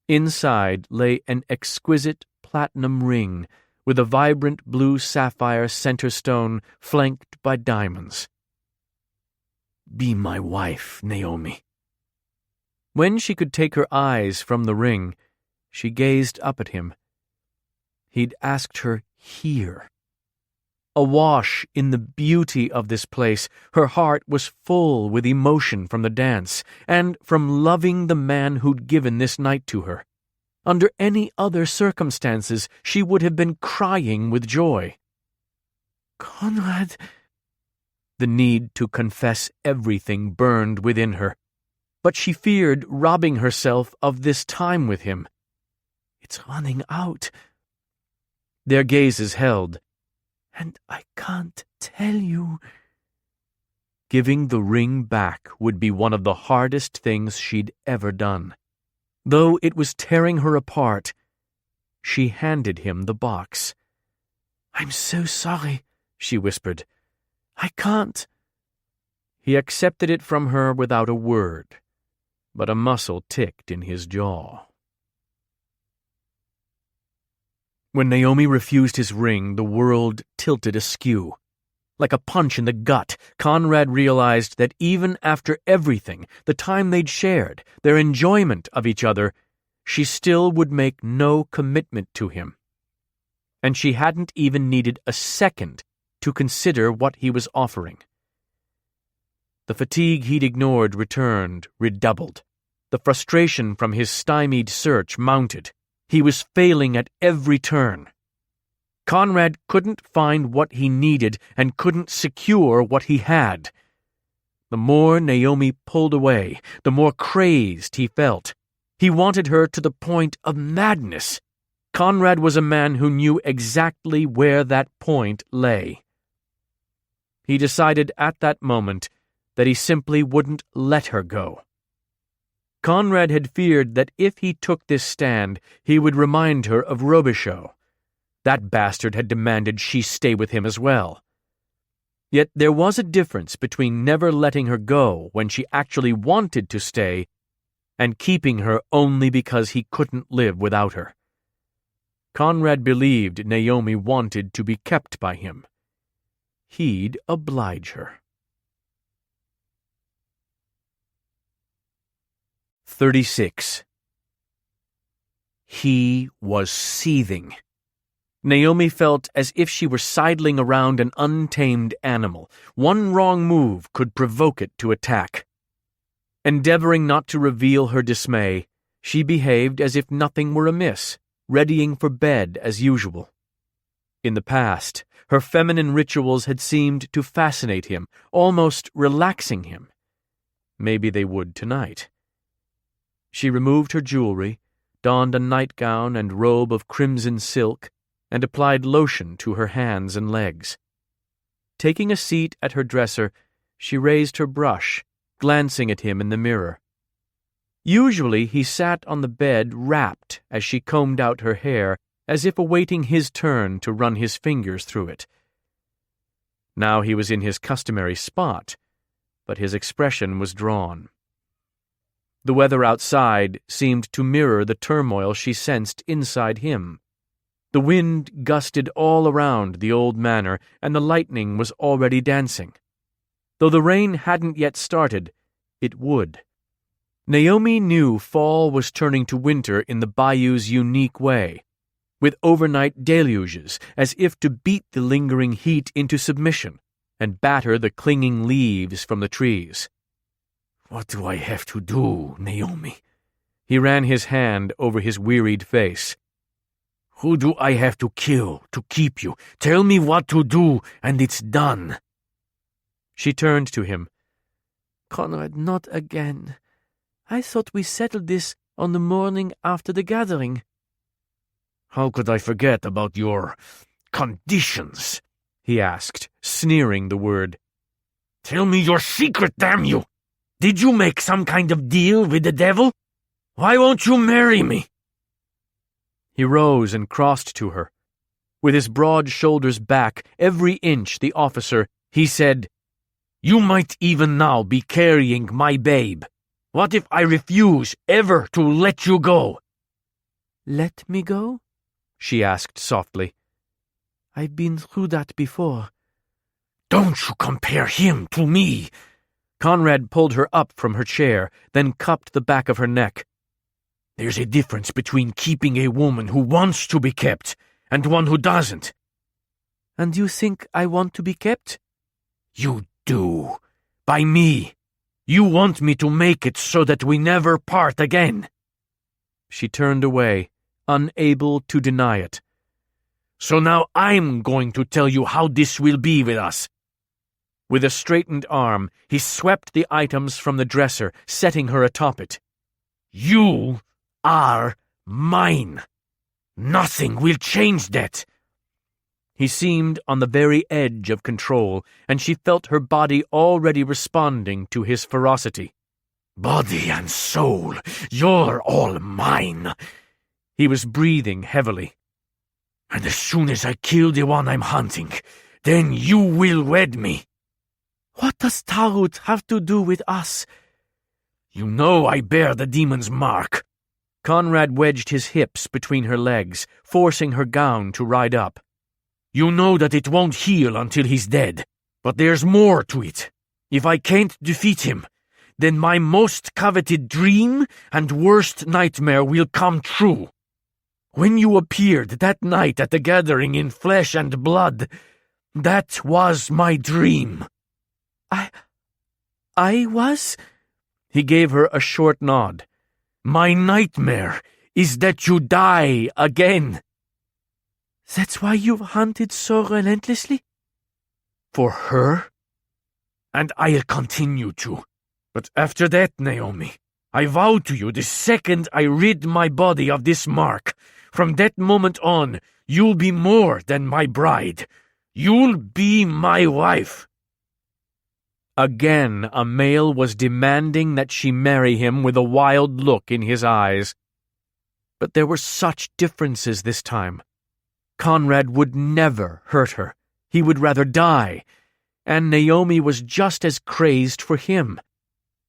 Inside lay an exquisite platinum ring with a vibrant blue sapphire center stone flanked by diamonds. "Be my wife, Néomi." When she could take her eyes from the ring, she gazed up at him. He'd asked her here. Awash in the beauty of this place, her heart was full with emotion from the dance, and from loving the man who'd given this night to her. Under any other circumstances, she would have been crying with joy. "Conrad!" The need to confess everything burned within her, but she feared robbing herself of this time with him. "It's running out." Their gazes held. "And I can't tell you." Giving the ring back would be one of the hardest things she'd ever done. Though it was tearing her apart, she handed him the box. "I'm so sorry," she whispered. "I can't." He accepted it from her without a word, but a muscle ticked in his jaw. When Naomi refused his ring, the world tilted askew. Like a punch in the gut, Conrad realized that even after everything, the time they'd shared, their enjoyment of each other, she still would make no commitment to him. And she hadn't even needed a second to consider what he was offering. The fatigue he'd ignored returned, redoubled. The frustration from his stymied search mounted. He was failing at every turn. Conrad couldn't find what he needed and couldn't secure what he had. The more Naomi pulled away, the more crazed he felt. He wanted her to the point of madness. Conrad was a man who knew exactly where that point lay. He decided at that moment that he simply wouldn't let her go. Conrad had feared that if he took this stand, he would remind her of Robichaud. That bastard had demanded she stay with him as well. Yet there was a difference between never letting her go when she actually wanted to stay and keeping her only because he couldn't live without her. Conrad believed Naomi wanted to be kept by him. He'd oblige her. 36. He was seething. Naomi felt as if she were sidling around an untamed animal. One wrong move could provoke it to attack. Endeavoring not to reveal her dismay, she behaved as if nothing were amiss, readying for bed as usual. In the past, her feminine rituals had seemed to fascinate him, almost relaxing him. Maybe they would tonight. She removed her jewelry, donned a nightgown and robe of crimson silk, and applied lotion to her hands and legs. Taking a seat at her dresser, she raised her brush, glancing at him in the mirror. Usually he sat on the bed rapt as she combed out her hair, as if awaiting his turn to run his fingers through it. Now he was in his customary spot, but his expression was drawn. The weather outside seemed to mirror the turmoil she sensed inside him. The wind gusted all around the old manor, and the lightning was already dancing. Though the rain hadn't yet started, it would. Naomi knew fall was turning to winter in the bayou's unique way, with overnight deluges, as if to beat the lingering heat into submission and batter the clinging leaves from the trees. "What do I have to do, Naomi?" He ran his hand over his wearied face. "Who do I have to kill to keep you? Tell me what to do, and it's done." She turned to him. "Conrad, not again. I thought we settled this on the morning after the gathering." "How could I forget about your conditions?" he asked, sneering the word. "Tell me your secret, damn you! Did you make some kind of deal with the devil? Why won't you marry me?" He rose and crossed to her. With his broad shoulders back, every inch the officer, he said, "You might even now be carrying my babe. What if I refuse ever to let you go?" "Let me go?" she asked softly. "I've been through that before." "Don't you compare him to me!" Conrad pulled her up from her chair, then cupped the back of her neck. "There's a difference between keeping a woman who wants to be kept and one who doesn't." "And you think I want to be kept?" "You do. By me. You want me to make it so that we never part again." She turned away, unable to deny it. "So now I'm going to tell you how this will be with us." With a straightened arm, he swept the items from the dresser, setting her atop it. "You are mine. Nothing will change that." He seemed on the very edge of control, and she felt her body already responding to his ferocity. Body and soul, you're all mine. He was breathing heavily. And as soon as I kill the one I'm hunting, then you will wed me. What does Tarut have to do with us? You know I bear the demon's mark. Conrad wedged his hips between her legs, forcing her gown to ride up. You know that it won't heal until he's dead, but there's more to it. If I can't defeat him, then my most coveted dream and worst nightmare will come true. When you appeared that night at the gathering in flesh and blood, that was my dream. I was? He gave her a short nod. My nightmare is that you die again. That's why you've hunted so relentlessly? For her? And I'll continue to. But after that, Néomi, I vow to you the second I rid my body of this mark, from that moment on, you'll be more than my bride. You'll be my wife. Again, a male was demanding that she marry him with a wild look in his eyes. But there were such differences this time. Conrad would never hurt her. He would rather die. And Néomi was just as crazed for him.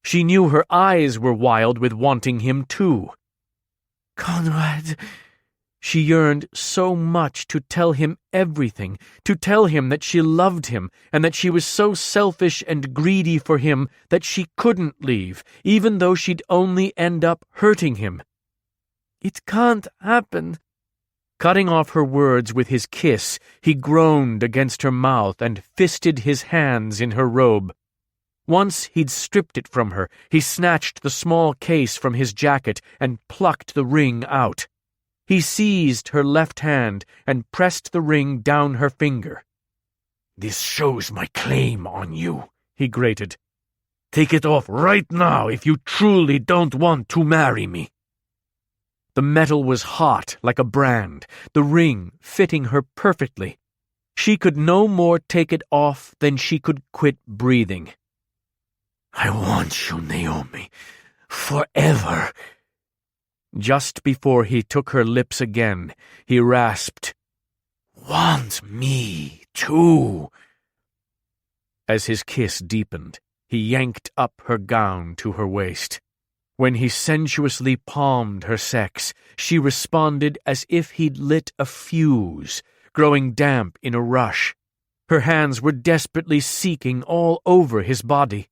She knew her eyes were wild with wanting him too. Conrad... She yearned so much to tell him everything, to tell him that she loved him, and that she was so selfish and greedy for him that she couldn't leave, even though she'd only end up hurting him. It can't happen. Cutting off her words with his kiss, he groaned against her mouth and fisted his hands in her robe. Once he'd stripped it from her, he snatched the small case from his jacket and plucked the ring out. He seized her left hand and pressed the ring down her finger. This shows my claim on you, he grated. Take it off right now if you truly don't want to marry me. The metal was hot like a brand, the ring fitting her perfectly. She could no more take it off than she could quit breathing. I want you, Néomi, forever. Just before he took her lips again, he rasped, Want me, too. As his kiss deepened, he yanked up her gown to her waist. When he sensuously palmed her sex, she responded as if he'd lit a fuse, growing damp in a rush. Her hands were desperately seeking all over his body.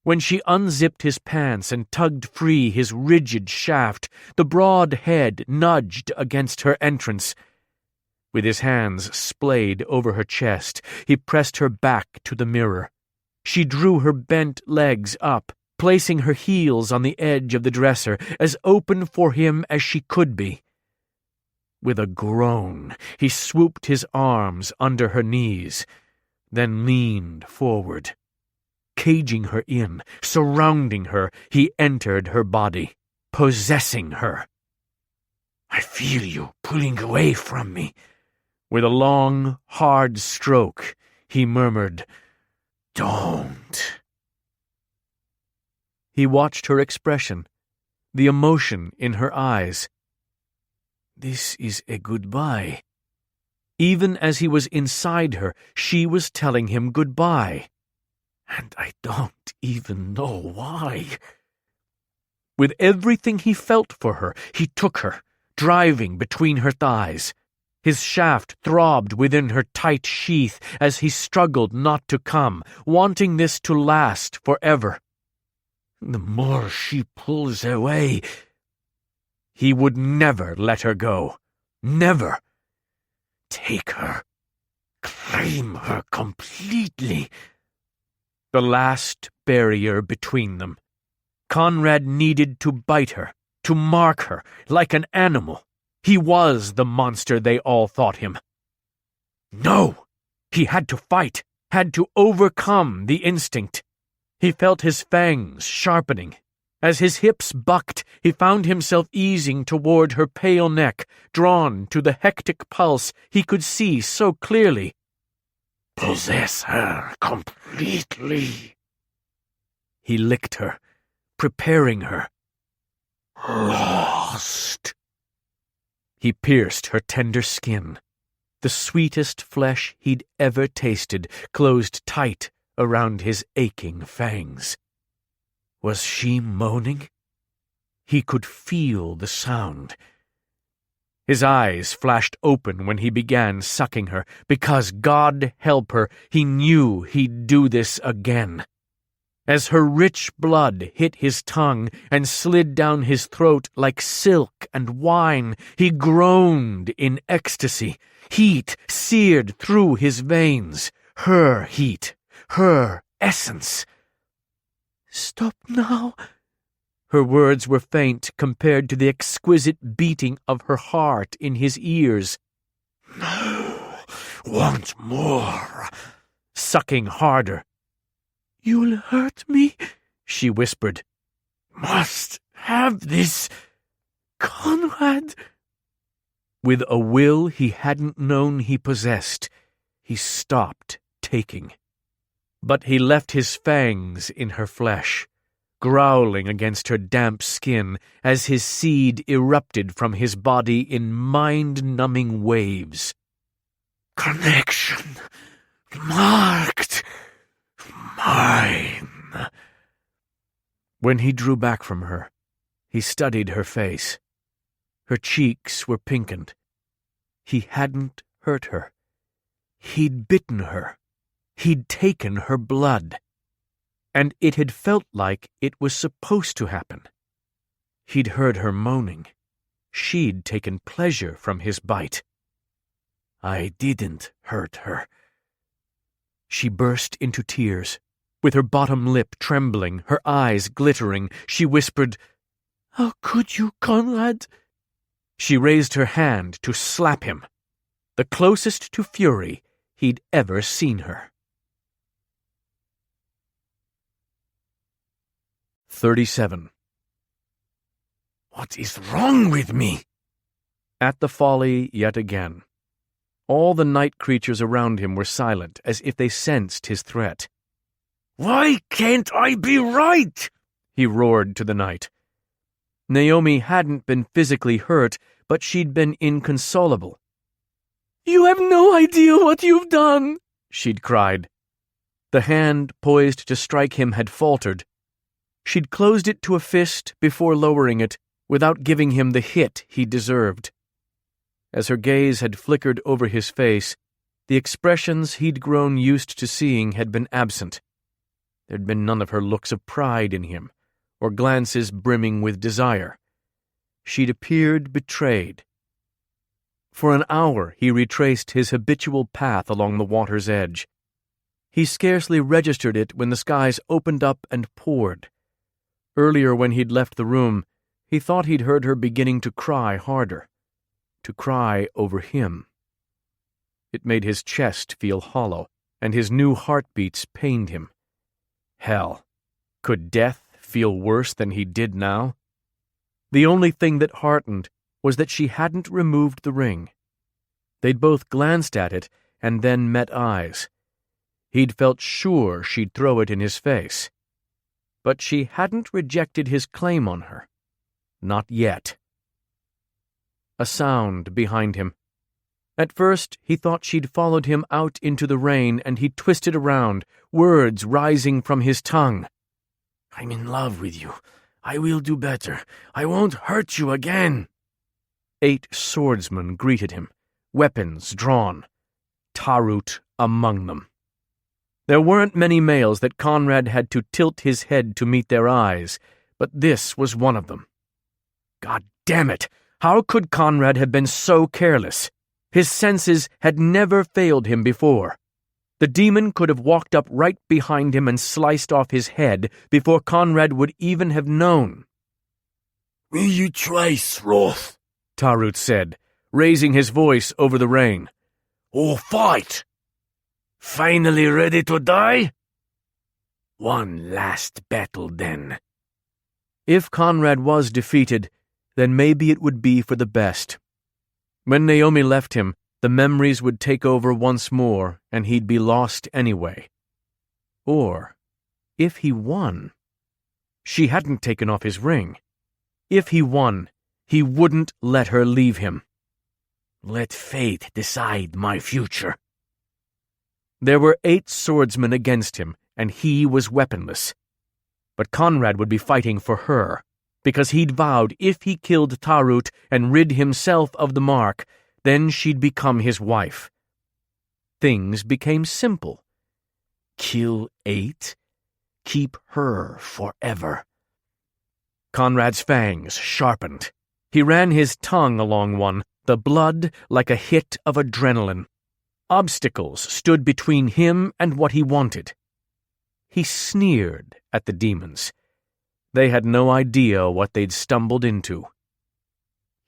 When she unzipped his pants and tugged free his rigid shaft, the broad head nudged against her entrance. With his hands splayed over her chest, he pressed her back to the mirror. She drew her bent legs up, placing her heels on the edge of the dresser, as open for him as she could be. With a groan, he swooped his arms under her knees, then leaned forward. Caging her in, surrounding her, he entered her body, possessing her. I feel you pulling away from me. With a long, hard stroke, he murmured, Don't. He watched her expression, the emotion in her eyes. This is a goodbye. Even as he was inside her, she was telling him goodbye. And I don't even know why. With everything he felt for her, he took her, driving between her thighs. His shaft throbbed within her tight sheath as he struggled not to come, wanting this to last forever. The more she pulls away... He would never let her go. Never. Take her. Claim her completely. The last barrier between them. Conrad needed to bite her, to mark her, like an animal. He was the monster they all thought him. No! He had to fight, had to overcome the instinct. He felt his fangs sharpening. As his hips bucked, he found himself easing toward her pale neck, drawn to the hectic pulse he could see so clearly. Possess her completely. He licked her, preparing her. Lost. He pierced her tender skin. The sweetest flesh he'd ever tasted closed tight around his aching fangs. Was she moaning? He could feel the sound. His eyes flashed open when he began sucking her, because, God help her, he knew he'd do this again. As her rich blood hit his tongue and slid down his throat like silk and wine, he groaned in ecstasy. Heat seared through his veins. Her heat, her essence. "Stop now." Her words were faint compared to the exquisite beating of her heart in his ears. "No, want more." Sucking harder. "You'll hurt me," she whispered. "Must have this." "Conrad." With a will he hadn't known he possessed, he stopped taking. But he left his fangs in her flesh, growling against her damp skin as his seed erupted from his body in mind-numbing waves. "Connection. Marked. Mine." When he drew back from her, he studied her face. Her cheeks were pinkened. He hadn't hurt her. He'd bitten her. He'd taken her blood. And it had felt like it was supposed to happen. He'd heard her moaning. She'd taken pleasure from his bite. "I didn't hurt her." She burst into tears. With her bottom lip trembling, her eyes glittering, she whispered, "How could you, Conrad?" She raised her hand to slap him, the closest to fury he'd ever seen her. 37. "What is wrong with me?" At the folly yet again. All the night creatures around him were silent, as if they sensed his threat. "Why can't I be right?" he roared to the night. Néomi hadn't been physically hurt, but she'd been inconsolable. "You have no idea what you've done," she'd cried. The hand poised to strike him had faltered. She'd closed it to a fist before lowering it, without giving him the hit he deserved. As her gaze had flickered over his face, the expressions he'd grown used to seeing had been absent. There'd been none of her looks of pride in him, or glances brimming with desire. She'd appeared betrayed. For an hour he retraced his habitual path along the water's edge. He scarcely registered it when the skies opened up and poured. Earlier when he'd left the room, he thought he'd heard her beginning to cry harder, to cry over him. It made his chest feel hollow, and his new heartbeats pained him. Hell, could death feel worse than he did now? The only thing that heartened was that she hadn't removed the ring. They'd both glanced at it and then met eyes. He'd felt sure she'd throw it in his face. But she hadn't rejected his claim on her. Not yet. A sound behind him. At first, he thought she'd followed him out into the rain, and he twisted around, words rising from his tongue. "I'm in love with you. I will do better. I won't hurt you again." 8 swordsmen greeted him, weapons drawn, Tarut among them. There weren't many males that Conrad had to tilt his head to meet their eyes, but this was one of them. God damn it! How could Conrad have been so careless? His senses had never failed him before. The demon could have walked up right behind him and sliced off his head before Conrad would even have known. "Will you try, Wroth?" Tarut said, raising his voice over the rain. "Or fight? Finally ready to die? One last battle, then." If Conrad was defeated, then maybe it would be for the best. When Néomi left him, the memories would take over once more, and he'd be lost anyway. Or, if he won... She hadn't taken off his ring. If he won, he wouldn't let her leave him. Let fate decide my future. There were 8 swordsmen against him, and he was weaponless. But Conrad would be fighting for her, because he'd vowed if he killed Tarut and rid himself of the mark, then she'd become his wife. Things became simple. Kill 8? Keep her forever. Conrad's fangs sharpened. He ran his tongue along one, the blood like a hit of adrenaline. Obstacles stood between him and what he wanted. He sneered at the demons. They had no idea what they'd stumbled into.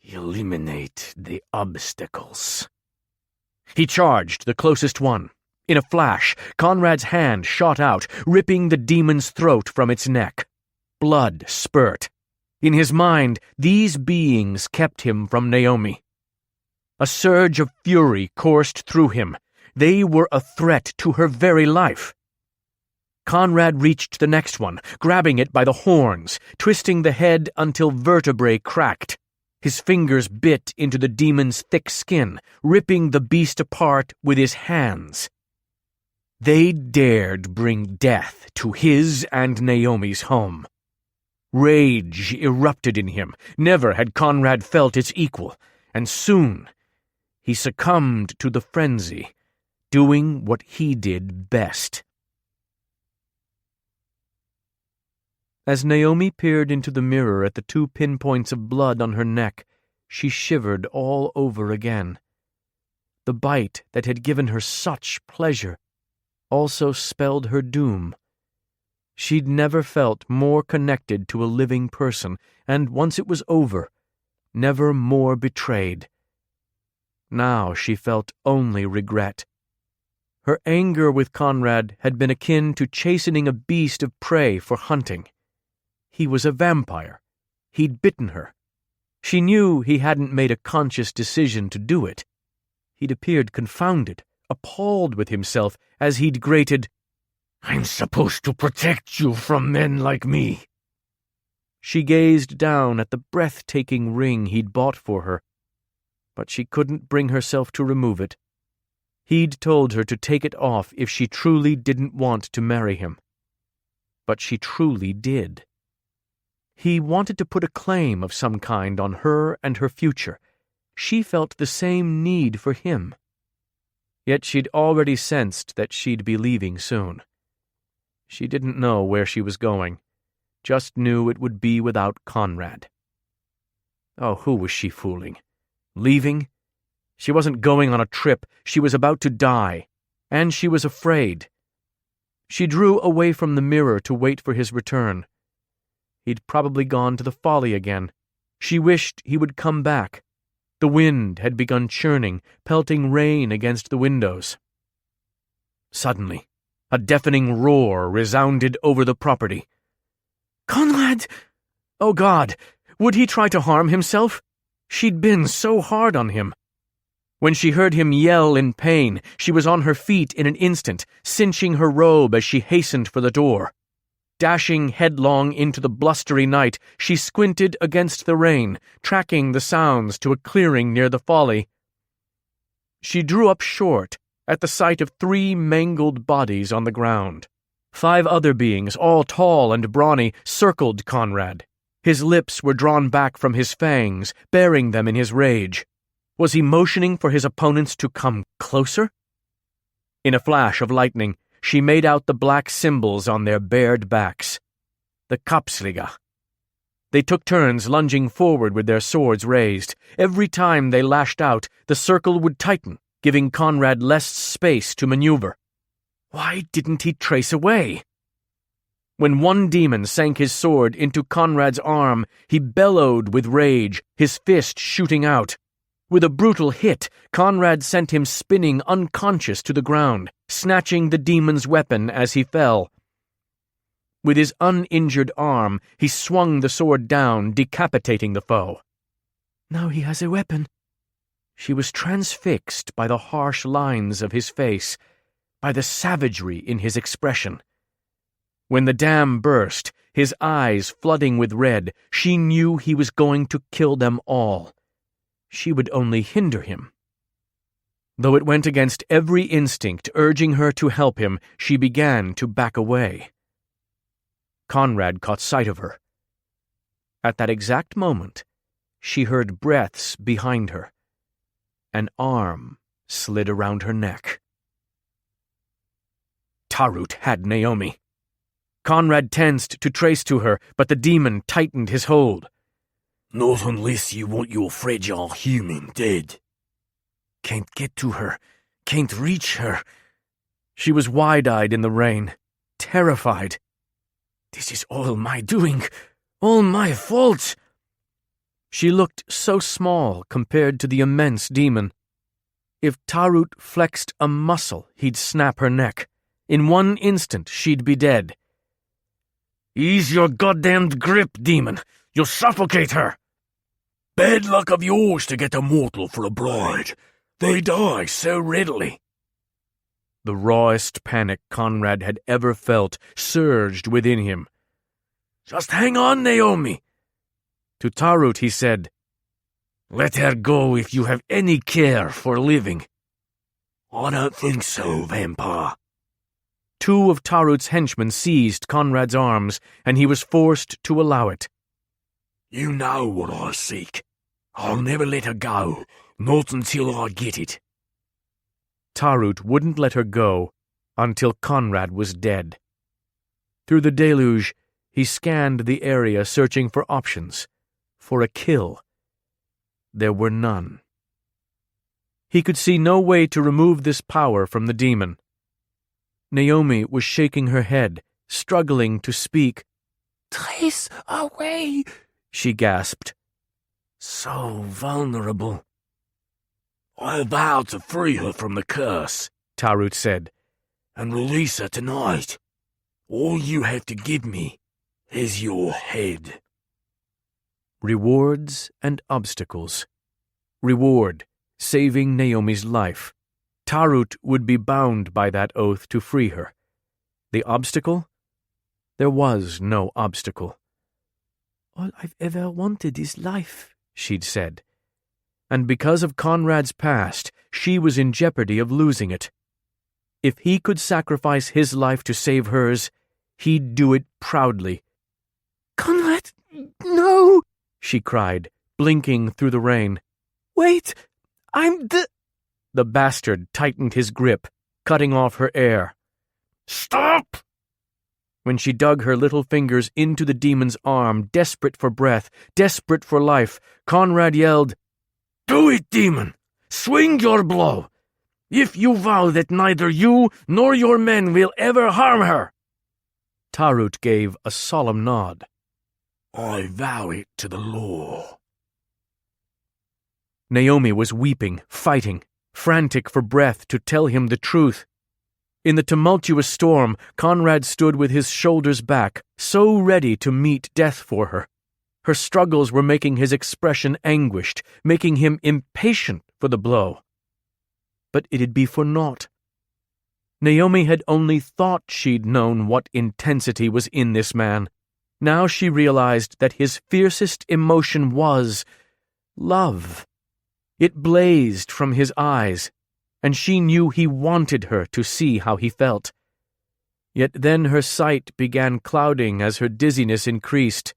Eliminate the obstacles. He charged the closest one. In a flash, Conrad's hand shot out, ripping the demon's throat from its neck. Blood spurt. In his mind, these beings kept him from Néomi. A surge of fury coursed through him. They were a threat to her very life. Conrad reached the next one, grabbing it by the horns, twisting the head until vertebrae cracked. His fingers bit into the demon's thick skin, ripping the beast apart with his hands. They dared bring death to his and Néomi's home. Rage erupted in him. Never had Conrad felt its equal, and soon he succumbed to the frenzy, doing what he did best. As Néomi peered into the mirror at the 2 pinpoints of blood on her neck, she shivered all over again. The bite that had given her such pleasure also spelled her doom. She'd never felt more connected to a living person, and once it was over, never more betrayed. Now she felt only regret. Her anger with Conrad had been akin to chastening a beast of prey for hunting. He was a vampire. He'd bitten her. She knew he hadn't made a conscious decision to do it. He'd appeared confounded, appalled with himself as he'd grated, I'm supposed to protect you from men like me. She gazed down at the breathtaking ring he'd bought for her, but she couldn't bring herself to remove it. He'd told her to take it off if she truly didn't want to marry him. But she truly did. He wanted to put a claim of some kind on her and her future. She felt the same need for him. Yet she'd already sensed that she'd be leaving soon. She didn't know where she was going, just knew it would be without Conrad. Oh, who was she fooling? Leaving? She wasn't going on a trip, she was about to die, and she was afraid. She drew away from the mirror to wait for his return. He'd probably gone to the Folly again. She wished he would come back. The wind had begun churning, pelting rain against the windows. Suddenly, a deafening roar resounded over the property. Conrad! Oh God, would he try to harm himself? She'd been so hard on him. When she heard him yell in pain, she was on her feet in an instant, cinching her robe as she hastened for the door. Dashing headlong into the blustery night, she squinted against the rain, tracking the sounds to a clearing near the Folly. She drew up short at the sight of 3 mangled bodies on the ground. 5 other beings, all tall and brawny, circled Conrad. His lips were drawn back from his fangs, baring them in his rage. Was he motioning for his opponents to come closer? In a flash of lightning, she made out the black symbols on their bared backs. The Kapsliga. They took turns lunging forward with their swords raised. Every time they lashed out, the circle would tighten, giving Conrad less space to maneuver. Why didn't he trace away? When one demon sank his sword into Conrad's arm, he bellowed with rage, his fist shooting out. With a brutal hit, Conrad sent him spinning unconscious to the ground, snatching the demon's weapon as he fell. With his uninjured arm, he swung the sword down, decapitating the foe. Now he has a weapon. She was transfixed by the harsh lines of his face, by the savagery in his expression. When the dam burst, his eyes flooding with red, she knew he was going to kill them all. She would only hinder him. Though it went against every instinct urging her to help him, she began to back away. Conrad caught sight of her. At that exact moment, she heard breaths behind her. An arm slid around her neck. Tarut had Néomi. Conrad tensed to trace to her, but the demon tightened his hold. Not unless you want your fragile human dead. Can't get to her. Can't reach her. She was wide-eyed in the rain, terrified. This is all my doing. All my fault. She looked so small compared to the immense demon. If Tarut flexed a muscle, he'd snap her neck. In 1 instant, she'd be dead. Ease your goddamned grip, demon. You'll suffocate her. Bad luck of yours to get a mortal for a bride. They die so readily. The rawest panic Conrad had ever felt surged within him. Just hang on, Néomi. To Tarut he said, Let her go if you have any care for living. I don't think so, vampire. 2 of Tarut's henchmen seized Conrad's arms, and he was forced to allow it. You know what I seek. I'll never let her go, not until I get it. Tarut wouldn't let her go until Conrad was dead. Through the deluge, he scanned the area searching for options, for a kill. There were none. He could see no way to remove this power from the demon. Néomi was shaking her head, struggling to speak. Trace away, she gasped. So vulnerable. I vow to free her from the curse, Tarut said, and release her tonight. All you have to give me is your head. Rewards and obstacles. Reward, saving Néomi's life. Tarut would be bound by that oath to free her. The obstacle? There was no obstacle. All I've ever wanted is life, she'd said. And because of Conrad's past, she was in jeopardy of losing it. If he could sacrifice his life to save hers, he'd do it proudly. Conrad, no, she cried, blinking through the rain. Wait, The bastard tightened his grip, cutting off her air. Stop! When she dug her little fingers into the demon's arm, desperate for breath, desperate for life, Conrad yelled, Do it, demon! Swing your blow! If you vow that neither you nor your men will ever harm her! Tarut gave a solemn nod. I vow it to the law. Néomi was weeping, fighting, frantic for breath to tell him the truth. In the tumultuous storm, Conrad stood with his shoulders back, so ready to meet death for her. Her struggles were making his expression anguished, making him impatient for the blow. But it'd be for naught. Néomi had only thought she'd known what intensity was in this man. Now she realized that his fiercest emotion was love. It blazed from his eyes, and she knew he wanted her to see how he felt. Yet then her sight began clouding as her dizziness increased.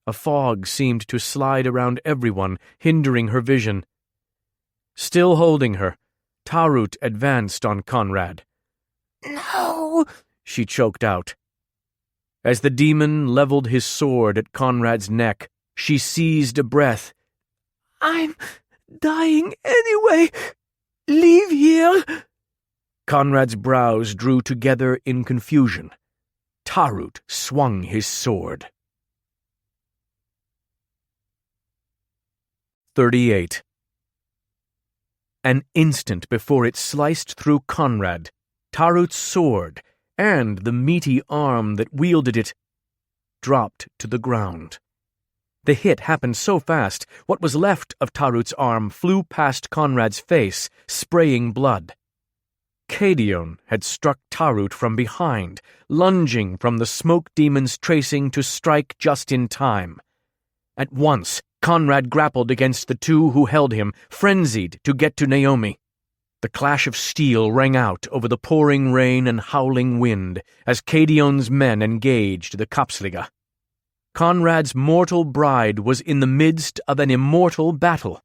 A fog seemed to slide around everyone, hindering her vision. Still holding her, Tarut advanced on Conrad. No, she choked out. As the demon leveled his sword at Conrad's neck, she seized a breath. I'm dying anyway. Leave here. Conrad's brows drew together in confusion. Tarut swung his sword. 38. An instant before it sliced through Conrad, Tarut's sword, and the meaty arm that wielded it, dropped to the ground. The hit happened so fast, what was left of Tarut's arm flew past Conrad's face, spraying blood. Caedion had struck Tarut from behind, lunging from the smoke demon's tracing to strike just in time. At once, Conrad grappled against the two who held him, frenzied to get to Néomi. The clash of steel rang out over the pouring rain and howling wind as Caedion's men engaged the Kapsliga. Conrad's mortal bride was in the midst of an immortal battle.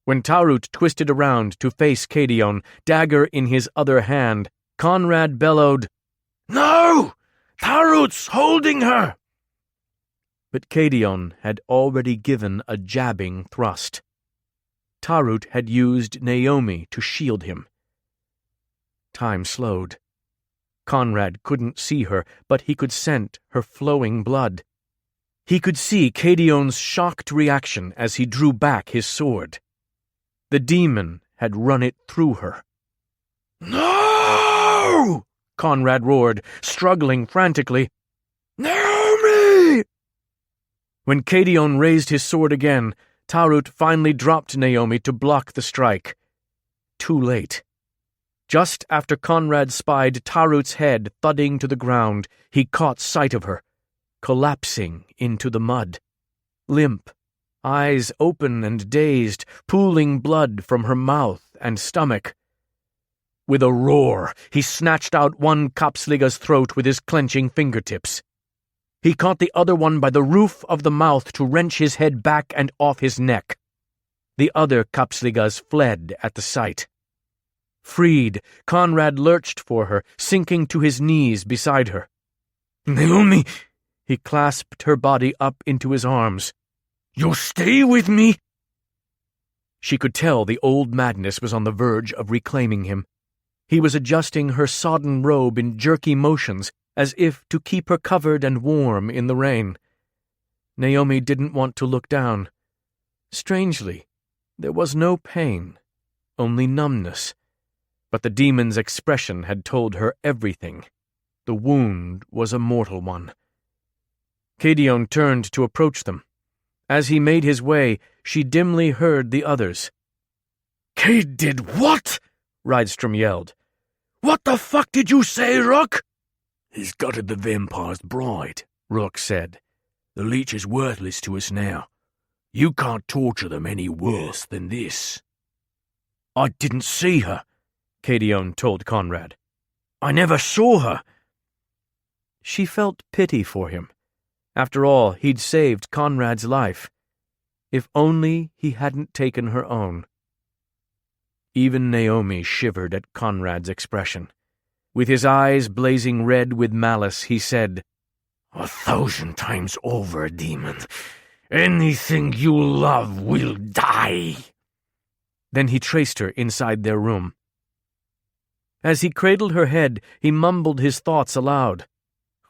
When Tarut twisted around to face Caedion, dagger in his other hand, Conrad bellowed, "No! Tarut's holding her!" But Caedion had already given a jabbing thrust. Tarut had used Néomi to shield him. Time slowed. Conrad couldn't see her, but he could scent her flowing blood. He could see Caedion's shocked reaction as he drew back his sword. The demon had run it through her. "No!" Conrad roared, struggling frantically. "Néomi!" When Caedion raised his sword again, Tarut finally dropped Néomi to block the strike. Too late. Just after Conrad spied Tarut's head thudding to the ground, he caught sight of her, collapsing into the mud. Limp, eyes open and dazed, pooling blood from her mouth and stomach. With a roar, he snatched out one Kapsliga's throat with his clenching fingertips. He caught the other one by the roof of the mouth to wrench his head back and off his neck. The other Kapsligas fled at the sight. Freed, Conrad lurched for her, sinking to his knees beside her. "Néomi!" He clasped her body up into his arms. "You'll stay with me!" She could tell the old madness was on the verge of reclaiming him. He was adjusting her sodden robe in jerky motions, as if to keep her covered and warm in the rain. Néomi didn't want to look down. Strangely, there was no pain, only numbness. But the demon's expression had told her everything. The wound was a mortal one. Caedion turned to approach them. As he made his way, she dimly heard the others. "Cade did what?" Rydstrom yelled. "What the fuck did you say, Rook?" "He's gutted the vampire's bride," Rook said. "The leech is worthless to us now. You can't torture them any worse than this." "I didn't see her," Caedion told Conrad. "I never saw her." She felt pity for him. After all, he'd saved Conrad's life. If only he hadn't taken her own. Even Néomi shivered at Conrad's expression. With his eyes blazing red with malice, he said, 1,000 times over, demon. Anything you love will die." Then he traced her inside their room. As he cradled her head, he mumbled his thoughts aloud.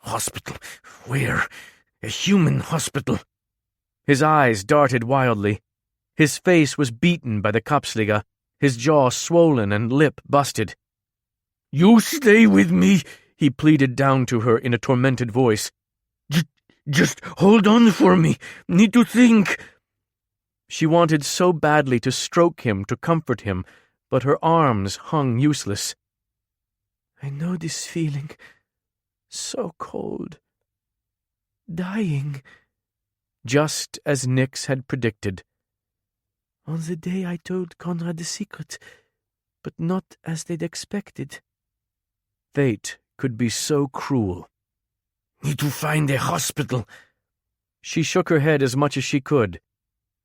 "Hospital? Where? A human hospital?" His eyes darted wildly. His face was beaten by the Kapsliga, his jaw swollen and lip busted. "You stay with me," he pleaded down to her in a tormented voice. Just hold on for me. Need to think." She wanted so badly to stroke him, to comfort him, but her arms hung useless. "I know this feeling. So cold. Dying." Just as Nyx had predicted. "On the day I told Conrad the secret, but not as they'd expected." Fate could be so cruel. "Need to find a hospital." She shook her head as much as she could.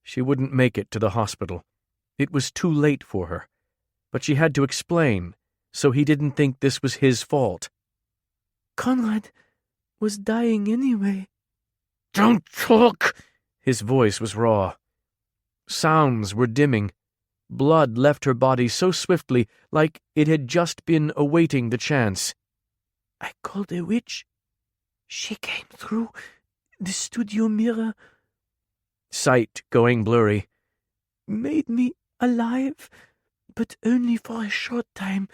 She wouldn't make it to the hospital. It was too late for her. But she had to explain, so he didn't think this was his fault. "Conrad was dying anyway." "Don't talk!" His voice was raw. Sounds were dimming. Blood left her body so swiftly, like it had just been awaiting the chance. "I called a witch. She came through the studio mirror." Sight going blurry. "Made me alive, but only for a short time.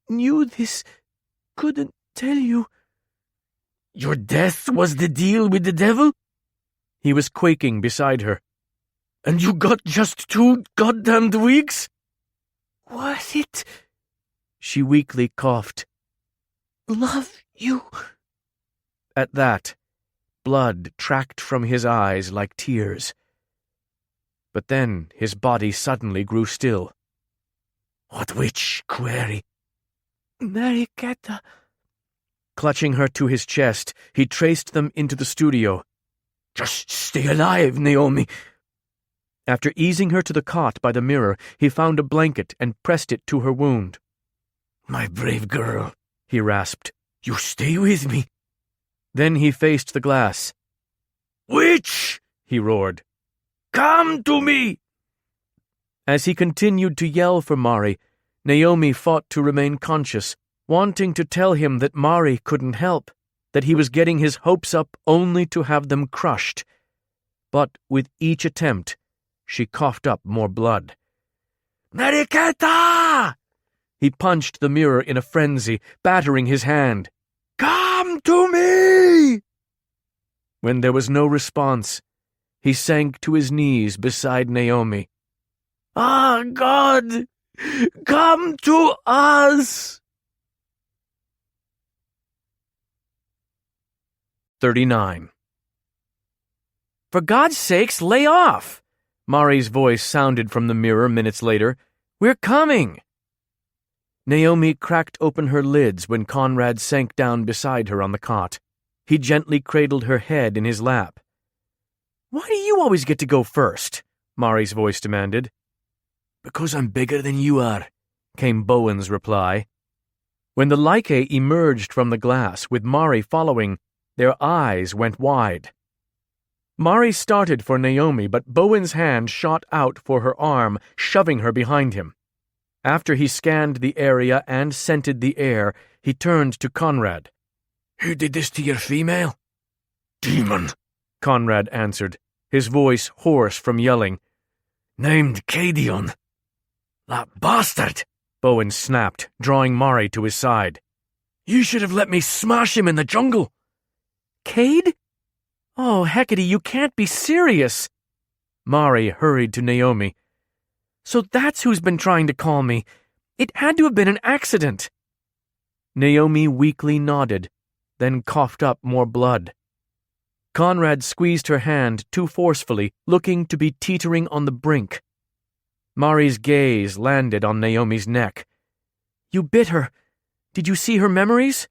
Knew this. Couldn't tell you." "Your death was the deal with the devil?" He was quaking beside her. "And you got just 2 goddamned weeks?" "Was it?" She weakly coughed. "Love you." At that, blood tracked from his eyes like tears. But then his body suddenly grew still. "What witch, query?" "Mariquetta." Clutching her to his chest, he traced them into the studio. "Just stay alive, Néomi." After easing her to the cot by the mirror, he found a blanket and pressed it to her wound. "My brave girl," he rasped. "You stay with me." Then he faced the glass. "Witch!" he roared. "Come to me!" As he continued to yell for Mari, Néomi fought to remain conscious, wanting to tell him that Mari couldn't help, that he was getting his hopes up only to have them crushed. But with each attempt, she coughed up more blood. "Mariquetta!" He punched the mirror in a frenzy, battering his hand. "Come to me!" When there was no response, he sank to his knees beside Néomi. "Ah, God! Come to us!" 39. "For God's sakes, lay off!" Mari's voice sounded from the mirror minutes later. "We're coming!" Néomi cracked open her lids when Conrad sank down beside her on the cot. He gently cradled her head in his lap. "Why do you always get to go first?" Mari's voice demanded. "Because I'm bigger than you are," came Bowen's reply. When the Lycae emerged from the glass, with Mari following, their eyes went wide. Mari started for Néomi, but Bowen's hand shot out for her arm, shoving her behind him. After he scanned the area and scented the air, he turned to Conrad. "Who did this to your female?" "Demon," Conrad answered, his voice hoarse from yelling. "Named Cadion." "That bastard!" Bowen snapped, drawing Mari to his side. "You should have let me smash him in the jungle." "Cade? Oh, Hecate, you can't be serious!" Mari hurried to Néomi. "So that's who's been trying to call me. It had to have been an accident." Néomi weakly nodded, then coughed up more blood. Conrad squeezed her hand too forcefully, looking to be teetering on the brink. Mari's gaze landed on Naomi's neck. "You bit her. Did you see her memories?"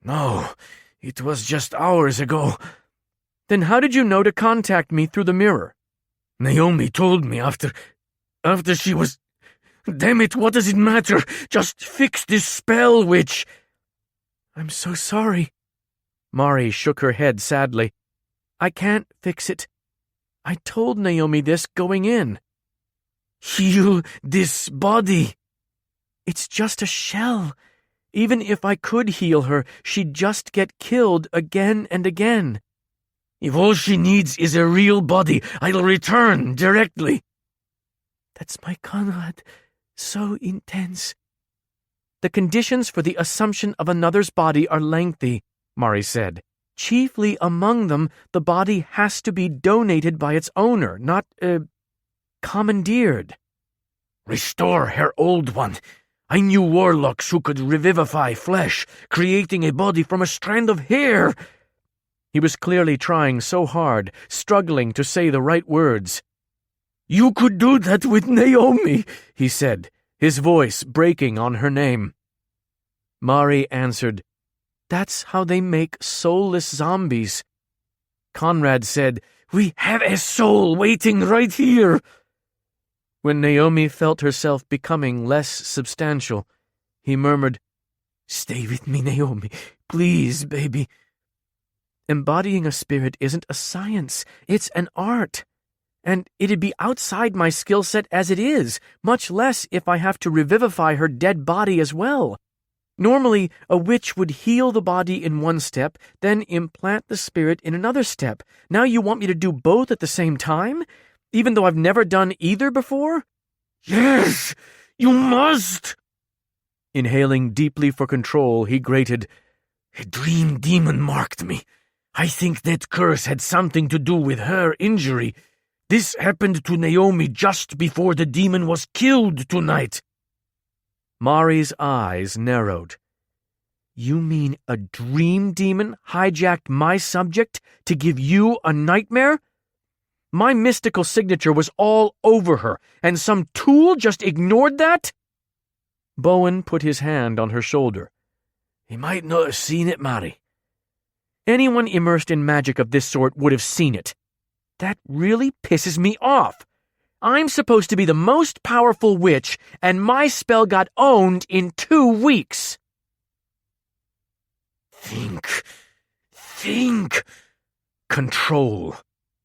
"No, it was just hours ago." "Then how did you know to contact me through the mirror?" "Néomi told me after she was... Damn it, what does it matter? Just fix this spell, witch." "I'm so sorry." Mari shook her head sadly. "I can't fix it. I told Néomi this going in." "Heal this body." "It's just a shell. Even if I could heal her, she'd just get killed again and again." "If all she needs is a real body, I'll return directly." "That's my Conrad. So intense." "The conditions for the assumption of another's body are lengthy," Mari said. "Chiefly among them, the body has to be donated by its owner, not, commandeered." "Restore her old one. I knew warlocks who could revivify flesh, creating a body from a strand of hair." He was clearly trying so hard, struggling to say the right words. "You could do that with Néomi," he said, his voice breaking on her name. Mari answered, "That's how they make soulless zombies." Conrad said, "We have a soul waiting right here." When Néomi felt herself becoming less substantial, he murmured, "Stay with me, Néomi. Please, baby." "Embodying a spirit isn't a science, it's an art. And it'd be outside my skill set as it is, much less if I have to revivify her dead body as well. Normally, a witch would heal the body in one step, then implant the spirit in another step. Now you want me to do both at the same time? Even though I've never done either before?" "Yes, you must." Inhaling deeply for control, he grated, "A dream demon marked me. I think that curse had something to do with her injury. This happened to Néomi just before the demon was killed tonight." Mari's eyes narrowed. You mean a dream demon hijacked my subject to give you a nightmare? My mystical signature was all over her, and some tool just ignored that? Bowen put his hand on her shoulder. He might not have seen it, Mary. Anyone immersed in magic of this sort would have seen it. That really pisses me off. I'm supposed to be the most powerful witch, and my spell got owned in 2 weeks. Think. Control.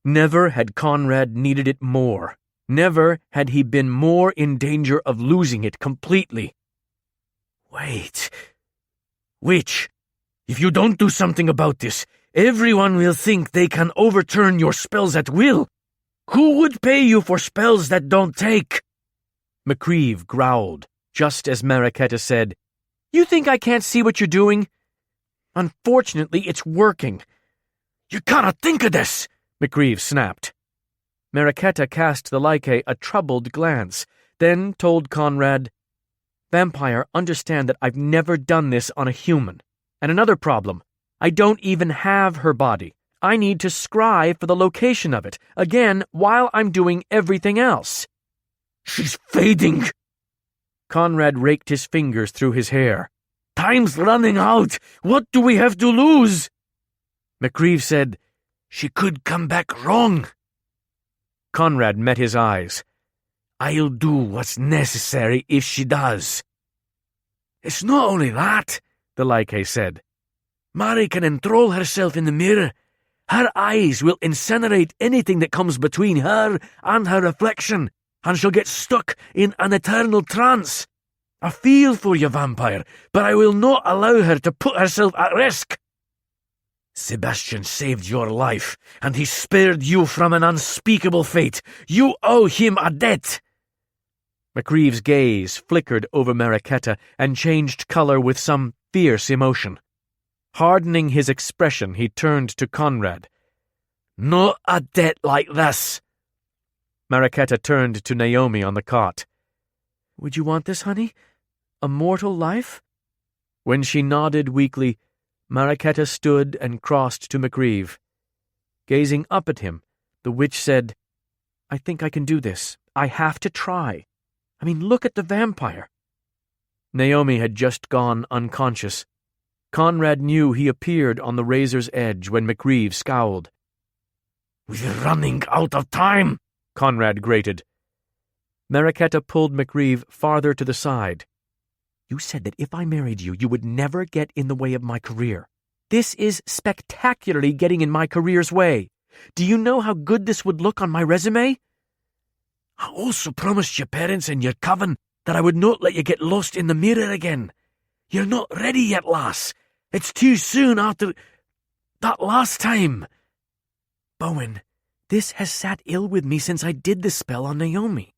Never had Conrad needed it more. Never had he been more in danger of losing it completely. Wait. Witch, if you don't do something about this, everyone will think they can overturn your spells at will. Who would pay you for spells that don't take? McCreeve growled, just as Mariquetta said, You think I can't see what you're doing? Unfortunately, it's working. You gotta think of this, McCreeve snapped. Mariquetta cast the Like a troubled glance, then told Conrad, Vampire, understand that I've never done this on a human. And another problem, I don't even have her body. I need to scry for the location of it, again, while I'm doing everything else. She's fading. Conrad raked his fingers through his hair. Time's running out. What do we have to lose? McCreeve said, She could come back wrong. Conrad met his eyes. I'll do what's necessary if she does. It's not only that, the Like said. Mary can enthrall herself in the mirror. Her eyes will incinerate anything that comes between her and her reflection, and she'll get stuck in an eternal trance. I feel for you, vampire, but I will not allow her to put herself at risk. Sebastian saved your life, and he spared you from an unspeakable fate. You owe him a debt. McCreeve's gaze flickered over Mariquetta and changed color with some fierce emotion. Hardening his expression, he turned to Conrad. Not a debt like this. Mariquetta turned to Néomi on the cot. Would you want this, honey? A mortal life? When she nodded weakly, Mariquetta stood and crossed to McCreeve. Gazing up at him, the witch said, I think I can do this. I have to try. I mean, look at the vampire. Néomi had just gone unconscious. Conrad knew he appeared on the razor's edge when McCreeve scowled. We're running out of time, Conrad grated. Mariquetta pulled McCreeve farther to the side. You said that if I married you, you would never get in the way of my career. This is spectacularly getting in my career's way. Do you know how good this would look on my resume? I also promised your parents and your coven that I would not let you get lost in the mirror again. You're not ready yet, lass. It's too soon after that last time. Bowen, this has sat ill with me since I did the spell on Néomi.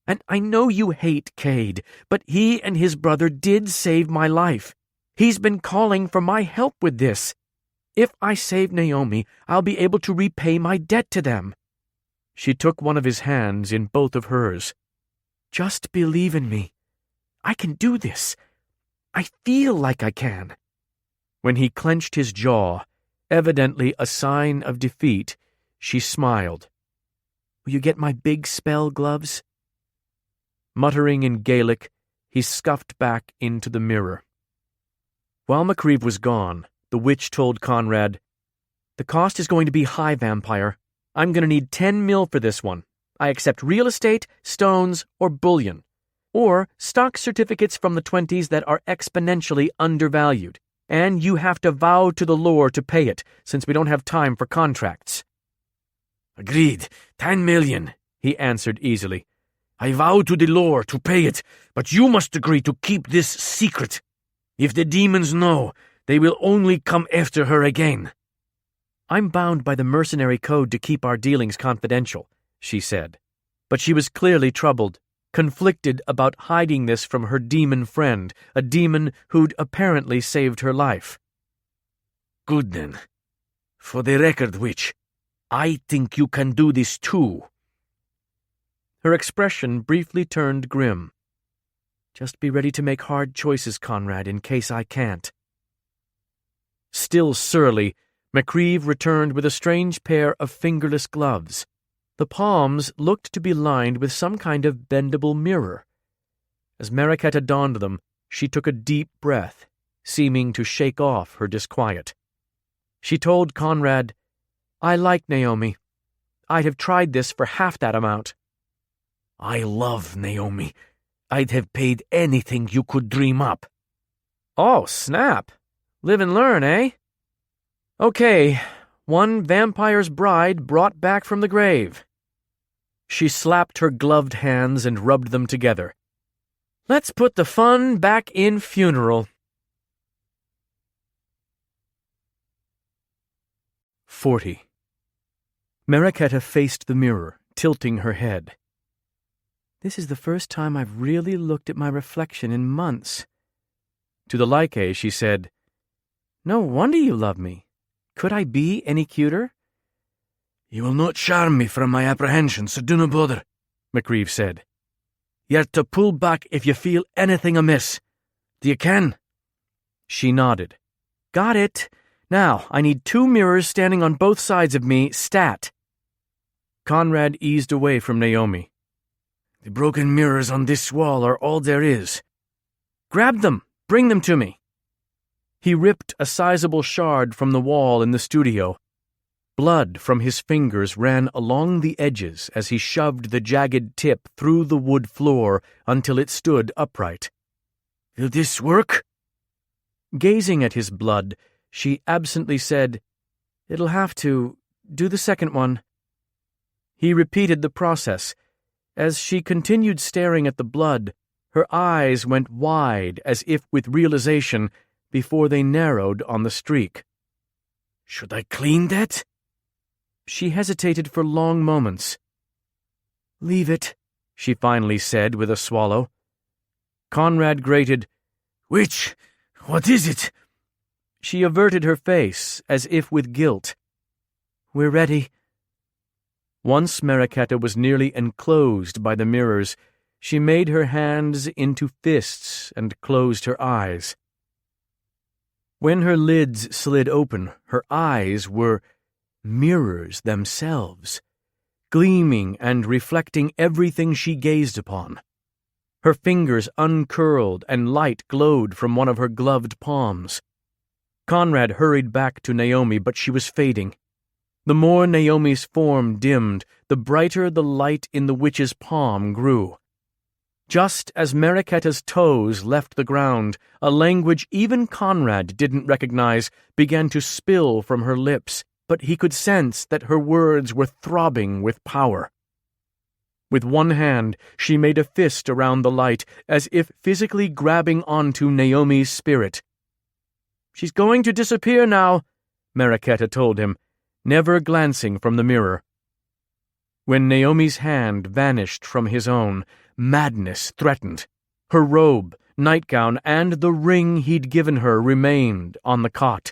And I know you hate Cade, but he and his brother did save my life. He's been calling for my help with this. If I save Néomi, I'll be able to repay my debt to them. She took one of his hands in both of hers. Just believe in me. I can do this. I feel like I can. When he clenched his jaw, evidently a sign of defeat, she smiled. Will you get my big spell gloves? Muttering in Gaelic, he scuffed back into the mirror. While McCreeve was gone, the witch told Conrad, The cost is going to be high, vampire. I'm going to need 10 mil for this one. I accept real estate, stones, or bullion. Or stock certificates from the 20s that are exponentially undervalued. And you have to vow to the lore to pay it, since we don't have time for contracts. Agreed. 10 million, he answered easily. I vow to the lore to pay it, but you must agree to keep this secret. If the demons know, they will only come after her again. I'm bound by the mercenary code to keep our dealings confidential, she said. But she was clearly troubled, conflicted about hiding this from her demon friend, a demon who'd apparently saved her life. Good then. For the record, witch, I think you can do this too. Her expression briefly turned grim. Just be ready to make hard choices, Conrad, in case I can't. Still surly, McCreeve returned with a strange pair of fingerless gloves. The palms looked to be lined with some kind of bendable mirror. As Mariquetta donned them, she took a deep breath, seeming to shake off her disquiet. She told Conrad, "I like Néomi. I'd have tried this for half that amount." "I love Néomi. I'd have paid anything you could dream up." "Oh, snap. Live and learn, eh? Okay, one vampire's bride brought back from the grave." She slapped her gloved hands and rubbed them together. "Let's put the fun back in funeral." 40. Mariquetta faced the mirror, tilting her head. "This is the first time I've really looked at my reflection in months." To the Lycae, she said, "No wonder you love me. Could I be any cuter?" "You will not charm me from my apprehension, so do not bother," McCreeve said. "You're to pull back if you feel anything amiss. Do you ken?" She nodded. "Got it. Now, I need 2 mirrors standing on both sides of me, stat." Conrad eased away from Néomi. "The broken mirrors on this wall are all there is." "Grab them. Bring them to me." He ripped a sizable shard from the wall in the studio. Blood from his fingers ran along the edges as he shoved the jagged tip through the wood floor until it stood upright. "Will this work?" Gazing at his blood, she absently said, "It'll have to. Do the second one." He repeated the process. As she continued staring at the blood, her eyes went wide as if with realization before they narrowed on the streak. "Should I clean that?" She hesitated for long moments. "Leave it," she finally said with a swallow. Conrad grated, "Which? What is it?" She averted her face, as if with guilt. "We're ready." Once Mariquetta was nearly enclosed by the mirrors, she made her hands into fists and closed her eyes. When her lids slid open, her eyes were mirrors themselves, gleaming and reflecting everything she gazed upon. Her fingers uncurled and light glowed from one of her gloved palms. Conrad hurried back to Néomi, but she was fading. The more Naomi's form dimmed, the brighter the light in the witch's palm grew. Just as Mariquetta's toes left the ground, a language even Conrad didn't recognize began to spill from her lips, but he could sense that her words were throbbing with power. With one hand, she made a fist around the light, as if physically grabbing onto Naomi's spirit. "She's going to disappear now," Mariquetta told him, never glancing from the mirror. When Naomi's hand vanished from his own, madness threatened. Her robe, nightgown, and the ring he'd given her remained on the cot.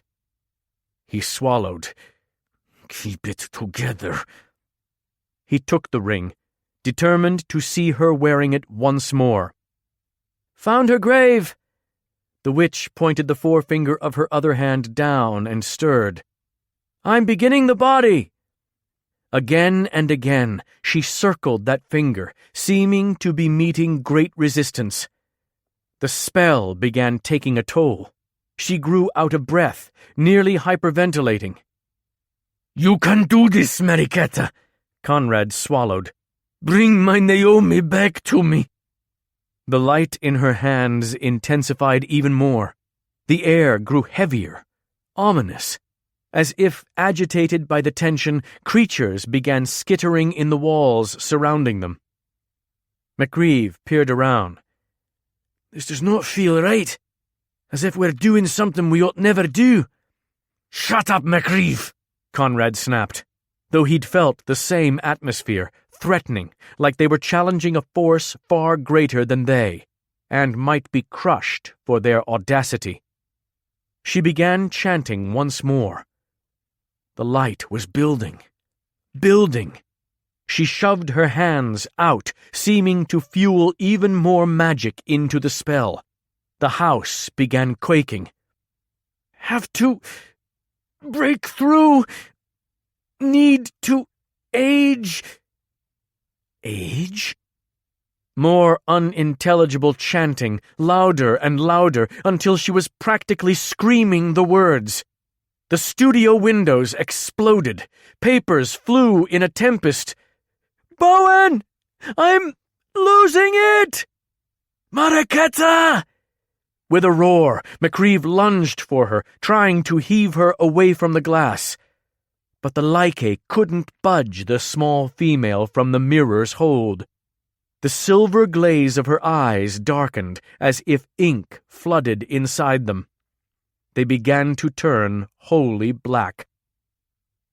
He swallowed. "Keep it together." He took the ring, determined to see her wearing it once more. "Found her grave!" The witch pointed the forefinger of her other hand down and stirred. "I'm beginning the body!" Again and again she circled that finger, seeming to be meeting great resistance. The spell began taking a toll. She grew out of breath, nearly hyperventilating. "You can do this, Mariquetta," Conrad swallowed. "Bring my Néomi back to me." The light in her hands intensified even more. The air grew heavier, ominous. As if agitated by the tension, creatures began skittering in the walls surrounding them. McCreeve peered around. "This does not feel right. As if we're doing something we ought never do." "Shut up, McCreeve," Conrad snapped, though he'd felt the same atmosphere, threatening, like they were challenging a force far greater than they, and might be crushed for their audacity. She began chanting once more. The light was building. She shoved her hands out, seeming to fuel even more magic into the spell. The house began quaking. Have to break through. Need to age. Age? More unintelligible chanting, louder and louder, until she was practically screaming the words. The studio windows exploded. Papers flew in a tempest. Bowen! I'm losing it! Mariquetta! With a roar, McCreeve lunged for her, trying to heave her away from the glass. But the Lycae couldn't budge the small female from the mirror's hold. The silver glaze of her eyes darkened as if ink flooded inside them. They began to turn wholly black.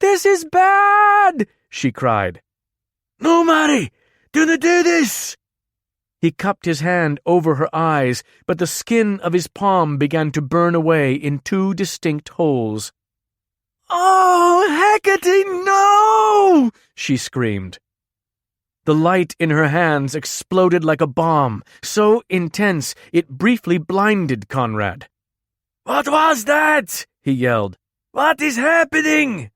"This is bad!" she cried. "No, Mary! Do not do this!" He cupped his hand over her eyes, but the skin of his palm began to burn away in two distinct holes. "Oh, Hecate, no!" she screamed. The light in her hands exploded like a bomb, so intense it briefly blinded Conrad. "What was that?" he yelled. "What is happening?"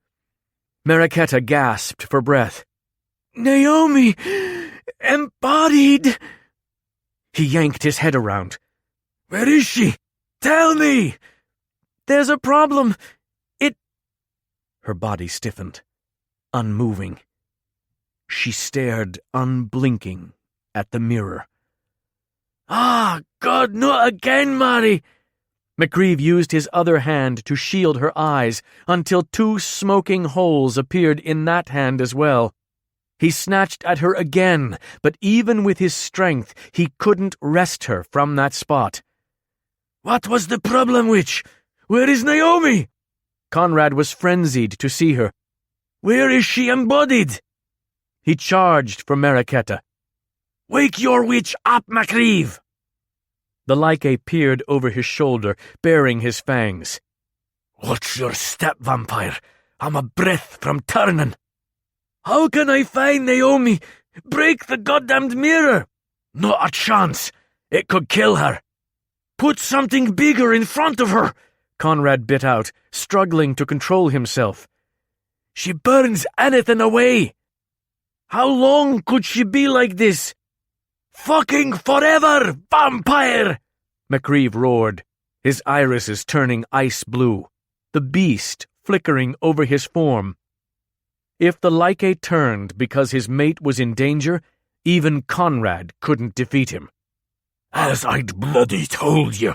Mariquetta gasped for breath. "Néomi, embodied." He yanked his head around. "Where is she? Tell me!" "There's a problem. Her body stiffened, unmoving. She stared unblinking at the mirror. "Ah, God, not again, Mary!" McCreeve used his other hand to shield her eyes until two smoking holes appeared in that hand as well. He snatched at her again, but even with his strength, he couldn't wrest her from that spot. "What was the problem, witch? Where is Néomi?" Conrad was frenzied to see her. "Where is she embodied?" He charged for Mariquetta. "Wake your witch up, McCreeve!" The Lycae peered over his shoulder, baring his fangs. "Watch your step, vampire. I'm a breath from turning." "How can I find Néomi? Break the goddamned mirror!" "Not a chance. It could kill her." "Put something bigger in front of her," Conrad bit out, struggling to control himself. "She burns anything away." "How long could she be like this?" "Fucking forever, vampire!" McCreeve roared, his irises turning ice blue, the beast flickering over his form. If the Lycae turned because his mate was in danger, even Conrad couldn't defeat him. "As I'd bloody told you."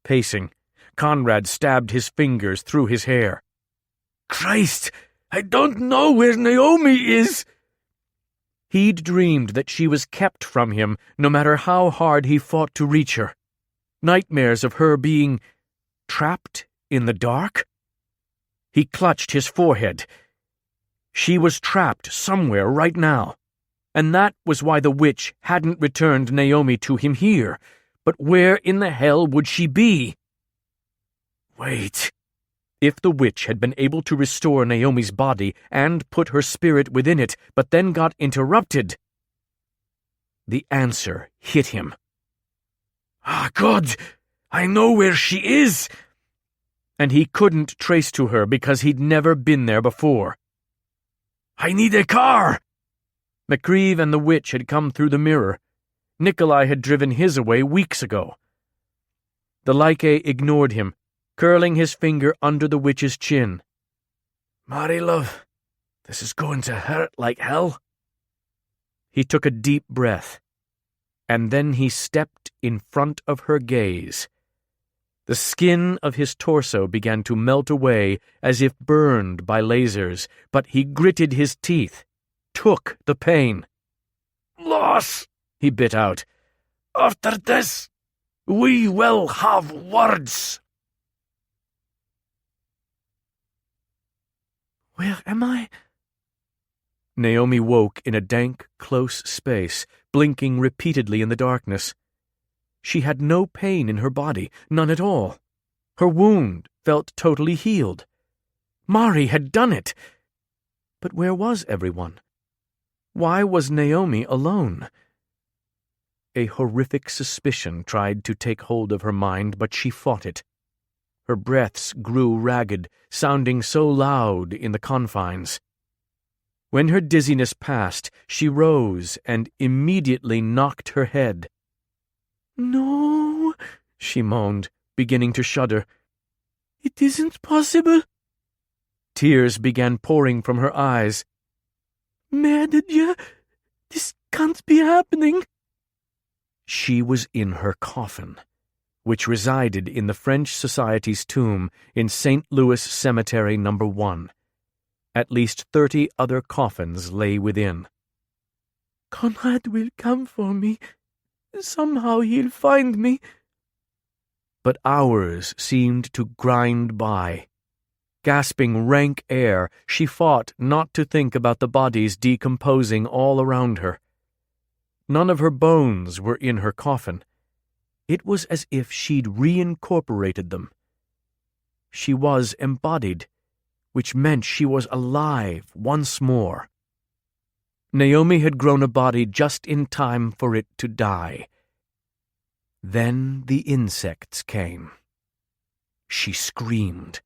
Pacing, Conrad stabbed his fingers through his hair. "Christ, I don't know where Néomi is." He'd dreamed that she was kept from him no matter how hard he fought to reach her. Nightmares of her being trapped in the dark? He clutched his forehead. She was trapped somewhere right now, and that was why the witch hadn't returned Néomi to him here. But where in the hell would she be? Wait. If the witch had been able to restore Naomi's body and put her spirit within it, but then got interrupted, the answer hit him. "Ah, God! I know where she is!" And he couldn't trace to her because he'd never been there before. "I need a car!" McCreeve and the witch had come through the mirror. Nikolai had driven his away weeks ago. The Lycae ignored him, curling his finger under the witch's chin. "Mary, love, this is going to hurt like hell." He took a deep breath, and then he stepped in front of her gaze. The skin of his torso began to melt away as if burned by lasers, but he gritted his teeth, took the pain. "Loss," he bit out. "After this, we will have words." Where am I? Naomi woke in a dank, close space, blinking repeatedly in the darkness. She had no pain in her body, none at all. Her wound felt totally healed. Mari had done it. But where was everyone? Why was Néomi alone? A horrific suspicion tried to take hold of her mind, but she fought it. Her breaths grew ragged, sounding so loud in the confines. When her dizziness passed, she rose and immediately knocked her head. "No," she moaned, beginning to shudder. "It isn't possible." Tears began pouring from her eyes. "Merde, this can't be happening." She was in her coffin, which resided in the French Society's tomb in St. Louis Cemetery No. 1. At least 30 other coffins lay within. "Conrad will come for me. Somehow he'll find me." But hours seemed to grind by. Gasping rank air, she fought not to think about the bodies decomposing all around her. None of her bones were in her coffin. It was as if she'd reincorporated them. She was embodied, which meant she was alive once more. Néomi had grown a body just in time for it to die. Then the insects came. She screamed.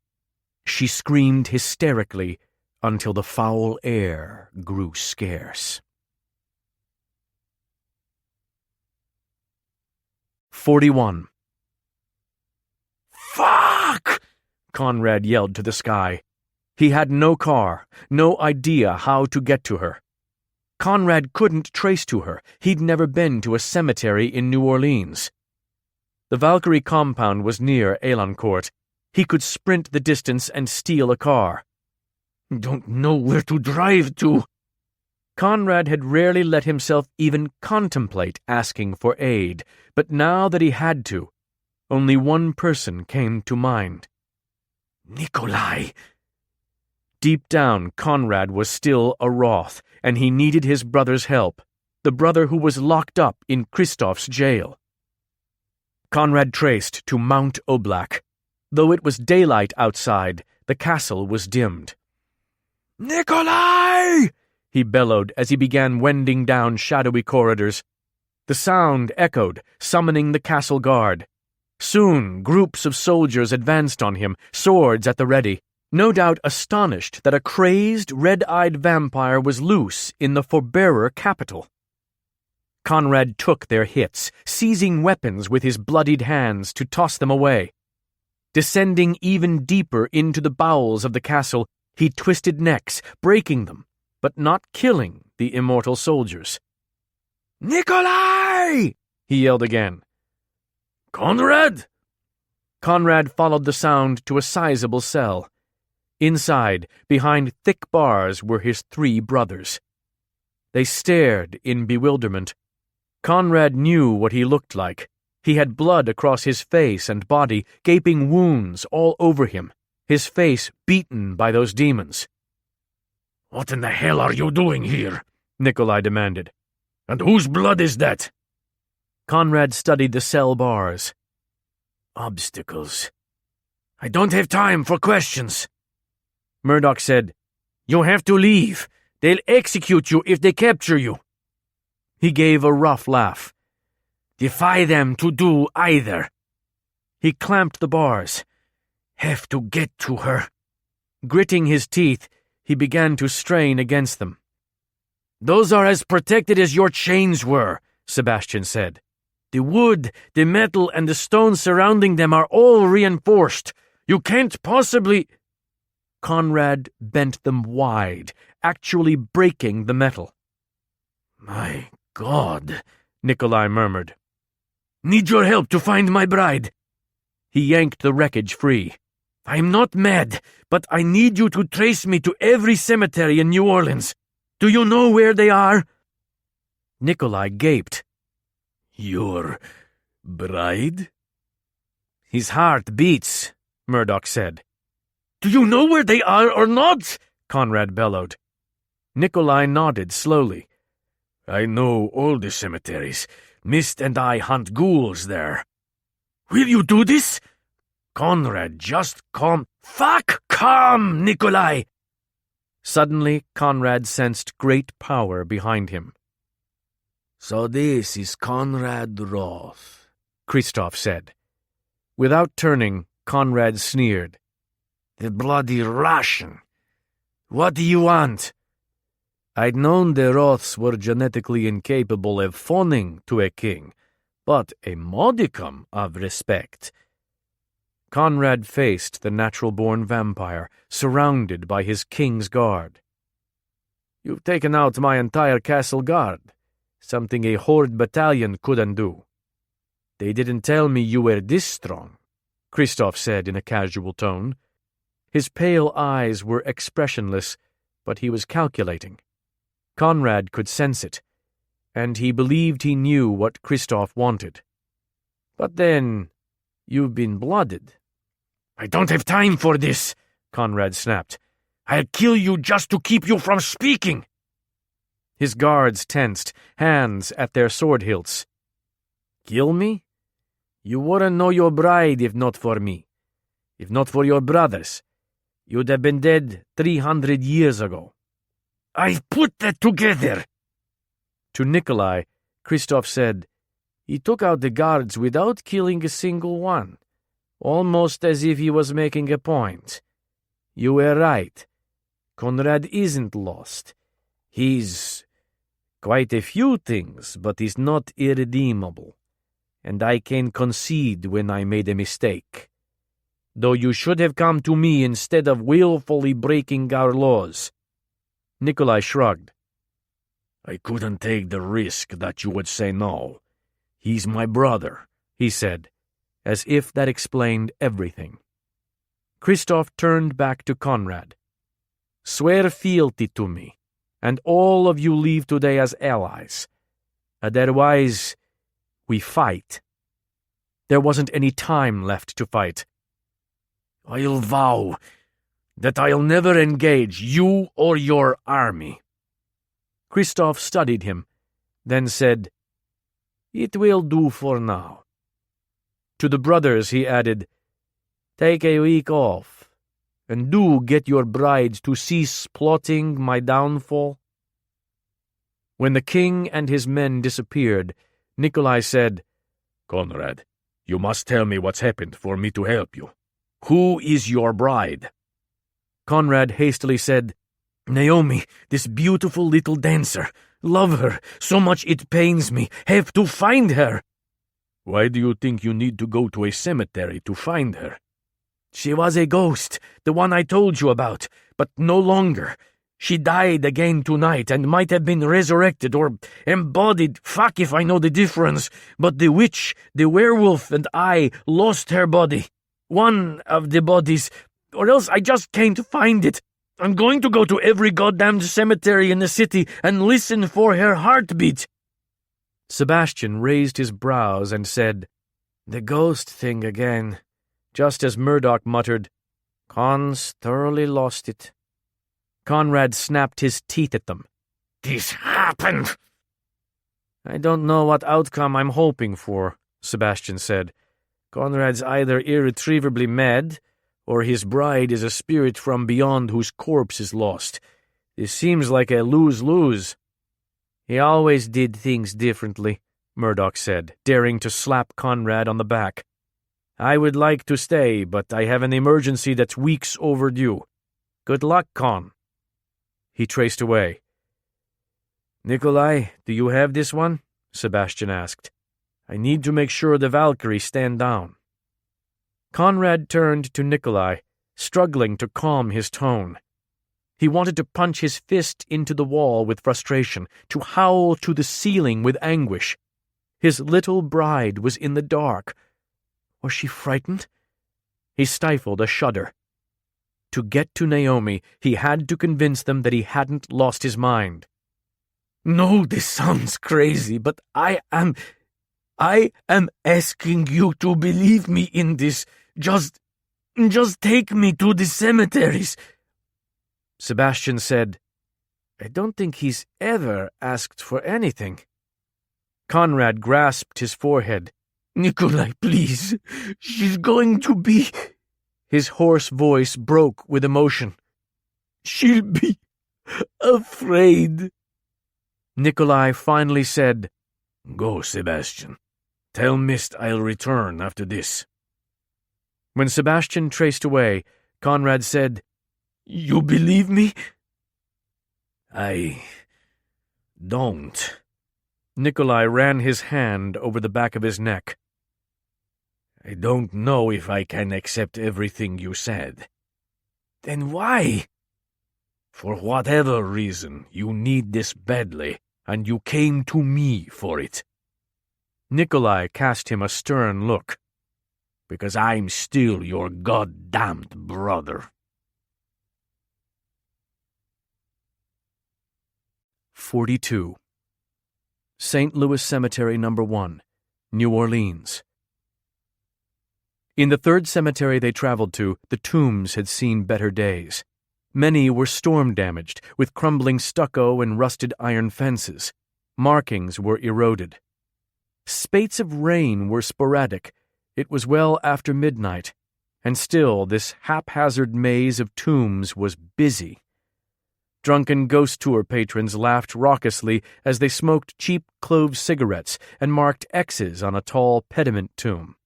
She screamed hysterically until the foul air grew scarce. 41. "Fuck!" Conrad yelled to the sky. He had no car, no idea how to get to her. Conrad couldn't trace to her. He'd never been to a cemetery in New Orleans. The Valkyrie compound was near Elancourt. He could sprint the distance and steal a car. "Don't know where to drive to." Conrad had rarely let himself even contemplate asking for aid, but now that he had to, only one person came to mind. "Nikolai." Deep down, Conrad was still a Wroth, and he needed his brother's help, the brother who was locked up in Christoph's jail. Conrad traced to Mount Oblak. Though it was daylight outside, the castle was dimmed. "Nikolai!" he bellowed as he began wending down shadowy corridors. The sound echoed, summoning the castle guard. Soon, groups of soldiers advanced on him, swords at the ready, no doubt astonished that a crazed, red-eyed vampire was loose in the Forbearer capital. Conrad took their hits, seizing weapons with his bloodied hands to toss them away. Descending even deeper into the bowels of the castle, he twisted necks, breaking them, but not killing the immortal soldiers. "Nikolai!" he yelled again. "Conrad!" Conrad followed the sound to a sizable cell. Inside, behind thick bars, were his 3 brothers. They stared in bewilderment. Conrad knew what he looked like. He had blood across his face and body, gaping wounds all over him, his face beaten by those demons. "What in the hell are you doing here?" Nikolai demanded. "And whose blood is that?" Conrad studied the cell bars. "Obstacles. I don't have time for questions." Murdoch said, "You have to leave. They'll execute you if they capture you." He gave a rough laugh. "Defy them to do either." He clamped the bars. "Have to get to her." Gritting his teeth, he began to strain against them. "Those are as protected as your chains were," Sebastian said. "The wood, the metal, and the stone surrounding them are all reinforced. You can't possibly—" Conrad bent them wide, actually breaking the metal. "My God," Nikolai murmured. "Need your help to find my bride." He yanked the wreckage free. "I'm not mad, but I need you to trace me to every cemetery in New Orleans. Do you know where they are?" Nikolai gaped. "Your bride?" "His heart beats," Murdoch said. "Do you know where they are or not?" Conrad bellowed. Nikolai nodded slowly. "I know all the cemeteries. Mist and I hunt ghouls there." "Will you do this?" "Conrad, just come." "Fuck, come, Nikolai!" Suddenly, Conrad sensed great power behind him. "So this is Conrad Wroth," Kristoff said. Without turning, Conrad sneered. "The bloody Russian! What do you want?" "I'd known the Wroths were genetically incapable of fawning to a king, but a modicum of respect." Conrad faced the natural-born vampire, surrounded by his king's guard. "You've taken out my entire castle guard, something a horde battalion couldn't do." "They didn't tell me you were this strong," Kristoff said in a casual tone. His pale eyes were expressionless, but he was calculating. Conrad could sense it, and he believed he knew what Kristoff wanted. "But then, you've been blooded." "I don't have time for this," Conrad snapped. "I'll kill you just to keep you from speaking." His guards tensed, hands at their sword hilts. "Kill me? You wouldn't know your bride if not for me. If not for your brothers. You'd have been dead 300 years ago." "I've put that together." To Nikolai, Kristoff said, "He took out the guards without killing a single one, almost as if he was making a point. You were right. Conrad isn't lost. He's quite a few things, but he's not irredeemable. And I can concede when I made a mistake. Though you should have come to me instead of willfully breaking our laws." Nikolai shrugged. "I couldn't take the risk that you would say no. He's my brother," he said, as if that explained everything. Kristoff turned back to Conrad. "Swear fealty to me, and all of you leave today as allies. Otherwise, we fight." There wasn't any time left to fight. "I'll vow that I'll never engage you or your army." Kristoff studied him, then said, "It will do for now." To the brothers he added, "Take a week off, and do get your brides to cease plotting my downfall." When the king and his men disappeared, Nikolai said, "Conrad, you must tell me what's happened for me to help you. Who is your bride?" Conrad hastily said, "Néomi, this beautiful little dancer. Love her, so much it pains me. Have to find her." "Why do you think you need to go to a cemetery to find her?" "She was a ghost, the one I told you about, but no longer. She died again tonight and might have been resurrected or embodied. Fuck if I know the difference. But the witch, the werewolf, and I lost her body. One of the bodies, or else I just can't find it. I'm going to go to every goddamned cemetery in the city and listen for her heartbeat." Sebastian raised his brows and said, "The ghost thing again," just as Murdoch muttered, "Con's thoroughly lost it." Conrad snapped his teeth at them. "This happened." "I don't know what outcome I'm hoping for," Sebastian said. "Conrad's either irretrievably mad, or his bride is a spirit from beyond whose corpse is lost. This seems like a lose-lose." "He always did things differently," Murdoch said, daring to slap Conrad on the back. "I would like to stay, but I have an emergency that's weeks overdue. Good luck, Con." He traced away. "Nikolai, do you have this one?" Sebastian asked. "I need to make sure the Valkyries stand down." Conrad turned to Nikolai, struggling to calm his tone. He wanted to punch his fist into the wall with frustration, to howl to the ceiling with anguish. His little bride was in the dark. Was she frightened? He stifled a shudder. To get to Néomi, he had to convince them that he hadn't lost his mind. "No, this sounds crazy, but I am asking you to believe me in this. Just take me to the cemeteries." Sebastian said, "I don't think he's ever asked for anything." Conrad grasped his forehead. "Nikolai, please. She's going to be—" His hoarse voice broke with emotion. "She'll be Afraid. Nikolai finally said, Go, Sebastian. Tell Mist I'll return after this. When Sebastian traced away, Conrad said, You believe me? I don't. Nikolai ran his hand over the back of his neck. I don't know if I can accept everything you said. Then why? For whatever reason, you need this badly, and you came to me for it. Nikolai cast him a stern look. Because I'm still your goddamned brother. 42. St. Louis Cemetery No. 1, New Orleans. In the third cemetery they traveled to, the tombs had seen better days. Many were storm-damaged, with crumbling stucco and rusted iron fences. Markings were eroded. Spates of rain were sporadic. It was well after midnight, and still this haphazard maze of tombs was busy. Drunken ghost tour patrons laughed raucously as they smoked cheap clove cigarettes and marked X's on a tall pediment tomb.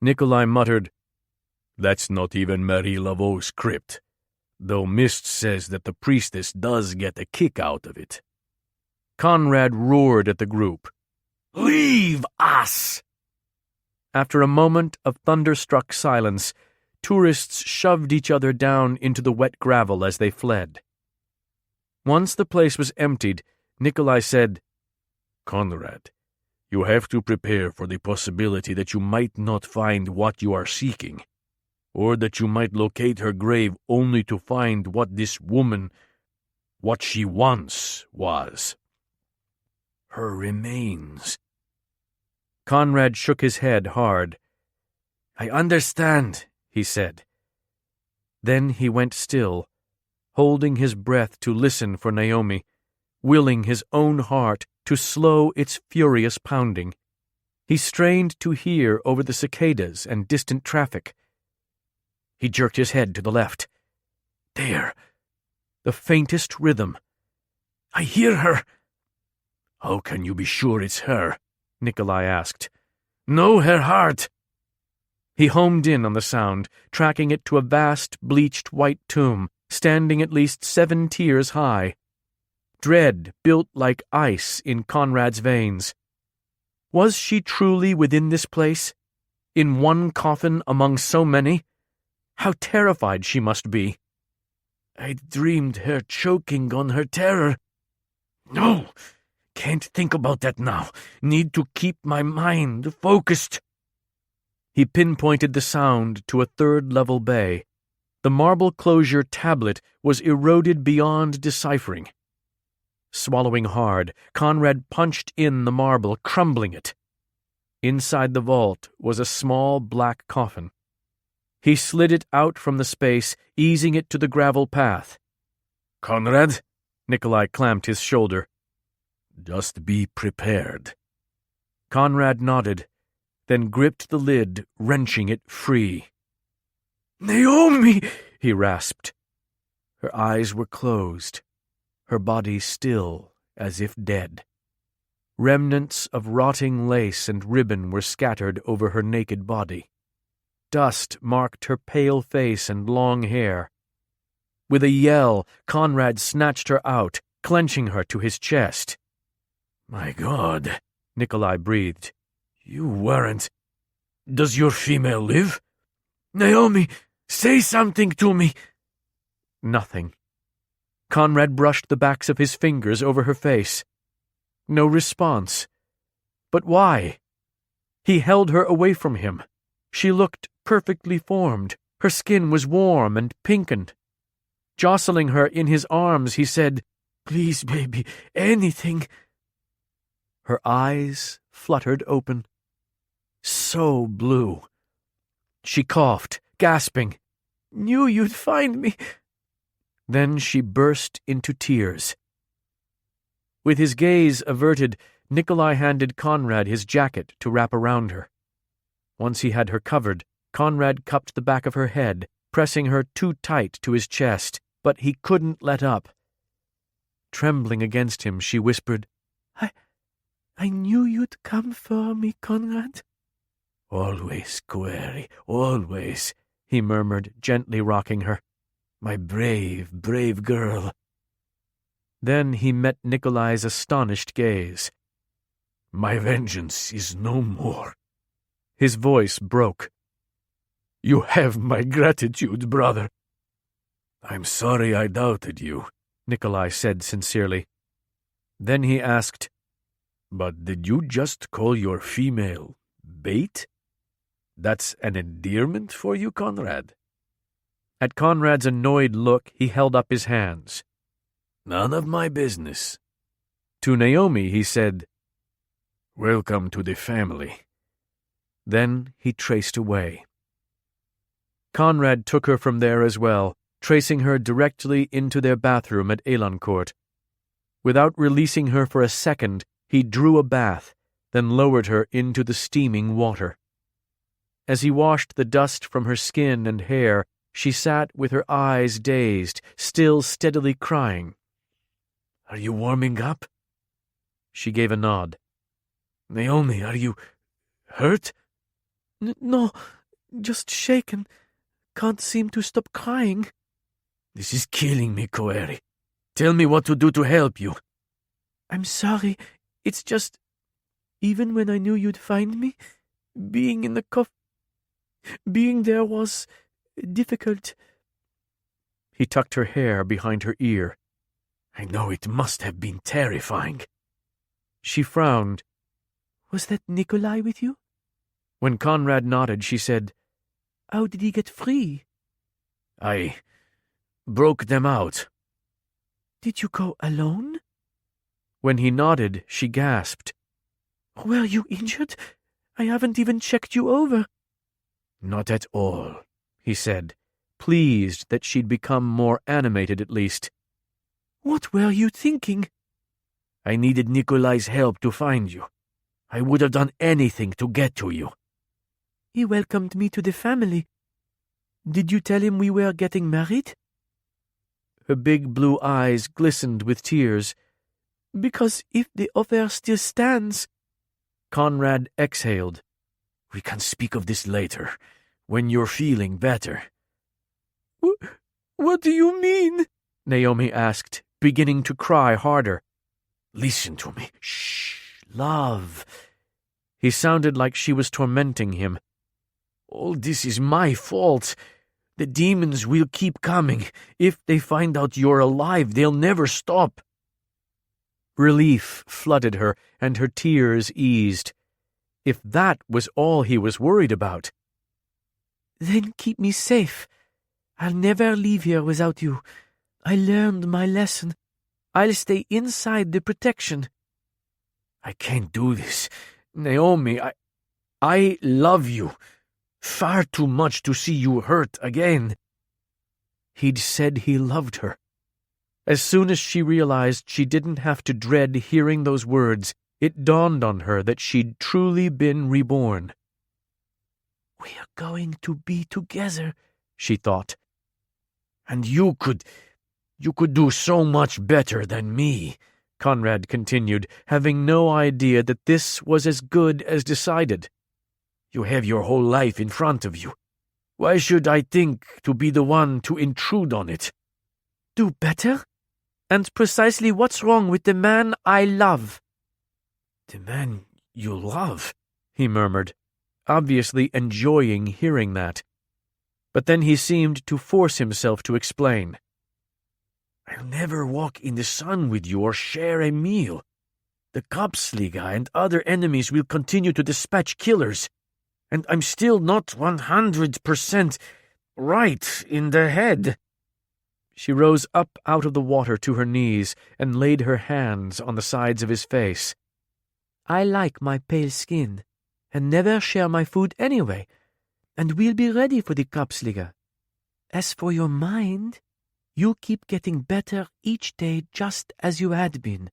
Nikolai muttered, That's not even Marie Laveau's crypt, though Mist says that the priestess does get a kick out of it. Conrad roared at the group. Leave us! After a moment of thunderstruck silence, tourists shoved each other down into the wet gravel as they fled. Once the place was emptied, Nikolai said, Conrad, you have to prepare for the possibility that you might not find what you are seeking, or that you might locate her grave only to find what this woman, what she once was. Her remains. Conrad shook his head hard. I understand, he said. Then he went still, holding his breath to listen for Néomi, willing his own heart to slow its furious pounding. He strained to hear over the cicadas and distant traffic. He jerked his head to the left. There, the faintest rhythm. I hear her. How can you be sure it's her? Nikolai asked. Know her heart. He homed in on the sound, tracking it to a vast, bleached white tomb, standing at least 7 tiers high. Dread built like ice in Conrad's veins. Was she truly within this place? In one coffin among so many? How terrified she must be. I dreamed her choking on her terror. No! Can't think about that now. Need to keep my mind focused. He pinpointed the sound to a third-level bay. The marble closure tablet was eroded beyond deciphering. Swallowing hard, Conrad punched in the marble, crumbling it. Inside the vault was a small black coffin. He slid it out from the space, easing it to the gravel path. Conrad? Nikolai clamped his shoulder. Just be prepared. Conrad nodded, then gripped the lid, wrenching it free. Néomi! He rasped. Her eyes were closed, her body still as if dead. Remnants of rotting lace and ribbon were scattered over her naked body. Dust marked her pale face and long hair. With a yell, Conrad snatched her out, clenching her to his chest. My God, Nikolai breathed. You weren't. Does your female live? Néomi, say something to me. Nothing. Conrad brushed the backs of his fingers over her face. No response. But why? He held her away from him. She looked perfectly formed. Her skin was warm and pinkened. Jostling her in his arms, he said, Please, baby, anything. Her eyes fluttered open. So blue. She coughed, gasping. Knew you'd find me. Then she burst into tears. With his gaze averted, Nikolai handed Conrad his jacket to wrap around her. Once he had her covered, Conrad cupped the back of her head, pressing her too tight to his chest, but he couldn't let up. Trembling against him, she whispered, I knew you'd come for me, Conrad. Always, Query, always, he murmured, gently rocking her. My brave, brave girl. Then he met Nikolai's astonished gaze. My vengeance is no more. His voice broke. You have my gratitude, brother. I'm sorry I doubted you, Nikolai said sincerely. Then he asked, But did you just call your female bait? That's an endearment for you, Conrad? At Conrad's annoyed look, he held up his hands. None of my business. To Naomi, he said, Welcome to the family. Then he traced away. Conrad took her from there as well, tracing her directly into their bathroom at Elancourt. Without releasing her for a second, he drew a bath, then lowered her into the steaming water. As he washed the dust from her skin and hair, she sat with her eyes dazed, still steadily crying. Are you warming up? She gave a nod. Naomi, are you hurt? No, just shaken. Can't seem to stop crying. This is killing me, Query. Tell me what to do to help you. I'm sorry. It's just, even when I knew you'd find me, being in the being there was difficult. He tucked her hair behind her ear. I know it must have been terrifying. She frowned. Was that Nikolai with you? When Conrad nodded, she said, How did he get free? I broke them out. Did you go alone? When he nodded, she gasped. Were you injured? I haven't even checked you over. Not at all, he said, pleased that she'd become more animated at least. What were you thinking? I needed Nikolai's help to find you. I would have done anything to get to you. He welcomed me to the family. Did you tell him we were getting married? Her big blue eyes glistened with tears. Because if the offer still stands... Conrad exhaled. We can speak of this later, when you're feeling better. What do you mean? Naomi asked, beginning to cry harder. Listen to me. Shh, love. He sounded like she was tormenting him. All this is my fault. The demons will keep coming. If they find out you're alive, they'll never stop. Relief flooded her, and her tears eased. If that was all he was worried about. Then keep me safe. I'll never leave here without you. I learned my lesson. I'll stay inside the protection. I can't do this. Naomi, I love you. Far too much to see you hurt again. He'd said he loved her. As soon as she realized she didn't have to dread hearing those words, it dawned on her that she'd truly been reborn. We're going to be together, she thought. And you could do so much better than me, Conrad continued, having no idea that this was as good as decided. You have your whole life in front of you. Why should I think to be the one to intrude on it? Do better? And precisely what's wrong with the man I love? The man you love? He murmured, obviously enjoying hearing that. But then he seemed to force himself to explain. I'll never walk in the sun with you or share a meal. The Kapsliga and other enemies will continue to dispatch killers. And I'm still not 100% right in the head. She rose up out of the water to her knees and laid her hands on the sides of his face. I like my pale skin, and never share my food anyway, and we'll be ready for the Kapsliga. As for your mind, you keep getting better each day just as you had been.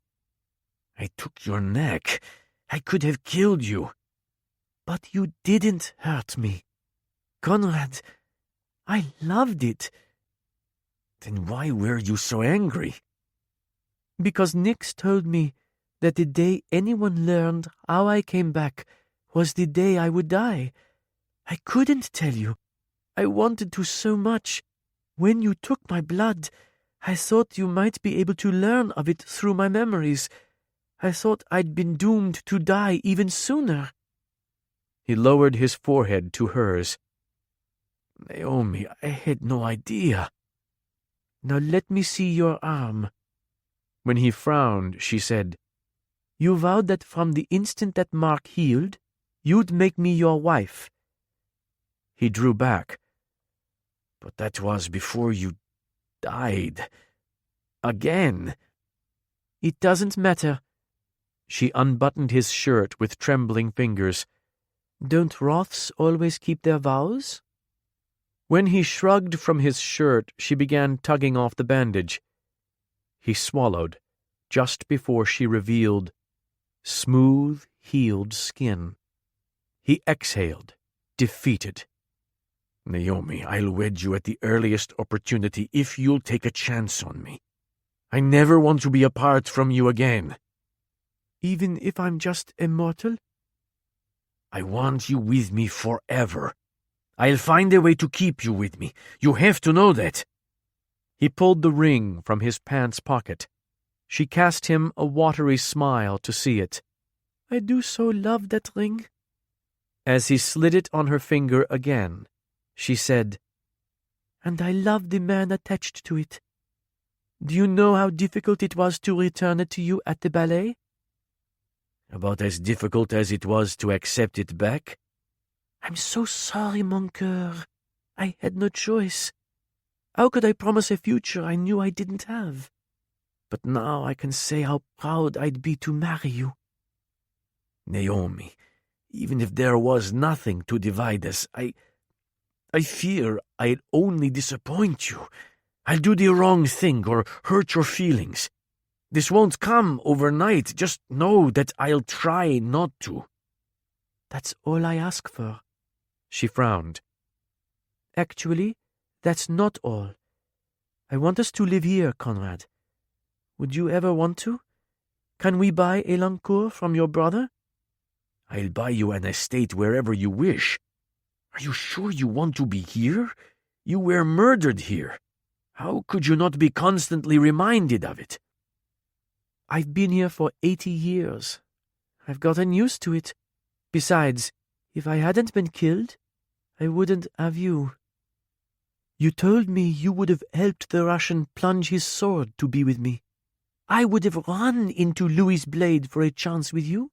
I took your neck. I could have killed you. But you didn't hurt me. Conrad, I loved it. Then why were you so angry? Because Nix told me that the day anyone learned how I came back was the day I would die. I couldn't tell you. I wanted to so much. When you took my blood, I thought you might be able to learn of it through my memories. I thought I'd been doomed to die even sooner. He lowered his forehead to hers. Naomi, I had no idea. Now let me see your arm. When he frowned, she said, You vowed that from the instant that mark healed, you'd make me your wife. He drew back. But that was before you died. Again. It doesn't matter. She unbuttoned his shirt with trembling fingers. Don't Wroths always keep their vows? When he shrugged from his shirt, she began tugging off the bandage. He swallowed, just before she revealed smooth, healed skin. He exhaled, defeated. Naomi, I'll wed you at the earliest opportunity if you'll take a chance on me. I never want to be apart from you again. Even if I'm just immortal? I want you with me forever. I'll find a way to keep you with me. You have to know that. He pulled the ring from his pants pocket. She cast him a watery smile to see it. I do so love that ring. As he slid it on her finger again, she said, And I love the man attached to it. Do you know how difficult it was to return it to you at the ballet? About as difficult as it was to accept it back? I'm so sorry, mon cœur. I had no choice. How could I promise a future I knew I didn't have? But now I can say how proud I'd be to marry you. Naomi, even if there was nothing to divide us, I fear I'd only disappoint you. I'll do the wrong thing or hurt your feelings. This won't come overnight. Just know that I'll try not to. That's all I ask for. She frowned. Actually, that's not all. I want us to live here, Conrad. Would you ever want to? Can we buy Elancourt from your brother? I'll buy you an estate wherever you wish. Are you sure you want to be here? You were murdered here. How could you not be constantly reminded of it? I've been here for 80 years. I've gotten used to it. Besides, if I hadn't been killed, I wouldn't have you. You told me you would have helped the Russian plunge his sword to be with me. I would have run into Louis's blade for a chance with you.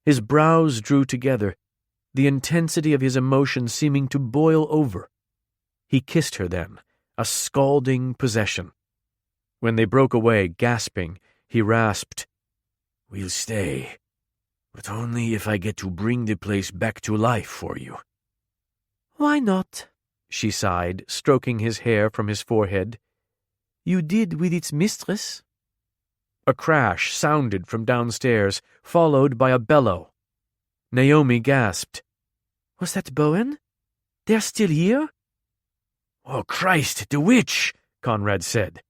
His brows drew together, the intensity of his emotion seeming to boil over. He kissed her then, a scalding possession. When they broke away, gasping, he rasped, We'll stay, but only if I get to bring the place back to life for you. Why not? She sighed, stroking his hair from his forehead. You did with its mistress. A crash sounded from downstairs, followed by a bellow. Naomi gasped. Was that Bowen? They're still here? Oh, Christ, the witch, Conrad said.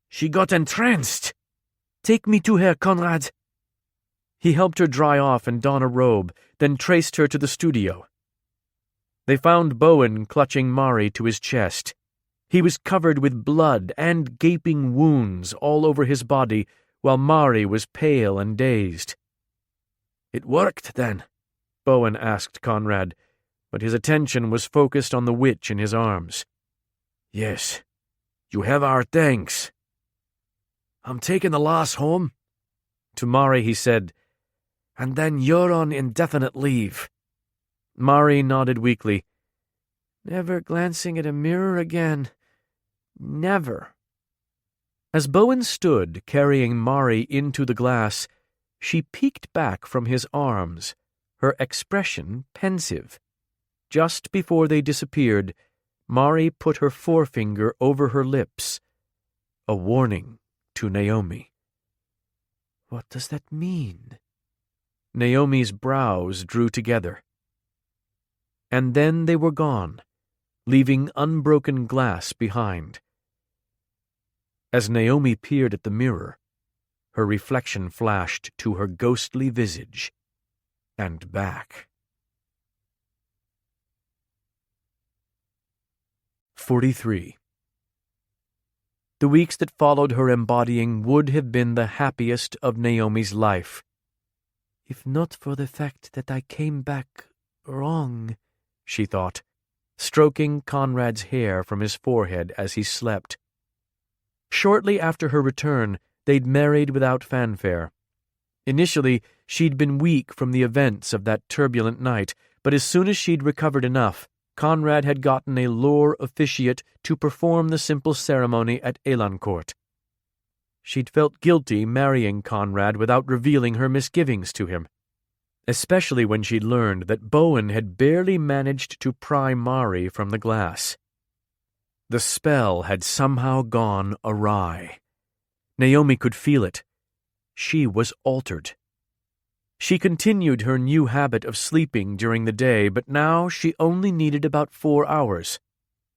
She got entranced. Take me to her, Conrad. He helped her dry off and don a robe, then traced her to the studio. They found Bowen clutching Mari to his chest. He was covered with blood and gaping wounds all over his body, while Mari was pale and dazed. It worked, then? Bowen asked Conrad, but his attention was focused on the witch in his arms. Yes. You have our thanks. I'm taking the lass home. To Mari he said, And then you're on indefinite leave. Mari nodded weakly. Never glancing at a mirror again. Never. As Bowen stood, carrying Mari into the glass, she peeked back from his arms, her expression pensive. Just before they disappeared, Mari put her forefinger over her lips, a warning to Naomi. What does that mean? Naomi's brows drew together. And then they were gone, leaving unbroken glass behind. As Néomi peered at the mirror, her reflection flashed to her ghostly visage and back. 43. The weeks that followed her embodying would have been the happiest of Naomi's life. If not for the fact that I came back wrong, she thought, stroking Conrad's hair from his forehead as he slept. Shortly after her return, they'd married without fanfare. Initially, she'd been weak from the events of that turbulent night, but as soon as she'd recovered enough, Conrad had gotten a lore officiate to perform the simple ceremony at Elancourt. She'd felt guilty marrying Conrad without revealing her misgivings to him, especially when she'd learned that Bowen had barely managed to pry Mari from the glass. The spell had somehow gone awry. Naomi could feel it. She was altered. She continued her new habit of sleeping during the day, but now she only needed about 4 hours.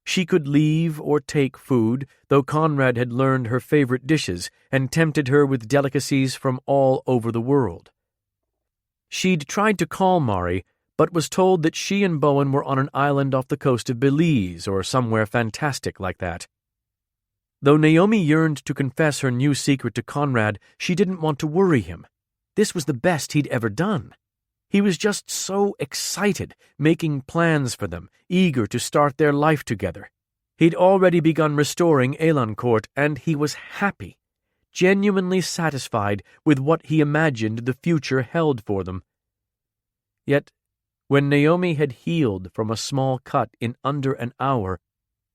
She could leave or take food, though Conrad had learned her favorite dishes and tempted her with delicacies from all over the world. She'd tried to call Mari, but was told that she and Bowen were on an island off the coast of Belize or somewhere fantastic like that. Though Naomi yearned to confess her new secret to Conrad, she didn't want to worry him. This was the best he'd ever done. He was just so excited, making plans for them, eager to start their life together. He'd already begun restoring Elancourt, and he was happy, genuinely satisfied with what he imagined the future held for them. Yet, when Naomi had healed from a small cut in under an hour,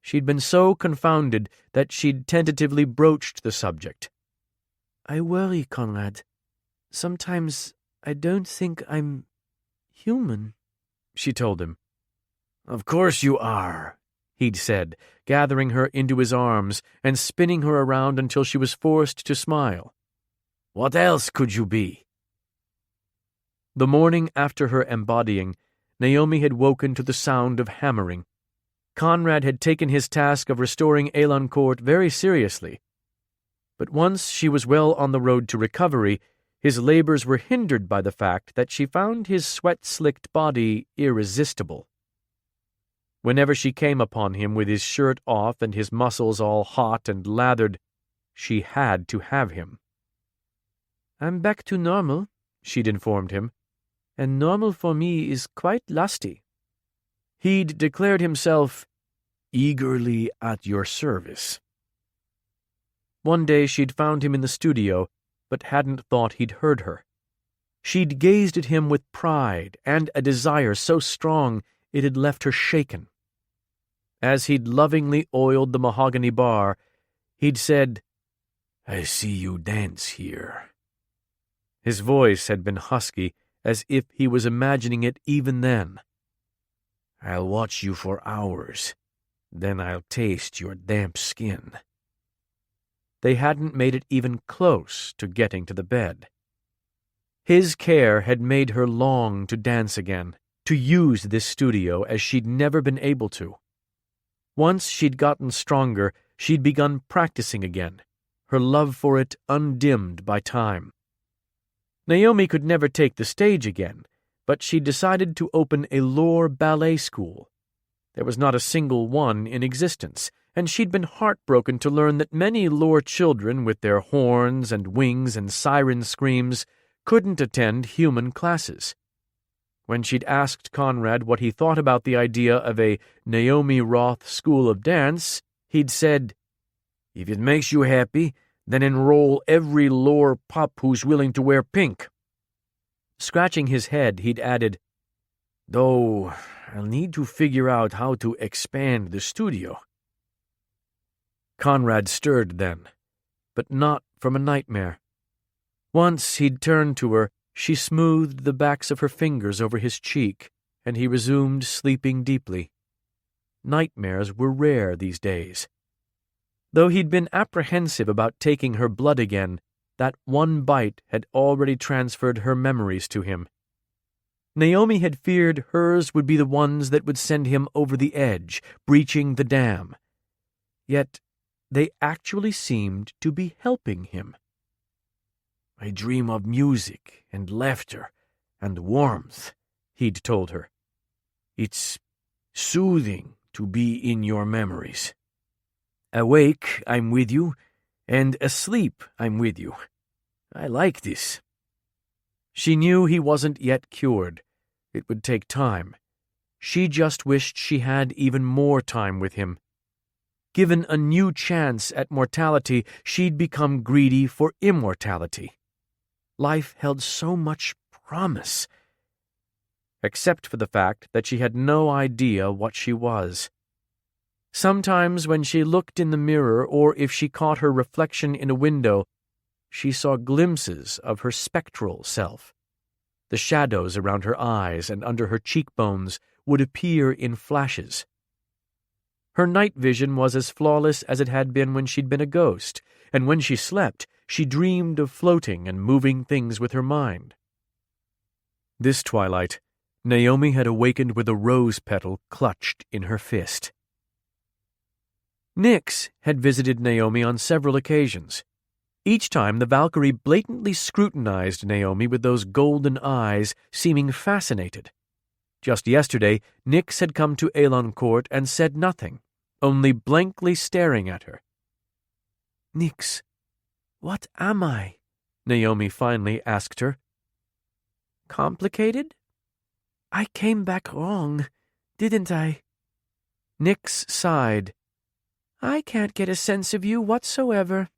she'd been so confounded that she'd tentatively broached the subject. I worry, Conrad. Sometimes I don't think I'm human, she told him. Of course you are, he'd said, gathering her into his arms and spinning her around until she was forced to smile. What else could you be? The morning after her embodying, Naomi had woken to the sound of hammering. Conrad had taken his task of restoring Elancourt very seriously. But once she was well on the road to recovery, his labors were hindered by the fact that she found his sweat-slicked body irresistible. Whenever she came upon him with his shirt off and his muscles all hot and lathered, she had to have him. I'm back to normal, she'd informed him, and normal for me is quite lusty. He'd declared himself eagerly at your service. One day she'd found him in the studio, but hadn't thought he'd heard her. She'd gazed at him with pride and a desire so strong it had left her shaken. As he'd lovingly oiled the mahogany bar, he'd said, "I see you dance here." His voice had been husky, as if he was imagining it even then. "I'll watch you for hours, then I'll taste your damp skin." They hadn't made it even close to getting to the bed. His care had made her long to dance again, to use this studio as she'd never been able to. Once she'd gotten stronger, she'd begun practicing again, her love for it undimmed by time. Naomi could never take the stage again, but she decided to open a lore ballet school. There was not a single one in existence, and she'd been heartbroken to learn that many lore children with their horns and wings and siren screams couldn't attend human classes. When she'd asked Conrad what he thought about the idea of a Néomi Roth school of dance, he'd said, "If it makes you happy, then enroll every lore pup who's willing to wear pink." Scratching his head, he'd added, "Though I'll need to figure out how to expand the studio." Conrad stirred then, but not from a nightmare. Once he'd turned to her, she smoothed the backs of her fingers over his cheek, and he resumed sleeping deeply. Nightmares were rare these days. Though he'd been apprehensive about taking her blood again, that one bite had already transferred her memories to him. Naomi had feared hers would be the ones that would send him over the edge, breaching the dam. Yet they actually seemed to be helping him. "I dream of music and laughter and warmth," he'd told her. "It's soothing to be in your memories. Awake, I'm with you, and asleep, I'm with you. I like this." She knew he wasn't yet cured. It would take time. She just wished she had even more time with him. Given a new chance at mortality, she'd become greedy for immortality. Life held so much promise, except for the fact that she had no idea what she was. Sometimes when she looked in the mirror, or if she caught her reflection in a window, she saw glimpses of her spectral self. The shadows around her eyes and under her cheekbones would appear in flashes. Her night vision was as flawless as it had been when she'd been a ghost, and when she slept, she dreamed of floating and moving things with her mind. This twilight, Néomi had awakened with a rose petal clutched in her fist. Nyx had visited Néomi on several occasions. Each time the Valkyrie blatantly scrutinized Néomi with those golden eyes, seeming fascinated. Just yesterday, Nyx had come to Elon Court and said nothing, only blankly staring at her. "Nyx, what am I?" Néomi finally asked her. "Complicated? I came back wrong, didn't I?" Nyx sighed. "I can't get a sense of you whatsoever."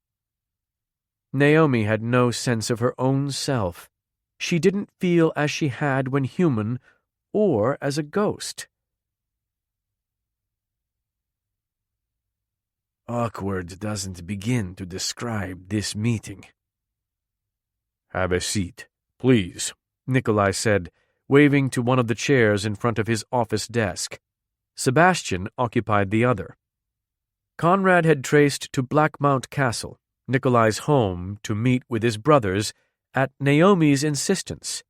Néomi had no sense of her own self. She didn't feel as she had when human or as a ghost. Awkward doesn't begin to describe this meeting. "Have a seat, please," Nikolai said, waving to one of the chairs in front of his office desk. Sebastian occupied the other. Conrad had traced to Blackmount Castle, Nikolai's home, to meet with his brothers at Naomi's insistence.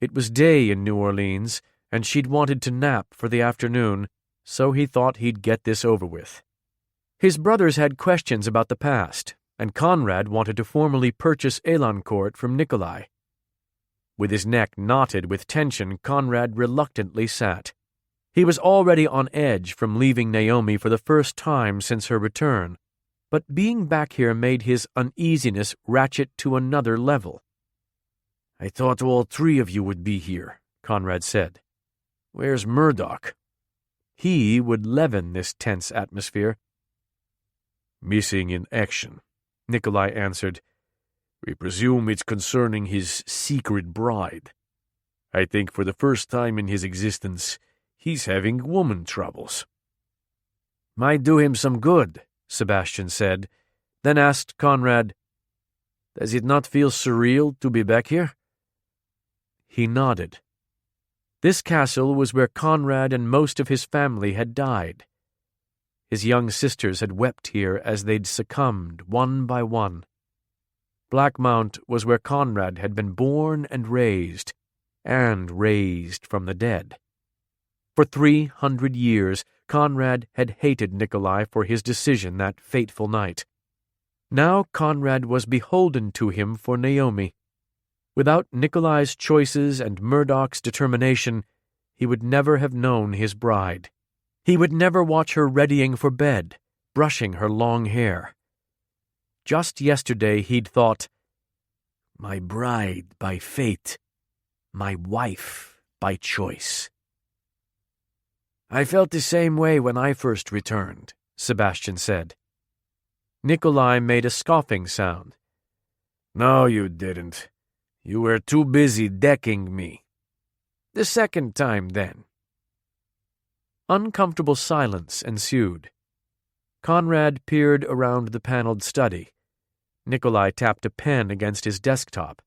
It was day in New Orleans, and she'd wanted to nap for the afternoon, so he thought he'd get this over with. His brothers had questions about the past, and Conrad wanted to formally purchase Elancourt from Nikolai. With his neck knotted with tension, Conrad reluctantly sat. He was already on edge from leaving Néomi for the first time since her return, but being back here made his uneasiness ratchet to another level. "I thought all three of you would be here," Conrad said. "Where's Murdoch?" He would leaven this tense atmosphere. "Missing in action," Nikolai answered. "We presume it's concerning his secret bride. I think for the first time in his existence, he's having woman troubles." "Might do him some good," Sebastian said, then asked Conrad, "Does it not feel surreal to be back here?" He nodded. This castle was where Conrad and most of his family had died. His young sisters had wept here as they'd succumbed one by one. Blackmount was where Conrad had been born and raised from the dead. For 300 years, Conrad had hated Nikolai for his decision that fateful night. Now Conrad was beholden to him for Néomi. Without Nikolai's choices and Murdoch's determination, he would never have known his bride. He would never watch her readying for bed, brushing her long hair. Just yesterday he'd thought, "My bride by fate, my wife by choice." "I felt the same way when I first returned," Sebastian said. Nikolai made a scoffing sound. "No, you didn't. You were too busy decking me." "The second time, then." Uncomfortable silence ensued. Conrad peered around the paneled study. Nikolai tapped a pen against his desktop.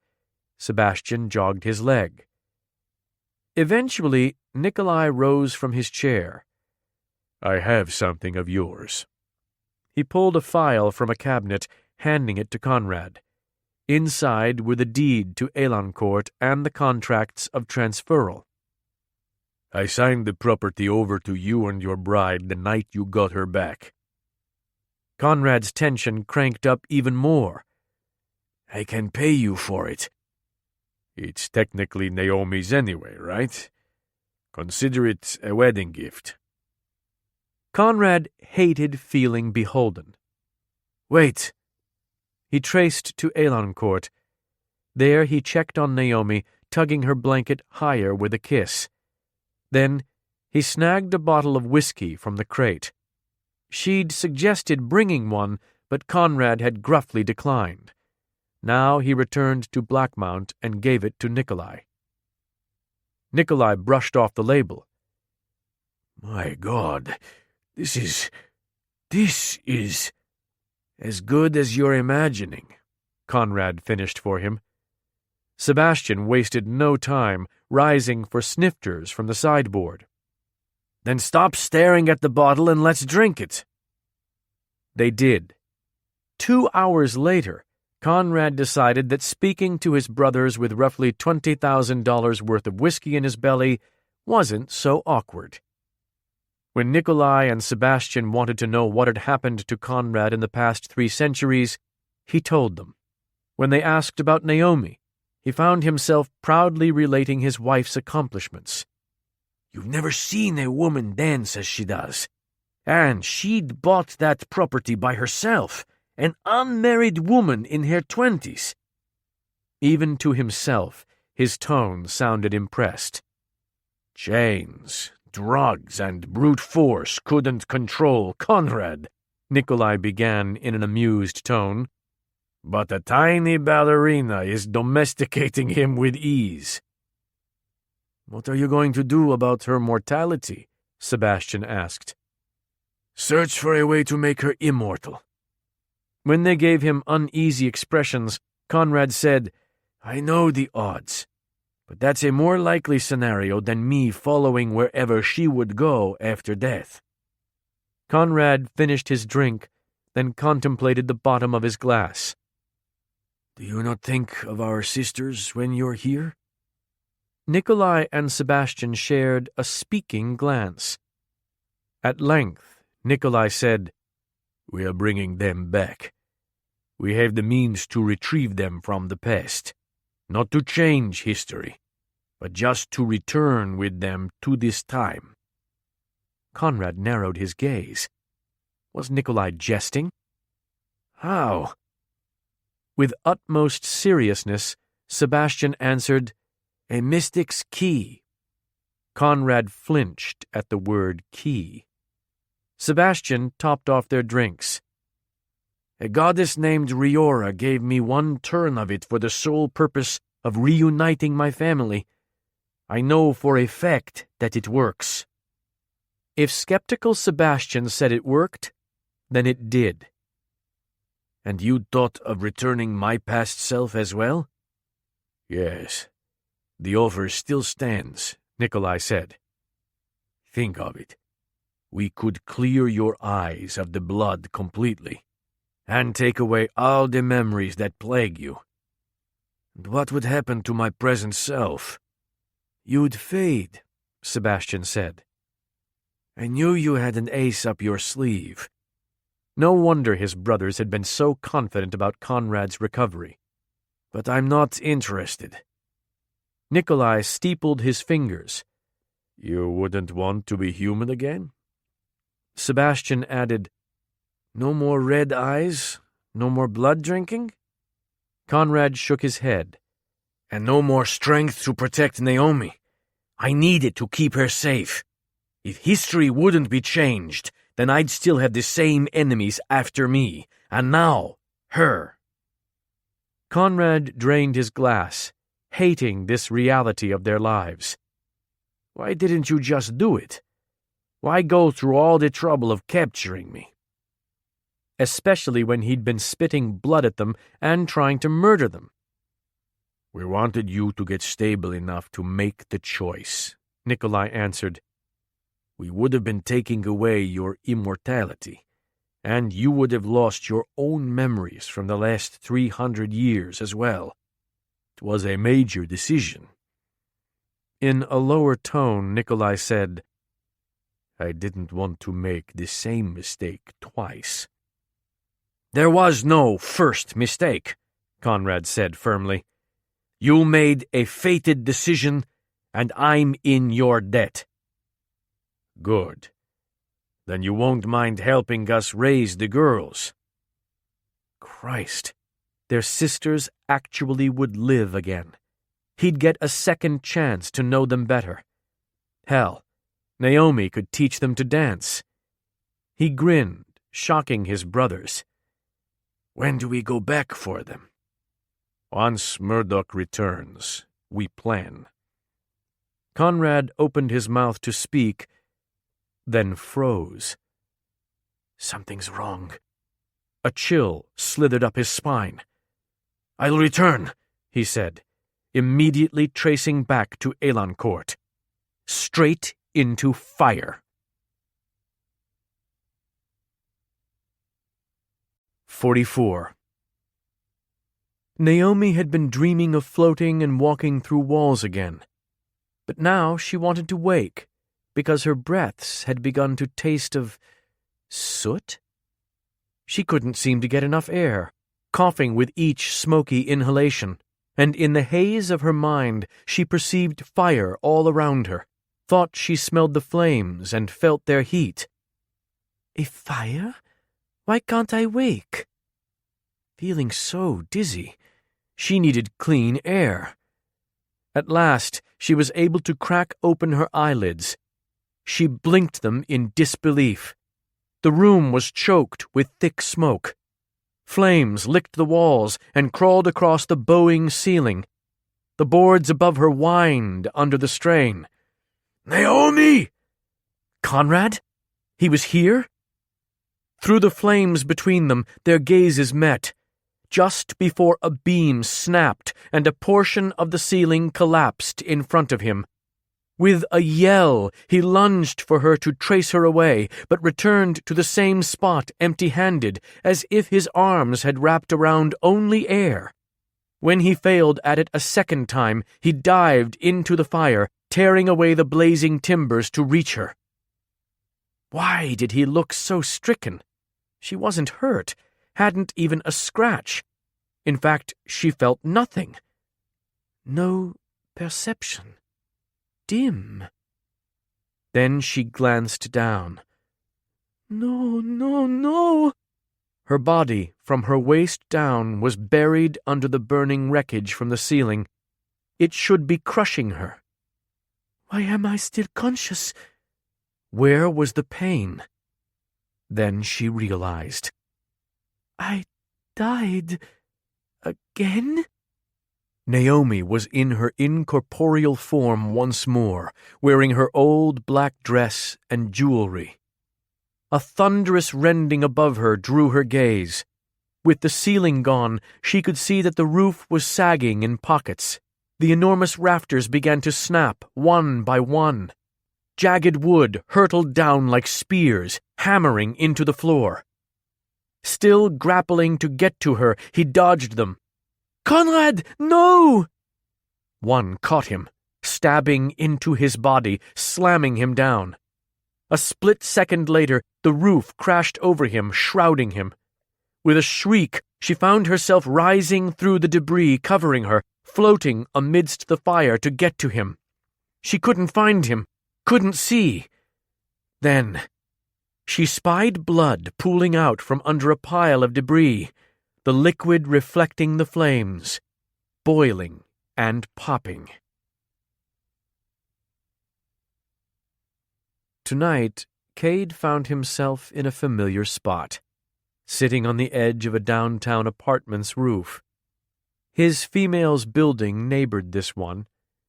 Sebastian jogged his leg. Eventually, Nikolai rose from his chair. "I have something of yours." He pulled a file from a cabinet, handing it to Conrad. Inside were the deed to Elancourt and the contracts of transferal. "I signed the property over to you and your bride the night you got her back." Conrad's tension cranked up even more. I can pay you for it. It's technically Naomi's anyway, right? Consider it a wedding gift. Conrad hated feeling beholden. Wait. He traced to Elancourt. There he checked on Naomi, tugging her blanket higher with a kiss. Then he snagged a bottle of whiskey from the crate. She'd suggested bringing one, but Conrad had gruffly declined. Now he returned to Blackmount and gave it to Nikolai. Nikolai brushed off the label. My God, this is as good as you're imagining, Conrad finished for him. Sebastian wasted no time, rising for snifters from the sideboard. Then stop staring at the bottle and let's drink it. They did. 2 hours later, Conrad decided that speaking to his brothers with roughly $20,000 worth of whiskey in his belly wasn't so awkward. When Nikolai and Sebastian wanted to know what had happened to Conrad in the past 3 centuries, he told them. When they asked about Naomi, he found himself proudly relating his wife's accomplishments. You've never seen a woman dance as she does. And she'd bought that property by herself, an unmarried woman in her 20s. Even to himself, his tone sounded impressed. Chains, drugs, and brute force couldn't control Conrad, Nikolai began in an amused tone. But a tiny ballerina is domesticating him with ease. What are you going to do about her mortality? Sebastian asked. Search for a way to make her immortal. When they gave him uneasy expressions, Conrad said, I know the odds, but that's a more likely scenario than me following wherever she would go after death. Conrad finished his drink, then contemplated the bottom of his glass. Do you not think of our sisters when you're here? Nikolai and Sebastian shared a speaking glance. At length, Nikolai said, We are bringing them back. We have the means to retrieve them from the past, not to change history, but just to return with them to this time. Conrad narrowed his gaze. Was Nikolai jesting? How? With utmost seriousness, Sebastian answered, A mystic's key. Conrad flinched at the word key. Sebastian topped off their drinks. A goddess named Riora gave me one turn of it for the sole purpose of reuniting my family. I know for a fact that it works. If skeptical Sebastian said it worked, then it did. And you thought of returning my past self as well? Yes. The offer still stands, Nikolai said. Think of it. We could clear your eyes of the blood completely, and take away all the memories that plague you. And what would happen to my present self? You'd fade, Sebastian said. I knew you had an ace up your sleeve. No wonder his brothers had been so confident about Conrad's recovery. But I'm not interested. Nikolai steepled his fingers. You wouldn't want to be human again? Sebastian added, No more red eyes? No more blood drinking? Conrad shook his head. And no more strength to protect Naomi. I need it to keep her safe. If history wouldn't be changed, then I'd still have the same enemies after me, and now, her. Conrad drained his glass, hating this reality of their lives. Why didn't you just do it? Why go through all the trouble of capturing me? Especially when he'd been spitting blood at them and trying to murder them. We wanted you to get stable enough to make the choice, Nikolai answered. We would have been taking away your immortality, and you would have lost your own memories from the last 300 years as well. It was a major decision. In a lower tone, Nikolai said, I didn't want to make the same mistake twice. There was no first mistake, Conrad said firmly. You made a fated decision, and I'm in your debt. Good. Then you won't mind helping us raise the girls. Christ, their sisters actually would live again. He'd get a second chance to know them better. Hell, Naomi could teach them to dance. He grinned, shocking his brothers. When do we go back for them? Once Murdoch returns, we plan. Conrad opened his mouth to speak, then froze. Something's wrong. A chill slithered up his spine. I'll return, he said, immediately tracing back to Elancourt. Straight into fire. 44. Naomi had been dreaming of floating and walking through walls again. But now she wanted to wake, because her breaths had begun to taste of soot. She couldn't seem to get enough air, coughing with each smoky inhalation, and in the haze of her mind she perceived fire all around her, thought she smelled the flames and felt their heat. A fire? Why can't I wake? Feeling so dizzy, she needed clean air. At last, she was able to crack open her eyelids. She blinked them in disbelief. The room was choked with thick smoke. Flames licked the walls and crawled across the bowing ceiling. The boards above her whined under the strain. Naomi! Conrad? He was here? Through the flames between them, their gazes met, just before a beam snapped and a portion of the ceiling collapsed in front of him. With a yell, he lunged for her to trace her away, but returned to the same spot empty-handed, as if his arms had wrapped around only air. When he failed at it a second time, he dived into the fire, tearing away the blazing timbers to reach her. Why did he look so stricken? She wasn't hurt, hadn't even a scratch. In fact, she felt nothing. No perception. Dim. Then she glanced down. No, no, no! Her body, from her waist down, was buried under the burning wreckage from the ceiling. It should be crushing her. Why am I still conscious? Where was the pain? Then she realized. I died again? Naomi was in her incorporeal form once more, wearing her old black dress and jewelry. A thunderous rending above her drew her gaze. With the ceiling gone, she could see that the roof was sagging in pockets. The enormous rafters began to snap, one by one. Jagged wood hurtled down like spears, hammering into the floor. Still grappling to get to her, he dodged them. Conrad, no! One caught him, stabbing into his body, slamming him down. A split second later, the roof crashed over him, shrouding him. With a shriek, she found herself rising through the debris covering her, floating amidst the fire to get to him. She couldn't find him, couldn't see. Then she spied blood pooling out from under a pile of debris, the liquid reflecting the flames, boiling and popping. Tonight, Cade found himself in a familiar spot, sitting on the edge of a downtown apartment's roof. His female's building neighbored this one,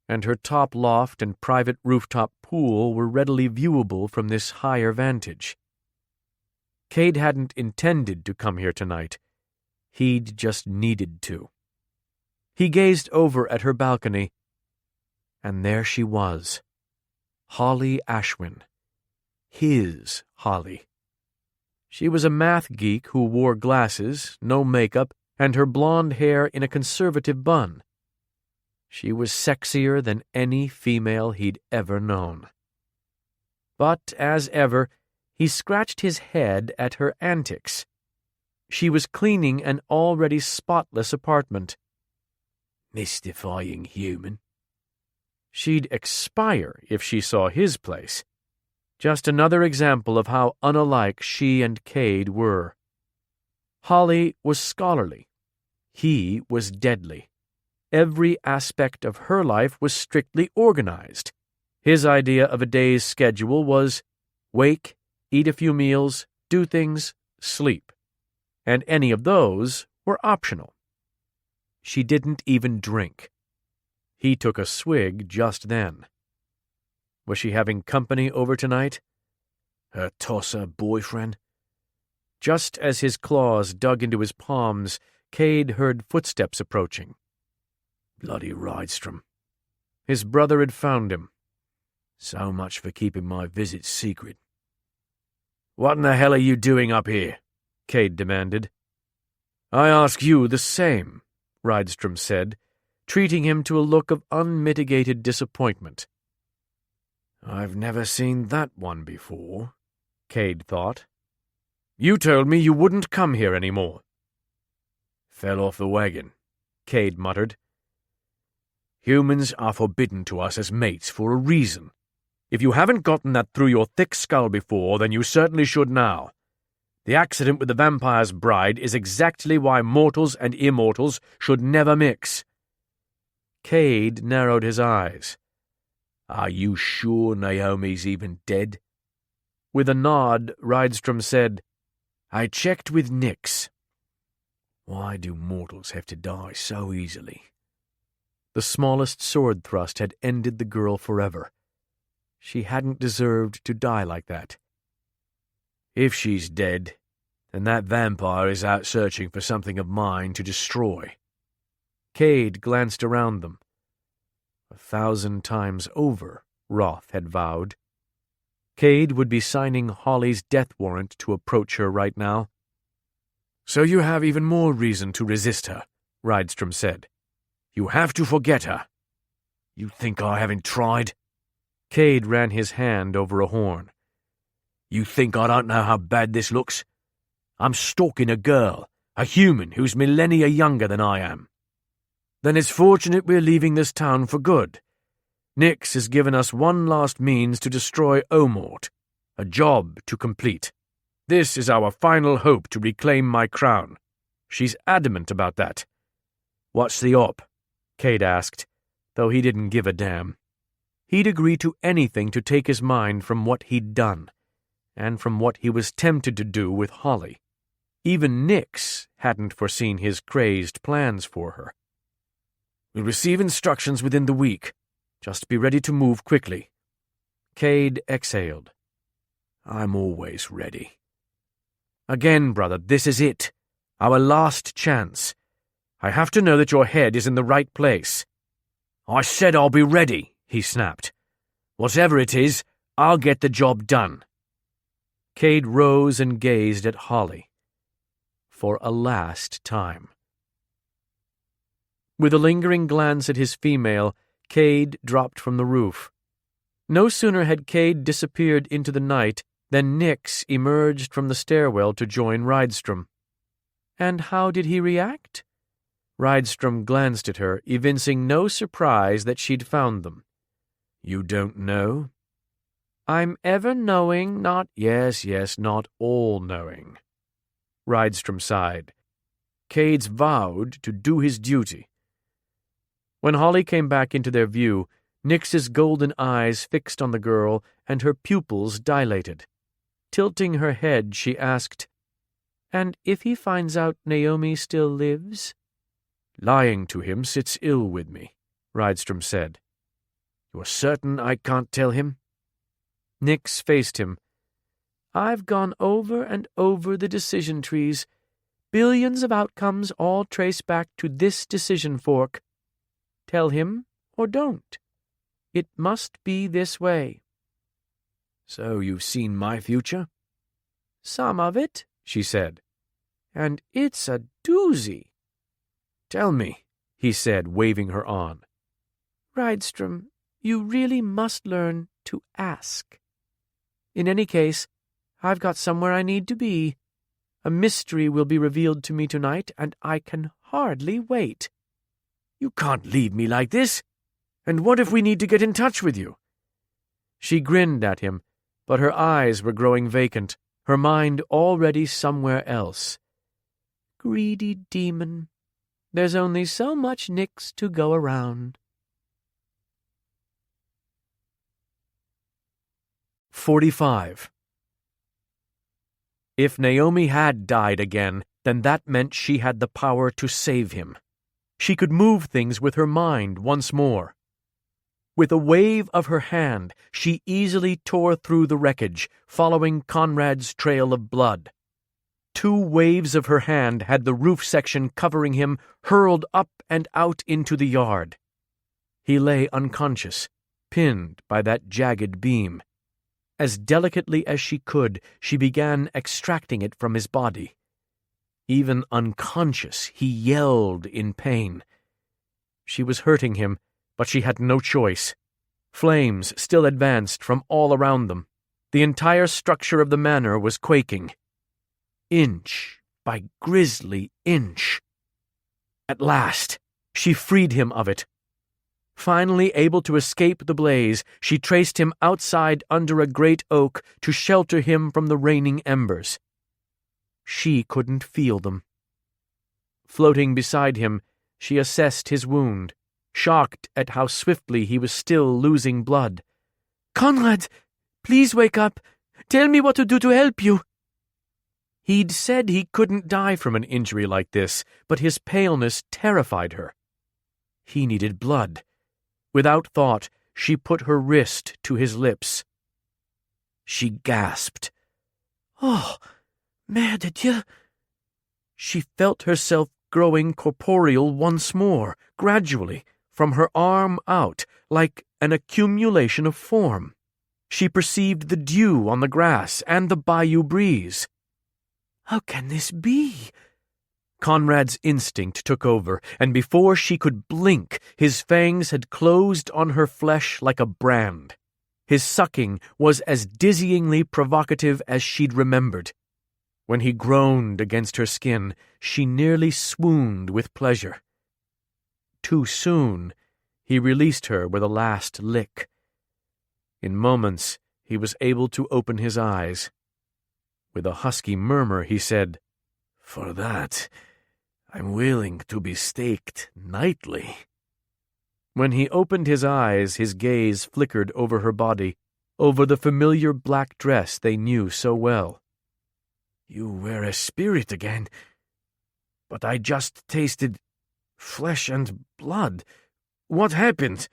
and her top loft and private rooftop pool were readily viewable from this higher vantage. Cade hadn't intended to come here tonight. He'd just needed to. He gazed over at her balcony, and there she was, Holly Ashwin. His Holly. She was a math geek who wore glasses, no makeup, and her blonde hair in a conservative bun. She was sexier than any female he'd ever known. But, as ever, he scratched his head at her antics. She was cleaning an already spotless apartment. Mystifying human. She'd expire if she saw his place. Just another example of how unalike she and Cade were. Holly was scholarly. He was deadly. Every aspect of her life was strictly organized. His idea of a day's schedule was wake, eat a few meals, do things, sleep. And any of those were optional. She didn't even drink. He took a swig just then. Was she having company over tonight? Her tosser boyfriend? Just as his claws dug into his palms, Cade heard footsteps approaching. Bloody Rydstrom. His brother had found him. So much for keeping my visit secret. What in the hell are you doing up here? Cade demanded. I ask you the same, Rydstrom said, treating him to a look of unmitigated disappointment. I've never seen that one before, Cade thought. You told me you wouldn't come here anymore. Fell off the wagon, Cade muttered. Humans are forbidden to us as mates for a reason. If you haven't gotten that through your thick skull before, then you certainly should now. The accident with the vampire's bride is exactly why mortals and immortals should never mix. Cade narrowed his eyes. Are you sure Naomi's even dead? With a nod, Rydstrom said, I checked with Nyx. Why do mortals have to die so easily? The smallest sword thrust had ended the girl forever. She hadn't deserved to die like that. If she's dead, then that vampire is out searching for something of mine to destroy. Cade glanced around them. 1,000 times over, Wroth had vowed. Cade would be signing Holly's death warrant to approach her right now. So you have even more reason to resist her, Rydstrom said. You have to forget her. You think I haven't tried? Cade ran his hand over a horn. You think I don't know how bad this looks? I'm stalking a girl, a human who's millennia younger than I am. Then it's fortunate we're leaving this town for good. Nyx has given us one last means to destroy Omort, a job to complete. This is our final hope to reclaim my crown. She's adamant about that. What's the op? Cade asked, though he didn't give a damn. He'd agree to anything to take his mind from what he'd done, and from what he was tempted to do with Holly. Even Nyx hadn't foreseen his crazed plans for her. We'll receive instructions within the week. Just be ready to move quickly. Cade exhaled. I'm always ready. Again, brother, this is it. Our last chance. I have to know that your head is in the right place. I said I'll be ready, he snapped. Whatever it is, I'll get the job done. Cade rose and gazed at Holly. For a last time. With a lingering glance at his female, Cade dropped from the roof. No sooner had Cade disappeared into the night than Nyx emerged from the stairwell to join Rydstrom. And how did he react? Rydstrom glanced at her, evincing no surprise that she'd found them. You don't know? I'm ever-knowing, not not all-knowing. Rydstrom sighed. Cade's vowed to do his duty. When Holly came back into their view, Nyx's golden eyes fixed on the girl and her pupils dilated. Tilting her head, she asked, And if he finds out Naomi still lives? Lying to him sits ill with me, Rydstrom said. You're certain I can't tell him? Nyx faced him. I've gone over and over the decision trees. Billions of outcomes all trace back to this decision fork. Tell him or don't. It must be this way. So you've seen my future? Some of it, she said. And it's a doozy. Tell me, he said, waving her on. Rydstrom, you really must learn to ask. In any case, I've got somewhere I need to be. A mystery will be revealed to me tonight, and I can hardly wait." "You can't leave me like this. And what if we need to get in touch with you?" She grinned at him, but her eyes were growing vacant, her mind already somewhere else. "Greedy demon. There's only so much Nix to go around." 45. If Néomi had died again, then that meant she had the power to save him. She could move things with her mind once more. With a wave of her hand, she easily tore through the wreckage, following Conrad's trail of blood. 2 waves of her hand had the roof section covering him hurled up and out into the yard. He lay unconscious, pinned by that jagged beam. As delicately as she could, she began extracting it from his body. Even unconscious, he yelled in pain. She was hurting him, but she had no choice. Flames still advanced from all around them. The entire structure of the manor was quaking. Inch by grisly inch. At last, she freed him of it. Finally able to escape the blaze, she traced him outside under a great oak to shelter him from the raining embers. She couldn't feel them. Floating beside him, she assessed his wound, shocked at how swiftly he was still losing blood. "Conrad, please wake up. Tell me what to do to help you." He'd said he couldn't die from an injury like this, but his paleness terrified her. He needed blood. Without thought, she put her wrist to his lips. She gasped. "Oh, Mère de Dieu." She felt herself growing corporeal once more, gradually, from her arm out, like an accumulation of form. She perceived the dew on the grass and the bayou breeze. "How can this be?" Conrad's instinct took over, and before she could blink, his fangs had closed on her flesh like a brand. His sucking was as dizzyingly provocative as she'd remembered. When he groaned against her skin, she nearly swooned with pleasure. Too soon, he released her with a last lick. In moments, he was able to open his eyes. With a husky murmur, he said, "For that, I'm willing to be staked nightly." When he opened his eyes, his gaze flickered over her body, over the familiar black dress they knew so well. "You were a spirit again, but I just tasted flesh and blood. What happened?"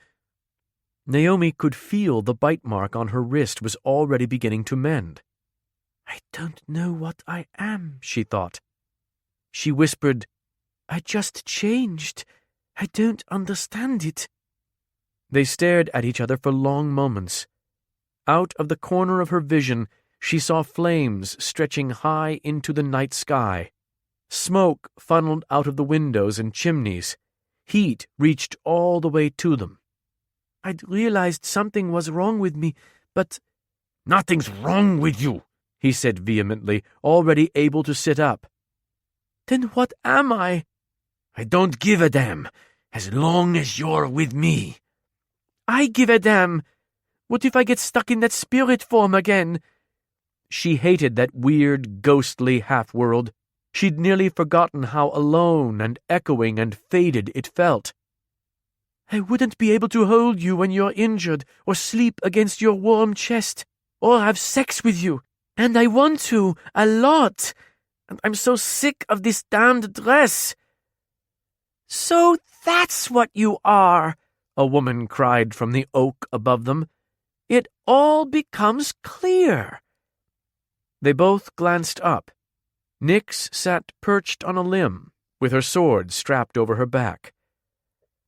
Néomi could feel the bite mark on her wrist was already beginning to mend. "I don't know what I am," she thought. She whispered, "I just changed. I don't understand it." They stared at each other for long moments. Out of the corner of her vision, she saw flames stretching high into the night sky. Smoke funneled out of the windows and chimneys. Heat reached all the way to them. "I'd realized something was wrong with me, but—" "Nothing's wrong with you," he said vehemently, already able to sit up. "Then what am I?" "I don't give a damn, as long as you're with me." "I give a damn. What if I get stuck in that spirit form again?" She hated that weird, ghostly half-world. She'd nearly forgotten how alone and echoing and faded it felt. "I wouldn't be able to hold you when you're injured, or sleep against your warm chest, or have sex with you. And I want to, a lot. And I'm so sick of this damned dress." "So that's what you are," a woman cried from the oak above them. "It all becomes clear." They both glanced up. Nix sat perched on a limb, with her sword strapped over her back.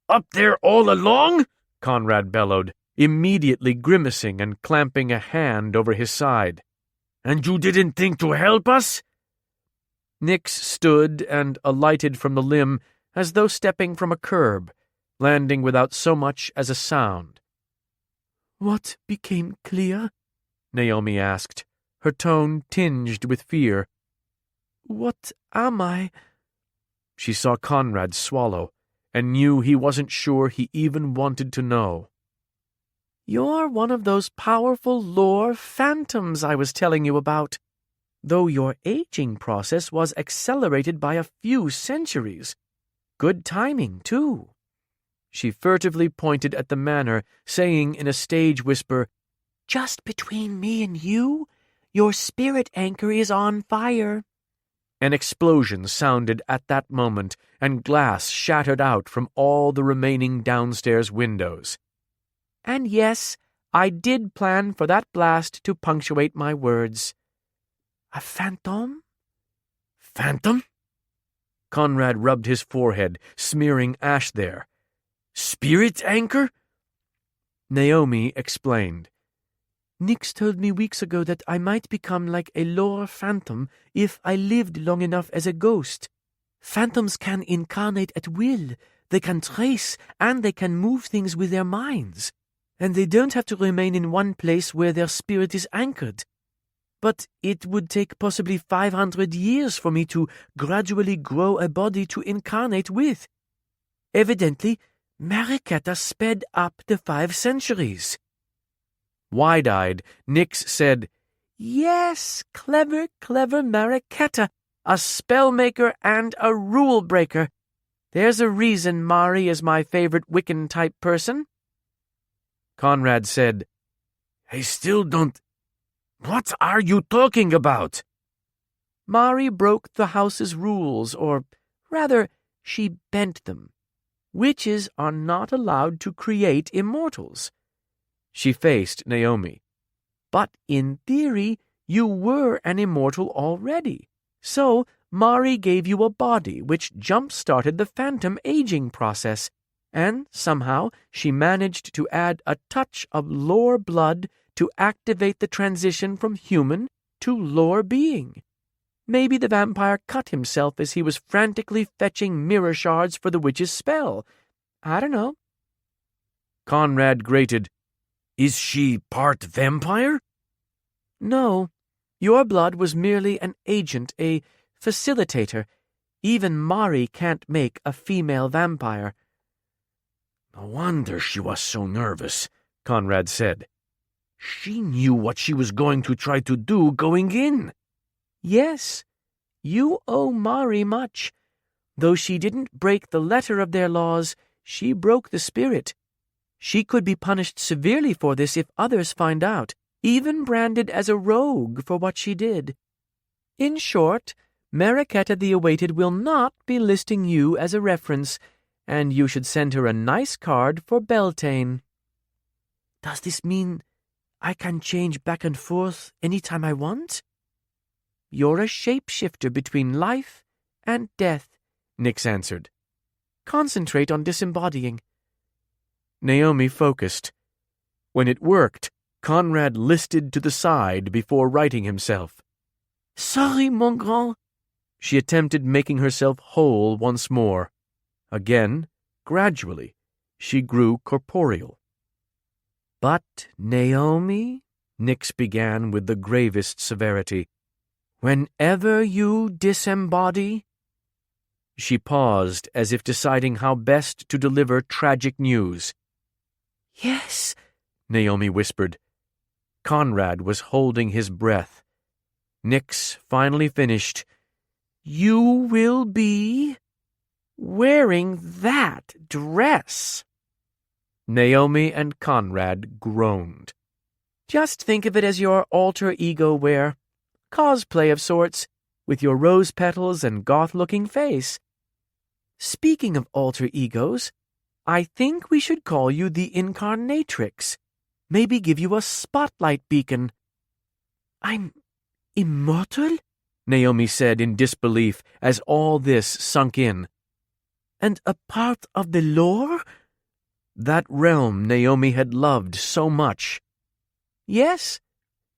"Up there all along?" Conrad bellowed, immediately grimacing and clamping a hand over his side. "And you didn't think to help us?" Nix stood and alighted from the limb as though stepping from a curb, landing without so much as a sound. "What became clear?" Néomi asked, her tone tinged with fear. What am I? She saw Conrad swallow, and knew he wasn't sure he even wanted to know. You're one of those powerful lore phantoms I was telling you about, though your aging process was accelerated by a few centuries. Good timing, too. She furtively pointed at the manor, saying in a stage whisper, Just between me and you, your spirit anchor is on fire. An explosion sounded at that moment, and glass shattered out from all the remaining downstairs windows. And yes, I did plan for that blast to punctuate my words. A phantom? Phantom? Conrad rubbed his forehead, smearing ash there. Spirit anchor? Néomi explained. Nix told me weeks ago that I might become like a lore phantom if I lived long enough as a ghost. Phantoms can incarnate at will, they can trace, and they can move things with their minds. And they don't have to remain in one place where their spirit is anchored. But it would take possibly 500 years for me to gradually grow a body to incarnate with. Evidently, Mariquetta sped up the 5 centuries. Wide-eyed, Nix said, Yes, clever, clever Mariquetta, a spellmaker and a rule-breaker. There's a reason Mari is my favorite Wiccan-type person. Conrad said, I still don't... What are you talking about? Mari broke the house's rules, or rather, she bent them. Witches are not allowed to create immortals. She faced Néomi. But in theory, you were an immortal already. So Mari gave you a body which jump-started the phantom aging process, and somehow she managed to add a touch of lore blood to activate the transition from human to lore being. Maybe the vampire cut himself as he was frantically fetching mirror shards for the witch's spell. I don't know. Conrad grated, Is she part vampire? No. Your blood was merely an agent, a facilitator. Even Mari can't make a female vampire. No wonder she was so nervous, Conrad said. She knew what she was going to try to do going in. Yes, you owe Mari much. Though she didn't break the letter of their laws, she broke the spirit. She could be punished severely for this if others find out, even branded as a rogue for what she did. In short, Mariquetta the Awaited will not be listing you as a reference, and you should send her a nice card for Beltane. Does this mean I can change back and forth any time I want? You're a shapeshifter between life and death, Nix answered. Concentrate on disembodying. Néomi focused. When it worked, Conrad listed to the side before righting himself. Sorry, mon grand. She attempted making herself whole once more. Again, gradually, she grew corporeal. But, Néomi, Nix began with the gravest severity, whenever you disembody... She paused as if deciding how best to deliver tragic news. Yes, Néomi whispered. Conrad was holding his breath. Nix finally finished. You will be wearing that dress. Néomi and Conrad groaned. Just think of it as your alter ego wear. Cosplay of sorts, with your rose petals and goth-looking face. Speaking of alter egos, I think we should call you the Incarnatrix. Maybe give you a spotlight beacon. I'm immortal? Néomi said in disbelief as all this sunk in. And a part of the lore? That realm Néomi had loved so much. Yes.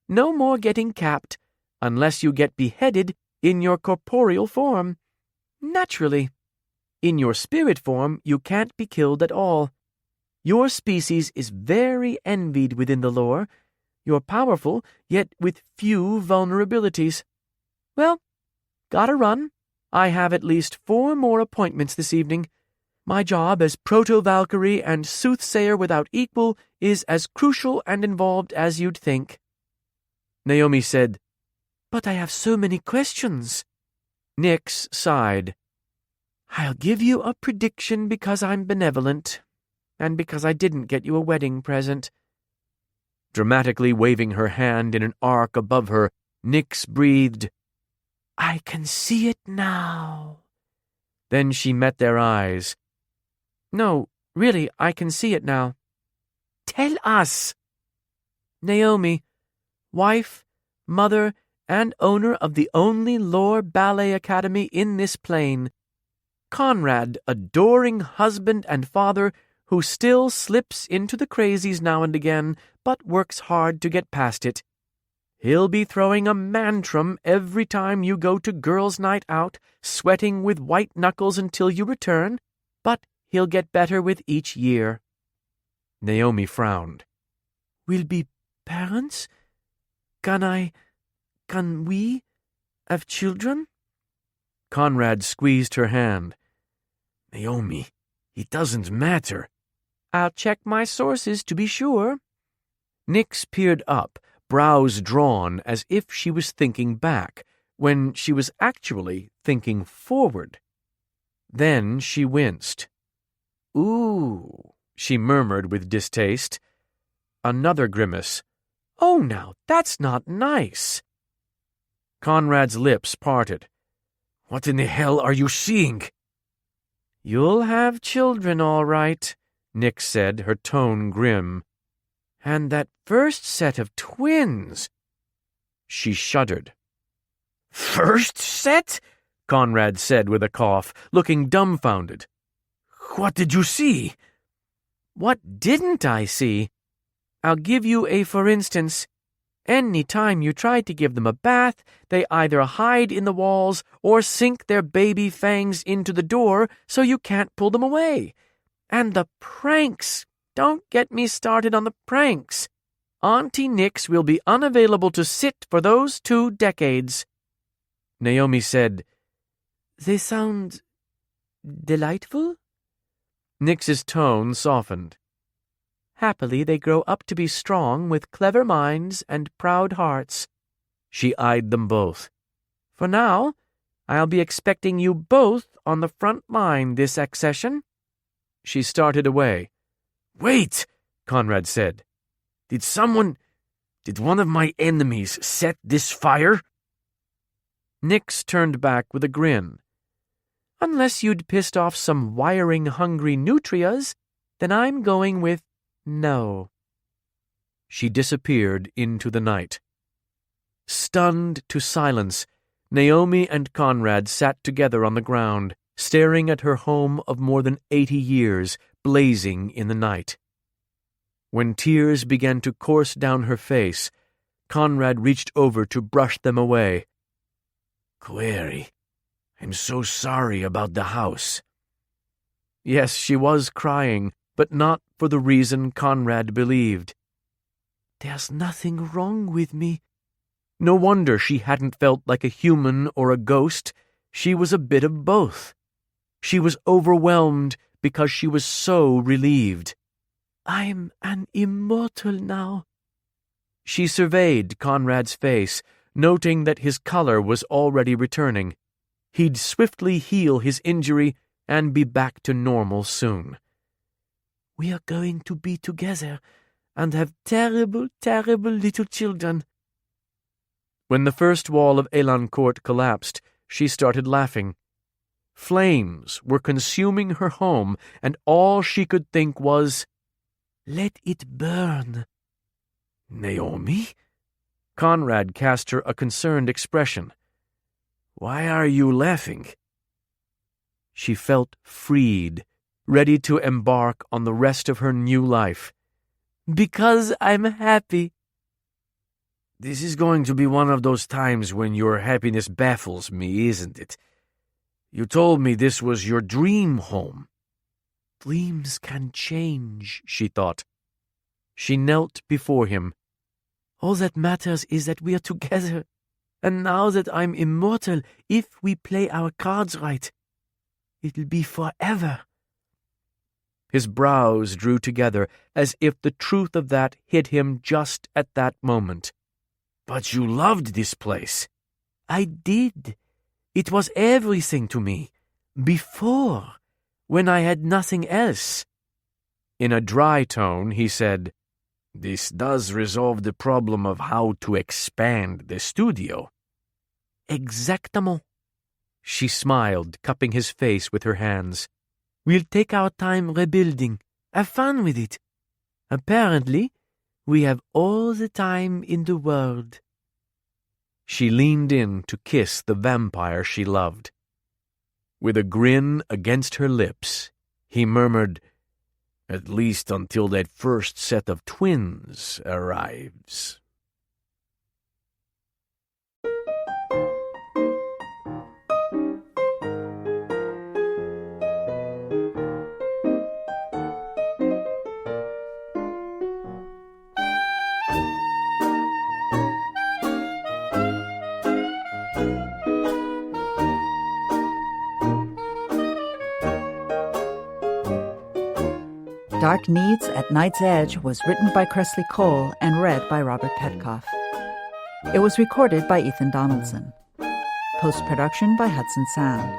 No more getting capped, unless you get beheaded in your corporeal form. Naturally. In your spirit form, you can't be killed at all. Your species is very envied within the lore. You're powerful, yet with few vulnerabilities. Well, Gotta run. I have at least 4 more appointments this evening. My job as proto-Valkyrie and soothsayer without equal is as crucial and involved as you'd think." Néomi said, "But I have so many questions." Nyx sighed. "I'll give you a prediction because I'm benevolent, and because I didn't get you a wedding present." Dramatically waving her hand in an arc above her, Nyx breathed, "I can see it now." Then she met their eyes. "No, really, I can see it now." "Tell us." "Néomi, wife, mother, and owner of the only lore ballet academy in this plane. Conrad, adoring husband and father, who still slips into the crazies now and again, but works hard to get past it. He'll be throwing a mantrum every time you go to girls' night out, sweating with white knuckles until you return, but he'll get better with each year." Néomi frowned. "We'll be parents? Can we have children?" Conrad squeezed her hand. "Néomi, it doesn't matter." "I'll check my sources to be sure." Nyx peered up, brows drawn as if she was thinking back, when she was actually thinking forward. Then she winced. "Ooh," she murmured with distaste. Another grimace. "Oh, now, that's not nice." Conrad's lips parted. "What in the hell are you seeing?" "You'll have children, all right," Nyx said, her tone grim. "And that first set of twins." She shuddered. "First set?" Conrad said with a cough, looking dumbfounded. "What did you see?" "What didn't I see? I'll give you a for instance. Any time you try to give them a bath, they either hide in the walls or sink their baby fangs into the door so you can't pull them away. And the pranks! Don't get me started on the pranks. Auntie Nyx will be unavailable to sit for those 2 decades." Néomi said, "They sound delightful?" Nyx's tone softened. "Happily they grow up to be strong with clever minds and proud hearts." She eyed them both. "For now, I'll be expecting you both on the front line this accession." She started away. "Wait," Conrad said. Did one of my enemies set this fire?" Nyx turned back with a grin. "Unless you'd pissed off some wiring-hungry nutrias, then I'm going with no." She disappeared into the night. Stunned to silence, Néomi and Conrad sat together on the ground, staring at her home of more than 80 years, blazing in the night. When tears began to course down her face, Conrad reached over to brush them away. "Query, I'm so sorry about the house." Yes, she was crying, but not for the reason Conrad believed. "There's nothing wrong with me." No wonder she hadn't felt like a human or a ghost. She was a bit of both. She was overwhelmed because she was so relieved. "I'm an immortal now." She surveyed Conrad's face, noting that his color was already returning. He'd swiftly heal his injury and be back to normal soon. "We are going to be together and have terrible, terrible little children." When the first wall of Elancourt collapsed, she started laughing. Flames were consuming her home, and all she could think was, "Let it burn." "Néomi?" Conrad cast her a concerned expression. "Why are you laughing?" She felt freed, ready to embark on the rest of her new life. "Because I'm happy." "This is going to be one of those times when your happiness baffles me, isn't it? You told me this was your dream home." "Dreams can change," she thought. She knelt before him. "All that matters is that we are together." And now that I'm immortal, if we play our cards right, it'll be forever. His brows drew together as if the truth of that hit him just at that moment. But you loved this place. I did. It was everything to me. Before, when I had nothing else. In a dry tone, he said, This does resolve the problem of how to expand the studio. Exactement. She smiled, cupping his face with her hands. We'll take our time rebuilding. Have fun with it. Apparently, we have all the time in the world. She leaned in to kiss the vampire she loved. With a grin against her lips, he murmured, At least until that first set of twins arrives. Dark Needs at Night's Edge was written by Cressley Cole and read by Robert Petkoff. It was recorded by Ethan Donaldson. Post-production by Hudson Sound.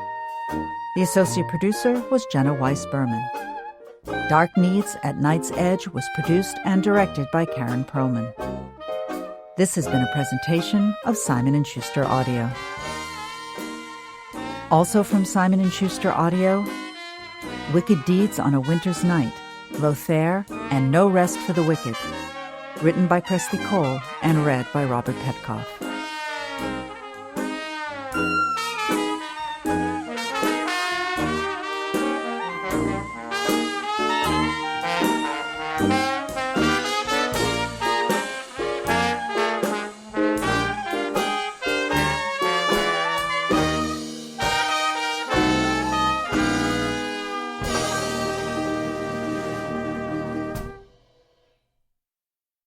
The associate producer was Jenna Weiss-Berman. Dark Needs at Night's Edge was produced and directed by Karen Perlman. This has been a presentation of Simon & Schuster Audio. Also from Simon & Schuster Audio, Wicked Deeds on a Winter's Night, Lothair, and No Rest for the Wicked, written by Cressley Cole and read by Robert Petkoff.